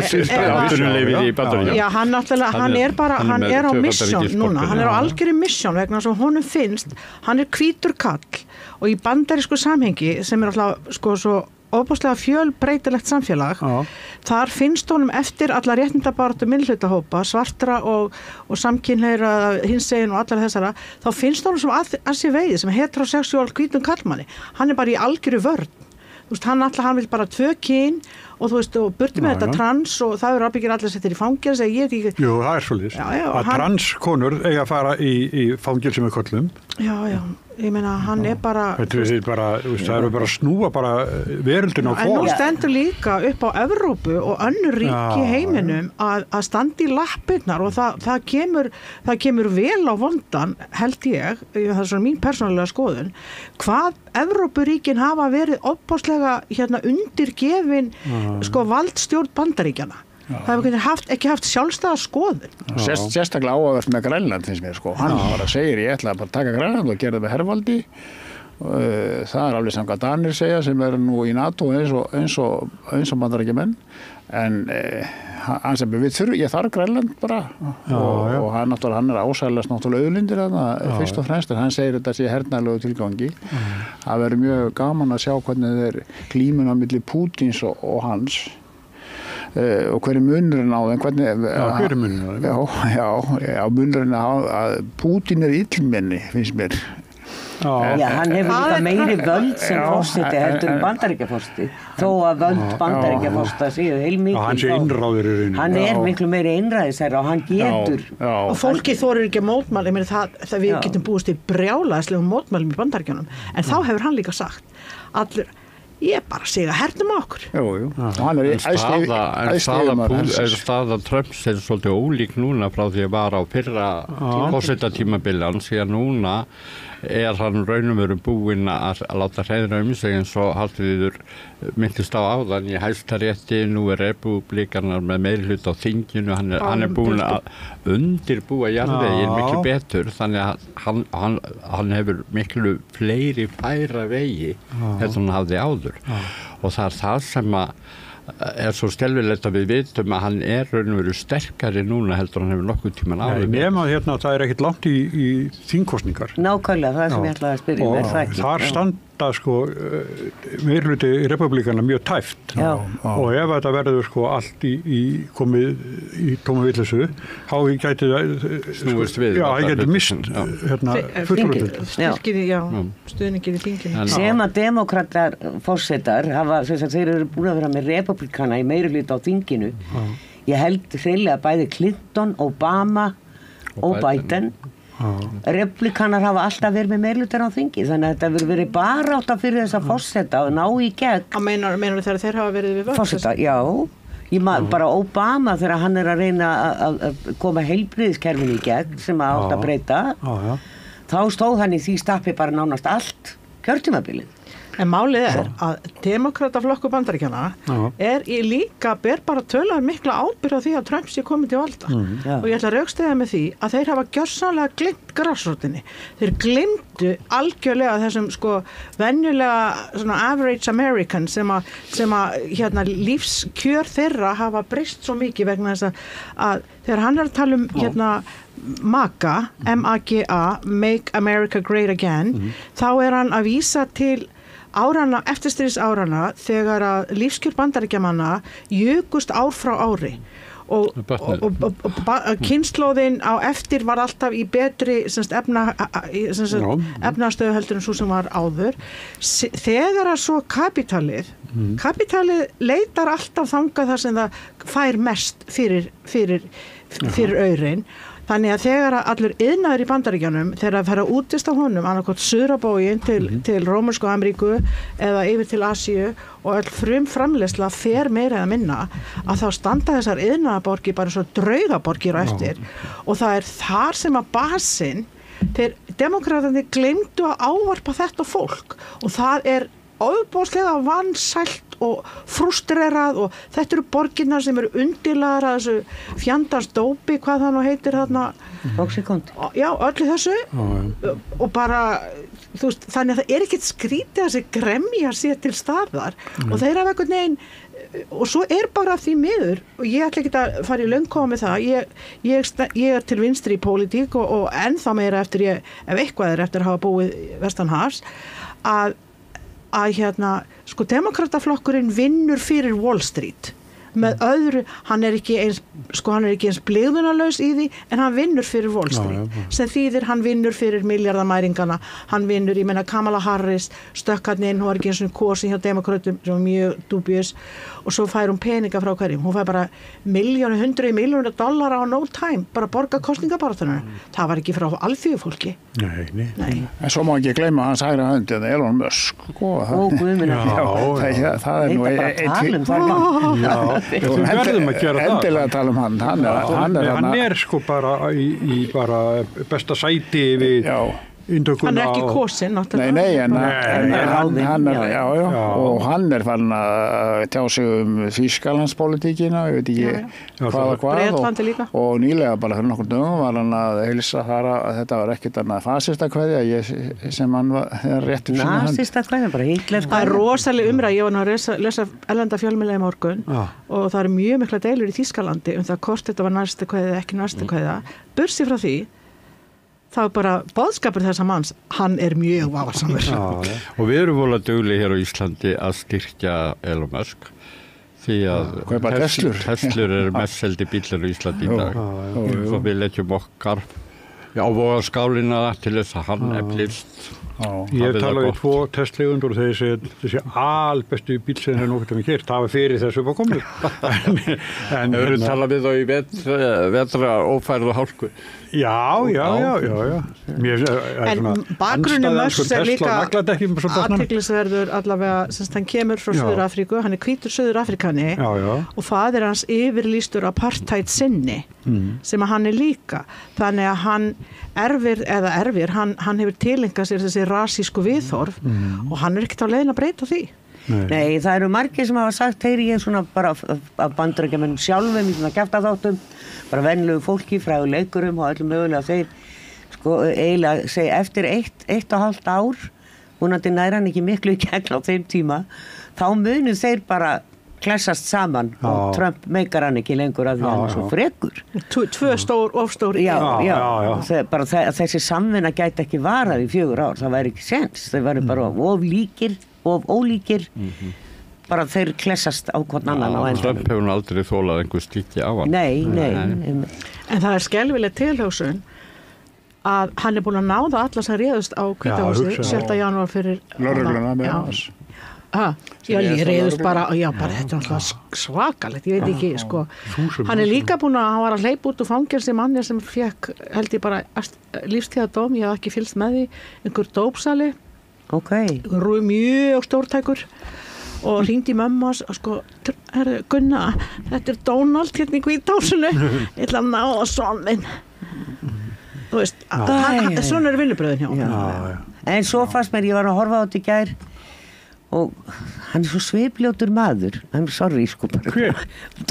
hann er á mission núna, hann er á algjörri mission vegna þess að honum finnst, hann er hvítur kall og í bandarísku samhengi sem er alltaf sko svo óbúslega fjölbreytilegt samfélag þar finnst honum eftir alla réttindabaráttu minnihlutahópa, svartra og samkynhneigðra, hinsegin og allar þessara, þá finnst honum sem að sér veiði sem heterosexuál hvítum kallmanni hann er bara í algjöru vörn þú veist, hann vil bara 2 kyn og þú veist, og burti með þetta trans og það eru ábyggir allir settir í fangelse Jú, það er svolítið að transkonur eiga að fara í fangelse með köllum ég meina, hann er bara það eru bara að snúa bara veröldin á en nú stendur líka upp á Evrópu og önnur ríki í heiminum að standa í lappirnar og það kemur vel á vondan held ég, það er svona mín persónulega skoðun hvað Evrópuríkin hafa verið opáslega undirgefin sko valdstjórn Bandaríkjanna það hefur ekki haft sjálfstæða skoðun sérstaklega áhugavert með Grænland finnst mér sko, hann bara segir ég ætla að taka Grænland og gera það með hervaldi það er alveg samkvæmt Danir segja sem eru nú í NATO eins og Bandaríkjamenn en hann sem ég þarf Grænland bara og hann er ásælast náttúrulega auðlindir fyrst og fremst en hann segir þetta sé hernaðarlegu tilgangi það verður mjög gaman að sjá hvernig þeir klímun á milli Pútins og hans og hver er munurinn á þeim hver er munurinn á þeim munurinn að Pútin er illmenni finnst mér hann hefur líka meiri völd sem forseti heldur Bandaríkjaforseti þó að völd Bandaríkjaforseta séu heilmikið hann er miklu meiri einræðisherra og hann getur og fólki þorir ekki að mótmæla það við getum búist í brjálæðislegum mótmælum í Bandaríkjunum en þá hefur hann líka sagt allir ég bara siga hernum á okkur. Jú, og hann staða Trumps svolítið ólík núna frá því að var á fyrra forsetatímabili hans, því að núna hann raunum verið búinn að láta hreiðra sig eins og Hallfríður myndist á áðan í Hæstarétti. Nú repúblikanar með meirihluta á þinginu, hann búinn að undirbúa jarðveginn miklu betur, þannig að hann hefur miklu fleiri færa vegi heldur hann hafði áður. Og það er það sem svo skelfilegt að við vitum að hann raun og veru sterkari núna heldur hann hefur nokkuð tíman áður. Nema það ekkert langt í þingkosningar. Nákvæmlega, það sem ég ætlaði að spyrja um, og þar standa meirihluti republikana mjög tæft. Og ef þetta verður allt komið í tóma vitleysu, þá gæti snúist við. Já, það gæti mist fulltrúarfylgi. Stuðningin í þinginu. Sem að demókratar forsetar þeir eru búin að vera með republikana í meirihluti á þinginu. Ég held hreinlega bæði Clinton, Obama og Biden. Republikanar hafa alltaf verið með meirihlutar á þingi, þannig að þetta verið verið barátta fyrir þessa forseta og ná í gegn. Meinar þeir hafa verið við völd? Forseta, já. Bara Obama þegar hann að reyna að koma heilbrigðiskerfinu í gegn sem átt að breyta, þá stóð hann í því stappi bara nánast allt kjörtímabilið. En málið að demókrataflokkur Bandaríkjanna ber bara tölulega mikla ábyrgð á því að Trump sé komið til valda. Og ég ætla að rökstyðja með því að þeir hafa gjörsamlega gleymt grassrótinni. Þeir gleymdu algjörlega þessum venjulega svona average American sem að lífskjör þeirra hafa breyst svo mikið vegna þess að þegar hann að tala um MAGA, M-A-G-A, Make America Great Again, þá hann að vísa til eftirstríðsárana þegar að lífskjör Bandaríkjamanna jukust ár frá ári og kynslóðin á eftir var alltaf í betri efnahagsstöðu heldur en svo sem var áður. Þegar að svo kapitalið leitar alltaf þangað þar sem það fær mest fyrir aurinn. Þannig að þegar allur iðnaður í Bandaríkjunum, þegar að fara útist á honum, annarkot suðrabógin til Rómörsku Ameríku eða yfir til Asíu og öll framleiðsla fer meira eða minna, að þá standa þessar iðnaðarborgir bara svo draugaborgir á eftir. Og það þar sem að basinn, þeir demókratarnir gleymdu að ávarpa þetta fólk og það ofboðslega vansælt og frústrerað og þetta eru borginnar sem eru undirlaðar að þessu fjandans dópi, hvað það nú heitir þarna? Oxycontin. Já, öllu þessu og bara, þannig að það ekkert skrítið að þessi gremja sé til staðar og þeir hafa einhvern veginn og svo bara því miður og ég ætla ekki að fara í lönnkóma með það ég til vinstri í pólitík og ennþá meira eftir ef eitthvað eftir að hafa búið vestanhafs að demókrataflokkurinn vinnur fyrir Wall Street með öðru, hann ekki eins blygðunarlaus í því en hann vinnur fyrir Wall Street sem þýðir hann vinnur fyrir miljardamæringana, hann vinnur, ég meina Kamala Harris stökkarni inn, hún var ekki eins og kosin hjá demókratum sem var mjög dúbjus og svo fær hún peninga frá hverjum, hún fær bara $100 milljónir á no time, bara borga kosningabaráttunar, það var ekki frá alþjóðfólki. Nei. En svo má ekki gleyma hans hægra hönd Elon Musk. Það nú Við verðum að gera það. Endilega tala um hann. Hann bara í besta sæti við Indokuna. Hann ekki kosinn náttúrulega. Nei, hann og hann farin að tjá sig Þýskalandspolitíkina, ég veit ekki hvað og nýlega bara fyrir nokkur dögum var hann að heilsa þar að þetta var ekkert annað fasistakveðja sem hann var rétt upp sína hönd. Nasistakveðja, bara Hitler. Það rosaleg umræða, ég var nú að lesa erlenda fjölmiðla í morgun og það mjög mikla deilur í Þýskalandi um það hvort þetta var nasistakveðja eða ekki nasistakveðja. Bursi frá því það bara boðskapur þessa manns, hann mjög vafasamur. Og við erum volið dugli hér á Íslandi að styrkja Elon Musk því að Teslur mest seldi bílar á Íslandi í dag og við letjum okkar á vogarskálina til þess að hann eflist. Ég hef talað við 2 testlegundur og þeir segja þessi albestu bíl sem þeir nokkuð með kert, það var fyrir þessu var komið. En við talað við þá í vetra ófærð og hálku. Já. En bakgrunni Mörs líka athyglisverður allavega, hann kemur frá Suður-Afríku, hann hvítur Suður-Afrikani og faðir hans yfirlýstur apartheid sinni sem að hann líka. Þannig að hann hann hefur tilengað sér þessi rasísku viðhorf og hann ekkert á leiðin að breyta því. Nei, það eru margir sem hafa sagt, heyri ég svona bara af bandarækjamönnum sjálfum í svona kjaftaþáttum, bara venlegu fólki, fræðuleikurum og öllum mögulega þeir sko eiginlega segja eftir 1,5 ár, vonandi nær hann ekki miklu í gegn á þeim tíma, þá munu þeir bara klessast saman og Trump meikar hann ekki lengur að því hann svo frekur. Tvö ofstór. Já. Bara þessi samvinna gæti ekki varað í 4 ár, það væri ekki sens, þeir væri bara of ólíkir bara þeir klessast á hvern annan á endanum. Trump hefur aldrei þólað einhver stíkki á hann. Nei. En það skelfileg tilhugsun að hann búin að náða alla sem réðust á Hvítahúsið 7. janúar fyrir lögregluna með hans. Ég réðust bara þetta er alltaf svakalegt, ég veit ekki sko. Hann líka búin að hann var að hleypa út úr fangelsi manni sem fekk held ég bara lífstíðardóm, ég hef ekki fylgst með því, einhver dópsali mjög stórtækur og hringdi í mömmu og sko, Gunna, þetta er Donald hérna í Hvítahúsinu, ég ætla að ná að son minn. Þú veist, svona eru vinnubröðin hjá. En svo fannst mér, ég var að horfa á þetta í gær og hann er svo sveipljótur maður, sorry sko bara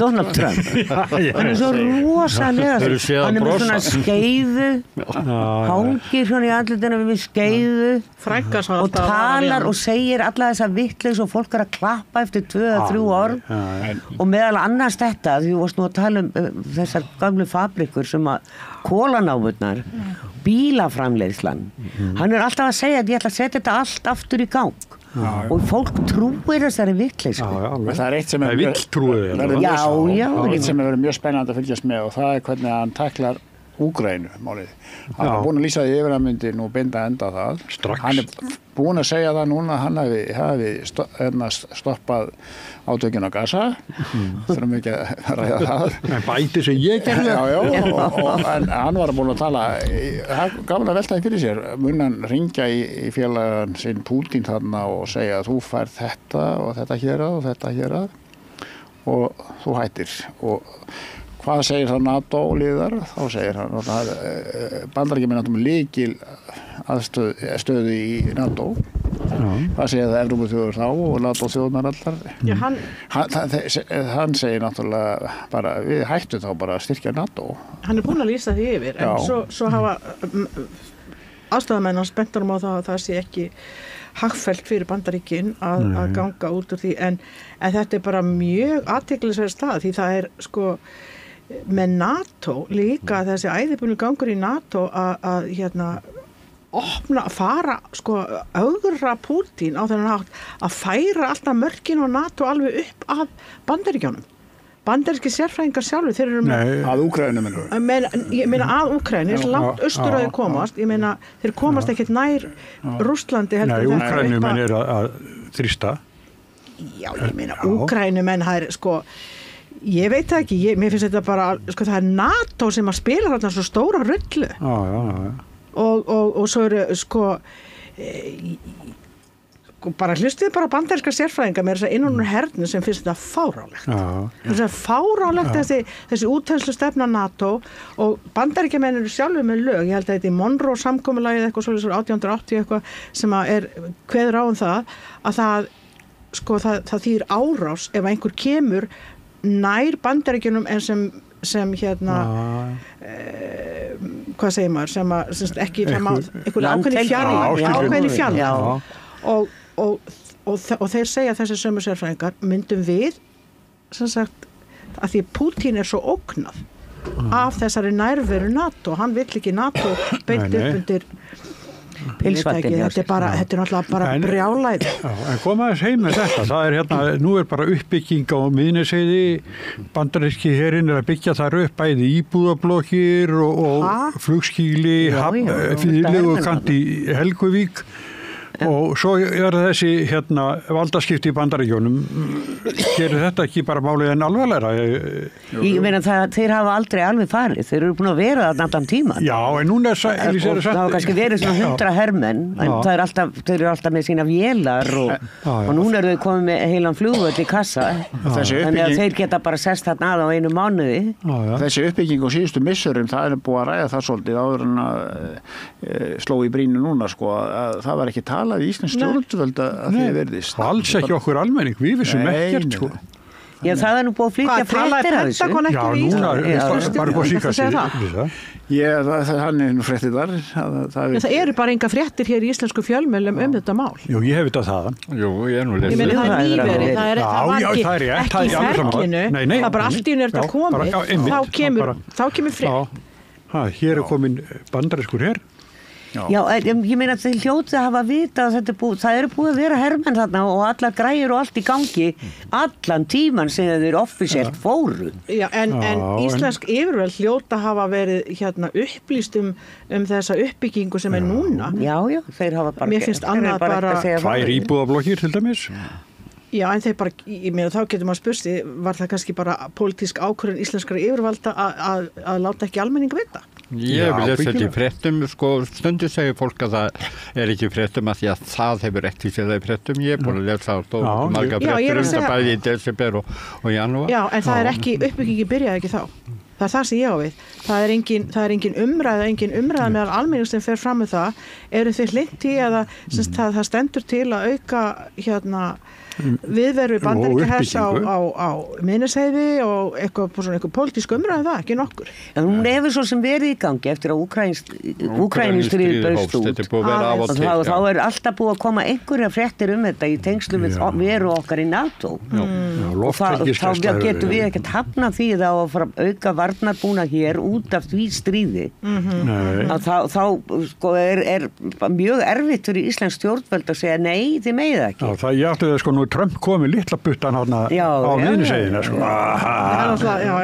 Donald Trump hann er svo rosalega hann er með svona skeiðu hangir svona í andlitinu við skeiðu og talar og segir alla þessa vitleys og fólk að klappa eftir 2-3 orð og meðal annars þetta, því við varst nú að tala þessar gamlu fabrikur sem að kólanámurnar bílaframleiðslan hann er alltaf að segja að ég ætla að setja þetta allt aftur í gang og fólk trúir þessari vitleysku. Það er eitt sem er verið mjög spennandi að fylgjast með og það er hvernig hann tæklar Úkraínu málið. Hann er búin að lýsa því yfir að myndi nú binda enda það. Hann er búin að segja það núna að hann hafi stoppað átökin á Gaza. Þurfum ekki að ræða það. En bæti sem ég gerði. En hann var búin að tala, gaman að velta því fyrir sér, mun hann ringja í félagann sinn Pútín þarna og segja að þú færð þetta og þetta hérað og þetta hérað og þú hættir og hvað segir það NATO-liðar? Þá segir hann að Bandaríkjamenn áttum lykil stöðu í NATO. Hvað segir það Evrópuþjóðir þá og NATO-þjóðnar allar? Hann segir náttúrulega bara, við hættum þá bara að styrkja NATO. Hann er búin að lýsa því yfir, en svo hafa aðstæðamenn hans bentunum á það að það sé ekki hagfellt fyrir Bandaríkin að ganga út úr því, en þetta er bara mjög athyglisverð stað, því það er sko með NATO líka þessi æðibunni gangur í NATO að fara sko augra Pútín á þennan hátt að færa alltaf mörkin og NATO alveg upp af Bandaríkjunum. Bandaríski sérfræðingar sjálfur, þeir eru að Úkraínu ég meina að Úkraínu, langt austur að þeir komast, ég meina þeir komast ekkert nær Rússlandi heldur. Nei, Úkraínumenn er að þrýsta. Já, ég meina Úkraínumenn það er sko ég veit það ekki, mér finnst þetta bara sko það er NATO sem að spila þarna svo stóra rullu og svo eru sko bara hlustið bara bandaríska sérfræðinga með þess að innan hernu sem finnst þetta fáránlegt þess að fáránlegt þessi útþenslu stefna NATO og bandaríkjamenn eru sjálfur með lög, ég held að þetta er Monroe samkomulagið eitthvað svolítið 1880 eitthvað sem að er kveður á það að það þýðir árás ef einhver kemur nær Bandaríkjunum en sem hvað segir maður sem ekki einhver ákveðin fjarlægð og þeir segja þessi sömu sérfræðingar myndum við sem sagt að því Pútín er svo ógnað af þessari nærveru NATO, hann vill ekki NATO beint upp undir þetta er náttúrulega bara brjálæði. En koma þess heim með þetta, það er nú er bara uppbygging á Miðnesheiði, bandaríski herinn er að byggja þar upp bæði íbúðablokkir og flugskýli, fyrirlegu kant í Helguvík, Og svo þessi valdaskipti í Bandaríkjónum, gerir þetta ekki bara málið en alvarlegra? Ég meina þeir hafa aldrei alveg farið, þeir eru búin að vera það allan tíman. Já, en núna það hafa kannski verið svona 100 hermenn, en þeir eru alltaf með sína vélar og núna eru þau komið með heilan flugvöld í kassa, þannig að þeir geta bara sest þarna að á einu mánuði. Þessi uppbygging á síðustu missurum, það er búið að ræða það svolítið áður en að sló í brínu núna, sko, að það var ekki talað í íslensk stjórnvöld að því verðist. Alls ekki okkur almenning, við vissum ekkert, sko. Já, það er nú búið að flytja fréttir af þessu. Já, núna bara búið síkast. Hann er nú fréttir þar. Það eru bara enga fréttir hér í íslensku fjölmiðlum þetta mál. Jú, ég hef þetta þaðan. Jú, ég er nú lesið. Ég meina það er nýverið, það var ekki í ferlinu, það bara allt í nörd að komið, þá kemur frétt. Hér er komin bandarískur her. Já, ég meina þeir hljótið að hafa vita að það eru búið að vera hermenn þarna og allar græjur og allt í gangi allan tíman sem þeir offíselt fóru. Já, en íslensk yfirvöld hljóta hafa verið upplýst þessa uppbyggingu sem er núna. Já, þeir hafa bara... Mér finnst annað bara... 2 íbúðablokkir til dæmis. Já, en þeir bara, ég meina þá getur maður spurst, var það kannski bara pólitísk ákvörðun íslenskra yfirvalda að láta ekki almenning vita? Ég vil lesa þetta í fréttum, sko, stundu segir fólk að það er ekki fréttum að því að það hefur ekki séð það í fréttum. Ég er búin að lesa marga fréttur það bæði í desember og janúar. Já, en það er ekki, uppbyggingi byrjaði ekki þá. Það er það sem ég á við. Það er engin umræða meðal almenning sem fer fram með það. Eru þeir hlynnt í eða það stendur til að auka viðveru bandaríkjahers á Miðnesheiði og eitthvað pólitísk umræða það, ekki nokkur. En hún hefur svo sem verið í gangi eftir að Úkraínustríð braust út. Þá er alltaf búið að koma einhverja fréttir þetta í tengslu við veru okkar í NATO. Og þá getum við ekkert hafnað því þá að fara að auka varnarbúna hér út af því stríði. Þá sko er mjög erfitt fyrir íslensk stjórnvöld að segja nei, þið megið ekki. Það ég átti það sko Trump komi litla buttan á Miðnesheiðina sko.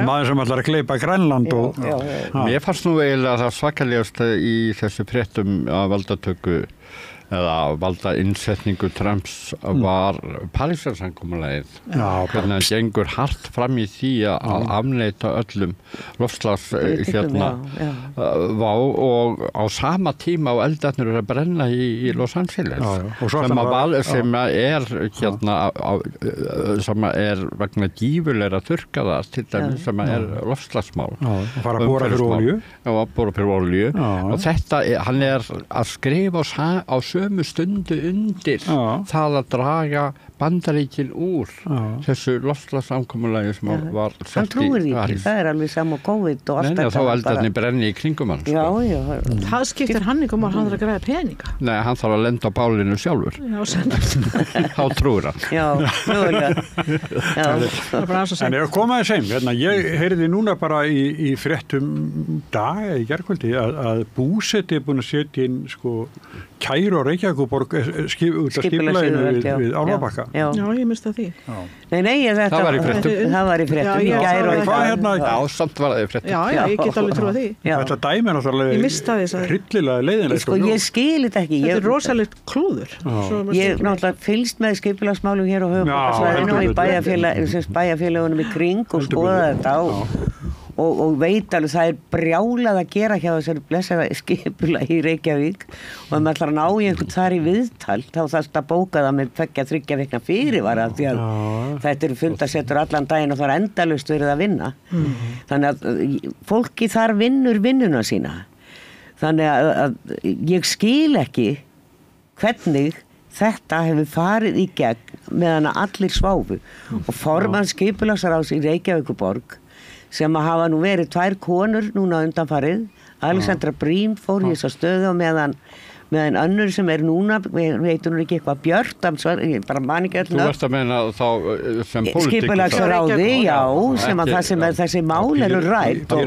Maður sem ætlar að gleypa Grænland og... Mér fannst nú eiginlega það svakalegast í þessu fréttum að valdatöku eða valda innsetningu Trumps var Parísarsamkomulagið. Hvernig hann gengur hart fram í því að afneita öllum loftslags vá og á sama tíma á eldarnir eru að brenna í Los Angeles sem er vegna gífurlegra þurrkaða til dæmis sem er loftslagsmál og fara að bora fyrir olíu og þetta, hann er að skrifa á sömu stundu undir það að draga Bandaríkin úr þessu loftslagssamkomulagi sem var sett í París. Það er alveg saman COVID og allt þetta. Þá eldarnir brenni í kringum hann. Það skiptir hann ekki hann þarf að græða peninga. Nei, hann þarf að lenda á bálinu sjálfur. Þá trúir hann. Já, mögulega. En ef komaði seim, ég heyrði núna bara í fréttum dag í gærkvöldi að Búseti er búin að setja inn sko kæru á Reykjavíkurborg út af skipulaginu við Álfabakka. Já, ég minnst því. Nei, það var í fréttum. Það var í fréttum. Samt var það í fréttum. Já, ég get alveg trúið því. Þetta dæmi er náttúrulega hryllilega leiðinlega. Sko, ég skil þetta ekki. Þetta er rosalegt klúður. Ég náttúrulega fylgst með skipulagsmálum hér á höfuðborgarsvæðinu og í bæjarfélagunum í kring og skoða þetta og veit alveg það er brjálað að gera hjá þessari blessaða skipula í Reykjavík og ef maður ætlar að ná í einhvern þar í viðtal þá þarf að bóka það með 2-3 vikna fyrirvara því að þetta eru fundasettur allan daginn og það er endalaust verið að vinna. Þannig að fólki þar vinnur vinnuna sína. Þannig að ég skil ekki hvernig þetta hefur farið í gegn meðan að allir sváfu og formann skipulagsráðs í Reykjavíkurborg sem að hafa nú verið 2 konur núna undanfarið. Alexandra Brím fór í þessa stöðu og meðan önnur sem er núna, veitur hún ekki eitthvað Björt, ég bara man ekki öll. Þú varst að meina þá sem pólitík. Skipulagsráði, já, sem að það sem þessi mál eru rætt og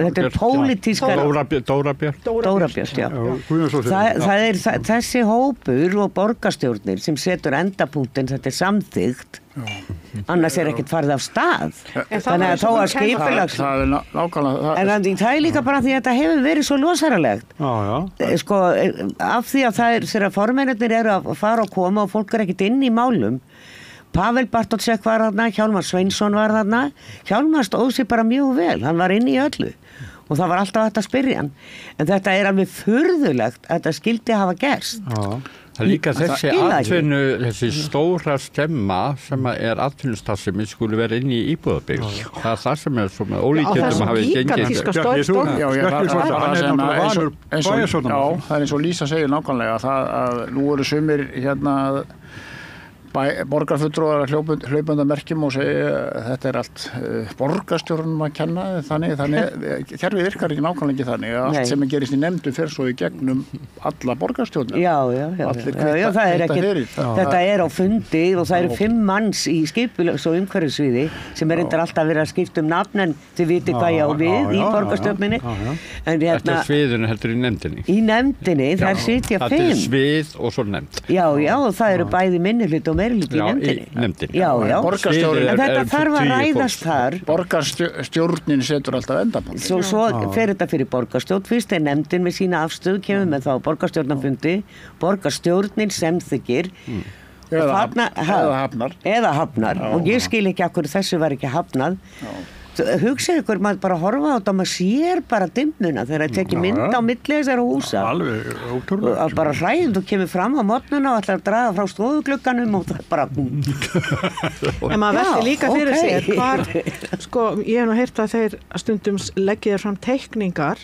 þetta er pólitískar... Dóra Björt, já. Það er þessi hópur og borgarstjórnir sem setur endapunktinn, þetta er samþykkt annars ekkert farið af stað þannig að þó að skipulags það er líka bara því að þetta hefur verið svo losaralegt sko, af því að það þegar formennir eru að fara og koma og fólk ekkert inn í málum. Pavel Bartótsek var þarna, Hjálmar Sveinsson var þarna. Hjálmar stóð sér bara mjög vel, hann var inn í öllu og það var alltaf hægt að spyrja hann, en þetta er alveg furðulegt að þetta skildi hafa gerst. Það er líka þessi stóra stemma sem er atvinnustarfsemi skuli vera inn í íbúðabyggð. Það er það sem er svona ólíkjöndum að hafi gengið. Það er eins og Lísa segir nákvæmlega að nú eru sumir borgarfulltrúar hlaupanda merkjum og segja þetta er allt borgarstjórnum að kenna þannig kerfið virkar ekki nákvæmlega ekki þannig að allt sem gerist í nefndu fer svo í gegnum alla borgarstjórnum. Já, það er ekki þetta er á fundi og það eru 5 manns í skipulags- og umhverfissviði sem reyndar alltaf verið að skipta um nafn en þið viti hvað ég á við í borgarstjórninni. Þetta er sviðinu heldur í nefndinni. Í nefndinni, þar sitja 5. Þetta er svið og svo nefnd. Já, og það eru bæði minnihluti og meirihluti í nefndinni. Já. En þetta þarf að ræðast þar. Borgarstjórnin setur alltaf endapunkt. Svo fer þetta fyrir borgarstjórn. Fyrst er nefndin með sína afstöðu, kemur með þá borgarstjórnarfundi. Borgarstjórnin samþykkir. Eða hafnar. Og ég skil ekki af hverju þessu var ekki hafnað. Hugsið ykkur, maður bara horfa á þetta, maður sér bara dimmuna þegar það tekir mynd á milli þessara húsa. Alveg ótrúlega. Bara hræðind og kemur fram á morgnuna og ætlar að draga frá stofuglugganum og það bara... En maður velti líka fyrir sér hvar, sko, ég hef nú heyrt að þeir stundum leggja þér fram teikningar.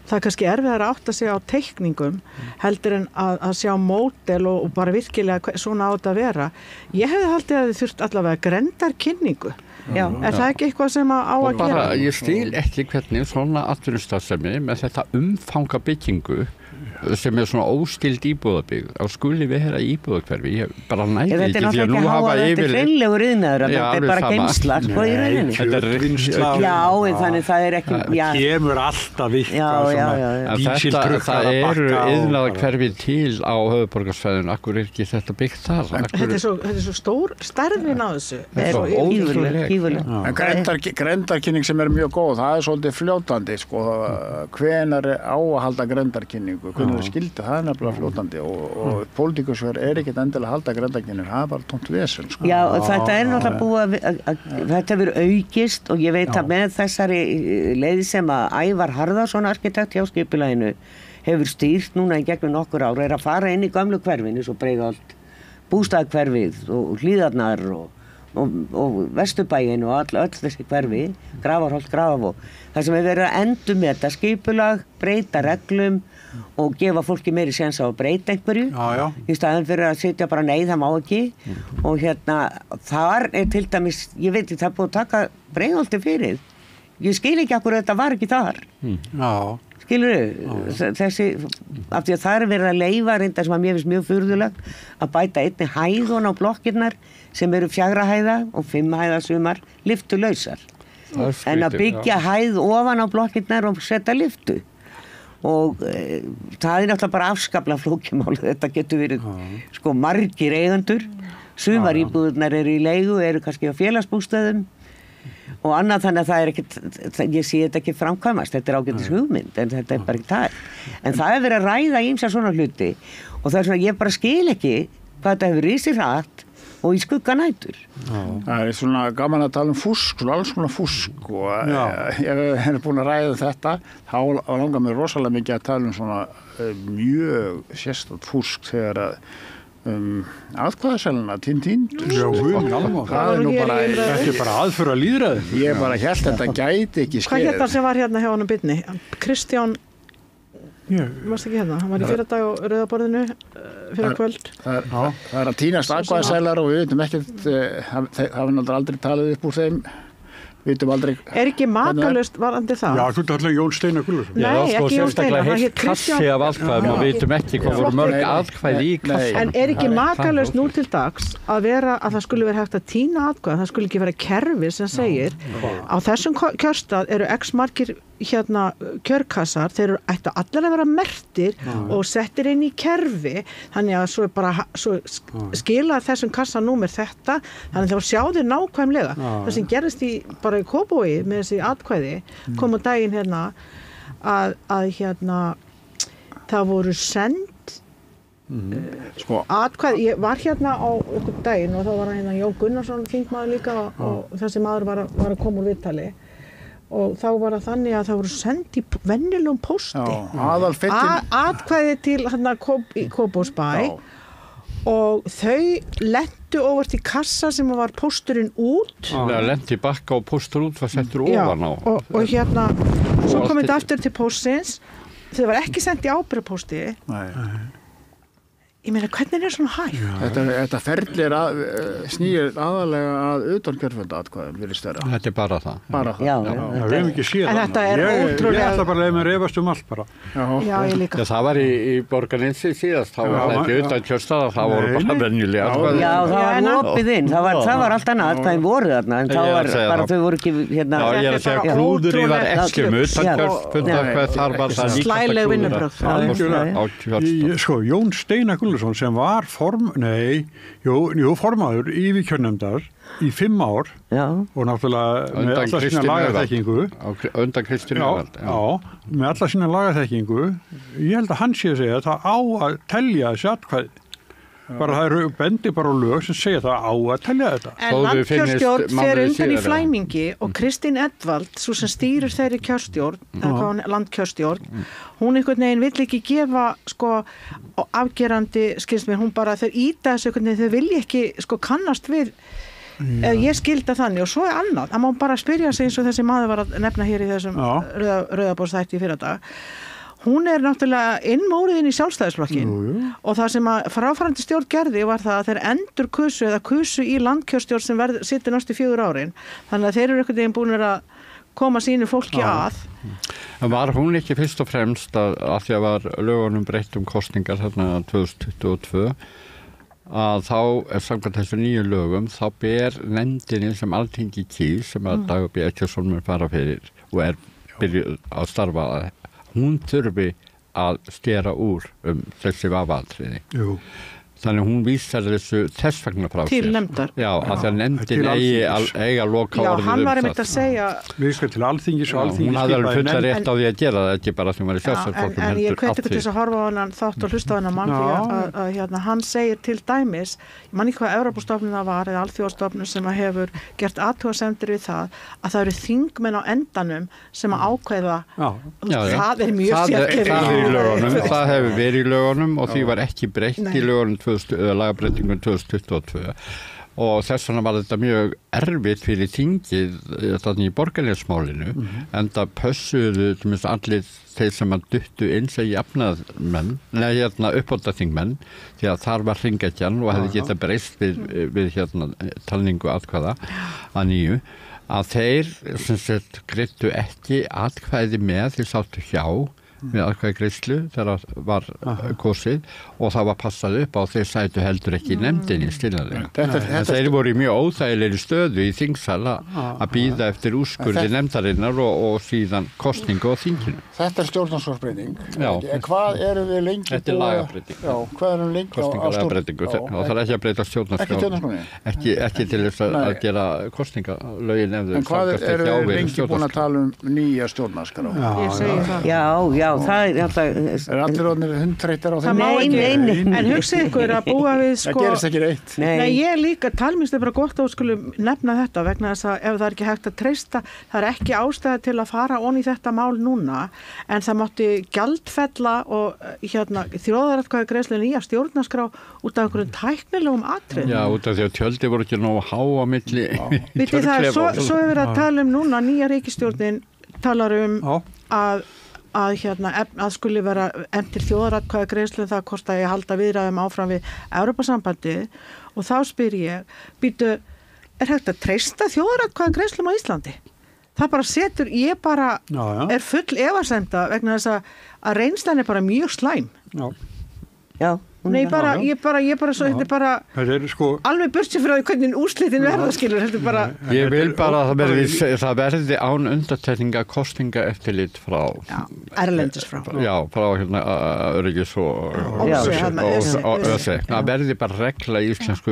Það er kannski erfiðar að átta sig á teikningum heldur en að sjá módel og bara virkilega svona á þetta að vera. Ég hefði haldið að þið þurft allavega grenndarkynningu. Er það ekki eitthvað sem á að gera? Ég skil ekki hvernig svona atvinnustarfsemi með þetta umfanga byggingu sem er svona óstild íbúðabyggð á skuli vera íbúðahverfi. Ég bara næði ekki því að nú hafa yfir... Þetta er hreinlegur iðnaður, þetta er bara geimslar sko í rauninni. Þetta er reynsla. Já, en þannig það er ekki... Það kemur alltaf eitthvað svona dísilkrukka. Það eru iðnaðarhverfi til á höfuðborgarsvæðinu. Akkur er ekki þetta byggt þar? Þetta er svo stór stærðin á þessu. Grenndarkynning sem er mjög góð, það er svolítið fljótandi sko. Hvenær á að halda grenndarkynningu? Hvernig það skildi, það er nefnilega fljótandi og pólitíkusver er ekkert endilega að halda grenndarkynningu, það er bara tómt vesen sko. Já, þetta er náttúrulega búið þetta verður aukist og ég veit að með þessari leið sem að Ævar Harðarsson arkitekt hjá skipulaginu hefur stýrt núna í gegnum nokkur ár er að fara inn í gömlu hverfin eins og Breiðholt, Bústaðahverfið og Hlíðarnar og Vesturbæinn og öll þessi hverfi, Grafarholt, Grafarvog. Það sem er verið að endurmeta skipulag, breyta reglum og gefa fólki meiri séns á að breyta einhverju í staðin fyrir að sitja bara nei, það má ekki og þar er til dæmis, ég veit ekki, það er búið að taka Breiðholti fyrir. Ég skil ekki akkur þetta var ekki þar. Skilurðu, þessi, af því að það er verið að leyfa reynda sem að mér finnst mjög furðulegt að bæta einni hæðun á blokkirnar sem eru 4 hæða og 5 hæða sumar lyftulausar. En að byggja hæð ofan á blokkirnar og setja lyftu. Og það er náttúrulega bara afskapla flókimál. Þetta getur verið sko margir eigendur. Sumar íbúðurnar eru í leigu, eru kannski á félagsbústöðum og annað þannig að það er ekkert, ég sé þetta ekki framkvæmast, þetta er ágætis hugmynd en þetta er bara ekki það. En það er verið að ræða ýmsa svona hluti og það er svona, ég bara skil ekki hvað þetta hefur risið hratt og í skugganætur. Það er svona gaman að tala um fúsk, svona alls svona fúsk og ég hef búin að ræða þetta, þá langar mér rosalega mikið að tala um svona mjög sérstætt fúsk þegar að atkvæðaselina týndur. Það er nú bara ekki bara aðföra lýðræði. Ég bara hélt þetta gæti ekki skeið. Hvað hétt það sem var hérna hjá honum Birni? Kristján, varst ekki hérna? Hann var í fyrradag á Rauðaborðinu fyrir kvöld. Það er að týnast atkvæðaselar og við veitum ekkert, það er aldrei talið upp úr þeim. Vitum aldrei. Er ekki makalust varandi það? Já, þú ert alltaf Jón Steinar Gullarsson. Nei, ekki Jón Steinar. Heilt kassi af atkvæðum og vitum ekki hvað voru mörg atkvæði í kassanum. En er ekki makalust nú til dags að vera að það skulle vera hægt að týna atkvæða, það skulle ekki vera kerfi sem segir á þessum kjörstað eru x margir kjörkassar, þeir ættu allir að vera merktir og settir inn í kerfi, þannig að svo skila þessum kassanúmer þetta, þannig að þá sjá þeir nákvæmlega. Það sem gerist bara í Kópavogi með þessi atkvæði, kom á daginn að það voru send atkvæði, ég var á okkur daginn og þá var Jón Gunnarsson þingmaður líka og þessi maður var að koma úr viðtali og þá var það þannig að það voru send í venjulegum pósti atkvæði til Kópavogsbæ og þau lentu óvart í kassa sem var pósturinn út lenti í bakka og póstur út var settur ofan á og svo kom þetta aftur til póstsins, þau var ekki sendt í ábyrgðarpósti. Ég meina, hvernig svona hægt? Þetta ferli snýr aðalega að utan kjörfundaatkvæðum, virðist vera. Þetta bara það. Bara það. Já, við hefum ekki séð það. Þetta ótrúlega... Ég ætla bara að leiða mér efast allt bara. Já, ég líka. Það var í Borgarnesi síðast, þá var það ekki utan kjörstaða, það voru bara venjulega atkvæði. Já, það var opið inn, það var allt annað atkvæðin voru þarna, en þá var bara þau voru ekki hérna... Já, ég að segja, klúðurinn var ekki utan kjörfundaatkvæði, þar var það líka klúður. Sem var formaður yfirkjörnefndar í 5 ár og náttúrulega með alla sína lagaþekkingu undan Kristínu Evald með alla sína lagaþekkingu ég held að hann sé að segja að það á að telja þessi atkvæði bara það bendi bara á lög sem segja það á að telja þetta. En landkjörstjórn fer undan í flæmingi og Kristín Edvald, svo sem stýrir þeirri kjörstjórn, landkjörstjórn, hún einhvern veginn vill ekki gefa afgerandi, skilst mér, hún bara þeir íta þessu einhvern veginn, þeir vilja ekki kannast við ég skilda þannig og svo annað, það má bara spyrja sig eins og þessi maður var að nefna hér í þessum rauðabórsþætti í fyrradag. Hún náttúrulega innmóriðin í sjálfstæðisflokkin og það sem að fráfarandi stjórn gerði var það að þeir endur kusu í landkjörstjórn sem situr næstu 4 árin. Þannig að þeir eru einhvern veginn búinir að koma sínu fólki að. Var hún ekki fyrst og fremst að því að var lögunum breytt kosningar þarna 2022 að þá samkvæmt þessu nýju lögum þá ber nefndinni sem Alþingi kýs sem að Dagur B. Eggertsson mun fara fyrir og byrjuð að starfa hún þurfi að stera úr þessi vafaatriði. Þannig hún vísar þessu þess vegna frá sér. Til nefndar. Já, að það nefndin eiga að loka orðið Já, hann var einmitt að segja... Við skal til Alþingis og Alþingis... Hún hafði alveg fulla rétt á því að gera það, ekki bara því hún var í sjálfstæðisflokknum heldur. En ég hveti ykkur til þess að horfa á hann þátt og hlusta á hann mann því að hann segir til dæmis, ég man ekki hvað Evrópustofnun það var eða Alþjóðastofnun sem hefur gert athugasemdir við að það eru þingmenn á endanum sem að ákveða það er mjög sérkennilegt. Það hefur verið í lögunum og því var ekki breytt í lögunum lagabreitingum 2022 og þess vegna var þetta mjög erfitt fyrir þingið þannig í borgarlífsmálinu en það pössuðu allir þeir sem að duttu inn sem jafnaðmenn, uppbótarþingmenn því að þar var hringekjan og hefði getað breyst við talningu atkvæða að nýju að þeir sem sagt greiddu ekki atkvæði með þeir sáttu hjá með atkvæðagreiðslu þegar var kosið og það var passað upp á þeir sætu heldur ekki í nefndinni stillanlega. Þeir voru í mjög óþægilegri stöðu í þingsal að bíða eftir úrskurði nefndarinnar og síðan kosningu á þinginu. Þetta er stjórnarskrárbreyting. Hvað erum við lengi Þetta er lagabreyting. Já, hvað erum við lengi kosningalagabreytingu og það er ekki að breyta stjórnarskrá. Ekki til þess að gera kosningalögin ef En hvað erum við lengi búin að tala nýja stjórnarskrá? Ég segi það. Já, það er allir orðnir hundþreyttir á þeim. Nei. En hugsið ykkur að búa við Það gerist ekki reitt. Nei, ég líka talminnst er bara gott að skulum nefna þetta vegna þess að ef það er ekki hægt að treysta það er ekki ástæða til að fara onni í þetta mál núna en það mátti gjaldfella og þjóðaratkvæðagreiðslu nýja stjórnarskrá út af einhverjum tæknilegum atriðum. Já, út af því að tjöldi voru ekki nógu há á milli Vitið það, svo er verið að tala núna nýja ríkisstjórnin talar að skuli vera eftir þjóðaratkvæðagreiðslu það hvort að ég halda viðræðum áfram við Evrópusambandið og þá spyr ég, er hægt að treysta þjóðaratkvæðagreiðslum á Íslandi? Það bara setur, er full efasemda vegna þess að reynslan er bara mjög slæm. Já, Nei, ég bara svo, þetta er bara alveg burtsér frá því hvernig úrslitin verða, skilur, þetta er bara... Ég vil bara að það verði án undantekninga kosningaeftirlit frá... Já, erlendis frá. Já, frá öryggis og ÖSE. Það verði bara regla í íslensku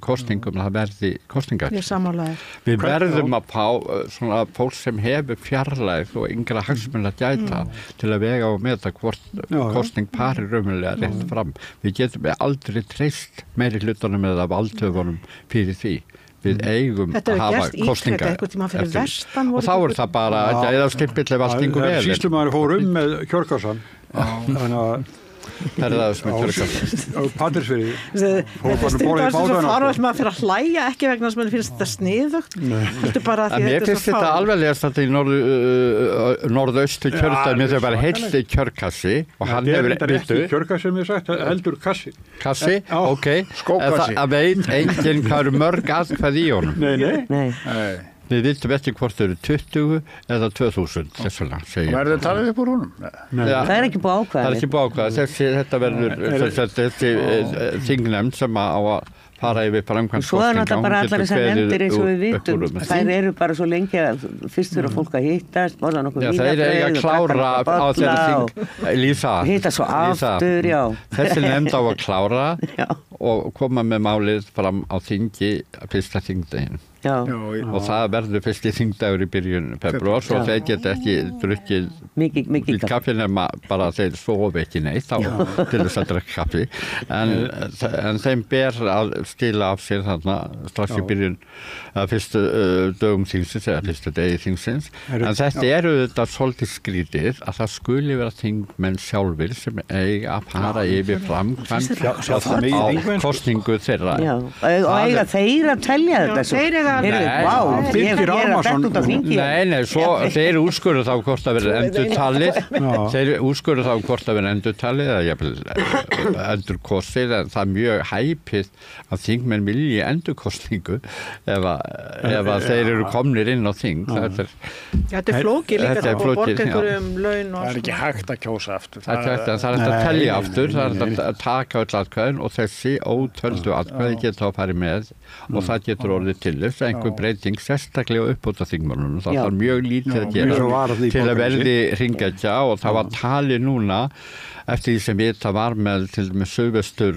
kosningum, það verði kosningaeftirlit. Ég samanlega. Við verðum að fá svona fólk sem hefur fjarlægð og yngra hagsmuna að gæta til að vega og meta hvort kosning pari raunverulega rétt fram. Við getum aldrei treyst meiri hlutunum eða valdhöfunum fyrir því. Við eigum að hafa kosninga og þá það bara eða stimpillega valtingu vel. Sýslumaður fór með kjörkassan þannig að Herðaðis með kjörkassan og Patrísfirði þetta stundar sem svo fara sem að fyrir að hlæja ekki vegna sem að finnst þetta sniðugt þetta bara því mér finnst þetta alveglegast að í norðaustu kjördæmi þau bara heilti kjörkassi og hann hefur ekki kjörkassi sem ég sagt, heldur kassi ok, það veit enginn hvað eru mörg atkvæði í honum nei Við vitum ekki hvort þau eru 20 eða 2000, þess vegna, segja. Verður talið upp úr honum? Það er ekki búið ákvæði. Það er ekki búið ákvæði. Þetta verður þessi þingnefnd sem á að fara yfir framkvæmd Svo er náttúrulega bara allar þessar nefndir eins og við vitum. Þær eru bara svo lengi að fyrst fyrir að fólk að hittast, borða nokkuð vínarbrauð. Þeir eiga að klára á þeirra þing. Lísa. Hitta svo aftur, já. Þessi nefnd á að klára og koma með málið fram á þingi fyrsta þingdeginu. Og það verður fyrsti þingdagur í byrjun febrúar svo þeir geta ekki drukkið mikið kaffi nema bara þeir sofi ekki neitt til þess að drekka kaffi en þeim ber að stila af sér þarna strax í byrjun fyrstu dögum þingsins eða fyrstu degi þingsins en þetta eru þetta svolítið skrítið að það skuli vera þingmenn sjálfur sem eiga að fara yfir framkvæmd á kosningu þeirra og eiga þeir að telja þetta þeir úrskurðu þá hvort að vera endurtalið eða jafnvel endurkostið en það er mjög hæpið að þingmenn vilji endurkostningu ef að þeir eru komnir inn á þing Þetta er flókið líka og borga einhverjum laun Það er ekki hægt að kjósa aftur Það er hægt að telja aftur það er að taka öll atkvæðin og þessi ótöldu atkvæði geta að fara með og það getur orðið til þess einhver breyting sérstaklega upp út af þingmönnunum það þarf mjög lítið að gera til að verði hringekja og það var talið núna eftir því sem við það var með til með suðvestur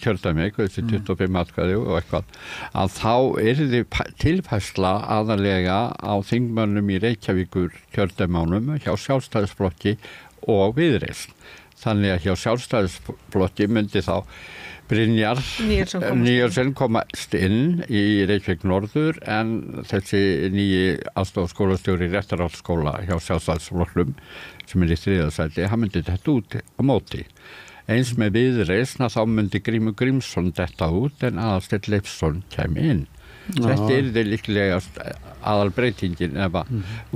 kjördæmi þessi 25 atkvæði og eitthvað að þá yrði tilfærsla aðalega á þingmönnum í Reykjavíkur kjördæmánum hjá Sjálfstæðisflokki og Viðreisn þannig að hjá Sjálfstæðisflokki myndi þá Brynjar Níelsson komast inn í Reykjavík Norður en þessi nýji aðstoðarskólastjóri í Réttarholtsskóla hjá Sjálfstæðisflokknum sem í 3. sæti, hann myndi þetta út á móti. Eins með Viðreisn að þá myndi Grímur Grímsson þetta út en Aðalsteinn Leifsson kæmi inn. Þetta er líklega aðalbreytingin ef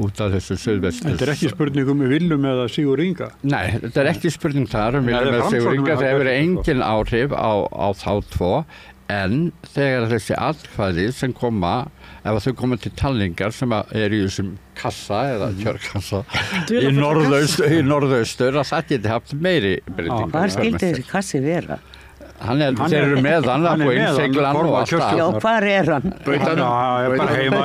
út af þessu suðvestur. Þetta er ekki spurning við Willum eða Sigur Inga? Nei, þetta er ekki spurning þar Willum eða Sigur Inga. Það hefur engin áhrif á þá tvo en þegar þessi atkvæði sem koma ef þau koma til talningar sem eru í þessum kassa eða kjörkassa í norðaustur að það geti haft meiri breytingar. Hvað skildi þessi kassi vera? Þeir eru með hann að búið innsiglan og allt það. Já, hvar hann? Bara heima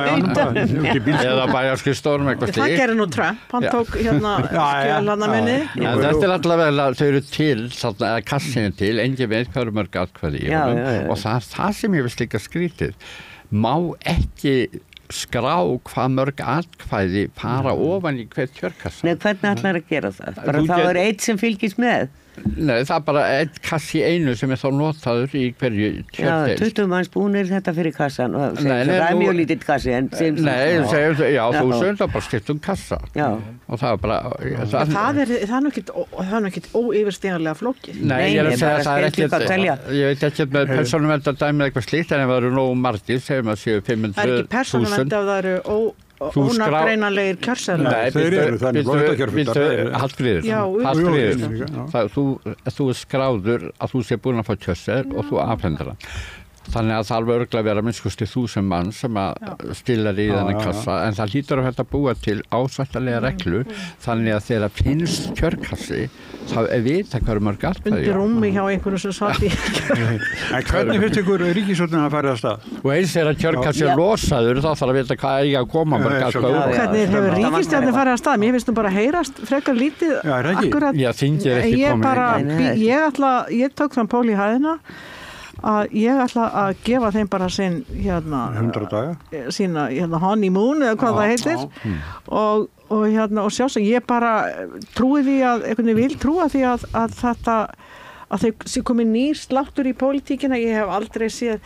eða bæjarskrifstofum eitthvað slíkt. Það gerir nú Trump, hann tók skjölanna minni. En þetta er allavega, þau eru til, eða kassinu til, engin veit hvað eru mörg atkvæði í honum og það sem ég veist líka skrítið, má ekki skrá hvað mörg atkvæði fara ofan í hver kjörkassa. Nei, hvernig ætlar að gera það? Bara þá er eitt sem fylgist með? Nei, það er bara einn kassi einu sem þá notaður í hverju kjördeild. 20 manns búnir þetta fyrir kassan og það er mjög lítill kassi en þú sögum það bara skipt kassa og það er bara það er nú ekkit óyfirstíganlega flókið. Nei, ég er að segja það er ekkit ég veit ekki með persónuverndar dæmið eitthvað slíkt en ef það eru nógu margir segjum að séu 500.000 Það er ekki persónuvernd ef það eru ónagreinanlegir kjörseðlar. Nei, Hallfríður þú er skráður að þú sé búin að fá kjörseðl og þú afhendur hann Þannig að það alveg örgulega vera minnst 1000 mann sem að stilla í þennan kassa, en það hlýtur að þetta búa til ásættalega reglu, þannig að þegar finnst kjörkassi, þá vita hverju mörg atkvæði. Undir rúmi hjá einhverju sem satt í. En hvernig finnst ykkur ríkisstjórnin að fara af stað? Og eins þegar kjörkassi er losaður, þá þarf að vita hvað eigi að koma mörg atkvæði. Hvernig hefur ríkisstjórnin farið af stað? Mér finnst nú bara heyrast frekar lítið akkurat. Já, þingið er ekki komin. Ég tók fram pól í hæðina að ég ætla að gefa þeim bara sinn 100 daga sína honeymoon eða hvað það heitir og sjá sem ég bara trúi því að einhvern veginn vil trúa því að þetta að þau sé komið nýr sláttur í pólitíkina. Ég hef aldrei séð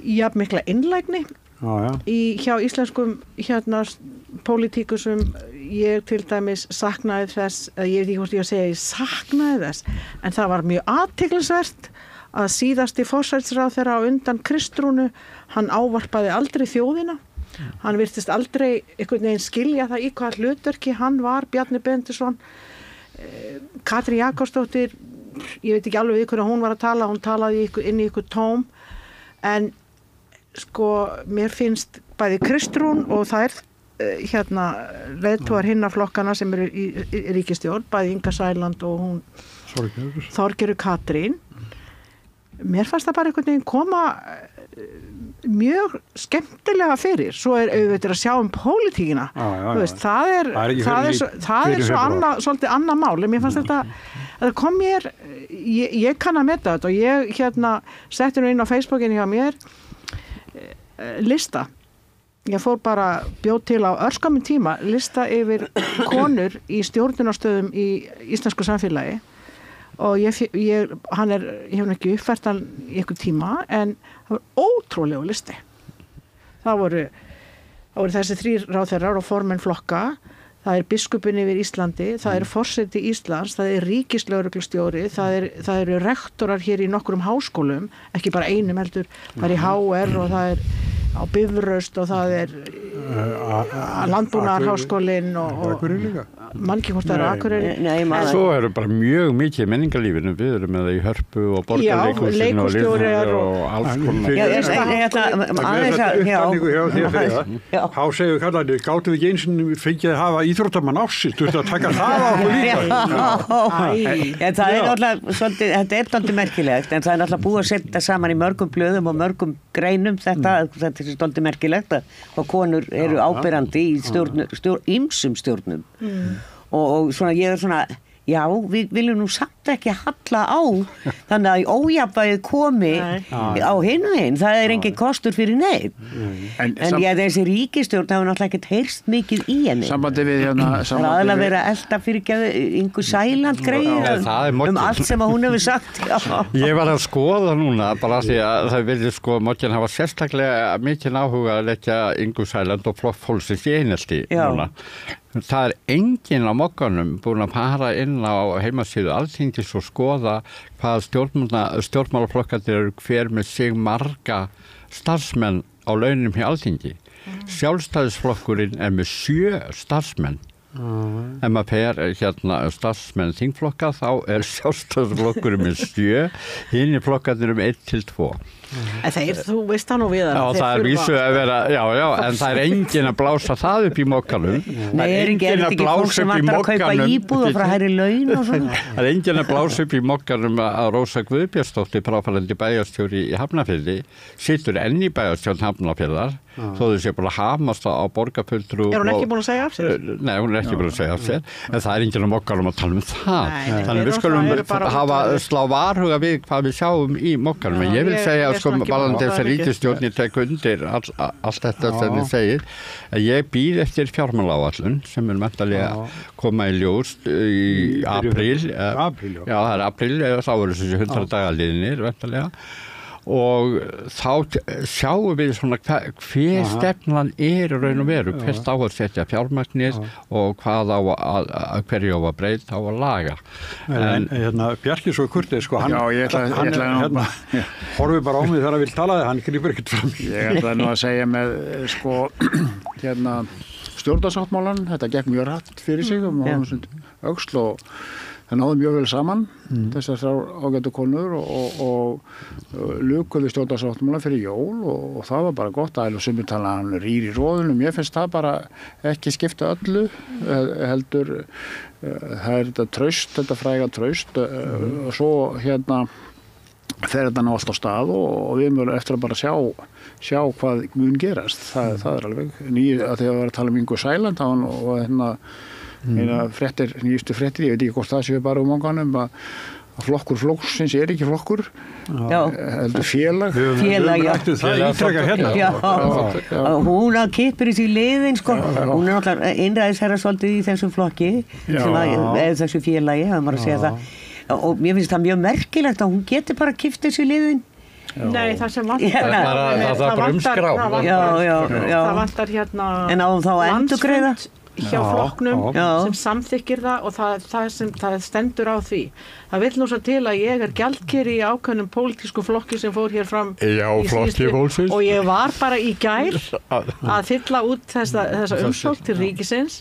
jafn mikla innlægni hjá íslenskum pólitíkusum. Ég til dæmis saknaði þess, ég veit ekki hvort ég að segja ég saknaði þess, en það var mjög athyglisvert að síðasti forsætisráðherra á undan Kristrúnu, hann ávarpaði aldrei þjóðina, hann virtist aldrei einhvern veginn skilja það í hvað hlutverki hann var. Bjarni Benediktsson, Katrín Jakobsdóttir, ég veit ekki alveg við hvernig hún var að tala, hún talaði inn í ykkur tóm, en sko mér finnst bæði Kristrún og þær leiðtogar hinnaflokkana sem eru í ríkisstjórn, bæði Inga Sæland og hún Þorgerður Katrín, mér fannst það bara einhvern veginn koma mjög skemmtilega fyrir. Svo er auðvitað að sjá pólitíkina, það er svo svolítið annað mál, en mér fannst þetta kom mér, ég kann að meta þetta og ég setti nú inn á Facebookinu hjá mér lista. Ég fór bara bjóð til á örskamum tíma lista yfir konur í stjórnunarstöðum í íslensku samfélagi og ég hef ekki uppfært hann í einhver tíma, en það var ótrúlegu listi. Það voru þessi 3 ráðherrar og formenn flokka, það er biskupinn yfir Íslandi, það er forseti Íslands, það er ríkislögreglustjóri, það eru rektorar hér í nokkrum háskólum, ekki bara einum heldur, það er í HR og það er á Bifröst og það er Landbúnaðarháskólinn og mannkið hvort það eru Akureyri. Svo eru bara mjög mikið menningarlífinu, við erum með það í Hörpu og Borgarleikhúsinu og Liðnir og alls konar. Há segju kallarnir, gáttu við ekki eins og fengið að hafa íþróttamann ársins, þú veist að taka það á okkur líka. Það er náttúrulega svolítið, þetta er náttúrulega merkilegt, en það er náttúrulega búið að setja saman í mörgum blöðum og mörgum greinum þetta er svolítið merkilegt að konur eru áberandi í ýmsum stjórnum og svona ég er svona já, við viljum nú samt ekki halla á þannig að ójafnvægið komi á hinu einn, það er engin kostur fyrir neitt en þessi ríkisstjórn hafa náttúrulega ekkert heyrst mikið í henni sambandi við það er alveg að vera elda fyrir Ingu Sæland greið allt sem að hún hefur sagt Ég var að skoða núna bara því að það vilja Morgan hafa sérstaklega mikið áhuga að leggja Ingu Sæland og Flokk fólksins í einelti núna. Það er enginn á Mogganum búin að fara inn á heimasíðu Alþingis og skoða hvað stjórnmálaflokkarnir eru hver með sig marga starfsmenn á launum hjá Alþingi. Sjálfstæðisflokkurinn er með 7 starfsmenn. Ef maður fer starfsmenn þingflokka þá er sjálfstæðisflokkurinn með 7, hinni flokkarnir 1 til 2. Þú veist það nú við Já, það er vísu að vera, en það er enginn að blása það upp í Mogganum. Nei, er ekki fólk sem vantar að kaupa íbúð og frá hærri laun og svona? Það er enginn að blása upp í Mogganum að Rósa Guðbjörnsdóttir, fráfarandi bæjarstjóri í Hafnarfirði, situr enn í bæjarstjórn Hafnarfjarðar, þó þau sé bara hamast á borgarfulltrú. Er hún ekki búin að segja af sér? Nei, hún er ekki búin að segja af sér, en það er enginn á Mogganum að tala um það. Þannig við skulum slá varhuga við hvað við sjáum í Mogganum. Ég vil segja varðandi þess að ríkisstjórnin tek undir allt þetta sem þið segir að ég býð eftir fjármálaáætlun sem er mæntanlega koma í ljós í apríl já það er apríl eða þá eru þessi 100 dagar liðnir mæntanlega og þá sjáum við svona hver stefnan er í raun og veru hvert á að setja fjármagnir og hvað á að hverju á að breyta á að laga en Bjarki svo kurtið hann horfið bara á mig þegar hann vil tala þig, hann grýpur ekkert fram Ég ætla nú að segja með stjórnarsáttmálan, þetta gekk mjög rætt fyrir sig öxl og það náðu mjög vel saman þessar ágætu konur og lukuðu stjórnarsáttmála fyrir jól og það var bara gott að sumir tala hann rýr í róðunum, ég finnst það bara ekki skipta öllu heldur það þetta traust, þetta fræga traust og svo fer þetta ná allt á stað og við mögum eftir að bara sjá hvað mun gerast, það alveg að þegar var að tala Ingu Sæland og nýjustu fréttir, ég veit ekki hvort það séu bara manganum að flokkur flokksins ekki flokkur heldur félag það ítrekka hérna hún að kippur í sig liðin sko, hún náttúrulega einræðisherra svolítið í þessum flokki eða þessu félagi, það maður að segja það og mér finnst það mjög merkilegt að hún geti bara kippt þessu liðin Nei, það sem vantar það vantar hérna en á þá að endurgreiða hjá flokknum sem samþykkir það og það stendur á því. Það vill nú svo til að ég gjaldkeri í ákveðnum pólitísku flokki sem fór hér fram og ég var bara í gær að fylla út þessa umsókn til ríkisins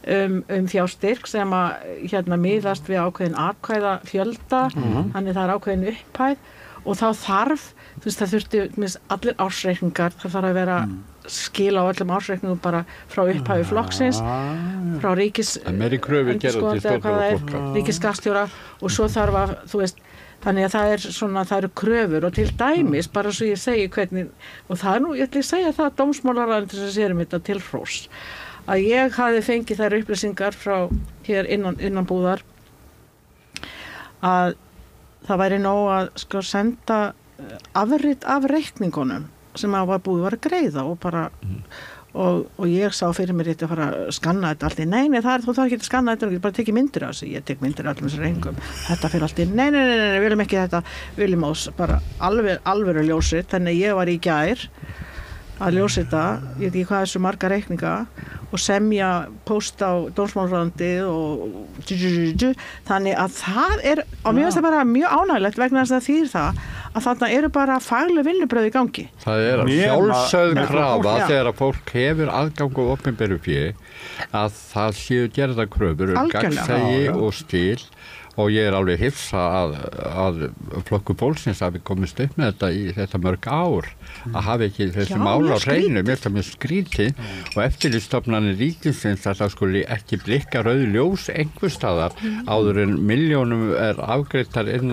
fjárstyrk sem að miðast við ákveðin atkvæða fjölda, þannig það ákveðin upphæð og þá þarf, það þurfti allir ársreikningar, það þarf að vera skila á öllum ársreikningum bara frá upphæfi flokksins, frá ríkisskattstjóra og svo þarf að, þannig að það eru kröfur og til dæmis, bara svo ég segi hvernig, og það nú, ég ætla að segja það að dómsmálaráðuneytisins sem sérum þetta til hrós, að ég hafi fengið þær upplýsingar frá hér innan búðar að það væri nóg að senda afrit af reikningunum sem var búið að greiða og bara og ég sá fyrir mér þetta að fara að skanna þetta allt í nei, þú þarf ekki að skanna þetta, bara tekið myndir af þessu, ég tek myndir af öllum þessum reikningum, þetta fyrir allt í nei, við viljum ekki þetta, við viljum bara alvöru ljósrit, þannig ég var í gær að ljósrita, ég veit ekki hvað þessu marga reikninga og semja post á dómsmálaráðuneytið og þannig að það og mér finnst það bara mjög ánægilegt vegna þess að þýðir það að þarna eru bara fagleg vinnubrögð í gangi. Það að sjálfsögð krafa þegar að fólk hefur aðgang á opinberu fé að það séu gerða kröfur gagnsæi og stíl og ég alveg hifsa að flokkur fólksins hafi komist upp með þetta í þetta mörg ár að hafa ekki þessi mál á hreinu, mér finnst það mjög skrítið og eftirlitsstofnanir ríkisins að það skuli ekki blikka rauð ljós einhvers staðar áður en milljónum afgreiddar inn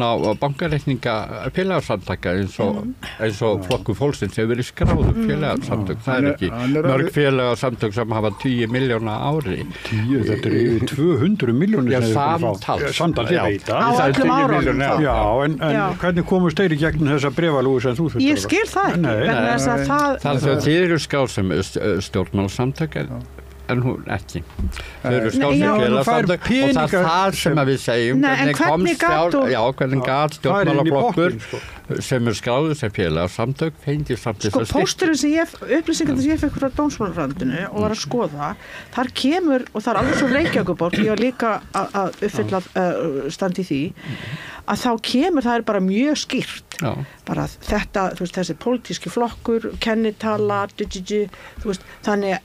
á bankareikninga félagsamtaka eins og flokkur fólksins hefur verið skráðu félagsamtök, það ekki mörg félagsamtök sem hafa 10 miljóna ári. 10, þetta yfir 200 miljónir samtals, ég veit það. Á öllum árum. Já, en hvernig komust þeir í gegnum þessa bréfalúgu sem þú þurftir? Ég skil það ekki. Það eru skráð sem stjórnmálasamtök en hún ekki. Þau eru skráð sem félagsamtök og það sem við segjum hvernig gat stjórnmálaflokkur sem skráður sem félagsamtök fengið samt þess að styrkja. Pósturinn upplýsingar sem ég fekk frá dómsmálaráðuneytinu og var að skoða, þar kemur, og það alveg svo Reykjavíkurborg, ég var líka að uppfylla standi því, að þá kemur, það bara mjög skýrt. Bara þetta, þessi pólitíski flokkur, kennitala, þannig að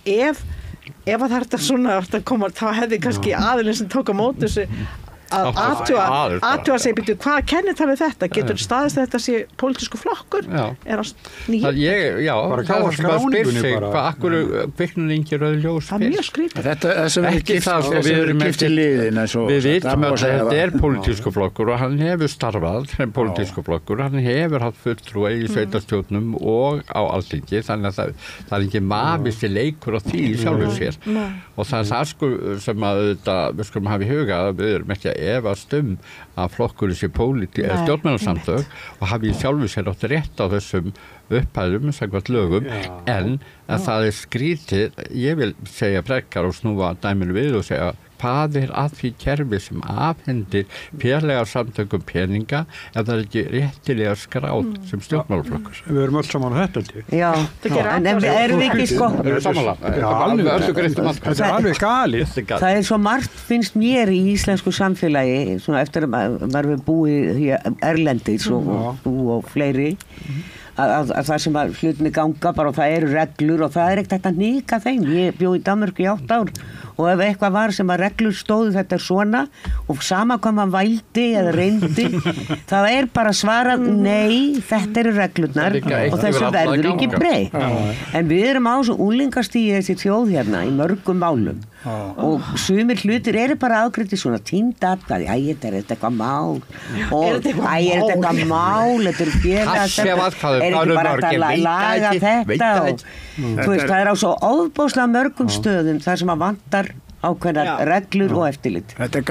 ef að það er svona að koma, þá hefði kannski aðilinn sem tók á móti þessu að athuga sig byrju, hvað kennitalið þetta? Getur staðist þetta sé pólitísku flokkur? Er það nýtt? Bara það sem að spyr sig, hvað akkur kviknun yngir rauð ljós það er mjög skrítið. Ekki það, við erum eftir liðin við vitum að þetta er pólitísku flokkur og hann hefur starfað sem pólitísku flokkur, hann hefur haft fulltrúa í sveitarstjórnum og á Alþingi, þannig að það er ekki mafisti leikur á því sjálfur sér og það er það sem að við skulum hafa í huga að við erum ekki að efast að flokkurinn sé stjórnmálasamtök og hafi sjálfur sér átt rétt á þessum upphæðum samkvæmt lögum en að það er skrítið, ég vil segja frekar og snúa dæminu við og segja hvað er að því kerfi sem afhendir félagasamtökum peninga ef það er ekki réttilega skráð sem stjórnmálaflokkur. Við erum öll saman á þetta. Já, en erum við ekki sko. Við erum samanlega. Þetta er alveg galið. Það er svo margt finnst mér í íslensku samfélagi, svona eftir að maður við búið erlendis og fleiri, að það sem að hlutinni ganga bara og það eru reglur og það ekkert hægt að hnika þeim. Ég bjó í Danmörku í 8 ár og ef eitthvað var sem að reglur stóðu þetta svona og sama hvað maður vældi eða reyndi, það bara svarað nei, þetta eru reglurnar og þessu verður ekki breytt. En við erum á svo úlingastíði þessi þjóð hérna í mörgum málum og sumir hlutir eru bara afgreiddir svona týnda atkvæði, þetta er eitthvað mál og þetta er eitthvað mál, þetta er félagsstefna, er ekki bara hægt að laga þetta og þú veist, það á svo ofboðslega mörgum stöðum þar sem að vantar ákveðnar reglur og eftirlit. Þetta er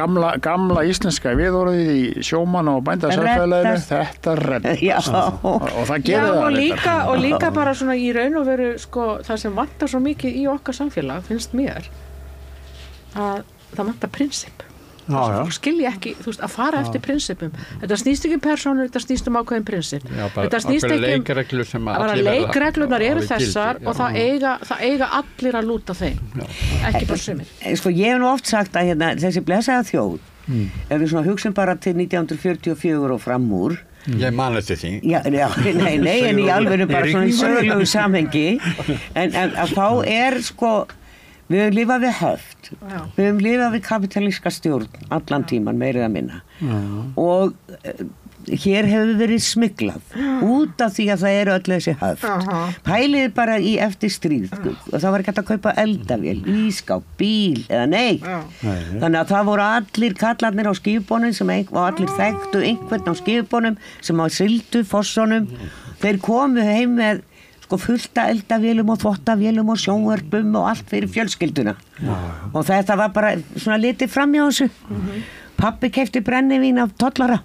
gamla íslenska viðorðið í sjómann og bændasarfæðileginu, þetta reddast og það gerir það og líka bara svona í raun og veru sko, það sem vantar svo mikið í okkar samfélag finnst mér að það vantar prinsip. Fólk skilja ekki, þú veist, að fara eftir prinsipum. Þetta snýst ekki persónur, þetta snýst ákveðin prinsip. Þetta snýst ekki leikreglunar eru þessar og það eiga allir að lúta þeim. Ekki bara sumir. Sko, ég hef nú oft sagt að hérna, þessi blessaða þjóð, ef við svona hugsum bara til 1944 og fram úr, ég man eftir því. Nei, en í alveg bara svona í sögulegu samhengi, en þá sko, við höfum lifað við höft, við höfum lifað við kapitalíska stjórn allan tíman, meirið að minna. Og hér hefur verið smiglað út af því að það eru öll þessi höft. Pælið bara í eftir stríð og það var ekki hægt að kaupa eldavél, ískáp, bíl eða nei. Þannig að það voru allir kallarnir á skipbónum og allir þekktu einhvern á skipbónum sem á sildu, fossonum. Þeir komu heim með fullta eldavélum og þvottavélum og sjónvörpum og allt fyrir fjölskylduna og þetta var bara svona litið fram hjá þessu. Pabbi keypti brennivín af tollara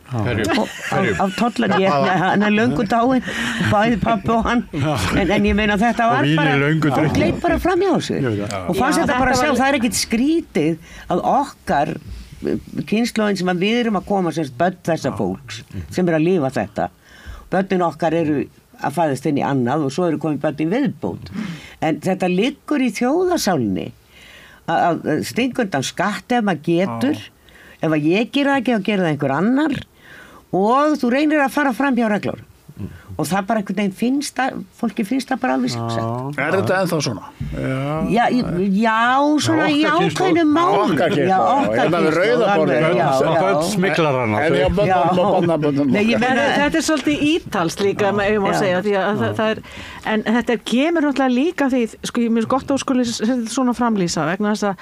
af tollara, hann er löngu dáinn, bæði pabbi og hann en ég meina þetta var bara gleypt bara fram hjá þessu og fannst þetta bara að sjá, það er ekkit skrítið að okkar kynslóðin sem við erum að koma sem börn þessa fólks sem að lifa þetta, börnin okkar eru að fæðast inn í annað og svo eru komið börn í viðbót. En þetta liggur í þjóðarsálinni að stinga undan skatt ef maður getur, ef að ég gera það ekki og gera það einhver annar og þú reynir að fara fram hjá reglur. Og það bara einhvern veginn fólki finnst það bara alveg sjálfsagt. Er þetta ennþá svona? Já, svona í ákveðnum málum. Okkar smiklarana. Þetta er svolítið ítalst líka, ef ég má segja, því að það er, en þetta kemur náttúrulega líka því, sko, mér er gott að skuli svona framlýsa vegna þess að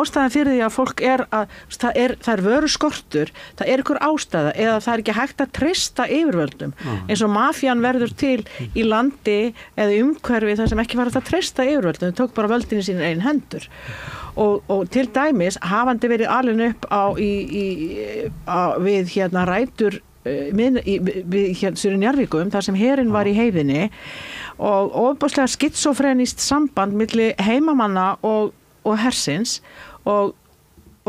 ástæðan fyrir því að fólk það er vöru skortur, það er ykkur ástæða eða það er ekki hægt að treysta yfirvöldum, eins og mafían verður til í landi eða umhverfi þar sem ekki var að treysta yfirvöldum, þau tók bara völdin í sín eigin hendur og til dæmis hafandi verið alin upp við hérna rætur við hérna Njarðvíkum þar sem herinn var í heiðinni og ofboðslega skitsofrenist samband milli heimamanna og hersins og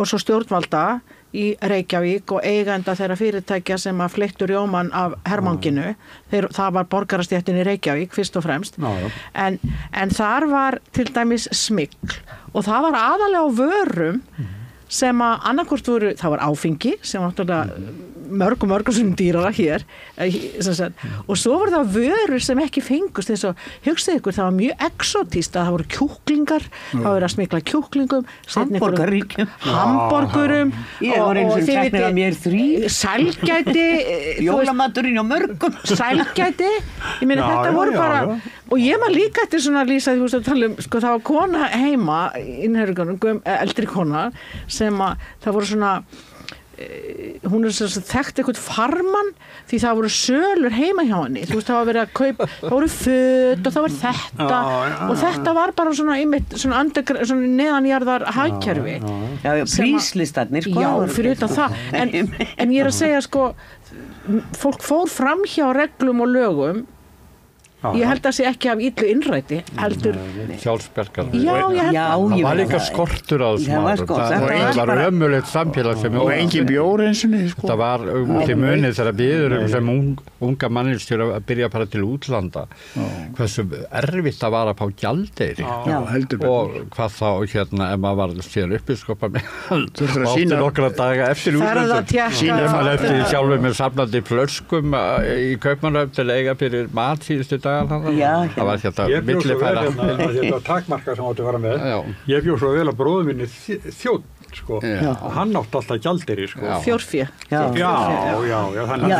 svo stjórnvalda í Reykjavík og eigenda þeirra fyrirtækja sem að fleittu rjóman af hermanginu. Það var borgarastéttin í Reykjavík fyrst og fremst. En þar var til dæmis smygl og það var aðalega á vörum sem að annarkvort voru, það var áfengi sem var náttúrulega mörgum sem dýrara hér og svo voru það vörur sem ekki fengust eins og hugsið ykkur, það var mjög exotíst að það voru kjúklingar, það voru að smygla kjúklingum, hamborgurum og þið viti sælgæti jólamaturinn og mörgum sælgæti, ég meina þetta voru bara og ég maður líka eftir svona lýsa þú veist að tala sko það var kona heima innhergunum, eldri kona sem að það voru svona hún þekkt eitthvað farmann því það voru sölur heima hjá henni þú veist það var verið að kaupa það voru föt og það var þetta og þetta var bara svona einmitt svona neðanjarðar hagkerfi príslistarnir sko já fyrir utan það en ég er að segja sko fólk fór fram hjá reglum og lögum Ég held að sé ekki af illu innræti, heldur... Sjálfsbergar. Já, ég held að... Það var líka skortur á þessum árum. Það var ömulegt samfélag sem... Og engin bjór eins og niður, Það var til munið þegar við sem unga manneskjur að byrja að fara til útlanda. Hversu erfitt það var að fá gjaldeyri. Og hvað þá hérna, ef maður var síðan uppiskoppa með áttu nokkra daga eftir útlanda. Eftir sjálfur með safnandi flöskum í Kaupmannahöfn til eiga fyrir mat síðustu dagar. Það var hérna millifæra. Þetta var takmarka sem áttu að fara með. Ég bjó svo vel að bróður minni þjónn, sko. Og hann átti alltaf gjaldeyri, sko. Fjórfé. Já,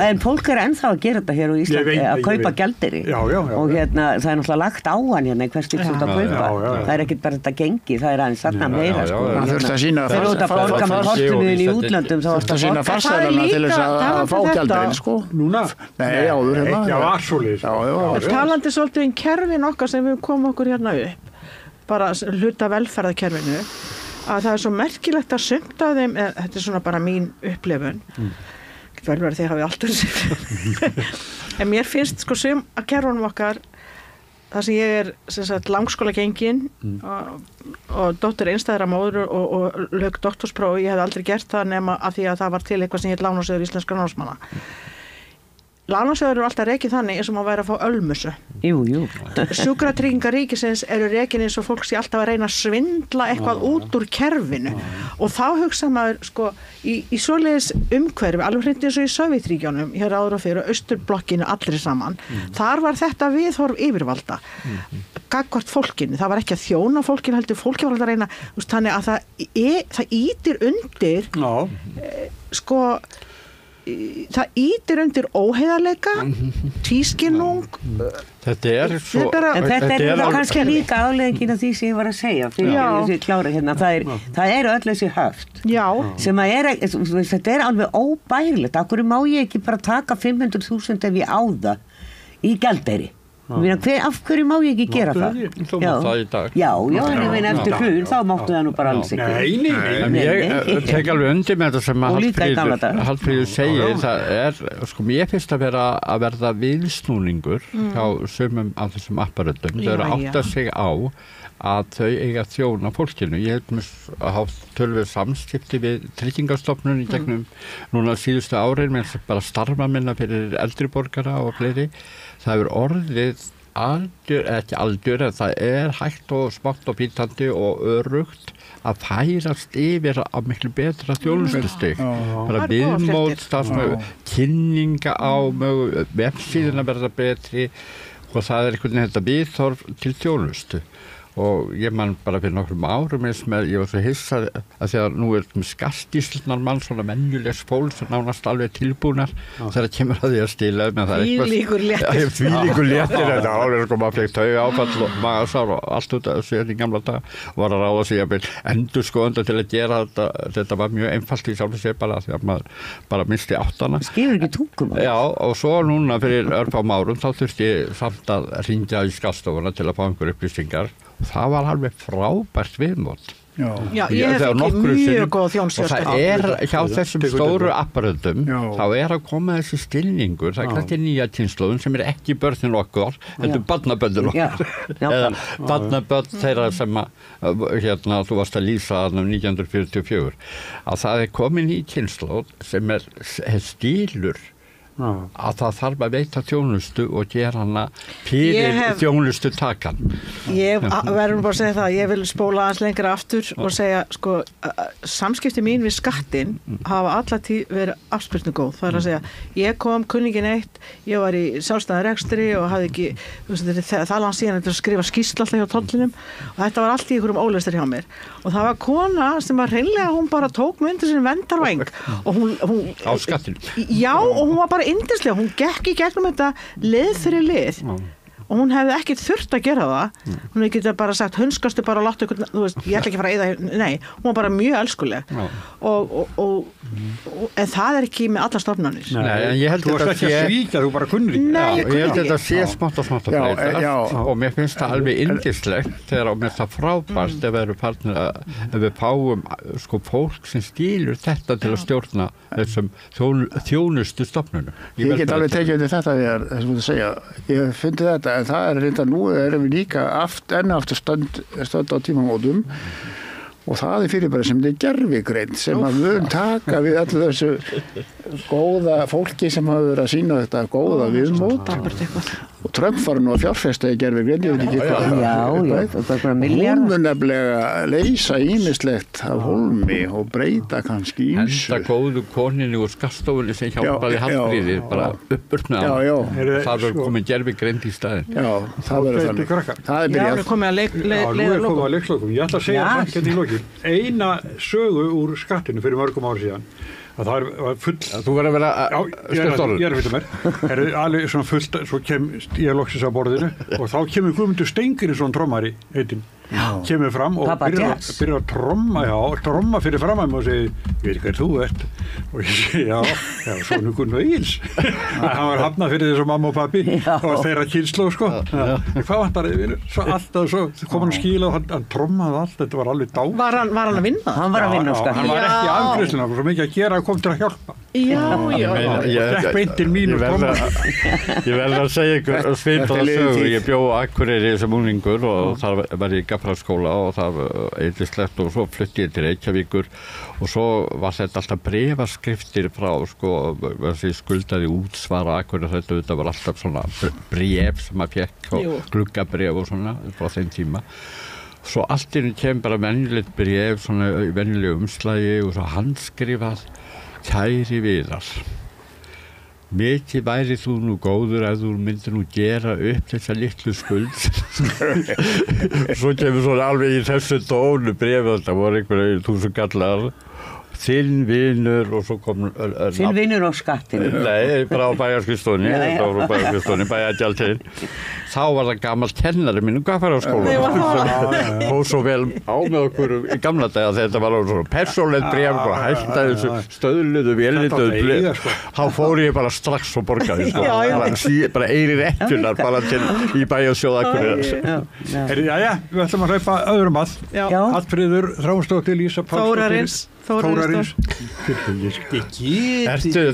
en fólk ennþá að gera þetta hér á Íslandi, að kaupa gjaldeyri. Og hérna, það náttúrulega lagt á hann hérna, hvers stíl þú ert að kaupa. Það ekkert bara þetta gengi, það aðeins þarna meira, sko. Það þurfti að sína... Þegar þú ert að borga með kortumiðin í útlöndum, þá varst að sína farsælana til þess að fá gjaldeyri, sko. Núna? Nei, áður hérna. Já, varsúlið. Talandi svolítið kerfin okkar sem við komum okkur hérna upp, bara hluta velferðarkerfinu, að það svo merkilegt að sumt af þeim, þetta svona bara mín upplifun, vel verið þið hafið alltaf sér, en mér finnst sko sum að kerfunum okkar, það sem ég sem sagt langskóla gengin og dóttir einstæðra móður og lauk doktorsprófi, ég hef aldrei gert það nema af því að það var til eitthvað sem hét Lánasjóður íslenskra námsmanna. Lánasjóður eru alltaf rekið þannig eins og maður væri að fá ölmusu. Jú. Sjúkratryggingar ríkisins eru rekin eins og fólk sé alltaf að reyna að svindla eitthvað út úr kerfinu. Og þá hugsa maður, sko, í svoleiðis umhverfi, alveg hreint eins og í Sovétríkjunum, hér áður og fyrir Austurblokkinu allri saman, þar var þetta viðhorf yfirvalda. Gagnvart fólkinu, það var ekki að þjóna fólkinu, heldur fólki var alltaf að reyna, þannig að það ýtir undir, sko, það ýtir undir óheiðarleika, tvískinnung. Þetta er svo... En þetta er kannski líka afleiðingin af því sem ég var að segja fyrir þessi klára hérna. Það eru öll þessi höft. Sem að þetta er alveg óbærilegt. Akkur má ég ekki bara taka 500.000 ef ég á það í gjaldeyri? Af hverju má ég ekki gera það? Þú mátt það í dag. Já, en eftir hrun þá máttu það nú bara alls ekki. Nei. Ég tek alveg undir með þetta sem að Hallfríður segir. Það er, sko, mér finnst að verða viðsnúningur hjá sumum af þessum apparöndum. Þau eru átt að segja á að þau eiga að þjóna fólkinu. Ég hef að hafa tölvið samskipti við Tryggingastofnun í gegnum núna síðustu árin með bara starfa minna fyrir eldri borgara og fleiri. Það hefur orðið ekki algjör, en það er hægt og smátt og pítandi og örugt að færast yfir á miklu betra þjónustustig. Bara viðmót, kynninga á vefsíðuna verða betri og það er einhvern veginn þetta viðhorf til þjónustu. Og ég man bara fyrir nokkrum árum ég var svo hissa að því að nú skattíslurnar mann svona venjulegs fólk sem nánast alveg tilbúnar þegar kemur að því að stila með það Þvílíkur léttir. Þvílíkur léttir þetta árið, sko, maður fekk tauga áfall og magasár og allt út af þessu í gamla dag og var að ráða sig að endurskoðanda til að gera þetta var mjög einfalt í sjálfu sér bara því að maður bara misti áttana. Skilur ekki tungum. Já, og svo núna fyrir örfám árum þá þurfti ég samt að hringja í skattstofuna til að fá einhver upplýsingar. Það var alveg frábært viðmót. Já, ég hef ekki mjög góð þjónustu. Og það er hjá þessum stóru apparöndum, þá er að koma þessi stilningur, það er kannski nýja kynslóðun sem er ekki börnin okkar, þetta er barnabörnin okkar. Eða barnabörn þeirra sem hérna, þú varst að lýsa þarna 1944, að það er komin í kynslóð sem er stílur að það þarf að veita þjónustu og gera hana fyrir þjónustu takan. Ég verður bara að segja það, ég vil spóla aðeins lengra aftur og segja, sko, samskipti mín við skattin hafa alla tíð verið afspyrnu góð. Það er að segja, ég kom kunningin eitt, ég var í sjálfstæðan rekstri og hafði ekki, það langt síðan að skrifa skýrslu alltaf hjá tollinum og þetta var allt í einhverjum óleistur hjá mér. Og það var kona sem var hreinlega, hún bara tók mig undir sinni vendarvæng og hún á skattinu. Já, og hún var bara yndislega, hún gekk í gegnum þetta lið fyrir lið og hún hefði ekkert þurft að gera það hún hefði getið bara sagt, hunskastu bara og láttu ykkur, þú veist, ég ætla ekki að fara að eyða nei, hún var bara mjög elskuleg en það er ekki með alla stofnanir. Nei, en ég held þetta sé svíkja, þú bara kunnir ekki. Ég held þetta sé smátt og breytast og mér finnst það alveg yndislegt þegar mér finnst það frábært ef við fáum sko fólk sem skilur þetta til að stjórna þessum þjónustu stofnunum. Ég get alveg tekið undir þetta þessum þú segja, ég fundi þetta en það reynda nú erum við líka enn aftur stönd á tímamótum og það fyrirbæri sem þetta gervigreind sem að mun taka við allir þessu góða fólki sem hafa verið að sína þetta góða viðmót og Trump var nú að fjárfesta í gervigreind, ég veit ekki hvað hún mun nefnilega leysa ýmislegt af hólmi og breyta kannski ýmsu Henda góðu koninu úr skastofunni sem hjálpaði Hallfríði bara uppurt með hann það verður komið gervigreind í staðinn það verður þannig það byrjað komið að leikslokum ég ætla að segja þetta í lokin eina sögu úr skattinu fyrir mörgum ári síðan að það var full þú verður að vera ég er að vita mér alveg svona fullt svo kem ég loksins á borðinu og þá kemur Guðmundur Steingrímsson trommari heitinn kemur fram og byrjar að tromma fyrir fram að mig og segir ég veit hver þú ert og ég segi já svona Gunnar Egils hann var hafnað fyrir þessu mamma og pappi og þeirra kynslóð sko hvað vantar þið vinur svo alltaf svo kom hann skíla og hann trommaði allt þetta var alveg dá var hann að vinna? Hann var að vinna sko hann var ekki afgreiðsluna svo mikið að gera kom til að hjálpa já beintir mín og tromma ég verður að segja ykkur svipað sögu ég bjó á Akureyri sem unglingur og þar var ég Gaffraskóla og það var eitthvað og svo flutti ég til Reykjavíkur og svo var þetta alltaf bréfaskriftir frá sko þessi skuldaði útsvara Akureyri þetta var alltaf svona bréf sem maður fékk og gluggabréf og svona frá þeim tíma svo allt í einu kemur bara venjulegt bréf svona í venjulegu umslagi og svo handskrifað Kæri Viðar mikið væri þú nú góður ef þú myndir nú gera upp þessa litlu skuld svo kemur svona alveg í þessu tónu bréfið þetta voru einhverju 1000 kallar þinn vinur og svo kom þinn vinur á skattinu nei, bara á bæjarskrifstofunni bæjargjaldinn þá var það gamall kennari minn Gaffraskóla og svo vel á með okkur í gamla daga þetta var svona persónlegt bréf og hætta þessu stöðluðu vélrituðu þá fór ég bara strax og borgaði bara eyrir ekkjunar bara til í bæjarsjóð Akureyrar jæja, við ætlum að hlaupa öðrum að Hallfríður Þráinsdóttir Lísa Pálsdóttir Þórarins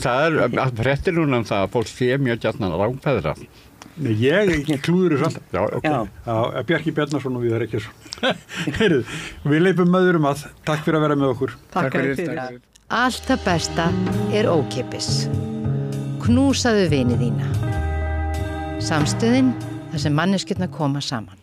það fréttir núna það að fólk sé mjög gjarnan rangfeðra Nei, ég klúður þessu alltaf Bjarki Bjarnason og Viðar Eggertsson við leipum öðrum að takk fyrir að vera með okkur Takk fyrir Allt það besta er ókeypis knúsaðu vini þína Samstöðin þar sem manneskjurnar koma saman